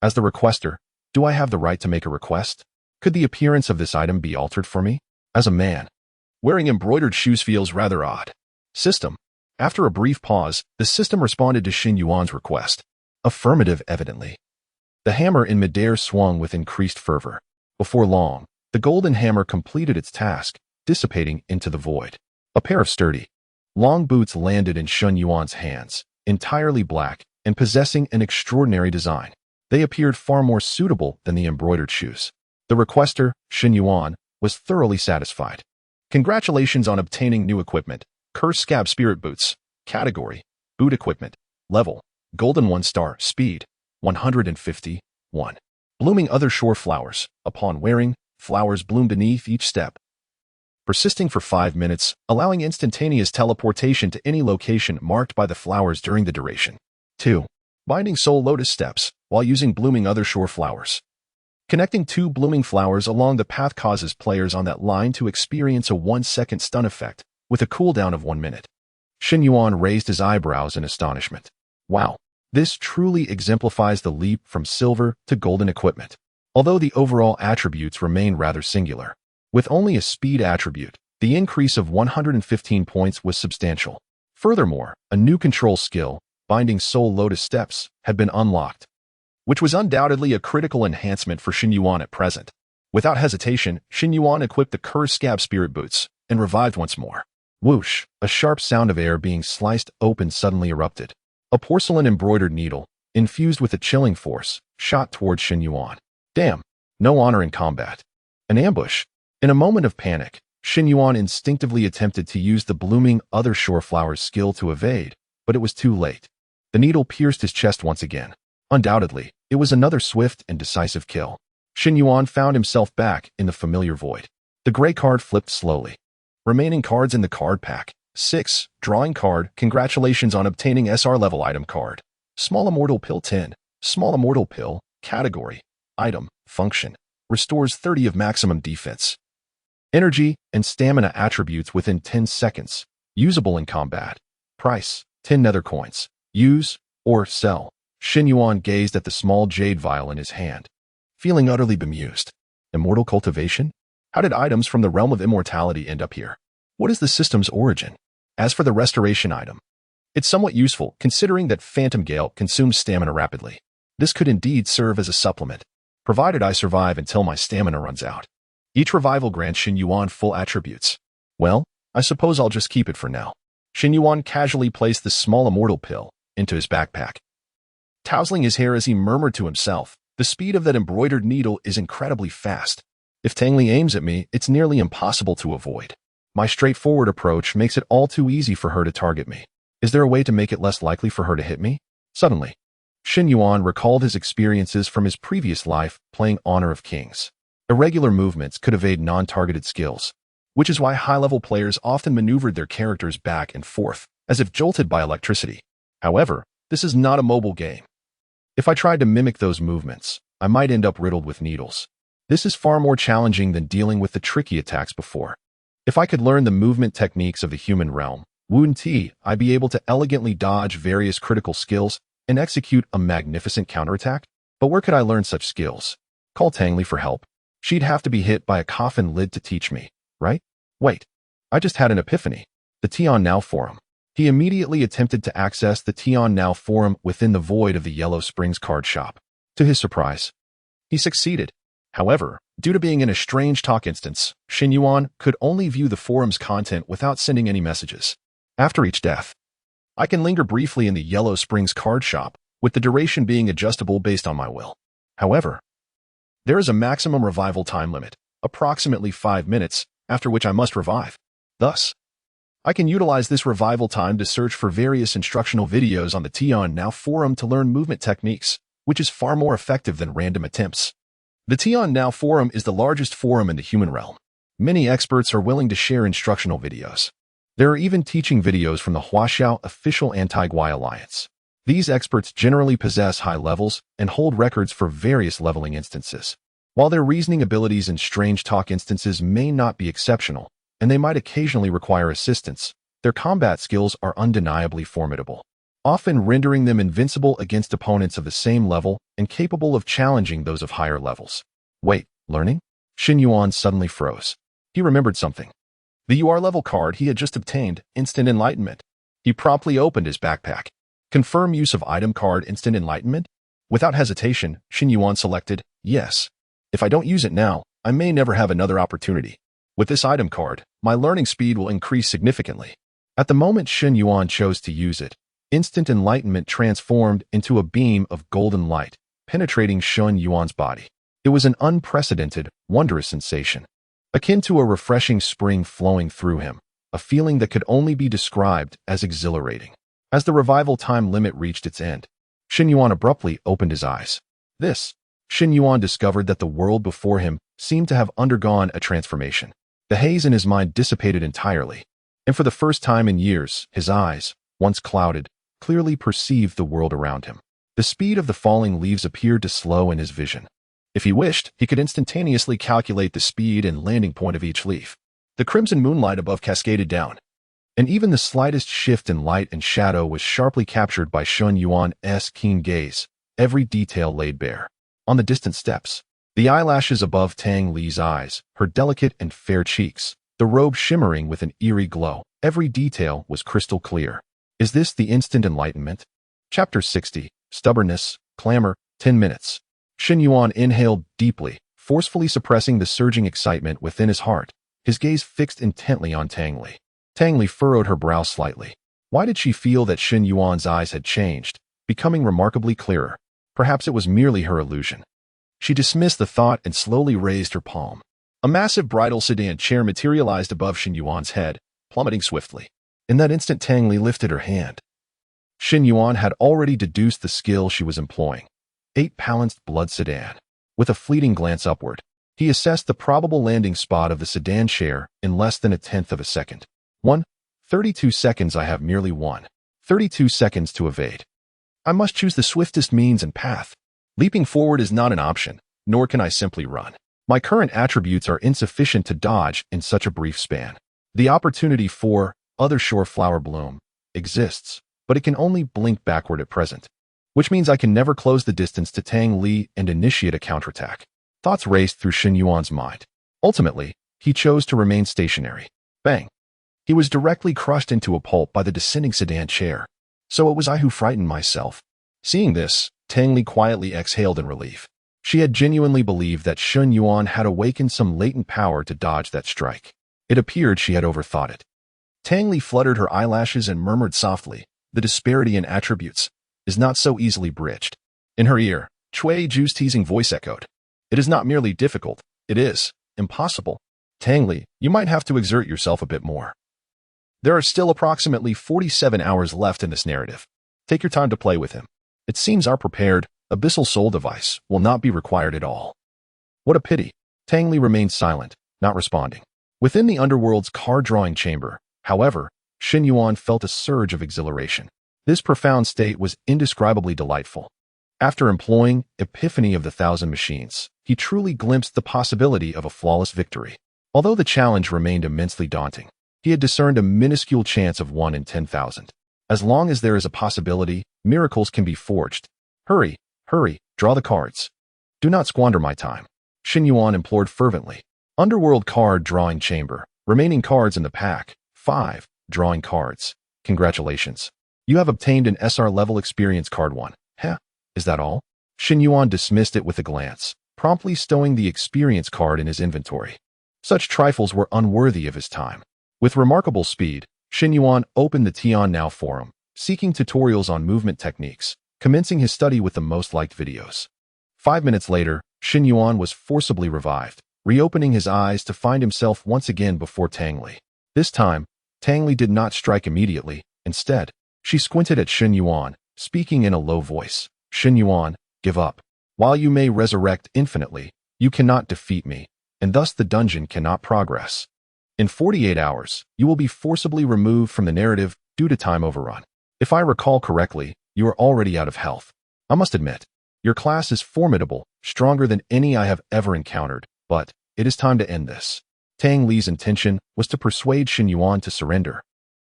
Speaker 1: As the requester, do I have the right to make a request? Could the appearance of this item be altered for me? As a man, wearing embroidered shoes feels rather odd. System. After a brief pause, the system responded to Shen Yuan's request. Affirmative, evidently. The hammer in midair swung with increased fervor. Before long, the golden hammer completed its task, dissipating into the void. A pair of sturdy, long boots landed in Shen Yuan's hands, entirely black and possessing an extraordinary design. They appeared far more suitable than the embroidered shoes. The requester, Shen Yuan, was thoroughly satisfied. Congratulations on obtaining new equipment. Curse Scab Spirit Boots. Category: Boot Equipment. Level: Golden 1-star. Speed: 151. Blooming other shore flowers. Upon wearing, flowers bloom beneath each step. Persisting for 5 minutes, allowing instantaneous teleportation to any location marked by the flowers during the duration. 2. Binding soul lotus steps, while using blooming other shore flowers. Connecting 2 blooming flowers along the path causes players on that line to experience a 1-second stun effect, with a cooldown of 1 minute. Shen Yuan raised his eyebrows in astonishment. Wow, this truly exemplifies the leap from silver to golden equipment. Although the overall attributes remain rather singular. With only a speed attribute, the increase of 115 points was substantial. Furthermore, a new control skill, Binding Soul Lotus Steps, had been unlocked, which was undoubtedly a critical enhancement for Shen Yuan at present. Without hesitation, Shen Yuan equipped the Curse Scab Spirit Boots and revived once more. Whoosh! A sharp sound of air being sliced open suddenly erupted. A porcelain embroidered needle, infused with a chilling force, shot towards Shen Yuan. Damn! No honor in combat. An ambush. In a moment of panic, Shen Yuan instinctively attempted to use the blooming other shore flowers skill to evade, but it was too late. The needle pierced his chest once again. Undoubtedly, it was another swift and decisive kill. Shen Yuan found himself back in the familiar void. The gray card flipped slowly. Remaining cards in the card pack. 6. Drawing card. Congratulations on obtaining SR level item card. Small Immortal Pill 10. Small Immortal Pill. Category: Item. Function: Restores 30 of maximum defense, energy, and stamina attributes within 10 seconds. Usable in combat. Price: 10 nether coins. Use or sell. Shen Yuan gazed at the small jade vial in his hand, feeling utterly bemused. Immortal cultivation? How did items from the realm of immortality end up here? What is the system's origin? As for the restoration item, it's somewhat useful considering that Phantom Gale consumes stamina rapidly. This could indeed serve as a supplement, provided I survive until my stamina runs out. Each revival grants Shen Yuan full attributes. Well, I suppose I'll just keep it for now. Shen Yuan casually placed the small immortal pill into his backpack, tousling his hair as he murmured to himself, the speed of that embroidered needle is incredibly fast. If Tangli aims at me, it's nearly impossible to avoid. My straightforward approach makes it all too easy for her to target me. Is there a way to make it less likely for her to hit me? Suddenly, Shen Yuan recalled his experiences from his previous life playing Honor of Kings. Irregular movements could evade non-targeted skills, which is why high-level players often maneuvered their characters back and forth, as if jolted by electricity. However, this is not a mobile game. If I tried to mimic those movements, I might end up riddled with needles. This is far more challenging than dealing with the tricky attacks before. If I could learn the movement techniques of the human realm, I'd be able to elegantly dodge various critical skills and execute a magnificent counterattack. But where could I learn such skills? Call Tangli for help. She'd have to be hit by a coffin lid to teach me, right? Wait, I just had an epiphany. The Tian Now Forum. He immediately attempted to access the Tian Now Forum within the void of the Yellow Springs card shop. To his surprise, he succeeded. However, due to being in a strange talk instance, Shen Yuan could only view the forum's content without sending any messages. After each death, I can linger briefly in the Yellow Springs card shop, with the duration being adjustable based on my will. However, there is a maximum revival time limit, approximately 5 minutes, after which I must revive. Thus, I can utilize this revival time to search for various instructional videos on the Tian Now Forum to learn movement techniques, which is far more effective than random attempts. The Tian Now Forum is the largest forum in the human realm. Many experts are willing to share instructional videos. There are even teaching videos from the Huaxiao official anti-Gui alliance. These experts generally possess high levels and hold records for various leveling instances. While their reasoning abilities in strange talk instances may not be exceptional, and they might occasionally require assistance, their combat skills are undeniably formidable, often rendering them invincible against opponents of the same level and capable of challenging those of higher levels. Wait, learning? Shen Yuan suddenly froze. He remembered something. The UR level card he had just obtained, Instant Enlightenment. He promptly opened his backpack. Confirm use of item card Instant Enlightenment? Without hesitation, Shen Yuan selected, yes. If I don't use it now, I may never have another opportunity. With this item card, my learning speed will increase significantly. At the moment Shen Yuan chose to use it, Instant Enlightenment transformed into a beam of golden light, penetrating Shen Yuan's body. It was an unprecedented, wondrous sensation, akin to a refreshing spring flowing through him, a feeling that could only be described as exhilarating. As the revival time limit reached its end, Shen Yuan abruptly opened his eyes. Shen Yuan discovered that the world before him seemed to have undergone a transformation. The haze in his mind dissipated entirely, and for the first time in years, his eyes, once clouded, clearly perceived the world around him. The speed of the falling leaves appeared to slow in his vision. If he wished, he could instantaneously calculate the speed and landing point of each leaf. The crimson moonlight above cascaded down, and even the slightest shift in light and shadow was sharply captured by Shen Yuan's keen gaze, every detail laid bare. On the distant steps, the eyelashes above Tang Li's eyes, her delicate and fair cheeks, the robe shimmering with an eerie glow, every detail was crystal clear. Is this the instant enlightenment? Chapter 60, Stubbornness, Clamor, 10 minutes. Shen Yuan inhaled deeply, forcefully suppressing the surging excitement within his heart, his gaze fixed intently on Tang Li. Tang Li furrowed her brow slightly. Why did she feel that Shen Yuan's eyes had changed, becoming remarkably clearer? Perhaps it was merely her illusion. She dismissed the thought and slowly raised her palm. A massive bridal sedan chair materialized above Shen Yuan's head, plummeting swiftly. In that instant Tang Li lifted her hand. Shen Yuan had already deduced the skill she was employing. 8-balanced blood sedan. With a fleeting glance upward, he assessed the probable landing spot of the sedan chair in less than 1/10 of a second. 32 seconds. I have merely 32 seconds to evade. I must choose the swiftest means and path. Leaping forward is not an option, nor can I simply run. My current attributes are insufficient to dodge in such a brief span. The opportunity for other shore flower bloom exists, but it can only blink backward at present, which means I can never close the distance to Tang Li and initiate a counterattack. Thoughts raced through Shen Yuan's mind. Ultimately, he chose to remain stationary. Bang! He was directly crushed into a pulp by the descending sedan chair. So it was I who frightened myself. Seeing this, Tang Li quietly exhaled in relief. She had genuinely believed that Shen Yuan had awakened some latent power to dodge that strike. It appeared she had overthought it. Tang Li fluttered her eyelashes and murmured softly, the disparity in attributes is not so easily bridged. In her ear, Cui Ju's teasing voice echoed. It is not merely difficult, it is impossible. Tang Li, you might have to exert yourself a bit more. There are still approximately 47 hours left in this narrative. Take your time to play with him. It seems our prepared, abyssal soul device will not be required at all. What a pity. Tang Li remained silent, not responding. Within the underworld's card-drawing chamber, however, Shen Yuan felt a surge of exhilaration. This profound state was indescribably delightful. After employing Epiphany of the Thousand Machines, he truly glimpsed the possibility of a flawless victory. Although the challenge remained immensely daunting, he had discerned a minuscule chance of 1 in 10,000. As long as there is a possibility, miracles can be forged. Hurry, draw the cards. Do not squander my time. Shen Yuan implored fervently. Underworld card drawing chamber. Remaining cards in the pack. 5. Drawing cards. Congratulations. You have obtained an SR level experience card 1. Heh, is that all? Shen Yuan dismissed it with a glance, promptly stowing the experience card in his inventory. Such trifles were unworthy of his time. With remarkable speed, Shen Yuan opened the Tian Now forum, seeking tutorials on movement techniques, commencing his study with the most liked videos. 5 minutes later, Shen Yuan was forcibly revived, reopening his eyes to find himself once again before Tang Li. This time, Tang Li did not strike immediately. Instead, she squinted at Shen Yuan, speaking in a low voice. Shen Yuan, give up. While you may resurrect infinitely, you cannot defeat me, and thus the dungeon cannot progress. In 48 hours, you will be forcibly removed from the narrative due to time overrun. If I recall correctly, you are already out of health. I must admit, your class is formidable, stronger than any I have ever encountered, but it is time to end this. Tang Li's intention was to persuade Shen Yuan to surrender,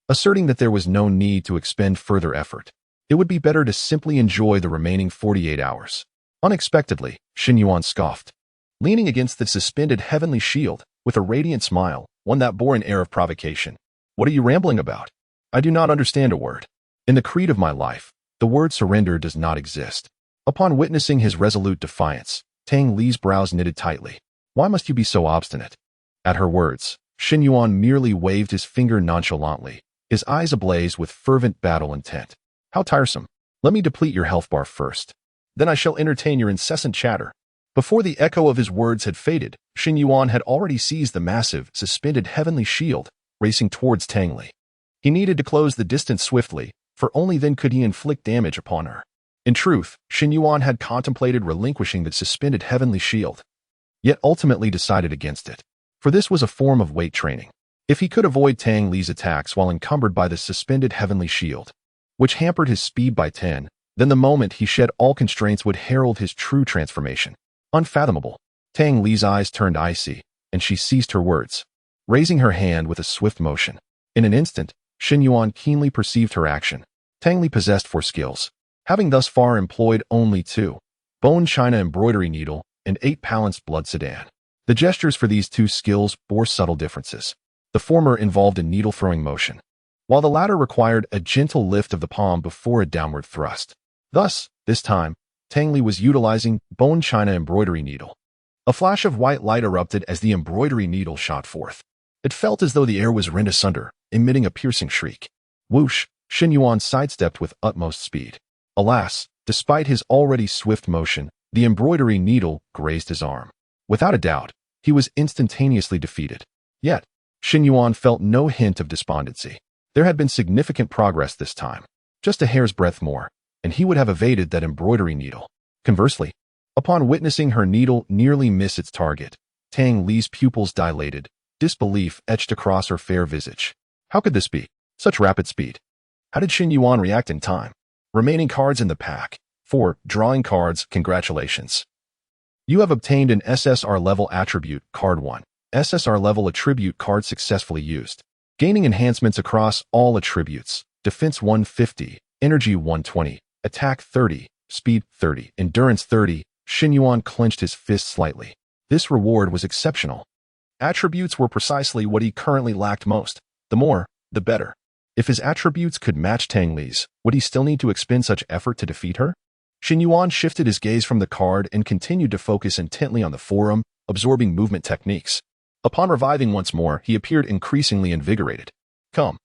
Speaker 1: asserting that there was no need to expend further effort. It would be better to simply enjoy the remaining 48 hours. Unexpectedly, Shen Yuan scoffed. Leaning against the suspended heavenly shield, with a radiant smile, one that bore an air of provocation. What are you rambling about? I do not understand a word. In the creed of my life, the word surrender does not exist. Upon witnessing his resolute defiance, Tang Li's brows knitted tightly. Why must you be so obstinate? At her words, Shen Yuan merely waved his finger nonchalantly, his eyes ablaze with fervent battle intent. How tiresome. Let me deplete your health bar first. Then I shall entertain your incessant chatter. Before the echo of his words had faded, Shen Yuan had already seized the massive, suspended heavenly shield, racing towards Tang Li. He needed to close the distance swiftly, for only then could he inflict damage upon her. In truth, Shen Yuan had contemplated relinquishing the suspended heavenly shield, yet ultimately decided against it, for this was a form of weight training. If he could avoid Tang Li's attacks while encumbered by the suspended heavenly shield, which hampered his speed by 10, then the moment he shed all constraints would herald his true transformation. Unfathomable. Tang Li's eyes turned icy, and she ceased her words, raising her hand with a swift motion. In an instant, Shen Yuan keenly perceived her action. Tang Li possessed 4 skills, having thus far employed only 2, bone china embroidery needle and 8 balanced blood sedan. The gestures for these 2 skills bore subtle differences. The former involved a needle-throwing motion, while the latter required a gentle lift of the palm before a downward thrust. Thus, this time, Tang Li was utilizing bone china embroidery needle. A flash of white light erupted as the embroidery needle shot forth. It felt as though the air was rent asunder, emitting a piercing shriek. Whoosh! Shen Yuan sidestepped with utmost speed. Alas, despite his already swift motion, the embroidery needle grazed his arm. Without a doubt, he was instantaneously defeated. Yet, Shen Yuan felt no hint of despondency. There had been significant progress this time. Just a hair's breadth more, and he would have evaded that embroidery needle. Conversely, upon witnessing her needle nearly miss its target, Tang Li's pupils dilated, disbelief etched across her fair visage. How could this be? Such rapid speed. How did Shen Yuan react in time? Remaining cards in the pack. 4. Drawing cards. Congratulations. You have obtained an SSR level attribute, card 1. SSR level attribute card successfully used. Gaining enhancements across all attributes. Defense 150, Energy 120, Attack 30, Speed 30, Endurance 30. Shen Yuan clenched his fist slightly. This reward was exceptional. Attributes were precisely what he currently lacked most. The more, the better. If his attributes could match Tang Li's, would he still need to expend such effort to defeat her? Shen Yuan shifted his gaze from the card and continued to focus intently on the forum, absorbing movement techniques. Upon reviving once more, he appeared increasingly invigorated. Come,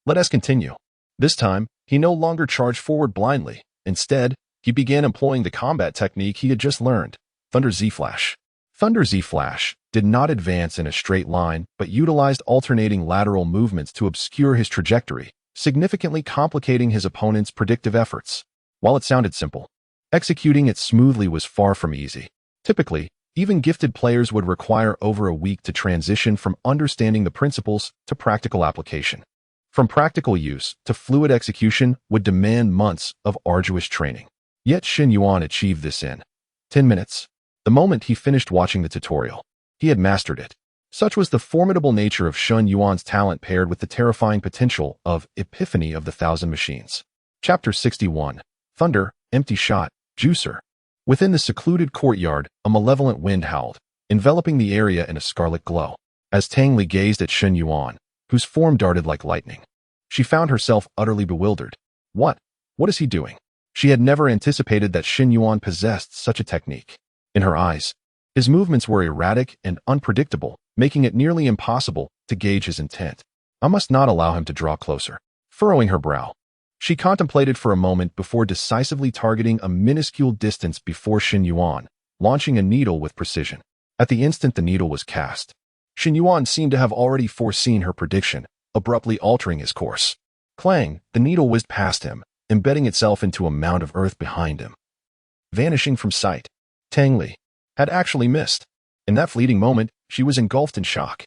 Speaker 1: let us continue. This time, he no longer charged forward blindly. Instead, he began employing the combat technique he had just learned, Thunder Z-Flash. Thunder Z-Flash did not advance in a straight line, but utilized alternating lateral movements to obscure his trajectory, significantly complicating his opponent's predictive efforts. While it sounded simple, executing it smoothly was far from easy. Typically, even gifted players would require over a week to transition from understanding the principles to practical application. From practical use to fluid execution would demand months of arduous training. Yet Shen Yuan achieved this in 10 minutes. The moment he finished watching the tutorial, he had mastered it. Such was the formidable nature of Shen Yuan's talent paired with the terrifying potential of Epiphany of the Thousand Machines. Chapter 61. Thunder, Empty Shot, Juicer. Within the secluded courtyard, a malevolent wind howled, enveloping the area in a scarlet glow. As Tang Li gazed at Shen Yuan, whose form darted like lightning, she found herself utterly bewildered. What is he doing? She had never anticipated that Shen Yuan possessed such a technique. In her eyes, his movements were erratic and unpredictable, making it nearly impossible to gauge his intent. I must not allow him to draw closer. Furrowing her brow, she contemplated for a moment before decisively targeting a minuscule distance before Shen Yuan, launching a needle with precision. At the instant the needle was cast, Shen Yuan seemed to have already foreseen her prediction, abruptly altering his course. Clang, the needle whizzed past him, embedding itself into a mound of earth behind him. Vanishing from sight, Tang Li had actually missed. In that fleeting moment, she was engulfed in shock.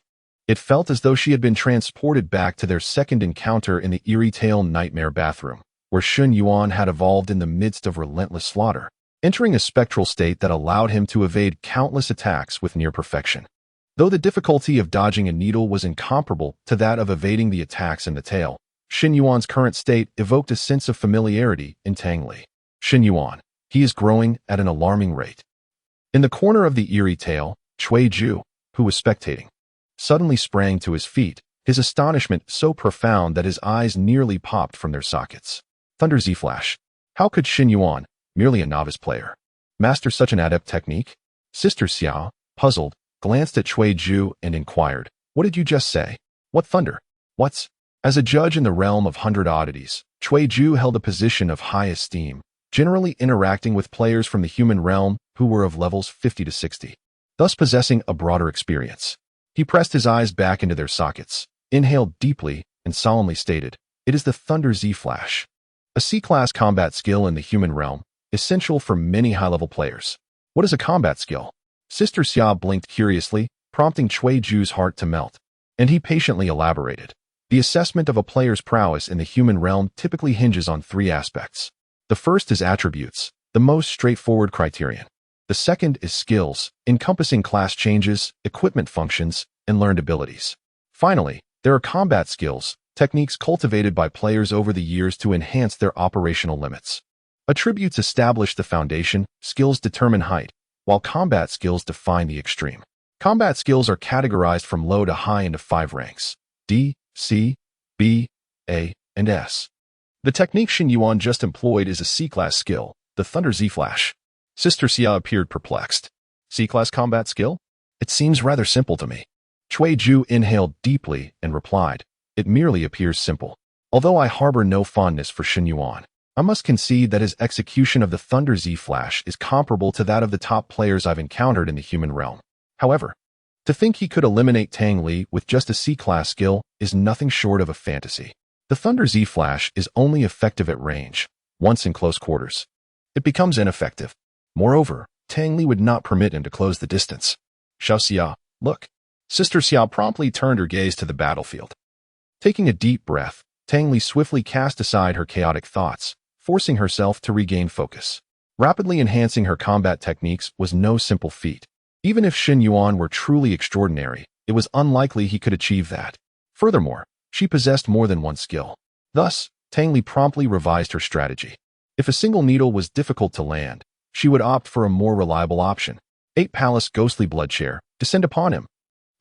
Speaker 1: It felt as though she had been transported back to their second encounter in the eerie tale nightmare bathroom, where Shen Yuan had evolved in the midst of relentless slaughter, entering a spectral state that allowed him to evade countless attacks with near perfection. Though the difficulty of dodging a needle was incomparable to that of evading the attacks in the tale, Shen Yuan's current state evoked a sense of familiarity in Tang Li. Shen Yuan, he is growing at an alarming rate. In the corner of the eerie tale, Cui Ju, who was spectating, suddenly sprang to his feet, his astonishment so profound that his eyes nearly popped from their sockets. Thunder Z-Flash. How could Shen Yuan, merely a novice player, master such an adept technique? Sister Xiao, puzzled, glanced at Cui Ju and inquired, "What did you just say? What thunder? What's—" As a judge in the realm of 100 oddities, Cui Ju held a position of high esteem, generally interacting with players from the human realm who were of levels 50 to 60, thus possessing a broader experience. He pressed his eyes back into their sockets, inhaled deeply, and solemnly stated, "It is the Thunder Z-Flash, a C-class combat skill in the human realm, essential for many high-level players." What is a combat skill? Sister Xia blinked curiously, prompting Cui Ju's heart to melt, and he patiently elaborated. The assessment of a player's prowess in the human realm typically hinges on 3 aspects. The first is attributes, the most straightforward criterion. The second is skills, encompassing class changes, equipment functions, and learned abilities. Finally, there are combat skills, techniques cultivated by players over the years to enhance their operational limits. Attributes establish the foundation, skills determine height, while combat skills define the extreme. Combat skills are categorized from low to high into 5 ranks: D, C, B, A, and S. The technique Shen Yuan just employed is a C-class skill, the Thunder Z-Flash. Sister Xia appeared perplexed. C-class combat skill? It seems rather simple to me. Cui Ju inhaled deeply and replied, "It merely appears simple. Although I harbor no fondness for Shen Yuan, I must concede that his execution of the Thunder Z-Flash is comparable to that of the top players I've encountered in the human realm. However, to think he could eliminate Tang Li with just a C-class skill is nothing short of a fantasy. The Thunder Z-Flash is only effective at range. Once in close quarters, it becomes ineffective. Moreover, Tang Li would not permit him to close the distance." Xiao Xia, look. Sister Xiao promptly turned her gaze to the battlefield. Taking a deep breath, Tang Li swiftly cast aside her chaotic thoughts, forcing herself to regain focus. Rapidly enhancing her combat techniques was no simple feat. Even if Shen Yuan were truly extraordinary, it was unlikely he could achieve that. Furthermore, she possessed more than one skill. Thus, Tang Li promptly revised her strategy. If a single needle was difficult to land, she would opt for a more reliable option. 8 Palace Ghostly Bloodshare, descend upon him.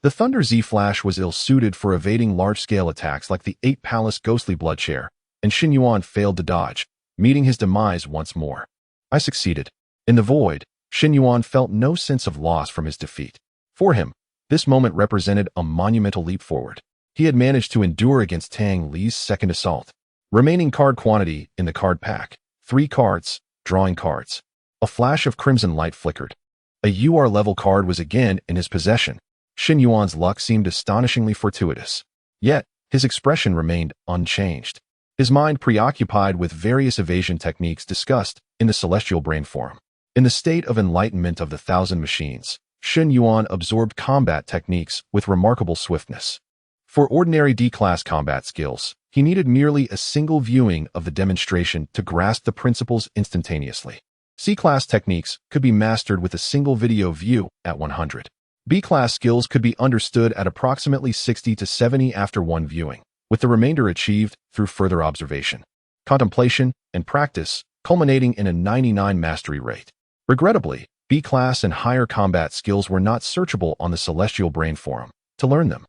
Speaker 1: The Thunder Z-Flash was ill-suited for evading large-scale attacks like the 8 Palace Ghostly Bloodshare, and Shen Yuan failed to dodge, meeting his demise once more. I succeeded. In the void, Shen Yuan felt no sense of loss from his defeat. For him, this moment represented a monumental leap forward. He had managed to endure against Tang Li's second assault. Remaining card quantity in the card pack: 3 cards, drawing cards. A flash of crimson light flickered. A UR level card was again in his possession. Shen Yuan's luck seemed astonishingly fortuitous. Yet, his expression remained unchanged. His mind preoccupied with various evasion techniques discussed in the Celestial Brain Forum. In the state of enlightenment of the 1,000 machines, Shen Yuan absorbed combat techniques with remarkable swiftness. For ordinary D-class combat skills, he needed merely a single viewing of the demonstration to grasp the principles instantaneously. C-class techniques could be mastered with a single video view at 100. B-class skills could be understood at approximately 60 to 70 after one viewing, with the remainder achieved through further observation, contemplation, and practice, culminating in a 99 mastery rate. Regrettably, B-class and higher combat skills were not searchable on the Celestial Brain Forum. To learn them,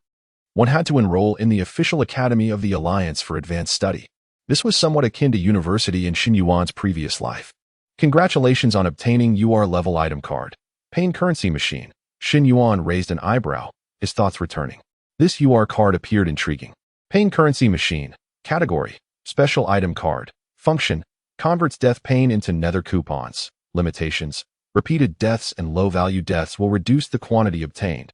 Speaker 1: one had to enroll in the official academy of the Alliance for Advanced Study. This was somewhat akin to university in Shen Yuan's previous life. Congratulations on obtaining UR level item card. Pain currency machine. Shen Yuan raised an eyebrow, his thoughts returning. This UR card appeared intriguing. Pain currency machine. Category: special item card. Function: converts death pain into nether coupons. Limitations: repeated deaths and low-value deaths will reduce the quantity obtained.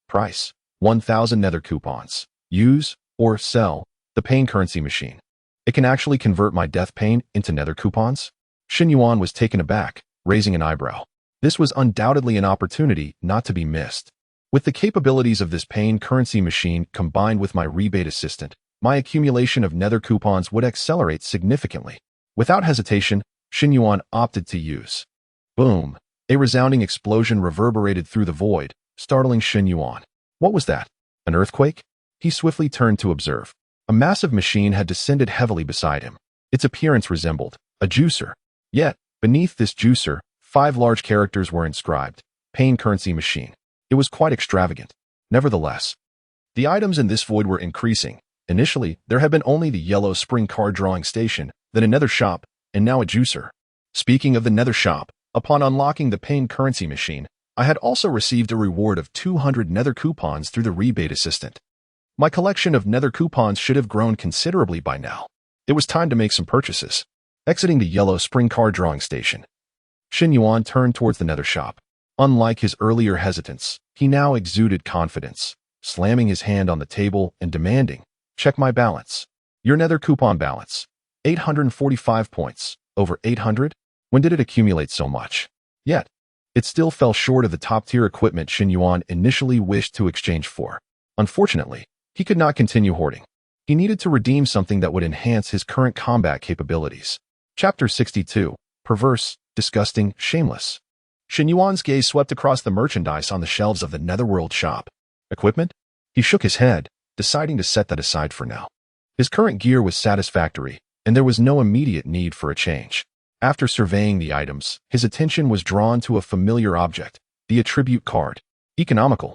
Speaker 1: Price: 1,000 nether coupons. Use or sell the pain currency machine. It can actually convert my death pain into nether coupons? Shen Yuan was taken aback, raising an eyebrow. This was undoubtedly an opportunity not to be missed. With the capabilities of this pain currency machine combined with my rebate assistant, my accumulation of nether coupons would accelerate significantly. Without hesitation, Shen Yuan opted to use. Boom! A resounding explosion reverberated through the void, startling Shen Yuan. What was that? An earthquake? He swiftly turned to observe. A massive machine had descended heavily beside him. Its appearance resembled a juicer. Yet, beneath this juicer, 5 large characters were inscribed. Pain currency machine. It was quite extravagant. Nevertheless, the items in this void were increasing. Initially, there had been only the yellow spring card drawing station, then a nether shop, and now a juicer. Speaking of the nether shop, upon unlocking the pain currency machine, I had also received a reward of 200 nether coupons through the rebate assistant. My collection of nether coupons should have grown considerably by now. It was time to make some purchases. Exiting the yellow spring card drawing station, Shen Yuan turned towards the nether shop. Unlike his earlier hesitance, he now exuded confidence, slamming his hand on the table and demanding, "Check my balance. Your nether coupon balance. 845 points. Over 800? When did it accumulate so much?" Yet, it still fell short of the top-tier equipment Shen Yuan initially wished to exchange for. Unfortunately, he could not continue hoarding. He needed to redeem something that would enhance his current combat capabilities. Chapter 62. Perverse, disgusting, shameless. Shen Yuan's gaze swept across the merchandise on the shelves of the Netherworld shop. Equipment? He shook his head, deciding to set that aside for now. His current gear was satisfactory, and there was no immediate need for a change. After surveying the items, his attention was drawn to a familiar object, the attribute card. Economical,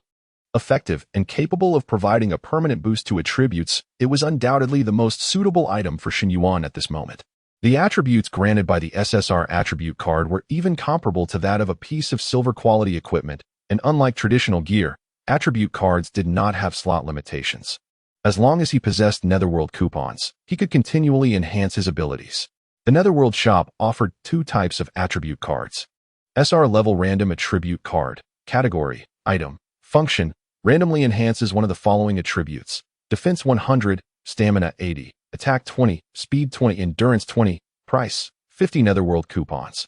Speaker 1: effective, and capable of providing a permanent boost to attributes, it was undoubtedly the most suitable item for Shen Yuan at this moment. The attributes granted by the SSR attribute card were even comparable to that of a piece of silver-quality equipment, and unlike traditional gear, attribute cards did not have slot limitations. As long as he possessed Netherworld coupons, he could continually enhance his abilities. The Netherworld shop offered 2 types of attribute cards. SR level random attribute card. Category, item, function, randomly enhances one of the following attributes. Defense 100, stamina 80, attack 20, speed 20, endurance 20, price, 50 Netherworld coupons.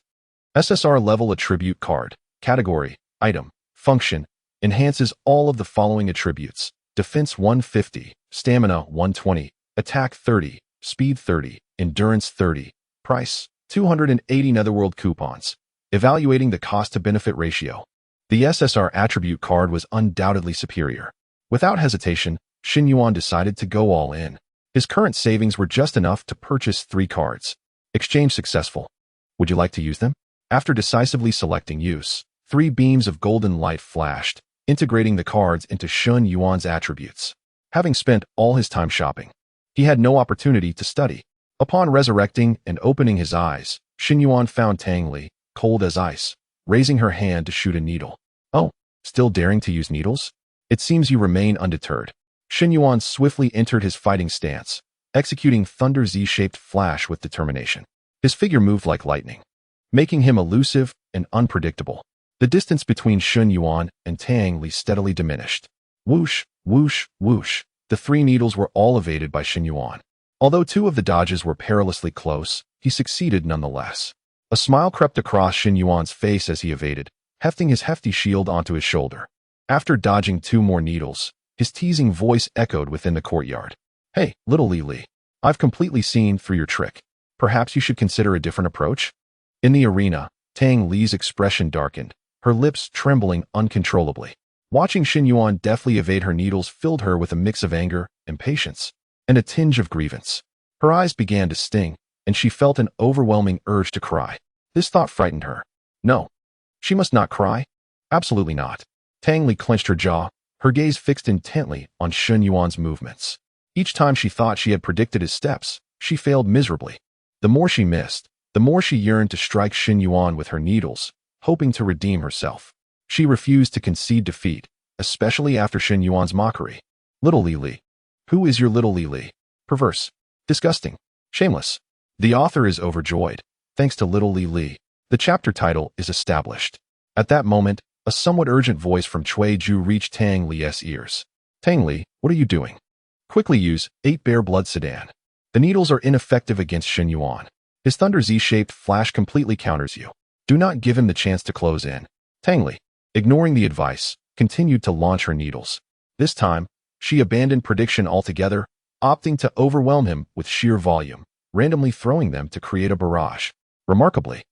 Speaker 1: SSR level attribute card. Category, item, function, enhances all of the following attributes. Defense 150, stamina 120, attack 30, speed 30, endurance 30, price, 280 Netherworld coupons. Evaluating the cost-to-benefit ratio. The SSR attribute card was undoubtedly superior. Without hesitation, Shen Yuan decided to go all in. His current savings were just enough to purchase 3 cards. Exchange successful. Would you like to use them? After decisively selecting use, 3 beams of golden light flashed, integrating the cards into Shen Yuan's attributes. Having spent all his time shopping, he had no opportunity to study. Upon resurrecting and opening his eyes, Shen Yuan found Tang Li, cold as ice, raising her hand to shoot a needle. "Oh, still daring to use needles? It seems you remain undeterred." Shen Yuan swiftly entered his fighting stance, executing Thunder Z-shaped flash with determination. His figure moved like lightning, making him elusive and unpredictable. The distance between Shen Yuan and Tang Li steadily diminished. Whoosh, whoosh, whoosh. The 3 needles were all evaded by Shen Yuan. Although 2 of the dodges were perilously close, he succeeded nonetheless. A smile crept across Shen Yuan's face as he evaded, hefting his hefty shield onto his shoulder. After dodging 2 more needles, his teasing voice echoed within the courtyard. "Hey, little Li, I've completely seen through your trick. Perhaps you should consider a different approach?" In the arena, Tang Li's expression darkened, her lips trembling uncontrollably. Watching Shen Yuan deftly evade her needles filled her with a mix of anger, impatience, and a tinge of grievance. Her eyes began to sting, and she felt an overwhelming urge to cry. This thought frightened her. No, she must not cry. Absolutely not. Tang Li clenched her jaw, her gaze fixed intently on Shen Yuan's movements. Each time she thought she had predicted his steps, she failed miserably. The more she missed, the more she yearned to strike Shen Yuan with her needles, hoping to redeem herself. She refused to concede defeat, especially after Shen Yuan's mockery. "Little Li. Who is your little Li? Perverse, disgusting, shameless." The author is overjoyed. Thanks to little Li, the chapter title is established. At that moment, a somewhat urgent voice from Cui Ju reached Tang Li's ears. "Tang Li, what are you doing? Quickly use 8 Bear Blood Sedan. The needles are ineffective against Shen Yuan. His Thunder Z-shaped flash completely counters you. Do not give him the chance to close in." Tang Li, ignoring the advice, continued to launch her needles. This time, she abandoned prediction altogether, opting to overwhelm him with sheer volume, randomly throwing them to create a barrage. Remarkably,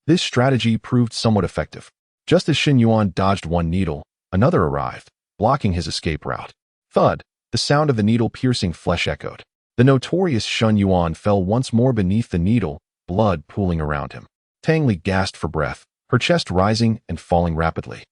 Speaker 1: this strategy proved somewhat effective. Just as Shen Yuan dodged one needle, another arrived, blocking his escape route. Thud! The sound of the needle-piercing flesh echoed. The notorious Shen Yuan fell once more beneath the needle, blood pooling around him. Tang Li gasped for breath, her chest rising and falling rapidly.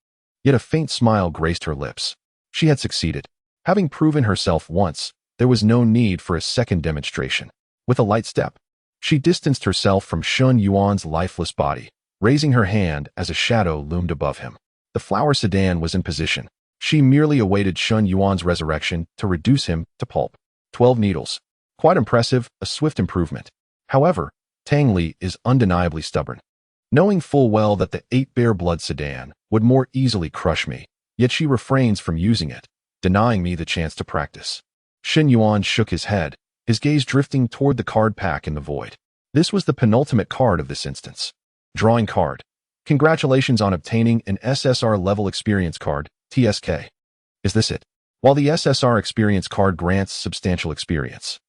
Speaker 1: Yet a faint smile graced her lips. She had succeeded. Having proven herself once, there was no need for a second demonstration. With a light step, she distanced herself from Shen Yuan's lifeless body, raising her hand as a shadow loomed above him. The flower sedan was in position. She merely awaited Shen Yuan's resurrection to reduce him to pulp. 12 needles. Quite impressive, a swift improvement. However, Tang Li is undeniably stubborn. Knowing full well that the 8-bear blood sedan would more easily crush me, yet she refrains from using it, denying me the chance to practice. Shen Yuan shook his head, his gaze drifting toward the card pack in the void. This was the penultimate card of this instance. Drawing card. Congratulations on obtaining an SSR level experience card, TSK. Is this it? While the SSR experience card grants substantial experience,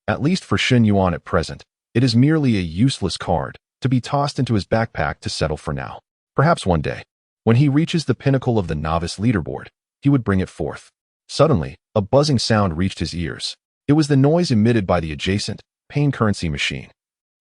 Speaker 1: at least for Shen Yuan at present, it is merely a useless card to be tossed into his backpack to settle for now. Perhaps one day, when he reaches the pinnacle of the novice leaderboard, he would bring it forth. Suddenly, a buzzing sound reached his ears. It was the noise emitted by the adjacent, pain currency machine.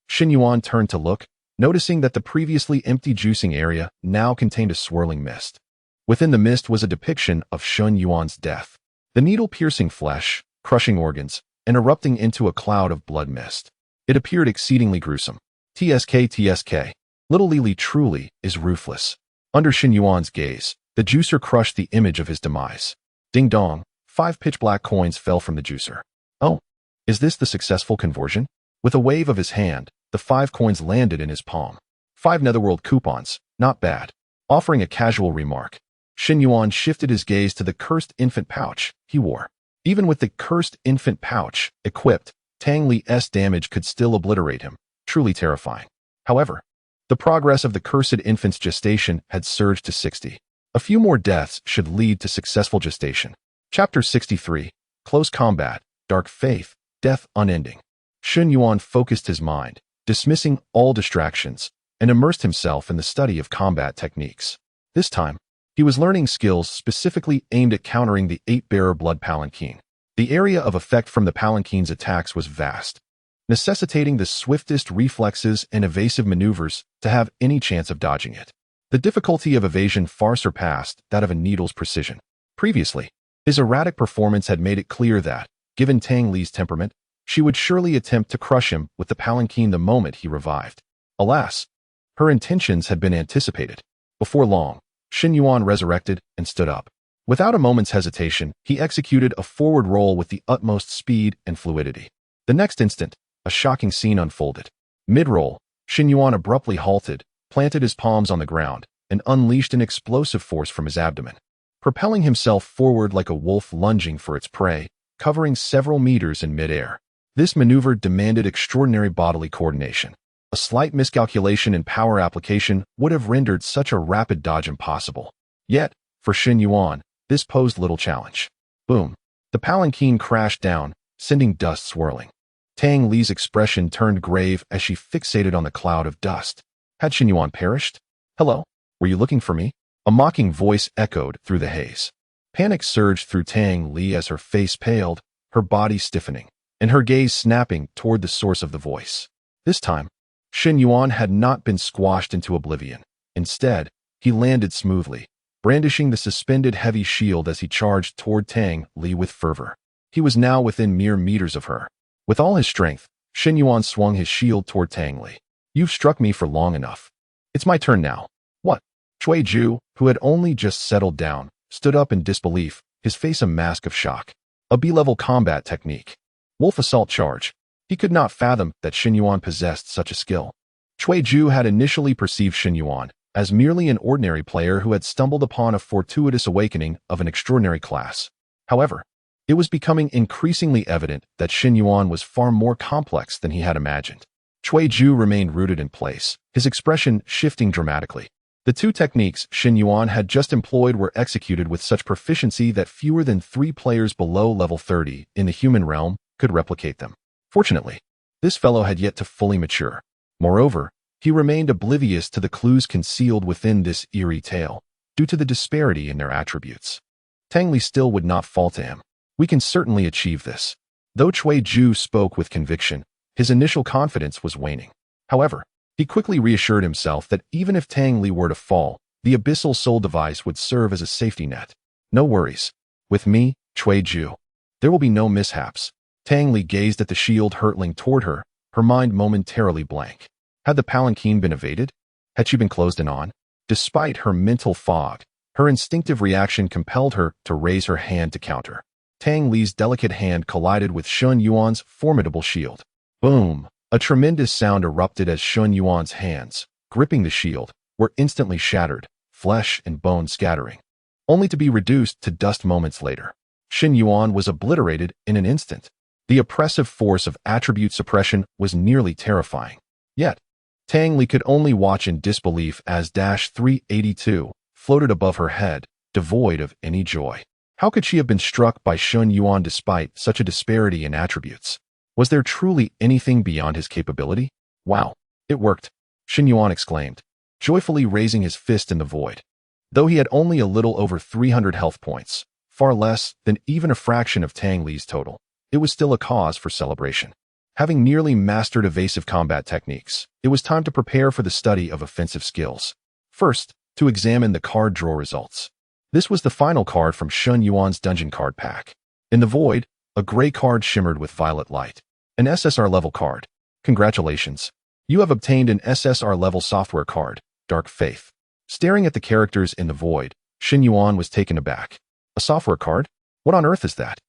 Speaker 1: Shen Yuan turned to look, noticing that the previously empty juicing area now contained a swirling mist. Within the mist was a depiction of Shen Yuan's death. The needle piercing flesh, crushing organs, and erupting into a cloud of blood mist. It appeared exceedingly gruesome. TSK. Little Lily truly is ruthless. Under Shen Yuan's gaze, the juicer crushed the image of his demise. Ding dong, 5 pitch black coins fell from the juicer. Oh, is this the successful conversion? With a wave of his hand, the 5 coins landed in his palm. 5 Netherworld coupons, not bad. Offering a casual remark, Shen Yuan shifted his gaze to the cursed infant pouch he wore. Even with the cursed infant pouch equipped, Tang Li's damage could still obliterate him, truly terrifying. However, the progress of the cursed infant's gestation had surged to 60. A few more deaths should lead to successful gestation. Chapter 63, Close Combat, Dark Faith, Death Unending. Shen Yuan focused his mind, dismissing all distractions, and immersed himself in the study of combat techniques. This time, he was learning skills specifically aimed at countering the 8-bearer blood palanquin. The area of effect from the palanquin's attacks was vast, necessitating the swiftest reflexes and evasive maneuvers to have any chance of dodging it. The difficulty of evasion far surpassed that of a needle's precision. Previously, his erratic performance had made it clear that, given Tang Li's temperament, she would surely attempt to crush him with the palanquin the moment he revived. Alas, her intentions had been anticipated. Before long, Shen Yuan resurrected and stood up. Without a moment's hesitation, he executed a forward roll with the utmost speed and fluidity. The next instant, a shocking scene unfolded. Mid-roll, Shen Yuan abruptly halted, planted his palms on the ground, and unleashed an explosive force from his abdomen, propelling himself forward like a wolf lunging for its prey, covering several meters in mid-air. This maneuver demanded extraordinary bodily coordination. A slight miscalculation in power application would have rendered such a rapid dodge impossible. Yet, for Shen Yuan, this posed little challenge. Boom. The palanquin crashed down, sending dust swirling. Tang Li's expression turned grave as she fixated on the cloud of dust. Had Shen Yuan perished? Hello? Were you looking for me? A mocking voice echoed through the haze. Panic surged through Tang Li as her face paled, her body stiffening, and her gaze snapping toward the source of the voice. This time, Shen Yuan had not been squashed into oblivion. Instead, he landed smoothly, brandishing the suspended heavy shield as he charged toward Tang Li with fervor. He was now within mere meters of her. With all his strength, Shen Yuan swung his shield toward Tang Li. You've struck me for long enough. It's my turn now. What? Cui Ju, who had only just settled down, stood up in disbelief, his face a mask of shock. A B-level combat technique. Wolf Assault Charge. He could not fathom that Shen Yuan possessed such a skill. Cui Ju had initially perceived Shen Yuan as merely an ordinary player who had stumbled upon a fortuitous awakening of an extraordinary class. However, it was becoming increasingly evident that Shen Yuan was far more complex than he had imagined. Cui Ju remained rooted in place, his expression shifting dramatically. The two techniques Shen Yuan had just employed were executed with such proficiency that fewer than 3 players below level 30 in the human realm could replicate them. Fortunately, this fellow had yet to fully mature. Moreover, he remained oblivious to the clues concealed within this eerie tale, due to the disparity in their attributes. Tang Li still would not fall to him. We can certainly achieve this. Though Cui Ju spoke with conviction, his initial confidence was waning. However, he quickly reassured himself that even if Tang Li were to fall, the abyssal soul device would serve as a safety net. No worries. With me, Cui Ju, there will be no mishaps. Tang Li gazed at the shield hurtling toward her, her mind momentarily blank. Had the palanquin been evaded? Had she been closed in on? Despite her mental fog, her instinctive reaction compelled her to raise her hand to counter. Tang Li's delicate hand collided with Shen Yuan's formidable shield. Boom! A tremendous sound erupted as Shen Yuan's hands, gripping the shield, were instantly shattered, flesh and bone scattering, only to be reduced to dust moments later. Shen Yuan was obliterated in an instant. The oppressive force of attribute suppression was nearly terrifying. Yet, Tang Li could only watch in disbelief as -382 floated above her head, devoid of any joy. How could she have been struck by Shen Yuan despite such a disparity in attributes? Was there truly anything beyond his capability? Wow, it worked, Shen Yuan exclaimed, joyfully raising his fist in the void. Though he had only a little over 300 health points, far less than even a fraction of Tang Li's total, it was still a cause for celebration. Having nearly mastered evasive combat techniques, it was time to prepare for the study of offensive skills. First, to examine the card draw results. This was the final card from Shen Yuan's dungeon card pack. In the void, a gray card shimmered with violet light. An SSR level card. Congratulations. You have obtained an SSR level software card, Dark Faith. Staring at the characters in the void, Shen Yuan was taken aback. A software card? What on earth is that?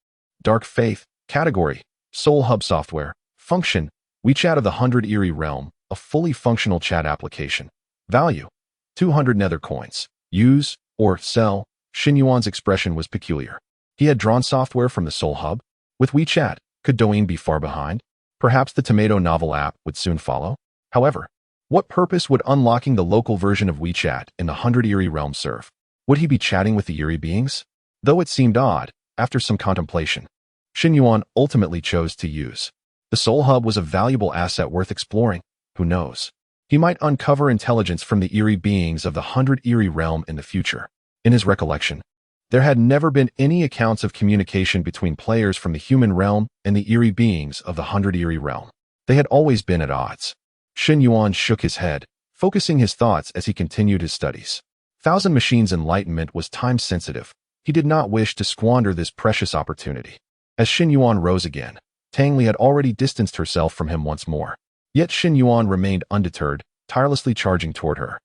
Speaker 1: Dark Faith. Category: Soul Hub Software. Function: WeChat of the 100 Eerie Realm, a fully functional chat application. Value: 200 nether coins. Use or sell. Shen Yuan's expression was peculiar. He had drawn software from the Soul Hub. With WeChat, could Douyin be far behind? Perhaps the Tomato novel app would soon follow? However, what purpose would unlocking the local version of WeChat in the 100 Eerie Realm serve? Would he be chatting with the eerie beings? Though it seemed odd, after some contemplation, Shen Yuan ultimately chose to use. The Soul Hub was a valuable asset worth exploring. Who knows? He might uncover intelligence from the eerie beings of the 100 Eerie Realm in the future. In his recollection, there had never been any accounts of communication between players from the human realm and the eerie beings of the 100 Eerie Realm. They had always been at odds. Shen Yuan shook his head, focusing his thoughts as he continued his studies. Thousand Machines' enlightenment was time-sensitive. He did not wish to squander this precious opportunity. As Shen Yuan rose again, Tang Li had already distanced herself from him once more. Yet Shen Yuan remained undeterred, tirelessly charging toward her.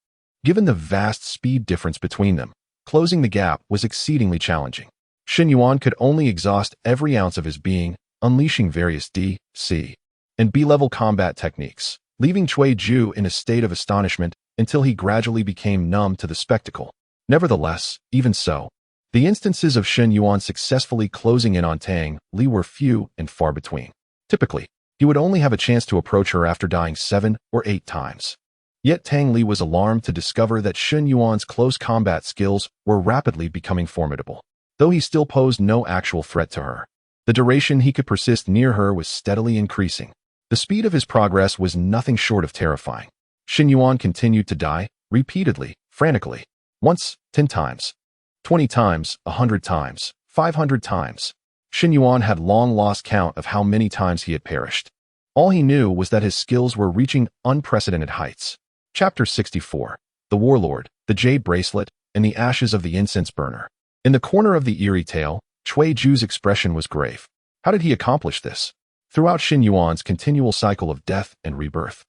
Speaker 1: Given the vast speed difference between them, closing the gap was exceedingly challenging. Shen Yuan could only exhaust every ounce of his being, unleashing various D, C, and B-level combat techniques, leaving Cui Ju in a state of astonishment until he gradually became numb to the spectacle. Nevertheless, even so, the instances of Shen Yuan successfully closing in on Tang Li were few and far between. Typically, he would only have a chance to approach her after dying 7 or 8 times. Yet Tang Li was alarmed to discover that Shen Yuan's close combat skills were rapidly becoming formidable. Though he still posed no actual threat to her, the duration he could persist near her was steadily increasing. The speed of his progress was nothing short of terrifying. Shen Yuan continued to die, repeatedly, frantically. Once, 10 times. 20 times, 100 times, 500 times. Shen Yuan had long lost count of how many times he had perished. All he knew was that his skills were reaching unprecedented heights. Chapter 64. The Warlord, the Jade Bracelet, and the Ashes of the Incense Burner. In the corner of the eerie tale, Cui Ju's expression was grave. How did he accomplish this? Throughout Shen Yuan's continual cycle of death and rebirth,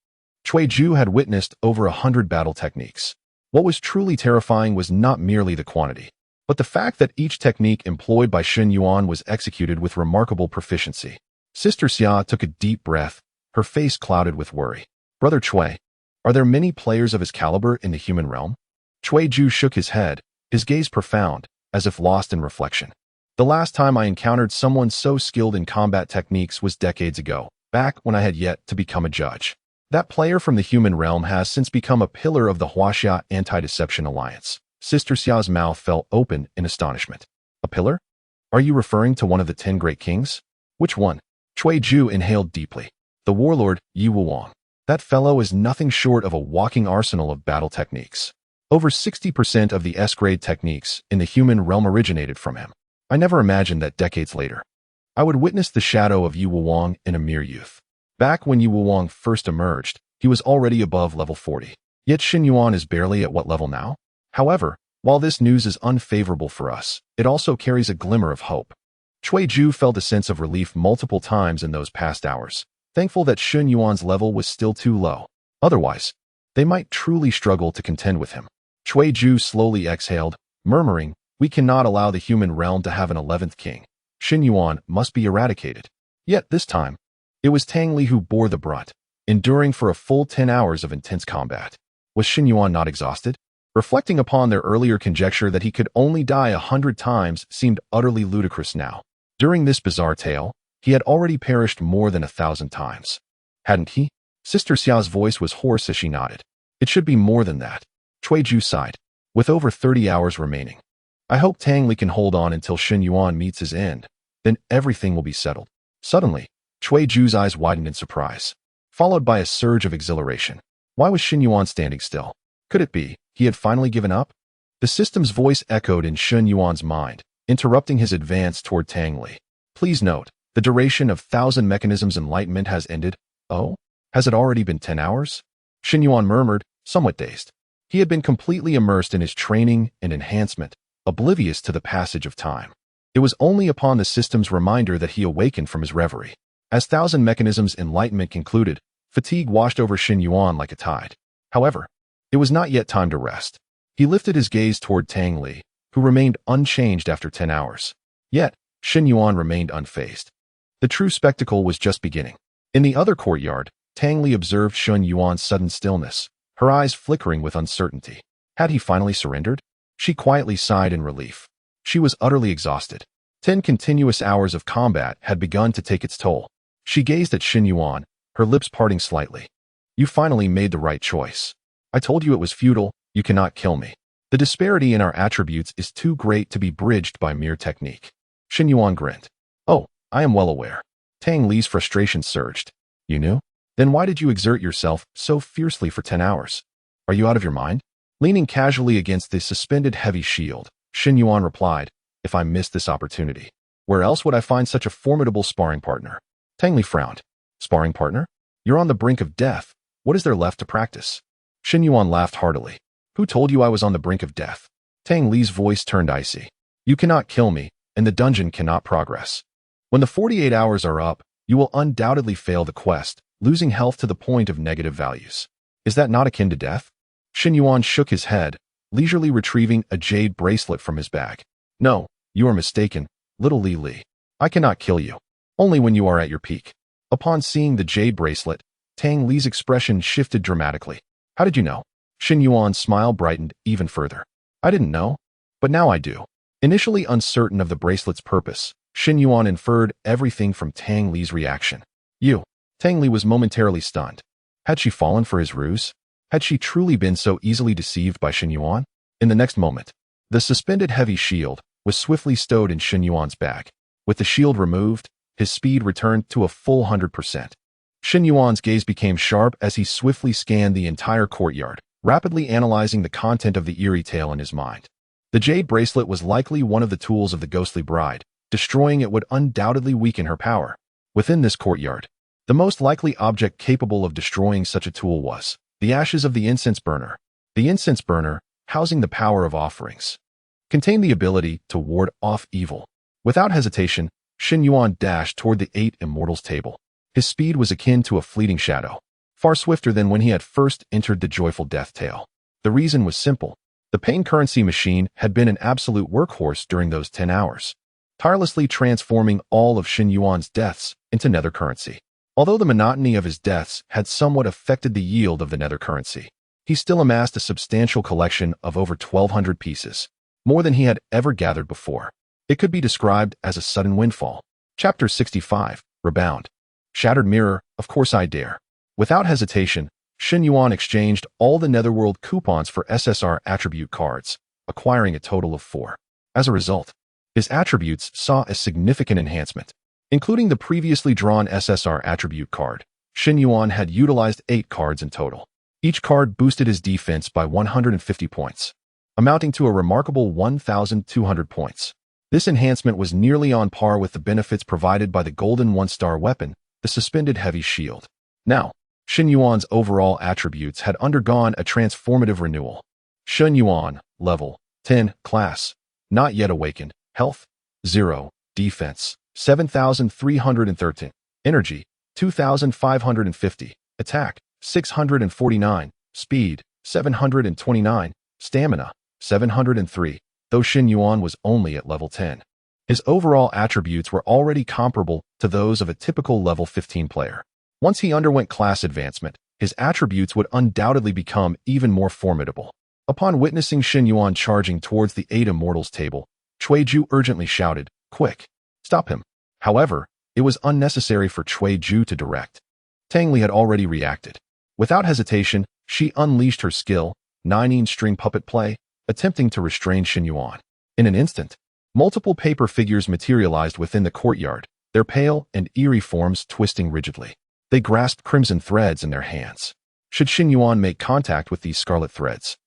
Speaker 1: Cui Ju had witnessed over 100 battle techniques. What was truly terrifying was not merely the quantity, but the fact that each technique employed by Shen Yuan was executed with remarkable proficiency. Sister Xia took a deep breath, her face clouded with worry. Brother Cui, are there many players of his caliber in the human realm? Cui Ju shook his head, his gaze profound, as if lost in reflection. The last time I encountered someone so skilled in combat techniques was decades ago, back when I had yet to become a judge. That player from the human realm has since become a pillar of the Huaxia Anti-Deception Alliance. Sister Xiao's mouth fell open in astonishment. A pillar? Are you referring to one of the 10 great kings? Which one? Cui Ju inhaled deeply. The warlord, Yi Wuwang. That fellow is nothing short of a walking arsenal of battle techniques. Over 60% of the S-grade techniques in the human realm originated from him. I never imagined that decades later, I would witness the shadow of Yi Wuwang in a mere youth. Back when Yi Wuwang first emerged, he was already above level 40. Yet Shen Yuan is barely at what level now? However, while this news is unfavorable for us, it also carries a glimmer of hope. Cui Ju felt a sense of relief multiple times in those past hours, thankful that Shen Yuan's level was still too low. Otherwise, they might truly struggle to contend with him. Cui Ju slowly exhaled, murmuring, "We cannot allow the human realm to have an 11th king. Shen Yuan must be eradicated." Yet this time, it was Tang Li who bore the brunt, enduring for a full 10 hours of intense combat. Was Shen Yuan not exhausted? Reflecting upon their earlier conjecture that he could only die 100 times seemed utterly ludicrous now. During this bizarre tale, he had already perished more than 1,000 times. Hadn't he? Sister Xiao's voice was hoarse as she nodded. It should be more than that. Cui Ju sighed. With over 30 hours remaining, I hope Tang Li can hold on until Shen Yuan meets his end. Then everything will be settled. Suddenly, Cui Ju's eyes widened in surprise, followed by a surge of exhilaration. Why was Shen Yuan standing still? Could it be he had finally given up? The system's voice echoed in Shen Yuan's mind, interrupting his advance toward Tang Li. Please note, the duration of 1,000 mechanisms enlightenment has ended. Oh? Has it already been 10 hours? Shen Yuan murmured, somewhat dazed. He had been completely immersed in his training and enhancement, oblivious to the passage of time. It was only upon the system's reminder that he awakened from his reverie. As 1,000 mechanisms enlightenment concluded, fatigue washed over Shen Yuan like a tide. However, it was not yet time to rest. He lifted his gaze toward Tang Li, who remained unchanged after 10 hours. Yet, Shen Yuan remained unfazed. The true spectacle was just beginning. In the other courtyard, Tang Li observed Shen Yuan's sudden stillness, her eyes flickering with uncertainty. Had he finally surrendered? She quietly sighed in relief. She was utterly exhausted. 10 continuous hours of combat had begun to take its toll. She gazed at Shen Yuan, her lips parting slightly. You finally made the right choice. I told you it was futile. You cannot kill me. The disparity in our attributes is too great to be bridged by mere technique. Shen Yuan grinned. Oh, I am well aware. Tang Li's frustration surged. You knew? Then why did you exert yourself so fiercely for 10 hours? Are you out of your mind? Leaning casually against the suspended heavy shield, Shen Yuan replied, if I missed this opportunity, where else would I find such a formidable sparring partner? Tang Li frowned. Sparring partner? You're on the brink of death. What is there left to practice? Shen Yuan laughed heartily. Who told you I was on the brink of death? Tang Li's voice turned icy. You cannot kill me, and the dungeon cannot progress. When the 48 hours are up, you will undoubtedly fail the quest, losing health to the point of negative values. Is that not akin to death? Shen Yuan shook his head, leisurely retrieving a jade bracelet from his bag. No, you are mistaken, little Li Li. I cannot kill you. Only when you are at your peak. Upon seeing the jade bracelet, Tang Li's expression shifted dramatically. How did you know? Shen Yuan's smile brightened even further. I didn't know, but now I do. Initially uncertain of the bracelet's purpose, Shen Yuan inferred everything from Tang Li's reaction. Tang Li was momentarily stunned. Had she fallen for his ruse? Had she truly been so easily deceived by Shen Yuan? In the next moment, the suspended heavy shield was swiftly stowed in Shen Yuan's bag. With the shield removed, his speed returned to a full 100%. Shen Yuan's gaze became sharp as he swiftly scanned the entire courtyard, rapidly analyzing the content of the eerie tale in his mind. The jade bracelet was likely one of the tools of the ghostly bride. Destroying it would undoubtedly weaken her power. Within this courtyard, the most likely object capable of destroying such a tool was the ashes of the incense burner. The incense burner, housing the power of offerings, contained the ability to ward off evil. Without hesitation, Shen Yuan dashed toward the 8 immortals table. His speed was akin to a fleeting shadow, far swifter than when he had first entered the joyful death tale. The reason was simple. The pain currency machine had been an absolute workhorse during those 10 hours, tirelessly transforming all of Shen Yuan's deaths into nether currency. Although the monotony of his deaths had somewhat affected the yield of the nether currency, he still amassed a substantial collection of over 1,200 pieces, more than he had ever gathered before. It could be described as a sudden windfall. Chapter 65, Rebound. Shattered mirror, of course I dare. Without hesitation, Shen Yuan exchanged all the Netherworld coupons for SSR attribute cards, acquiring a total of 4. As a result, his attributes saw a significant enhancement. Including the previously drawn SSR attribute card, Shen Yuan had utilized 8 cards in total. Each card boosted his defense by 150 points, amounting to a remarkable 1,200 points. This enhancement was nearly on par with the benefits provided by the golden 1-star weapon, the suspended heavy shield. Now, Shen Yuan's overall attributes had undergone a transformative renewal. Shen Yuan, level 10, class, not yet awakened, health 0, defense 7,313, energy 2,550, attack 649, speed 729, stamina 703. Though Shen Yuan was only at level 10, his overall attributes were already comparable to those of a typical level 15 player. Once he underwent class advancement, his attributes would undoubtedly become even more formidable. Upon witnessing Shen Yuan charging towards the 8 Immortals table, Ju urgently shouted, "Quick! Stop him!" However, it was unnecessary for Ju to direct. Tang Li had already reacted. Without hesitation, she unleashed her skill, 9 string puppet play, attempting to restrain Shen Yuan. In an instant, multiple paper figures materialized within the courtyard, their pale and eerie forms twisting rigidly. They grasped crimson threads in their hands. Should Shen Yuan make contact with these scarlet threads,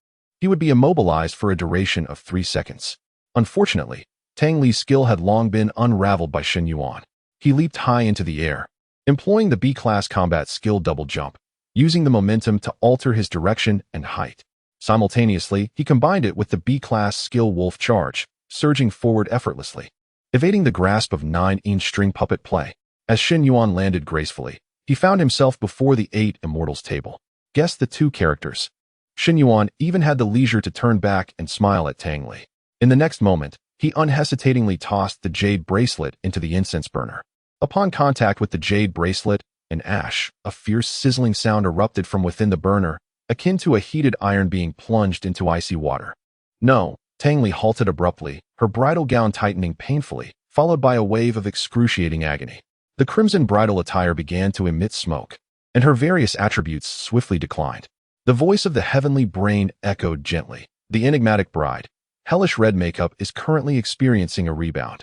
Speaker 1: he would be immobilized for a duration of 3 seconds. Unfortunately, Tang Li's skill had long been unraveled by Shen Yuan. He leaped high into the air, employing the B-class combat skill double jump, using the momentum to alter his direction and height. Simultaneously, he combined it with the B-class skill wolf charge, surging forward effortlessly, evading the grasp of 9 string puppet play. As Shen Yuan landed gracefully, he found himself before the 8 Immortals table. Guess the 2 characters. Shen Yuan even had the leisure to turn back and smile at Tang Li. In the next moment, he unhesitatingly tossed the jade bracelet into the incense burner. Upon contact with the jade bracelet and ash, a fierce sizzling sound erupted from within the burner, akin to a heated iron being plunged into icy water. No, Tang Li halted abruptly, her bridal gown tightening painfully, followed by a wave of excruciating agony. The crimson bridal attire began to emit smoke, and her various attributes swiftly declined. The voice of the heavenly brain echoed gently. The enigmatic bride, hellish red makeup, is currently experiencing a rebound,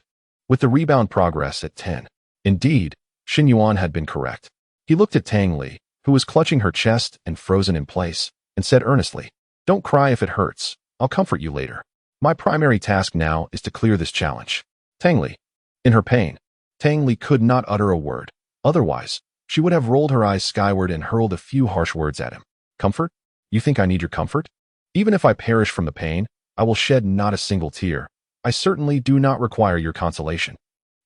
Speaker 1: with the rebound progress at 10. Indeed, Shen Yuan had been correct. He looked at Tang Li, who was clutching her chest and frozen in place, and said earnestly, "Don't cry if it hurts. I'll comfort you later. My primary task now is to clear this challenge." Tang Li. In her pain, Tang Li could not utter a word. Otherwise, she would have rolled her eyes skyward and hurled a few harsh words at him. "Comfort? You think I need your comfort? Even if I perish from the pain, I will shed not a single tear. I certainly do not require your consolation."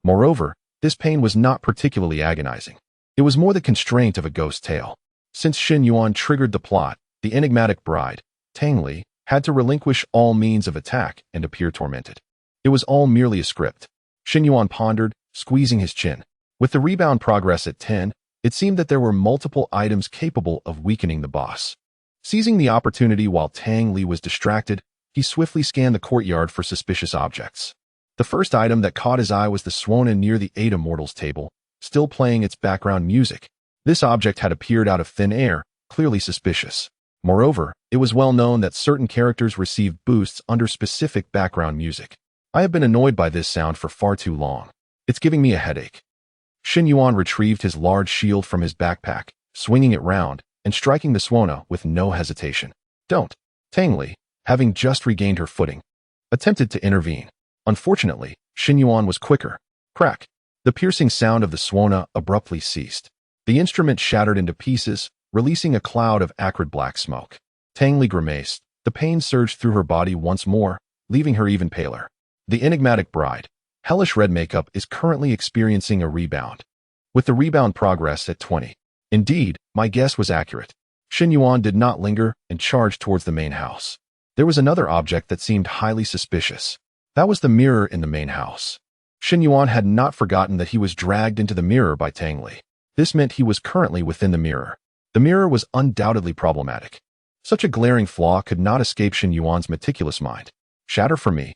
Speaker 1: Moreover, this pain was not particularly agonizing. It was more the constraint of a ghost tale. Since Shen Yuan triggered the plot, the enigmatic bride, Tang Li, had to relinquish all means of attack and appear tormented. It was all merely a script. Shen Yuan pondered, squeezing his chin. With the rebound progress at 10, it seemed that there were multiple items capable of weakening the boss. Seizing the opportunity while Tang Li was distracted, he swiftly scanned the courtyard for suspicious objects. The first item that caught his eye was the Swona near the 8 Immortals table, still playing its background music. This object had appeared out of thin air, clearly suspicious. Moreover, it was well known that certain characters received boosts under specific background music. I have been annoyed by this sound for far too long. It's giving me a headache. Shen Yuan retrieved his large shield from his backpack, swinging it round, and striking the Swona with no hesitation. "Don't." Tang Li, having just regained her footing, attempted to intervene. Unfortunately, Shen Yuan was quicker. Crack. The piercing sound of the Swona abruptly ceased. The instrument shattered into pieces, releasing a cloud of acrid black smoke. Tang Li grimaced. The pain surged through her body once more, leaving her even paler. The enigmatic bride, hellish red makeup, is currently experiencing a rebound, with the rebound progress at 20. Indeed, my guess was accurate. Shen Yuan did not linger and charged towards the main house. There was another object that seemed highly suspicious. That was the mirror in the main house. Shen Yuan had not forgotten that he was dragged into the mirror by Tang Li. This meant he was currently within the mirror. The mirror was undoubtedly problematic. Such a glaring flaw could not escape Shen Yuan's meticulous mind. "Shatter for me."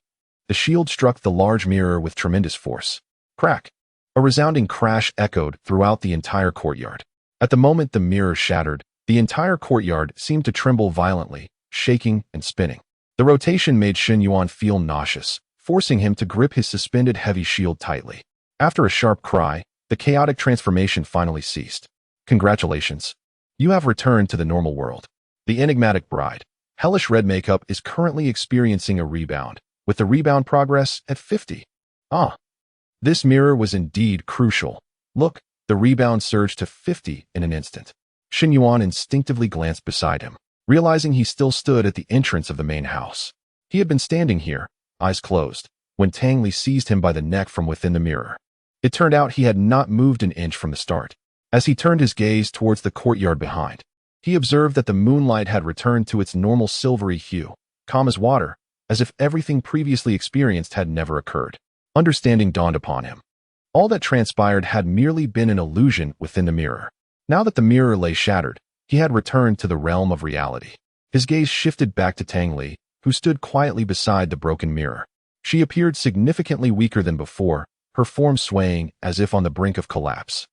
Speaker 1: The shield struck the large mirror with tremendous force. Crack. A resounding crash echoed throughout the entire courtyard. At the moment the mirror shattered, the entire courtyard seemed to tremble violently, shaking and spinning. The rotation made Shen Yuan feel nauseous, forcing him to grip his suspended heavy shield tightly. After a sharp cry, the chaotic transformation finally ceased. Congratulations. You have returned to the normal world. The enigmatic bride, hellish red makeup, is currently experiencing a rebound, with the rebound progress at 50. This mirror was indeed crucial. Look, the rebound surged to 50 in an instant. Shen Yuan instinctively glanced beside him, realizing he still stood at the entrance of the main house. He had been standing here, eyes closed, when Tang Li seized him by the neck from within the mirror. It turned out he had not moved an inch from the start. As he turned his gaze towards the courtyard behind, he observed that the moonlight had returned to its normal silvery hue, calm as water, as if everything previously experienced had never occurred. Understanding dawned upon him. All that transpired had merely been an illusion within the mirror. Now that the mirror lay shattered, he had returned to the realm of reality. His gaze shifted back to Tang Li, who stood quietly beside the broken mirror. She appeared significantly weaker than before, her form swaying as if on the brink of collapse.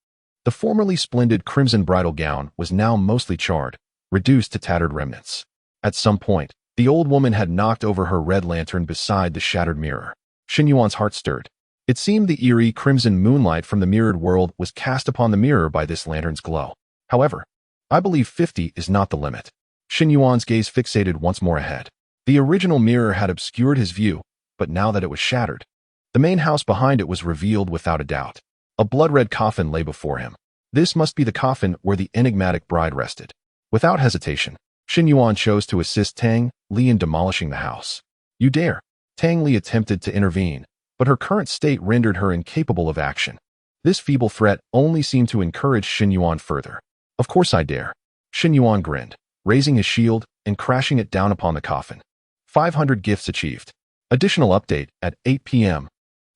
Speaker 1: The formerly splendid crimson bridal gown was now mostly charred, reduced to tattered remnants. At some point, the old woman had knocked over her red lantern beside the shattered mirror. Shen Yuan's heart stirred. It seemed the eerie crimson moonlight from the mirrored world was cast upon the mirror by this lantern's glow. However, I believe 50 is not the limit. Shen Yuan's gaze fixated once more ahead. The original mirror had obscured his view, but now that it was shattered, the main house behind it was revealed without a doubt. A blood-red coffin lay before him. This must be the coffin where the enigmatic bride rested. Without hesitation, Shen Yuan chose to assist Tang Li in demolishing the house. You dare! Tang Li attempted to intervene, but her current state rendered her incapable of action. This feeble threat only seemed to encourage Shen Yuan further. Of course I dare. Shen Yuan grinned, raising his shield and crashing it down upon the coffin. 500 gifts achieved. Additional update at 8 p.m.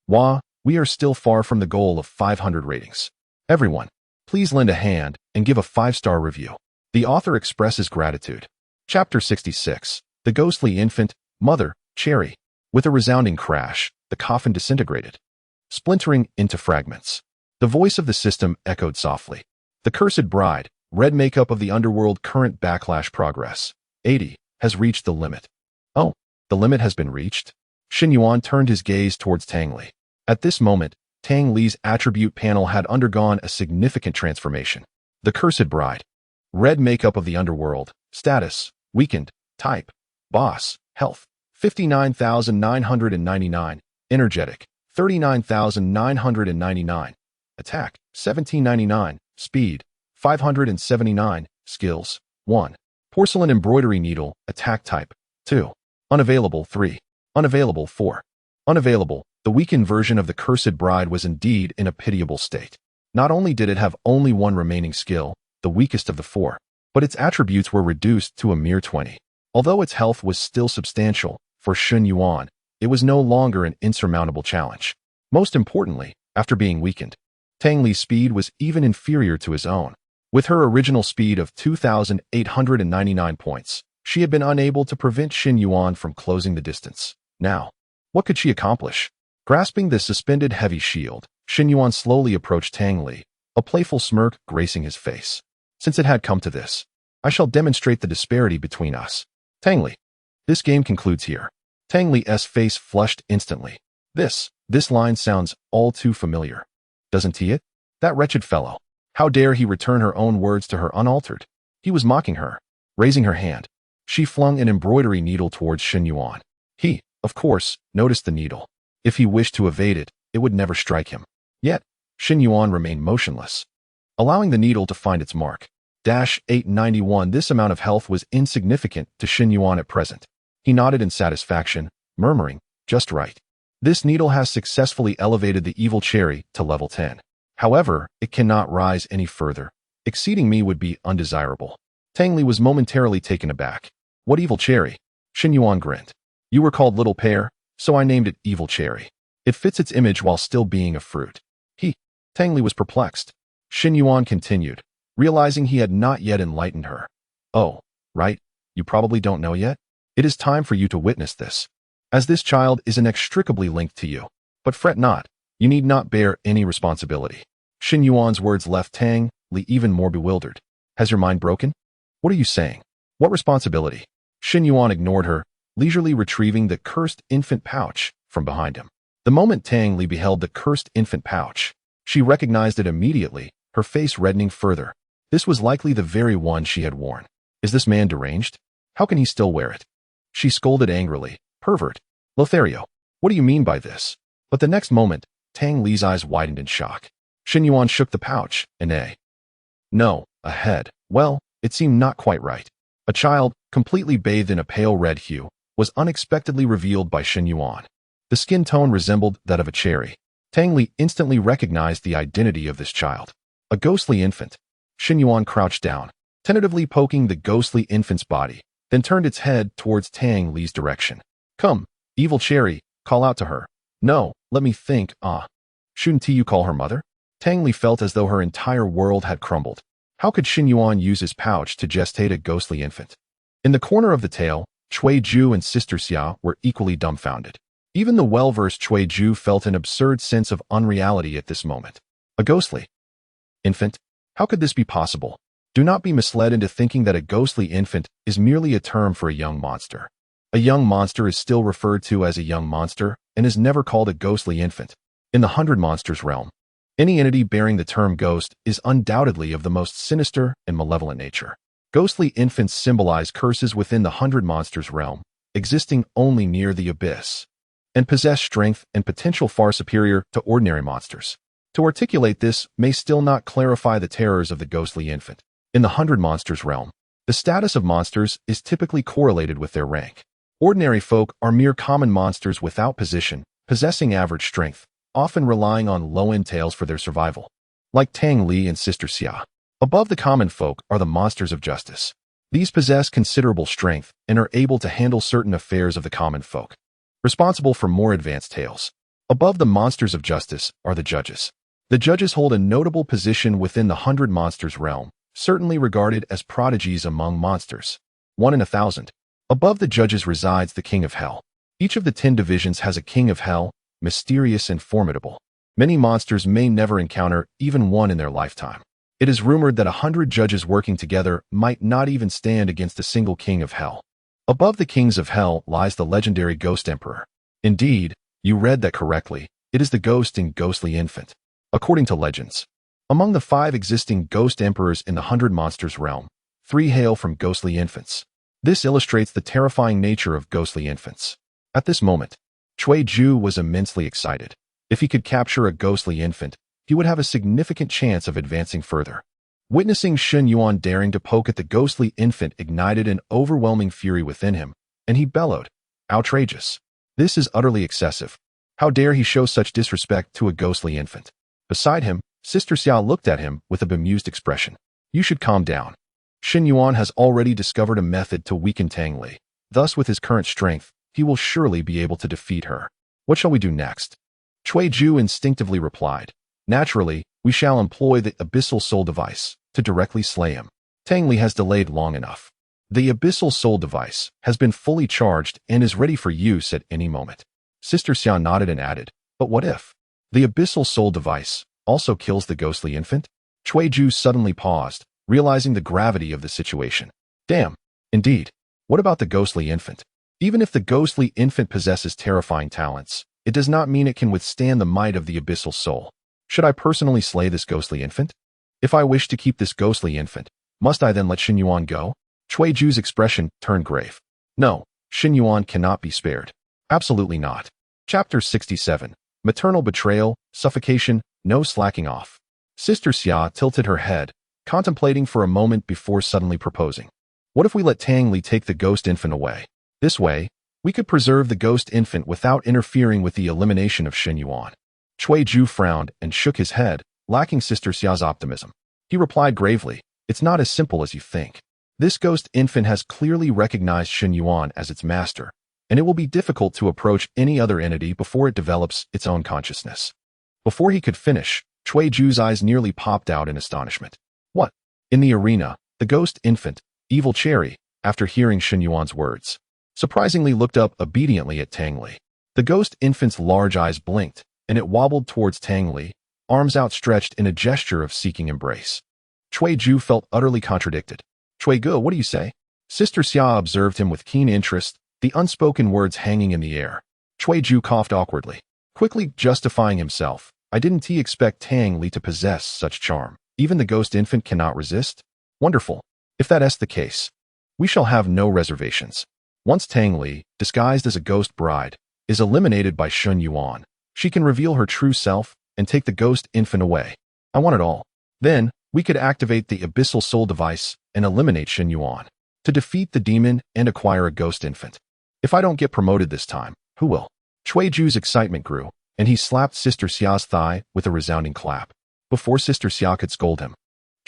Speaker 1: We are still far from the goal of 500 ratings. Everyone, please lend a hand and give a 5-star review. The author expresses gratitude. Chapter 66. The Ghostly Infant, Mother, Cherry. With a resounding crash, the coffin disintegrated, splintering into fragments. The voice of the system echoed softly. The cursed bride, red makeup of the underworld, current backlash progress, 80, has reached the limit. Oh, the limit has been reached? Shen Yuan turned his gaze towards Tang Li. At this moment, Tang Li's attribute panel had undergone a significant transformation. The cursed bride, red makeup of the underworld, status, weakened, type, boss, health, 59,999, energetic, 39,999, attack, 1799, speed, 579, skills, 1. Porcelain embroidery needle, attack type, 2. Unavailable 3. Unavailable 4. Unavailable. The weakened version of the cursed bride was indeed in a pitiable state. Not only did it have only one remaining skill, the weakest of the 4, but its attributes were reduced to a mere 20. Although its health was still substantial, for Shen Yuan, it was no longer an insurmountable challenge. Most importantly, after being weakened, Tang Li's speed was even inferior to his own. With her original speed of 2,899 points, she had been unable to prevent Shen Yuan from closing the distance. Now, what could she accomplish? Grasping the suspended heavy shield, Shen Yuan slowly approached Tang Li, a playful smirk gracing his face. Since it had come to this, I shall demonstrate the disparity between us. Tang Li. This game concludes here. Tang Li's face flushed instantly. This line sounds all too familiar. Doesn't he it? That wretched fellow. How dare he return her own words to her unaltered? He was mocking her. Raising her hand, she flung an embroidery needle towards Shen Yuan. He, of course, noticed the needle. If he wished to evade it, it would never strike him. Yet, Shen Yuan remained motionless, allowing the needle to find its mark. 891. This amount of health was insignificant to Shen Yuan at present. He nodded in satisfaction, murmuring, just right. This needle has successfully elevated the evil cherry to level 10. However, it cannot rise any further. Exceeding me would be undesirable. Tang Li was momentarily taken aback. What evil cherry? Shen Yuan grinned. You were called Little Pear, so I named it Evil Cherry. It fits its image while still being a fruit. Tang Li was perplexed. Shen Yuan continued, realizing he had not yet enlightened her. Oh, right, you probably don't know yet? It is time for you to witness this, as this child is inextricably linked to you. But fret not, you need not bear any responsibility. Shen Yuan's words left Tang Li even more bewildered. Has your mind broken? What are you saying? What responsibility? Shen Yuan ignored her, leisurely retrieving the cursed infant pouch from behind him. The moment Tang Li beheld the cursed infant pouch, she recognized it immediately, her face reddening further. This was likely the very one she had worn. Is this man deranged? How can he still wear it? She scolded angrily. Pervert. Lothario, what do you mean by this? But the next moment, Tang Li's eyes widened in shock. Shen Yuan shook the pouch, and a head. Well, it seemed not quite right. A child, completely bathed in a pale red hue, was unexpectedly revealed by Shen Yuan. The skin tone resembled that of a cherry. Tang Li instantly recognized the identity of this child. A ghostly infant. Shen Yuan crouched down, tentatively poking the ghostly infant's body, then turned its head towards Tang Li's direction. Come, evil cherry, call out to her. No, let me think, Shouldn't you call her mother? Tang Li felt as though her entire world had crumbled. How could Shen Yuan use his pouch to gestate a ghostly infant? In the corner of the tale, Cui Ju and Sister Xia were equally dumbfounded. Even the well-versed Cui Ju felt an absurd sense of unreality at this moment. A ghostly infant? How could this be possible? Do not be misled into thinking that a ghostly infant is merely a term for a young monster. A young monster is still referred to as a young monster and is never called a ghostly infant. In the hundred monsters realm, any entity bearing the term ghost is undoubtedly of the most sinister and malevolent nature. Ghostly infants symbolize curses within the hundred monsters realm, existing only near the abyss, and possess strength and potential far superior to ordinary monsters. To articulate this may still not clarify the terrors of the ghostly infant. In the hundred monsters realm, the status of monsters is typically correlated with their rank. Ordinary folk are mere common monsters without position, possessing average strength, often relying on low-end tales for their survival. Like Tang Li and Sister Xia, above the common folk are the monsters of justice. These possess considerable strength and are able to handle certain affairs of the common folk, responsible for more advanced tales. Above the monsters of justice are the judges. The judges hold a notable position within the hundred monsters realm, certainly regarded as prodigies among monsters. 1 in 1,000. Above the judges resides the King of Hell. Each of the 10 divisions has a King of Hell, mysterious and formidable. Many monsters may never encounter even one in their lifetime. It is rumored that 100 judges working together might not even stand against a single King of Hell. Above the Kings of Hell lies the legendary Ghost Emperor. Indeed, you read that correctly. It is the ghost and ghostly infant. According to legends, among the 5 existing ghost emperors in the hundred monsters realm, 3 hail from ghostly infants. This illustrates the terrifying nature of ghostly infants. At this moment, Cui Ju was immensely excited. If he could capture a ghostly infant, he would have a significant chance of advancing further. Witnessing Shen Yuan daring to poke at the ghostly infant ignited an overwhelming fury within him, and he bellowed, "Outrageous! This is utterly excessive. How dare he show such disrespect to a ghostly infant?" Beside him, Sister Xia looked at him with a bemused expression. "You should calm down. Shen Yuan has already discovered a method to weaken Tang Li. Thus, with his current strength, he will surely be able to defeat her. What shall we do next?" Cui Ju instinctively replied, "Naturally, we shall employ the Abyssal Soul Device to directly slay him. Tang Li has delayed long enough. The Abyssal Soul Device has been fully charged and is ready for use at any moment." Sister Xia nodded and added, "But what if the Abyssal Soul Device also kills the ghostly infant?" Cui Ju suddenly paused, realizing the gravity of the situation. Damn, indeed. What about the ghostly infant? Even if the ghostly infant possesses terrifying talents, it does not mean it can withstand the might of the Abyssal Soul. Should I personally slay this ghostly infant? If I wish to keep this ghostly infant, must I then let Shen Yuan go? Cui Ju's expression turned grave. No, Shen Yuan cannot be spared. Absolutely not. Chapter 67. Maternal Betrayal, Suffocation, No Slacking Off. Sister Xia tilted her head, contemplating for a moment before suddenly proposing. What if we let Tang Li take the ghost infant away? This way, we could preserve the ghost infant without interfering with the elimination of Shen Yuan. Cui Ju frowned and shook his head, lacking Sister Xia's optimism. He replied gravely, "It's not as simple as you think. This ghost infant has clearly recognized Shen Yuan as its master, and it will be difficult to approach any other entity before it develops its own consciousness." Before he could finish, Cui Ju's eyes nearly popped out in astonishment. What? In the arena, the ghost infant, Evil Cherry, after hearing Shen Yuan's words, surprisingly looked up obediently at Tang Li. The ghost infant's large eyes blinked, and it wobbled towards Tang Li, arms outstretched in a gesture of seeking embrace. Cui Ju felt utterly contradicted. Cui Ge, what do you say? Sister Xia observed him with keen interest, the unspoken words hanging in the air. Cui Ju coughed awkwardly, quickly justifying himself. I didn't expect Tang Li to possess such charm. Even the ghost infant cannot resist? Wonderful. If that is the case, we shall have no reservations. Once Tang Li, disguised as a ghost bride, is eliminated by Shen Yuan, she can reveal her true self and take the ghost infant away. I want it all. Then, we could activate the abyssal soul device and eliminate Shen Yuan to defeat the demon and acquire a ghost infant. If I don't get promoted this time, who will? Cui Ju's excitement grew, and he slapped Sister Xia's thigh with a resounding clap. Before Sister Xia could scold him,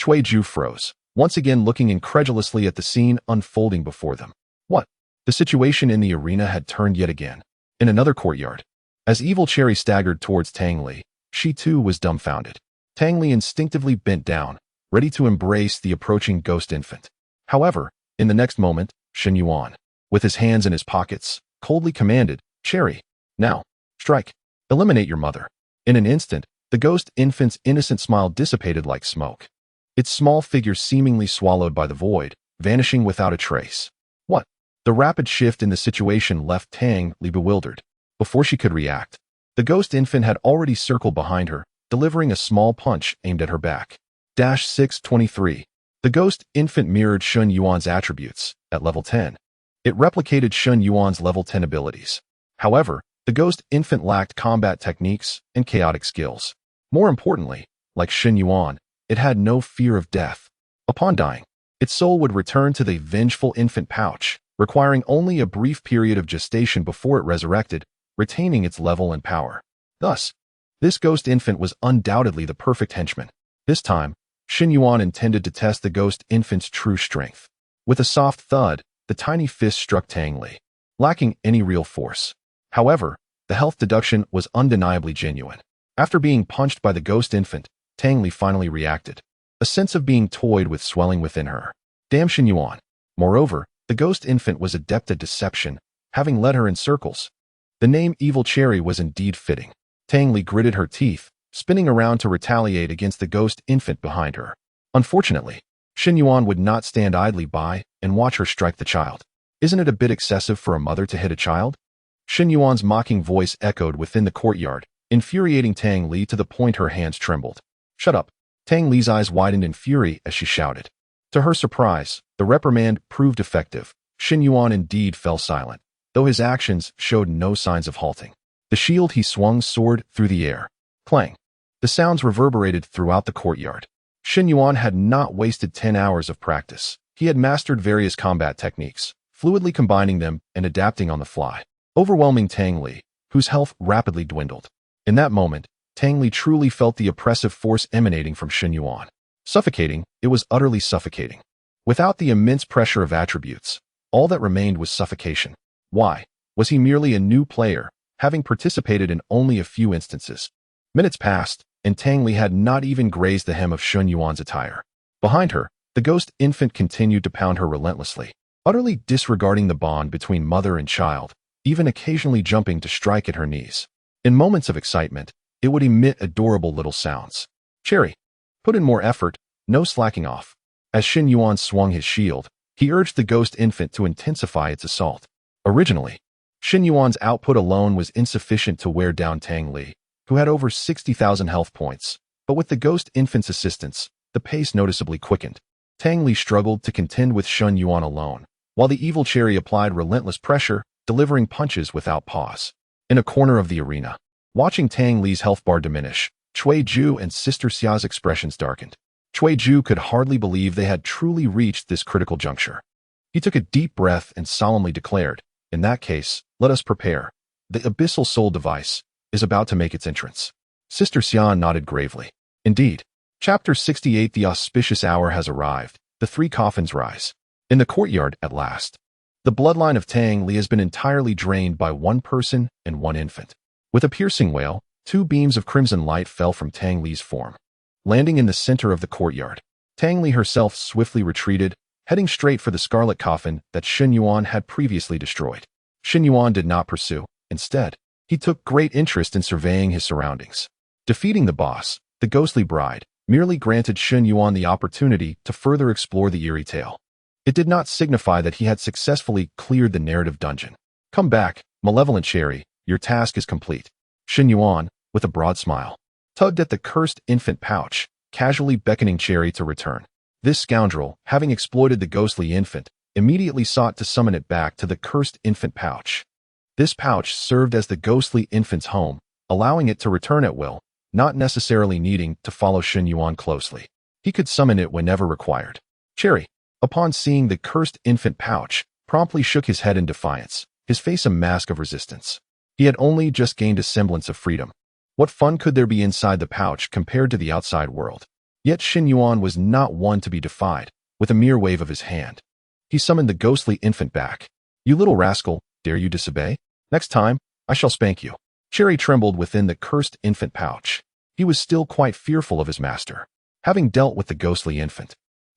Speaker 1: Cui Ju froze, once again looking incredulously at the scene unfolding before them. What? The situation in the arena had turned yet again. In another courtyard, as Evil Cherry staggered towards Tang Li, she too was dumbfounded. Tang Li instinctively bent down, ready to embrace the approaching ghost infant. However, in the next moment, Shen Yuan, with his hands in his pockets, coldly commanded, Cherry, now, strike. Eliminate your mother. In an instant, the ghost infant's innocent smile dissipated like smoke. Its small figure seemingly swallowed by the void, vanishing without a trace. What? The rapid shift in the situation left Tang Li bewildered. Before she could react, the ghost infant had already circled behind her, delivering a small punch aimed at her back. 623. The ghost infant mirrored Shen Yuan's attributes at level 10. It replicated Shen Yuan's level 10 abilities. However, the ghost infant lacked combat techniques and chaotic skills. More importantly, like Shen Yuan, it had no fear of death. Upon dying, its soul would return to the vengeful infant pouch, requiring only a brief period of gestation before it resurrected, retaining its level and power. Thus, this ghost infant was undoubtedly the perfect henchman. This time, Shen Yuan intended to test the ghost infant's true strength. With a soft thud, the tiny fist struck Tang Li, lacking any real force. However, the health deduction was undeniably genuine. After being punched by the ghost infant, Tang Li finally reacted. A sense of being toyed with swelling within her. Damn Shen Yuan. Moreover, the ghost infant was adept at deception, having led her in circles. The name Evil Cherry was indeed fitting. Tang Li gritted her teeth, spinning around to retaliate against the ghost infant behind her. Unfortunately, Shen Yuan would not stand idly by and watch her strike the child. Isn't it a bit excessive for a mother to hit a child? Shen Yuan's mocking voice echoed within the courtyard, infuriating Tang Li to the point her hands trembled. Shut up. Tang Li's eyes widened in fury as she shouted. To her surprise, the reprimand proved effective. Shen Yuan indeed fell silent, though his actions showed no signs of halting. The shield he swung soared through the air. Clang. The sounds reverberated throughout the courtyard. Shen Yuan had not wasted 10 hours of practice. He had mastered various combat techniques, fluidly combining them and adapting on the fly, overwhelming Tang Li, whose health rapidly dwindled. In that moment, Tang Li truly felt the oppressive force emanating from Shen Yuan. Suffocating, it was utterly suffocating. Without the immense pressure of attributes, all that remained was suffocation. Why? Was he merely a new player, having participated in only a few instances? Minutes passed, and Tang Li had not even grazed the hem of Shen Yuan's attire. Behind her, the ghost infant continued to pound her relentlessly, utterly disregarding the bond between mother and child, even occasionally jumping to strike at her knees. In moments of excitement, it would emit adorable little sounds. Cherry, put in more effort, no slacking off. As Shen Yuan swung his shield, he urged the ghost infant to intensify its assault. Originally, Shen Yuan's output alone was insufficient to wear down Tang Li, who had over 60,000 health points, but with the ghost infant's assistance, the pace noticeably quickened. Tang Li struggled to contend with Shen Yuan alone, while the evil cherry applied relentless pressure, delivering punches without pause. In a corner of the arena, watching Tang Li's health bar diminish, Cui Ju and Sister Xia's expressions darkened. Cui Ju could hardly believe they had truly reached this critical juncture. He took a deep breath and solemnly declared, "In that case, let us prepare. The abyssal soul device is about to make its entrance." Sister Xia nodded gravely. Indeed, Chapter 68. The auspicious hour has arrived. The three coffins rise. In the courtyard, at last. The bloodline of Tang Li has been entirely drained by one person and one infant. With a piercing wail, 2 beams of crimson light fell from Tang Li's form. Landing in the center of the courtyard, Tang Li herself swiftly retreated, heading straight for the scarlet coffin that Shen Yuan had previously destroyed. Shen Yuan did not pursue. Instead, he took great interest in surveying his surroundings. Defeating the boss, the ghostly bride, merely granted Shen Yuan the opportunity to further explore the eerie tale. It did not signify that he had successfully cleared the narrative dungeon. Come back, malevolent cherry, your task is complete. Shen Yuan, with a broad smile, tugged at the cursed infant pouch, casually beckoning Cherry to return. This scoundrel, having exploited the ghostly infant, immediately sought to summon it back to the cursed infant pouch. This pouch served as the ghostly infant's home, allowing it to return at will, not necessarily needing to follow Shen Yuan closely. He could summon it whenever required. Cherry, upon seeing the cursed infant pouch, promptly shook his head in defiance, his face a mask of resistance. He had only just gained a semblance of freedom. What fun could there be inside the pouch compared to the outside world? Yet Shen Yuan was not one to be defied. With a mere wave of his hand, he summoned the ghostly infant back. You little rascal, dare you disobey? Next time, I shall spank you. Cherry trembled within the cursed infant pouch. He was still quite fearful of his master. Having dealt with the ghostly infant,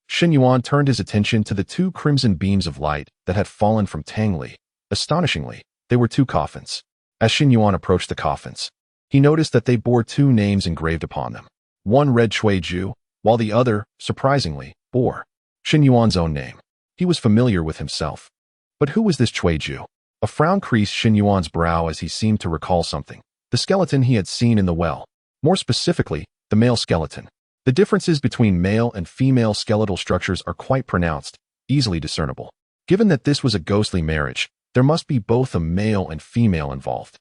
Speaker 1: Shen Yuan turned his attention to the two crimson beams of light that had fallen from Tang Li. Astonishingly, they were two coffins. As Shen Yuan approached the coffins, he noticed that they bore two names engraved upon them. One read Cui Ju, while the other, surprisingly, bore Shen Yuan's own name. He was familiar with himself. But who was this Cui Ju? A frown creased Shen Yuan's brow as he seemed to recall something. The skeleton he had seen in the well. More specifically, the male skeleton. The differences between male and female skeletal structures are quite pronounced, easily discernible. Given that this was a ghostly marriage, there must be both a male and female involved.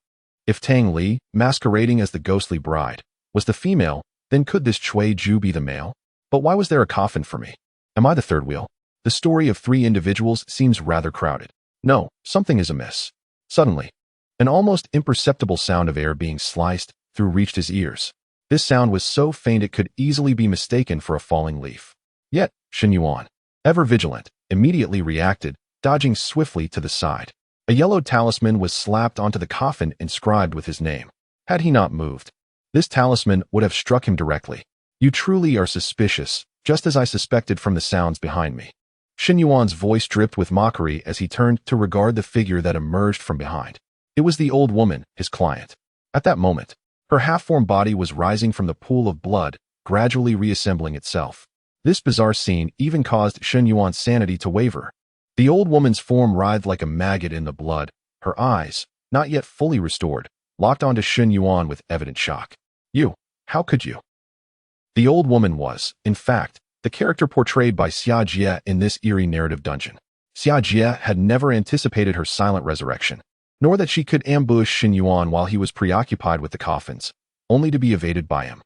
Speaker 1: If Tang Li, masquerading as the ghostly bride, was the female, then could this Cui Ju be the male? But why was there a coffin for me? Am I the third wheel? The story of three individuals seems rather crowded. No, something is amiss. Suddenly, an almost imperceptible sound of air being sliced through reached his ears. This sound was so faint it could easily be mistaken for a falling leaf. Yet, Shen Yuan, ever vigilant, immediately reacted, dodging swiftly to the side. A yellow talisman was slapped onto the coffin inscribed with his name. Had he not moved, this talisman would have struck him directly. You truly are suspicious, just as I suspected from the sounds behind me. Shen Yuan's voice dripped with mockery as he turned to regard the figure that emerged from behind. It was the old woman, his client. At that moment, her half-formed body was rising from the pool of blood, gradually reassembling itself. This bizarre scene even caused Shen Yuan's sanity to waver. The old woman's form writhed like a maggot in the blood. Her eyes, not yet fully restored, locked onto Shen Yuan with evident shock. You, how could you? The old woman was, in fact, the character portrayed by Xia Jie in this eerie narrative dungeon. Xia Jie had never anticipated her silent resurrection, nor that she could ambush Shen Yuan while he was preoccupied with the coffins, only to be evaded by him.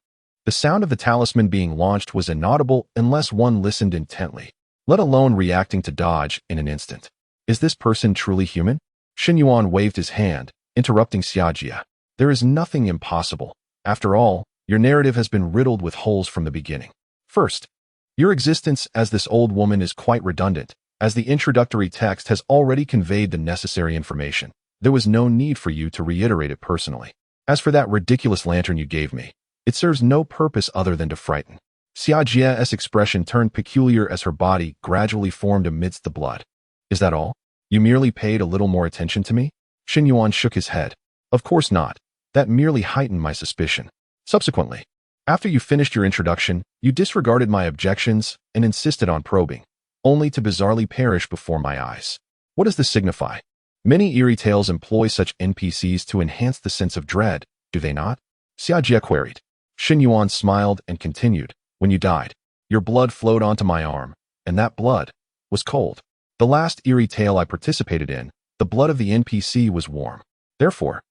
Speaker 1: The sound of the talisman being launched was inaudible unless one listened intently, let alone reacting to dodge in an instant. Is this person truly human? Shen Yuan waved his hand, interrupting Xia Jie. There is nothing impossible. After all, your narrative has been riddled with holes from the beginning. First, your existence as this old woman is quite redundant, as the introductory text has already conveyed the necessary information. There was no need for you to reiterate it personally. As for that ridiculous lantern you gave me, it serves no purpose other than to frighten. Xia Jie's expression turned peculiar as her body gradually formed amidst the blood. Is that all? You merely paid a little more attention to me? Shen Yuan shook his head. Of course not. That merely heightened my suspicion. Subsequently, after you finished your introduction, you disregarded my objections and insisted on probing, only to bizarrely perish before my eyes. What does this signify? Many eerie tales employ such NPCs to enhance the sense of dread, do they not? Xia Jie queried. Shen Yuan smiled and continued. When you died, your blood flowed onto my arm, and that blood was cold. The last eerie tale I participated in, the blood of the NPC was warm. Therefore,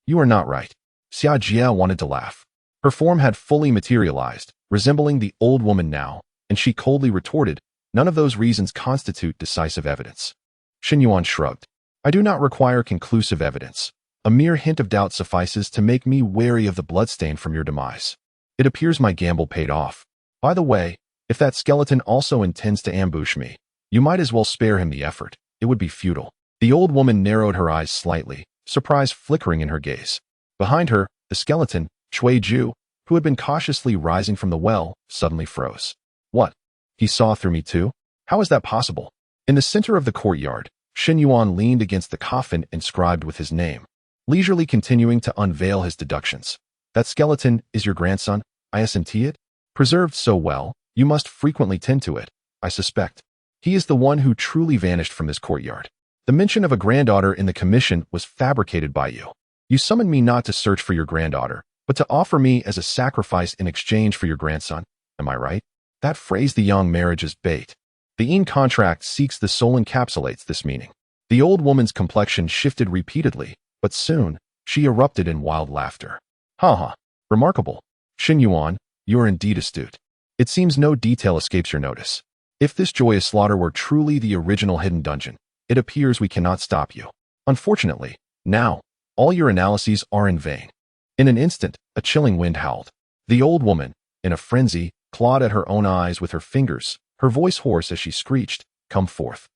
Speaker 1: you are not right. Xia Jie wanted to laugh. Her form had fully materialized, resembling the old woman now, and she coldly retorted, none of those reasons constitute decisive evidence. Shen Yuan shrugged. I do not require conclusive evidence. A mere hint of doubt suffices to make me wary of the bloodstain from your demise. It appears my gamble paid off. By the way, if that skeleton also intends to ambush me, you might as well spare him the effort. It would be futile. The old woman narrowed her eyes slightly, surprise flickering in her gaze. Behind her, the skeleton, Cui Ju, who had been cautiously rising from the well, suddenly froze. What? He saw through me too? How is that possible? In the center of the courtyard, Shen Yuan leaned against the coffin inscribed with his name, leisurely continuing to unveil his deductions. That skeleton is your grandson, I assent it? Preserved so well, you must frequently tend to it, I suspect. He is the one who truly vanished from this courtyard. The mention of a granddaughter in the commission was fabricated by you. You summoned me not to search for your granddaughter, but to offer me as a sacrifice in exchange for your grandson. Am I right? That phrase, the young marriage, is bait. The in contract seeks the soul encapsulates this meaning. The old woman's complexion shifted repeatedly, but soon, she erupted in wild laughter. Ha ha. Remarkable. Shen Yuan, you are indeed astute. It seems no detail escapes your notice. If this joyous slaughter were truly the original hidden dungeon, it appears we cannot stop you. Unfortunately, now, all your analyses are in vain. In an instant, a chilling wind howled. The old woman, in a frenzy, clawed at her own eyes with her fingers, her voice hoarse as she screeched, "Come forth.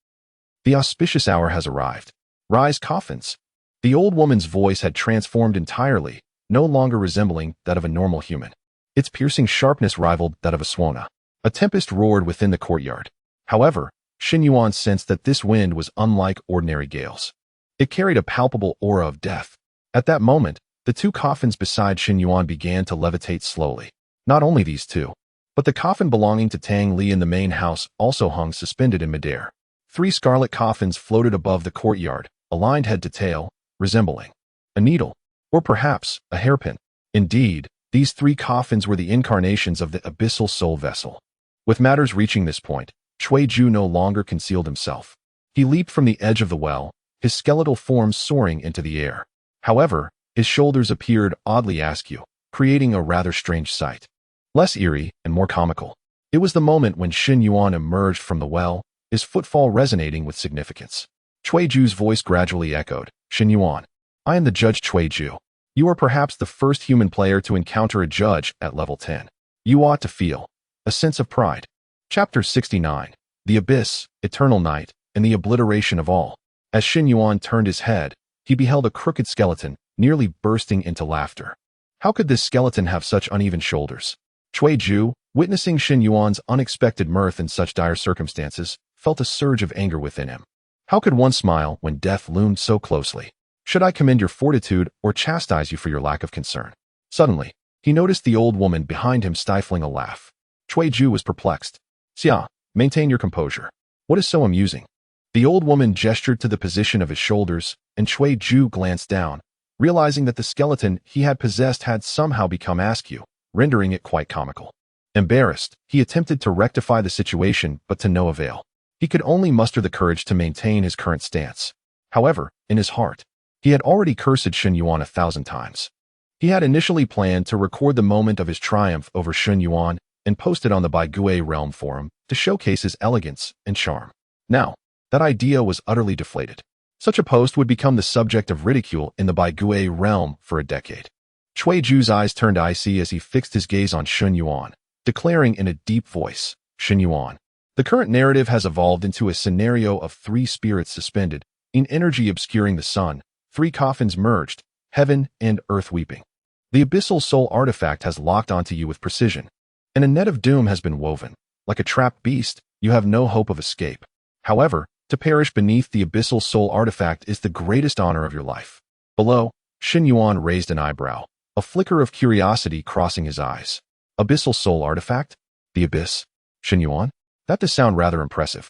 Speaker 1: The auspicious hour has arrived. Rise, coffins." The old woman's voice had transformed entirely, no longer resembling that of a normal human. Its piercing sharpness rivaled that of a swana. A tempest roared within the courtyard. However, Shen Yuan sensed that this wind was unlike ordinary gales. It carried a palpable aura of death. At that moment, the two coffins beside Shen Yuan began to levitate slowly. Not only these two, but the coffin belonging to Tang Li in the main house also hung suspended in midair. 3 scarlet coffins floated above the courtyard, aligned head to tail, resembling a needle, or perhaps a hairpin. Indeed, these 3 coffins were the incarnations of the abyssal soul vessel. With matters reaching this point, Ju no longer concealed himself. He leaped from the edge of the well, his skeletal form soaring into the air. However, his shoulders appeared oddly askew, creating a rather strange sight. Less eerie and more comical. It was the moment when Shen Yuan emerged from the well, his footfall resonating with significance. Ju's voice gradually echoed, "Shen Yuan, I am the Judge Ju. You are perhaps the first human player to encounter a judge at level 10. You ought to feel a sense of pride." Chapter 69. The Abyss, Eternal Night, and the Obliteration of All. As Shen Yuan turned his head, he beheld a crooked skeleton, nearly bursting into laughter. How could this skeleton have such uneven shoulders? Ju, witnessing Shen Yuan's unexpected mirth in such dire circumstances, felt a surge of anger within him. How could one smile when death loomed so closely? Should I commend your fortitude or chastise you for your lack of concern? Suddenly, he noticed the old woman behind him stifling a laugh. Ju was perplexed. "Xia, maintain your composure. What is so amusing?" The old woman gestured to the position of his shoulders, and Ju glanced down, realizing that the skeleton he had possessed had somehow become askew, rendering it quite comical. Embarrassed, he attempted to rectify the situation, but to no avail. He could only muster the courage to maintain his current stance. However, in his heart, he had already cursed Shen Yuan 1,000 times. He had initially planned to record the moment of his triumph over Shen Yuan and post it on the Baigui Realm Forum to showcase his elegance and charm. Now, that idea was utterly deflated. Such a post would become the subject of ridicule in the Baigui Realm for a decade. Ju's eyes turned icy as he fixed his gaze on Shen Yuan, declaring in a deep voice, "Shen Yuan, the current narrative has evolved into a scenario of 3 spirits suspended, in energy obscuring the sun, 3 coffins merged, heaven and earth weeping. The abyssal soul artifact has locked onto you with precision, and a net of doom has been woven. Like a trapped beast, you have no hope of escape. However, to perish beneath the abyssal soul artifact is the greatest honor of your life." Below, Shen Yuan raised an eyebrow, a flicker of curiosity crossing his eyes. "Abyssal soul artifact? The abyss? Shen Yuan? That does sound rather impressive,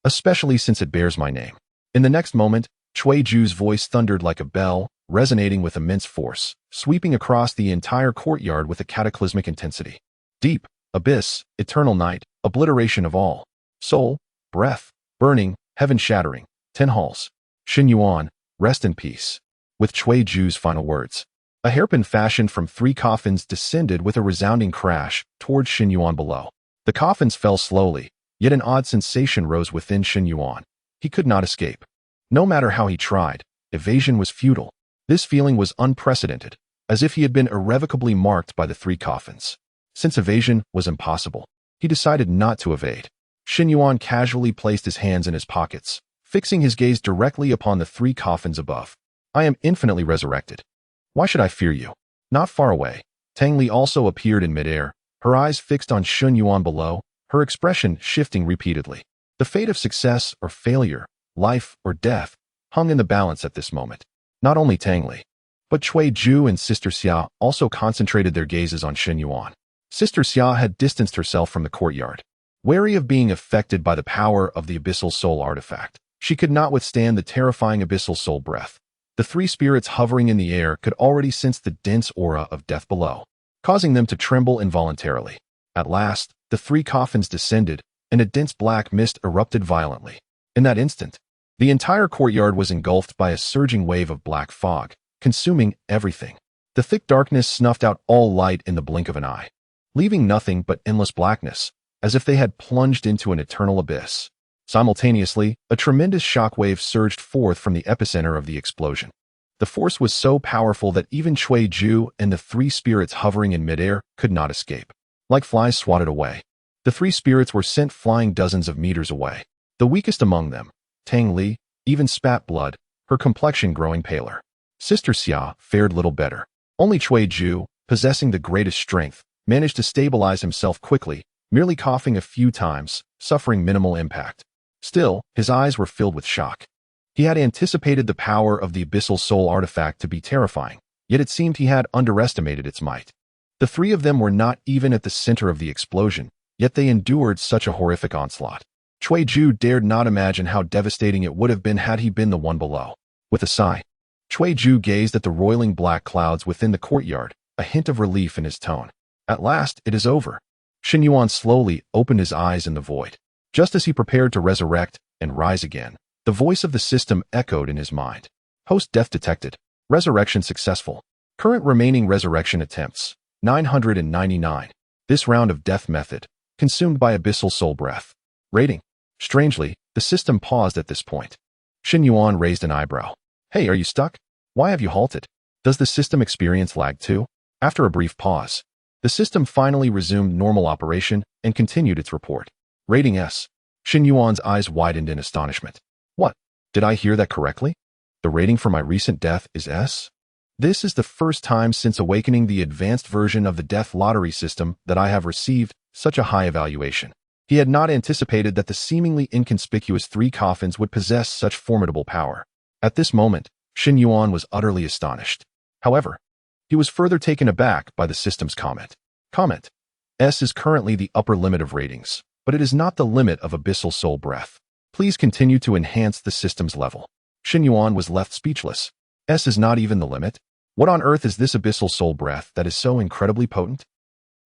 Speaker 1: especially since it bears my name." In the next moment, Ju's voice thundered like a bell, resonating with immense force, sweeping across the entire courtyard with a cataclysmic intensity. "Deep, abyss, eternal night, obliteration of all. Soul, breath, burning, heaven shattering, 10 halls. Shen Yuan, rest in peace." With Ju's final words, a hairpin fashioned from 3 coffins descended with a resounding crash towards Shen Yuan below. The coffins fell slowly, yet an odd sensation rose within Shen Yuan. He could not escape. No matter how he tried, evasion was futile. This feeling was unprecedented, as if he had been irrevocably marked by the 3 coffins. Since evasion was impossible, he decided not to evade. Shen Yuan casually placed his hands in his pockets, fixing his gaze directly upon the 3 coffins above. "I am infinitely resurrected. Why should I fear you?" Not far away, Tang Li also appeared in midair, her eyes fixed on Shen Yuan below, her expression shifting repeatedly. The fate of success or failure, life or death, hung in the balance at this moment. Not only Tang Li, but Ju and Sister Xia also concentrated their gazes on Shen Yuan. Sister Xia had distanced herself from the courtyard. Wary of being affected by the power of the abyssal soul artifact, she could not withstand the terrifying abyssal soul breath. The three spirits hovering in the air could already sense the dense aura of death below, causing them to tremble involuntarily. At last, the three coffins descended, and a dense black mist erupted violently. In that instant, the entire courtyard was engulfed by a surging wave of black fog, consuming everything. The thick darkness snuffed out all light in the blink of an eye, leaving nothing but endless blackness, as if they had plunged into an eternal abyss. Simultaneously, a tremendous shockwave surged forth from the epicenter of the explosion. The force was so powerful that even Cui Ju and the three spirits hovering in midair could not escape. Like flies swatted away, the three spirits were sent flying dozens of meters away. The weakest among them, Tang Li, even spat blood, her complexion growing paler. Sister Xia fared little better. Only Cui Ju, possessing the greatest strength, managed to stabilize himself quickly, merely coughing a few times, suffering minimal impact. Still, his eyes were filled with shock. He had anticipated the power of the abyssal soul artifact to be terrifying, yet it seemed he had underestimated its might. The three of them were not even at the center of the explosion, yet they endured such a horrific onslaught. Cui Ju dared not imagine how devastating it would have been had he been the one below. With a sigh, Cui Ju gazed at the roiling black clouds within the courtyard, a hint of relief in his tone. At last, it is over. Shen Yuan slowly opened his eyes in the void. Just as he prepared to resurrect and rise again, the voice of the system echoed in his mind. Post-death detected. Resurrection successful. Current remaining resurrection attempts, 999. This round of death method, consumed by abyssal soul breath. Rating. Strangely, the system paused at this point. Shen Yuan raised an eyebrow. Hey, are you stuck? Why have you halted? Does the system experience lag too? After a brief pause, the system finally resumed normal operation and continued its report. Rating S. Shen Yuan's eyes widened in astonishment. What? Did I hear that correctly? The rating for my recent death is S? This is the first time since awakening the advanced version of the death lottery system that I have received such a high evaluation. He had not anticipated that the seemingly inconspicuous three coffins would possess such formidable power. At this moment, Shen Yuan was utterly astonished. However, he was further taken aback by the system's comment. Comment. S is currently the upper limit of ratings, but it is not the limit of abyssal soul breath. Please continue to enhance the system's level. Shen Yuan was left speechless. S is not even the limit? What on earth is this abyssal soul breath that is so incredibly potent?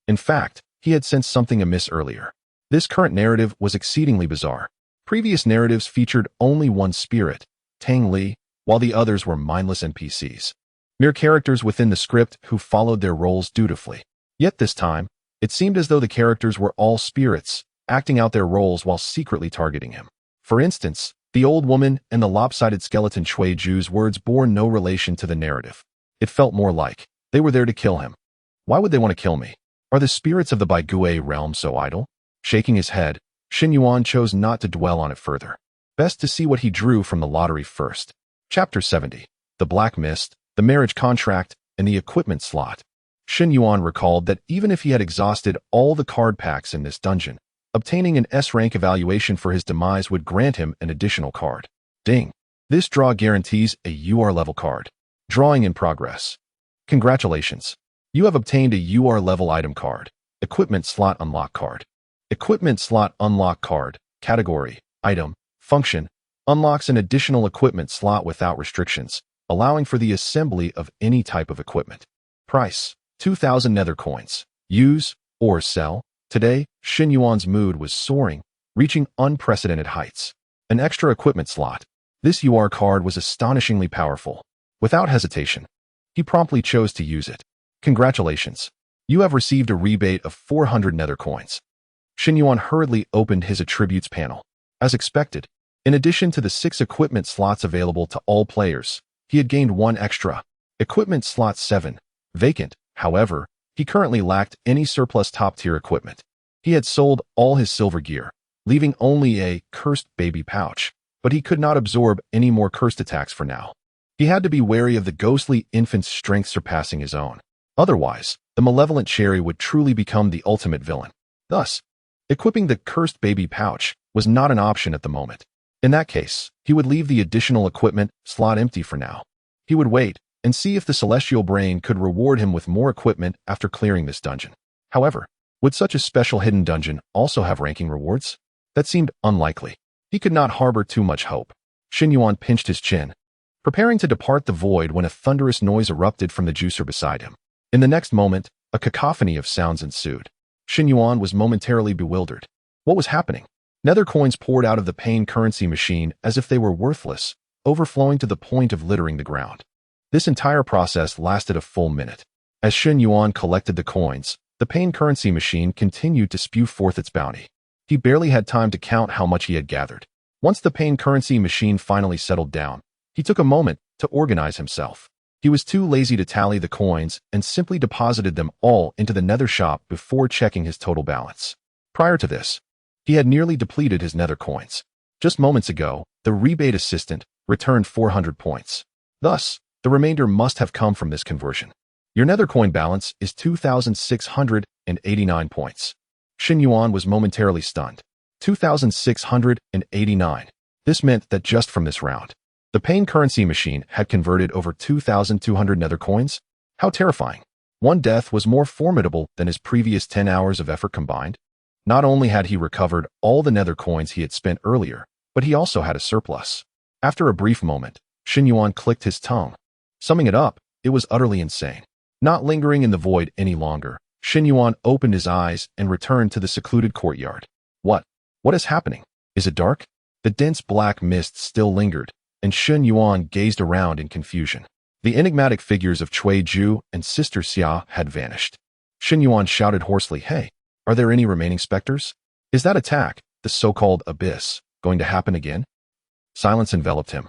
Speaker 1: In fact, he had sensed something amiss earlier. This current narrative was exceedingly bizarre. Previous narratives featured only one spirit, Tang Li, while the others were mindless NPCs. Mere characters within the script who followed their roles dutifully. Yet this time, it seemed as though the characters were all spirits, acting out their roles while secretly targeting him. For instance, the old woman and the lopsided skeleton Cui Ju's words bore no relation to the narrative. It felt more like they were there to kill him. Why would they want to kill me? Are the spirits of the Baigui realm so idle? Shaking his head, Shen Yuan chose not to dwell on it further. Best to see what he drew from the lottery first. Chapter 70. The Black Mist, the Marriage Contract, and the Equipment Slot. Shen Yuan recalled that even if he had exhausted all the card packs in this dungeon, obtaining an S-rank evaluation for his demise would grant him an additional card. Ding. This draw guarantees a UR level card. Drawing in progress. Congratulations. You have obtained a UR level item card. Equipment Slot Unlock card. Equipment Slot Unlock card. Category, Item, Function, unlocks an additional equipment slot without restrictions, allowing for the assembly of any type of equipment. Price, 2,000 nether coins. Use or sell. Today, Shen Yuan's mood was soaring, reaching unprecedented heights. An extra equipment slot. This UR card was astonishingly powerful. Without hesitation, he promptly chose to use it. Congratulations. You have received a rebate of 400 nether coins. Shen Yuan hurriedly opened his attributes panel. As expected, in addition to the 6 equipment slots available to all players, he had gained one extra. Equipment Slot 7. Vacant. However, he currently lacked any surplus top-tier equipment. He had sold all his silver gear, leaving only a cursed baby pouch, but he could not absorb any more cursed attacks for now. He had to be wary of the ghostly infant's strength surpassing his own. Otherwise, the malevolent cherry would truly become the ultimate villain. Thus, equipping the cursed baby pouch was not an option at the moment. In that case, he would leave the additional equipment slot empty for now. He would wait and see if the celestial brain could reward him with more equipment after clearing this dungeon. However, Would such a special hidden dungeon also have ranking rewards? That seemed unlikely. He could not harbor too much hope. Shen Yuan pinched his chin, preparing to depart the void when a thunderous noise erupted from the juicer beside him. In the next moment, a cacophony of sounds ensued. Shen Yuan was momentarily bewildered. What was happening? Nether coins poured out of the pain currency machine as if they were worthless, overflowing to the point of littering the ground. This entire process lasted a full minute. As Shen Yuan collected the coins, the pain currency machine continued to spew forth its bounty. He barely had time to count how much he had gathered. Once the pain currency machine finally settled down, he took a moment to organize himself. He was too lazy to tally the coins and simply deposited them all into the nether shop before checking his total balance. Prior to this, he had nearly depleted his nether coins. Just moments ago, the rebate assistant returned 400 points. Thus, the remainder must have come from this conversion. Your nether coin balance is 2,689 points. Shen Yuan was momentarily stunned. 2,689. This meant that just from this round, the pain currency machine had converted over 2,200 nether coins. How terrifying. One death was more formidable than his previous 10 hours of effort combined. Not only had he recovered all the nether coins he had spent earlier, but he also had a surplus. After a brief moment, Shen Yuan clicked his tongue. Summing it up, it was utterly insane. Not lingering in the void any longer, Shen Yuan opened his eyes and returned to the secluded courtyard. What is happening? Is it dark? The dense black mist still lingered, and Shen Yuan gazed around in confusion. The enigmatic figures of Cui Ju and Sister Xia had vanished. Shen Yuan shouted hoarsely, "Hey, are there any remaining specters? Is that attack, the so-called abyss, going to happen again?" Silence enveloped him.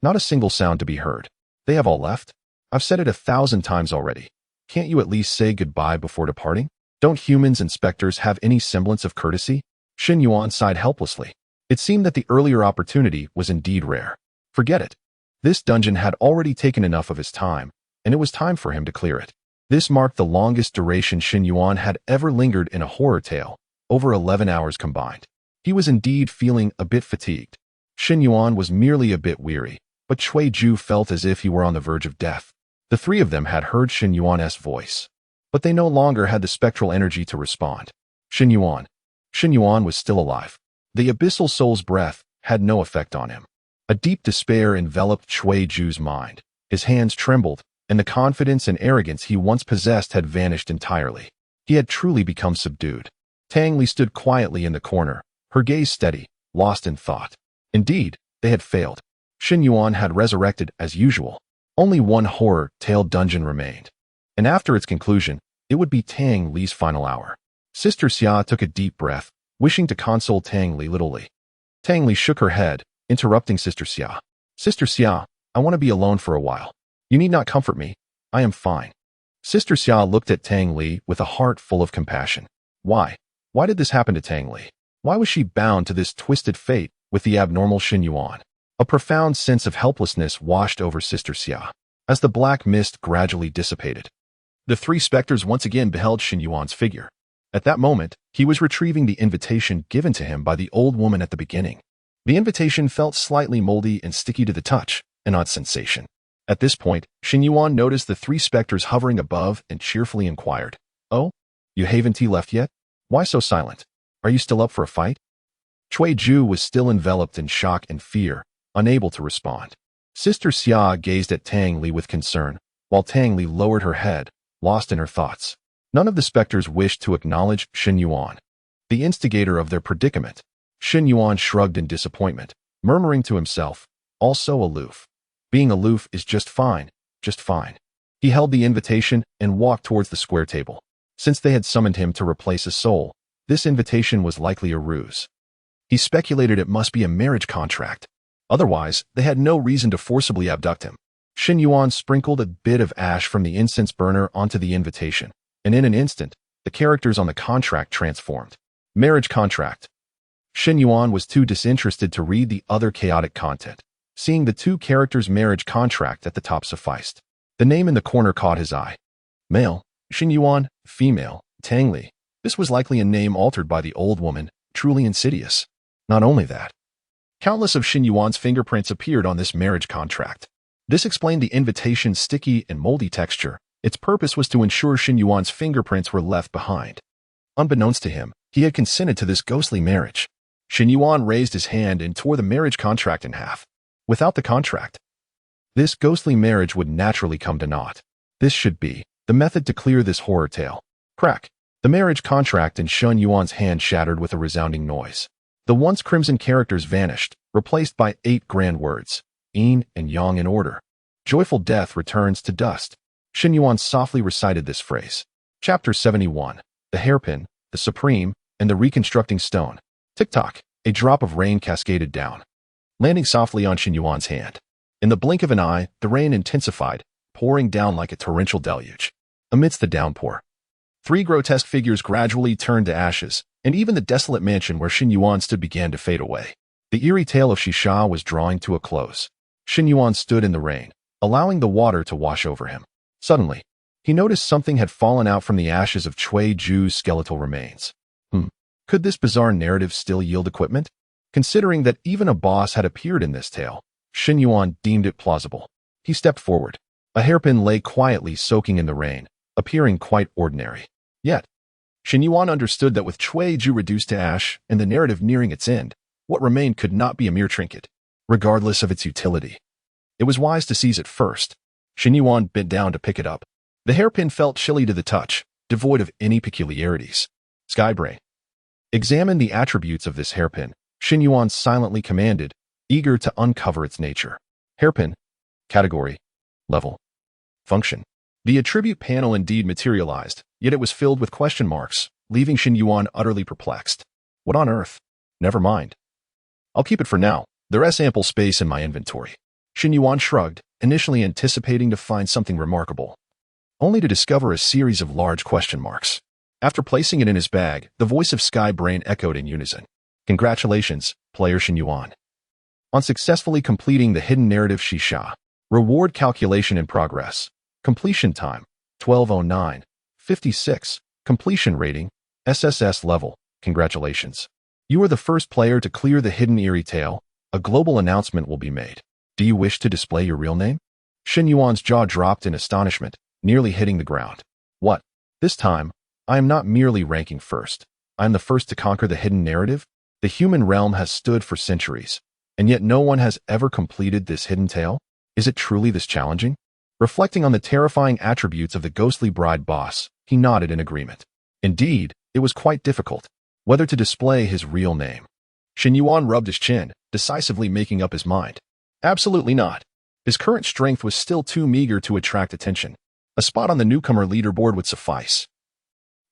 Speaker 1: Not a single sound to be heard. They have all left? I've said it 1,000 times already. Can't you at least say goodbye before departing? Don't humans and specters have any semblance of courtesy? Shen Yuan sighed helplessly. It seemed that the earlier opportunity was indeed rare. Forget it. This dungeon had already taken enough of his time, and it was time for him to clear it. This marked the longest duration Shen Yuan had ever lingered in a horror tale, over 11 hours combined. He was indeed feeling a bit fatigued. Shen Yuan was merely a bit weary, but Cui Ju felt as if he were on the verge of death. The three of them had heard Shen Yuan's voice, but they no longer had the spectral energy to respond. Shen Yuan was still alive. The abyssal soul's breath had no effect on him. A deep despair enveloped Cui Ju's mind. His hands trembled, and the confidence and arrogance he once possessed had vanished entirely. He had truly become subdued. Tang Li stood quietly in the corner, her gaze steady, lost in thought. Indeed, they had failed. Shen Yuan had resurrected as usual. Only one horror tale dungeon remained. And after its conclusion, it would be Tang Li's final hour. Sister Xia took a deep breath, wishing to console Tang Li littly. Tang Li shook her head, interrupting Sister Xia. Sister Xia, I want to be alone for a while. You need not comfort me. I am fine. Sister Xia looked at Tang Li with a heart full of compassion. Why? Why did this happen to Tang Li? Why was she bound to this twisted fate with the abnormal Shen Yuan? A profound sense of helplessness washed over Sister Xia. As the black mist gradually dissipated, the three specters once again beheld Shen Yuan's figure. At that moment, he was retrieving the invitation given to him by the old woman at the beginning. The invitation felt slightly moldy and sticky to the touch, an odd sensation. At this point, Shen Yuan noticed the three specters hovering above and cheerfully inquired, "Oh, you haven't left yet? Why so silent? Are you still up for a fight?" Cui Ju was still enveloped in shock and fear, unable to respond. Sister Xia gazed at Tang Li with concern, while Tang Li lowered her head, lost in her thoughts. None of the specters wished to acknowledge Shen Yuan, the instigator of their predicament. Shen Yuan shrugged in disappointment, murmuring to himself, "Also aloof. Being aloof is just fine, just fine." He held the invitation and walked towards the square table. Since they had summoned him to replace a soul, this invitation was likely a ruse. He speculated it must be a marriage contract. Otherwise, they had no reason to forcibly abduct him. Shen Yuan sprinkled a bit of ash from the incense burner onto the invitation, and in an instant, the characters on the contract transformed. Marriage contract. Shen Yuan was too disinterested to read the other chaotic content. Seeing the two characters' marriage contract at the top sufficed. The name in the corner caught his eye. Male, Shen Yuan; female, Tang Li. This was likely a name altered by the old woman, truly insidious. Not only that, countless of Shen Yuan's fingerprints appeared on this marriage contract. This explained the invitation's sticky and moldy texture. Its purpose was to ensure Shen Yuan's fingerprints were left behind. Unbeknownst to him, he had consented to this ghostly marriage. Shen Yuan raised his hand and tore the marriage contract in half. Without the contract, this ghostly marriage would naturally come to naught. This should be the method to clear this horror tale. Crack. The marriage contract in Shen Yuan's hand shattered with a resounding noise. The once crimson characters vanished, replaced by 8 grand words, yin and yang in order. Joyful death returns to dust. Shen Yuan softly recited this phrase. Chapter 71. The hairpin, the supreme, and the reconstructing stone. Tick-tock. A drop of rain cascaded down, landing softly on Shen Yuan's hand. In the blink of an eye, the rain intensified, pouring down like a torrential deluge. Amidst the downpour, 3 grotesque figures gradually turned to ashes, and even the desolate mansion where Shen Yuan stood began to fade away. The eerie tale of Shisha was drawing to a close. Shen Yuan stood in the rain, allowing the water to wash over him. Suddenly, he noticed something had fallen out from the ashes of Cui Ju's skeletal remains. Could this bizarre narrative still yield equipment? Considering that even a boss had appeared in this tale, Shen Yuan deemed it plausible. He stepped forward. A hairpin lay quietly soaking in the rain, appearing quite ordinary. Yet, Shen Yuan understood that with Cui Ju reduced to ash and the narrative nearing its end, what remained could not be a mere trinket, regardless of its utility. It was wise to seize it first. Shen Yuan bent down to pick it up. The hairpin felt chilly to the touch, devoid of any peculiarities. Skybrain. Examine the attributes of this hairpin, Shen Yuan silently commanded, eager to uncover its nature. Hairpin. Category. Level. Function. The attribute panel indeed materialized, yet it was filled with question marks, leaving Shen Yuan utterly perplexed. What on earth? Never mind. I'll keep it for now. There is ample space in my inventory. Shen Yuan shrugged, initially anticipating to find something remarkable, only to discover a series of large question marks. After placing it in his bag, the voice of Skybrain echoed in unison. Congratulations, player Shen Yuan, on successfully completing the hidden narrative Shisha. Reward calculation in progress. Completion time, 12:09:56. Completion rating, SSS level. Congratulations. You are the first player to clear the hidden eerie tale. A global announcement will be made. Do you wish to display your real name? Shen Yuan's jaw dropped in astonishment, nearly hitting the ground. What? This time, I am not merely ranking first. I am the first to conquer the hidden narrative? The human realm has stood for centuries, and yet no one has ever completed this hidden tale? Is it truly this challenging? Reflecting on the terrifying attributes of the ghostly bride boss, he nodded in agreement. Indeed, it was quite difficult, whether to display his real name. Shen Yuan rubbed his chin, decisively making up his mind. Absolutely not. His current strength was still too meager to attract attention. A spot on the newcomer leaderboard would suffice.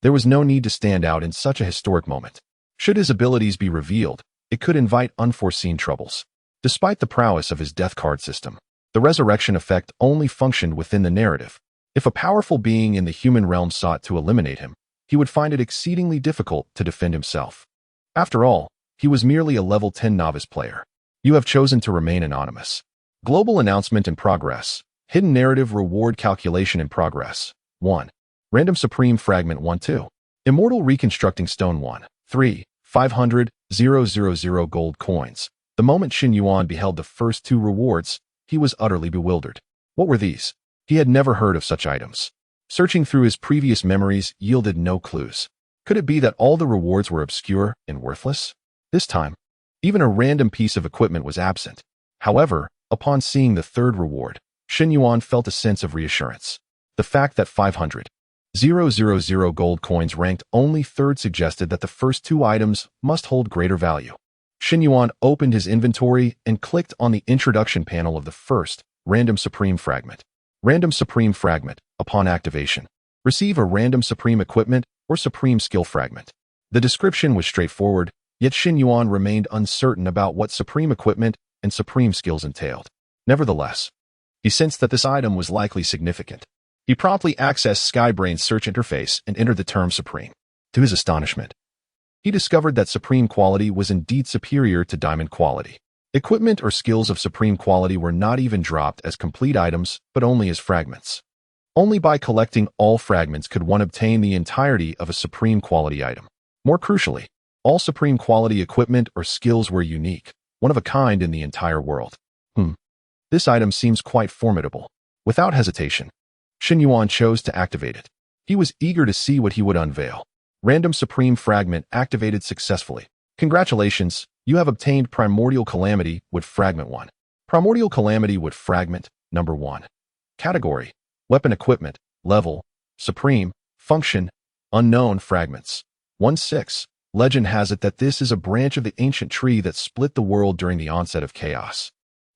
Speaker 1: There was no need to stand out in such a historic moment. Should his abilities be revealed, it could invite unforeseen troubles. Despite the prowess of his death card system, the resurrection effect only functioned within the narrative. If a powerful being in the human realm sought to eliminate him, he would find it exceedingly difficult to defend himself. After all, he was merely a level 10 novice player. You have chosen to remain anonymous. Global announcement in progress. Hidden narrative reward calculation in progress. 1. Random Supreme Fragment 1-2. Immortal Reconstructing Stone 1-3. 500,000 gold coins. The moment Shen Yuan beheld the first 2 rewards, he was utterly bewildered. What were these? He had never heard of such items. Searching through his previous memories yielded no clues. Could it be that all the rewards were obscure and worthless? This time, even a random piece of equipment was absent. However, upon seeing the 3rd reward, Shen Yuan felt a sense of reassurance. The fact that 500,000 gold coins ranked only 3rd suggested that the first 2 items must hold greater value. Shen Yuan opened his inventory and clicked on the introduction panel of the first Random Supreme Fragment. Random Supreme Fragment, upon activation, receive a Random Supreme Equipment or Supreme Skill Fragment. The description was straightforward, yet Shen Yuan remained uncertain about what Supreme Equipment and Supreme Skills entailed. Nevertheless, he sensed that this item was likely significant. He promptly accessed Skybrain's search interface and entered the term Supreme. To his astonishment, he discovered that Supreme quality was indeed superior to Diamond quality. Equipment or skills of Supreme quality were not even dropped as complete items, but only as fragments. Only by collecting all fragments could one obtain the entirety of a Supreme quality item. More crucially, all Supreme quality equipment or skills were unique, one of a kind in the entire world. This item seems quite formidable. Without hesitation, Shen Yuan chose to activate it. He was eager to see what he would unveil. Random Supreme Fragment activated successfully. Congratulations, you have obtained Primordial Calamity Wood Fragment 1. Primordial Calamity Wood Fragment Number 1. Category: Weapon Equipment. Level: Supreme. Function: Unknown Fragments. 1-6. Legend has it that this is a branch of the ancient tree that split the world during the onset of chaos,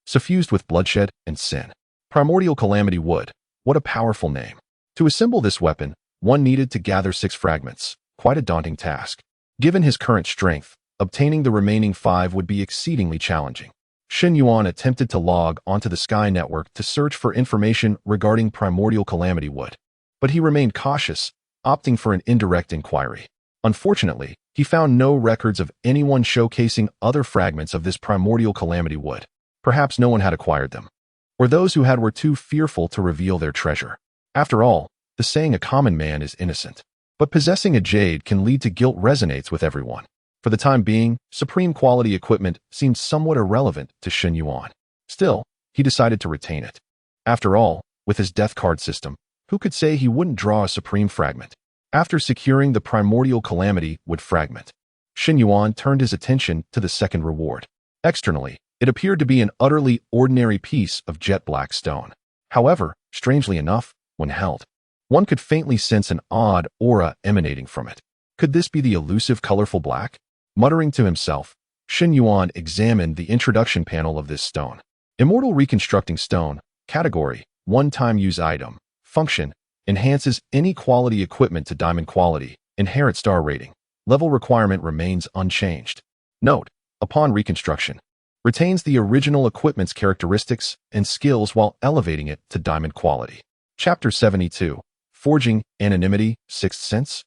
Speaker 1: suffused with bloodshed and sin. Primordial Calamity Wood. What a powerful name. To assemble this weapon, one needed to gather 6 fragments, quite a daunting task. Given his current strength, obtaining the remaining 5 would be exceedingly challenging. Shen Yuan attempted to log onto the Sky Network to search for information regarding Primordial Calamity Wood, but he remained cautious, opting for an indirect inquiry. Unfortunately, he found no records of anyone showcasing other fragments of this Primordial Calamity Wood. Perhaps no one had acquired them, or those who had were too fearful to reveal their treasure. After all, the saying "a common man is innocent," but possessing a jade can lead to guilt resonates with everyone. For the time being, supreme quality equipment seemed somewhat irrelevant to Shen Yuan. Still, he decided to retain it. After all, with his death card system, who could say he wouldn't draw a supreme fragment? After securing the Primordial Calamity Wood Fragment, Shen Yuan turned his attention to the second reward. Externally, it appeared to be an utterly ordinary piece of jet black stone. However, strangely enough, when held, one could faintly sense an odd aura emanating from it. Could this be the elusive colorful black? Muttering to himself, Shen Yuan examined the introduction panel of this stone. Immortal Reconstructing Stone. Category: One-time use item. Function: Enhances any quality equipment to diamond quality. Inherent star rating. Level requirement remains unchanged. Note: upon reconstruction, retains the original equipment's characteristics and skills while elevating it to diamond quality. Chapter 72. Forging Anonymity. Sixth Sense.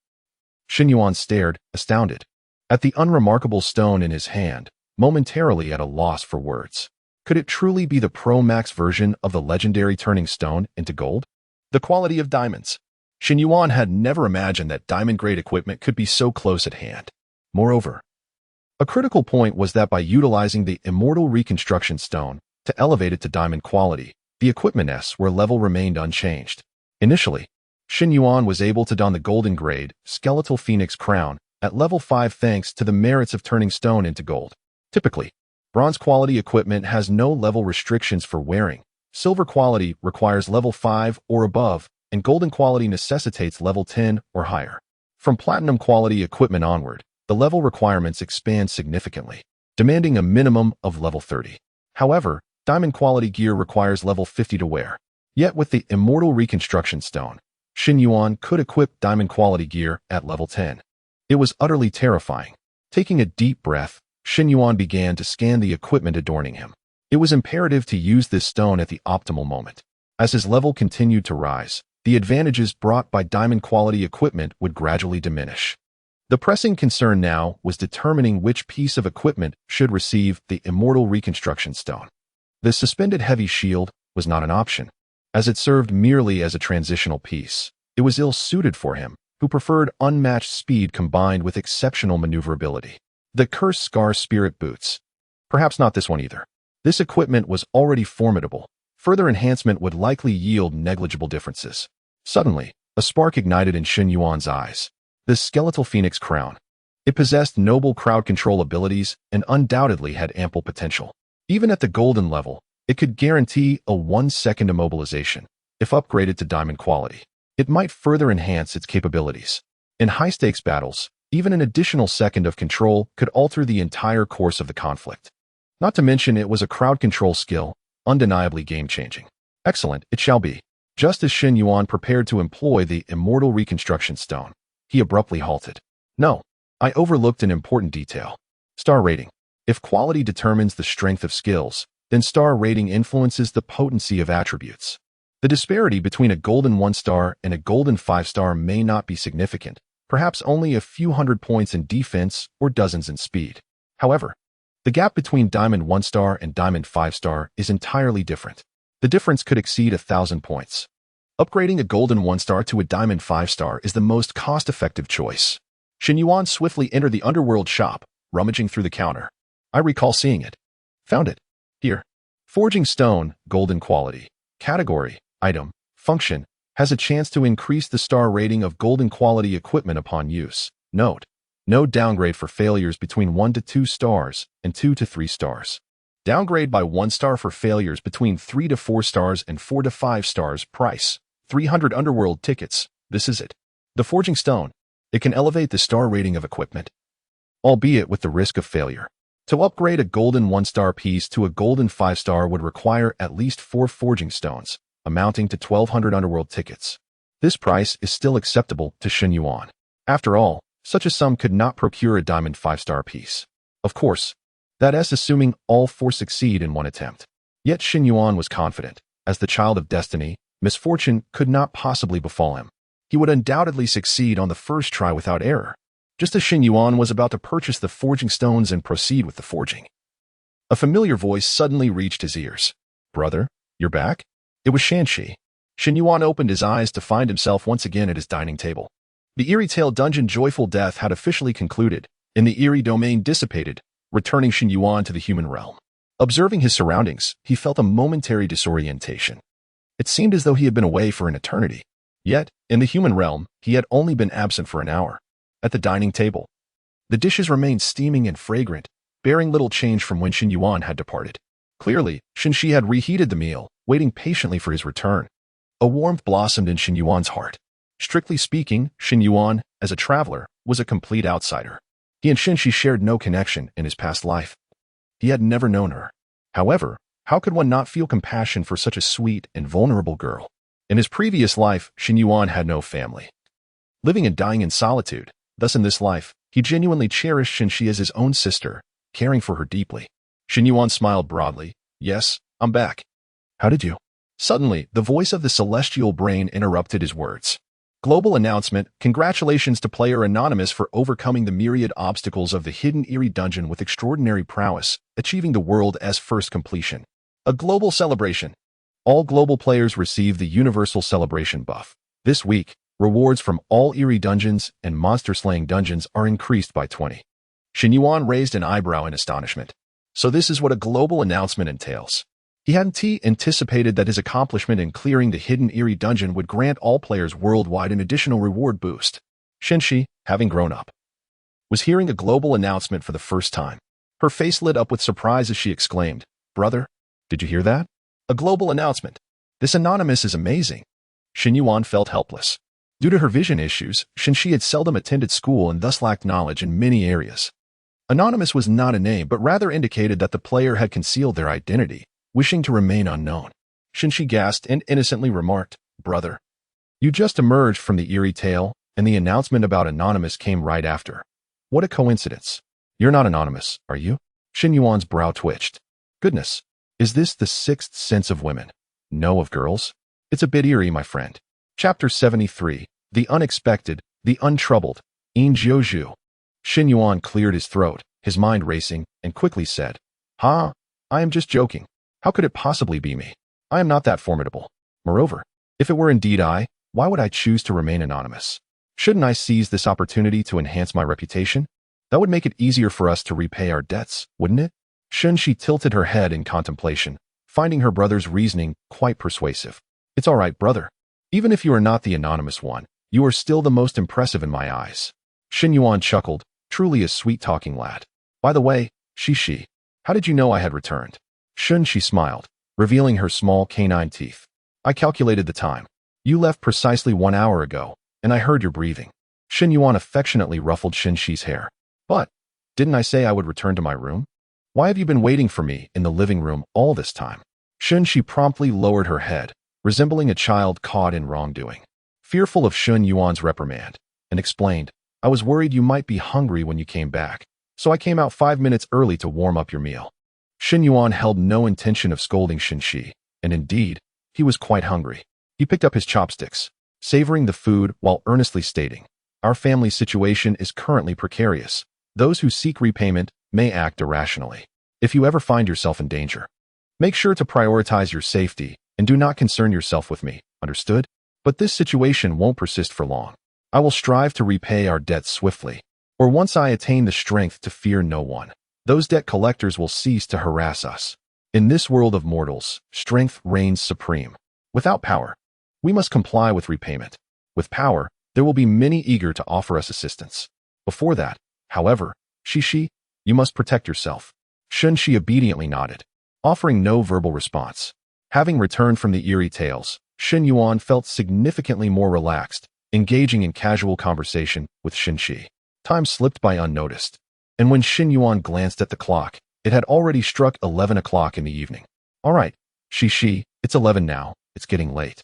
Speaker 1: Shen Yuan stared, astounded, at the unremarkable stone in his hand, momentarily at a loss for words. Could it truly be the Pro-Max version of the legendary turning stone into gold? The quality of diamonds. Shen Yuan had never imagined that diamond-grade equipment could be so close at hand. Moreover, a critical point was that by utilizing the Immortal Reconstruction Stone to elevate it to diamond quality, the equipment's level remained unchanged. Initially, Shen Yuan was able to don the golden grade Skeletal Phoenix Crown at level 5 thanks to the merits of turning stone into gold. Typically, bronze quality equipment has no level restrictions for wearing, silver quality requires level 5 or above, and golden quality necessitates level 10 or higher. From platinum quality equipment onward, the level requirements expand significantly, demanding a minimum of level 30. However, diamond quality gear requires level 50 to wear. Yet with the Immortal Reconstruction Stone, Shen Yuan could equip diamond quality gear at level 10. It was utterly terrifying. Taking a deep breath, Shen Yuan began to scan the equipment adorning him. It was imperative to use this stone at the optimal moment. As his level continued to rise, the advantages brought by diamond quality equipment would gradually diminish. The pressing concern now was determining which piece of equipment should receive the Immortal Reconstruction Stone. The suspended heavy shield was not an option, as it served merely as a transitional piece. It was ill-suited for him, who preferred unmatched speed combined with exceptional maneuverability. The Cursed Scar Spirit Boots. Perhaps not this one either. This equipment was already formidable. Further enhancement would likely yield negligible differences. Suddenly, a spark ignited in Shen Yuan's eyes. The Skeletal Phoenix Crown. It possessed noble crowd control abilities and undoubtedly had ample potential. Even at the golden level, it could guarantee a 1-second immobilization. If upgraded to diamond quality, it might further enhance its capabilities. In high-stakes battles, even an additional second of control could alter the entire course of the conflict. Not to mention it was a crowd control skill, undeniably game-changing. Excellent, it shall be. Just as Shen Yuan prepared to employ the Immortal Reconstruction Stone, he abruptly halted. No, I overlooked an important detail. Star rating. If quality determines the strength of skills, then star rating influences the potency of attributes. The disparity between a golden 1-star and a golden 5-star may not be significant, perhaps only a few hundred points in defense or dozens in speed. However, the gap between diamond 1-star and diamond 5-star is entirely different. The difference could exceed 1,000 points. Upgrading a golden 1-star to a diamond 5-star is the most cost-effective choice. Shen Yuan swiftly entered the underworld shop, rummaging through the counter. I recall seeing it. Found it. Here. Forging Stone, golden quality. Category: Item. Function: Has a chance to increase the star rating of golden quality equipment upon use. Note: no downgrade for failures between 1 to 2 stars and 2 to 3 stars. Downgrade by 1 star for failures between 3 to 4 stars and 4 to 5 stars. Price: 300 Underworld tickets. This is it. The Forging Stone. It can elevate the star rating of equipment, albeit with the risk of failure. To upgrade a golden 1-star piece to a golden 5-star would require at least 4 Forging Stones, amounting to 1,200 Underworld tickets. This price is still acceptable to Shen Yuan. After all, such a sum could not procure a diamond 5-star piece. Of course, that is assuming all 4 succeed in one attempt. Yet Shen Yuan was confident. As the child of destiny, misfortune could not possibly befall him. He would undoubtedly succeed on the first try without error. Just as Shen Yuan was about to purchase the Forging Stones and proceed with the forging, a familiar voice suddenly reached his ears. "Brother, you're back?" It was Shanxi. Shen Yuan opened his eyes to find himself once again at his dining table. The Eerie Tale Dungeon Joyful Death had officially concluded, and the Eerie Domain dissipated, returning Shen Yuan to the human realm. Observing his surroundings, he felt a momentary disorientation. It seemed as though he had been away for an eternity. Yet, in the human realm, he had only been absent for an hour. At the dining table, the dishes remained steaming and fragrant, bearing little change from when Shen Yuan had departed. Clearly, Shenxi had reheated the meal, waiting patiently for his return. A warmth blossomed in Shen Yuan's heart. Strictly speaking, Shen Yuan, as a traveler, was a complete outsider. He and Shenxi shared no connection in his past life. He had never known her. However, how could one not feel compassion for such a sweet and vulnerable girl? In his previous life, Shen Yuan had no family, living and dying in solitude. Thus in this life, he genuinely cherished Shenxi as his own sister, caring for her deeply. Shen Yuan smiled broadly. "Yes, I'm back." "How did you?" Suddenly, the voice of the celestial brain interrupted his words. Global announcement: congratulations to player Anonymous for overcoming the myriad obstacles of the hidden Eerie Dungeon with extraordinary prowess, achieving the world as first completion. A global celebration. All global players receive the Universal Celebration buff. This week, rewards from all Eerie Dungeons and monster-slaying dungeons are increased by 20. Shen Yuan raised an eyebrow in astonishment. So this is what a global announcement entails. He hadn't anticipated that his accomplishment in clearing the hidden Eerie Dungeon would grant all players worldwide an additional reward boost. Shenxi, having grown up, was hearing a global announcement for the first time. Her face lit up with surprise as she exclaimed, "Brother, did you hear that? A global announcement. This Anonymous is amazing." Shen Yuan felt helpless. Due to her vision issues, Shenxi had seldom attended school and thus lacked knowledge in many areas. Anonymous was not a name but rather indicated that the player had concealed their identity, wishing to remain unknown. Shenxi gasped and innocently remarked, "Brother, you just emerged from the Eerie Tale, and the announcement about Anonymous came right after. What a coincidence. You're not Anonymous, are you?" Shen Yuan's brow twitched. Goodness, is this the sixth sense of women? No, of girls? It's a bit eerie, my friend. Chapter 73, The Unexpected, the Untroubled, In Jiuzhu. Shen Yuan cleared his throat, his mind racing, and quickly said, I am just joking. How could it possibly be me? I am not that formidable. Moreover, if it were indeed I, why would I choose to remain anonymous? Shouldn't I seize this opportunity to enhance my reputation? That would make it easier for us to repay our debts, wouldn't it? Shenxi tilted her head in contemplation, finding her brother's reasoning quite persuasive. It's all right, brother. Even if you are not the anonymous one, you are still the most impressive in my eyes. Shen Yuan chuckled, truly a sweet-talking lad. By the way, Shi, how did you know I had returned? Shenxi smiled, revealing her small canine teeth. I calculated the time. You left precisely 1 hour ago, and I heard your breathing. Shen Yuan affectionately ruffled Shenxi's hair. But, didn't I say I would return to my room? Why have you been waiting for me in the living room all this time? Shenxi promptly lowered her head, resembling a child caught in wrongdoing. Fearful of Shen Yuan's reprimand, and explained, I was worried you might be hungry when you came back, so I came out 5 minutes early to warm up your meal. Shen Yuan held no intention of scolding Shenxi, and indeed, he was quite hungry. He picked up his chopsticks, savoring the food while earnestly stating, Our family situation is currently precarious. Those who seek repayment may act irrationally. If you ever find yourself in danger, make sure to prioritize your safety and do not concern yourself with me, understood? But this situation won't persist for long. I will strive to repay our debts swiftly, or once I attain the strength to fear no one, those debt collectors will cease to harass us. In this world of mortals, strength reigns supreme. Without power, we must comply with repayment. With power, there will be many eager to offer us assistance. Before that, however, Shishi, you must protect yourself. Shen Shi obediently nodded, offering no verbal response. Having returned from the eerie tales, Shen Yuan felt significantly more relaxed, engaging in casual conversation with Shen Shi. Time slipped by unnoticed, and when Shen Yuan glanced at the clock, it had already struck 11 o'clock in the evening. All right, Shi, it's 11 now, it's getting late.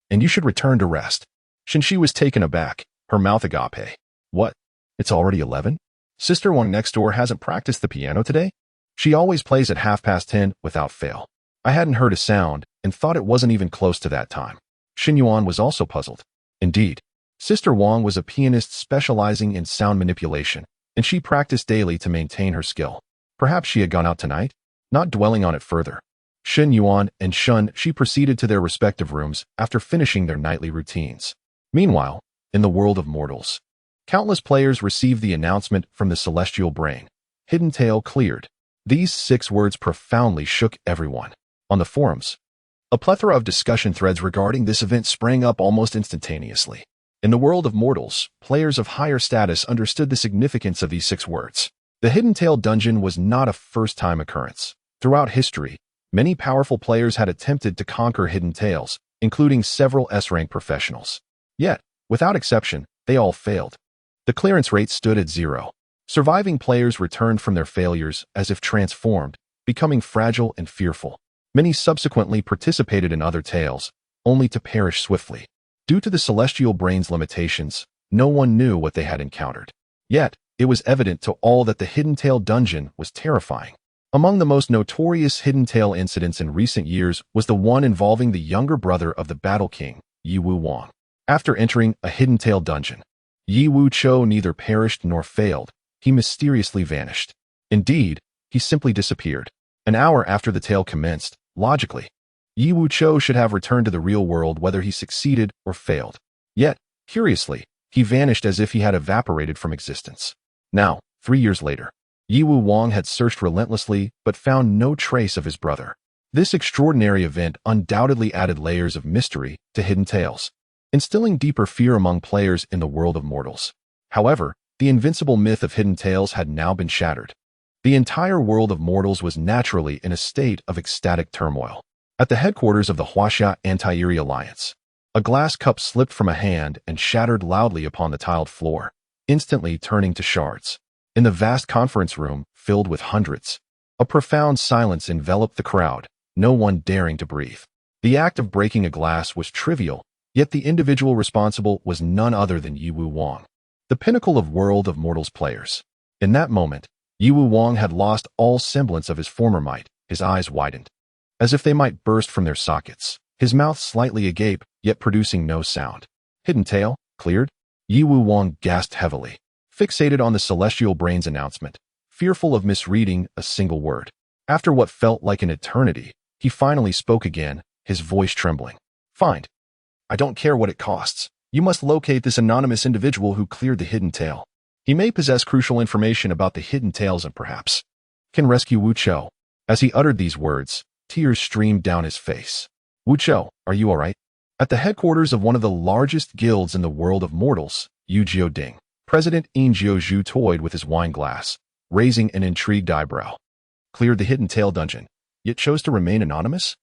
Speaker 1: And you should return to rest. Shen Shi was taken aback, her mouth agape. What? It's already 11? Sister Wang next door hasn't practiced the piano today? She always plays at 10:30 without fail. I hadn't heard a sound and thought it wasn't even close to that time. Shen Yuan was also puzzled. Indeed, Sister Wang was a pianist specializing in sound manipulation, and she practiced daily to maintain her skill. Perhaps she had gone out tonight? Not dwelling on it further, Shen Yuan and Shen Shi proceeded to their respective rooms after finishing their nightly routines. Meanwhile, in the world of mortals, countless players received the announcement from the celestial brain. Hidden Tail cleared. These 6 words profoundly shook everyone. On the forums, a plethora of discussion threads regarding this event sprang up almost instantaneously. In the world of mortals, players of higher status understood the significance of these 6 words. The Hidden Tail dungeon was not a first-time occurrence. Throughout history, many powerful players had attempted to conquer Hidden Tails, including several S-rank professionals. Yet, without exception, they all failed. The clearance rate stood at 0. Surviving players returned from their failures as if transformed, becoming fragile and fearful. Many subsequently participated in other tales, only to perish swiftly. Due to the celestial brain's limitations, no one knew what they had encountered. Yet, it was evident to all that the Hidden Tail dungeon was terrifying. Among the most notorious Hidden Tail incidents in recent years was the one involving the younger brother of the Battle King, Yi Wu Wang. After entering a Hidden Tail dungeon, Yi Wu Cho neither perished nor failed. He mysteriously vanished. Indeed, he simply disappeared. An hour after the tale commenced, logically, Yi Wu Cho should have returned to the real world whether he succeeded or failed. Yet, curiously, he vanished as if he had evaporated from existence. Now, 3 years later, Yi Wu Wang had searched relentlessly but found no trace of his brother. This extraordinary event undoubtedly added layers of mystery to Hidden Tales, instilling deeper fear among players in the world of mortals. However, the invincible myth of Hidden Tales had now been shattered. The entire world of mortals was naturally in a state of ecstatic turmoil. At the headquarters of the Huaxia Anti-Eerie Alliance, a glass cup slipped from a hand and shattered loudly upon the tiled floor, instantly turning to shards. In the vast conference room, filled with hundreds, a profound silence enveloped the crowd, no one daring to breathe. The act of breaking a glass was trivial, yet the individual responsible was none other than Yi Wu Wang, the pinnacle of world of mortals players. In that moment, Yi Wu Wang had lost all semblance of his former might. His eyes widened, as if they might burst from their sockets, his mouth slightly agape, yet producing no sound. Hidden Tail, cleared? Yi Wu Wang gasped heavily, fixated on the celestial brain's announcement, fearful of misreading a single word. After what felt like an eternity, he finally spoke again, his voice trembling. Fine. I don't care what it costs. You must locate this anonymous individual who cleared the Hidden Tail. He may possess crucial information about the Hidden Tales and perhaps can rescue Wu Cho. As he uttered these words, tears streamed down his face. Wu Cho, are you all right? At the headquarters of one of the largest guilds in the world of mortals, Yu Jiu Ding, President Yin Jiuzhu toyed with his wine glass, raising an intrigued eyebrow. Cleared the Hidden Tail dungeon, yet chose to remain anonymous?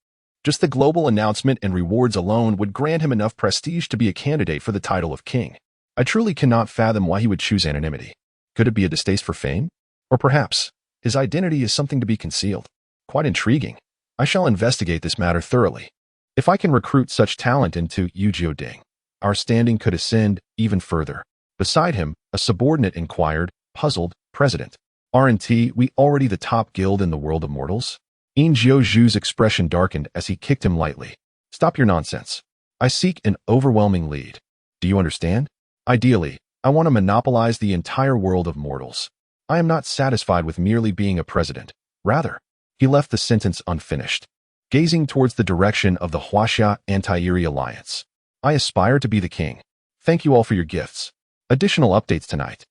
Speaker 1: Just the global announcement and rewards alone would grant him enough prestige to be a candidate for the title of king. I truly cannot fathom why he would choose anonymity. Could it be a distaste for fame? Or perhaps his identity is something to be concealed? Quite intriguing. I shall investigate this matter thoroughly. If I can recruit such talent into Yu Jiu Ding, our standing could ascend even further. Beside him, a subordinate inquired, puzzled, President. Aren't we already the top guild in the world of mortals? Yin Jiuzhu's expression darkened as he kicked him lightly. Stop your nonsense. I seek an overwhelming lead. Do you understand? Ideally, I want to monopolize the entire world of mortals. I am not satisfied with merely being a president. Rather, he left the sentence unfinished, gazing towards the direction of the Huaxia Anti-Eerie Alliance. I aspire to be the king. Thank you all for your gifts. Additional updates tonight.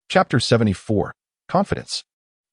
Speaker 1: Chapter 74, Confidence.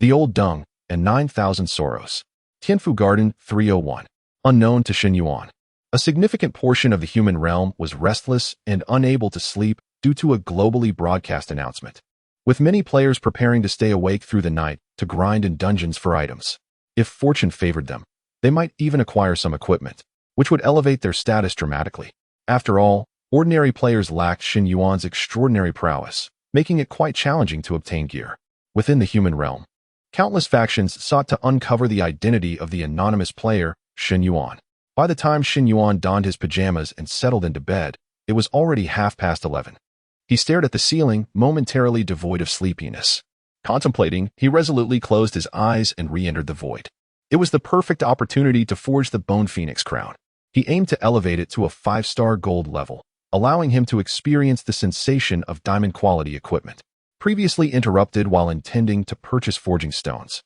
Speaker 1: The Old Dung and 9,000 Sorrows. Tianfu Garden 301. Unknown to Shen Yuan. A significant portion of the human realm was restless and unable to sleep due to a globally broadcast announcement. with many players preparing to stay awake through the night to grind in dungeons for items. If fortune favored them, they might even acquire some equipment, which would elevate their status dramatically. After all, ordinary players lacked Shen Yuan's extraordinary prowess, making it quite challenging to obtain gear. Within the human realm, countless factions sought to uncover the identity of the anonymous player, Shen Yuan. By the time Shen Yuan donned his pajamas and settled into bed, it was already 11:30. He stared at the ceiling, momentarily devoid of sleepiness. Contemplating, he resolutely closed his eyes and re-entered the void. It was the perfect opportunity to forge the Bone Phoenix crown. He aimed to elevate it to a 5-star gold level, allowing him to experience the sensation of diamond-quality equipment. Previously interrupted while intending to purchase forging stones,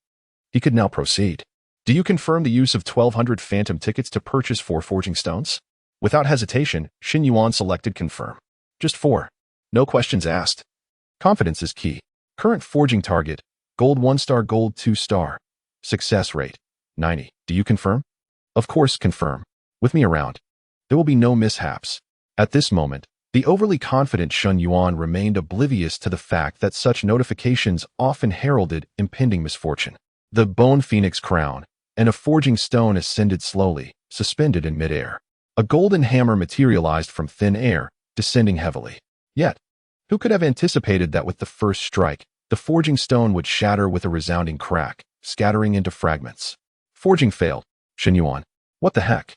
Speaker 1: he could now proceed. Do you confirm the use of 1,200 phantom tickets to purchase 4 forging stones? Without hesitation, Shen Yuan selected confirm. Just 4. No questions asked. Confidence is key. Current forging target, gold 1-star, gold 2-star. Success rate, 90. Do you confirm? Of course, confirm. With me around, there will be no mishaps. At this moment, the overly confident Shen Yuan remained oblivious to the fact that such notifications often heralded impending misfortune. The Bone Phoenix crown and a forging stone ascended slowly, suspended in midair. A golden hammer materialized from thin air, descending heavily. Yet, who could have anticipated that with the first strike, the forging stone would shatter with a resounding crack, scattering into fragments? Forging failed. Shen Yuan. What the heck?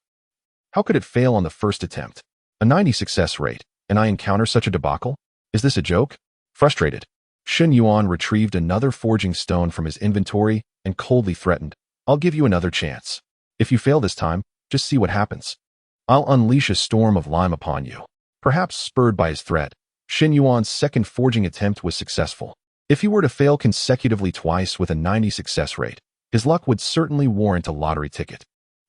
Speaker 1: How could it fail on the first attempt? A 90 success rate, and I encounter such a debacle? Is this a joke? Frustrated, Shen Yuan retrieved another forging stone from his inventory and coldly threatened, I'll give you another chance. If you fail this time, just see what happens. I'll unleash a storm of lime upon you. Perhaps spurred by his threat, Shen Yuan's second forging attempt was successful. If he were to fail consecutively twice with a 90 success rate, his luck would certainly warrant a lottery ticket.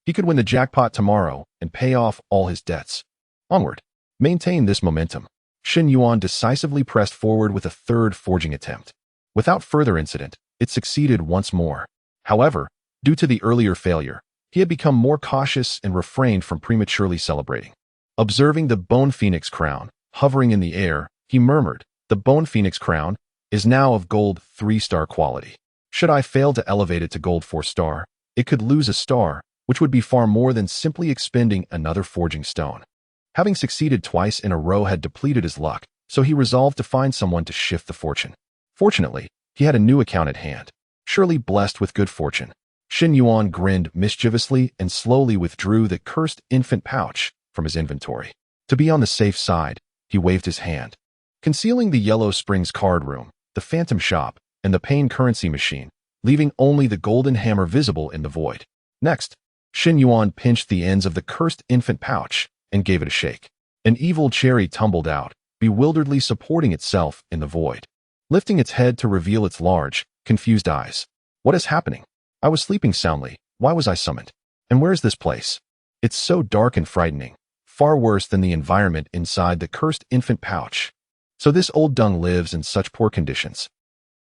Speaker 1: He could win the jackpot tomorrow and pay off all his debts. Onward. Maintain this momentum. Shen Yuan decisively pressed forward with a third forging attempt. Without further incident, it succeeded once more. However, due to the earlier failure, he had become more cautious and refrained from prematurely celebrating. Observing the Bone Phoenix crown hovering in the air, he murmured, the Bone Phoenix crown is now of gold 3-star quality. Should I fail to elevate it to gold 4-star, it could lose a star, which would be far more than simply expending another forging stone. Having succeeded twice in a row had depleted his luck, so he resolved to find someone to shift the fortune. Fortunately, he had a new account at hand, surely blessed with good fortune. Shen Yuan grinned mischievously and slowly withdrew the cursed infant pouch from his inventory. To be on the safe side, he waved his hand, concealing the Yellow Springs card room, the phantom shop, and the pain currency machine, leaving only the golden hammer visible in the void. Next, Shen Yuan pinched the ends of the cursed infant pouch and gave it a shake. An evil cherry tumbled out, bewilderedly supporting itself in the void, lifting its head to reveal its large, confused eyes. What is happening? I was sleeping soundly. Why was I summoned? And where is this place? It's so dark and frightening, far worse than the environment inside the cursed infant pouch. So this old dung lives in such poor conditions.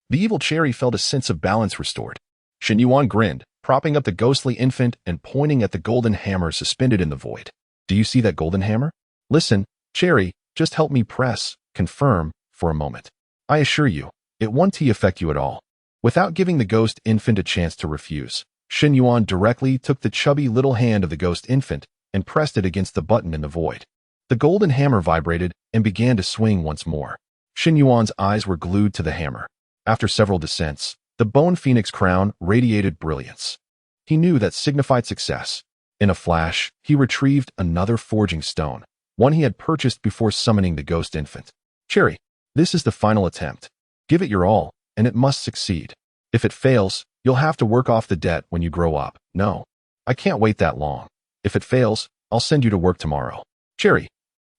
Speaker 1: The evil cherry felt a sense of balance restored. Shen Yuan grinned, propping up the ghostly infant and pointing at the golden hammer suspended in the void. Do you see that golden hammer? Listen, cherry, just help me press, confirm, for a moment. I assure you, it won't affect you at all. Without giving the ghost infant a chance to refuse, Shen Yuan directly took the chubby little hand of the ghost infant and pressed it against the button in the void. The golden hammer vibrated and began to swing once more. Shen Yuan's eyes were glued to the hammer. After several descents, the Bone Phoenix crown radiated brilliance. He knew that signified success. In a flash, he retrieved another forging stone, one he had purchased before summoning the ghost infant. Cherry, this is the final attempt. Give it your all, and it must succeed. If it fails, you'll have to work off the debt when you grow up. No, I can't wait that long. If it fails, I'll send you to work tomorrow. Cherry.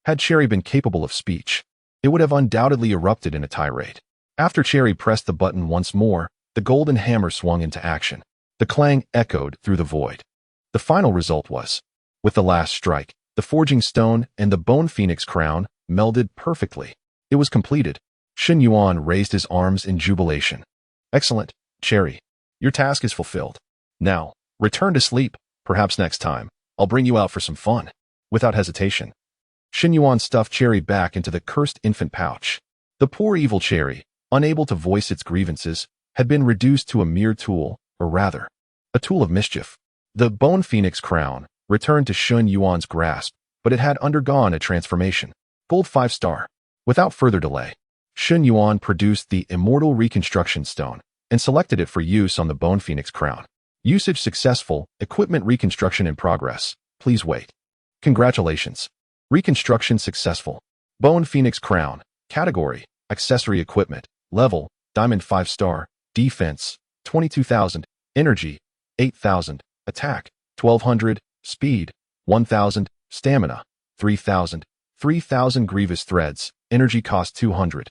Speaker 1: Had Cherry been capable of speech, it would have undoubtedly erupted in a tirade. After Cherry pressed the button once more, the golden hammer swung into action. The clang echoed through the void. The final result was, with the last strike, the forging stone and the Bone Phoenix crown melded perfectly. It was completed. Shen Yuan raised his arms in jubilation. Excellent, Cherry. Your task is fulfilled. Now, return to sleep. Perhaps next time, I'll bring you out for some fun. Without hesitation, Shen Yuan stuffed Cherry back into the cursed infant pouch. The poor evil Cherry, unable to voice its grievances, had been reduced to a mere tool, or rather, a tool of mischief. The Bone Phoenix crown returned to Shen Yuan's grasp, but it had undergone a transformation. Gold 5-star. Without further delay, Shen Yuan produced the Immortal Reconstruction Stone and selected it for use on the Bone Phoenix crown. Usage successful. Equipment reconstruction in progress. Please wait. Congratulations. Reconstruction successful. Bone Phoenix crown. Category: accessory equipment. Level: Diamond 5-star. Defense: 22,000. Energy: 8,000. Attack: 1,200. Speed: 1,000. Stamina: 3,000. 3,000 grievous threads. Energy cost 200.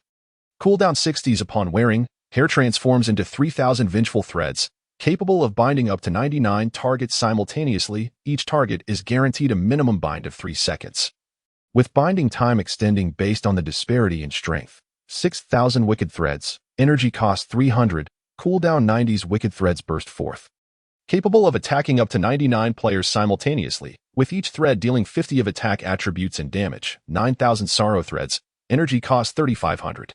Speaker 1: Cooldown 60s upon wearing. Hair transforms into 3,000 vengeful threads, capable of binding up to 99 targets simultaneously. Each target is guaranteed a minimum bind of 3 seconds, with binding time extending based on the disparity in strength. 6,000 wicked threads. Energy cost 300. Cooldown 90s. Wicked threads burst forth, capable of attacking up to 99 players simultaneously, with each thread dealing 50 of attack attributes and damage. 9,000 sorrow threads. Energy cost 3,500.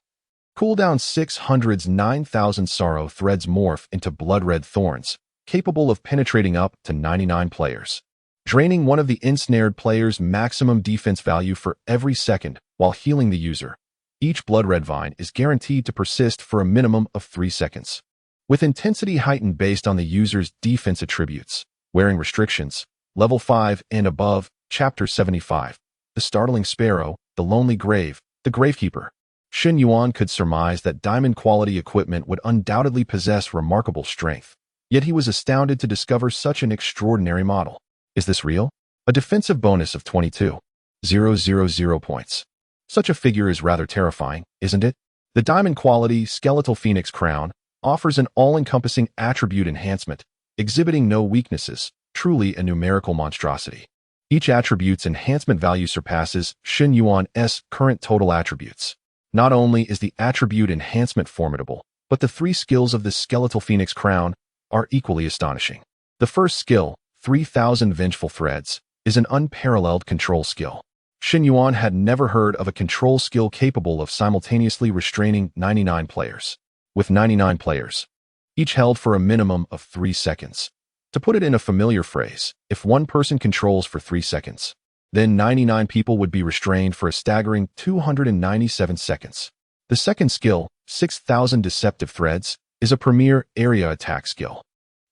Speaker 1: Cooldown 600's 9,000 sorrow threads morph into blood-red thorns, capable of penetrating up to 99 players, draining one of the ensnared player's maximum defense value for every second while healing the user. Each blood-red vine is guaranteed to persist for a minimum of 3 seconds, with intensity heightened based on the user's defense attributes. Wearing restrictions. Level 5 and above. Chapter 75. The Startling Sparrow, the Lonely Grave, the Gravekeeper. Shen Yuan could surmise that diamond-quality equipment would undoubtedly possess remarkable strength, yet he was astounded to discover such an extraordinary model. Is this real? A defensive bonus of 22,000 points. Such a figure is rather terrifying, isn't it? The diamond-quality skeletal phoenix crown offers an all-encompassing attribute enhancement, exhibiting no weaknesses, truly a numerical monstrosity. Each attribute's enhancement value surpasses Shen Yuan's current total attributes. Not only is the attribute enhancement formidable, but the 3 skills of the skeletal phoenix crown are equally astonishing. The first skill, 3,000 vengeful threads, is an unparalleled control skill. Shen Yuan had never heard of a control skill capable of simultaneously restraining 99 players. With 99 players, each held for a minimum of 3 seconds. To put it in a familiar phrase, if one person controls for 3 seconds, then 99 people would be restrained for a staggering 297 seconds. The second skill, 6,000 deceptive threads, is a premier area attack skill.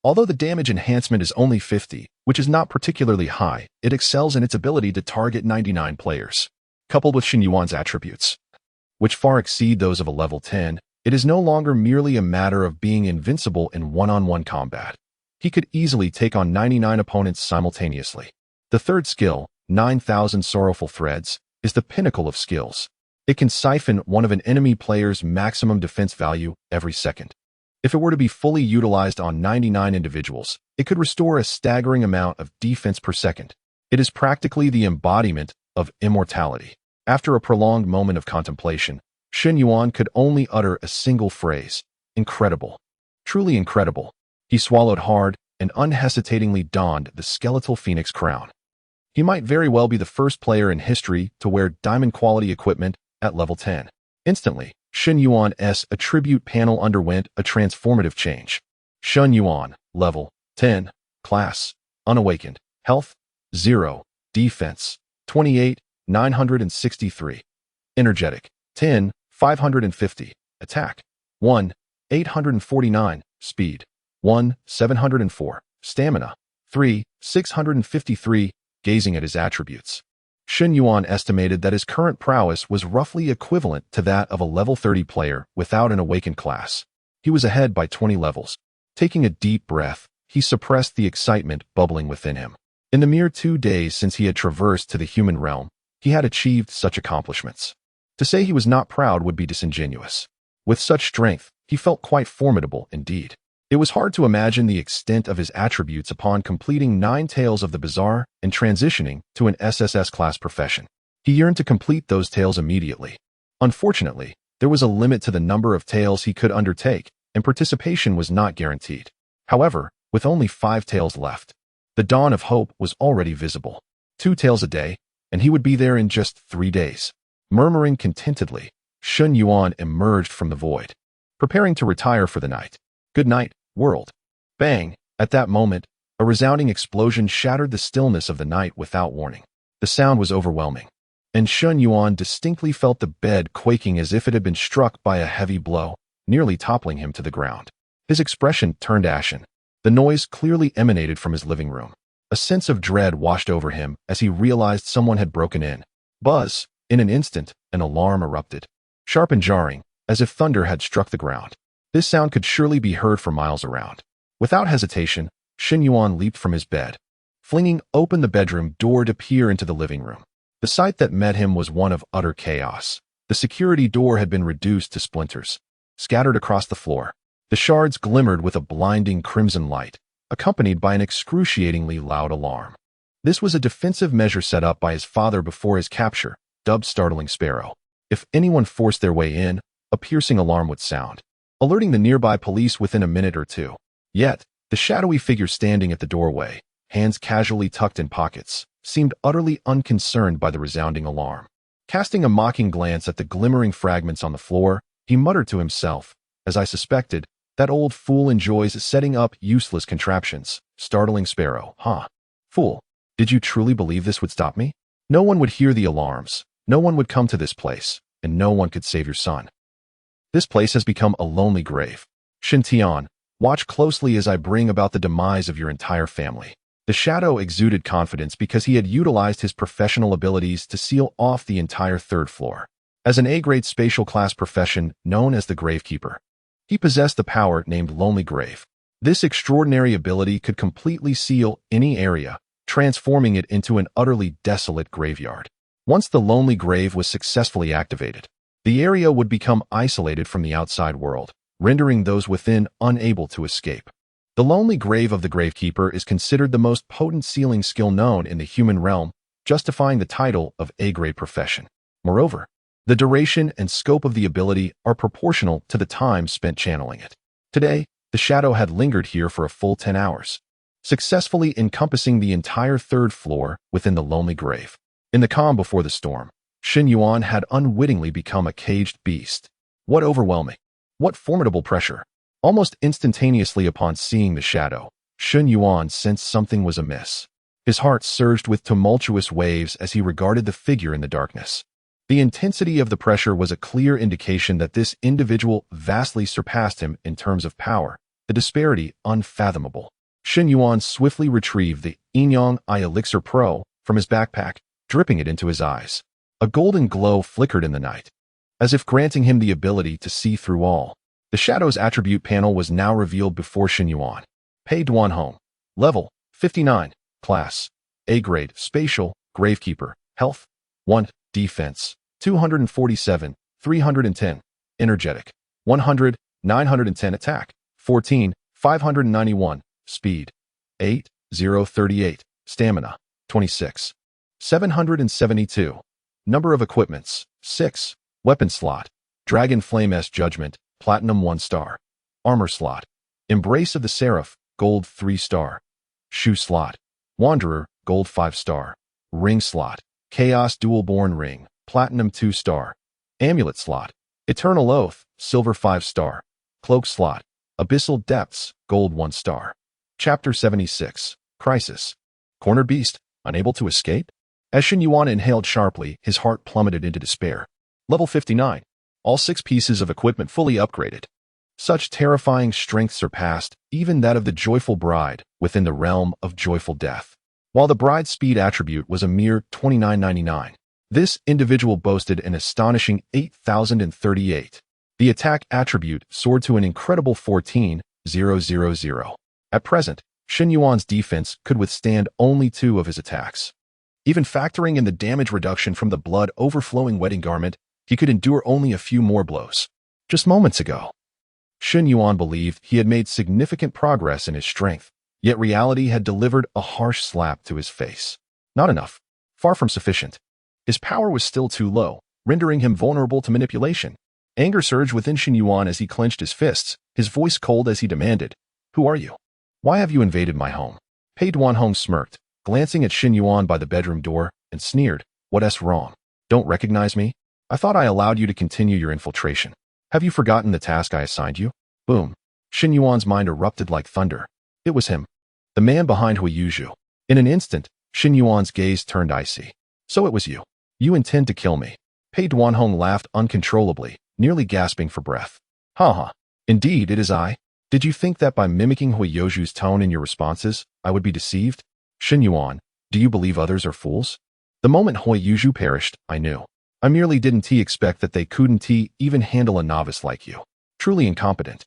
Speaker 1: Although the damage enhancement is only 50, which is not particularly high, it excels in its ability to target 99 players. Coupled with Shen Yuan's attributes, which far exceed those of a level 10, it is no longer merely a matter of being invincible in one-on-one combat. He could easily take on 99 opponents simultaneously. The third skill, 9,000 sorrowful threads, is the pinnacle of skills. It can siphon one of an enemy player's maximum defense value every second. If it were to be fully utilized on 99 individuals, it could restore a staggering amount of defense per second. It is practically the embodiment of immortality. After a prolonged moment of contemplation, Shen Yuan could only utter a single phrase: incredible. Truly incredible. He swallowed hard and unhesitatingly donned the skeletal phoenix crown. He might very well be the first player in history to wear diamond-quality equipment at level 10. Instantly, Shen Yuan's attribute panel underwent a transformative change. Shen Yuan, level 10, class, unawakened, health, 0, defense, 28, 963, energetic, 10, 550, attack, 1, 849, speed, 1, 704, stamina, 3, 653. Gazing at his attributes, Shen Yuan estimated that his current prowess was roughly equivalent to that of a level 30 player without an awakened class. He was ahead by 20 levels. Taking a deep breath, he suppressed the excitement bubbling within him. In the mere 2 days since he had traversed to the human realm, he had achieved such accomplishments. To say he was not proud would be disingenuous. With such strength, he felt quite formidable indeed. It was hard to imagine the extent of his attributes upon completing 9 tales of the Bazaar and transitioning to an SSS-class profession. He yearned to complete those tales immediately. Unfortunately, there was a limit to the number of tales he could undertake, and participation was not guaranteed. However, with only 5 tales left, the dawn of hope was already visible. 2 tales a day, and he would be there in just 3 days. Murmuring contentedly, Shen Yuan emerged from the void. preparing to retire for the night. Good night, world. Bang! At that moment, a resounding explosion shattered the stillness of the night without warning. The sound was overwhelming, and Shen Yuan distinctly felt the bed quaking as if it had been struck by a heavy blow, nearly toppling him to the ground. His expression turned ashen. The noise clearly emanated from his living room. A sense of dread washed over him as he realized someone had broken in. Buzz! In an instant, an alarm erupted. Sharp and jarring, as if thunder had struck the ground. This sound could surely be heard for miles around. Without hesitation, Shen Yuan leaped from his bed, flinging open the bedroom door to peer into the living room. The sight that met him was one of utter chaos. The security door had been reduced to splinters, scattered across the floor. The shards glimmered with a blinding crimson light, accompanied by an excruciatingly loud alarm. This was a defensive measure set up by his father before his capture, dubbed Startling Sparrow. If anyone forced their way in, a piercing alarm would sound, alerting the nearby police within a minute or two. Yet, the shadowy figure standing at the doorway, hands casually tucked in pockets, seemed utterly unconcerned by the resounding alarm. Casting a mocking glance at the glimmering fragments on the floor, he muttered to himself, "As I suspected, that old fool enjoys setting up useless contraptions. Startling Sparrow, huh? Fool, did you truly believe this would stop me? No one would hear the alarms, no one would come to this place, and no one could save your son. This place has become a lonely grave. Shen Tian, watch closely as I bring about the demise of your entire family." The shadow exuded confidence because he had utilized his professional abilities to seal off the entire third floor. As an A-grade spatial class profession known as the Gravekeeper, he possessed the power named Lonely Grave. This extraordinary ability could completely seal any area, transforming it into an utterly desolate graveyard. Once the Lonely Grave was successfully activated, the area would become isolated from the outside world, rendering those within unable to escape. The Lonely Grave of the Gravekeeper is considered the most potent sealing skill known in the human realm, justifying the title of A-grade profession. Moreover, the duration and scope of the ability are proportional to the time spent channeling it. Today, the shadow had lingered here for a full 10 hours, successfully encompassing the entire third floor within the Lonely Grave. In the calm before the storm, Shen Yuan had unwittingly become a caged beast. What overwhelming, what formidable pressure! Almost instantaneously upon seeing the shadow, Shen Yuan sensed something was amiss. His heart surged with tumultuous waves as he regarded the figure in the darkness. The intensity of the pressure was a clear indication that this individual vastly surpassed him in terms of power, the disparity unfathomable. Shen Yuan swiftly retrieved the Yinyang Eye Elixir Pro from his backpack, dripping it into his eyes. A golden glow flickered in the night, as if granting him the ability to see through all. The shadow's attribute panel was now revealed before Shen Yuan. Pei Duan Home. Level, 59. Class, A-grade, Spatial, Gravekeeper. Health, 1. Defense, 247, 310. Energetic, 100, 910. Attack, 14, 591. Speed, 8, 038. Stamina, 26, 772. Number of equipments, 6. Weapon slot, Dragon Flame S Judgment, Platinum 1 star. Armor slot, Embrace of the Seraph, Gold 3 star. Shoe slot, Wanderer, Gold 5 star. Ring slot, Chaos Dual-Born Ring, Platinum 2 star. Amulet slot, Eternal Oath, Silver 5 star. Cloak slot, Abyssal Depths, Gold 1 star. Chapter 76, Crisis. Cornered Beast, unable to escape? As Shen Yuan inhaled sharply, his heart plummeted into despair. Level 59. All 6 pieces of equipment fully upgraded. Such terrifying strength surpassed even that of the Joyful Bride within the realm of Joyful Death. While the Bride's speed attribute was a mere 2999, this individual boasted an astonishing 8,038. The attack attribute soared to an incredible 14,000. At present, Shen Yuan's defense could withstand only 2 of his attacks. Even factoring in the damage reduction from the blood overflowing wedding garment, he could endure only a few more blows. Just moments ago, Shen Yuan believed he had made significant progress in his strength, yet reality had delivered a harsh slap to his face. Not enough. Far from sufficient. His power was still too low, rendering him vulnerable to manipulation. Anger surged within Shen Yuan as he clenched his fists, his voice cold as he demanded, "Who are you? Why have you invaded my home?" Pei Duanhong smirked, glancing at Shen Yuan by the bedroom door, and sneered, "What's wrong? Don't recognize me? I thought I allowed you to continue your infiltration." Have you forgotten the task I assigned you? Boom. Shen Yuan's mind erupted like thunder. It was him. The man behind Hui Yuzhu. In an instant, Shen Yuan's gaze turned icy. So it was you. You intend to kill me. Pei Duanhong laughed uncontrollably, nearly gasping for breath. Ha. Indeed, it is I. Did you think that by mimicking Hui Yuzhu's tone in your responses, I would be deceived? Shen Yuan, do you believe others are fools? The moment Hui Yuzhu perished, I knew. I merely didn't expect that they couldn't even handle a novice like you. Truly incompetent.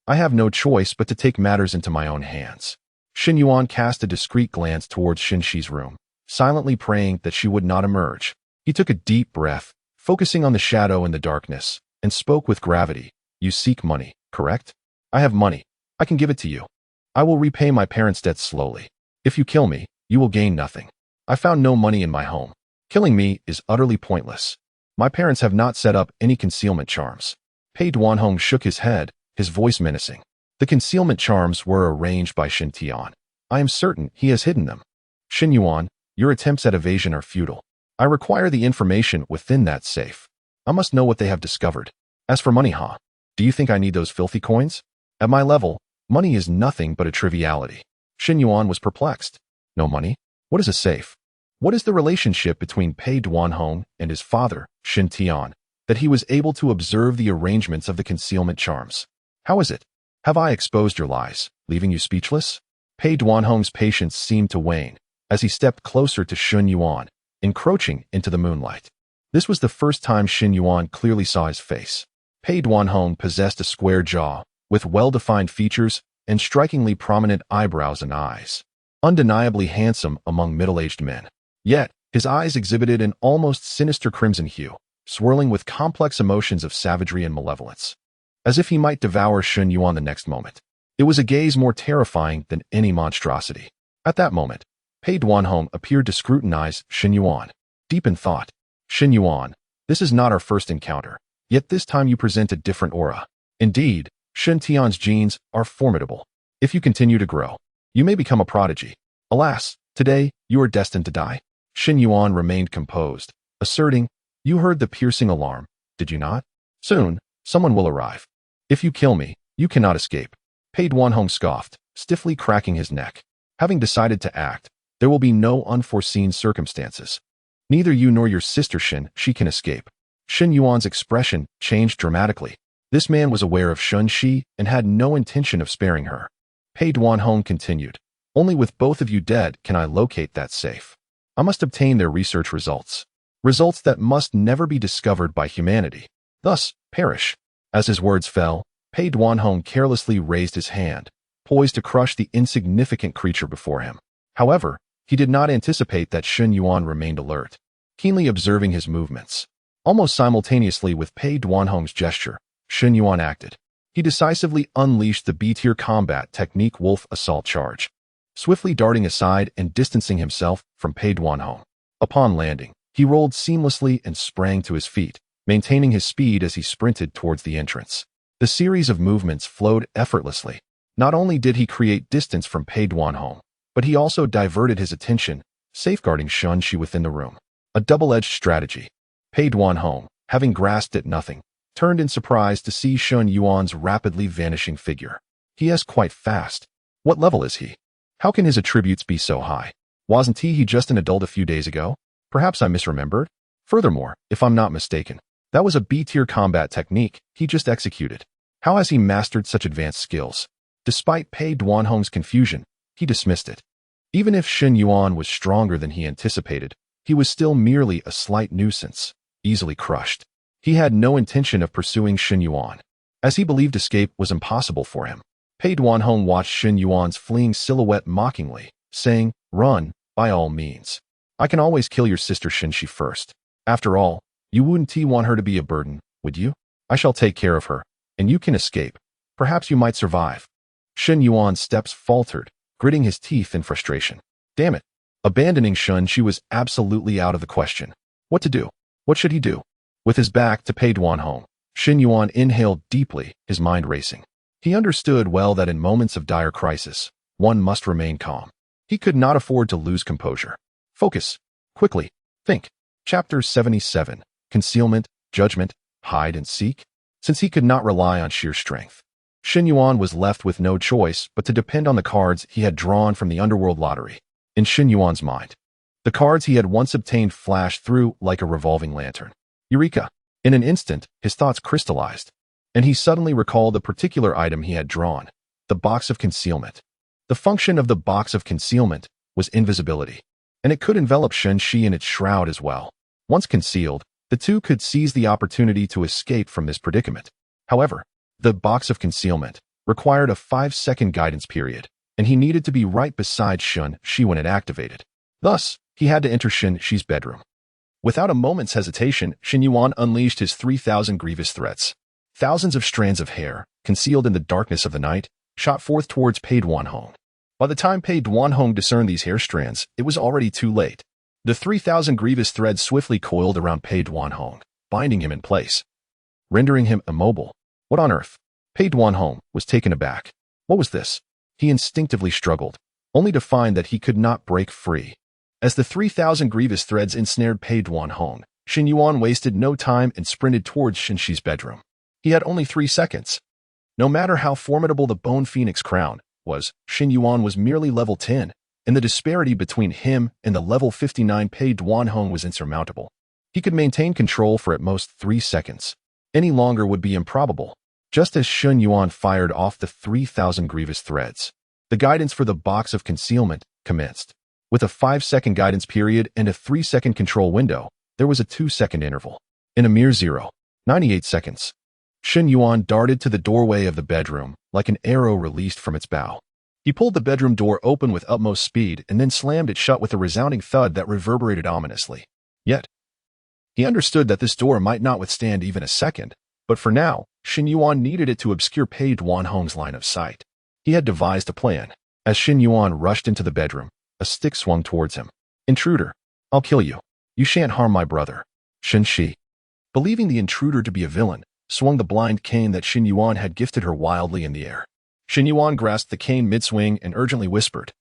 Speaker 1: I have no choice but to take matters into my own hands. Shen Yuan cast a discreet glance towards Shen Shi's room, silently praying that she would not emerge. He took a deep breath, focusing on the shadow in the darkness, and spoke with gravity. You seek money, correct? I have money. I can give it to you. I will repay my parents' debts slowly. If you kill me, you will gain nothing. I found no money in my home. Killing me is utterly pointless. My parents have not set up any concealment charms. Pei Duanhong shook his head, his voice menacing. The concealment charms were arranged by Shen Tian. I am certain he has hidden them. Shen Yuan, your attempts at evasion are futile. I require the information within that safe. I must know what they have discovered. As for money, do you think I need those filthy coins? At my level, money is nothing but a triviality. Shen Yuan was perplexed. No money? What is a safe? What is the relationship between Pei Duanhong and his father, Shen Tian, that he was able to observe the arrangements of the concealment charms? How is it? Have I exposed your lies, leaving you speechless? Pei Duanhong's patience seemed to wane as he stepped closer to Shen Yuan, encroaching into the moonlight. This was the first time Shen Yuan clearly saw his face. Pei Duanhong possessed a square jaw, with well-defined features and strikingly prominent eyebrows and eyes. Undeniably handsome among middle-aged men. Yet, his eyes exhibited an almost sinister crimson hue, swirling with complex emotions of savagery and malevolence. As if he might devour Shen Yuan the next moment. It was a gaze more terrifying than any monstrosity. At that moment, Pei Duanhong appeared to scrutinize Shen Yuan. Deep in thought. Shen Yuan, this is not our first encounter, yet this time you present a different aura. Indeed, Shen Tian's genes are formidable. If you continue to grow, you may become a prodigy. Alas, today, you are destined to die. Shen Yuan remained composed, asserting, you heard the piercing alarm, did you not? Soon, someone will arrive. If you kill me, you cannot escape. Pei Duanhong scoffed, stiffly cracking his neck. Having decided to act, there will be no unforeseen circumstances. Neither you nor your sister Shen Shi can escape. Shen Yuan's expression changed dramatically. This man was aware of Shen Shi and had no intention of sparing her. Pei Duanhong continued, only with both of you dead can I locate that safe. I must obtain their research results. Results that must never be discovered by humanity. Thus, perish. As his words fell, Pei Duanhong carelessly raised his hand, poised to crush the insignificant creature before him. However, he did not anticipate that Shen Yuan remained alert, keenly observing his movements. Almost simultaneously with Pei Duanhong's gesture, Shen Yuan acted. He decisively unleashed the B-tier combat technique Wolf Assault Charge, swiftly darting aside and distancing himself from Pei Duanhong. Upon landing, he rolled seamlessly and sprang to his feet, maintaining his speed as he sprinted towards the entrance. The series of movements flowed effortlessly. Not only did he create distance from Pei Duanhong, but he also diverted his attention, safeguarding Shen Shi within the room. A double-edged strategy. Pei Duanhong, having grasped at nothing, turned in surprise to see Shen Yuan's rapidly vanishing figure. He is quite fast. What level is he? How can his attributes be so high? Wasn't he just an adult a few days ago? Perhaps I misremembered? Furthermore, if I'm not mistaken, that was a B-tier combat technique he just executed. How has he mastered such advanced skills? Despite Pei Duanhong's confusion, he dismissed it. Even if Shen Yuan was stronger than he anticipated, he was still merely a slight nuisance, easily crushed. He had no intention of pursuing Shen Yuan, as he believed escape was impossible for him. Pei Duanhong watched Shen Yuan's fleeing silhouette mockingly, saying, run, by all means. I can always kill your sister Shen Shi first. After all, you wouldn't want her to be a burden, would you? I shall take care of her, and you can escape. Perhaps you might survive. Shen Yuan's steps faltered, gritting his teeth in frustration. Damn it. Abandoning Shen Shi was absolutely out of the question. What to do? What should he do? With his back to Pei Duanhong, Shen Yuan inhaled deeply, his mind racing. He understood well that in moments of dire crisis, one must remain calm. He could not afford to lose composure. Focus. Quickly. Think. Chapter 77. Concealment, Judgment, Hide and Seek. Since he could not rely on sheer strength, Shen Yuan was left with no choice but to depend on the cards he had drawn from the underworld lottery. In Shen Yuan's mind, the cards he had once obtained flashed through like a revolving lantern. Eureka! In an instant, his thoughts crystallized, and he suddenly recalled the particular item he had drawn, the box of concealment. The function of the box of concealment was invisibility, and it could envelop Shen Shi in its shroud as well. Once concealed, the two could seize the opportunity to escape from this predicament. However, the box of concealment required a 5-second guidance period, and he needed to be right beside Shen Shi when it activated. Thus, he had to enter Shen Shi's bedroom. Without a moment's hesitation, Shen Yuan unleashed his 3,000 grievous threats. Thousands of strands of hair, concealed in the darkness of the night, shot forth towards Pei Duanhong. By the time Pei Duanhong discerned these hair strands, it was already too late. The 3,000 grievous threads swiftly coiled around Pei Duanhong, binding him in place, rendering him immobile. What on earth? Pei Duanhong was taken aback. What was this? He instinctively struggled, only to find that he could not break free. As the 3,000 grievous threads ensnared Pei Duanhong, Shen Yuan wasted no time and sprinted towards Shen Shi's bedroom. He had only 3 seconds. No matter how formidable the Bone Phoenix crown was, Shen Yuan was merely level 10, and the disparity between him and the level 59 Pei Duanhong was insurmountable. He could maintain control for at most 3 seconds. Any longer would be improbable. Just as Shen Yuan fired off the 3,000 grievous threads, the guidance for the box of concealment commenced. With a 5-second guidance period and a 3-second control window, there was a 2-second interval. In a mere 0.98 seconds, Shen Yuan darted to the doorway of the bedroom like an arrow released from its bow. He pulled the bedroom door open with utmost speed and then slammed it shut with a resounding thud that reverberated ominously. Yet, he understood that this door might not withstand even a second, but for now, Shen Yuan needed it to obscure Pei Duanhong's line of sight. He had devised a plan. As Shen Yuan rushed into the bedroom, a stick swung towards him. "Intruder, I'll kill you. You shan't harm my brother." Shen Shi, believing the intruder to be a villain, swung the blind cane that Shen Yuan had gifted her wildly in the air. Shen Yuan grasped the cane mid-swing and urgently whispered,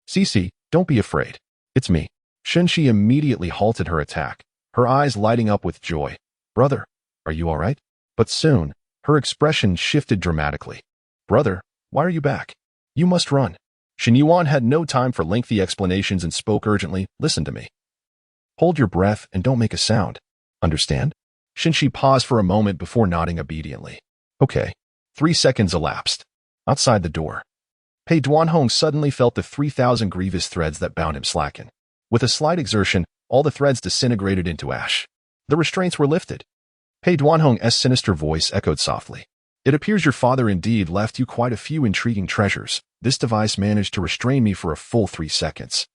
Speaker 1: "Cici, don't be afraid. It's me." Shen Shi immediately halted her attack, her eyes lighting up with joy. "Brother, are you all right?" But soon, her expression shifted dramatically. "Brother, why are you back? You must run." Shen Yuan had no time for lengthy explanations and spoke urgently, "Listen to me. Hold your breath and don't make a sound. Understand?" Shen Shi paused for a moment before nodding obediently. "Okay." 3 seconds elapsed. Outside the door, Pei Duanhong suddenly felt the 3,000 grievous threads that bound him slacken. With a slight exertion, all the threads disintegrated into ash. The restraints were lifted. Pei Duanhong's sinister voice echoed softly. "It appears your father indeed left you quite a few intriguing treasures. This device managed to restrain me for a full 3 seconds.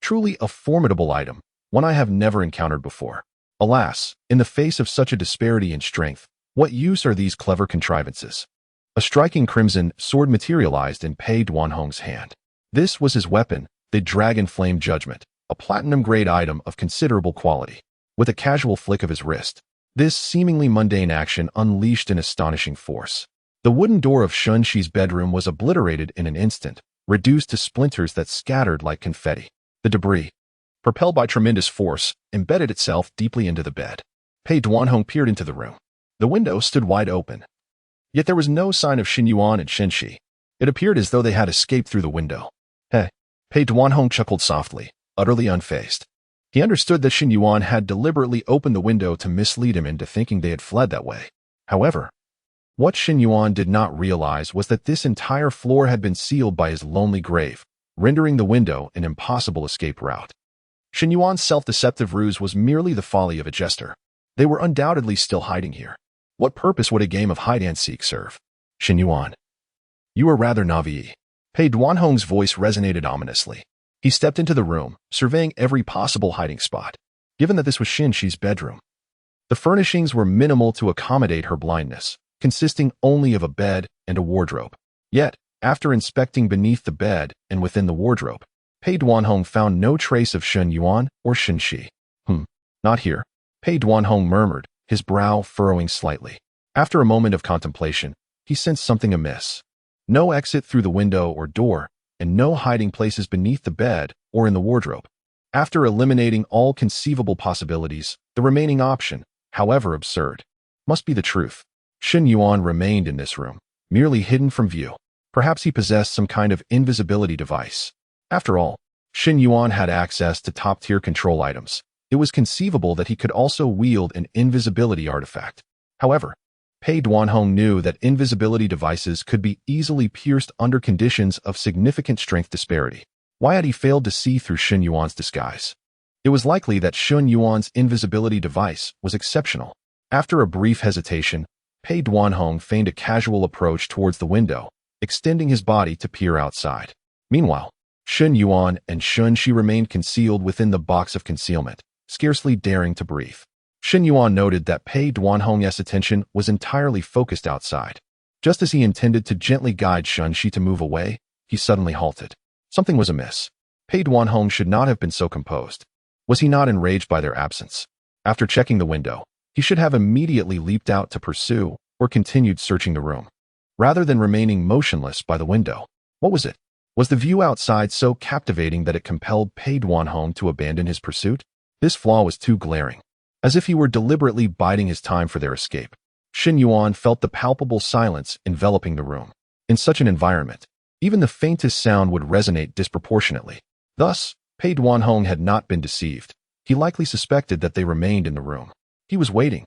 Speaker 1: Truly a formidable item, one I have never encountered before. Alas, in the face of such a disparity in strength, what use are these clever contrivances?" A striking crimson sword materialized in Pei Duanhong's hand. This was his weapon, the Dragon Flame Judgment, a platinum-grade item of considerable quality. With a casual flick of his wrist, this seemingly mundane action unleashed an astonishing force. The wooden door of Shen Shi's bedroom was obliterated in an instant, reduced to splinters that scattered like confetti. The debris, propelled by tremendous force, embedded itself deeply into the bed. Pei Duanhong peered into the room. The window stood wide open. Yet there was no sign of Shen Yuan and Shen Shi. It appeared as though they had escaped through the window. "Hey." Pei Duanhong chuckled softly, utterly unfazed. He understood that Shen Yuan had deliberately opened the window to mislead him into thinking they had fled that way. However, what Shen Yuan did not realize was that this entire floor had been sealed by his lonely grave, rendering the window an impossible escape route. Shen Yuan's self-deceptive ruse was merely the folly of a jester. They were undoubtedly still hiding here. What purpose would a game of hide-and-seek serve? "Shen Yuan, you are rather naive." Pei Duanhong's voice resonated ominously. He stepped into the room, surveying every possible hiding spot. Given that this was Shen Shi's bedroom, the furnishings were minimal to accommodate her blindness, consisting only of a bed and a wardrobe. Yet, after inspecting beneath the bed and within the wardrobe, Pei Duanhong found no trace of Shen Yuan or Shen Shi. Not here," Pei Duanhong murmured, his brow furrowing slightly. After a moment of contemplation, he sensed something amiss. No exit through the window or door, and no hiding places beneath the bed or in the wardrobe. After eliminating all conceivable possibilities, the remaining option, however absurd, must be the truth. Shen Yuan remained in this room, merely hidden from view. Perhaps he possessed some kind of invisibility device. After all, Shen Yuan had access to top-tier control items. It was conceivable that he could also wield an invisibility artifact. However, Pei Duanhong knew that invisibility devices could be easily pierced under conditions of significant strength disparity. Why had he failed to see through Shen Yuan's disguise? It was likely that Shen Yuan's invisibility device was exceptional. After a brief hesitation, Pei Duanhong feigned a casual approach towards the window, extending his body to peer outside. Meanwhile, Shen Yuan and Shen Shi remained concealed within the box of concealment, scarcely daring to breathe. Shen Yuan noted that Pei Duanhong's attention was entirely focused outside. Just as he intended to gently guide Shen Shi to move away, he suddenly halted. Something was amiss. Pei Duanhong should not have been so composed. Was he not enraged by their absence? After checking the window, he should have immediately leaped out to pursue or continued searching the room, rather than remaining motionless by the window. What was it? Was the view outside so captivating that it compelled Pei Duanhong to abandon his pursuit? This flaw was too glaring. As if he were deliberately biding his time for their escape, Shen Yuan felt the palpable silence enveloping the room. In such an environment, even the faintest sound would resonate disproportionately. Thus, Pei Duanhong had not been deceived. He likely suspected that they remained in the room. He was waiting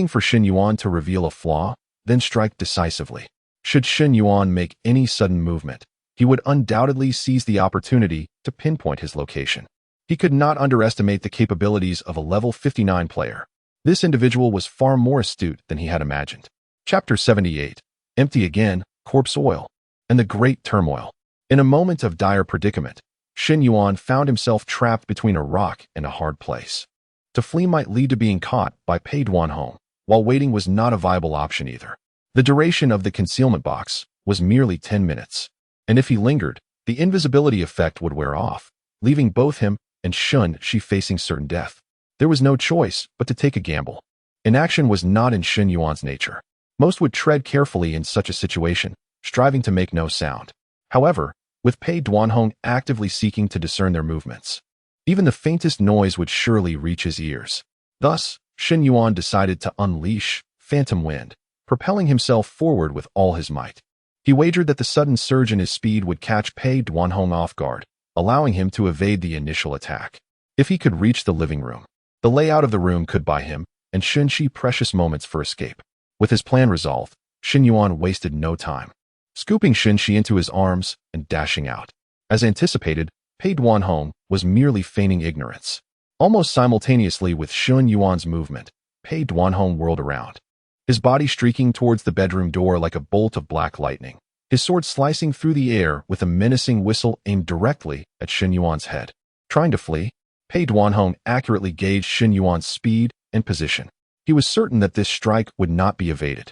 Speaker 1: for Shen Yuan to reveal a flaw, then strike decisively. Should Shen Yuan make any sudden movement, he would undoubtedly seize the opportunity to pinpoint his location. He could not underestimate the capabilities of a level 59 player. This individual was far more astute than he had imagined. Chapter 78. Empty again, corpse oil, and the great turmoil. In a moment of dire predicament, Shen Yuan found himself trapped between a rock and a hard place. To flee might lead to being caught by Pei Duanhong, while waiting was not a viable option either. The duration of the concealment box was merely 10 minutes, and if he lingered, the invisibility effect would wear off, leaving both him and Shen Shi facing certain death. There was no choice but to take a gamble. Inaction was not in Shen Yuan's nature. Most would tread carefully in such a situation, striving to make no sound. However, with Pei Duanhong actively seeking to discern their movements, even the faintest noise would surely reach his ears. Thus, Shen Yuan decided to unleash phantom wind, propelling himself forward with all his might. He wagered that the sudden surge in his speed would catch Pei Duanhong off guard, allowing him to evade the initial attack. If he could reach the living room, the layout of the room could buy him and Shen Shi precious moments for escape. With his plan resolved, Shen Yuan wasted no time, scooping Shen Shi into his arms and dashing out. As anticipated, Pei Duanhong was merely feigning ignorance. Almost simultaneously with Shen Yuan's movement, Pei Duanhong whirled around, his body streaking towards the bedroom door like a bolt of black lightning, his sword slicing through the air with a menacing whistle aimed directly at Shen Yuan's head. Trying to flee, Pei Duanhong accurately gauged Shen Yuan's speed and position. He was certain that this strike would not be evaded.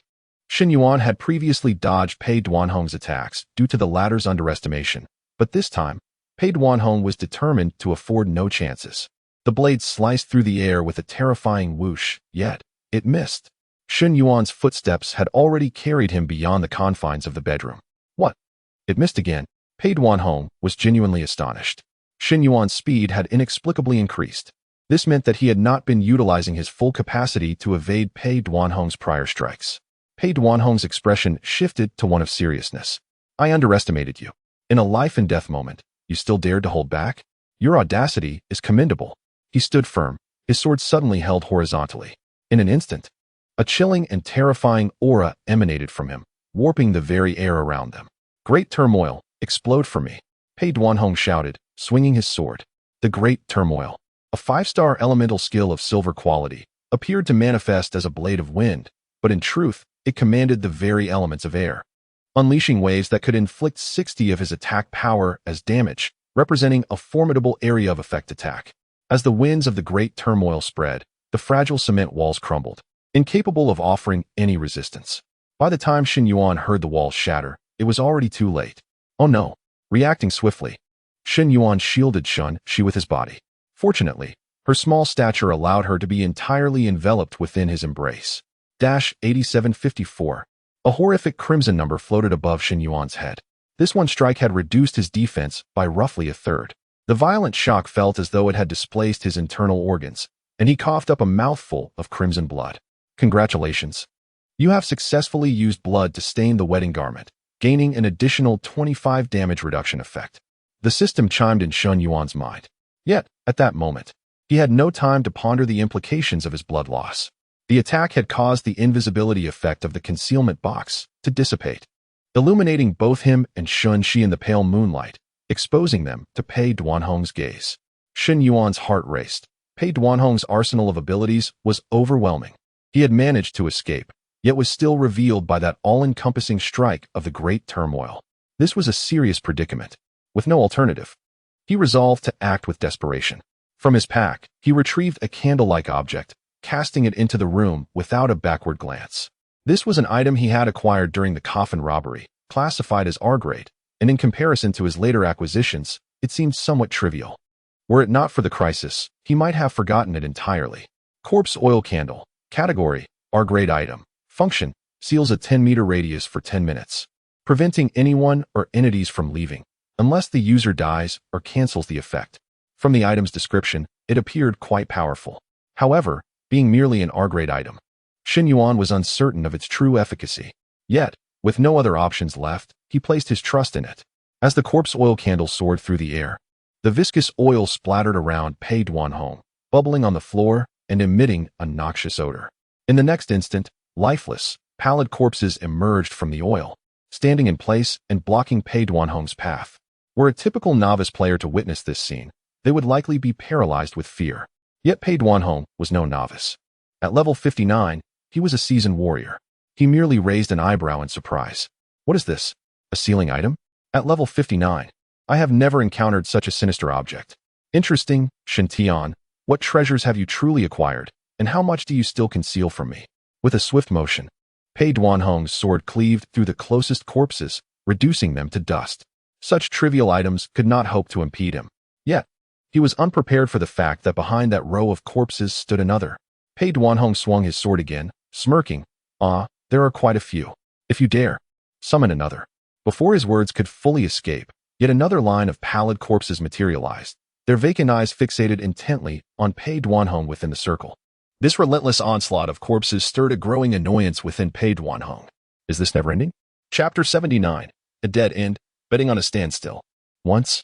Speaker 1: Shen Yuan had previously dodged Pei Duanhong's attacks due to the latter's underestimation, but this time, Pei Duanhong was determined to afford no chances. The blade sliced through the air with a terrifying whoosh, yet it missed. Shen Yuan's footsteps had already carried him beyond the confines of the bedroom. What? It missed again. Pei Duanhong was genuinely astonished. Shen Yuan's speed had inexplicably increased. This meant that he had not been utilizing his full capacity to evade Pei Duanhong's prior strikes. Pei Duanhong's expression shifted to one of seriousness. I underestimated you. In a life-and-death moment, you still dared to hold back? Your audacity is commendable. He stood firm, his sword suddenly held horizontally. In an instant, a chilling and terrifying aura emanated from him, warping the very air around them. Great turmoil, explode for me, Pei Duanhong shouted, swinging his sword. The great turmoil, a 5-star elemental skill of silver quality, appeared to manifest as a blade of wind, but in truth, it commanded the very elements of air, unleashing waves that could inflict 60 of his attack power as damage, representing a formidable area of effect attack. As the winds of the great turmoil spread, the fragile cement walls crumbled, incapable of offering any resistance. By the time Shen Yuan heard the walls shatter, it was already too late. Oh no! Reacting swiftly, Shen Yuan shielded Shen Shi with his body. Fortunately, her small stature allowed her to be entirely enveloped within his embrace. 8754. A horrific crimson number floated above Shen Yuan's head. This one strike had reduced his defense by roughly a third. The violent shock felt as though it had displaced his internal organs, and he coughed up a mouthful of crimson blood. Congratulations. You have successfully used blood to stain the wedding garment, gaining an additional 25 damage reduction effect. The system chimed in Shen Yuan's mind. Yet, at that moment, he had no time to ponder the implications of his blood loss. The attack had caused the invisibility effect of the concealment box to dissipate, illuminating both him and Shen Shi in the pale moonlight, exposing them to Pei Duanhong's gaze. Shen Yuan's heart raced. Pei Duanhong's arsenal of abilities was overwhelming. He had managed to escape, yet was still revealed by that all-encompassing strike of the great turmoil. This was a serious predicament. With no alternative, he resolved to act with desperation. From his pack, he retrieved a candle-like object, casting it into the room without a backward glance. This was an item he had acquired during the coffin robbery, classified as R-grade, and in comparison to his later acquisitions, it seemed somewhat trivial. Were it not for the crisis, he might have forgotten it entirely. Corpse oil candle. Category: R-grade item. Function: seals a 10-meter radius for 10 minutes, preventing anyone or entities from leaving, unless the user dies or cancels the effect. From the item's description, it appeared quite powerful. However, being merely an R-grade item, Shen Yuan was uncertain of its true efficacy. Yet, with no other options left, he placed his trust in it. As the corpse oil candle soared through the air, the viscous oil splattered around Pei Duanhong, bubbling on the floor and emitting a noxious odor. In the next instant, lifeless, pallid corpses emerged from the oil, standing in place and blocking Pei Duanhong's path. Were a typical novice player to witness this scene, they would likely be paralyzed with fear. Yet Pei Duanhong was no novice. At level 59, he was a seasoned warrior. He merely raised an eyebrow in surprise. What is this? A sealing item? At level 59, I have never encountered such a sinister object. Interesting, Shen Tian. What treasures have you truly acquired, and how much do you still conceal from me? With a swift motion, Pei Duanhong's sword cleaved through the closest corpses, reducing them to dust. Such trivial items could not hope to impede him. Yet, he was unprepared for the fact that behind that row of corpses stood another. Pei Duanhong swung his sword again, smirking. There are quite a few. If you dare, summon another. Before his words could fully escape, yet another line of pallid corpses materialized, their vacant eyes fixated intently on Pei Duanhong within the circle. This relentless onslaught of corpses stirred a growing annoyance within Pei Duanhong. Is this never-ending? Chapter 79. A dead end, betting on a standstill. Once,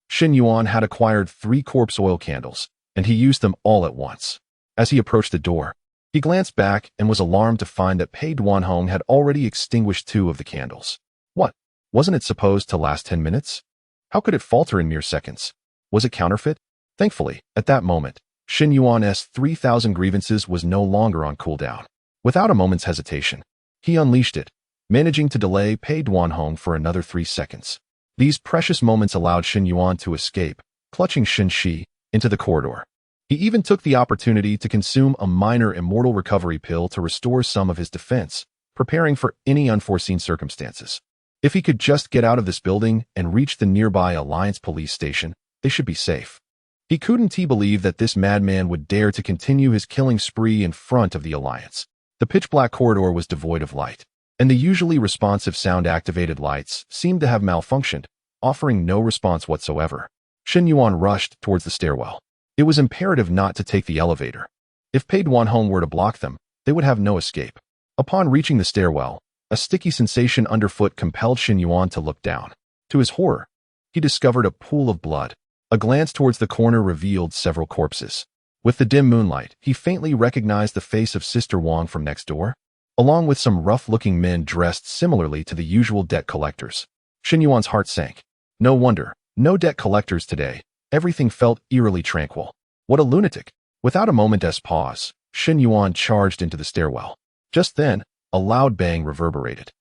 Speaker 1: Shen Yuan had acquired 3 corpse oil candles, and he used them all at once. As he approached the door, he glanced back and was alarmed to find that Pei Duanhong had already extinguished 2 of the candles. What? Wasn't it supposed to last 10 minutes? How could it falter in mere seconds? Was it counterfeit? Thankfully, at that moment, Shen Yuan's 3,000 grievances was no longer on cooldown. Without a moment's hesitation, he unleashed it, managing to delay Pei Duanhong for another 3 seconds. These precious moments allowed Shen Yuan to escape, clutching Shen Shi, into the corridor. He even took the opportunity to consume a minor immortal recovery pill to restore some of his defense, preparing for any unforeseen circumstances. If he could just get out of this building and reach the nearby Alliance police station, they should be safe. He couldn't believe that this madman would dare to continue his killing spree in front of the Alliance. The pitch-black corridor was devoid of light, and the usually responsive sound-activated lights seemed to have malfunctioned, offering no response whatsoever. Shen Yuan rushed towards the stairwell. It was imperative not to take the elevator. If Pei Duanhong were to block them, they would have no escape. Upon reaching the stairwell, a sticky sensation underfoot compelled Shen Yuan to look down. To his horror, he discovered a pool of blood. A glance towards the corner revealed several corpses. With the dim moonlight, he faintly recognized the face of Sister Wang from next door, along with some rough-looking men dressed similarly to the usual debt collectors. Shen Yuan's heart sank. No wonder, no debt collectors today. Everything felt eerily tranquil. What a lunatic! Without a moment's pause, Shen Yuan charged into the stairwell. Just then, a loud bang reverberated,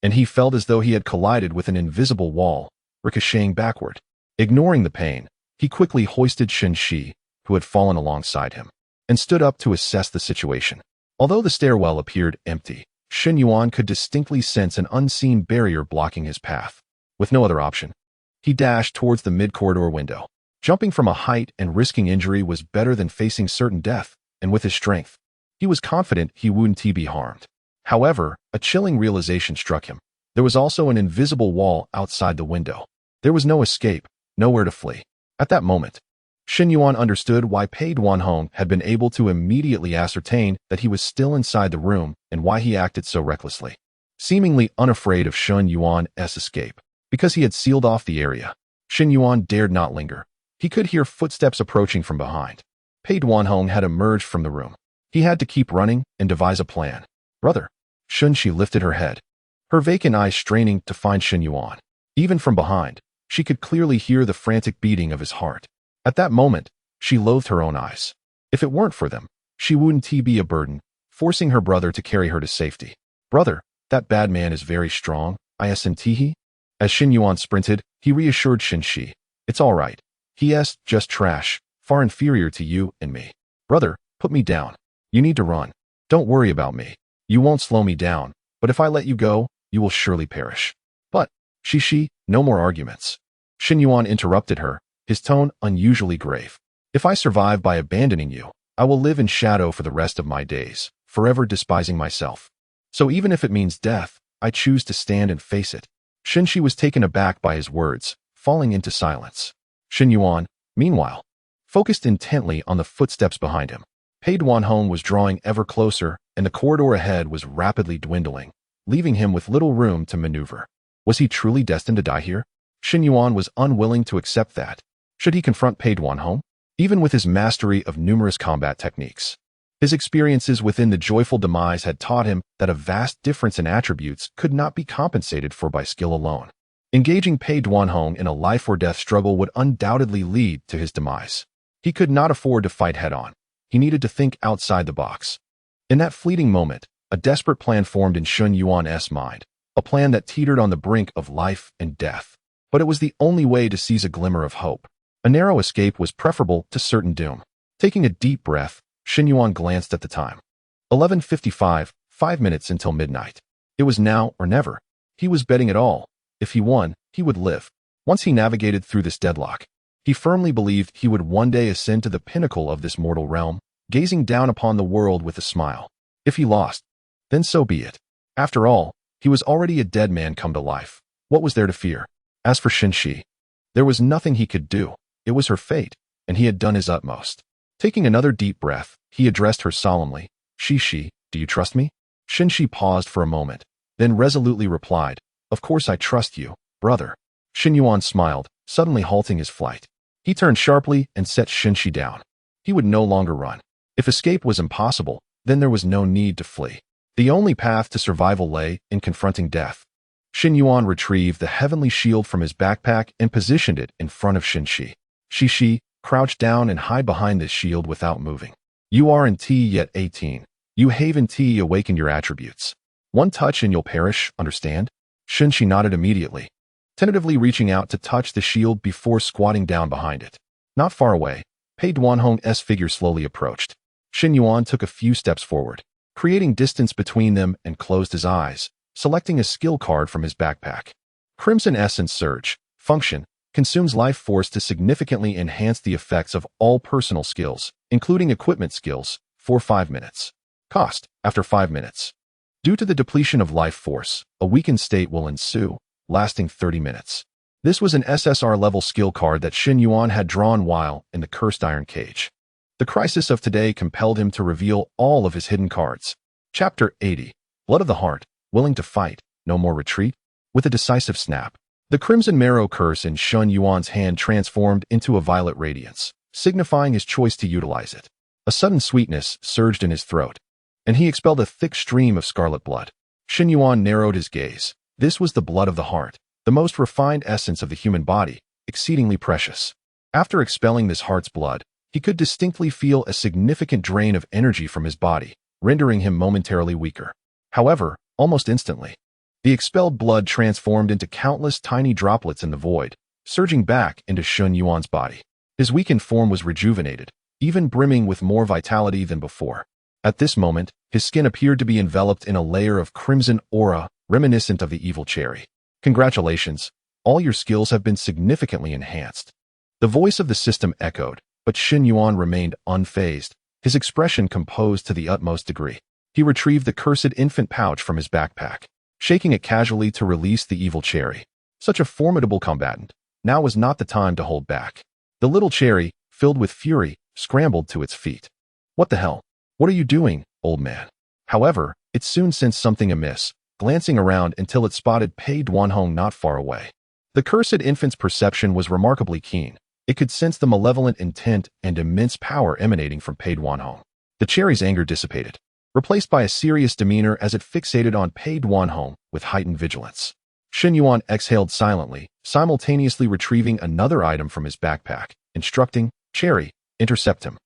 Speaker 1: and he felt as though he had collided with an invisible wall, ricocheting backward. Ignoring the pain, he quickly hoisted Shen Shi, who had fallen alongside him, and stood up to assess the situation. Although the stairwell appeared empty, Shen Yuan could distinctly sense an unseen barrier blocking his path. With no other option, he dashed towards the mid-corridor window. Jumping from a height and risking injury was better than facing certain death, and with his strength, he was confident he wouldn't be harmed. However, a chilling realization struck him. There was also an invisible wall outside the window. There was no escape, nowhere to flee. At that moment, Shen Yuan understood why Pei Duanhong had been able to immediately ascertain that he was still inside the room and why he acted so recklessly. Seemingly unafraid of Shen Yuan's escape, because he had sealed off the area, Shen Yuan dared not linger. He could hear footsteps approaching from behind. Pei Duanhong had emerged from the room. He had to keep running and devise a plan. Brother. Shun Shi lifted her head, her vacant eyes straining to find Shen Yuan. Even from behind, she could clearly hear the frantic beating of his heart. At that moment, she loathed her own eyes. If it weren't for them, she wouldn't be a burden, forcing her brother to carry her to safety. Brother, that bad man is very strong, isn't he? As Shen Yuan sprinted, he reassured Shen Shi. It's all right. He's just trash, far inferior to you and me. Brother, put me down. You need to run. Don't worry about me. You won't slow me down, but if I let you go, you will surely perish. But, Shi, no more arguments. Shen Yuan interrupted her, his tone unusually grave. If I survive by abandoning you, I will live in shadow for the rest of my days, forever despising myself. So even if it means death, I choose to stand and face it. Shen Shi was taken aback by his words, falling into silence. Shen Yuan, meanwhile, focused intently on the footsteps behind him. Pei Duanhong was drawing ever closer, and the corridor ahead was rapidly dwindling, leaving him with little room to maneuver. Was he truly destined to die here? Shen Yuan was unwilling to accept that. Should he confront Pei Duanhong? Even with his mastery of numerous combat techniques, his experiences within the joyful demise had taught him that a vast difference in attributes could not be compensated for by skill alone. Engaging Pei Duanhong in a life-or-death struggle would undoubtedly lead to his demise. He could not afford to fight head-on. He needed to think outside the box. In that fleeting moment, a desperate plan formed in Shen Yuan's mind, a plan that teetered on the brink of life and death. But it was the only way to seize a glimmer of hope. A narrow escape was preferable to certain doom. Taking a deep breath, Shen Yuan glanced at the time. 11:55, 5 minutes until midnight. It was now or never. He was betting it all. If he won, he would live. Once he navigated through this deadlock, he firmly believed he would one day ascend to the pinnacle of this mortal realm, gazing down upon the world with a smile. If he lost, then so be it. After all, he was already a dead man come to life. What was there to fear? As for Shen Shi, there was nothing he could do. It was her fate, and he had done his utmost. Taking another deep breath, he addressed her solemnly. Shi, do you trust me? Shen Shi paused for a moment, then resolutely replied, Of course I trust you, brother. Shen Yuan smiled, suddenly halting his flight. He turned sharply and set Shen Shi down. He would no longer run. If escape was impossible, then there was no need to flee. The only path to survival lay in confronting death. Shen Yuan retrieved the heavenly shield from his backpack and positioned it in front of Shen Shi. Shi, crouch down and hide behind this shield without moving. You aren't yet 18. You haven't awakened your attributes. One touch and you'll perish, understand? Shen Shi nodded immediately, tentatively reaching out to touch the shield before squatting down behind it. Not far away, Pei Duanhong's figure slowly approached. Shen Yuan took a few steps forward, creating distance between them and closed his eyes, selecting a skill card from his backpack. Crimson Essence Surge. Function. Consumes life force to significantly enhance the effects of all personal skills, including equipment skills, for 5 minutes. Cost. After 5 minutes. Due to the depletion of life force, a weakened state will ensue, lasting 30 minutes. This was an SSR-level skill card that Shen Yuan had drawn while in the Cursed Iron Cage. The crisis of today compelled him to reveal all of his hidden cards. Chapter 80. Blood of the Heart. Willing to fight, no more retreat? With a decisive snap, the Crimson Marrow curse in Shen Yuan's hand transformed into a violet radiance, signifying his choice to utilize it. A sudden sweetness surged in his throat, and he expelled a thick stream of scarlet blood. Shen Yuan narrowed his gaze. This was the blood of the heart, the most refined essence of the human body, exceedingly precious. After expelling this heart's blood, he could distinctly feel a significant drain of energy from his body, rendering him momentarily weaker. However, almost instantly, the expelled blood transformed into countless tiny droplets in the void, surging back into Shen Yuan's body. His weakened form was rejuvenated, even brimming with more vitality than before. At this moment, his skin appeared to be enveloped in a layer of crimson aura, reminiscent of the evil cherry. Congratulations, all your skills have been significantly enhanced. The voice of the system echoed, but Shen Yuan remained unfazed, his expression composed to the utmost degree. He retrieved the cursed infant pouch from his backpack, shaking it casually to release the evil cherry. Such a formidable combatant, now was not the time to hold back. The little cherry, filled with fury, scrambled to its feet. What the hell? What are you doing, old man? However, it soon sensed something amiss, glancing around until it spotted Pei Duanhong not far away. The cursed infant's perception was remarkably keen. It could sense the malevolent intent and immense power emanating from Pei Duanhong. The cherry's anger dissipated, replaced by a serious demeanor as it fixated on Pei Duanhong with heightened vigilance. Shen Yuan exhaled silently, simultaneously retrieving another item from his backpack, instructing, "Cherry, intercept him.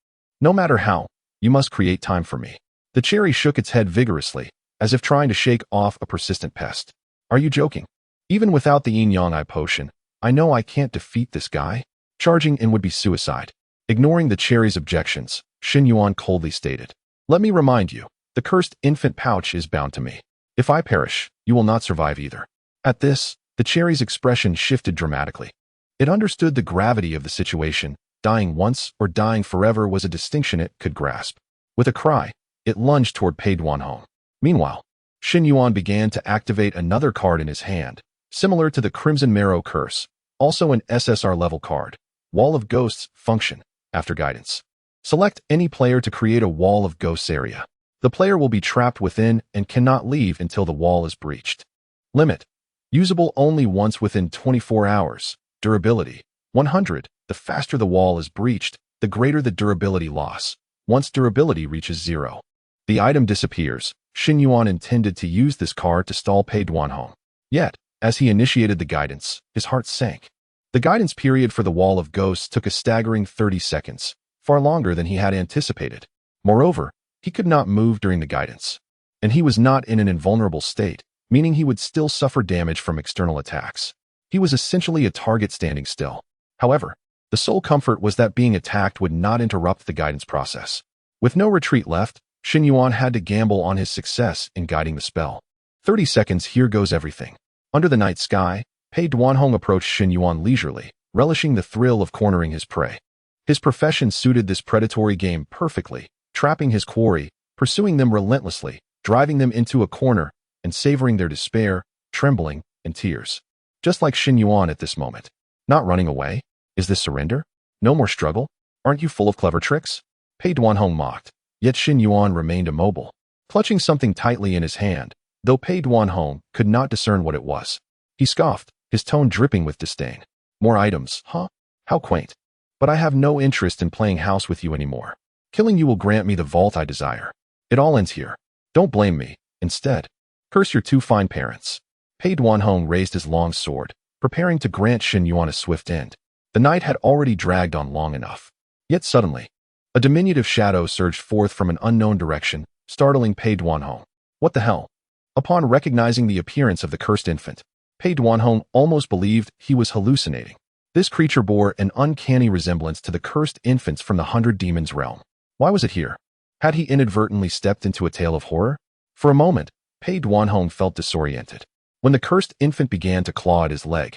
Speaker 1: No matter how, you must create time for me." The cherry shook its head vigorously, as if trying to shake off a persistent pest. "Are you joking? Even without the yin-yang eye potion, I know I can't defeat this guy. Charging in would be suicide." Ignoring the cherry's objections, Shen Yuan coldly stated, "Let me remind you, the cursed infant pouch is bound to me. If I perish, you will not survive either." At this, the cherry's expression shifted dramatically. It understood the gravity of the situation. Dying once or dying forever was a distinction it could grasp. With a cry, it lunged toward Pei Duanhong. Meanwhile, Shen Yuan began to activate another card in his hand, similar to the Crimson Marrow Curse, also an SSR-level card. Wall of Ghosts function. After guidance, select any player to create a Wall of Ghosts area. The player will be trapped within and cannot leave until the wall is breached. Limit: usable only once within 24 hours. Durability: 100. The faster the wall is breached, the greater the durability loss. Once durability reaches 0, the item disappears. Shen Yuan intended to use this card to stall Pei Duanhong. Yet, as he initiated the guidance, his heart sank. The guidance period for the Wall of Ghosts took a staggering 30 seconds, far longer than he had anticipated. Moreover, he could not move during the guidance, and he was not in an invulnerable state, meaning he would still suffer damage from external attacks. He was essentially a target standing still. However, the sole comfort was that being attacked would not interrupt the guidance process. With no retreat left, Shen Yuan had to gamble on his success in guiding the spell. 30 seconds, here goes everything. Under the night sky, Pei Duanhong approached Shen Yuan leisurely, relishing the thrill of cornering his prey. His profession suited this predatory game perfectly, trapping his quarry, pursuing them relentlessly, driving them into a corner, and savoring their despair, trembling, and tears. Just like Shen Yuan at this moment. Not running away? Is this surrender? No more struggle? Aren't you full of clever tricks? Pei Duanhong mocked, yet Shen Yuan remained immobile, clutching something tightly in his hand, though Pei Duanhong could not discern what it was. He scoffed, his tone dripping with disdain. "More items, huh? How quaint. But I have no interest in playing house with you anymore. Killing you will grant me the vault I desire. It all ends here. Don't blame me. Instead, curse your two fine parents." Pei Duanhong raised his long sword, preparing to grant Shen Yuan a swift end. The night had already dragged on long enough. Yet suddenly, a diminutive shadow surged forth from an unknown direction, startling Pei Duanhong. What the hell? Upon recognizing the appearance of the cursed infant, Pei Duanhong almost believed he was hallucinating. This creature bore an uncanny resemblance to the cursed infants from the 100 Demons realm. Why was it here? Had he inadvertently stepped into a tale of horror? For a moment, Pei Duanhong felt disoriented. When the cursed infant began to claw at his leg,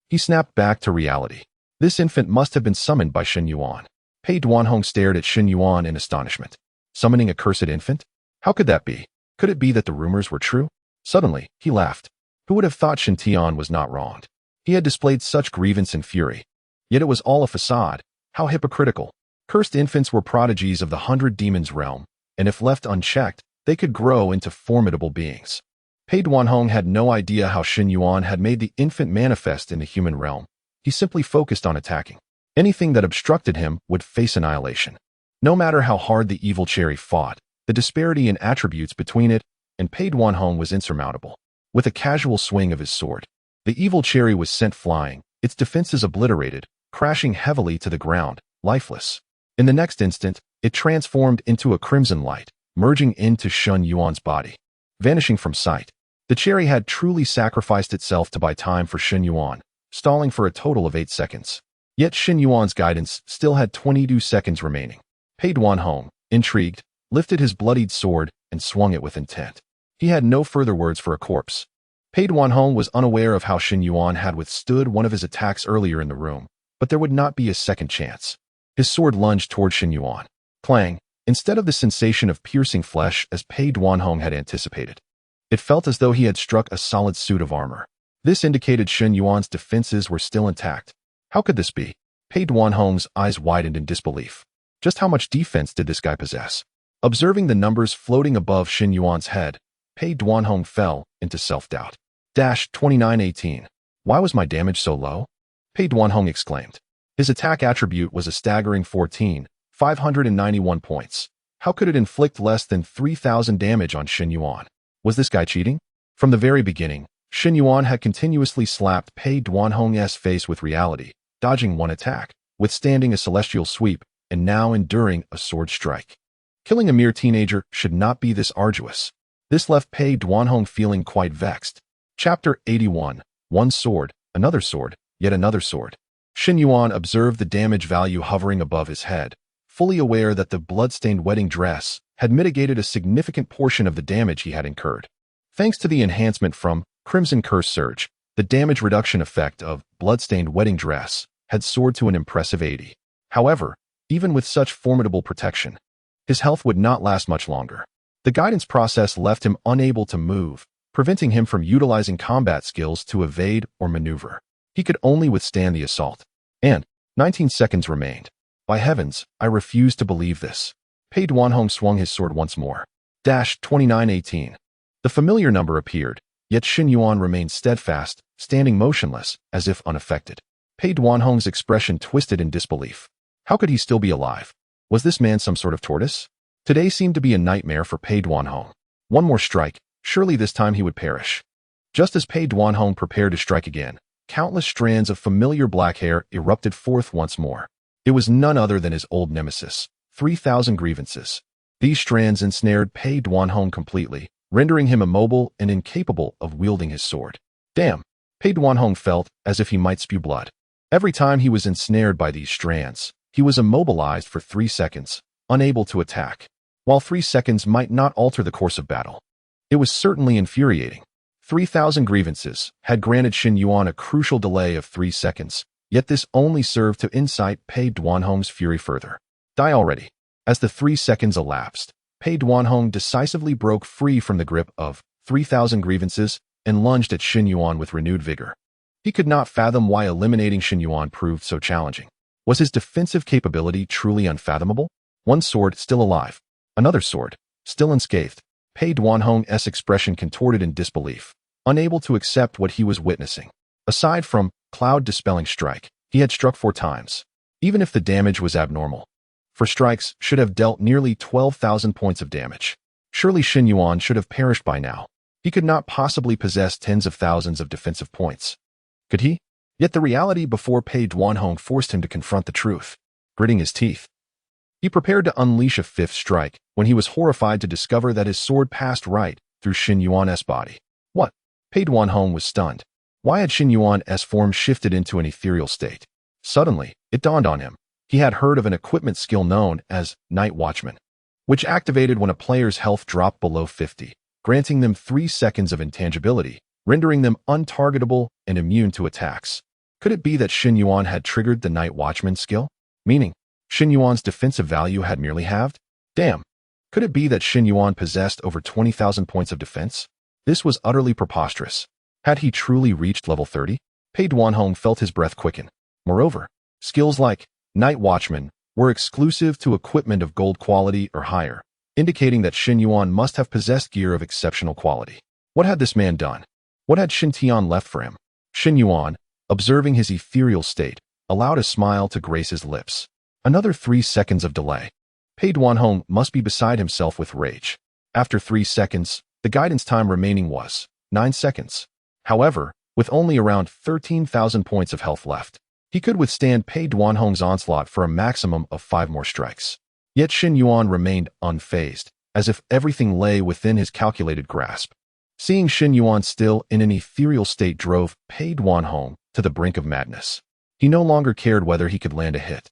Speaker 1: he snapped back to reality. This infant must have been summoned by Shen Yuan. Pei Duanhong stared at Shen Yuan in astonishment. Summoning a cursed infant? How could that be? Could it be that the rumors were true? Suddenly, he laughed. Who would have thought Shen Tian was not wronged? He had displayed such grievance and fury. Yet it was all a facade. How hypocritical. Cursed infants were prodigies of the 100 Demons realm, and if left unchecked, they could grow into formidable beings. Pei Duanhong had no idea how Shen Yuan had made the infant manifest in the human realm. He simply focused on attacking. Anything that obstructed him would face annihilation. No matter how hard the evil cherry fought, the disparity in attributes between it and Pei Duanhong was insurmountable. With a casual swing of his sword, the evil cherry was sent flying, its defenses obliterated, crashing heavily to the ground, lifeless. In the next instant, it transformed into a crimson light, merging into Shen Yuan's body. Vanishing from sight, the cherry had truly sacrificed itself to buy time for Shen Yuan, stalling for a total of 8 seconds. Yet Shen Yuan's guidance still had 22 seconds remaining. Pei Duanhong, intrigued, lifted his bloodied sword and swung it with intent. He had no further words for a corpse. Pei Duanhong was unaware of how Shen Yuan had withstood one of his attacks earlier in the room, but there would not be a second chance. His sword lunged toward Shen Yuan. Clang! Instead of the sensation of piercing flesh as Pei Duanhong had anticipated, it felt as though he had struck a solid suit of armor. This indicated Shen Yuan's defenses were still intact. How could this be? Pei Duanhong's eyes widened in disbelief. Just how much defense did this guy possess? Observing the numbers floating above Shen Yuan's head, Pei Duanhong fell into self-doubt. 2918. Why was my damage so low? Pei Duanhong exclaimed. His attack attribute was a staggering 591 points. How could it inflict less than 3,000 damage on Shen Yuan? Was this guy cheating? From the very beginning, Shen Yuan had continuously slapped Pei Duanhong's face with reality, dodging one attack, withstanding a celestial sweep, and now enduring a sword strike. Killing a mere teenager should not be this arduous. This left Pei Duanhong feeling quite vexed. Chapter 81. One sword, another sword, yet another sword. Shen Yuan observed the damage value hovering above his head, fully aware that the blood-stained wedding dress had mitigated a significant portion of the damage he had incurred. Thanks to the enhancement from Crimson Curse Surge, the damage reduction effect of blood-stained wedding dress had soared to an impressive 80. However, even with such formidable protection, his health would not last much longer. The guidance process left him unable to move, preventing him from utilizing combat skills to evade or maneuver. He could only withstand the assault. And 19 seconds remained. By heavens, I refuse to believe this. Pei Duanhong swung his sword once more. 2918. The familiar number appeared, yet Shen Yuan remained steadfast, standing motionless, as if unaffected. Pei Duanhong's expression twisted in disbelief. How could he still be alive? Was this man some sort of tortoise? Today seemed to be a nightmare for Pei Duanhong. One more strike, surely this time he would perish. Just as Pei Duanhong prepared to strike again, countless strands of familiar black hair erupted forth once more. It was none other than his old nemesis, 3,000 grievances. These strands ensnared Pei Duanhong completely, rendering him immobile and incapable of wielding his sword. Damn! Pei Duanhong felt as if he might spew blood. Every time he was ensnared by these strands, he was immobilized for 3 seconds, unable to attack. While 3 seconds might not alter the course of battle, it was certainly infuriating. 3,000 grievances had granted Shen Yuan a crucial delay of 3 seconds, yet this only served to incite Pei Duanhong's fury further. Die already. As the 3 seconds elapsed, Pei Duanhong decisively broke free from the grip of 3,000 grievances and lunged at Shen Yuan with renewed vigor. He could not fathom why eliminating Shen Yuan proved so challenging. Was his defensive capability truly unfathomable? One sword still alive. Another sword, still unscathed. Pei Duanhong's expression contorted in disbelief, unable to accept what he was witnessing. Aside from cloud-dispelling strike, he had struck 4 times. Even if the damage was abnormal, 4 strikes should have dealt nearly 12,000 points of damage. Surely Shen Yuan should have perished by now. He could not possibly possess tens of thousands of defensive points. Could he? Yet the reality before Pei Duanhong forced him to confront the truth. Gritting his teeth, he prepared to unleash a 5th strike when he was horrified to discover that his sword passed right through Shen Yuan's body. What? Pei Duanhong was stunned. Why had Shen Yuan's form shifted into an ethereal state? Suddenly, it dawned on him. He had heard of an equipment skill known as Night Watchman, which activated when a player's health dropped below 50, granting them 3 seconds of intangibility, rendering them untargetable and immune to attacks. Could it be that Shen Yuan had triggered the Night Watchman skill? Meaning, Shen Yuan's defensive value had merely halved? Damn! Could it be that Shen Yuan possessed over 20,000 points of defense? This was utterly preposterous. Had he truly reached level 30? Pei Duanhong felt his breath quicken. Moreover, skills like Night Watchman were exclusive to equipment of gold quality or higher, indicating that Shen Yuan must have possessed gear of exceptional quality. What had this man done? What had Shen Tian left for him? Shen Yuan, observing his ethereal state, allowed a smile to grace his lips. Another 3 seconds of delay. Pei Duanhong must be beside himself with rage. After 3 seconds, the guidance time remaining was 9 seconds. However, with only around 13,000 points of health left, he could withstand Pei Duanhong's onslaught for a maximum of 5 more strikes. Yet Shen Yuan remained unfazed, as if everything lay within his calculated grasp. Seeing Shen Yuan still in an ethereal state drove Pei Duanhong to the brink of madness. He no longer cared whether he could land a hit.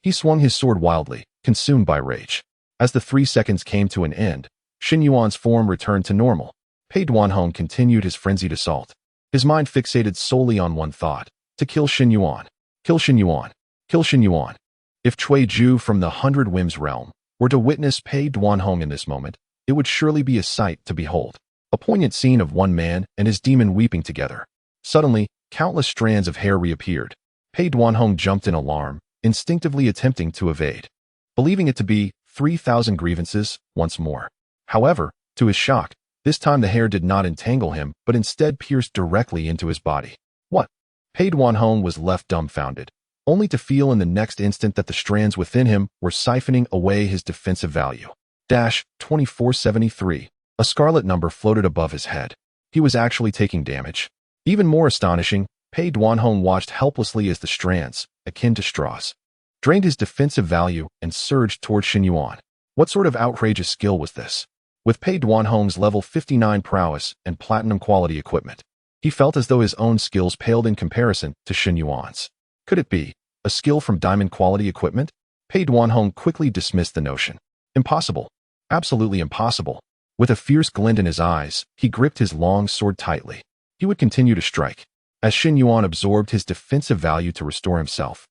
Speaker 1: He swung his sword wildly, consumed by rage. As the 3 seconds came to an end, Shen Yuan's form returned to normal. Pei Duanhong continued his frenzied assault. His mind fixated solely on one thought: to kill Shen Yuan. Kill Shen Yuan. Kill Shen Yuan. If Cui Ju from the 100 Whims realm were to witness Pei Duanhong in this moment, it would surely be a sight to behold. A poignant scene of one man and his demon weeping together. Suddenly, countless strands of hair reappeared. Pei Duanhong jumped in alarm, instinctively attempting to evade, believing it to be 3,000 grievances once more. However, to his shock, this time the hair did not entangle him, but instead pierced directly into his body. What? Pei Duanhong was left dumbfounded, only to feel in the next instant that the strands within him were siphoning away his defensive value. 2473. A scarlet number floated above his head. He was actually taking damage. Even more astonishing, Pei Duanhong watched helplessly as the strands, akin to straws, drained his defensive value and surged toward Shen Yuan. What sort of outrageous skill was this? With Pei Duanhong's level 59 prowess and platinum quality equipment, he felt as though his own skills paled in comparison to Shen Yuan's. Could it be a skill from diamond quality equipment? Pei Duanhong quickly dismissed the notion. Impossible. Absolutely impossible. With a fierce glint in his eyes, he gripped his long sword tightly. He would continue to strike, as Shen Yuan absorbed his defensive value to restore himself.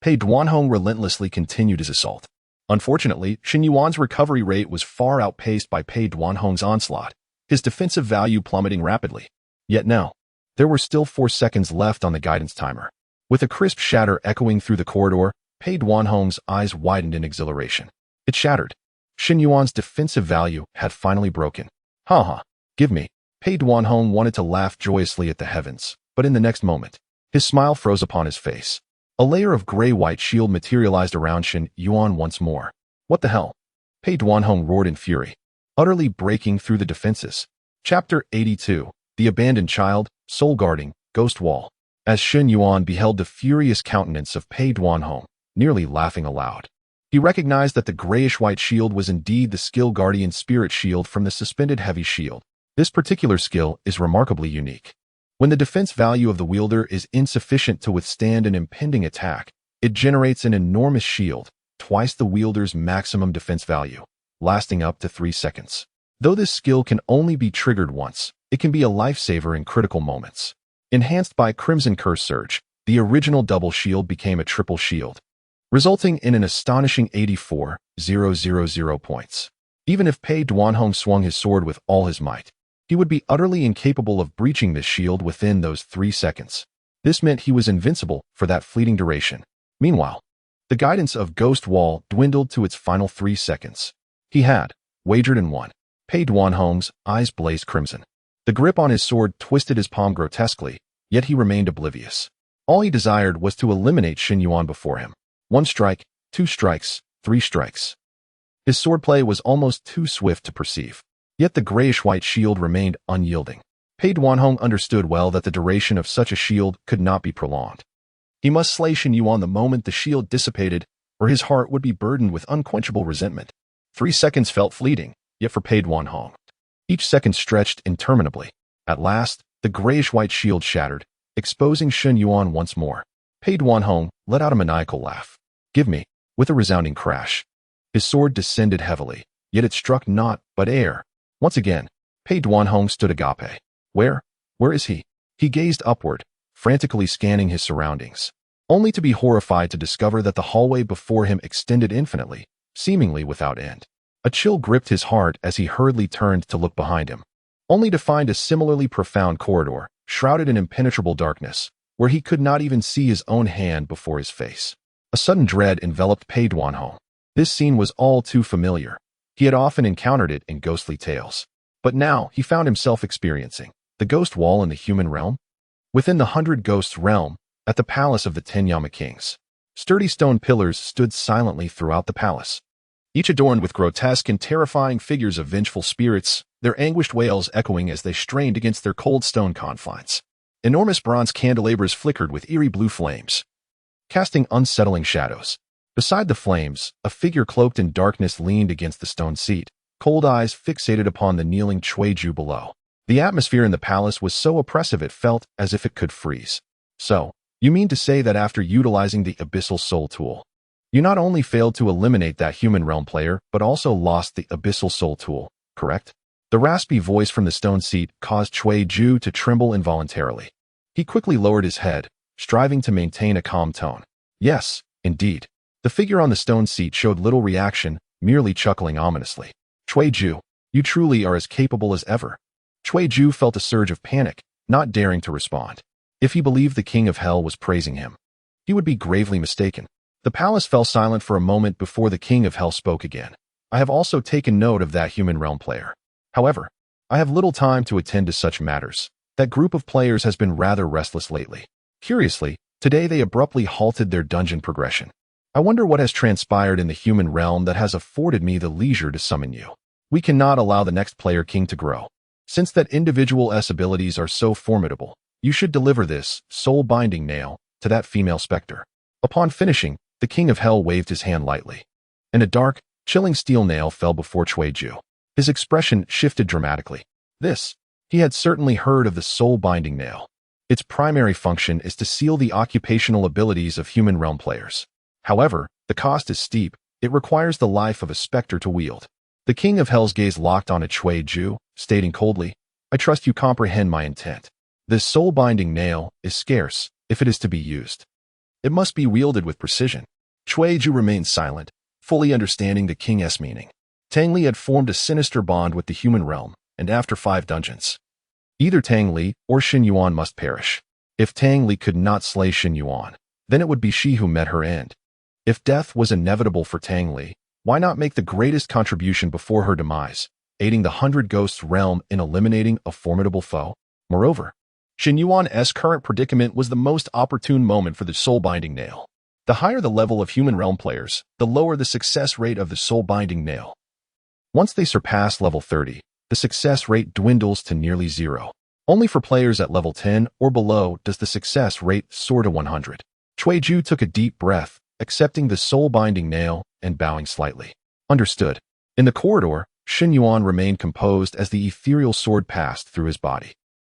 Speaker 1: Pei Duanhong relentlessly continued his assault. Unfortunately, Shen Yuan's recovery rate was far outpaced by Pei Duanhong's onslaught, his defensive value plummeting rapidly. Yet now, there were still 4 seconds left on the guidance timer. With a crisp shatter echoing through the corridor, Pei Duanhong's eyes widened in exhilaration. It shattered. Shen Yuan's defensive value had finally broken. Ha! Give me. Pei Duanhong wanted to laugh joyously at the heavens, but in the next moment, his smile froze upon his face. A layer of gray-white shield materialized around Shen Yuan once more. What the hell? Pei Duanhong roared in fury, utterly breaking through the defenses. Chapter 82. The Abandoned Child, Soul Guarding, Ghost Wall. As Shen Yuan beheld the furious countenance of Pei Duanhong, nearly laughing aloud, he recognized that the grayish-white shield was indeed the Skill Guardian Spirit Shield from the Suspended Heavy Shield. This particular skill is remarkably unique. When the defense value of the wielder is insufficient to withstand an impending attack, it generates an enormous shield, twice the wielder's maximum defense value, lasting up to 3 seconds. Though this skill can only be triggered once, it can be a lifesaver in critical moments. Enhanced by Crimson Curse Surge, the original double shield became a triple shield, resulting in an astonishing 84,000 points. Even if Pei Duanhong swung his sword with all his might, he would be utterly incapable of breaching this shield within those 3 seconds. This meant he was invincible for that fleeting duration. Meanwhile, the guidance of Ghost Wall dwindled to its final 3 seconds. He had wagered and won. Pei Duanhong's eyes blazed crimson. The grip on his sword twisted his palm grotesquely, yet he remained oblivious. All he desired was to eliminate Shen Yuan before him. 1 strike, 2 strikes, 3 strikes. His swordplay was almost too swift to perceive, yet the grayish-white shield remained unyielding. Pei Duanhong understood well that the duration of such a shield could not be prolonged. He must slay Shen Yuan the moment the shield dissipated, or his heart would be burdened with unquenchable resentment. 3 seconds felt fleeting, yet for Pei Duanhong, each second stretched interminably. At last, the grayish-white shield shattered, exposing Shen Yuan once more. Pei Duanhong let out a maniacal laugh. Give me, with a resounding crash. His sword descended heavily, yet it struck not but air. Once again, Pei Duanhong stood agape. Where is he? He gazed upward, frantically scanning his surroundings, only to be horrified to discover that the hallway before him extended infinitely, seemingly without end. A chill gripped his heart as he hurriedly turned to look behind him, only to find a similarly profound corridor, shrouded in impenetrable darkness, where he could not even see his own hand before his face. A sudden dread enveloped Pei Duanhong. This scene was all too familiar. He had often encountered it in ghostly tales. But now he found himself experiencing the ghost wall in the human realm. Within the 100 Ghosts realm, at the palace of the 10 Yama Kings, sturdy stone pillars stood silently throughout the palace, each adorned with grotesque and terrifying figures of vengeful spirits, their anguished wails echoing as they strained against their cold stone confines. Enormous bronze candelabras flickered with eerie blue flames, casting unsettling shadows. Beside the flames, a figure cloaked in darkness leaned against the stone seat, cold eyes fixated upon the kneeling Chuiju below. The atmosphere in the palace was so oppressive it felt as if it could freeze. So, you mean to say that after utilizing the Abyssal Soul tool, you not only failed to eliminate that human realm player, but also lost the Abyssal Soul tool, correct? The raspy voice from the stone seat caused Chuiju to tremble involuntarily. He quickly lowered his head, striving to maintain a calm tone. Yes, indeed. The figure on the stone seat showed little reaction, merely chuckling ominously. Chuiju, you truly are as capable as ever. Chuiju felt a surge of panic, not daring to respond. If he believed the King of Hell was praising him, he would be gravely mistaken. The palace fell silent for a moment before the king of hell spoke again. I have also taken note of that human realm player. However, I have little time to attend to such matters. That group of players has been rather restless lately. Curiously, today they abruptly halted their dungeon progression. I wonder what has transpired in the human realm that has afforded me the leisure to summon you. We cannot allow the next player king to grow. Since that individual's abilities are so formidable, you should deliver this soul-binding nail to that female specter. Upon finishing, the king of hell waved his hand lightly, and a dark, chilling steel nail fell before Ju. His expression shifted dramatically. He had certainly heard of the soul-binding nail. Its primary function is to seal the occupational abilities of human realm players. However, the cost is steep. It requires the life of a specter to wield. The king of hell's gaze locked on Ju, stating coldly, "I trust you comprehend my intent. This soul-binding nail is scarce if it is to be used. It must be wielded with precision." Ju remained silent, fully understanding the king's meaning. Tang Li had formed a sinister bond with the human realm, and after 5 dungeons, either Tang Li or Shen Yuan must perish. If Tang Li could not slay Shen Yuan, then it would be she who met her end. If death was inevitable for Tang Li, why not make the greatest contribution before her demise, aiding the 100 Ghosts realm in eliminating a formidable foe? Moreover, Shen Yuan's current predicament was the most opportune moment for the soul-binding nail. The higher the level of human realm players, the lower the success rate of the soul-binding nail. Once they surpass level 30, the success rate dwindles to nearly 0. Only for players at level 10 or below does the success rate soar to 100. Ju took a deep breath, accepting the soul-binding nail and bowing slightly. Understood. In the corridor, Shen Yuan remained composed as the ethereal sword passed through his body.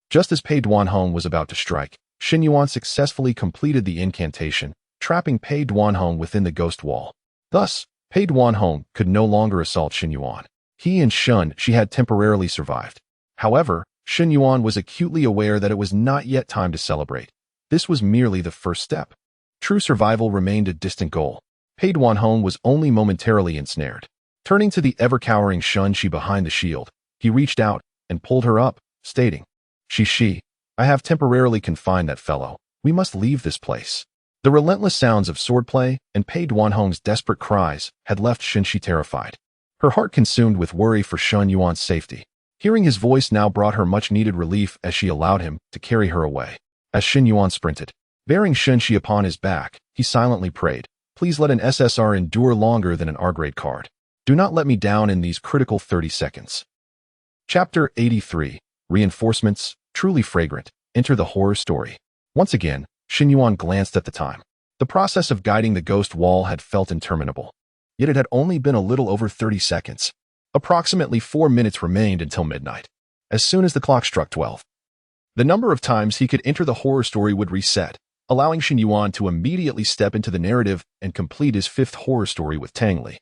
Speaker 1: Just as Pei Duanhong was about to strike, Shen Yuan successfully completed the incantation, trapping Pei Duanhong within the ghost wall. Thus, Pei Duanhong could no longer assault Shen Yuan. He and She had temporarily survived. However, Shen Yuan was acutely aware that it was not yet time to celebrate. This was merely the first step. True survival remained a distant goal. Pei Duanhong was only momentarily ensnared. Turning to the ever-cowering She behind the shield, he reached out and pulled her up, stating, She, I have temporarily confined that fellow. We must leave this place." The relentless sounds of swordplay and Pei Duanhong's desperate cries had left Shi terrified. Her heart consumed with worry for Shen Yuan's safety. Hearing his voice now brought her much-needed relief as she allowed him to carry her away. As Shen Yuan sprinted, bearing Shi upon his back, he silently prayed, "Please let an SSR endure longer than an R-grade card. Do not let me down in these critical 30 seconds." Chapter 83. Reinforcements, truly fragrant. Enter the horror story. Once again, Shen Yuan glanced at the time. The process of guiding the ghost wall had felt interminable. Yet it had only been a little over 30 seconds. Approximately 4 minutes remained until midnight. As soon as the clock struck 12, the number of times he could enter the horror story would reset, allowing Shen Yuan to immediately step into the narrative and complete his 5th horror story with Tang Li,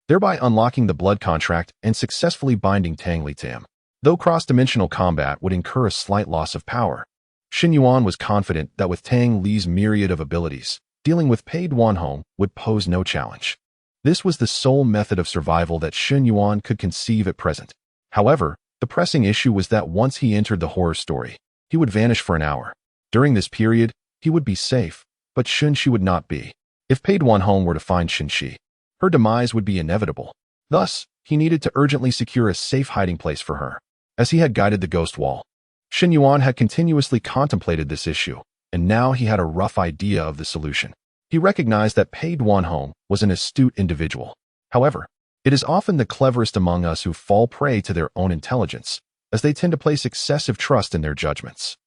Speaker 1: thereby unlocking the blood contract and successfully binding Tang Li to him. Though cross-dimensional combat would incur a slight loss of power, Shen Yuan was confident that with Tang Li's myriad of abilities, dealing with Pei Duanhong would pose no challenge. This was the sole method of survival that Shen Yuan could conceive at present. However, the pressing issue was that once he entered the horror story, he would vanish for an hour. During this period, he would be safe, but Shi would not be. If Pei Duanhong were to find Shi, her demise would be inevitable. Thus, he needed to urgently secure a safe hiding place for her. As he had guided the ghost wall, Shen Yuan had continuously contemplated this issue, and now he had a rough idea of the solution. He recognized that Pei Duanhong was an astute individual. However, it is often the cleverest among us who fall prey to their own intelligence, as they tend to place excessive trust in their judgments.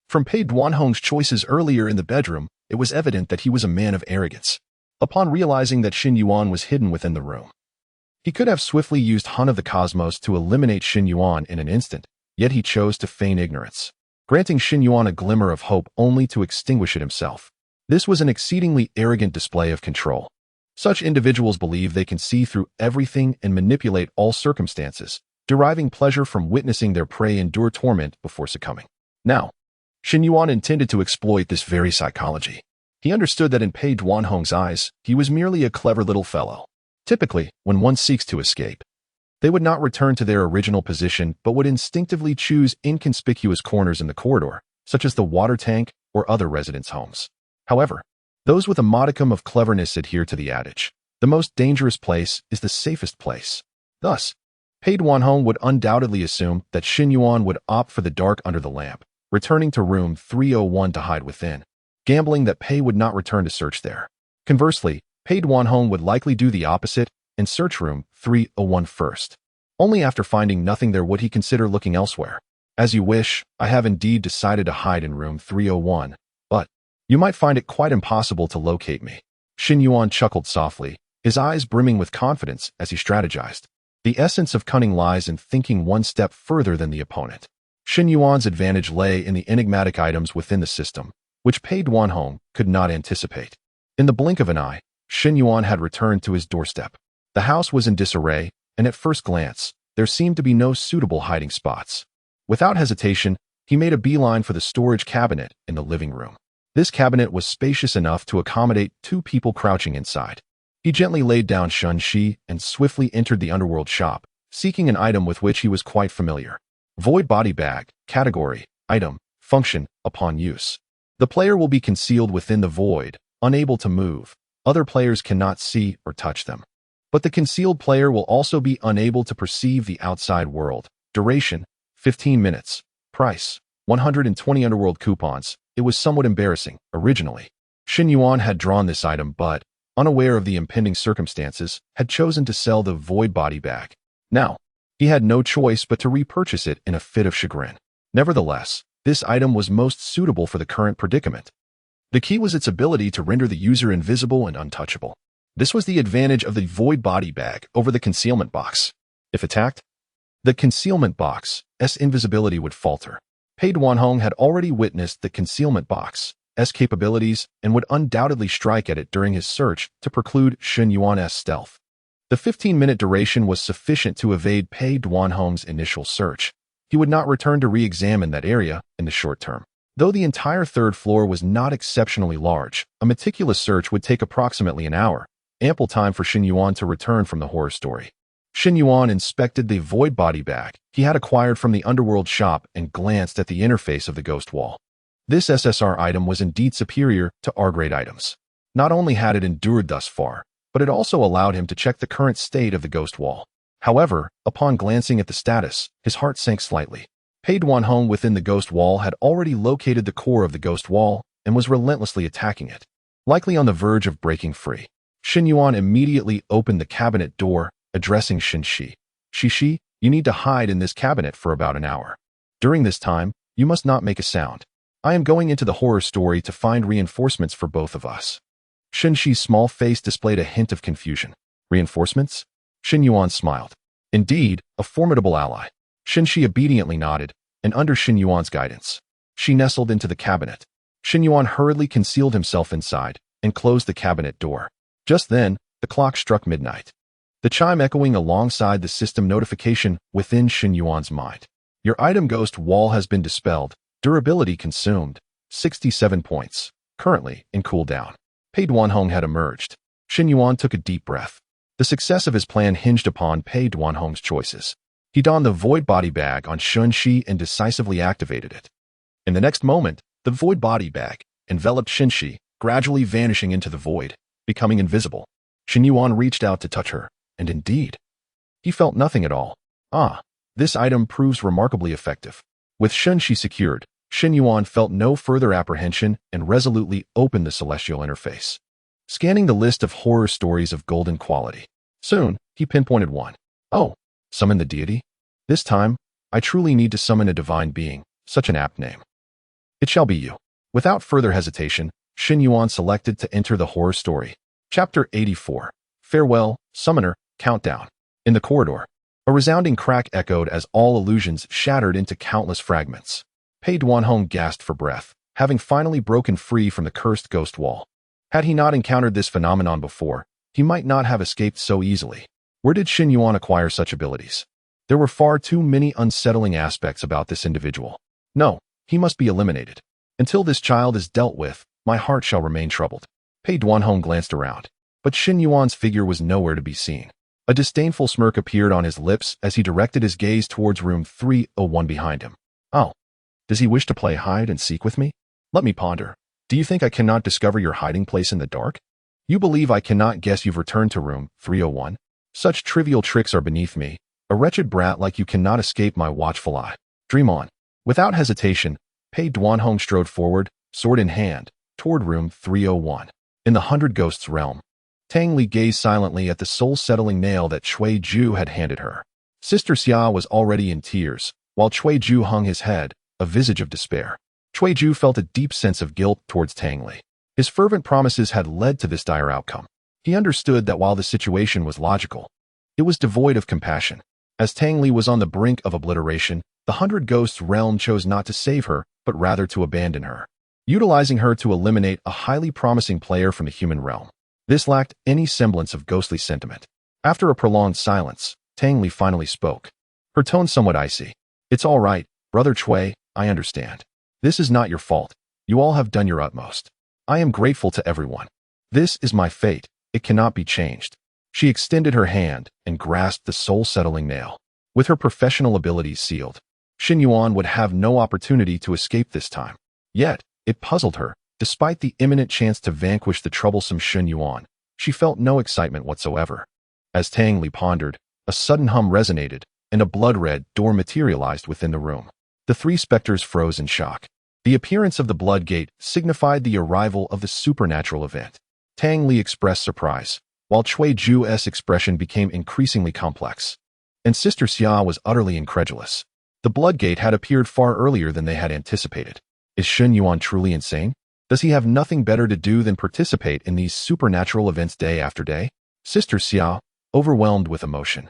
Speaker 1: From Pei Duanhong's choices earlier in the bedroom, it was evident that he was a man of arrogance. Upon realizing that Shen Yuan was hidden within the room, he could have swiftly used Hun of the Cosmos to eliminate Shen Yuan in an instant, yet he chose to feign ignorance, granting Shen Yuan a glimmer of hope only to extinguish it himself. This was an exceedingly arrogant display of control. Such individuals believe they can see through everything and manipulate all circumstances, deriving pleasure from witnessing their prey endure torment before succumbing. Now, Shen Yuan intended to exploit this very psychology. He understood that in Pei Duanhong's eyes, he was merely a clever little fellow. Typically, when one seeks to escape, they would not return to their original position but would instinctively choose inconspicuous corners in the corridor, such as the water tank or other residents' homes. However, Those with a modicum of cleverness adhere to the adage, the most dangerous place is the safest place. Thus, Pei Duanhong would undoubtedly assume that Shen Yuan would opt for the dark under the lamp, returning to room 301 to hide within, gambling that Pei would not return to search there. Conversely, Pei Duanhong would likely do the opposite and search room 301 first. Only after finding nothing there would he consider looking elsewhere. As you wish, I have indeed decided to hide in room 301, but you might find it quite impossible to locate me. Shen Yuan chuckled softly, his eyes brimming with confidence as he strategized. The essence of cunning lies in thinking one step further than the opponent. Shen Yuan's advantage lay in the enigmatic items within the system, which Pei Duanhong could not anticipate. In the blink of an eye, Shen Yuan had returned to his doorstep. The house was in disarray, and at first glance, there seemed to be no suitable hiding spots. Without hesitation, he made a beeline for the storage cabinet in the living room. This cabinet was spacious enough to accommodate 2 people crouching inside. He gently laid down Shun Shi and swiftly entered the underworld shop, seeking an item with which he was quite familiar. Void body bag, category, item, function, upon use. The player will be concealed within the void, unable to move. Other players cannot see or touch them. But the concealed player will also be unable to perceive the outside world. Duration, 15 minutes. Price, 120 underworld coupons. It was somewhat embarrassing, originally. Shen Yuan had drawn this item but, unaware of the impending circumstances, had chosen to sell the void body bag. Now, he had no choice but to repurchase it in a fit of chagrin. Nevertheless, this item was most suitable for the current predicament. The key was its ability to render the user invisible and untouchable. This was the advantage of the void body bag over the concealment box. If attacked, the concealment box's invisibility would falter. Pei Duanhong had already witnessed the concealment box's capabilities and would undoubtedly strike at it during his search to preclude Shen Yuan's stealth. The 15-minute duration was sufficient to evade Pei Duanhong's initial search. He would not return to re-examine that area in the short term. Though the entire 3rd floor was not exceptionally large, a meticulous search would take approximately an hour, ample time for Shen Yuan to return from the horror story. Shen Yuan inspected the void body bag he had acquired from the underworld shop and glanced at the interface of the ghost wall. This SSR item was indeed superior to R-grade items. Not only had it endured thus far, but it also allowed him to check the current state of the ghost wall. However, upon glancing at the status, his heart sank slightly. Pei Duanhong within the ghost wall had already located the core of the ghost wall and was relentlessly attacking it, likely on the verge of breaking free. Shen Yuan immediately opened the cabinet door, addressing Shen Shi. Shi, you need to hide in this cabinet for about an hour. During this time, you must not make a sound. I am going into the horror story to find reinforcements for both of us. Shen Shi's small face displayed a hint of confusion. Reinforcements? Shen Yuan smiled. Indeed, a formidable ally. Shen Shi obediently nodded, and under Shen Yuan's guidance, she nestled into the cabinet. Shen Yuan hurriedly concealed himself inside and closed the cabinet door. Just then, the clock struck midnight, the chime echoing alongside the system notification within Shen Yuan's mind. Your item ghost wall has been dispelled. Durability consumed, 67 points, currently in cooldown. Pei Duanhong had emerged. Shen Yuan took a deep breath. The success of his plan hinged upon Pei Duanhong's choices. He donned the void body bag on Shun Shi and decisively activated it. In the next moment, the void body bag enveloped Shen Shi, gradually vanishing into the void, becoming invisible. Shen Yuan reached out to touch her, and indeed, he felt nothing at all. This item proves remarkably effective. With Shun Shi secured, Shen Yuan felt no further apprehension and resolutely opened the celestial interface, scanning the list of horror stories of golden quality. Soon, he pinpointed one. Oh, summon the deity? This time, I truly need to summon a divine being, such an apt name. It shall be you. Without further hesitation, Shen Yuan selected to enter the horror story. Chapter 84. Farewell, Summoner, Countdown. In the corridor, a resounding crack echoed as all illusions shattered into countless fragments. Pei Duanhong gasped for breath, having finally broken free from the cursed ghost wall. Had he not encountered this phenomenon before, he might not have escaped so easily. Where did Shen Yuan acquire such abilities? There were far too many unsettling aspects about this individual. No, he must be eliminated. Until this child is dealt with, my heart shall remain troubled. Pei Duanhong glanced around, but Shen Yuan's figure was nowhere to be seen. A disdainful smirk appeared on his lips as he directed his gaze towards room 301 behind him. Oh, does he wish to play hide and seek with me? Let me ponder. Do you think I cannot discover your hiding place in the dark? You believe I cannot guess you've returned to room 301? Such trivial tricks are beneath me. A wretched brat like you cannot escape my watchful eye. Dream on. Without hesitation, Pei Duanhong strode forward, sword in hand, toward room 301. In the Hundred Ghosts realm, Tang Li gazed silently at the soul-settling nail that Cui Ju had handed her. Sister Xia was already in tears, while Cui Ju hung his head, a visage of despair. Cui Ju felt a deep sense of guilt towards Tang Li. His fervent promises had led to this dire outcome. He understood that while the situation was logical, it was devoid of compassion. As Tang Li was on the brink of obliteration, the Hundred Ghosts realm chose not to save her, but rather to abandon her, utilizing her to eliminate a highly promising player from the human realm. This lacked any semblance of ghostly sentiment. After a prolonged silence, Tang Li finally spoke, her tone somewhat icy. It's all right, Brother Cui, I understand. This is not your fault. You all have done your utmost. I am grateful to everyone. This is my fate. It cannot be changed. She extended her hand and grasped the soul-settling nail. With her professional abilities sealed, Shen Yuan would have no opportunity to escape this time. Yet, it puzzled her. Despite the imminent chance to vanquish the troublesome Shen Yuan, she felt no excitement whatsoever. As Tang Li pondered, a sudden hum resonated, and a blood-red door materialized within the room. The three specters froze in shock. The appearance of the blood gate signified the arrival of the supernatural event. Tang Li expressed surprise, while Cui Ju's expression became increasingly complex. And Sister Xia was utterly incredulous. The blood gate had appeared far earlier than they had anticipated. Is Shen Yuan truly insane? Does he have nothing better to do than participate in these supernatural events day after day? Sister Xia, overwhelmed with emotion,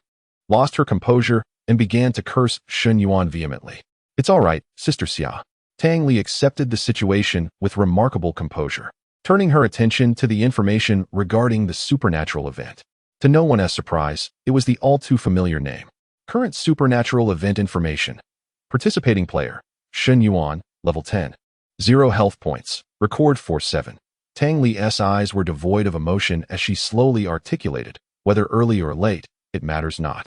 Speaker 1: lost her composure and began to curse Shen Yuan vehemently. It's all right, Sister Xia. Tang Li accepted the situation with remarkable composure, turning her attention to the information regarding the supernatural event. To no one's surprise, it was the all-too-familiar name. Current supernatural event information. Participating player, Shen Yuan, level 10. 0 health points. Record 47. Tang Li's eyes were devoid of emotion as she slowly articulated, whether early or late, it matters not.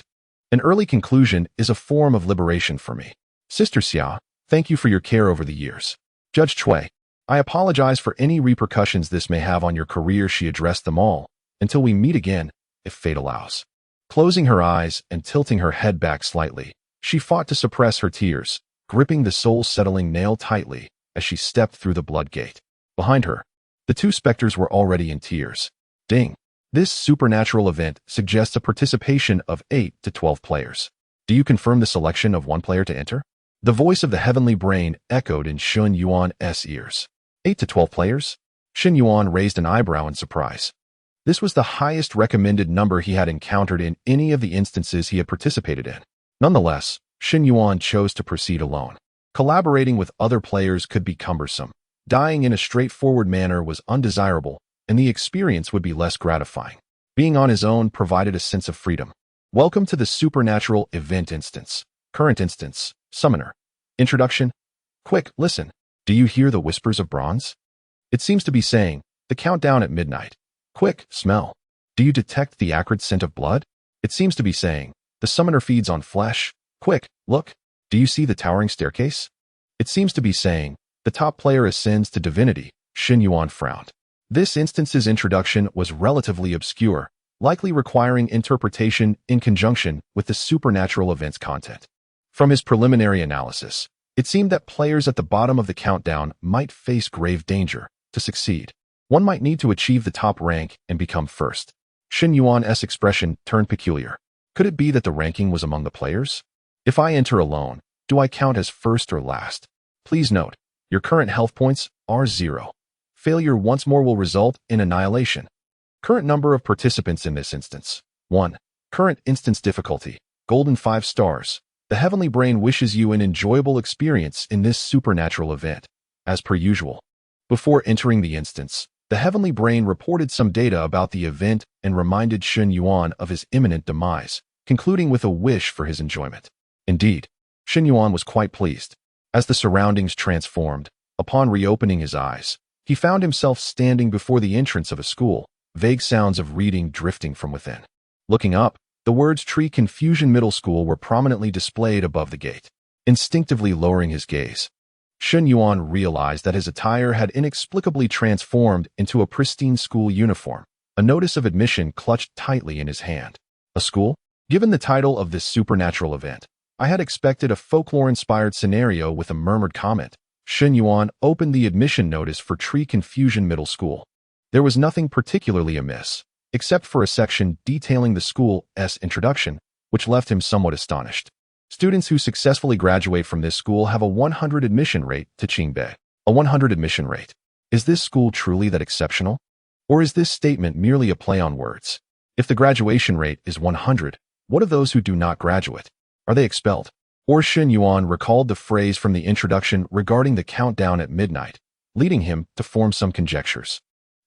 Speaker 1: An early conclusion is a form of liberation for me. Sister Xia, thank you for your care over the years. Judge Cui, I apologize for any repercussions this may have on your career. She addressed them all, until we meet again, if fate allows. Closing her eyes and tilting her head back slightly, she fought to suppress her tears, gripping the soul-settling nail tightly as she stepped through the blood gate. Behind her, the two specters were already in tears. Ding! This supernatural event suggests a participation of 8 to 12 players. Do you confirm the selection of one player to enter? The voice of the heavenly brain echoed in Shen Yuan's ears. 8 to 12 players? Shen Yuan raised an eyebrow in surprise. This was the highest recommended number he had encountered in any of the instances he had participated in. Nonetheless, Shen Yuan chose to proceed alone. Collaborating with other players could be cumbersome. Dying in a straightforward manner was undesirable, and the experience would be less gratifying. Being on his own provided a sense of freedom. Welcome to the supernatural event instance. Current instance, Summoner. Introduction. Quick, listen. Do you hear the whispers of bronze? It seems to be saying, the countdown at midnight. Quick, smell. Do you detect the acrid scent of blood? It seems to be saying, the summoner feeds on flesh. Quick, look. Do you see the towering staircase? It seems to be saying, the top player ascends to divinity. Shen Yuan frowned. This instance's introduction was relatively obscure, likely requiring interpretation in conjunction with the supernatural event's content. From his preliminary analysis, it seemed that players at the bottom of the countdown might face grave danger. To succeed, one might need to achieve the top rank and become first. Shen Yuan's expression turned peculiar. Could it be that the ranking was among the players? If I enter alone, do I count as first or last? Please note, your current health points are 0. Failure once more will result in annihilation. Current number of participants in this instance. 1. Current instance difficulty, golden 5 stars. The heavenly brain wishes you an enjoyable experience in this supernatural event. As per usual. Before entering the instance, the heavenly brain reported some data about the event and reminded Shen Yuan of his imminent demise, concluding with a wish for his enjoyment. Indeed, Shen Yuan was quite pleased. As the surroundings transformed, upon reopening his eyes, he found himself standing before the entrance of a school, vague sounds of reading drifting from within. Looking up, the words Tree Confusion Middle School were prominently displayed above the gate. Instinctively lowering his gaze, Shen Yuan realized that his attire had inexplicably transformed into a pristine school uniform, a notice of admission clutched tightly in his hand. A school? Given the title of this supernatural event, I had expected a folklore-inspired scenario with a murmured comment. Shen Yuan opened the admission notice for Tree Confusion Middle School. There was nothing particularly amiss, except for a section detailing the school's introduction, which left him somewhat astonished. Students who successfully graduate from this school have a 100 admission rate to Qingbei. A 100 admission rate. Is this school truly that exceptional? Or is this statement merely a play on words? If the graduation rate is 100, what of those who do not graduate? Are they expelled? Or Shen Yuan recalled the phrase from the introduction regarding the countdown at midnight, leading him to form some conjectures.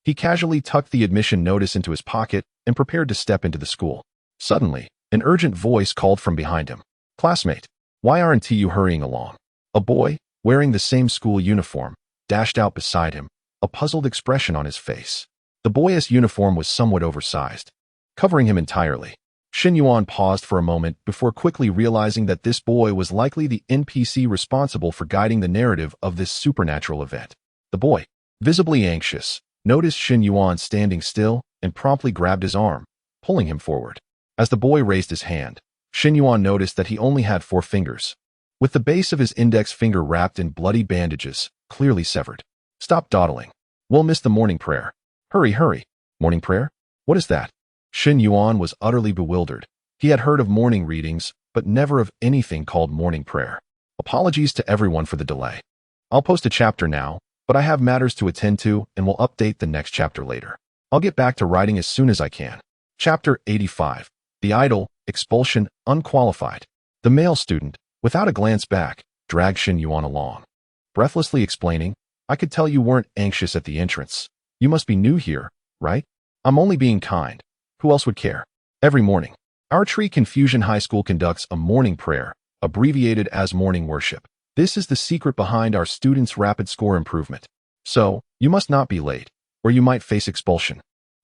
Speaker 1: He casually tucked the admission notice into his pocket and prepared to step into the school. Suddenly, an urgent voice called from behind him. "Classmate, why aren't you hurrying along?" A boy, wearing the same school uniform, dashed out beside him, a puzzled expression on his face. The boy's uniform was somewhat oversized, covering him entirely. Shen Yuan paused for a moment before quickly realizing that this boy was likely the NPC responsible for guiding the narrative of this supernatural event. The boy, visibly anxious, noticed Shen Yuan standing still and promptly grabbed his arm, pulling him forward. As the boy raised his hand, Shen Yuan noticed that he only had 4 fingers, with the base of his index finger wrapped in bloody bandages, clearly severed. "Stop dawdling. We'll miss the morning prayer. Hurry, hurry." "Morning prayer? What is that?" Shen Yuan was utterly bewildered. He had heard of morning readings, but never of anything called morning prayer. "Apologies to everyone for the delay. I'll post a chapter now, but I have matters to attend to and will update the next chapter later. I'll get back to writing as soon as I can." Chapter 85. The Idol, Expulsion, Unqualified. The male student, without a glance back, dragged Shen Yuan along, breathlessly explaining, "I could tell you weren't anxious at the entrance. You must be new here, right? I'm only being kind. Who else would care? Every morning, our Tree Confusion High School conducts a morning prayer, abbreviated as morning worship. This is the secret behind our students' rapid score improvement. So, you must not be late, or you might face expulsion."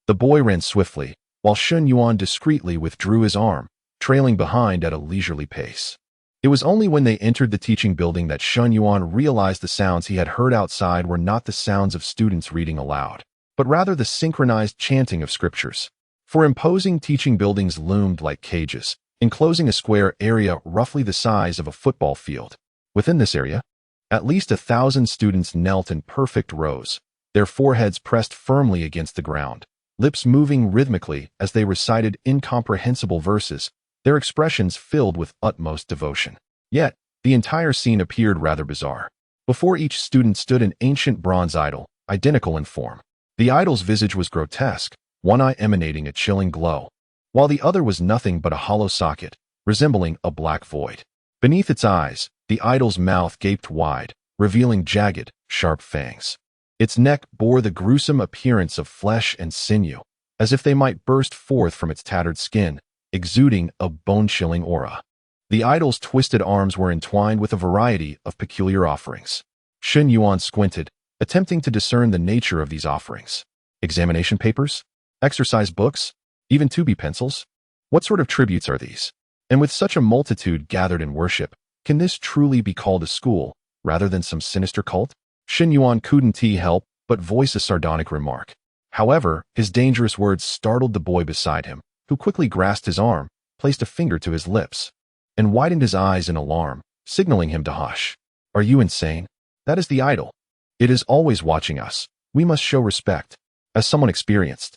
Speaker 1: The boy ran swiftly, while Shen Yuan discreetly withdrew his arm, trailing behind at a leisurely pace. It was only when they entered the teaching building that Shen Yuan realized the sounds he had heard outside were not the sounds of students reading aloud, but rather the synchronized chanting of scriptures. For imposing teaching buildings loomed like cages, enclosing a square area roughly the size of a football field. Within this area, at least 1,000 students knelt in perfect rows, their foreheads pressed firmly against the ground, lips moving rhythmically as they recited incomprehensible verses, their expressions filled with utmost devotion. Yet, the entire scene appeared rather bizarre. Before each student stood an ancient bronze idol, identical in form. The idol's visage was grotesque, one eye emanating a chilling glow, while the other was nothing but a hollow socket, resembling a black void. Beneath its eyes, the idol's mouth gaped wide, revealing jagged, sharp fangs. Its neck bore the gruesome appearance of flesh and sinew, as if they might burst forth from its tattered skin, exuding a bone-chilling aura. The idol's twisted arms were entwined with a variety of peculiar offerings. Shen Yuan squinted, attempting to discern the nature of these offerings. Examination papers? Exercise books? Even 2B pencils? What sort of tributes are these? And with such a multitude gathered in worship, can this truly be called a school, rather than some sinister cult? Shen Yuan couldn't help but voice a sardonic remark. However, his dangerous words startled the boy beside him, who quickly grasped his arm, placed a finger to his lips, and widened his eyes in alarm, signaling him to hush. "Are you insane? That is the idol. It is always watching us. We must show respect. As someone experienced,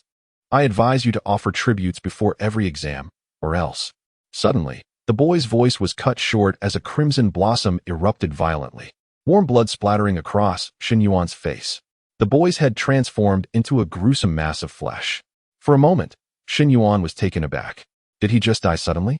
Speaker 1: I advise you to offer tributes before every exam, or else." Suddenly, the boy's voice was cut short as a crimson blossom erupted violently, warm blood splattering across Shen Yuan's face. The boy's head transformed into a gruesome mass of flesh. For a moment, Shen Yuan was taken aback. Did he just die suddenly?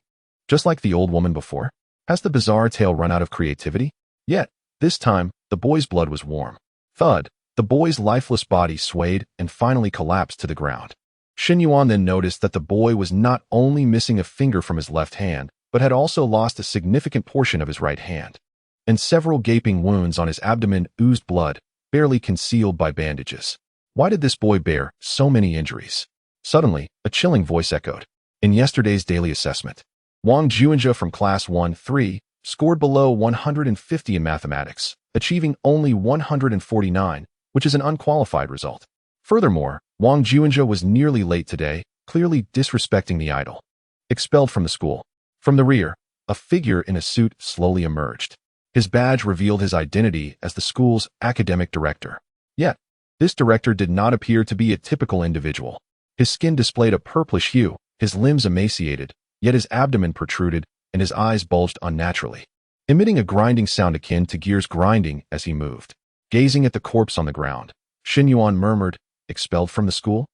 Speaker 1: Just like the old woman before? Has the bizarre tale run out of creativity? Yet, this time, the boy's blood was warm. Thud, the boy's lifeless body swayed and finally collapsed to the ground. Shen Yuan then noticed that the boy was not only missing a finger from his left hand, but had also lost a significant portion of his right hand. And several gaping wounds on his abdomen oozed blood, barely concealed by bandages. Why did this boy bear so many injuries? Suddenly, a chilling voice echoed. In yesterday's daily assessment, Wang Juanja from Class 1-3 scored below 150 in mathematics, achieving only 149, which is an unqualified result. Furthermore, Wang Juanjia was nearly late today, clearly disrespecting the idol. Expelled from the school. From the rear, a figure in a suit slowly emerged. His badge revealed his identity as the school's academic director. Yet, this director did not appear to be a typical individual. His skin displayed a purplish hue, his limbs emaciated, yet his abdomen protruded, and his eyes bulged unnaturally, emitting a grinding sound akin to gears grinding as he moved. Gazing at the corpse on the ground, Shen Yuan murmured, "Expelled from the school?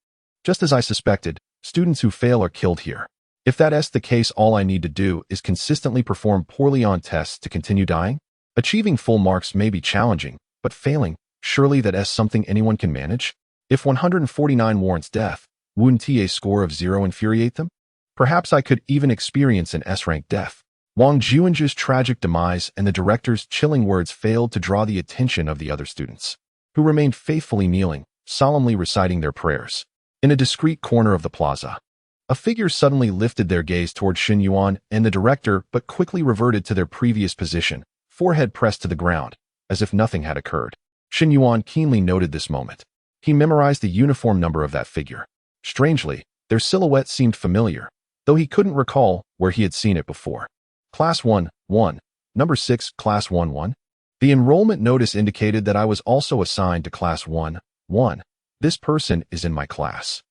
Speaker 1: Just as I suspected, students who fail are killed here. If that's the case, all I need to do is consistently perform poorly on tests to continue dying? Achieving full marks may be challenging, but failing, surely that's something anyone can manage? If 149 warrants death, wouldn't a score of 0 infuriate them? Perhaps I could even experience an S-rank death." Wang Juanjia's tragic demise and the director's chilling words failed to draw the attention of the other students, who remained faithfully kneeling, solemnly reciting their prayers. In a discreet corner of the plaza, a figure suddenly lifted their gaze toward Shen Yuan and the director, but quickly reverted to their previous position, forehead pressed to the ground, as if nothing had occurred. Shen Yuan keenly noted this moment. He memorized the uniform number of that figure. Strangely, their silhouette seemed familiar, though he couldn't recall where he had seen it before. Class 1, 1. Number 6, Class 1, 1. The enrollment notice indicated that I was also assigned to Class 1, 1. This person is in my class.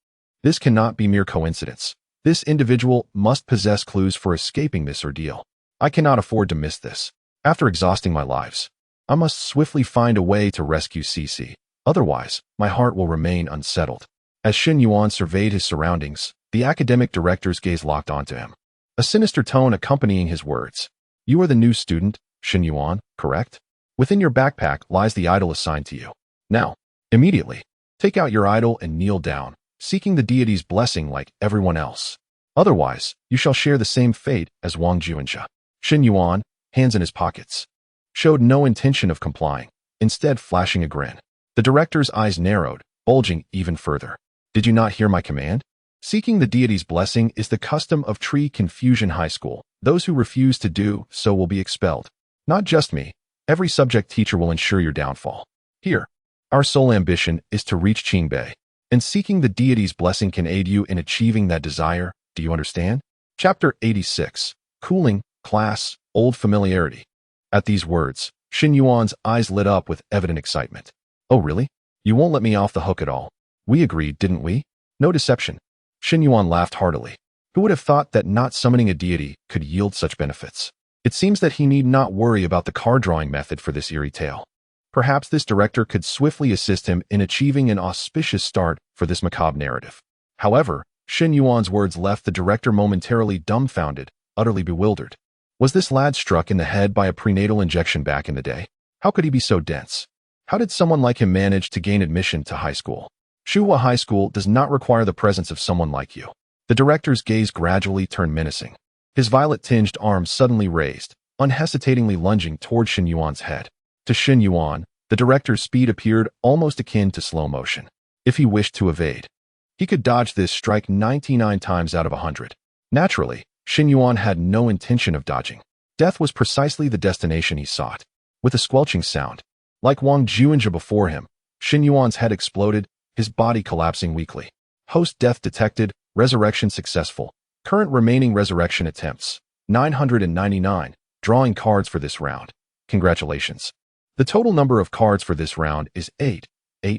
Speaker 1: This cannot be mere coincidence. This individual must possess clues for escaping this ordeal. I cannot afford to miss this. After exhausting my lives, I must swiftly find a way to rescue Cici. Otherwise, my heart will remain unsettled. As Shen Yuan surveyed his surroundings, the academic director's gaze locked onto him, a sinister tone accompanying his words. "You are the new student, Shen Yuan, correct? Within your backpack lies the idol assigned to you. Now, immediately, take out your idol and kneel down, seeking the deity's blessing like everyone else. Otherwise, you shall share the same fate as Wang Juanjia." Shen Yuan, hands in his pockets, showed no intention of complying, instead flashing a grin. The director's eyes narrowed, bulging even further. "Did you not hear my command? Seeking the deity's blessing is the custom of Tree Confusion High School. Those who refuse to do so will be expelled. Not just me. Every subject teacher will ensure your downfall. Here, our sole ambition is to reach Qingbei, and seeking the deity's blessing can aid you in achieving that desire. Do you understand?" Chapter 86. Cooling, Class, Old Familiarity. At these words, Shen Yuan's eyes lit up with evident excitement. "Oh really? You won't let me off the hook at all? We agreed, didn't we? No deception." Shen Yuan laughed heartily. Who would have thought that not summoning a deity could yield such benefits? It seems that he need not worry about the card-drawing method for this eerie tale. Perhaps this director could swiftly assist him in achieving an auspicious start for this macabre narrative. However, Shen Yuan's words left the director momentarily dumbfounded, utterly bewildered. Was this lad struck in the head by a prenatal injection back in the day? How could he be so dense? How did someone like him manage to gain admission to high school? Shuhua High School does not require the presence of someone like you. The director's gaze gradually turned menacing. His violet-tinged arms suddenly raised, unhesitatingly lunging toward Shen Yuan's head. To Shen Yuan, the director's speed appeared almost akin to slow motion. If he wished to evade, he could dodge this strike 99 times out of 100. Naturally, Shen Yuan had no intention of dodging. Death was precisely the destination he sought. With a squelching sound, like Wang Juanjia before him, Shen Yuan's head exploded, his body collapsing weakly. Host death detected, resurrection successful. Current remaining resurrection attempts, 999, drawing cards for this round. Congratulations. The total number of cards for this round is 8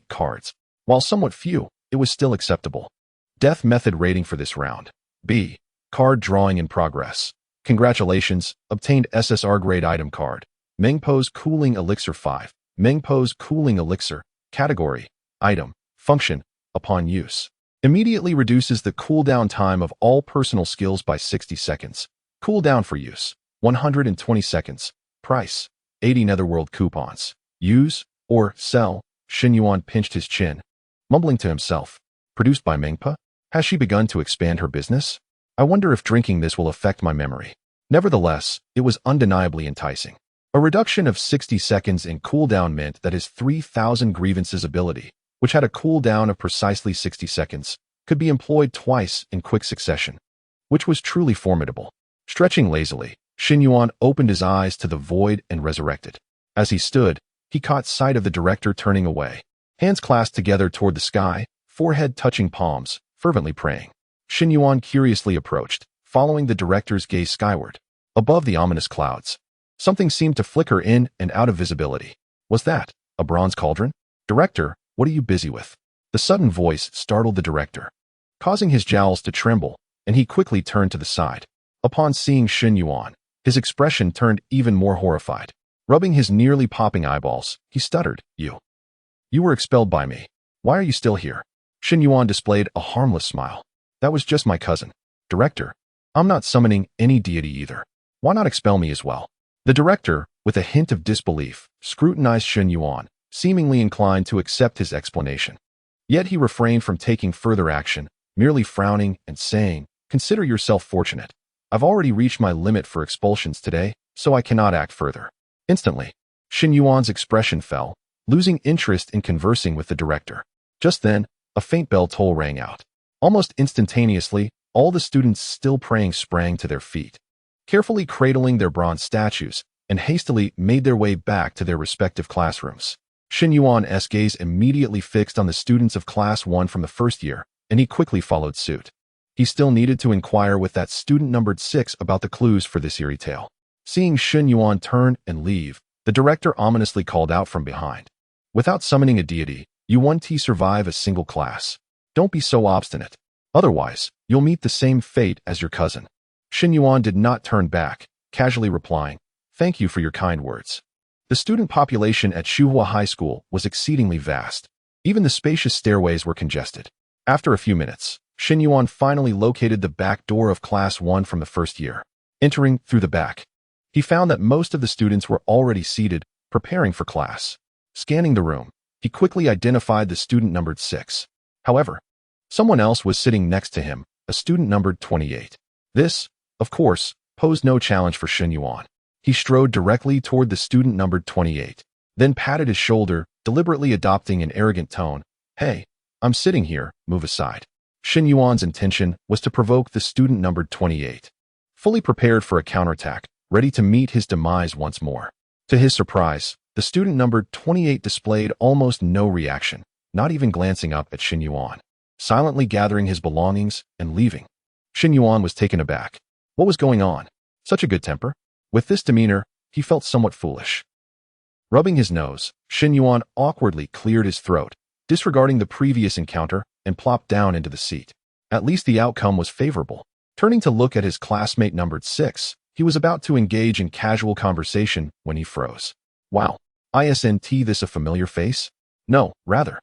Speaker 1: cards. While somewhat few, it was still acceptable. Death method rating for this round. B. Card drawing in progress. Congratulations, obtained SSR grade item card. Mengpo's Cooling Elixir 5. Mengpo's Cooling Elixir. Category. Item. Function. Upon use, immediately reduces the cooldown time of all personal skills by 60 seconds. Cooldown for use. 120 seconds. Price. 80 Netherworld coupons. Use or sell. Shen Yuan pinched his chin, mumbling to himself. Produced by Mengpa? Has she begun to expand her business? I wonder if drinking this will affect my memory. Nevertheless, it was undeniably enticing. A reduction of 60 seconds in cooldown meant that his 3000 grievances ability, which had a cooldown of precisely 60 seconds, could be employed twice in quick succession, which was truly formidable. Stretching lazily, Shen Yuan opened his eyes to the void and resurrected. As he stood, he caught sight of the director turning away, hands clasped together toward the sky, forehead touching palms, fervently praying. Shen Yuan curiously approached, following the director's gaze skyward. Above the ominous clouds, something seemed to flicker in and out of visibility. Was that a bronze cauldron? Director, what are you busy with? The sudden voice startled the director, causing his jowls to tremble, and he quickly turned to the side. Upon seeing Shen Yuan, his expression turned even more horrified. Rubbing his nearly popping eyeballs, he stuttered, You were expelled by me. Why are you still here? Shen Yuan displayed a harmless smile. That was just my cousin. Director, I'm not summoning any deity either. Why not expel me as well? The director, with a hint of disbelief, scrutinized Shen Yuan, seemingly inclined to accept his explanation. Yet he refrained from taking further action, merely frowning and saying, Consider yourself fortunate. I've already reached my limit for expulsions today, so I cannot act further. Instantly, Shen Yuan's expression fell, losing interest in conversing with the director. Just then, a faint bell toll rang out. Almost instantaneously, all the students still praying sprang to their feet, carefully cradling their bronze statues, and hastily made their way back to their respective classrooms. Shen Yuan's gaze immediately fixed on the students of Class 1 from the first year, and he quickly followed suit. He still needed to inquire with that student numbered 6 about the clues for this eerie tale. Seeing Shen Yuan turn and leave, the director ominously called out from behind. Without summoning a deity, you won't survive a single class. Don't be so obstinate. Otherwise, you'll meet the same fate as your cousin. Shen Yuan did not turn back, casually replying, Thank you for your kind words. The student population at Shuhua High School was exceedingly vast. Even the spacious stairways were congested. After a few minutes, Shen Yuan finally located the back door of Class 1 from the first year. Entering through the back, he found that most of the students were already seated, preparing for class. Scanning the room, he quickly identified the student numbered 6. However, someone else was sitting next to him, a student numbered 28. This, of course, posed no challenge for Shen Yuan. He strode directly toward the student numbered 28, then patted his shoulder, deliberately adopting an arrogant tone. Hey, I'm sitting here, move aside. Shen Yuan's intention was to provoke the student numbered 28, fully prepared for a counterattack, ready to meet his demise once more. To his surprise, the student numbered 28 displayed almost no reaction, not even glancing up at Shen Yuan, silently gathering his belongings and leaving. Shen Yuan was taken aback. What was going on? Such a good temper? With this demeanor, he felt somewhat foolish. Rubbing his nose, Shen Yuan awkwardly cleared his throat, disregarding the previous encounter, and plopped down into the seat. At least the outcome was favorable. Turning to look at his classmate numbered 6, he was about to engage in casual conversation when he froze. Wow, isn't this a familiar face? No, rather,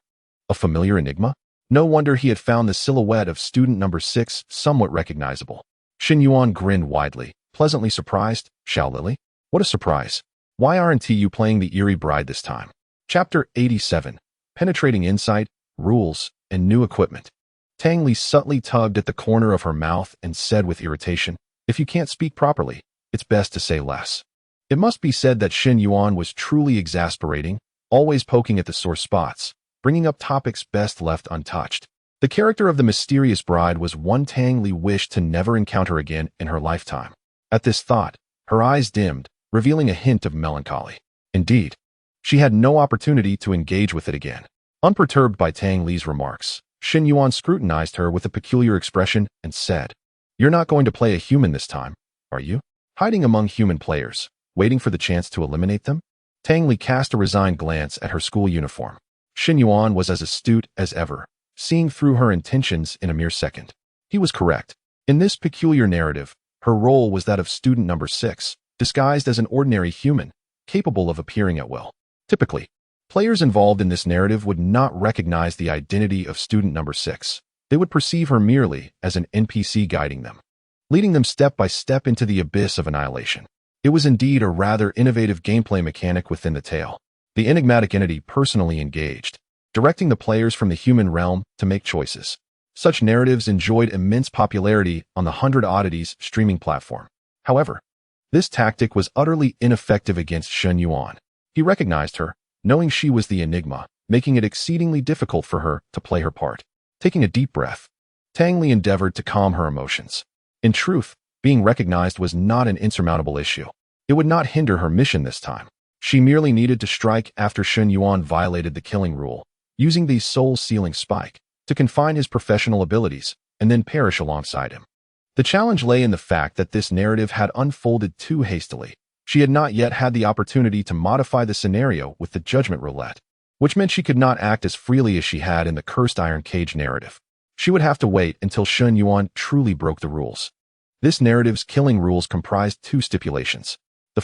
Speaker 1: a familiar enigma? No wonder he had found the silhouette of student number 6 somewhat recognizable. Shen Yuan grinned widely, pleasantly surprised. Xiao Lily? What a surprise. Why aren't you playing the eerie bride this time? Chapter 87. Penetrating Insight, Rules, and New Equipment. Tang Li subtly tugged at the corner of her mouth and said with irritation, If you can't speak properly, it's best to say less. It must be said that Shen Yuan was truly exasperating, always poking at the sore spots, bringing up topics best left untouched. The character of the mysterious bride was one Tang Li wished to never encounter again in her lifetime. At this thought, her eyes dimmed, revealing a hint of melancholy. Indeed, she had no opportunity to engage with it again. Unperturbed by Tang Li's remarks, Shen Yuan scrutinized her with a peculiar expression and said, You're not going to play a human this time, are you? Hiding among human players, waiting for the chance to eliminate them? Tang Li cast a resigned glance at her school uniform. Shen Yuan was as astute as ever, seeing through her intentions in a mere second. He was correct. In this peculiar narrative, her role was that of student number 6, disguised as an ordinary human, capable of appearing at will. Typically, players involved in this narrative would not recognize the identity of student number 6. They would perceive her merely as an NPC guiding them, leading them step by step into the abyss of annihilation. It was indeed a rather innovative gameplay mechanic within the tale. The enigmatic entity personally engaged, directing the players from the human realm to make choices. Such narratives enjoyed immense popularity on the 100 Oddities streaming platform. However, this tactic was utterly ineffective against Shen Yuan. He recognized her, knowing she was the enigma, making it exceedingly difficult for her to play her part. Taking a deep breath, Tang Li endeavored to calm her emotions. In truth, Being recognized was not an insurmountable issue. It would not hinder her mission this time. She merely needed to strike after Shen Yuan violated the killing rule, using the soul-sealing spike to confine his professional abilities and then perish alongside him. The challenge lay in the fact that this narrative had unfolded too hastily. She had not yet had the opportunity to modify the scenario with the judgment roulette, which meant she could not act as freely as she had in the cursed iron cage narrative. She would have to wait until Shen Yuan truly broke the rules. This narrative's killing rules comprised two stipulations. The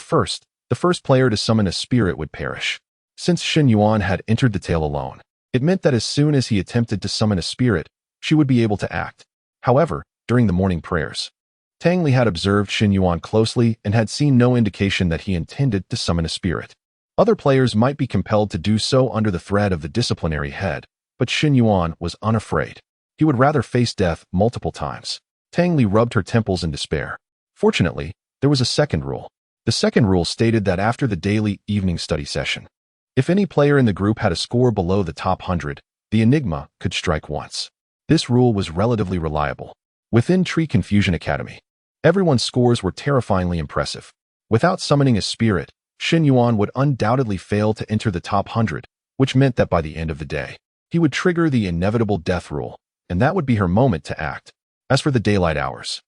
Speaker 1: first player to summon a spirit would perish. Since Shen Yuan had entered the tale alone, it meant that as soon as he attempted to summon a spirit, she would be able to act. However, during the morning prayers, Tang Li had observed Shen Yuan closely and had seen no indication that he intended to summon a spirit. Other players might be compelled to do so under the threat of the disciplinary head, but Shen Yuan was unafraid. He would rather face death multiple times. Tang Li rubbed her temples in despair. Fortunately, there was a second rule. The second rule stated that after the daily evening study session, if any player in the group had a score below the top 100, the Enigma could strike once. This rule was relatively reliable. Within Tree Confusion Academy, everyone's scores were terrifyingly impressive. Without summoning a spirit, Shen Yuan would undoubtedly fail to enter the top 100, which meant that by the end of the day, he would trigger the inevitable death rule, and that would be her moment to act. As for the daylight hours,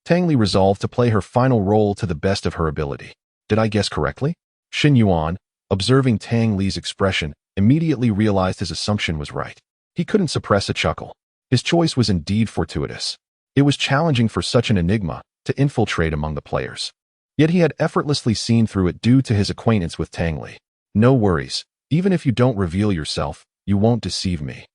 Speaker 1: Tang Li resolved to play her final role to the best of her ability. Did I guess correctly? Shen Yuan, observing Tang Li's expression, immediately realized his assumption was right. He couldn't suppress a chuckle. His choice was indeed fortuitous. It was challenging for such an enigma to infiltrate among the players. Yet he had effortlessly seen through it due to his acquaintance with Tang Li. No worries. Even if you don't reveal yourself, you won't deceive me.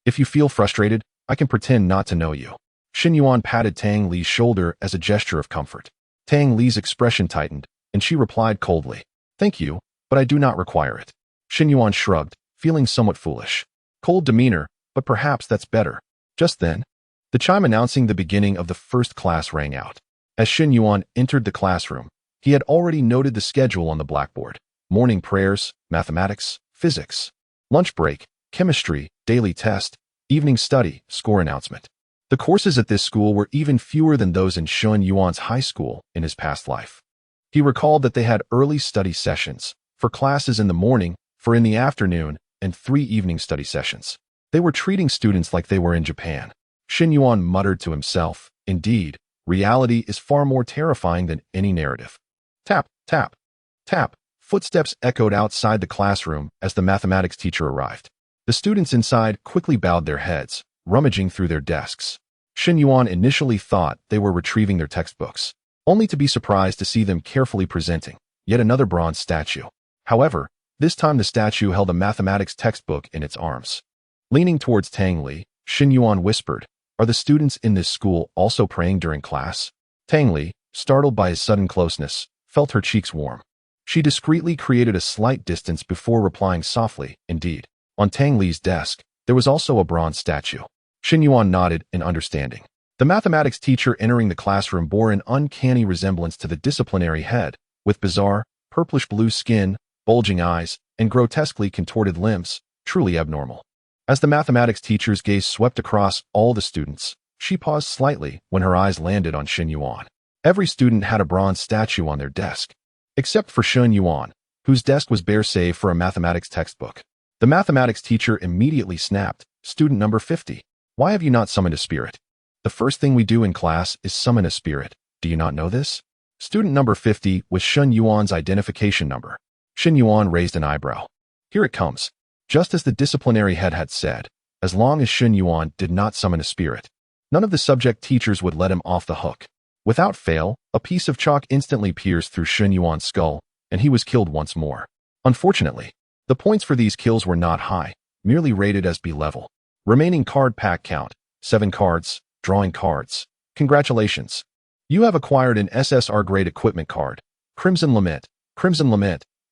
Speaker 1: If you feel frustrated, I can pretend not to know you. Shen Yuan patted Tang Li's shoulder as a gesture of comfort. Tang Li's expression tightened, and she replied coldly, "Thank you, but I do not require it." Shen Yuan shrugged, feeling somewhat foolish. Cold demeanor, but perhaps that's better. Just then, the chime announcing the beginning of the first class rang out. As Shen Yuan entered the classroom, he had already noted the schedule on the blackboard. Morning prayers, mathematics, physics, lunch break, chemistry, daily test, evening study, score announcement. The courses at this school were even fewer than those in Shen Yuan's high school in his past life. He recalled that they had early study sessions, for classes in the morning, for in the afternoon, and 3 evening study sessions. They were treating students like they were in Japan. Shen Yuan muttered to himself, "Indeed, reality is far more terrifying than any narrative." Tap, tap, tap. Footsteps echoed outside the classroom as the mathematics teacher arrived. The students inside quickly bowed their heads, rummaging through their desks. Shen Yuan initially thought they were retrieving their textbooks, only to be surprised to see them carefully presenting yet another bronze statue. However, this time the statue held a mathematics textbook in its arms. Leaning towards Tang Li, Shen Yuan whispered, "Are the students in this school also praying during class?" Tang Li, startled by his sudden closeness, felt her cheeks warm. She discreetly created a slight distance before replying softly, "Indeed." On Tang Li's desk, there was also a bronze statue. Shen Yuan nodded in understanding. The mathematics teacher entering the classroom bore an uncanny resemblance to the disciplinary head, with bizarre, purplish-blue skin, bulging eyes, and grotesquely contorted limbs, truly abnormal. As the mathematics teacher's gaze swept across all the students, she paused slightly when her eyes landed on Shen Yuan. Every student had a bronze statue on their desk, except for Shen Yuan, whose desk was bare save for a mathematics textbook. The mathematics teacher immediately snapped, "Student number 50. Why have you not summoned a spirit? The first thing we do in class is summon a spirit. Do you not know this?" Student number 50 was Shen Yuan's identification number. Shen Yuan raised an eyebrow. "Here it comes." Just as the disciplinary head had said, as long as Shen Yuan did not summon a spirit, none of the subject teachers would let him off the hook. Without fail, a piece of chalk instantly pierced through Shen Yuan's skull, and he was killed once more. Unfortunately, the points for these kills were not high, merely rated as B-level. Remaining card pack count, 7 cards, drawing cards. Congratulations. You have acquired an SSR grade equipment card. Crimson Lament,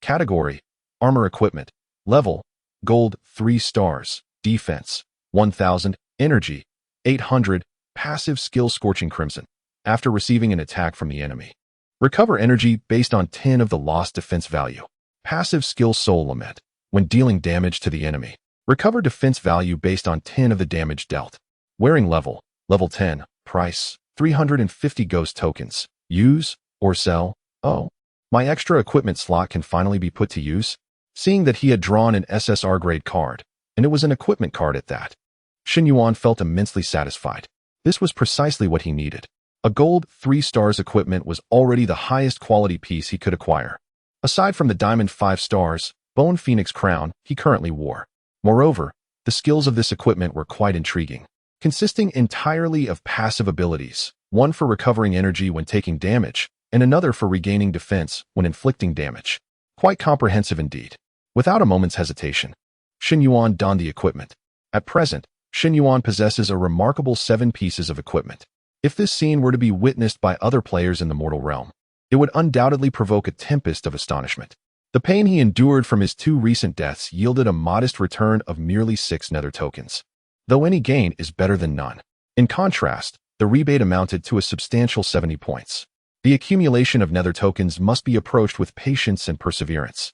Speaker 1: category, armor equipment, level, gold 3 stars, defense, 1000, energy, 800, passive skill Scorching Crimson. After receiving an attack from the enemy, recover energy based on 10 of the lost defense value. Passive skill Soul Lament. When dealing damage to the enemy, recover defense value based on 10 of the damage dealt. Wearing level 10, price, 350 ghost tokens. Use or sell? Oh, my extra equipment slot can finally be put to use? Seeing that he had drawn an SSR grade card, and it was an equipment card at that, Shen Yuan felt immensely satisfied. This was precisely what he needed. A gold 3 stars equipment was already the highest quality piece he could acquire. Aside from the diamond 5 stars, Bone Phoenix crown he currently wore. Moreover, the skills of this equipment were quite intriguing, consisting entirely of passive abilities, one for recovering energy when taking damage, and another for regaining defense when inflicting damage. Quite comprehensive indeed. Without a moment's hesitation, Shen Yuan donned the equipment. At present, Shen Yuan possesses a remarkable 7 pieces of equipment. If this scene were to be witnessed by other players in the mortal realm, it would undoubtedly provoke a tempest of astonishment. The pain he endured from his 2 recent deaths yielded a modest return of merely 6 nether tokens, though any gain is better than none. In contrast, the rebate amounted to a substantial 70 points. The accumulation of nether tokens must be approached with patience and perseverance,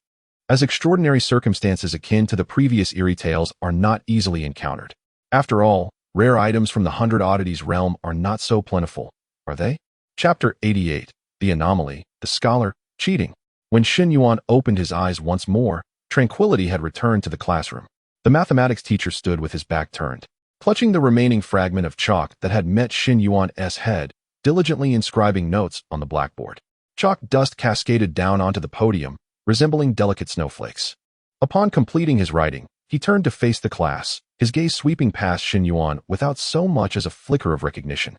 Speaker 1: as extraordinary circumstances akin to the previous eerie tales are not easily encountered. After all, rare items from the 100 Oddities realm are not so plentiful, are they? Chapter 88. The Anomaly, the Scholar, Cheating. When Shen Yuan opened his eyes once more, tranquility had returned to the classroom. The mathematics teacher stood with his back turned, clutching the remaining fragment of chalk that had met Shen Yuan's head, diligently inscribing notes on the blackboard. Chalk dust cascaded down onto the podium, resembling delicate snowflakes. Upon completing his writing, he turned to face the class, his gaze sweeping past Shen Yuan without so much as a flicker of recognition.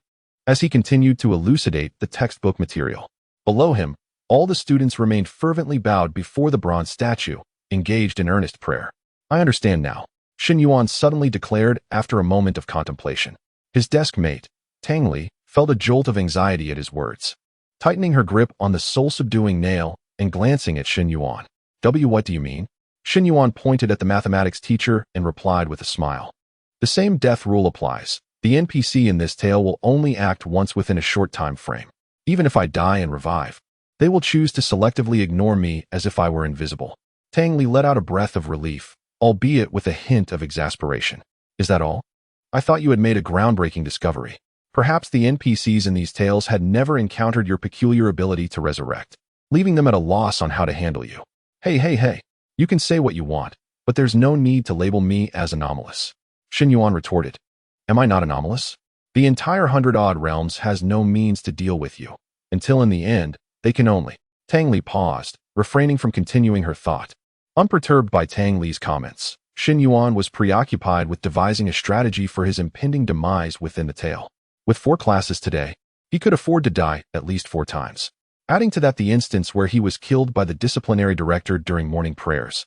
Speaker 1: As he continued to elucidate the textbook material, below him, all the students remained fervently bowed before the bronze statue, engaged in earnest prayer. I understand now, Shen Yuan suddenly declared after a moment of contemplation. His desk mate, Tang Li, felt a jolt of anxiety at his words. Tightening her grip on the soul-subduing nail and glancing at Shen Yuan. What do you mean? Shen Yuan pointed at the mathematics teacher and replied with a smile. The same death rule applies. The NPC in this tale will only act once within a short time frame. Even if I die and revive, they will choose to selectively ignore me as if I were invisible. Tang Li let out a breath of relief, albeit with a hint of exasperation. Is that all? I thought you had made a groundbreaking discovery. Perhaps the NPCs in these tales had never encountered your peculiar ability to resurrect, leaving them at a loss on how to handle you. Hey. You can say what you want, but there's no need to label me as anomalous. Shen Yuan retorted. Am I not anomalous? The entire 100-odd realms has no means to deal with you, until in the end, they can only. Tang Li paused, refraining from continuing her thought. Unperturbed by Tang Li's comments, Shen Yuan was preoccupied with devising a strategy for his impending demise within the tale. With 4 classes today, he could afford to die at least 4 times. Adding to that the instance where he was killed by the disciplinary director during morning prayers.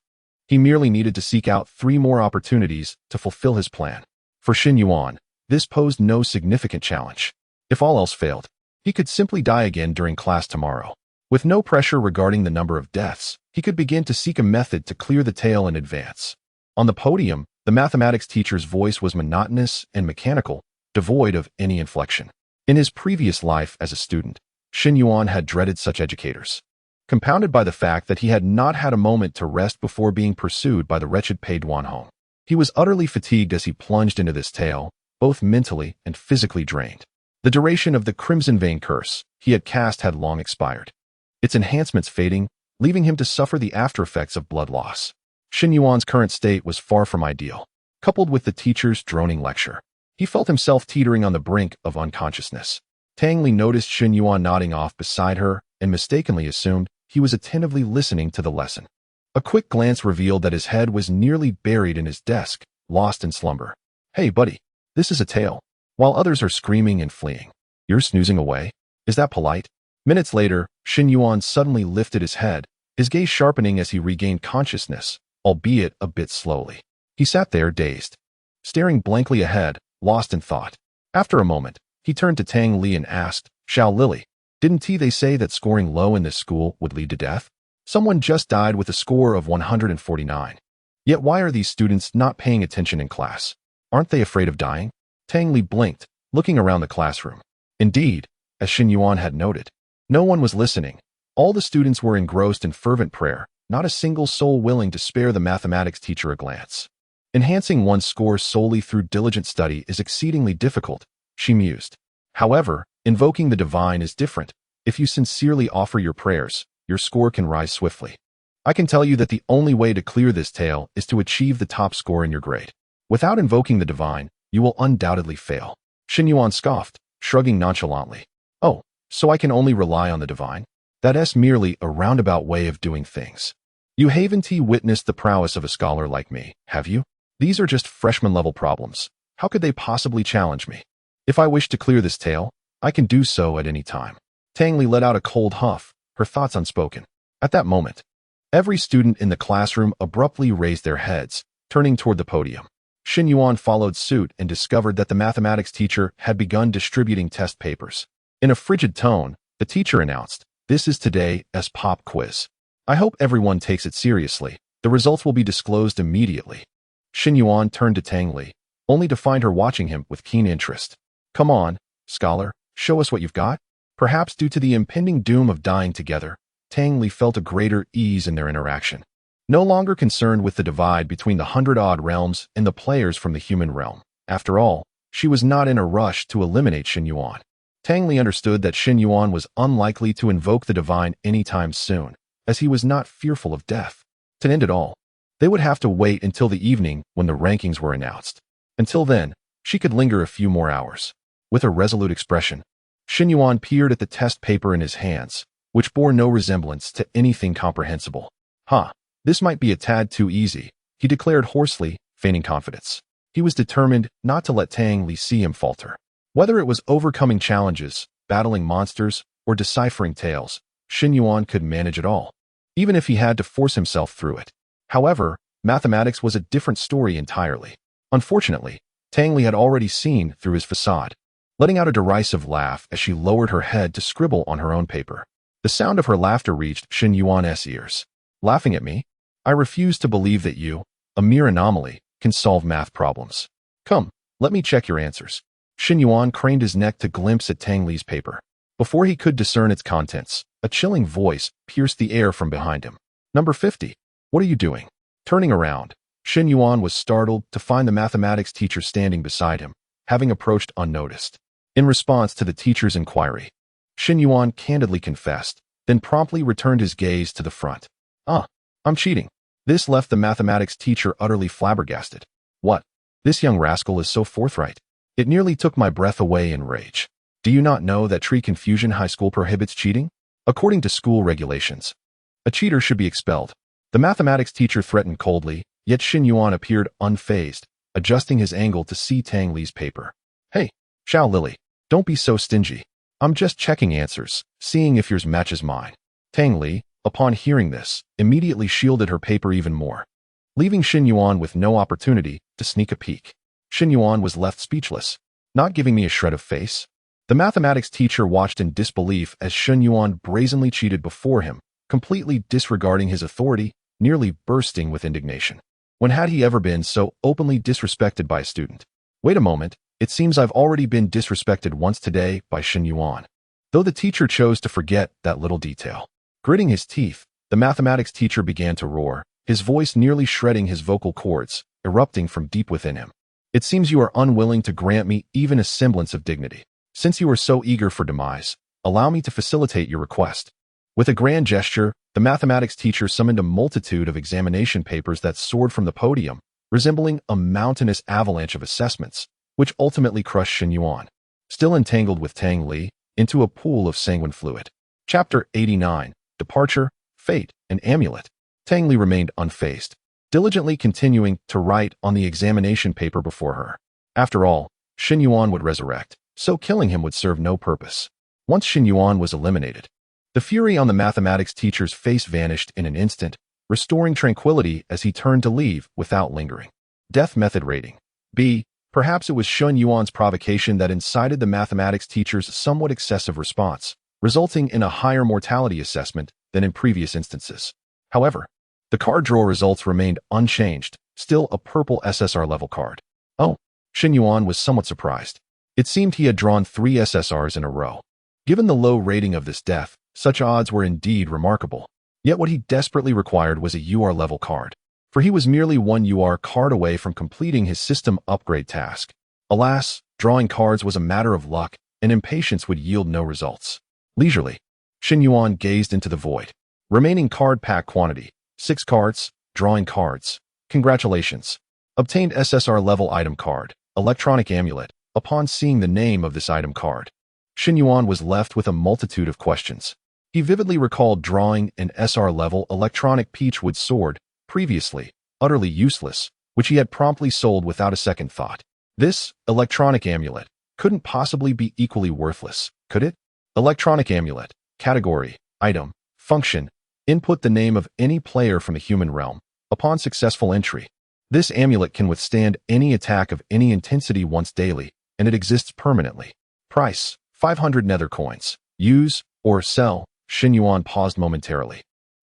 Speaker 1: He merely needed to seek out 3 more opportunities to fulfill his plan. For Shen Yuan, this posed no significant challenge. If all else failed, he could simply die again during class tomorrow. With no pressure regarding the number of deaths, he could begin to seek a method to clear the tale in advance. On the podium, the mathematics teacher's voice was monotonous and mechanical, devoid of any inflection. In his previous life as a student, Shen Yuan had dreaded such educators, compounded by the fact that he had not had a moment to rest before being pursued by the wretched Pei Duanhong. He was utterly fatigued as he plunged into this tale, both mentally and physically drained. The duration of the Crimson Vein curse he had cast had long expired, its enhancements fading, leaving him to suffer the after-effects of blood loss. Shen Yuan's current state was far from ideal. Coupled with the teacher's droning lecture, he felt himself teetering on the brink of unconsciousness. Tang Li noticed Shen Yuan nodding off beside her and mistakenly assumed he was attentively listening to the lesson. A quick glance revealed that his head was nearly buried in his desk, lost in slumber. Hey, buddy, this is a tale. While others are screaming and fleeing, you're snoozing away? Is that polite? Minutes later, Shen Yuan suddenly lifted his head, his gaze sharpening as he regained consciousness, albeit a bit slowly. He sat there dazed, staring blankly ahead, lost in thought. After a moment, he turned to Tang Li and asked, Xiao Lily, didn't they say that scoring low in this school would lead to death? Someone just died with a score of 149. Yet why are these students not paying attention in class? Aren't they afraid of dying? Tang Li blinked, looking around the classroom. Indeed, as Shen Yuan had noted, no one was listening. All the students were engrossed in fervent prayer, not a single soul willing to spare the mathematics teacher a glance. Enhancing one's score solely through diligent study is exceedingly difficult, she mused. However, Invoking the divine is different. If you sincerely offer your prayers, your score can rise swiftly. I can tell you that the only way to clear this tale is to achieve the top score in your grade. Without invoking the divine, you will undoubtedly fail. Shen Yuan scoffed, shrugging nonchalantly. Oh, so I can only rely on the divine? That's merely a roundabout way of doing things. You haven't witnessed the prowess of a scholar like me, have you? These are just freshman-level problems. How could they possibly challenge me? If I wish to clear this tale, I can do so at any time. Tang Li let out a cold huff, her thoughts unspoken. At that moment, every student in the classroom abruptly raised their heads, turning toward the podium. Shen Yuan followed suit and discovered that the mathematics teacher had begun distributing test papers. In a frigid tone, the teacher announced, "This is today's pop quiz. I hope everyone takes it seriously. The results will be disclosed immediately." Shen Yuan turned to Tang Li, only to find her watching him with keen interest. "Come on, scholar, show us what you've got." Perhaps due to the impending doom of dying together, Tang Li felt a greater ease in their interaction. No longer concerned with the divide between the 100-odd realms and the players from the human realm. After all, she was not in a rush to eliminate Shen Yuan. Tang Li understood that Shen Yuan was unlikely to invoke the divine anytime soon, as he was not fearful of death. To end it all, they would have to wait until the evening when the rankings were announced. Until then, she could linger a few more hours. With a resolute expression, Shen Yuan peered at the test paper in his hands, which bore no resemblance to anything comprehensible. This might be a tad too easy, he declared hoarsely, feigning confidence. He was determined not to let Tang Li see him falter. Whether it was overcoming challenges, battling monsters, or deciphering tales, Shen Yuan could manage it all, even if he had to force himself through it. However, mathematics was a different story entirely. Unfortunately, Tang Li had already seen through his facade, letting out a derisive laugh as she lowered her head to scribble on her own paper. The sound of her laughter reached Shen Yuan's ears. "Laughing at me? I refuse to believe that you, a mere anomaly, can solve math problems. Come, let me check your answers." Shen Yuan craned his neck to glimpse at Tang Li's paper. Before he could discern its contents, a chilling voice pierced the air from behind him. "Number 50. What are you doing?" Turning around, Shen Yuan was startled to find the mathematics teacher standing beside him, having approached unnoticed. In response to the teacher's inquiry, Shen Yuan candidly confessed, then promptly returned his gaze to the front. I'm cheating." This left the mathematics teacher utterly flabbergasted. "What? This young rascal is so forthright. It nearly took my breath away in rage. Do you not know that Tree Confusion High School prohibits cheating? According to school regulations, a cheater should be expelled." The mathematics teacher threatened coldly, yet Shen Yuan appeared unfazed, adjusting his angle to see Tang Li's paper. "Hey, Xiao Lily, don't be so stingy. I'm just checking answers, seeing if yours matches mine." Tang Li, upon hearing this, immediately shielded her paper even more, leaving Shen Yuan with no opportunity to sneak a peek. Shen Yuan was left speechless. "Not giving me a shred of face?" The mathematics teacher watched in disbelief as Shen Yuan brazenly cheated before him, completely disregarding his authority, nearly bursting with indignation. When had he ever been so openly disrespected by a student? "Wait a moment, it seems I've already been disrespected once today by Shen Yuan." Though the teacher chose to forget that little detail. Gritting his teeth, the mathematics teacher began to roar, his voice nearly shredding his vocal cords, erupting from deep within him. "It seems you are unwilling to grant me even a semblance of dignity. Since you are so eager for demise, allow me to facilitate your request." With a grand gesture, the mathematics teacher summoned a multitude of examination papers that soared from the podium, resembling a mountainous avalanche of assessments, which ultimately crushed Shen Yuan, still entangled with Tang Li, into a pool of sanguine fluid. Chapter 89. Departure, Fate, and Amulet. Tang Li remained unfazed, diligently continuing to write on the examination paper before her. After all, Shen Yuan would resurrect, so killing him would serve no purpose. Once Shen Yuan was eliminated, the fury on the mathematics teacher's face vanished in an instant, restoring tranquility as he turned to leave without lingering. Death method rating. B. Perhaps it was Shen Yuan's provocation that incited the mathematics teacher's somewhat excessive response, resulting in a higher mortality assessment than in previous instances. However, the card draw results remained unchanged, still a purple SSR level card. Oh, Shen Yuan was somewhat surprised. It seemed he had drawn 3 SSRs in a row. Given the low rating of this death, such odds were indeed remarkable. Yet what he desperately required was a UR level card, for he was merely 1 UR card away from completing his system upgrade task. Alas, drawing cards was a matter of luck, and impatience would yield no results. Leisurely, Shen Yuan gazed into the void. Remaining card pack quantity, 6 cards, drawing cards. Congratulations. Obtained SSR level item card, electronic amulet. Upon seeing the name of this item card, Shen Yuan was left with a multitude of questions. He vividly recalled drawing an SR level electronic peachwood sword, previously utterly useless, which he had promptly sold without a second thought. This electronic amulet couldn't possibly be equally worthless, could it? Electronic amulet. Category, item, function. Input the name of any player from the human realm. Upon successful entry, this amulet can withstand any attack of any intensity once daily, and it exists permanently. Price, 500 nether coins. Use or sell. Shen Yuan paused momentarily,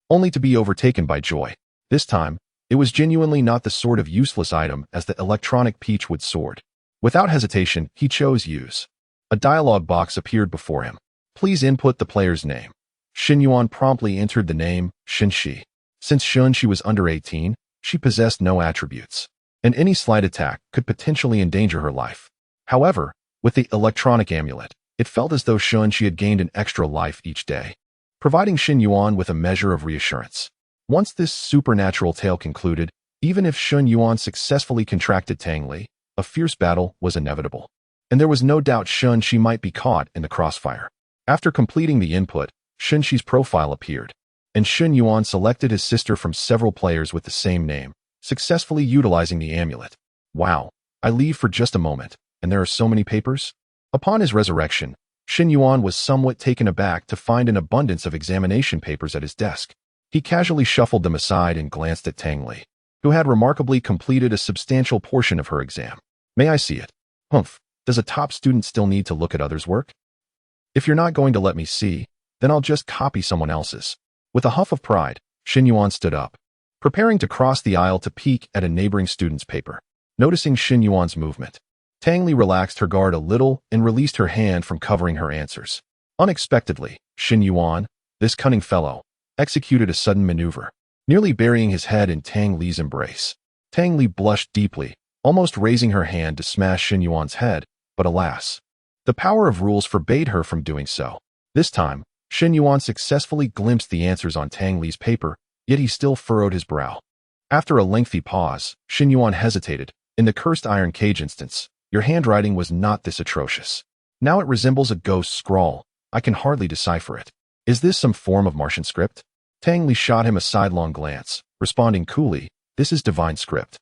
Speaker 1: only to be overtaken by joy. This time, it was genuinely not the sort of useless item as the electronic peachwood sword. Without hesitation, he chose use. A dialog box appeared before him. Please input the player's name. Shen Yuan promptly entered the name, Shen Shi. Since Shen Shi was under 18, she possessed no attributes, and any slight attack could potentially endanger her life. However, with the electronic amulet, it felt as though Shen Shi had gained an extra life each day, providing Shen Yuan with a measure of reassurance. Once this supernatural tale concluded, even if Shen Yuan successfully contracted Tang Li, a fierce battle was inevitable, and there was no doubt Shen Shi might be caught in the crossfire. After completing the input, Shen Shi's profile appeared, and Shen Yuan selected his sister from several players with the same name, successfully utilizing the amulet. Wow, I leave for just a moment, and there are so many papers? Upon his resurrection, Shen Yuan was somewhat taken aback to find an abundance of examination papers at his desk. He casually shuffled them aside and glanced at Tang Li, who had remarkably completed a substantial portion of her exam. May I see it? Humph, does a top student still need to look at others' work? If you're not going to let me see, then I'll just copy someone else's. With a huff of pride, Shen Yuan stood up, preparing to cross the aisle to peek at a neighboring student's paper. Noticing Shen Yuan's movement, Tang Li relaxed her guard a little and released her hand from covering her answers. Unexpectedly, Shen Yuan, this cunning fellow, executed a sudden maneuver, nearly burying his head in Tang Li's embrace. Tang Li blushed deeply, almost raising her hand to smash Shen Yuan's head, but alas, the power of rules forbade her from doing so. This time, Shen Yuan successfully glimpsed the answers on Tang Li's paper, yet he still furrowed his brow. After a lengthy pause, Shen Yuan hesitated. In the cursed iron cage instance, your handwriting was not this atrocious. Now it resembles a ghost scrawl. I can hardly decipher it. Is this some form of Martian script? Tang Li shot him a sidelong glance, responding coolly, this is divine script.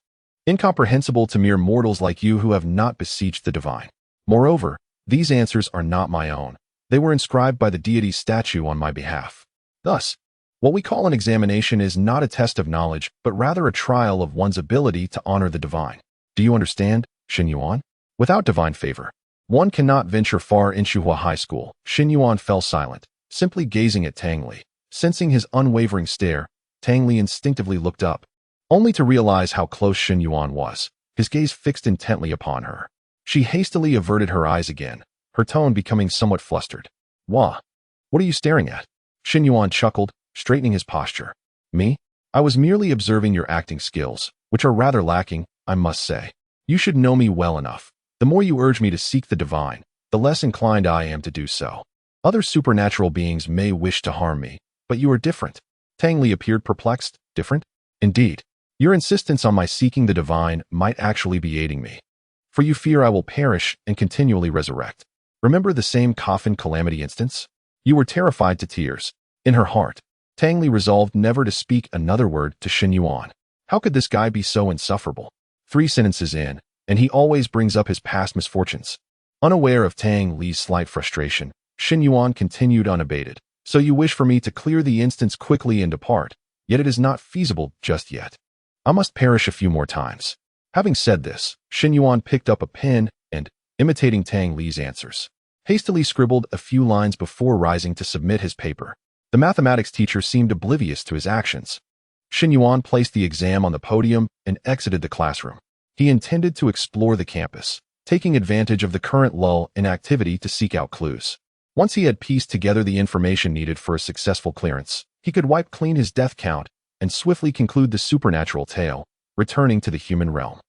Speaker 1: Incomprehensible to mere mortals like you who have not beseeched the divine. Moreover, these answers are not my own. They were inscribed by the deity's statue on my behalf. Thus, what we call an examination is not a test of knowledge, but rather a trial of one's ability to honor the divine. Do you understand, Shen Yuan? Without divine favor, one cannot venture far in Shuhua High School. Shen Yuan fell silent, simply gazing at Tang Li. Sensing his unwavering stare, Tang Li instinctively looked up, only to realize how close Shen Yuan was, his gaze fixed intently upon her. She hastily averted her eyes again, her tone becoming somewhat flustered. What are you staring at? Shen Yuan chuckled, straightening his posture. Me? I was merely observing your acting skills, which are rather lacking, I must say. You should know me well enough. The more you urge me to seek the divine, the less inclined I am to do so. Other supernatural beings may wish to harm me, but you are different. Tang Li appeared perplexed. Different? Indeed. Your insistence on my seeking the divine might actually be aiding me. For you fear I will perish and continually resurrect. Remember the same coffin calamity instance? You were terrified to tears. In her heart, Tang Li resolved never to speak another word to Shen Yuan. How could this guy be so insufferable? 3 sentences in, and he always brings up his past misfortunes. Unaware of Tang Li's slight frustration, Shen Yuan continued unabated. So you wish for me to clear the instance quickly and depart, yet it is not feasible just yet. I must perish a few more times. Having said this, Shen Yuan picked up a pen and, imitating Tang Li's answers, hastily scribbled a few lines before rising to submit his paper. The mathematics teacher seemed oblivious to his actions. Shen Yuan placed the exam on the podium and exited the classroom. He intended to explore the campus, taking advantage of the current lull in activity to seek out clues. Once he had pieced together the information needed for a successful clearance, he could wipe clean his death count and swiftly conclude the supernatural tale, returning to the human realm.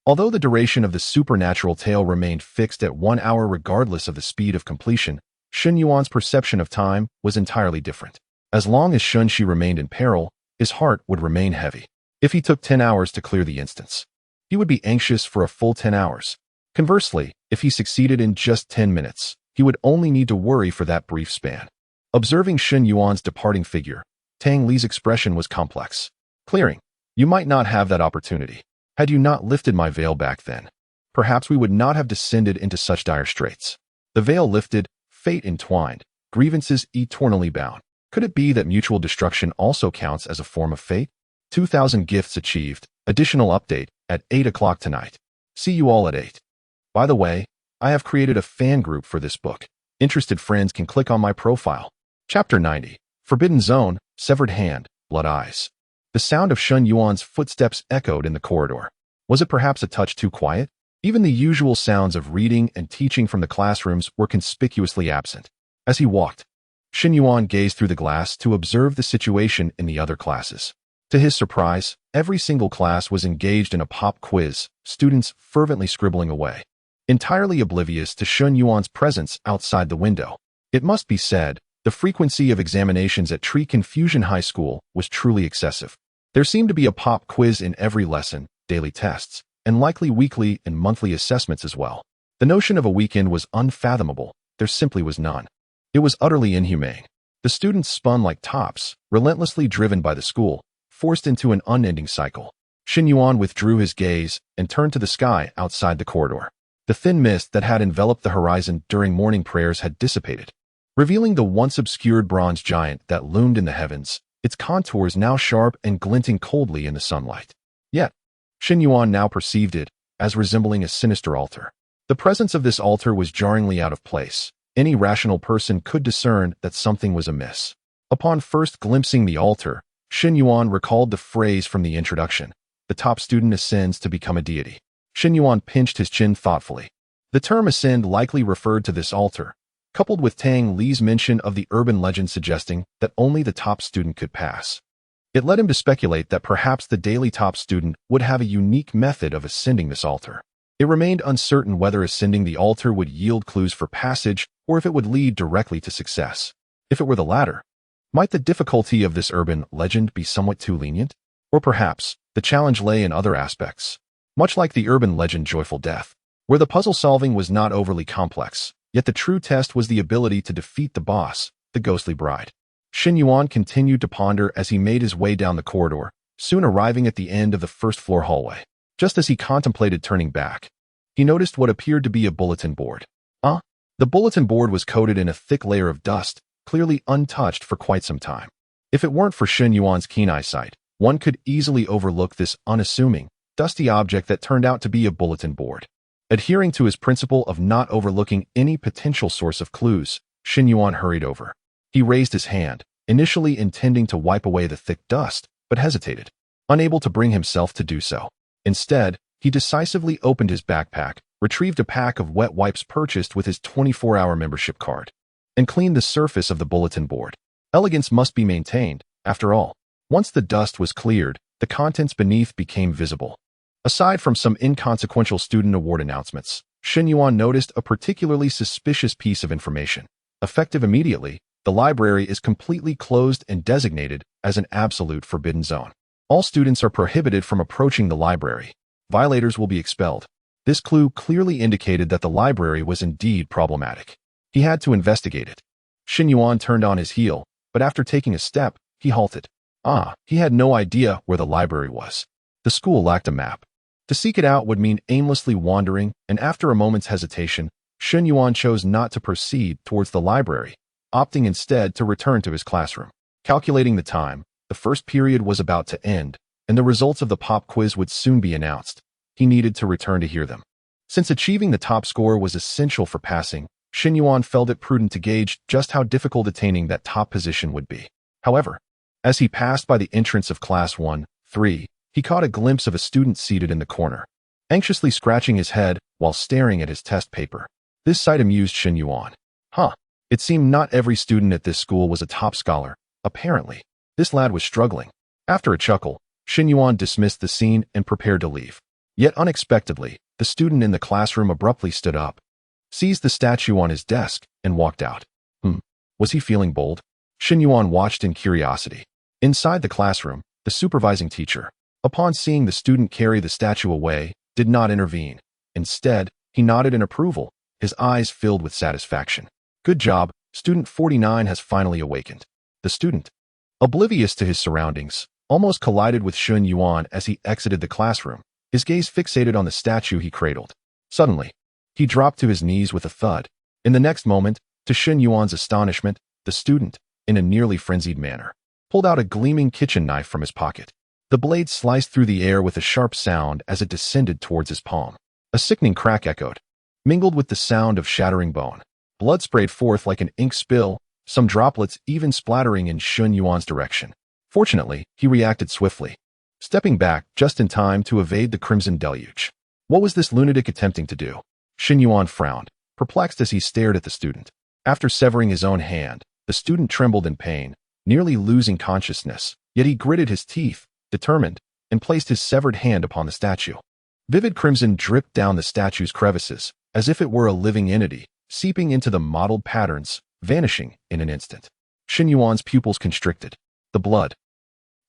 Speaker 1: Although the duration of the supernatural tale remained fixed at 1 hour regardless of the speed of completion, Shen Yuan's perception of time was entirely different. As long as Shun Shi remained in peril, his heart would remain heavy. If he took 10 hours to clear the instance, he would be anxious for a full 10 hours. Conversely, if he succeeded in just 10 minutes, he would only need to worry for that brief span. Observing Shen Yuan's departing figure, Tang Li's expression was complex. Clearing. You might not have that opportunity. Had you not lifted my veil back then, perhaps we would not have descended into such dire straits. The veil lifted, fate entwined, grievances eternally bound. Could it be that mutual destruction also counts as a form of fate? 2,000 gifts achieved. Additional update at 8 o'clock tonight. See you all at 8. By the way, I have created a fan group for this book. Interested friends can click on my profile. Chapter 90. Forbidden Zone, Severed Hand, Blood Eyes. The sound of Shen Yuan's footsteps echoed in the corridor. Was it perhaps a touch too quiet? Even the usual sounds of reading and teaching from the classrooms were conspicuously absent. As he walked, Shen Yuan gazed through the glass to observe the situation in the other classes. To his surprise, every single class was engaged in a pop quiz, students fervently scribbling away, entirely oblivious to Shen Yuan's presence outside the window. It must be said, the frequency of examinations at Tree Confusion High School was truly excessive. There seemed to be a pop quiz in every lesson, daily tests, and likely weekly and monthly assessments as well. The notion of a weekend was unfathomable. There simply was none. It was utterly inhumane. The students spun like tops, relentlessly driven by the school, forced into an unending cycle. Shen Yuan withdrew his gaze and turned to the sky outside the corridor. The thin mist that had enveloped the horizon during morning prayers had dissipated, revealing the once obscured bronze giant that loomed in the heavens, its contours now sharp and glinting coldly in the sunlight. Yet, Shen Yuan now perceived it as resembling a sinister altar. The presence of this altar was jarringly out of place. Any rational person could discern that something was amiss. Upon first glimpsing the altar, Shen Yuan recalled the phrase from the introduction, "The top student ascends to become a deity." Shen Yuan pinched his chin thoughtfully. The term ascend likely referred to this altar, coupled with Tang Li's mention of the urban legend suggesting that only the top student could pass. It led him to speculate that perhaps the daily top student would have a unique method of ascending this altar. It remained uncertain whether ascending the altar would yield clues for passage or if it would lead directly to success. If it were the latter, might the difficulty of this urban legend be somewhat too lenient? Or perhaps the challenge lay in other aspects, much like the urban legend Joyful Death, where the puzzle solving was not overly complex, yet the true test was the ability to defeat the boss, the ghostly bride. Shen Yuan continued to ponder as he made his way down the corridor, soon arriving at the end of the first-floor hallway. Just as he contemplated turning back, he noticed what appeared to be a bulletin board. The bulletin board was coated in a thick layer of dust, clearly untouched for quite some time. If it weren't for Shen Yuan's keen eyesight, one could easily overlook this unassuming, dusty object that turned out to be a bulletin board. Adhering to his principle of not overlooking any potential source of clues, Shen Yuan hurried over. He raised his hand, initially intending to wipe away the thick dust, but hesitated, unable to bring himself to do so. Instead, he decisively opened his backpack, retrieved a pack of wet wipes purchased with his 24-hour membership card, and cleaned the surface of the bulletin board. Elegance must be maintained, after all. Once the dust was cleared, the contents beneath became visible. Aside from some inconsequential student award announcements, Shen Yuan noticed a particularly suspicious piece of information. Effective immediately, the library is completely closed and designated as an absolute forbidden zone. All students are prohibited from approaching the library. Violators will be expelled. This clue clearly indicated that the library was indeed problematic. He had to investigate it. Shen Yuan turned on his heel, but after taking a step, he halted. He had no idea where the library was. The school lacked a map. To seek it out would mean aimlessly wandering, and after a moment's hesitation, Shen Yuan chose not to proceed towards the library, opting instead to return to his classroom. Calculating the time, the first period was about to end, and the results of the pop quiz would soon be announced. He needed to return to hear them. Since achieving the top score was essential for passing, Shen Yuan felt it prudent to gauge just how difficult attaining that top position would be. However, as he passed by the entrance of Class 1-3, he caught a glimpse of a student seated in the corner, anxiously scratching his head while staring at his test paper. This sight amused Shen Yuan. It seemed not every student at this school was a top scholar. Apparently, this lad was struggling. After a chuckle, Shen Yuan dismissed the scene and prepared to leave. Yet unexpectedly, the student in the classroom abruptly stood up, seized the statue on his desk, and walked out. Was he feeling bold? Shen Yuan watched in curiosity. Inside the classroom, the supervising teacher, upon seeing the student carry the statue away, did not intervene. Instead, he nodded in approval, his eyes filled with satisfaction. Good job, student 49 has finally awakened. The student, oblivious to his surroundings, almost collided with Shen Yuan as he exited the classroom, his gaze fixated on the statue he cradled. Suddenly, he dropped to his knees with a thud. In the next moment, to Shen Yuan's astonishment, the student, in a nearly frenzied manner, pulled out a gleaming kitchen knife from his pocket. The blade sliced through the air with a sharp sound as it descended towards his palm. A sickening crack echoed, mingled with the sound of shattering bone. Blood sprayed forth like an ink spill, some droplets even splattering in Shen Yuan's direction. Fortunately, he reacted swiftly, stepping back just in time to evade the crimson deluge. What was this lunatic attempting to do? Shen Yuan frowned, perplexed as he stared at the student. After severing his own hand, the student trembled in pain, nearly losing consciousness, yet he gritted his teeth, determined, and placed his severed hand upon the statue. Vivid crimson dripped down the statue's crevices, as if it were a living entity, seeping into the mottled patterns, vanishing in an instant. Shen Yuan's pupils constricted. The blood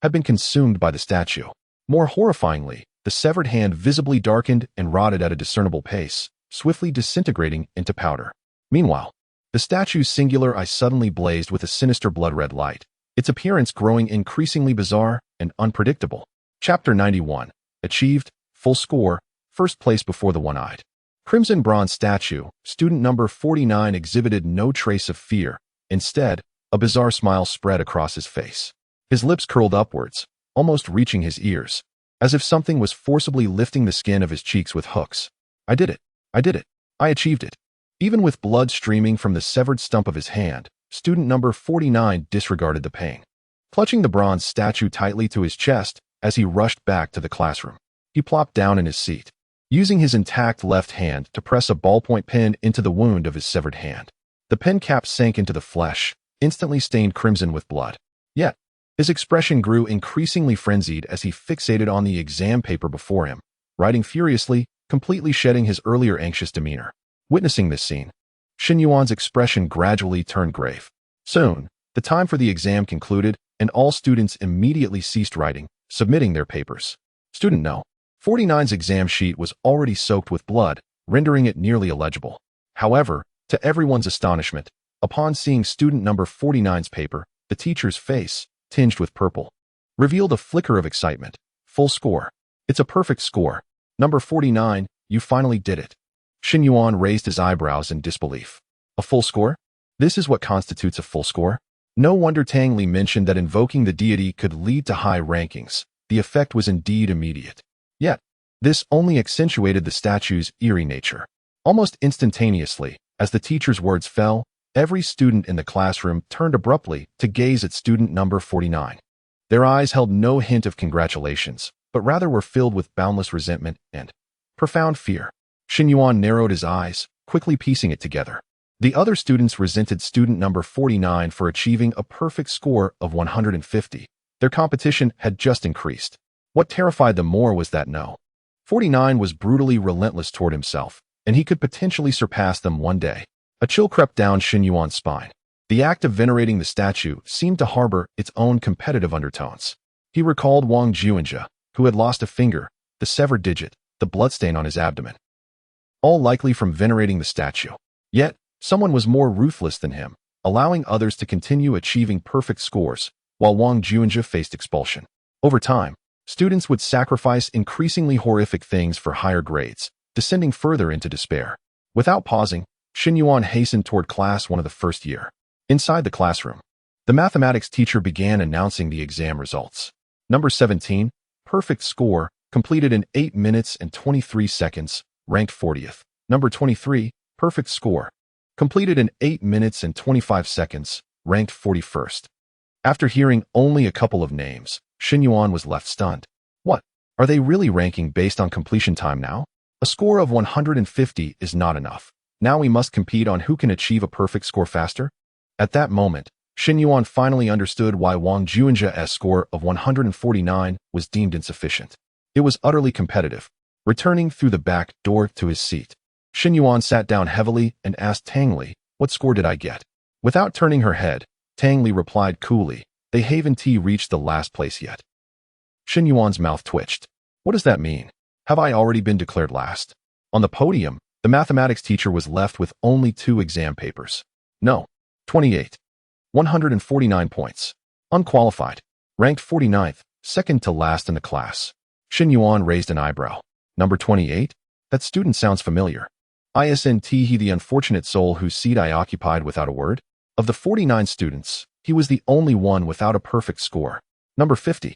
Speaker 1: had been consumed by the statue. More horrifyingly, the severed hand visibly darkened and rotted at a discernible pace, swiftly disintegrating into powder. Meanwhile, the statue's singular eye suddenly blazed with a sinister blood-red light, its appearance growing increasingly bizarre and unpredictable. Chapter 91. Achieved, full score, first place before the one-eyed. Crimson bronze statue, student number 49 exhibited no trace of fear. Instead, a bizarre smile spread across his face. His lips curled upwards, almost reaching his ears, as if something was forcibly lifting the skin of his cheeks with hooks. I did it. I did it. I achieved it. Even with blood streaming from the severed stump of his hand, student number 49 disregarded the pain. Clutching the bronze statue tightly to his chest as he rushed back to the classroom, he plopped down in his seat, using his intact left hand to press a ballpoint pen into the wound of his severed hand. The pen cap sank into the flesh, instantly stained crimson with blood. Yet, his expression grew increasingly frenzied as he fixated on the exam paper before him, writing furiously, completely shedding his earlier anxious demeanor. Witnessing this scene, Shen Yuan's expression gradually turned grave. Soon, the time for the exam concluded, and all students immediately ceased writing, submitting their papers. Student No. 49's exam sheet was already soaked with blood, rendering it nearly illegible. However, to everyone's astonishment, upon seeing student number 49's paper, the teacher's face, tinged with purple, revealed a flicker of excitement. Full score. It's a perfect score. Number 49, you finally did it. Shen Yuan raised his eyebrows in disbelief. A full score? This is what constitutes a full score? No wonder Tang Li mentioned that invoking the deity could lead to high rankings. The effect was indeed immediate. Yet, this only accentuated the statue's eerie nature. Almost instantaneously, as the teacher's words fell, every student in the classroom turned abruptly to gaze at student number 49. Their eyes held no hint of congratulations, but rather were filled with boundless resentment and profound fear. Shen Yuan narrowed his eyes, quickly piecing it together. The other students resented student number 49 for achieving a perfect score of 150. Their competition had just increased. What terrified them more was that No. 49 was brutally relentless toward himself, and he could potentially surpass them one day. A chill crept down Shen Yuan's spine. The act of venerating the statue seemed to harbor its own competitive undertones. He recalled Wang Juanjia, who had lost a finger, the severed digit, the bloodstain on his abdomen, all likely from venerating the statue. Yet, someone was more ruthless than him, allowing others to continue achieving perfect scores, while Wang Juanjia faced expulsion. Over time, students would sacrifice increasingly horrific things for higher grades, descending further into despair. Without pausing, Shen Yuan hastened toward class 1 of the first year. Inside the classroom, the mathematics teacher began announcing the exam results. Number 17, perfect score, completed in 8 minutes and 23 seconds, ranked 40th. Number 23, perfect score, completed in 8 minutes and 25 seconds, ranked 41st. After hearing only a couple of names, Shen Yuan was left stunned. What? Are they really ranking based on completion time now? A score of 150 is not enough. Now we must compete on who can achieve a perfect score faster? At that moment, Shen Yuan finally understood why Wang Juanjia's score of 149 was deemed insufficient. It was utterly competitive. returning through the back door to his seat. Shen Yuan sat down heavily and asked Tang Li, "What score did I get?" Without turning her head, Tang Li replied coolly, "They haven't reached the last place yet." Shen Yuan's mouth twitched. What does that mean? Have I already been declared last? On the podium, the mathematics teacher was left with only 2 exam papers. No. 28. 149 points. Unqualified. Ranked 49th, second to last in the class. Shen Yuan raised an eyebrow. Number 28? That student sounds familiar. Isn't he the unfortunate soul whose seat I occupied without a word? Of the 49 students, he was the only one without a perfect score. Number 50.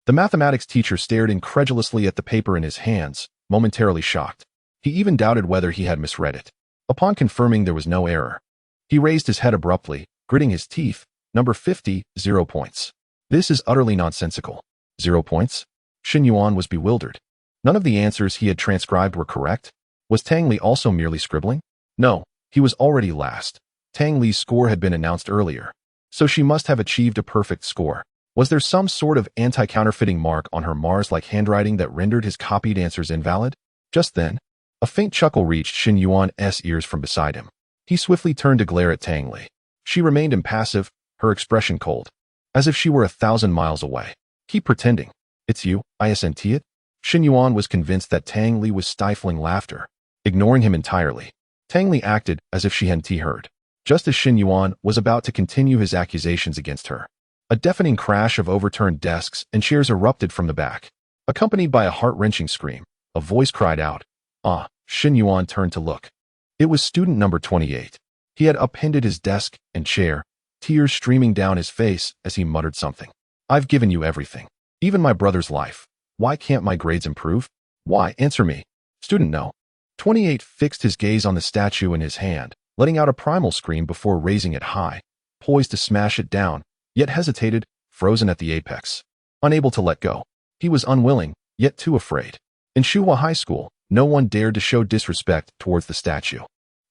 Speaker 1: The mathematics teacher stared incredulously at the paper in his hands, momentarily shocked. He even doubted whether he had misread it. Upon confirming there was no error, he raised his head abruptly, gritting his teeth. Number 50, 0 points. This is utterly nonsensical. 0 points? Shen Yuan was bewildered. None of the answers he had transcribed were correct. Was Tang Li also merely scribbling? No, he was already last. Tang Li's score had been announced earlier, so she must have achieved a perfect score. Was there some sort of anti-counterfeiting mark on her Mars-like handwriting that rendered his copied answers invalid? Just then, a faint chuckle reached Shen Yuan's ears from beside him. He swiftly turned to glare at Tang Li. She remained impassive, her expression cold, as if she were 1,000 miles away. Keep pretending. It's you, isn't it? Shen Yuan was convinced that Tang Li was stifling laughter, ignoring him entirely. Tang Li acted as if she hadn't heard. Just as Shen Yuan was about to continue his accusations against her, a deafening crash of overturned desks and chairs erupted from the back. Accompanied by a heart-wrenching scream, a voice cried out, "Ah!" Shen Yuan turned to look. It was student number 28. He had upended his desk and chair, tears streaming down his face as he muttered something. "I've given you everything, even my brother's life. Why can't my grades improve? Why? Answer me." Student No. 28 fixed his gaze on the statue in his hand, letting out a primal scream before raising it high, poised to smash it down, yet hesitated, frozen at the apex. Unable to let go. He was unwilling, yet too afraid. In Shuhua High School, no one dared to show disrespect towards the statue.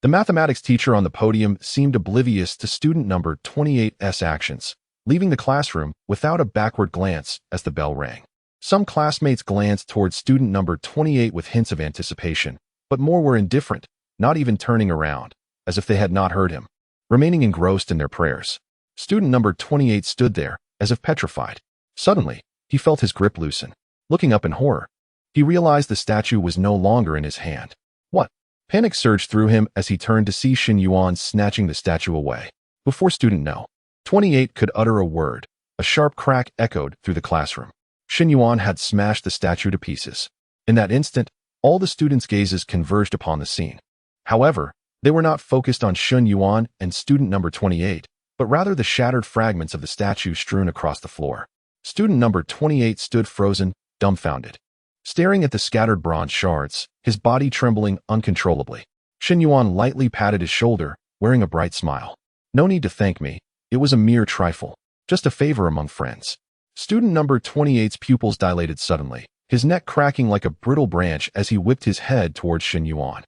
Speaker 1: The mathematics teacher on the podium seemed oblivious to student number 28's actions, leaving the classroom without a backward glance as the bell rang. Some classmates glanced towards student number 28 with hints of anticipation, but more were indifferent, not even turning around, as if they had not heard him, remaining engrossed in their prayers. Student number 28 stood there, as if petrified. Suddenly, he felt his grip loosen. Looking up in horror, he realized the statue was no longer in his hand. What? Panic surged through him as he turned to see Shen Yuan snatching the statue away. Before student No. 28 could utter a word, a sharp crack echoed through the classroom. Shen Yuan had smashed the statue to pieces. In that instant, all the students' gazes converged upon the scene. However, they were not focused on Shen Yuan and student number 28, but rather the shattered fragments of the statue strewn across the floor. Student number 28 stood frozen, dumbfounded, staring at the scattered bronze shards, his body trembling uncontrollably. Shen Yuan lightly patted his shoulder, wearing a bright smile. "No need to thank me. It was a mere trifle. Just a favor among friends." Student number 28's pupils dilated suddenly, his neck cracking like a brittle branch as he whipped his head towards Shen Yuan.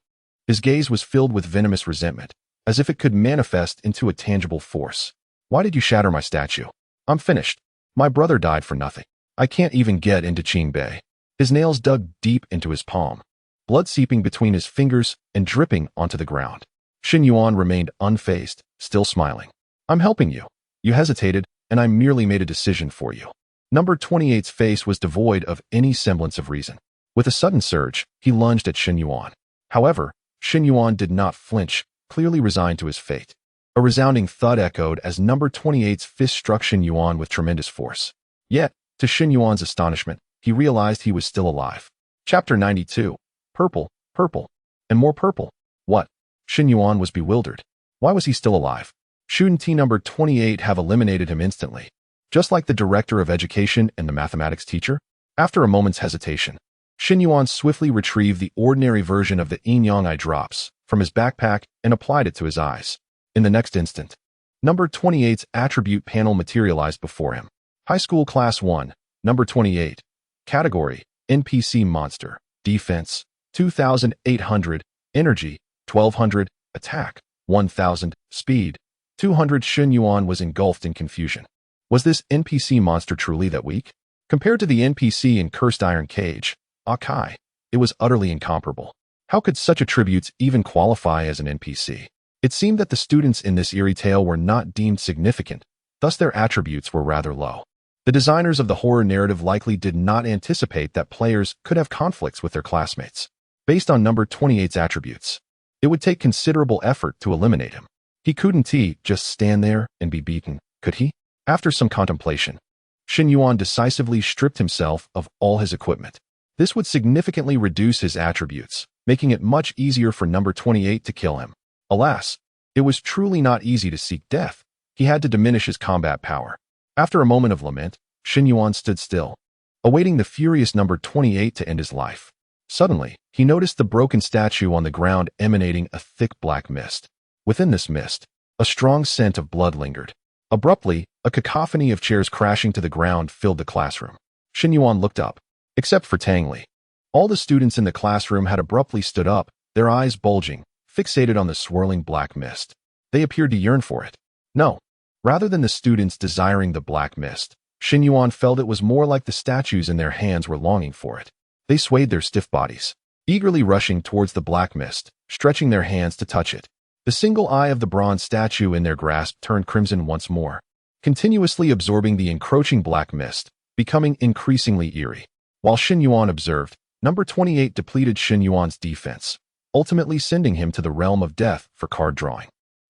Speaker 1: His gaze was filled with venomous resentment, as if it could manifest into a tangible force. "Why did you shatter my statue? I'm finished. My brother died for nothing. I can't even get into Qingbei." His nails dug deep into his palm, blood seeping between his fingers and dripping onto the ground. Shen Yuan remained unfazed, still smiling. "I'm helping you. You hesitated, and I merely made a decision for you." Number 28's face was devoid of any semblance of reason. With a sudden surge, he lunged at Shen Yuan. However, Shen Yuan did not flinch, clearly resigned to his fate. A resounding thud echoed as number 28's fist struck Shen Yuan with tremendous force. Yet, to Shen Yuan's astonishment, he realized he was still alive. Chapter 92. Purple, purple, and more purple. What? Shen Yuan was bewildered. Why was he still alive? Shouldn't T number 28 have eliminated him instantly, just like the director of education and the mathematics teacher? After a moment's hesitation, Shen Yuan swiftly retrieved the ordinary version of the yin-yang eye drops from his backpack and applied it to his eyes. In the next instant, number 28's attribute panel materialized before him. High School Class 1, number 28. Category, NPC Monster. Defense, 2,800. Energy, 1,200. Attack, 1,000. Speed, 200. Shen Yuan was engulfed in confusion. Was this NPC monster truly that weak? Compared to the NPC in Cursed Iron Cage, Akai, It was utterly incomparable. How could such attributes even qualify as an NPC? It seemed that the students in this eerie tale were not deemed significant, thus their attributes were rather low. The designers of the horror narrative likely did not anticipate that players could have conflicts with their classmates. Based on number 28's attributes, it would take considerable effort to eliminate him. He couldn't just stand there and be beaten, could he? After some contemplation, Shen Yuan decisively stripped himself of all his equipment. This would significantly reduce his attributes, making it much easier for number 28 to kill him. Alas, it was truly not easy to seek death. He had to diminish his combat power. After a moment of lament, Shen Yuan stood still, awaiting the furious number 28 to end his life. Suddenly, he noticed the broken statue on the ground emanating a thick black mist. Within this mist, a strong scent of blood lingered. Abruptly, a cacophony of chairs crashing to the ground filled the classroom. Shen Yuan looked up, except for Tang Li. All the students in the classroom had abruptly stood up, their eyes bulging, fixated on the swirling black mist. They appeared to yearn for it. No. Rather than the students desiring the black mist, Shen Yuan felt it was more like the statues in their hands were longing for it. They swayed their stiff bodies, eagerly rushing towards the black mist, stretching their hands to touch it. The single eye of the bronze statue in their grasp turned crimson once more, continuously absorbing the encroaching black mist, becoming increasingly eerie. While Shen Yuan observed, number 28 depleted Shen Yuan's defense, ultimately sending him to the realm of death for card drawing.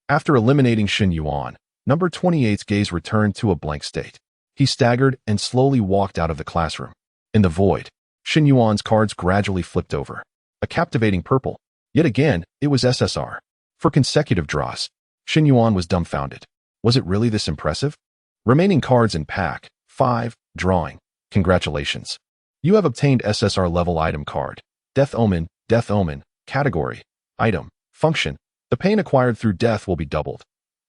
Speaker 1: After eliminating Shen Yuan, number 28's gaze returned to a blank state. He staggered and slowly walked out of the classroom. In the void, Shen Yuan's cards gradually flipped over. A captivating purple. Yet again, it was SSR. For consecutive draws, Shen Yuan was dumbfounded. Was it really this impressive? Remaining cards in pack 5, drawing. Congratulations. You have obtained SSR level item card. Death Omen, category, item, function. The pain acquired through death will be doubled.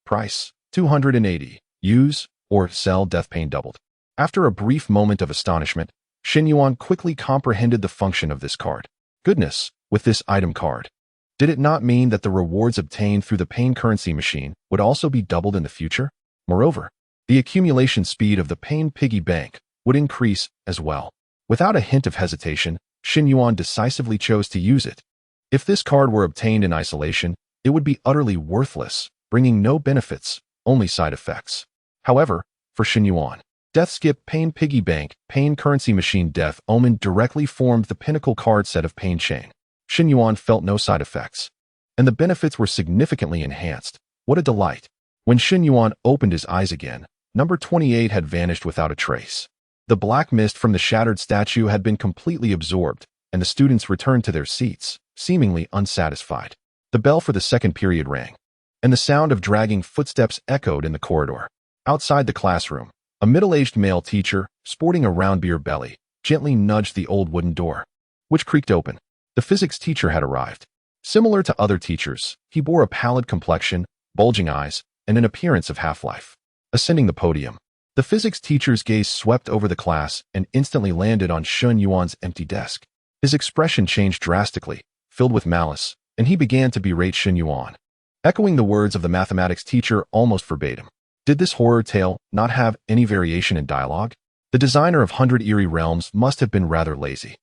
Speaker 1: Price, 280. Use or sell death pain doubled. After a brief moment of astonishment, Shen Yuan quickly comprehended the function of this card. Goodness, with this item card, did it not mean that the rewards obtained through the pain currency machine would also be doubled in the future? Moreover, the accumulation speed of the pain piggy bank would increase as well. Without a hint of hesitation, Shen Yuan decisively chose to use it. If this card were obtained in isolation, it would be utterly worthless, bringing no benefits, only side effects. However, for Shen Yuan, Death Skip Pain Piggy Bank, Pain Currency Machine Death Omen directly formed the pinnacle card set of Pain Chain. Shen Yuan felt no side effects, and the benefits were significantly enhanced. What a delight! When Shen Yuan opened his eyes again, number 28 had vanished without a trace. The black mist from the shattered statue had been completely absorbed, and the students returned to their seats, seemingly unsatisfied. The bell for the second period rang, and the sound of dragging footsteps echoed in the corridor. Outside the classroom, a middle-aged male teacher, sporting a round beer belly, gently nudged the old wooden door, which creaked open. The physics teacher had arrived. Similar to other teachers, he bore a pallid complexion, bulging eyes, and an appearance of half-life. Ascending the podium, the physics teacher's gaze swept over the class and instantly landed on Shen Yuan's empty desk. His expression changed drastically, filled with malice, and he began to berate Shen Yuan, echoing the words of the mathematics teacher almost verbatim. Did this horror tale not have any variation in dialogue? The designer of 100 Eerie Realms must have been rather lazy.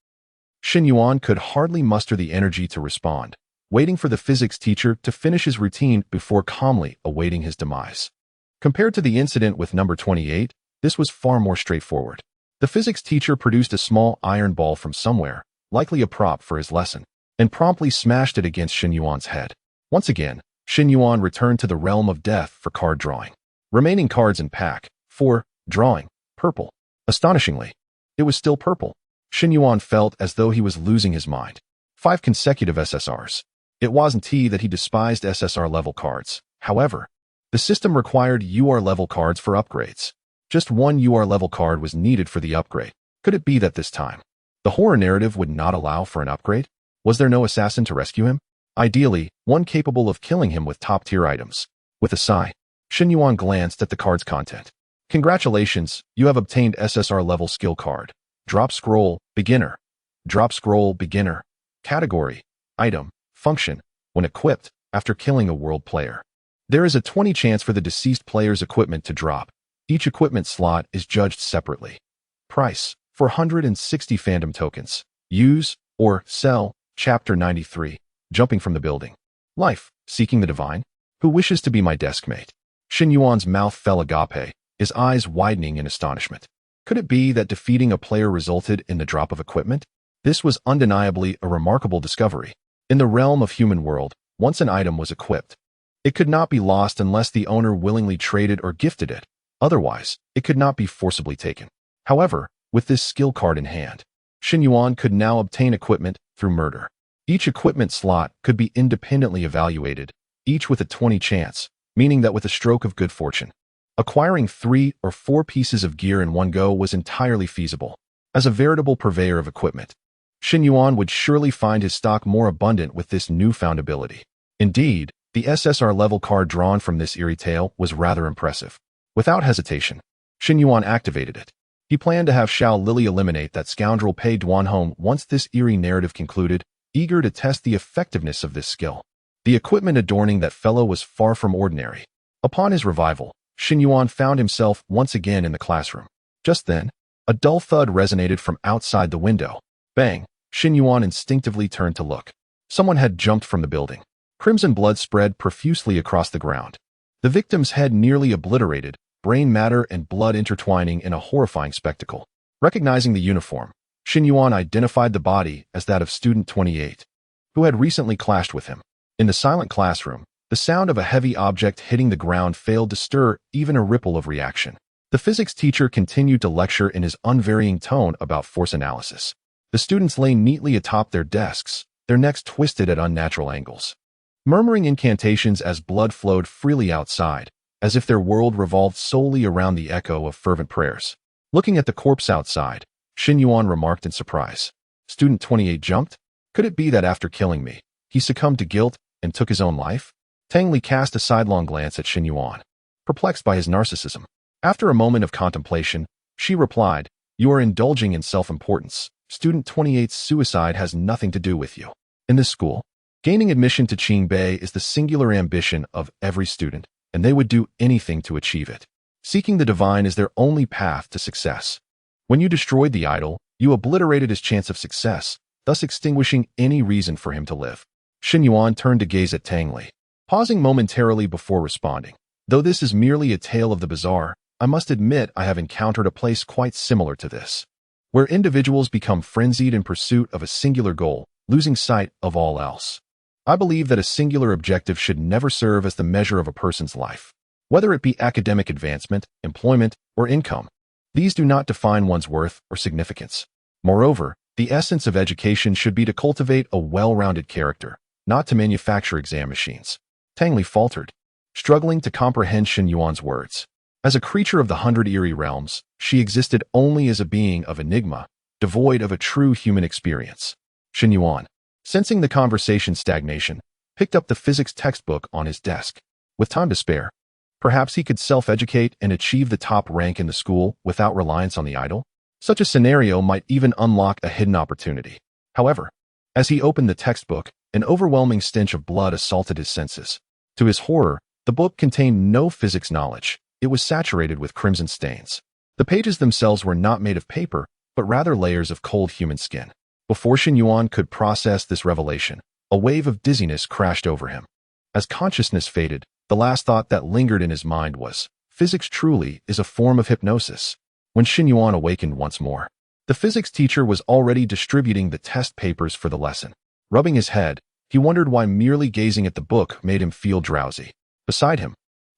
Speaker 1: Shen Yuan could hardly muster the energy to respond, waiting for the physics teacher to finish his routine before calmly awaiting his demise. Compared to the incident with number 28, this was far more straightforward. The physics teacher produced a small iron ball from somewhere, likely a prop for his lesson, and promptly smashed it against Shen Yuan's head. Once again, Shen Yuan returned to the realm of death for card drawing. Remaining cards in pack 4, drawing, purple. Astonishingly, it was still purple. Shen Yuan felt as though he was losing his mind. 5 consecutive SSRs. It wasn't that he despised SSR level cards. However, the system required UR level cards for upgrades. Just one UR level card was needed for the upgrade. Could it be that this time, the horror narrative would not allow for an upgrade? Was there no assassin to rescue him? Ideally, one capable of killing him with top-tier items. With a sigh, Shen Yuan glanced at the card's content. Congratulations, you have obtained SSR level skill card. Drop scroll, beginner. Drop scroll, beginner. Category, item, function, when equipped, after killing a world player. There is a 20 chance for the deceased player's equipment to drop. Each equipment slot is judged separately. Price, 460 fandom tokens. Use Or Cell, Chapter 93, Jumping from the Building. Life, Seeking the Divine? Who wishes to be my deskmate? Shen Yuan's mouth fell agape, his eyes widening in astonishment. Could it be that defeating a player resulted in the drop of equipment? This was undeniably a remarkable discovery. In the realm of human world, once an item was equipped, it could not be lost unless the owner willingly traded or gifted it. Otherwise, it could not be forcibly taken. However, with this skill card in hand, Shen Yuan could now obtain equipment through murder. Each equipment slot could be independently evaluated, each with a 20 chance, meaning that with a stroke of good fortune, acquiring 3 or 4 pieces of gear in one go was entirely feasible. As a veritable purveyor of equipment, Shen Yuan would surely find his stock more abundant with this newfound ability. Indeed, the SSR level card drawn from this eerie tale was rather impressive. Without hesitation, Shen Yuan activated it. He planned to have Xiao Lily eliminate that scoundrel Pei Duanhong once this eerie narrative concluded, eager to test the effectiveness of this skill. The equipment adorning that fellow was far from ordinary. Upon his revival, Shen Yuan found himself once again in the classroom. Just then, a dull thud resonated from outside the window. Bang! Shen Yuan instinctively turned to look. Someone had jumped from the building. Crimson blood spread profusely across the ground. The victim's head nearly obliterated, brain matter and blood intertwining in a horrifying spectacle. Recognizing the uniform, Shen Yuan identified the body as that of student 28, who had recently clashed with him. In the silent classroom, the sound of a heavy object hitting the ground failed to stir even a ripple of reaction. The physics teacher continued to lecture in his unvarying tone about force analysis. The students lay neatly atop their desks, their necks twisted at unnatural angles, murmuring incantations as blood flowed freely outside, as if their world revolved solely around the echo of fervent prayers. Looking at the corpse outside, Shen Yuan remarked in surprise. Student 28 jumped? Could it be that after killing me, he succumbed to guilt and took his own life? Tang Li cast a sidelong glance at Shen Yuan, perplexed by his narcissism. After a moment of contemplation, she replied, "You are indulging in self-importance. Student 28's suicide has nothing to do with you. In this school, gaining admission to Qingbei is the singular ambition of every student, and they would do anything to achieve it. Seeking the divine is their only path to success. When you destroyed the idol, you obliterated his chance of success, thus extinguishing any reason for him to live." Shen Yuan turned to gaze at Tang Li, pausing momentarily before responding. Though this is merely a tale of the bizarre, I must admit I have encountered a place quite similar to this, where individuals become frenzied in pursuit of a singular goal, losing sight of all else. I believe that a singular objective should never serve as the measure of a person's life. Whether it be academic advancement, employment, or income, these do not define one's worth or significance. Moreover, the essence of education should be to cultivate a well-rounded character, not to manufacture exam machines. Tang Li faltered, struggling to comprehend Shen Yuan's words. As a creature of the 100 eerie realms, she existed only as a being of enigma, devoid of a true human experience. Shen Yuan, sensing the conversation's stagnation, picked up the physics textbook on his desk. With time to spare, perhaps he could self-educate and achieve the top rank in the school without reliance on the idol? Such a scenario might even unlock a hidden opportunity. However, as he opened the textbook, an overwhelming stench of blood assaulted his senses. To his horror, the book contained no physics knowledge. It was saturated with crimson stains. The pages themselves were not made of paper, but rather layers of cold human skin. Before Shen Yuan could process this revelation, a wave of dizziness crashed over him. As consciousness faded, the last thought that lingered in his mind was, physics truly is a form of hypnosis. When Shen Yuan awakened once more, the physics teacher was already distributing the test papers for the lesson. Rubbing his head, he wondered why merely gazing at the book made him feel drowsy. Beside him,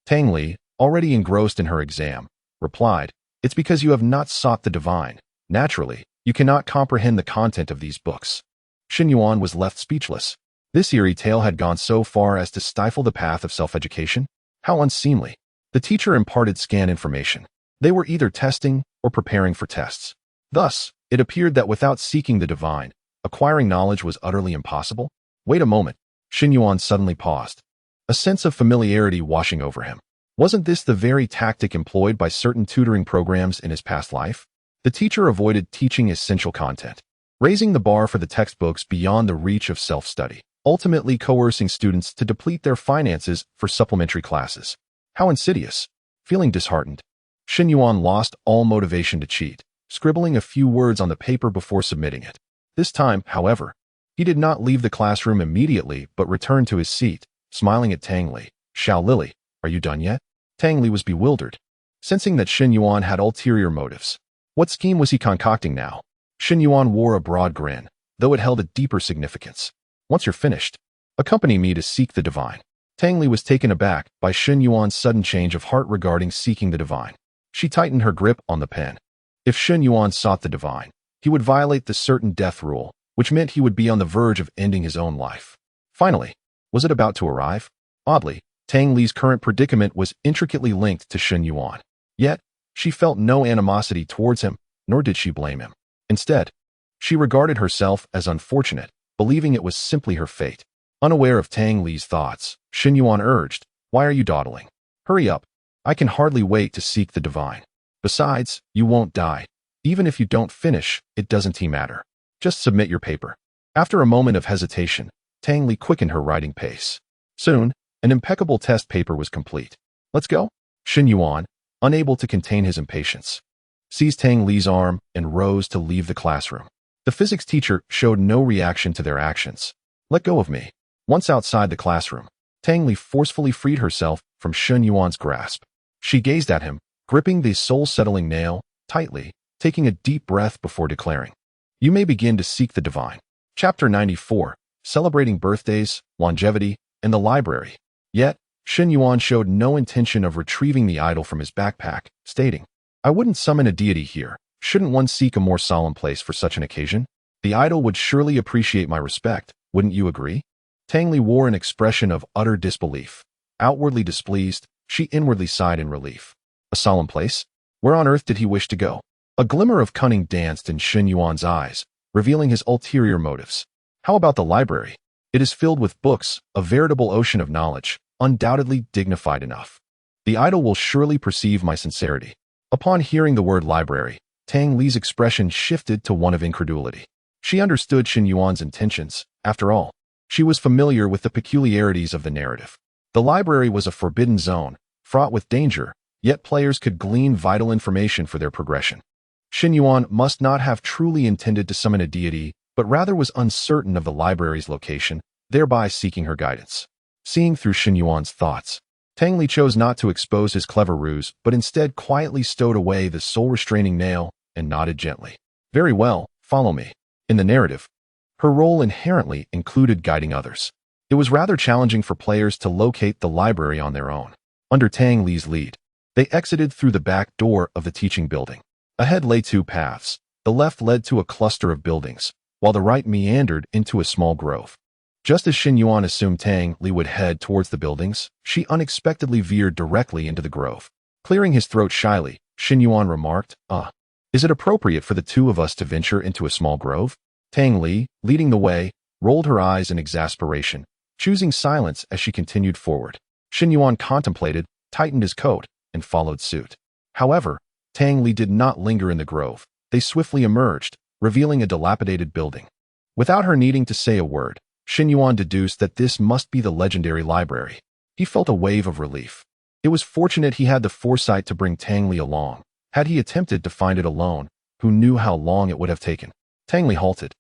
Speaker 1: Tang Li, already engrossed in her exam, replied, "It's because you have not sought the divine. Naturally, you cannot comprehend the content of these books." Shen Yuan was left speechless. This eerie tale had gone so far as to stifle the path of self-education? How unseemly. The teacher imparted scant information. They were either testing or preparing for tests. Thus, it appeared that without seeking the divine, acquiring knowledge was utterly impossible. Wait a moment. Shen Yuan suddenly paused, a sense of familiarity washing over him. Wasn't this the very tactic employed by certain tutoring programs in his past life? The teacher avoided teaching essential content, raising the bar for the textbooks beyond the reach of self-study, ultimately coercing students to deplete their finances for supplementary classes. How insidious. Feeling disheartened, Shen Yuan lost all motivation to cheat, scribbling a few words on the paper before submitting it. This time, however, he did not leave the classroom immediately but returned to his seat, smiling at Tang Li. "Xiao Lily, are you done yet?" Tang Li was bewildered, sensing that Shen Yuan had ulterior motives. What scheme was he concocting now? Shen Yuan wore a broad grin, though it held a deeper significance. "Once you're finished, accompany me to seek the divine." Tang Li was taken aback by Shen Yuan's sudden change of heart regarding seeking the divine. She tightened her grip on the pen. If Shen Yuan sought the divine, he would violate the certain death rule, which meant he would be on the verge of ending his own life. Finally, was it about to arrive? Oddly, Tang Li's current predicament was intricately linked to Shen Yuan. Yet, she felt no animosity towards him, nor did she blame him. Instead, she regarded herself as unfortunate, believing it was simply her fate. Unaware of Tang Li's thoughts, Shen Yuan urged, "Why are you dawdling? Hurry up. I can hardly wait to seek the divine. Besides, you won't die. Even if you don't finish, it doesn't matter. Just submit your paper." After a moment of hesitation, Tang Li quickened her writing pace. Soon, an impeccable test paper was complete. "Let's go." Shen Yuan, unable to contain his impatience, seized Tang Li's arm and rose to leave the classroom. The physics teacher showed no reaction to their actions. "Let go of me." Once outside the classroom, Tang Li forcefully freed herself from Shen Yuan's grasp. She gazed at him, gripping the soul-settling nail tightly, taking a deep breath before declaring, "You may begin to seek the divine." Chapter 94, Celebrating Birthdays, Longevity, and the Library. Yet, Shen Yuan showed no intention of retrieving the idol from his backpack, stating, "I wouldn't summon a deity here. Shouldn't one seek a more solemn place for such an occasion? The idol would surely appreciate my respect, wouldn't you agree?" Tang Li wore an expression of utter disbelief. Outwardly displeased, she inwardly sighed in relief. A solemn place? Where on earth did he wish to go? A glimmer of cunning danced in Shen Yuan's eyes, revealing his ulterior motives. "How about the library? It is filled with books, a veritable ocean of knowledge, undoubtedly dignified enough. The idol will surely perceive my sincerity." Upon hearing the word library, Tang Li's expression shifted to one of incredulity. She understood Shen Yuan's intentions. After all, she was familiar with the peculiarities of the narrative. The library was a forbidden zone, fraught with danger, yet players could glean vital information for their progression. Shen Yuan must not have truly intended to summon a deity, but rather was uncertain of the library's location, thereby seeking her guidance. Seeing through Shen Yuan's thoughts, Tang Li chose not to expose his clever ruse, but instead quietly stowed away the soul-restraining nail and nodded gently. "Very well, follow me." In the narrative, her role inherently included guiding others. It was rather challenging for players to locate the library on their own. Under Tang Li's lead, they exited through the back door of the teaching building. Ahead lay two paths. The left led to a cluster of buildings, while the right meandered into a small grove. Just as Shen Yuan assumed Tang Li would head towards the buildings, she unexpectedly veered directly into the grove. Clearing his throat shyly, Shen Yuan remarked, "Is it appropriate for the two of us to venture into a small grove?" Tang Li, leading the way, rolled her eyes in exasperation, choosing silence as she continued forward. Shen Yuan contemplated, tightened his coat, and followed suit. However, Tang Li did not linger in the grove. They swiftly emerged, revealing a dilapidated building. Without her needing to say a word, Shen Yuan deduced that this must be the legendary library. He felt a wave of relief. It was fortunate he had the foresight to bring Tang Li along. Had he attempted to find it alone, who knew how long it would have taken? Tang Li halted,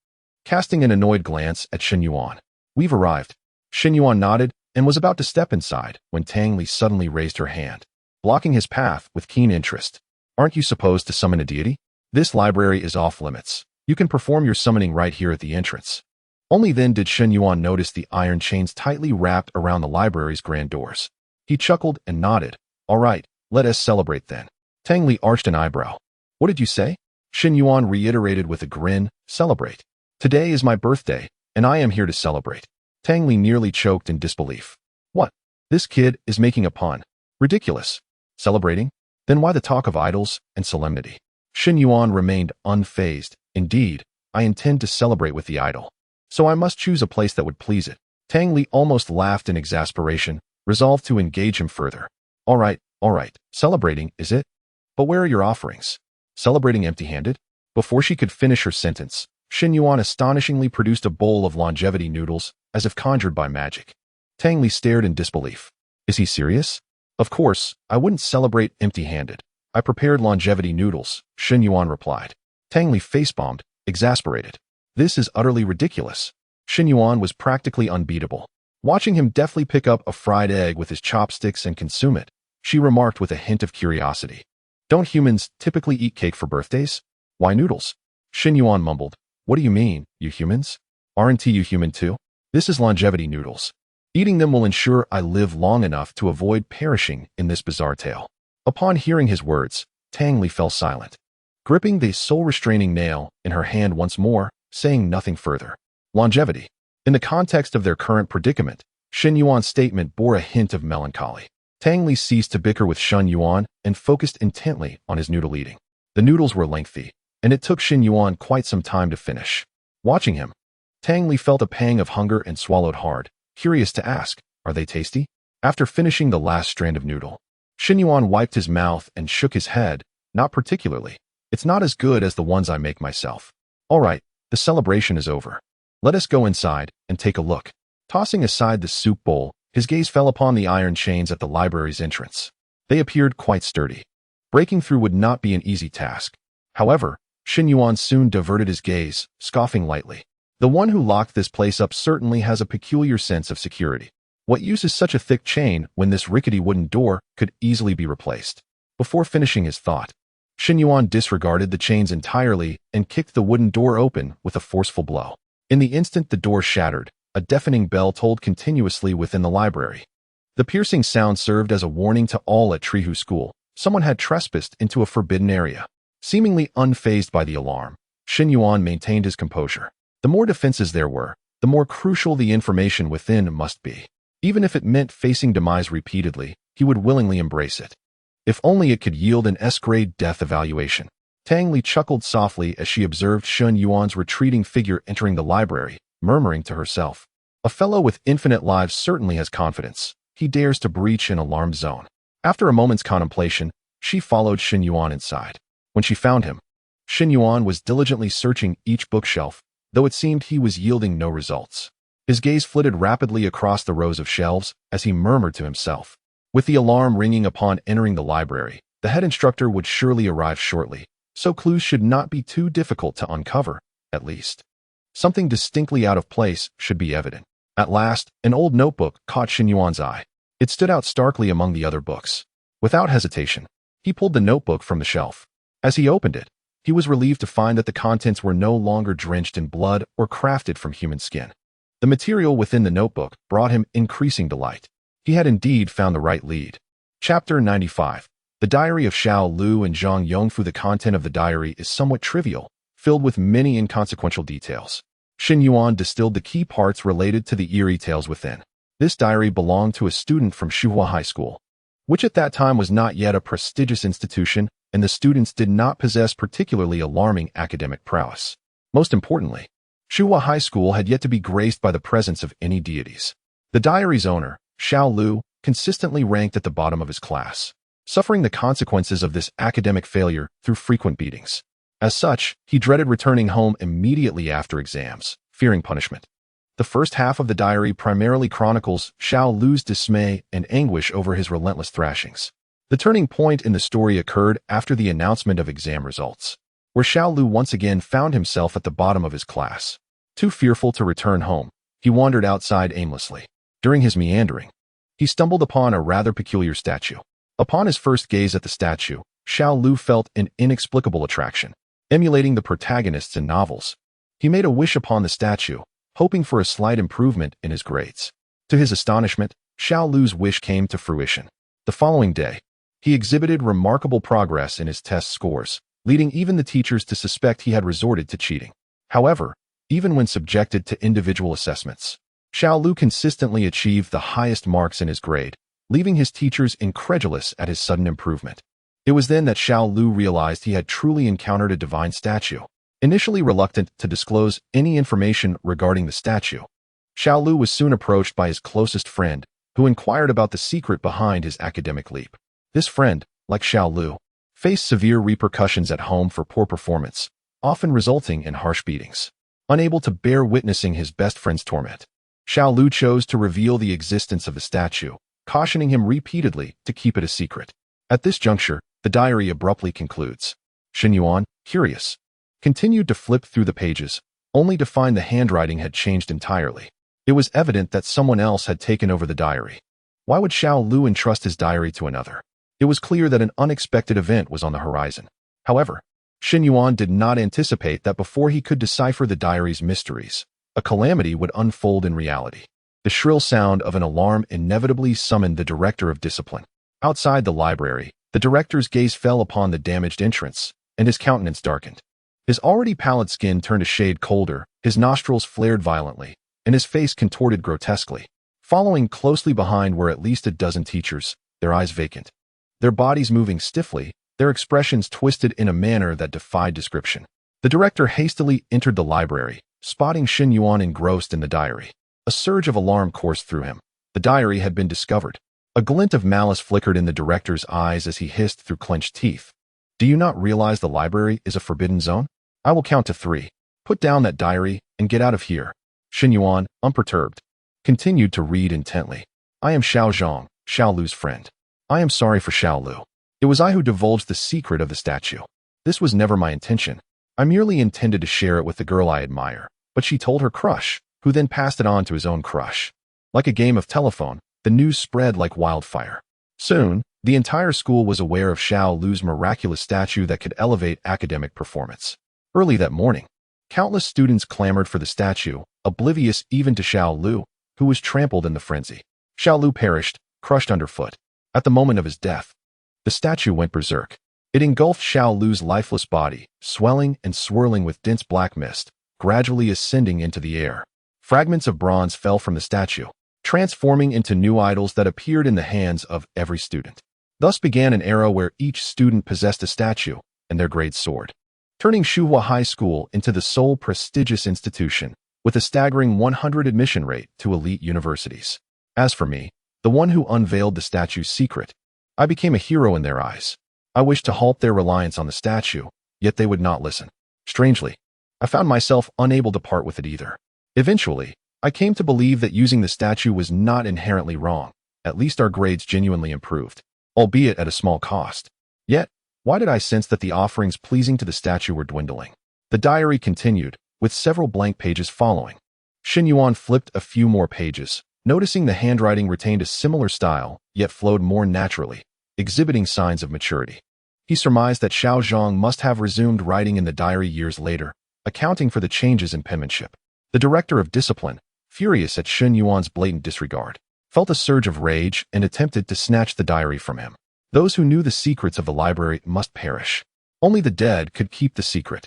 Speaker 1: casting an annoyed glance at Shen Yuan. "We've arrived." Shen Yuan nodded and was about to step inside when Tang Li suddenly raised her hand, blocking his path with keen interest. "Aren't you supposed to summon a deity? This library is off limits. You can perform your summoning right here at the entrance." Only then did Shen Yuan notice the iron chains tightly wrapped around the library's grand doors. He chuckled and nodded. "All right, let us celebrate then." Tang Li arched an eyebrow. "What did you say?" Shen Yuan reiterated with a grin, "Celebrate. Today is my birthday, and I am here to celebrate." Tang Li nearly choked in disbelief. "What? This kid is making a pun. Ridiculous. Celebrating? Then why the talk of idols and solemnity?" Shen Yuan remained unfazed. "Indeed, I intend to celebrate with the idol. So I must choose a place that would please it." Tang Li almost laughed in exasperation, resolved to engage him further. All right, celebrating, is it? But where are your offerings? Celebrating empty-handed?" Before she could finish her sentence, Shen Yuan astonishingly produced a bowl of longevity noodles, as if conjured by magic. Tang Li stared in disbelief. "Is he serious?" "Of course, I wouldn't celebrate empty-handed. I prepared longevity noodles," Shen Yuan replied. Tang Li face-bombed, exasperated. This is utterly ridiculous. Shen Yuan was practically unbeatable. Watching him deftly pick up a fried egg with his chopsticks and consume it, she remarked with a hint of curiosity. Don't humans typically eat cake for birthdays? Why noodles? Shen Yuan mumbled. What do you mean, you humans? Aren't you human too? This is longevity noodles. Eating them will ensure I live long enough to avoid perishing in this bizarre tale. Upon hearing his words, Tang Li fell silent, gripping the soul-restraining nail in her hand once more, saying nothing further. Longevity. In the context of their current predicament, Shen Yuan's statement bore a hint of melancholy. Tang Li ceased to bicker with Shen Yuan and focused intently on his noodle eating. The noodles were lengthy, and it took Shen Yuan quite some time to finish. Watching him, Tang Li felt a pang of hunger and swallowed hard, curious to ask, are they tasty? After finishing the last strand of noodle, Shen Yuan wiped his mouth and shook his head. Not particularly. It's not as good as the ones I make myself. All right, the celebration is over. Let us go inside and take a look. Tossing aside the soup bowl, his gaze fell upon the iron chains at the library's entrance. They appeared quite sturdy. Breaking through would not be an easy task. However, Shen Yuan soon diverted his gaze, scoffing lightly. The one who locked this place up certainly has a peculiar sense of security. What use is such a thick chain when this rickety wooden door could easily be replaced? Before finishing his thought, Shen Yuan disregarded the chains entirely and kicked the wooden door open with a forceful blow. In the instant the door shattered, a deafening bell tolled continuously within the library. The piercing sound served as a warning to all at Trihu School. Someone had trespassed into a forbidden area. Seemingly unfazed by the alarm, Shen Yuan maintained his composure. The more defenses there were, the more crucial the information within must be. Even if it meant facing demise repeatedly, he would willingly embrace it. If only it could yield an S-grade death evaluation. Tang Li chuckled softly as she observed Shen Yuan's retreating figure entering the library, murmuring to herself. A fellow with infinite lives certainly has confidence. He dares to breach an alarm zone. After a moment's contemplation, she followed Shen Yuan inside. When she found him, Shen Yuan was diligently searching each bookshelf, though it seemed he was yielding no results. His gaze flitted rapidly across the rows of shelves as he murmured to himself. With the alarm ringing upon entering the library, the head instructor would surely arrive shortly, so clues should not be too difficult to uncover, at least. Something distinctly out of place should be evident. At last, an old notebook caught Shen Yuan's eye. It stood out starkly among the other books. Without hesitation, he pulled the notebook from the shelf. As he opened it, he was relieved to find that the contents were no longer drenched in blood or crafted from human skin. The material within the notebook brought him increasing delight. He had indeed found the right lead. Chapter 95. The Diary of Xiao Lu and Zhang Yongfu. The content of the diary is somewhat trivial, filled with many inconsequential details. Shen Yuan distilled the key parts related to the eerie tales within. This diary belonged to a student from Shuhua High School, which at that time was not yet a prestigious institution, and the students did not possess particularly alarming academic prowess. Most importantly, Shuhua High School had yet to be graced by the presence of any deities. The diary's owner, Xiao Lu, consistently ranked at the bottom of his class, suffering the consequences of this academic failure through frequent beatings. As such, he dreaded returning home immediately after exams, fearing punishment. The first half of the diary primarily chronicles Xiao Lu's dismay and anguish over his relentless thrashings. The turning point in the story occurred after the announcement of exam results, where Xiao Lu once again found himself at the bottom of his class. Too fearful to return home, he wandered outside aimlessly. During his meandering, he stumbled upon a rather peculiar statue. Upon his first gaze at the statue, Xiao Lu felt an inexplicable attraction. Emulating the protagonists in novels, he made a wish upon the statue, hoping for a slight improvement in his grades. To his astonishment, Xiao Lu's wish came to fruition. The following day, he exhibited remarkable progress in his test scores, leading even the teachers to suspect he had resorted to cheating. However, even when subjected to individual assessments, Xiao Lu consistently achieved the highest marks in his grade, leaving his teachers incredulous at his sudden improvement. It was then that Xiao Lu realized he had truly encountered a divine statue. Initially reluctant to disclose any information regarding the statue, Xiao Lu was soon approached by his closest friend, who inquired about the secret behind his academic leap. This friend, like Xiao Lu, faced severe repercussions at home for poor performance, often resulting in harsh beatings. Unable to bear witnessing his best friend's torment, Xiao Lu chose to reveal the existence of the statue, cautioning him repeatedly to keep it a secret. At this juncture, the diary abruptly concludes. Shen Yuan, curious, continued to flip through the pages, only to find the handwriting had changed entirely. It was evident that someone else had taken over the diary. Why would Xiao Lu entrust his diary to another? It was clear that an unexpected event was on the horizon. However, Shen Yuan did not anticipate that before he could decipher the diary's mysteries, a calamity would unfold in reality. The shrill sound of an alarm inevitably summoned the director of discipline. Outside the library, the director's gaze fell upon the damaged entrance, and his countenance darkened. His already pallid skin turned a shade colder, his nostrils flared violently, and his face contorted grotesquely. Following closely behind were at least a dozen teachers, their eyes vacant. Their bodies moving stiffly, their expressions twisted in a manner that defied description. The director hastily entered the library, spotting Shen Yuan engrossed in the diary. A surge of alarm coursed through him. The diary had been discovered. A glint of malice flickered in the director's eyes as he hissed through clenched teeth. Do you not realize the library is a forbidden zone? I will count to 3. Put down that diary and get out of here. Shen Yuan, unperturbed, continued to read intently. I am Xiao Zhang, Xiao Lu's friend. I am sorry for Xiao Lu. It was I who divulged the secret of the statue. This was never my intention. I merely intended to share it with the girl I admire, but she told her crush, who then passed it on to his own crush. Like a game of telephone, the news spread like wildfire. Soon, the entire school was aware of Xiao Lu's miraculous statue that could elevate academic performance. Early that morning, countless students clamored for the statue, oblivious even to Xiao Lu, who was trampled in the frenzy. Xiao Lu perished, crushed underfoot. At the moment of his death, the statue went berserk. It engulfed Xiao Lu's lifeless body, swelling and swirling with dense black mist, gradually ascending into the air. Fragments of bronze fell from the statue, transforming into new idols that appeared in the hands of every student. Thus began an era where each student possessed a statue, and their grades soared, turning Shuhua High School into the sole prestigious institution, with a staggering 100 admission rate to elite universities. As for me, the one who unveiled the statue's secret, I became a hero in their eyes. I wished to halt their reliance on the statue, yet they would not listen. Strangely, I found myself unable to part with it either. Eventually, I came to believe that using the statue was not inherently wrong. At least our grades genuinely improved, albeit at a small cost. Yet, why did I sense that the offerings pleasing to the statue were dwindling? The diary continued, with several blank pages following. Shen Yuan flipped a few more pages, noticing the handwriting retained a similar style, yet flowed more naturally, exhibiting signs of maturity. He surmised that Xiao Zhang must have resumed writing in the diary years later, accounting for the changes in penmanship. The director of discipline, furious at Shen Yuan's blatant disregard, felt a surge of rage and attempted to snatch the diary from him. Those who knew the secrets of the library must perish. Only the dead could keep the secret.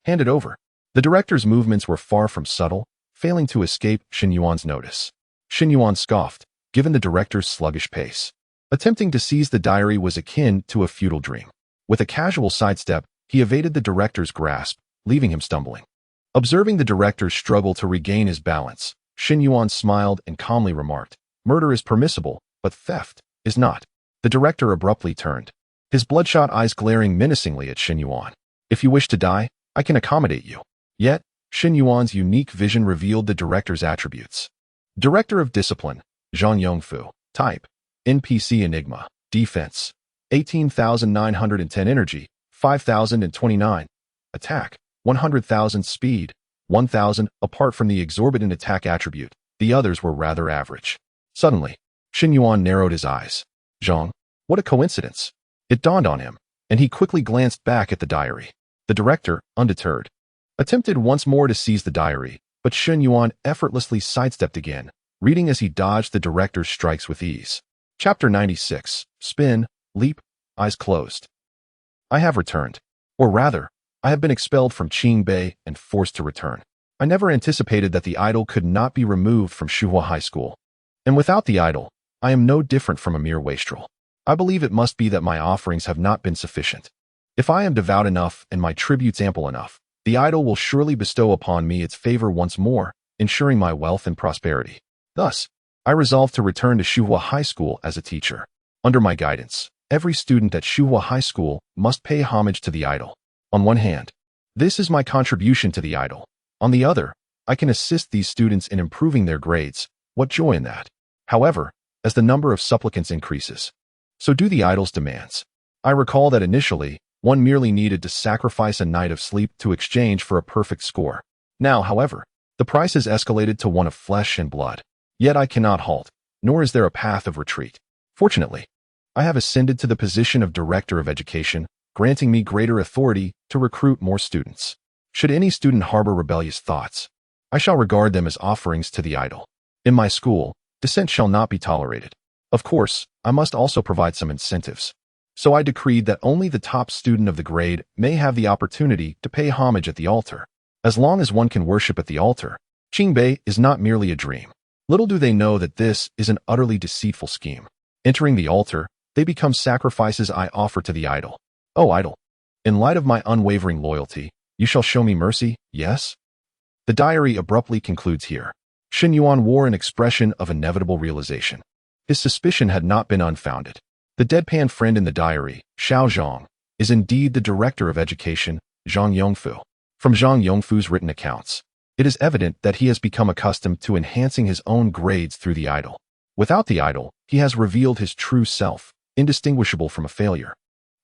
Speaker 1: Hand it over. The director's movements were far from subtle, failing to escape Shen Yuan's notice. Shen Yuan scoffed, given the director's sluggish pace. Attempting to seize the diary was akin to a futile dream. With a casual sidestep, he evaded the director's grasp, leaving him stumbling. Observing the director's struggle to regain his balance, Shen Yuan smiled and calmly remarked, "Murder is permissible, but theft is not." The director abruptly turned, his bloodshot eyes glaring menacingly at Shen Yuan. "If you wish to die, I can accommodate you." Yet, Shen Yuan's unique vision revealed the director's attributes. Director of Discipline, Zhang Yongfu. Type, NPC Enigma. Defense, 18,910 Energy, 5,029. Attack, 100,000 Speed, 1,000. Apart from the exorbitant attack attribute, the others were rather average. Suddenly, Shen Yuan narrowed his eyes. Zhang, what a coincidence. It dawned on him, and he quickly glanced back at the diary. The director, undeterred, attempted once more to seize the diary, but Shen Yuan effortlessly sidestepped again, reading as he dodged the director's strikes with ease. Chapter 96. Spin, Leap, Eyes Closed. I have returned. Or rather, I have been expelled from Qingbei and forced to return. I never anticipated that the idol could not be removed from Shuhua High School. And without the idol, I am no different from a mere wastrel. I believe it must be that my offerings have not been sufficient. If I am devout enough and my tributes ample enough, the idol will surely bestow upon me its favor once more, ensuring my wealth and prosperity. Thus, I resolved to return to Shuhua High School as a teacher. Under my guidance, every student at Shuhua High School must pay homage to the idol. On one hand, this is my contribution to the idol. On the other, I can assist these students in improving their grades. What joy in that! However, as the number of supplicants increases, so do the idol's demands. I recall that initially, one merely needed to sacrifice a night of sleep to exchange for a perfect score. Now, however, the price has escalated to one of flesh and blood. Yet I cannot halt, nor is there a path of retreat. Fortunately, I have ascended to the position of Director of Education, granting me greater authority to recruit more students. Should any student harbor rebellious thoughts, I shall regard them as offerings to the idol. In my school, dissent shall not be tolerated. Of course, I must also provide some incentives. So I decreed that only the top student of the grade may have the opportunity to pay homage at the altar. As long as one can worship at the altar, Qingbei is not merely a dream. Little do they know that this is an utterly deceitful scheme. Entering the altar, they become sacrifices I offer to the idol. Oh idol, in light of my unwavering loyalty, you shall show me mercy, yes? The diary abruptly concludes here. Shen Yuan wore an expression of inevitable realization. His suspicion had not been unfounded. The deadpan friend in the diary, Xiao Zhang, is indeed the Director of Education, Zhang Yongfu. From Zhang Yongfu's written accounts, it is evident that he has become accustomed to enhancing his own grades through the idol. Without the idol, he has revealed his true self, indistinguishable from a failure,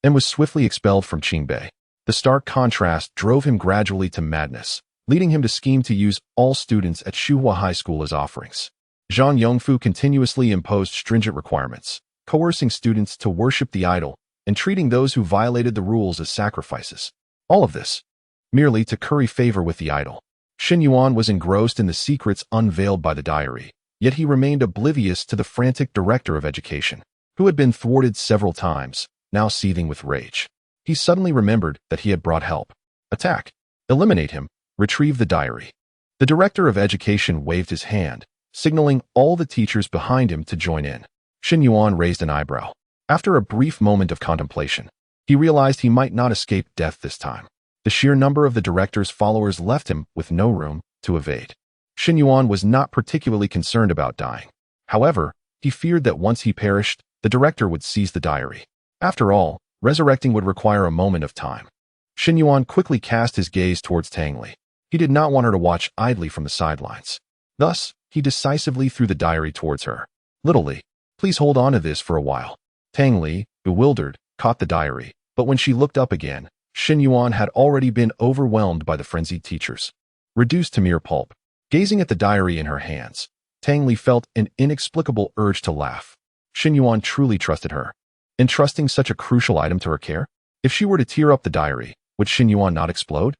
Speaker 1: and was swiftly expelled from Qingbei. The stark contrast drove him gradually to madness, leading him to scheme to use all students at Shuhua High School as offerings. Zhang Yongfu continuously imposed stringent requirements, coercing students to worship the idol and treating those who violated the rules as sacrifices. All of this, merely to curry favor with the idol. Shen Yuan was engrossed in the secrets unveiled by the diary, yet he remained oblivious to the frantic Director of Education, who had been thwarted several times, now seething with rage. He suddenly remembered that he had brought help. Attack. Eliminate him. Retrieve the diary. The Director of Education waved his hand, signaling all the teachers behind him to join in. Shen Yuan raised an eyebrow. After a brief moment of contemplation, he realized he might not escape death this time. The sheer number of the director's followers left him with no room to evade. Shen Yuan was not particularly concerned about dying. However, he feared that once he perished, the director would seize the diary. After all, resurrecting would require a moment of time. Shen Yuan quickly cast his gaze towards Tang Li. He did not want her to watch idly from the sidelines. Thus, he decisively threw the diary towards her. Little Li, please hold on to this for a while. Tang Li, bewildered, caught the diary, but when she looked up again, Shen Yuan had already been overwhelmed by the frenzied teachers. Reduced to mere pulp, gazing at the diary in her hands, Tang Li felt an inexplicable urge to laugh. Shen Yuan truly trusted her, entrusting such a crucial item to her care. If she were to tear up the diary, would Shen Yuan not explode?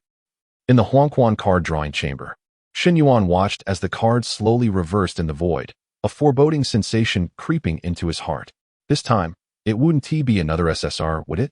Speaker 1: In the Huangquan card drawing chamber, Shen Yuan watched as the cards slowly reversed in the void, a foreboding sensation creeping into his heart. This time, it wouldn't be another SSR, would it?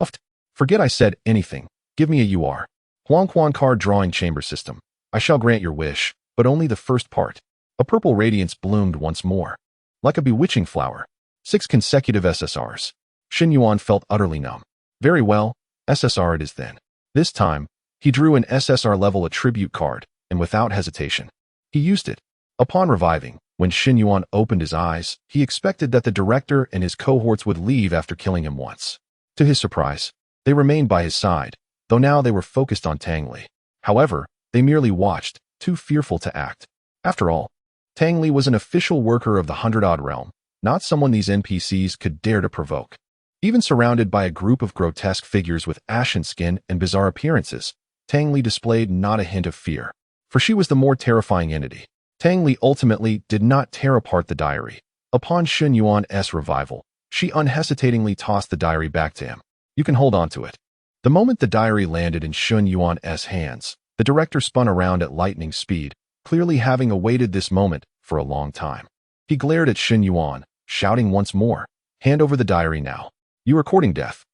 Speaker 1: Uft. Forget I said anything. Give me a UR. Huangquan card drawing chamber system. I shall grant your wish, but only the first part. A purple radiance bloomed once more. Like a bewitching flower. 6 consecutive SSRs. Shen Yuan felt utterly numb. Very well, SSR it is then. This time, he drew an SSR level attribute card, and without hesitation, he used it. Upon reviving, when Shen Yuan opened his eyes, he expected that the director and his cohorts would leave after killing him once. To his surprise, they remained by his side, though now they were focused on Tang Li. However, they merely watched, too fearful to act. After all, Tang Li was an official worker of the 100-odd realm, not someone these NPCs could dare to provoke. Even surrounded by a group of grotesque figures with ashen skin and bizarre appearances, Tang Li displayed not a hint of fear, for she was the more terrifying entity. Tang Li ultimately did not tear apart the diary. Upon Shen Yuan's revival, she unhesitatingly tossed the diary back to him. You can hold on to it. The moment the diary landed in Shen Yuan's hands, the director spun around at lightning speed, clearly having awaited this moment for a long time. He glared at Shen Yuan, shouting once more, "Hand over the diary now. You are courting death."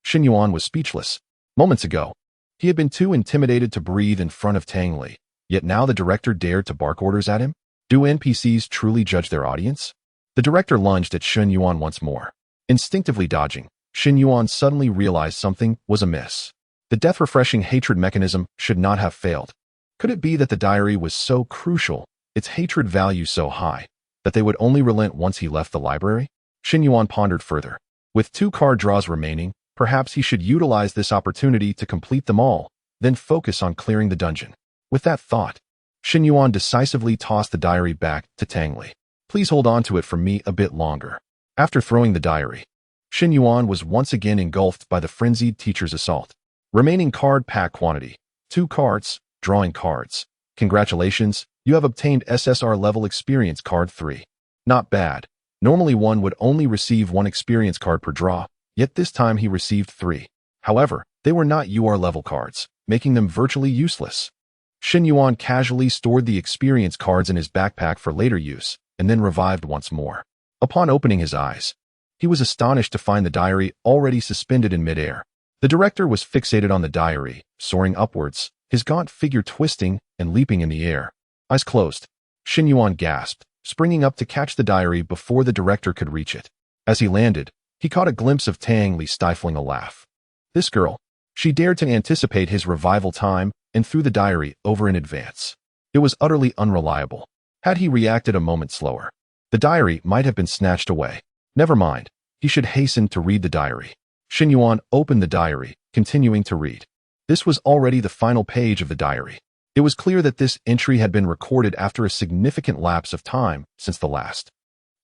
Speaker 1: Shen Yuan was speechless. Moments ago, he had been too intimidated to breathe in front of Tang Li, yet now the director dared to bark orders at him? Do NPCs truly judge their audience? The director lunged at Shen Yuan once more. Instinctively dodging, Shen Yuan suddenly realized something was amiss. The death-refreshing hatred mechanism should not have failed. Could it be that the diary was so crucial, its hatred value so high, that they would only relent once he left the library? Shen Yuan pondered further. With 2 card draws remaining, perhaps he should utilize this opportunity to complete them all, then focus on clearing the dungeon. With that thought, Shen Yuan decisively tossed the diary back to Tang Li. Please hold on to it for me a bit longer. After throwing the diary, Shen Yuan was once again engulfed by the frenzied teacher's assault. Remaining card pack quantity, 2 cards, drawing cards. Congratulations, you have obtained SSR level experience card 3. Not bad. Normally one would only receive 1 experience card per draw, yet this time he received 3. However, they were not UR level cards, making them virtually useless. Shen Yuan casually stored the experience cards in his backpack for later use, and then revived once more. Upon opening his eyes, he was astonished to find the diary already suspended in midair. The director was fixated on the diary, soaring upwards, his gaunt figure twisting and leaping in the air. Eyes closed, Shen Yuan gasped, springing up to catch the diary before the director could reach it. As he landed, he caught a glimpse of Tang Li stifling a laugh. This girl, she dared to anticipate his revival time and threw the diary over in advance. It was utterly unreliable. Had he reacted a moment slower, the diary might have been snatched away. Never mind, he should hasten to read the diary. Shen Yuan opened the diary, continuing to read. This was already the final page of the diary. It was clear that this entry had been recorded after a significant lapse of time since the last.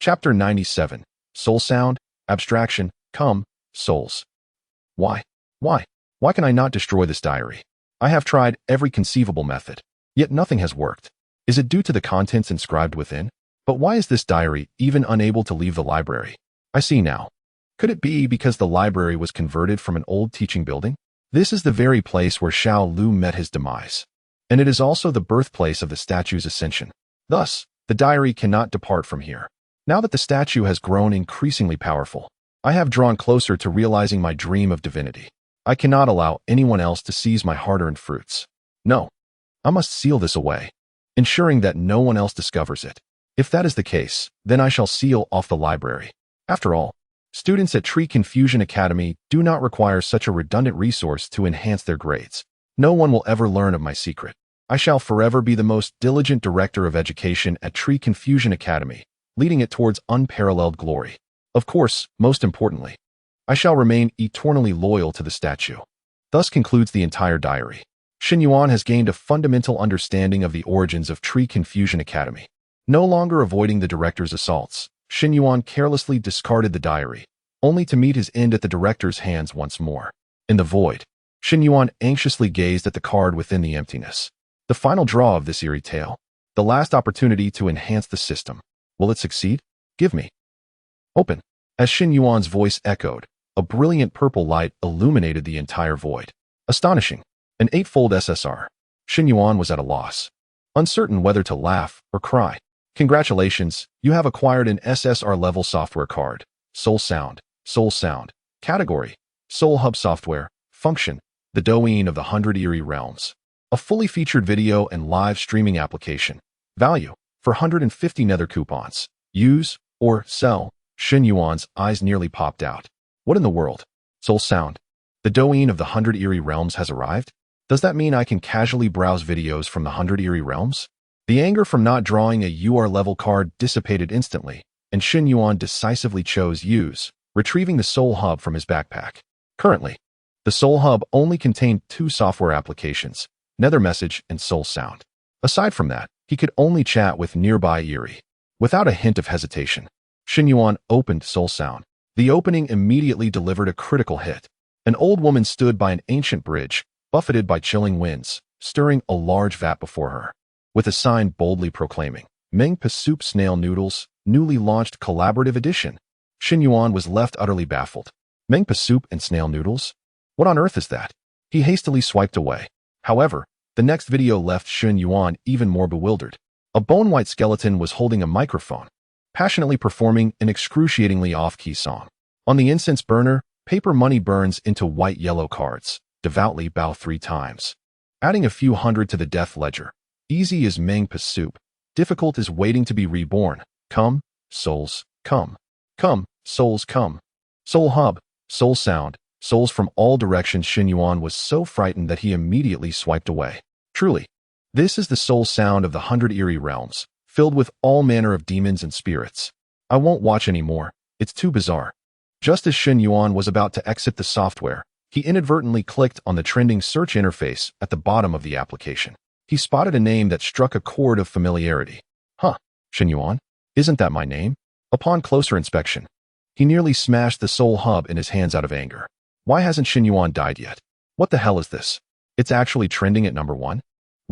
Speaker 1: Chapter 97. Soul Sound, Abstraction, Come, Souls. Why can I not destroy this diary? I have tried every conceivable method, yet nothing has worked. Is it due to the contents inscribed within? But why is this diary even unable to leave the library? I see now. Could it be because the library was converted from an old teaching building? This is the very place where Xiao Lu met his demise, and it is also the birthplace of the statue's ascension. Thus, the diary cannot depart from here. Now that the statue has grown increasingly powerful, I have drawn closer to realizing my dream of divinity. I cannot allow anyone else to seize my hard-earned fruits. No, I must seal this away, ensuring that no one else discovers it. If that is the case, then I shall seal off the library. After all, students at Tree Confusion Academy do not require such a redundant resource to enhance their grades. No one will ever learn of my secret. I shall forever be the most diligent director of education at Tree Confusion Academy, leading it towards unparalleled glory. Of course, most importantly, I shall remain eternally loyal to the statue. Thus concludes the entire diary. Shen Yuan has gained a fundamental understanding of the origins of Tree Confusion Academy. No longer avoiding the director's assaults, Shen Yuan carelessly discarded the diary, only to meet his end at the director's hands once more. In the void, Shen Yuan anxiously gazed at the card within the emptiness. The final draw of this eerie tale. The last opportunity to enhance the system. Will it succeed? Give me. Open. As Shen Yuan's voice echoed, a brilliant purple light illuminated the entire void. Astonishing. An 8-fold SSR. Shen Yuan was at a loss, uncertain whether to laugh or cry. Congratulations, you have acquired an SSR level software card. Soul Sound. Soul Sound. Category: Soul Hub Software. Function: the Douyin of the 100 Eerie Realms. A fully featured video and live streaming application. Value: for 150 nether coupons. Use or sell. Shen Yuan's eyes nearly popped out. What in the world? Soul Sound. The Douyin of the 100 Eerie Realms has arrived? Does that mean I can casually browse videos from the 100 Eerie Realms? The anger from not drawing a UR level card dissipated instantly, and Shen Yuan decisively chose Use, retrieving the Soul Hub from his backpack. Currently, the Soul Hub only contained 2 software applications, Nether Message and Soul Sound. Aside from that, he could only chat with nearby Eerie. Without a hint of hesitation, Shen Yuan opened Soul Sound. The opening immediately delivered a critical hit. An old woman stood by an ancient bridge, buffeted by chilling winds, stirring a large vat before her, with a sign boldly proclaiming, Meng Pa Soup Snail Noodles, newly launched collaborative edition. Shen Yuan was left utterly baffled. Meng Pa Soup and Snail Noodles? What on earth is that? He hastily swiped away. However, the next video left Shen Yuan even more bewildered. A bone-white skeleton was holding a microphone, passionately performing an excruciatingly off-key song. On the incense burner, paper money burns into white-yellow cards. Devoutly bow 3 times. Adding a few hundred to the death ledger. Easy is Meng Pa Soup. Difficult is waiting to be reborn. Come, souls, come. Come, souls, come. Soul Hub, Soul Sound, souls from all directions. Shen Yuan was so frightened that he immediately swiped away. Truly, this is the Soul Sound of the 100 Eerie Realms, filled with all manner of demons and spirits. I won't watch anymore. It's too bizarre. Just as Shen Yuan was about to exit the software, he inadvertently clicked on the trending search interface at the bottom of the application. He spotted a name that struck a chord of familiarity. Huh, Shen Yuan? Isn't that my name? Upon closer inspection, he nearly smashed the Soul Hub in his hands out of anger. Why hasn't Shen Yuan died yet? What the hell is this? It's actually trending at number 1?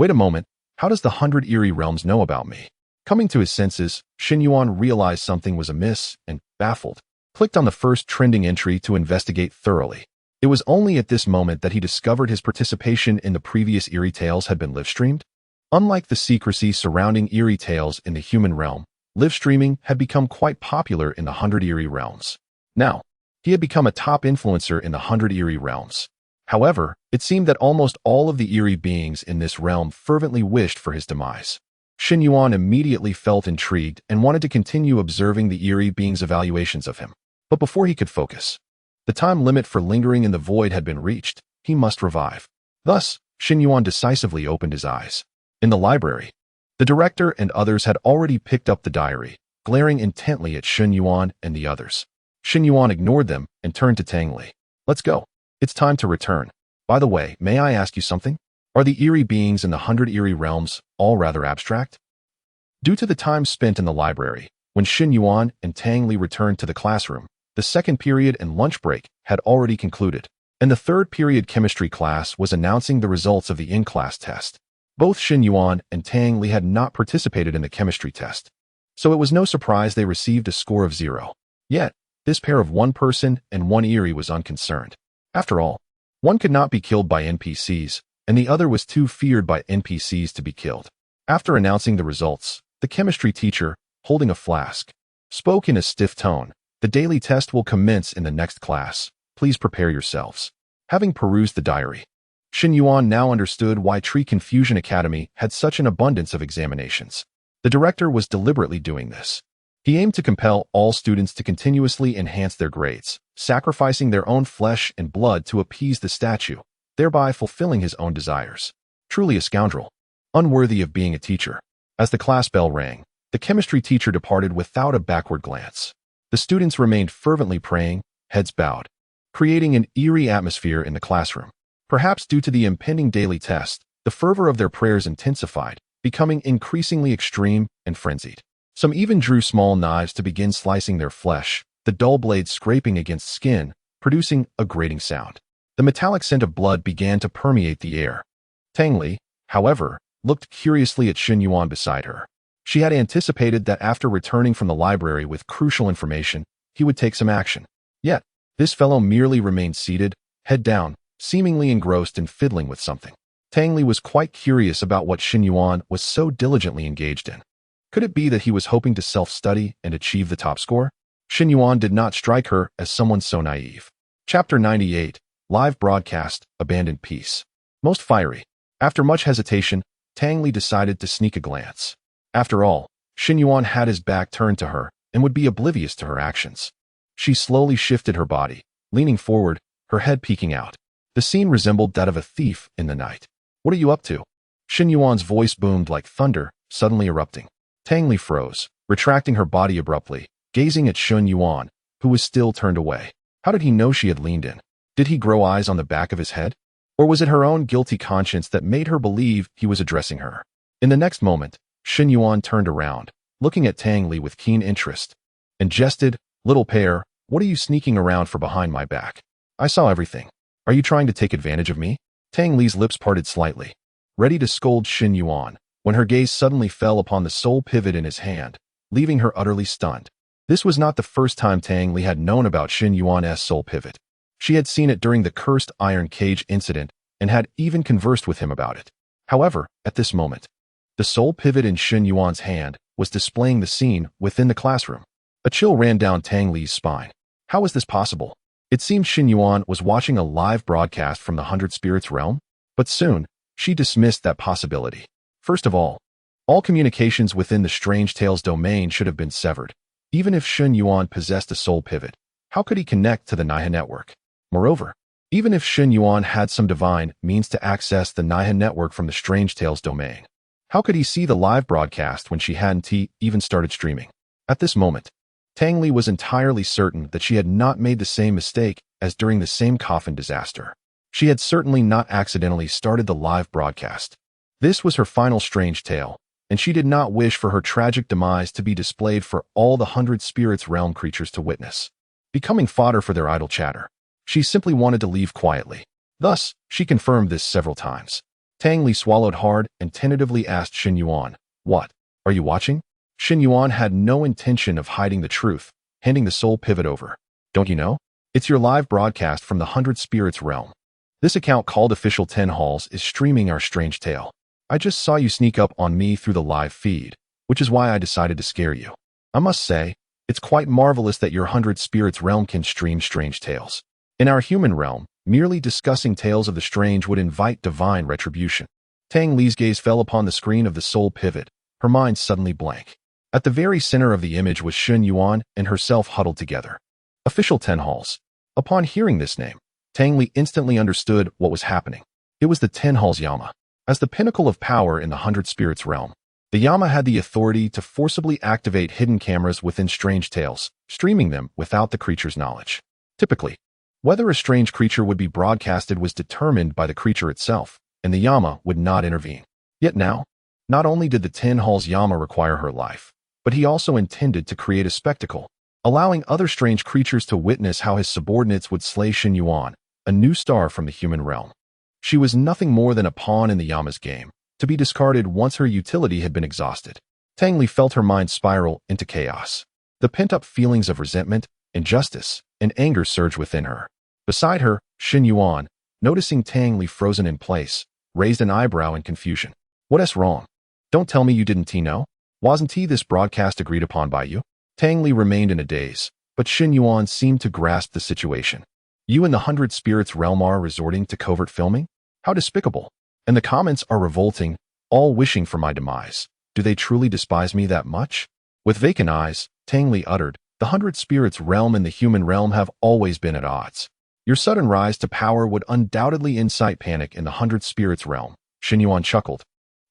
Speaker 1: Wait a moment, how does the 100 Eerie Realms know about me? Coming to his senses, Shen Yuan realized something was amiss and, baffled, clicked on the first trending entry to investigate thoroughly. It was only at this moment that he discovered his participation in the previous Eerie Tales had been live-streamed. Unlike the secrecy surrounding Eerie Tales in the human realm, live-streaming had become quite popular in the 100 Eerie Realms. Now, he had become a top influencer in the 100 Eerie Realms. However, it seemed that almost all of the Eerie beings in this realm fervently wished for his demise. Shen Yuan immediately felt intrigued and wanted to continue observing the Eerie beings' evaluations of him. But before he could focus, the time limit for lingering in the void had been reached. He must revive. Thus, Shen Yuan decisively opened his eyes. In the library, the director and others had already picked up the diary, glaring intently at Shen Yuan and the others. Shen Yuan ignored them and turned to Tang Li. Let's go. It's time to return. By the way, may I ask you something? Are the Eerie beings in the 100 Eerie Realms all rather abstract? Due to the time spent in the library, when Shen Yuan and Tang Li returned to the classroom, the second period and lunch break had already concluded, and the third period chemistry class was announcing the results of the in-class test. Both Shen Yuan and Tang Li had not participated in the chemistry test, so it was no surprise they received a score of 0. Yet, this pair of one person and one Eerie was unconcerned. After all, one could not be killed by NPCs, and the other was too feared by NPCs to be killed. After announcing the results, the chemistry teacher, holding a flask, spoke in a stiff tone. The daily test will commence in the next class. Please prepare yourselves. Having perused the diary, Shen Yuan now understood why Tree Confusion Academy had such an abundance of examinations. The director was deliberately doing this. He aimed to compel all students to continuously enhance their grades, sacrificing their own flesh and blood to appease the statue, thereby fulfilling his own desires. Truly a scoundrel, unworthy of being a teacher. As the class bell rang, the chemistry teacher departed without a backward glance. The students remained fervently praying, heads bowed, creating an eerie atmosphere in the classroom. Perhaps due to the impending daily test, the fervor of their prayers intensified, becoming increasingly extreme and frenzied. Some even drew small knives to begin slicing their flesh, the dull blade scraping against skin, producing a grating sound. The metallic scent of blood began to permeate the air. Tang Li, however, looked curiously at Shen Yuan beside her. She had anticipated that after returning from the library with crucial information, he would take some action. Yet, this fellow merely remained seated, head down, seemingly engrossed in fiddling with something. Tang Li was quite curious about what Shen Yuan was so diligently engaged in. Could it be that he was hoping to self-study and achieve the top score? Shen Yuan did not strike her as someone so naive. Chapter 98, Live Broadcast, Abandoned Peace. Most fiery. After much hesitation, Tang Li decided to sneak a glance. After all, Shen Yuan had his back turned to her and would be oblivious to her actions. She slowly shifted her body, leaning forward, her head peeking out. The scene resembled that of a thief in the night. What are you up to? Shen Yuan's voice boomed like thunder, suddenly erupting. Tang Li froze, retracting her body abruptly, gazing at Shen Yuan, who was still turned away. How did he know she had leaned in? Did he grow eyes on the back of his head? Or was it her own guilty conscience that made her believe he was addressing her? In the next moment, Shen Yuan turned around, looking at Tang Li with keen interest, and jested, "Little pair, what are you sneaking around for behind my back? I saw everything. Are you trying to take advantage of me?" Tang Li's lips parted slightly, ready to scold Shen Yuan, when her gaze suddenly fell upon the soul pivot in his hand, leaving her utterly stunned. This was not the first time Tang Li had known about Shen Yuan's soul pivot. She had seen it during the cursed iron cage incident and had even conversed with him about it. However, at this moment, the soul pivot in Shen Yuan's hand was displaying the scene within the classroom. A chill ran down Tang Li's spine. How was this possible? It seemed Shen Yuan was watching a live broadcast from the 100 Spirits realm, but soon, she dismissed that possibility. First of all communications within the Strange Tales domain should have been severed. Even if Shen Yuan possessed a soul pivot, how could he connect to the Naihan network? Moreover, even if Shen Yuan had some divine means to access the Naihan network from the Strange Tales domain, how could he see the live broadcast when she hadn't even started streaming? At this moment, Tang Li was entirely certain that she had not made the same mistake as during the same coffin disaster. She had certainly not accidentally started the live broadcast. This was her final strange tale, and she did not wish for her tragic demise to be displayed for all the 100 Spirits realm creatures to witness, becoming fodder for their idle chatter. She simply wanted to leave quietly. Thus, she confirmed this several times. Tang Li swallowed hard and tentatively asked Shen Yuan, "What? Are you watching?" Shen Yuan had no intention of hiding the truth, handing the soul pivot over. "Don't you know? It's your live broadcast from the 100 Spirits realm. This account called Official 10 Halls is streaming our strange tale. I just saw you sneak up on me through the live feed, which is why I decided to scare you. I must say, it's quite marvelous that your 100 Spirits realm can stream strange tales. In our human realm, merely discussing tales of the strange would invite divine retribution." Tang Li's gaze fell upon the screen of the soul pivot, her mind suddenly blank. At the very center of the image was Shen Yuan and herself huddled together. Official 10 Halls. Upon hearing this name, Tang Li instantly understood what was happening. It was the 10 Halls Yama. As the pinnacle of power in the 100 Spirits realm, the Yama had the authority to forcibly activate hidden cameras within strange tales, streaming them without the creature's knowledge. Typically, whether a strange creature would be broadcasted was determined by the creature itself, and the Yama would not intervene. Yet now, not only did the 10 Halls Yama require her life, but he also intended to create a spectacle, allowing other strange creatures to witness how his subordinates would slay Shen Yuan, a new star from the human realm. She was nothing more than a pawn in the Yama's game, to be discarded once her utility had been exhausted. Tang Li felt her mind spiral into chaos. The pent-up feelings of resentment, injustice, and anger surged within her. Beside her, Shen Yuan, noticing Tang Li frozen in place, raised an eyebrow in confusion. "What's wrong? Don't tell me you didn't know? Wasn't this broadcast agreed upon by you?" Tang Li remained in a daze, but Shen Yuan seemed to grasp the situation. "You and the 100 Spirits realm are resorting to covert filming? How despicable. And the comments are revolting, all wishing for my demise. Do they truly despise me that much?" With vacant eyes, Tang Li uttered, "The 100 Spirits realm and the human realm have always been at odds. Your sudden rise to power would undoubtedly incite panic in the 100 Spirits realm." Shen Yuan chuckled,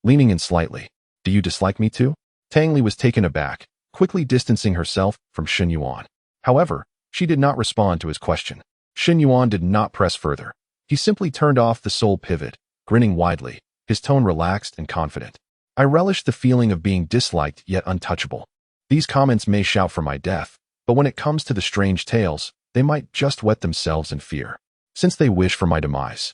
Speaker 1: leaning in slightly. "Do you dislike me too?" Tang Li was taken aback, quickly distancing herself from Shen Yuan. However, she did not respond to his question. Shen Yuan did not press further. He simply turned off the soul pivot, grinning widely, his tone relaxed and confident. "I relish the feeling of being disliked yet untouchable. These comments may shout for my death, but when it comes to the strange tales, they might just wet themselves in fear. Since they wish for my demise,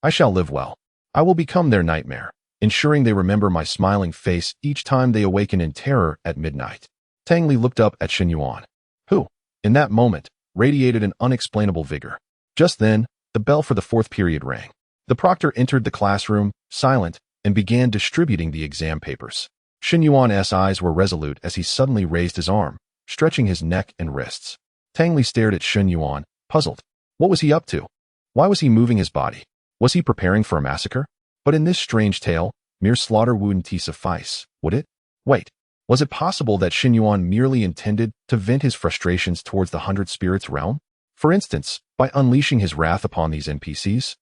Speaker 1: I shall live well. I will become their nightmare, ensuring they remember my smiling face each time they awaken in terror at midnight." Tang Li looked up at Shen Yuan, who, in that moment, radiated an unexplainable vigor. Just then, the bell for the 4th period rang. The proctor entered the classroom, silent, and began distributing the exam papers. Shen Yuan's eyes were resolute as he suddenly raised his arm, stretching his neck and wrists. Tang Li stared at Shen Yuan, puzzled. What was he up to? Why was he moving his body? Was he preparing for a massacre? But in this strange tale, mere slaughter wouldn't suffice, would it? Wait, was it possible that Shen Yuan merely intended to vent his frustrations towards the 100 Spirits realm? For instance, by unleashing his wrath upon these NPCs?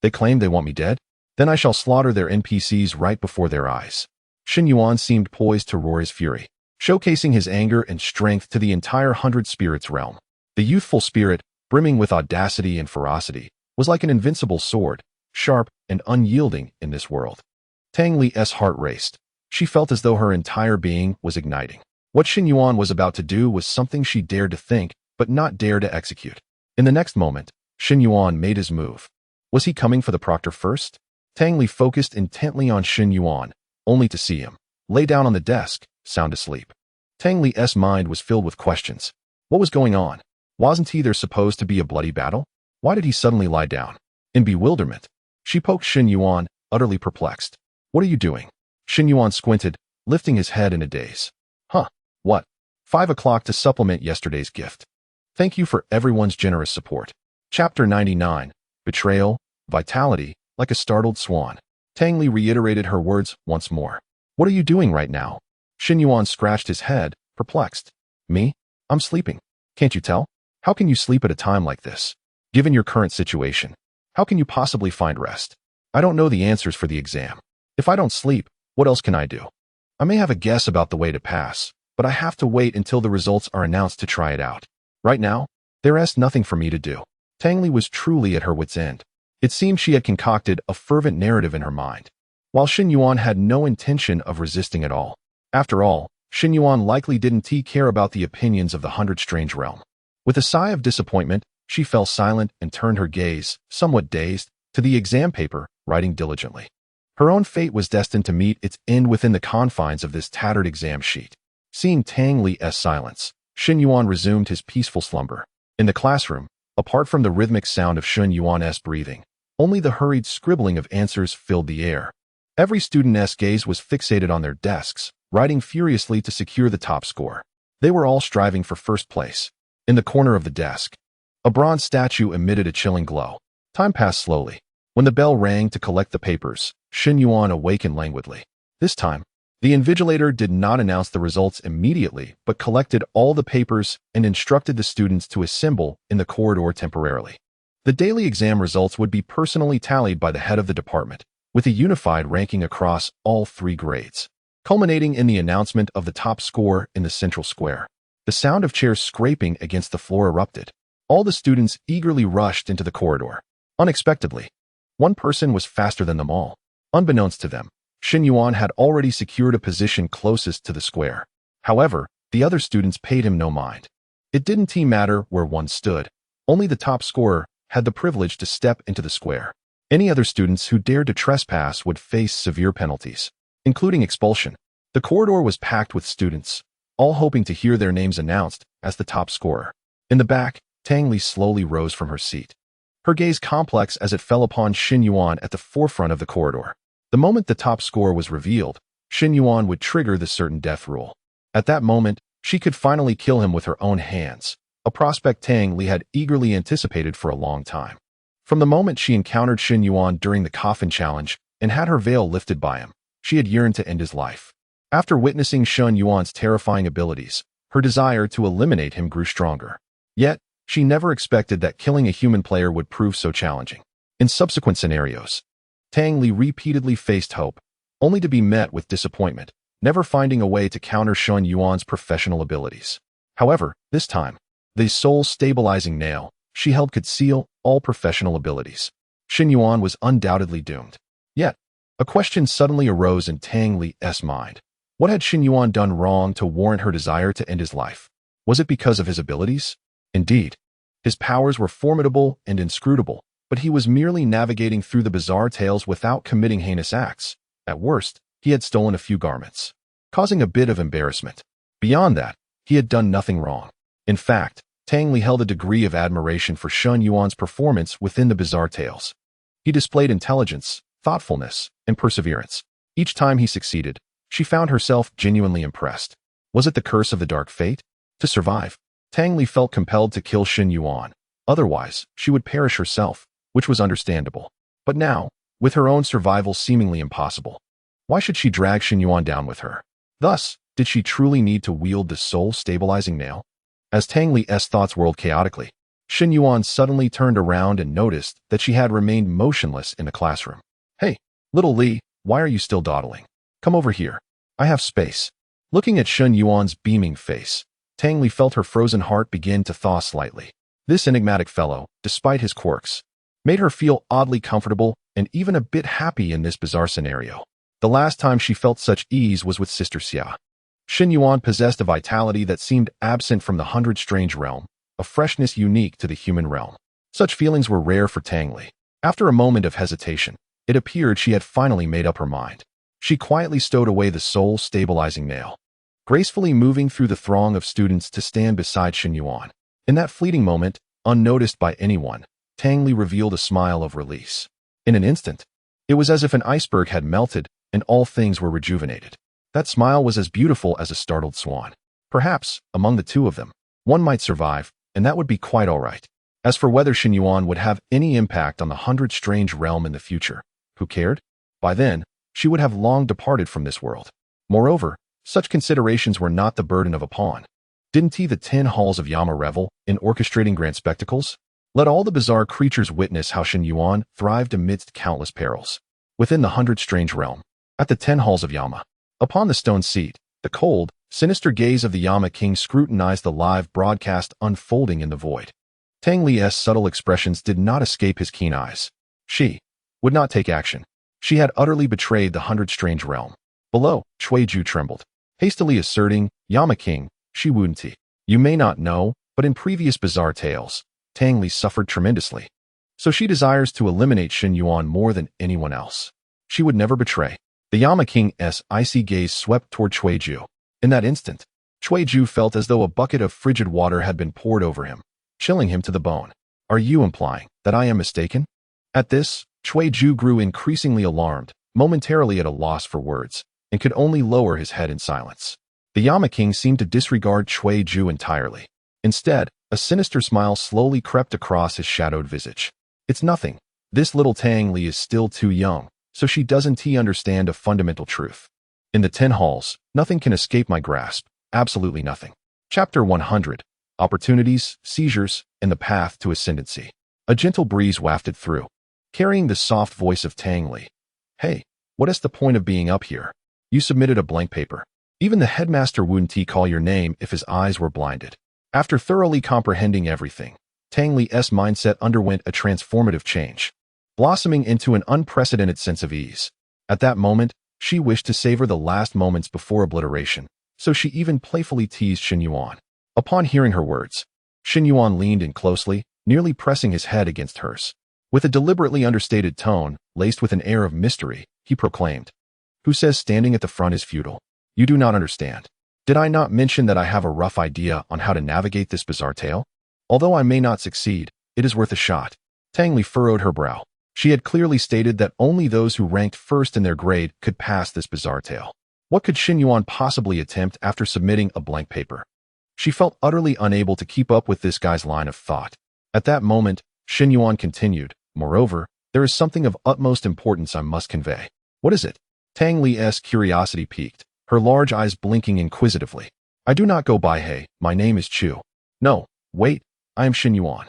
Speaker 1: They claim they want me dead? Then I shall slaughter their NPCs right before their eyes. Shen Yuan seemed poised to roar his fury, showcasing his anger and strength to the entire 100 Spirits realm. The youthful spirit, brimming with audacity and ferocity, was like an invincible sword, sharp and unyielding in this world. Tang Li's heart raced. She felt as though her entire being was igniting. What Shen Yuan was about to do was something she dared to think, but not dare to execute. In the next moment, Shen Yuan made his move. Was he coming for the proctor first? Tang Li focused intently on Shen Yuan, only to see him lay down on the desk, sound asleep. Tang Li's mind was filled with questions. What was going on? Wasn't there supposed to be a bloody battle? Why did he suddenly lie down? In bewilderment, she poked Shen Yuan, utterly perplexed. What are you doing? Shen Yuan squinted, lifting his head in a daze. Huh, what? 5 o'clock to supplement yesterday's gift. Thank you for everyone's generous support. Chapter 99, Betrayal, Vitality, like a startled swan. Tang Li reiterated her words once more. What are you doing right now? Shen Yuan scratched his head, perplexed. Me? I'm sleeping. Can't you tell? How can you sleep at a time like this? Given your current situation, how can you possibly find rest? I don't know the answers for the exam. If I don't sleep, what else can I do? I may have a guess about the way to pass, but I have to wait until the results are announced to try it out. Right now, there is nothing for me to do. Tang Li was truly at her wit's end. It seemed she had concocted a fervent narrative in her mind, while Shen Yuan had no intention of resisting at all. After all, Shen Yuan likely didn't care about the opinions of the 100 Strange realm. With a sigh of disappointment, she fell silent and turned her gaze, somewhat dazed, to the exam paper, writing diligently. Her own fate was destined to meet its end within the confines of this tattered exam sheet. Seeing Tang Li's silence, Shen Yuan resumed his peaceful slumber. In the classroom, apart from the rhythmic sound of Shen Yuan's breathing, only the hurried scribbling of answers filled the air. Every student's gaze was fixated on their desks, writing furiously to secure the top score. They were all striving for first place. In the corner of the desk, a bronze statue emitted a chilling glow. Time passed slowly. When the bell rang to collect the papers, Shen Yuan awakened languidly. This time, the invigilator did not announce the results immediately, but collected all the papers and instructed the students to assemble in the corridor temporarily. The daily exam results would be personally tallied by the head of the department, with a unified ranking across all 3 grades, culminating in the announcement of the top score in the central square. The sound of chairs scraping against the floor erupted. All the students eagerly rushed into the corridor. Unexpectedly, one person was faster than them all. Unbeknownst to them, Shen Yuan had already secured a position closest to the square. However, the other students paid him no mind. It didn't matter where one stood. Only the top scorer had the privilege to step into the square. Any other students who dared to trespass would face severe penalties, including expulsion. The corridor was packed with students, all hoping to hear their names announced as the top scorer. In the back, Tang Li slowly rose from her seat, her gaze complex as it fell upon Shen Yuan at the forefront of the corridor. The moment the top score was revealed, Shen Yuan would trigger the certain death rule. At that moment, she could finally kill him with her own hands, a prospect Tang Li had eagerly anticipated for a long time. From the moment she encountered Shen Yuan during the coffin challenge and had her veil lifted by him, she had yearned to end his life. After witnessing Shen Yuan's terrifying abilities, her desire to eliminate him grew stronger. Yet, she never expected that killing a human player would prove so challenging. In subsequent scenarios, Tang Li repeatedly faced hope, only to be met with disappointment, never finding a way to counter Shen Yuan's professional abilities. However, this time, the soul-stabilizing nail she held could seal all professional abilities. Shen Yuan was undoubtedly doomed. Yet, a question suddenly arose in Tang Li's mind. What had Shen Yuan done wrong to warrant her desire to end his life? Was it because of his abilities? Indeed, his powers were formidable and inscrutable, but he was merely navigating through the bizarre tales without committing heinous acts. At worst, he had stolen a few garments, causing a bit of embarrassment. Beyond that, he had done nothing wrong. In fact, Tang Li held a degree of admiration for Shen Yuan's performance within the bizarre tales. He displayed intelligence, thoughtfulness, and perseverance. Each time he succeeded, she found herself genuinely impressed. Was it the curse of the dark fate? To survive, Tang Li felt compelled to kill Shen Yuan. Otherwise, she would perish herself, which was understandable. But now, with her own survival seemingly impossible, why should she drag Shen Yuan down with her? Thus, did she truly need to wield the soul-stabilizing nail? As Tang Li's thoughts whirled chaotically, Shen Yuan suddenly turned around and noticed that she had remained motionless in the classroom. Hey, little Li, why are you still dawdling? Come over here. I have space. Looking at Shen Yuan's beaming face, Tang Li felt her frozen heart begin to thaw slightly. This enigmatic fellow, despite his quirks, made her feel oddly comfortable and even a bit happy in this bizarre scenario. The last time she felt such ease was with Sister Xia. Shen Yuan possessed a vitality that seemed absent from the Hundred Strange realm, a freshness unique to the human realm. Such feelings were rare for Tang Li. After a moment of hesitation, it appeared she had finally made up her mind. She quietly stowed away the soul-stabilizing nail, gracefully moving through the throng of students to stand beside Shen Yuan. In that fleeting moment, unnoticed by anyone, Tang Li revealed a smile of release. In an instant, it was as if an iceberg had melted and all things were rejuvenated. That smile was as beautiful as a startled swan. Perhaps, among the two of them, one might survive, and that would be quite all right. As for whether Shen Yuan would have any impact on the Hundred Strange realm in the future, who cared? By then, she would have long departed from this world. Moreover, such considerations were not the burden of a pawn. Didn't the 10 halls of Yama revel in orchestrating grand spectacles? Let all the bizarre creatures witness how Shen Yuan thrived amidst countless perils. Within the Hundred Strange realm, at the 10 halls of Yama, upon the stone seat, the cold, sinister gaze of the Yama king scrutinized the live broadcast unfolding in the void. Tang Li's subtle expressions did not escape his keen eyes. She would not take action. She had utterly betrayed the Hundred Strange realm. Below, Ju trembled, hastily asserting, Yama king, she wouldn't. You may not know, but in previous bizarre tales, Tang Li suffered tremendously. So she desires to eliminate Shen Yuan more than anyone else. She would never betray. The Yama King's icy gaze swept toward Ju. In that instant, Ju felt as though a bucket of frigid water had been poured over him, chilling him to the bone. Are you implying that I am mistaken? At this, Ju grew increasingly alarmed, momentarily at a loss for words, and could only lower his head in silence. The Yama King seemed to disregard Ju entirely. Instead, a sinister smile slowly crept across his shadowed visage. It's nothing. This little Tang Li is still too young, so she doesn't understand a fundamental truth. In the 10 halls, nothing can escape my grasp, absolutely nothing. Chapter 100. Opportunities, Seizures, and the Path to Ascendancy. A gentle breeze wafted through, carrying the soft voice of Tang Li. Hey, what is the point of being up here? You submitted a blank paper. Even the headmaster wouldn't call your name if his eyes were blinded. After thoroughly comprehending everything, Tang Li's mindset underwent a transformative change, blossoming into an unprecedented sense of ease. At that moment, she wished to savor the last moments before obliteration, so she even playfully teased Shen Yuan. Upon hearing her words, Shen Yuan leaned in closely, nearly pressing his head against hers. With a deliberately understated tone, laced with an air of mystery, he proclaimed, "Who says standing at the front is futile? You do not understand. Did I not mention that I have a rough idea on how to navigate this bizarre tale? Although I may not succeed, it is worth a shot." Tang Li furrowed her brow. She had clearly stated that only those who ranked first in their grade could pass this bizarre tale. What could Shen Yuan possibly attempt after submitting a blank paper? She felt utterly unable to keep up with this guy's line of thought. At that moment, Shen Yuan continued, "Moreover, there is something of utmost importance I must convey." "What is it?" Tang Li's curiosity piqued, her large eyes blinking inquisitively. "I do not go by Hey, my name is Chu." "No, wait, I am Shen Yuan.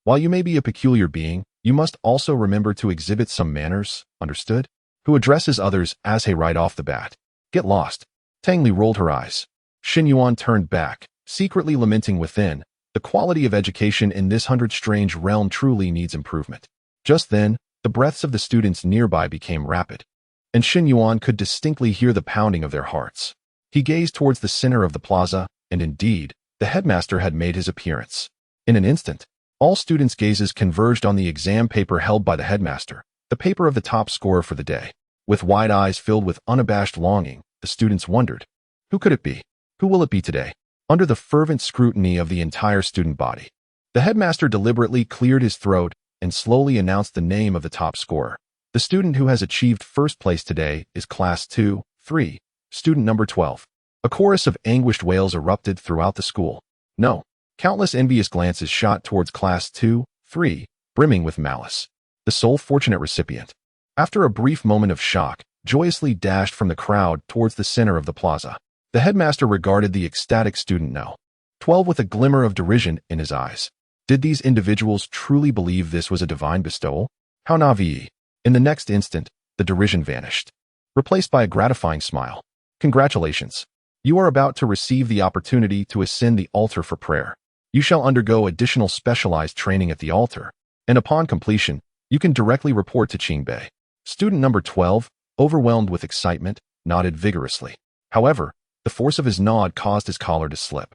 Speaker 1: While you may be a peculiar being, you must also remember to exhibit some manners, understood? Who addresses others as Hey right off the bat. Get lost." Tang Li rolled her eyes. Shen Yuan turned back, secretly lamenting within, the quality of education in this strange realm truly needs improvement. Just then, the breaths of the students nearby became rapid, and Shen Yuan could distinctly hear the pounding of their hearts. He gazed towards the center of the plaza, and indeed, the headmaster had made his appearance. In an instant, all students' gazes converged on the exam paper held by the headmaster, the paper of the top scorer for the day. With wide eyes filled with unabashed longing, the students wondered, who could it be? Who will it be today? Under the fervent scrutiny of the entire student body, the headmaster deliberately cleared his throat and slowly announced the name of the top scorer. The student who has achieved first place today is Class 2-3, student number 12. A chorus of anguished wails erupted throughout the school. No. Countless envious glances shot towards Class 2-3, brimming with malice. The sole fortunate recipient, after a brief moment of shock, joyously dashed from the crowd towards the center of the plaza. The headmaster regarded the ecstatic student No. 12 with a glimmer of derision in his eyes. Did these individuals truly believe this was a divine bestowal? How naive! In the next instant, the derision vanished, replaced by a gratifying smile. Congratulations! You are about to receive the opportunity to ascend the altar for prayer. You shall undergo additional specialized training at the altar, and upon completion, you can directly report to Qingbei. Student number 12, overwhelmed with excitement, nodded vigorously. However, the force of his nod caused his collar to slip,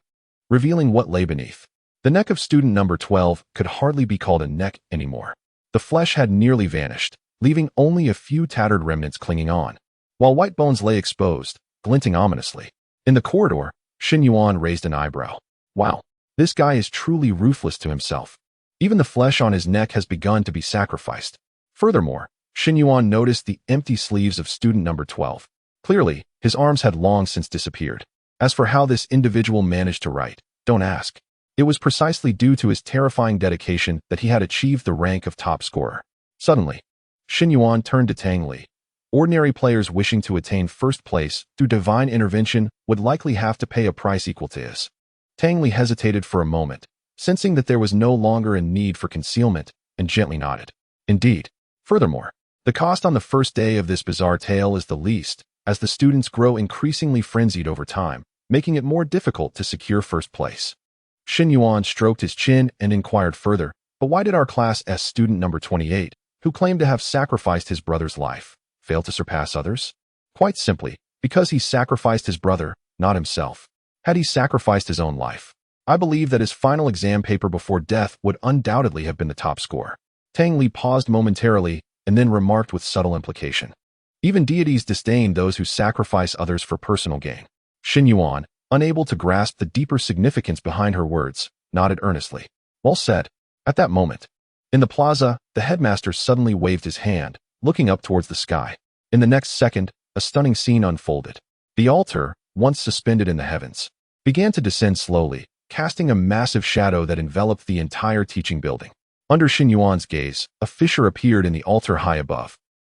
Speaker 1: revealing what lay beneath. The neck of student number 12 could hardly be called a neck anymore. The flesh had nearly vanished, leaving only a few tattered remnants clinging on, while white bones lay exposed, glinting ominously. In the corridor, Shen Yuan raised an eyebrow. Wow, this guy is truly ruthless to himself. Even the flesh on his neck has begun to be sacrificed. Furthermore, Shen Yuan noticed the empty sleeves of student number 12. Clearly, his arms had long since disappeared. As for how this individual managed to write, don't ask. It was precisely due to his terrifying dedication that he had achieved the rank of top scorer. Suddenly, Shen Yuan turned to Tang Li. Ordinary players wishing to attain first place through divine intervention would likely have to pay a price equal to his. Tang Li hesitated for a moment, sensing that there was no longer a need for concealment, and gently nodded. Indeed. Furthermore, the cost on the first day of this bizarre tale is the least, as the students grow increasingly frenzied over time, making it more difficult to secure first place. Shen Yuan stroked his chin and inquired further, but why did our Class S student number 28, who claimed to have sacrificed his brother's life, fail to surpass others? Quite simply, because he sacrificed his brother, not himself. Had he sacrificed his own life, I believe that his final exam paper before death would undoubtedly have been the top score. Tang Li paused momentarily and then remarked with subtle implication. Even deities disdain those who sacrifice others for personal gain. Shen Yuan, unable to grasp the deeper significance behind her words, nodded earnestly. Well said. At that moment, in the plaza, the headmaster suddenly waved his hand, looking up towards the sky. In the next second, a stunning scene unfolded. The altar, once suspended in the heavens, began to descend slowly, casting a massive shadow that enveloped the entire teaching building. Under Shen Yuan's gaze, a fissure appeared in the altar high above,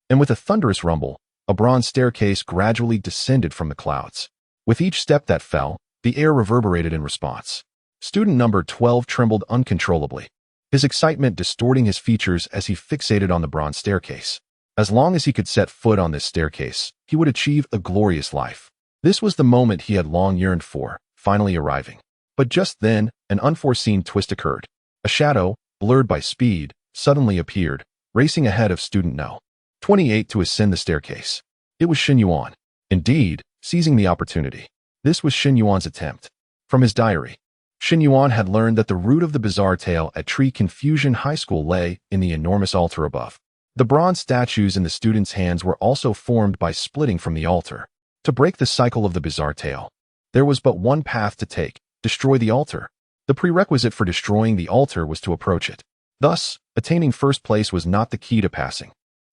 Speaker 1: and with a thunderous rumble, a bronze staircase gradually descended from the clouds. With each step that fell, the air reverberated in response. Student number 12 trembled uncontrollably, his excitement distorting his features as he fixated on the bronze staircase. As long as he could set foot on this staircase, he would achieve a glorious life. This was the moment he had long yearned for, finally arriving. But just then, an unforeseen twist occurred. A shadow, blurred by speed, suddenly appeared, racing ahead of student No. 28 to ascend the staircase. It was Shen Yuan. Indeed, seizing the opportunity. This was Shen Yuan's attempt. From his diary, Shen Yuan had learned that the root of the bizarre tale at Tree Confusion High School lay in the enormous altar above. The bronze statues in the students' hands were also formed by splitting from the altar. To break the cycle of the bizarre tale, there was but one path to take: destroy the altar. The prerequisite for destroying the altar was to approach it. Thus, attaining first place was not the key to passing.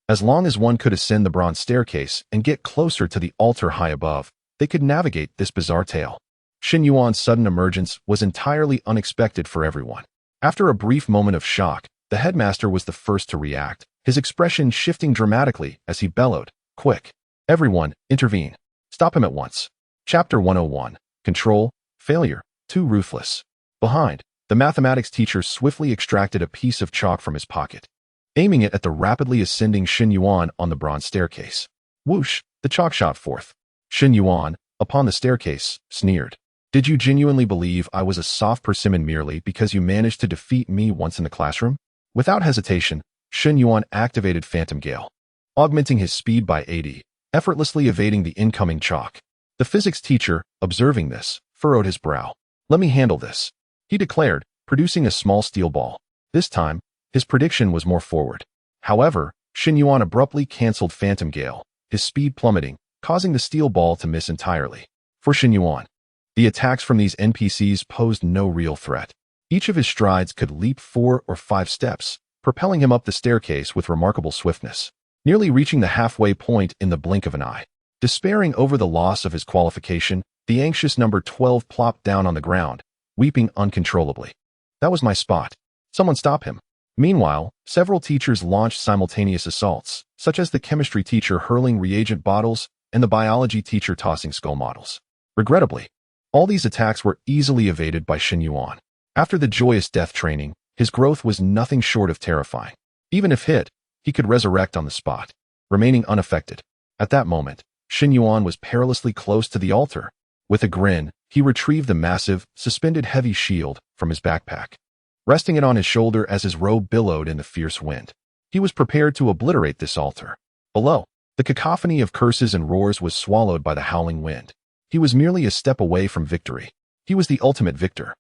Speaker 1: As long as one could ascend the bronze staircase and get closer to the altar high above, they could navigate this bizarre tale. Shen Yuan's sudden emergence was entirely unexpected for everyone. After a brief moment of shock, the headmaster was the first to react, his expression shifting dramatically as he bellowed, "Quick! Everyone, intervene! Stop him at once!" Chapter 101. Control, Failure, Too Ruthless. Behind, the mathematics teacher swiftly extracted a piece of chalk from his pocket, aiming it at the rapidly ascending Shen Yuan on the bronze staircase. Whoosh, the chalk shot forth. Shen Yuan, upon the staircase, sneered. "Did you genuinely believe I was a soft persimmon merely because you managed to defeat me once in the classroom?" Without hesitation, Shen Yuan activated Phantom Gale, augmenting his speed by 80, effortlessly evading the incoming chalk. The physics teacher, observing this, furrowed his brow. "Let me handle this," he declared, producing a small steel ball. This time, his prediction was more forward. However, Shen Yuan abruptly cancelled Phantom Gale, his speed plummeting, causing the steel ball to miss entirely. For Shen Yuan, the attacks from these NPCs posed no real threat. Each of his strides could leap 4 or 5 steps, propelling him up the staircase with remarkable swiftness, nearly reaching the halfway point in the blink of an eye. Despairing over the loss of his qualification, the anxious number 12 plopped down on the ground, weeping uncontrollably. "That was my spot. Someone stop him." Meanwhile, several teachers launched simultaneous assaults, such as the chemistry teacher hurling reagent bottles and the biology teacher tossing skull models. Regrettably, all these attacks were easily evaded by Shen Yuan. After the joyous death training, his growth was nothing short of terrifying. Even if hit, he could resurrect on the spot, remaining unaffected. At that moment, Shen Yuan was perilously close to the altar. With a grin, he retrieved the massive, suspended heavy shield from his backpack, resting it on his shoulder as his robe billowed in the fierce wind. He was prepared to obliterate this altar. Below, the cacophony of curses and roars was swallowed by the howling wind. He was merely a step away from victory. He was the ultimate victor.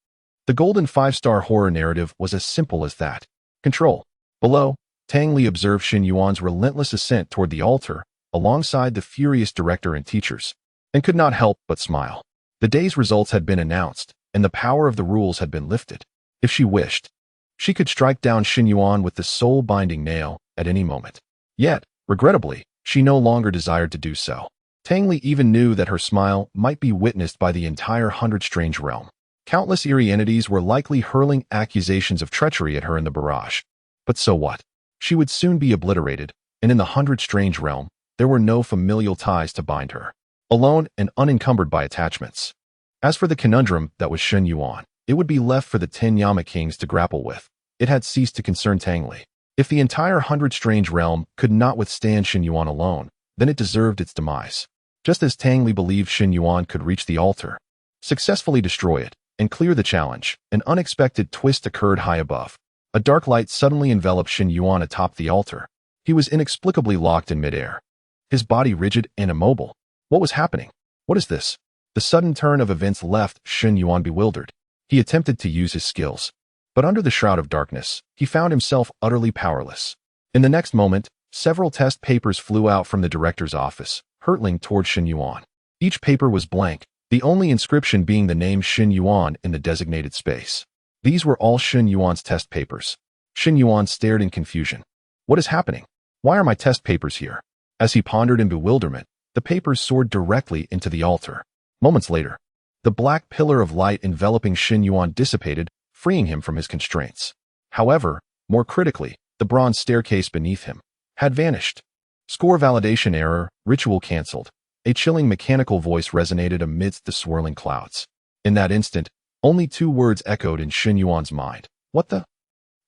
Speaker 1: The golden 5-star horror narrative was as simple as that. Control. Below, Tang Li observed Shen Yuan's relentless ascent toward the altar, alongside the furious director and teachers, and could not help but smile. The day's results had been announced, and the power of the rules had been lifted. If she wished, she could strike down Shen Yuan with the soul-binding nail at any moment. Yet, regrettably, she no longer desired to do so. Tang Li even knew that her smile might be witnessed by the entire 100 Strange realm. Countless eerie entities were likely hurling accusations of treachery at her in the barrage. But so what? She would soon be obliterated, and in the 100 Strange realm, there were no familial ties to bind her. Alone and unencumbered by attachments. As for the conundrum that was Shen Yuan, it would be left for the 10 Yama Kings to grapple with. It had ceased to concern Tang Li. If the entire 100 Strange realm could not withstand Shen Yuan alone, then it deserved its demise. Just as Tang Li believed Shen Yuan could reach the altar, successfully destroy it, and clear the challenge, an unexpected twist occurred high above. A dark light suddenly enveloped Shen Yuan atop the altar. He was inexplicably locked in midair, his body rigid and immobile. What was happening? What is this? The sudden turn of events left Shen Yuan bewildered. He attempted to use his skills, but under the shroud of darkness, he found himself utterly powerless. In the next moment, Several test papers flew out from the director's office, hurtling toward Shen Yuan. Each paper was blank, the only inscription being the name Shen Yuan in the designated space. These were all Shen Yuan's test papers. Shen Yuan stared in confusion. What is happening? Why are my test papers here? As he pondered in bewilderment, the papers soared directly into the altar. Moments later, the black pillar of light enveloping Shen Yuan dissipated, freeing him from his constraints. However, more critically, the bronze staircase beneath him had vanished. Score validation error, ritual cancelled. A chilling mechanical voice resonated amidst the swirling clouds. In that instant, only two words echoed in Shen Yuan's mind. What the?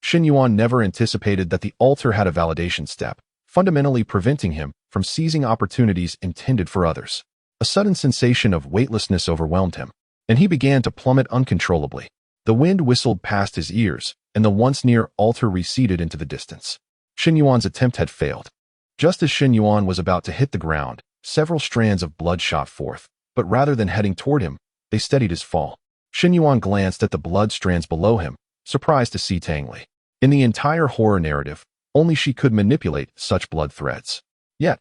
Speaker 1: Shen Yuan never anticipated that the altar had a validation step, fundamentally preventing him from seizing opportunities intended for others. A sudden sensation of weightlessness overwhelmed him, and he began to plummet uncontrollably. The wind whistled past his ears, and the once near altar receded into the distance. Shen Yuan's attempt had failed. Just as Shen Yuan was about to hit the ground, several strands of blood shot forth, but rather than heading toward him, they steadied his fall. Shen Yuan glanced at the blood strands below him, surprised to see Tang Li. In the entire horror narrative, only she could manipulate such blood threads. Yet,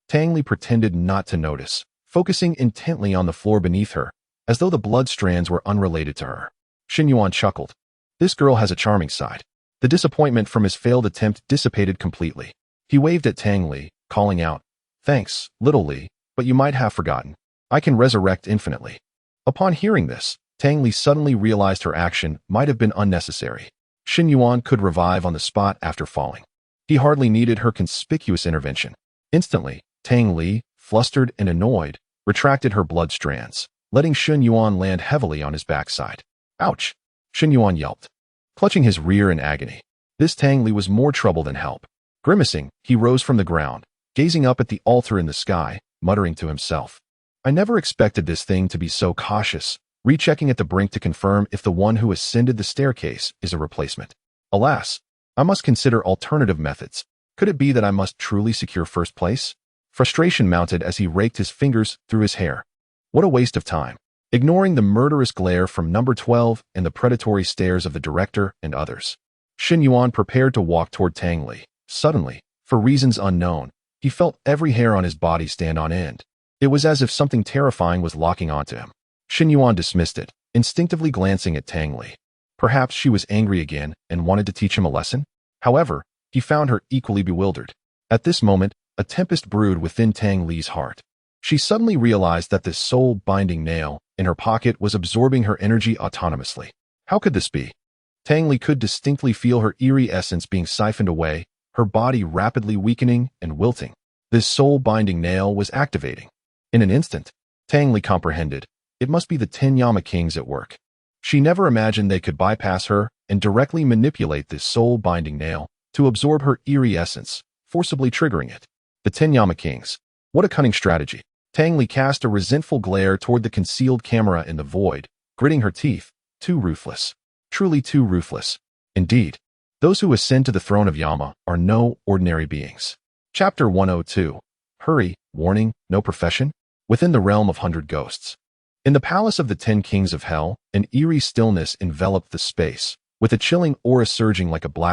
Speaker 1: Tang Li pretended not to notice, focusing intently on the floor beneath her, as though the blood strands were unrelated to her. Shen Yuan chuckled. This girl has a charming side. The disappointment from his failed attempt dissipated completely. He waved at Tang Li, calling out, "Thanks, little Li, but you might have forgotten. I can resurrect infinitely." Upon hearing this, Tang Li suddenly realized her action might have been unnecessary. Shen Yuan could revive on the spot after falling. He hardly needed her conspicuous intervention. Instantly, Tang Li, flustered and annoyed, retracted her blood strands, letting Shen Yuan land heavily on his backside. Ouch! Shen Yuan yelped, clutching his rear in agony. This Tang Li was more trouble than help. Grimacing, he rose from the ground, gazing up at the altar in the sky, muttering to himself. I never expected this thing to be so cautious, rechecking at the brink to confirm if the one who ascended the staircase is a replacement. Alas, I must consider alternative methods. Could it be that I must truly secure first place? Frustration mounted as he raked his fingers through his hair. What a waste of time. Ignoring the murderous glare from number 12 and the predatory stares of the director and others, Shen Yuan prepared to walk toward Tang Li. Suddenly, for reasons unknown, he felt every hair on his body stand on end. It was as if something terrifying was locking onto him. Shen Yuan dismissed it, instinctively glancing at Tang Li. Perhaps she was angry again and wanted to teach him a lesson? However, he found her equally bewildered. At this moment, a tempest brewed within Tang Li's heart. She suddenly realized that this soul-binding nail in her pocket was absorbing her energy autonomously. How could this be? Tang Li could distinctly feel her eerie essence being siphoned away, her body rapidly weakening and wilting. This soul-binding nail was activating. In an instant, Tang Li comprehended. It must be the 10 Yama Kings at work. She never imagined they could bypass her and directly manipulate this soul-binding nail to absorb her eerie essence, forcibly triggering it. The 10 Yama Kings. What a cunning strategy. Tang Li cast a resentful glare toward the concealed camera in the void, gritting her teeth. Too ruthless. Truly too ruthless. Indeed, those who ascend to the throne of Yama are no ordinary beings. Chapter 102. Hurry, warning, no profession? Within the realm of 100 ghosts. In the palace of the 10 Kings of Hell, an eerie stillness enveloped the space, with a chilling aura surging like a black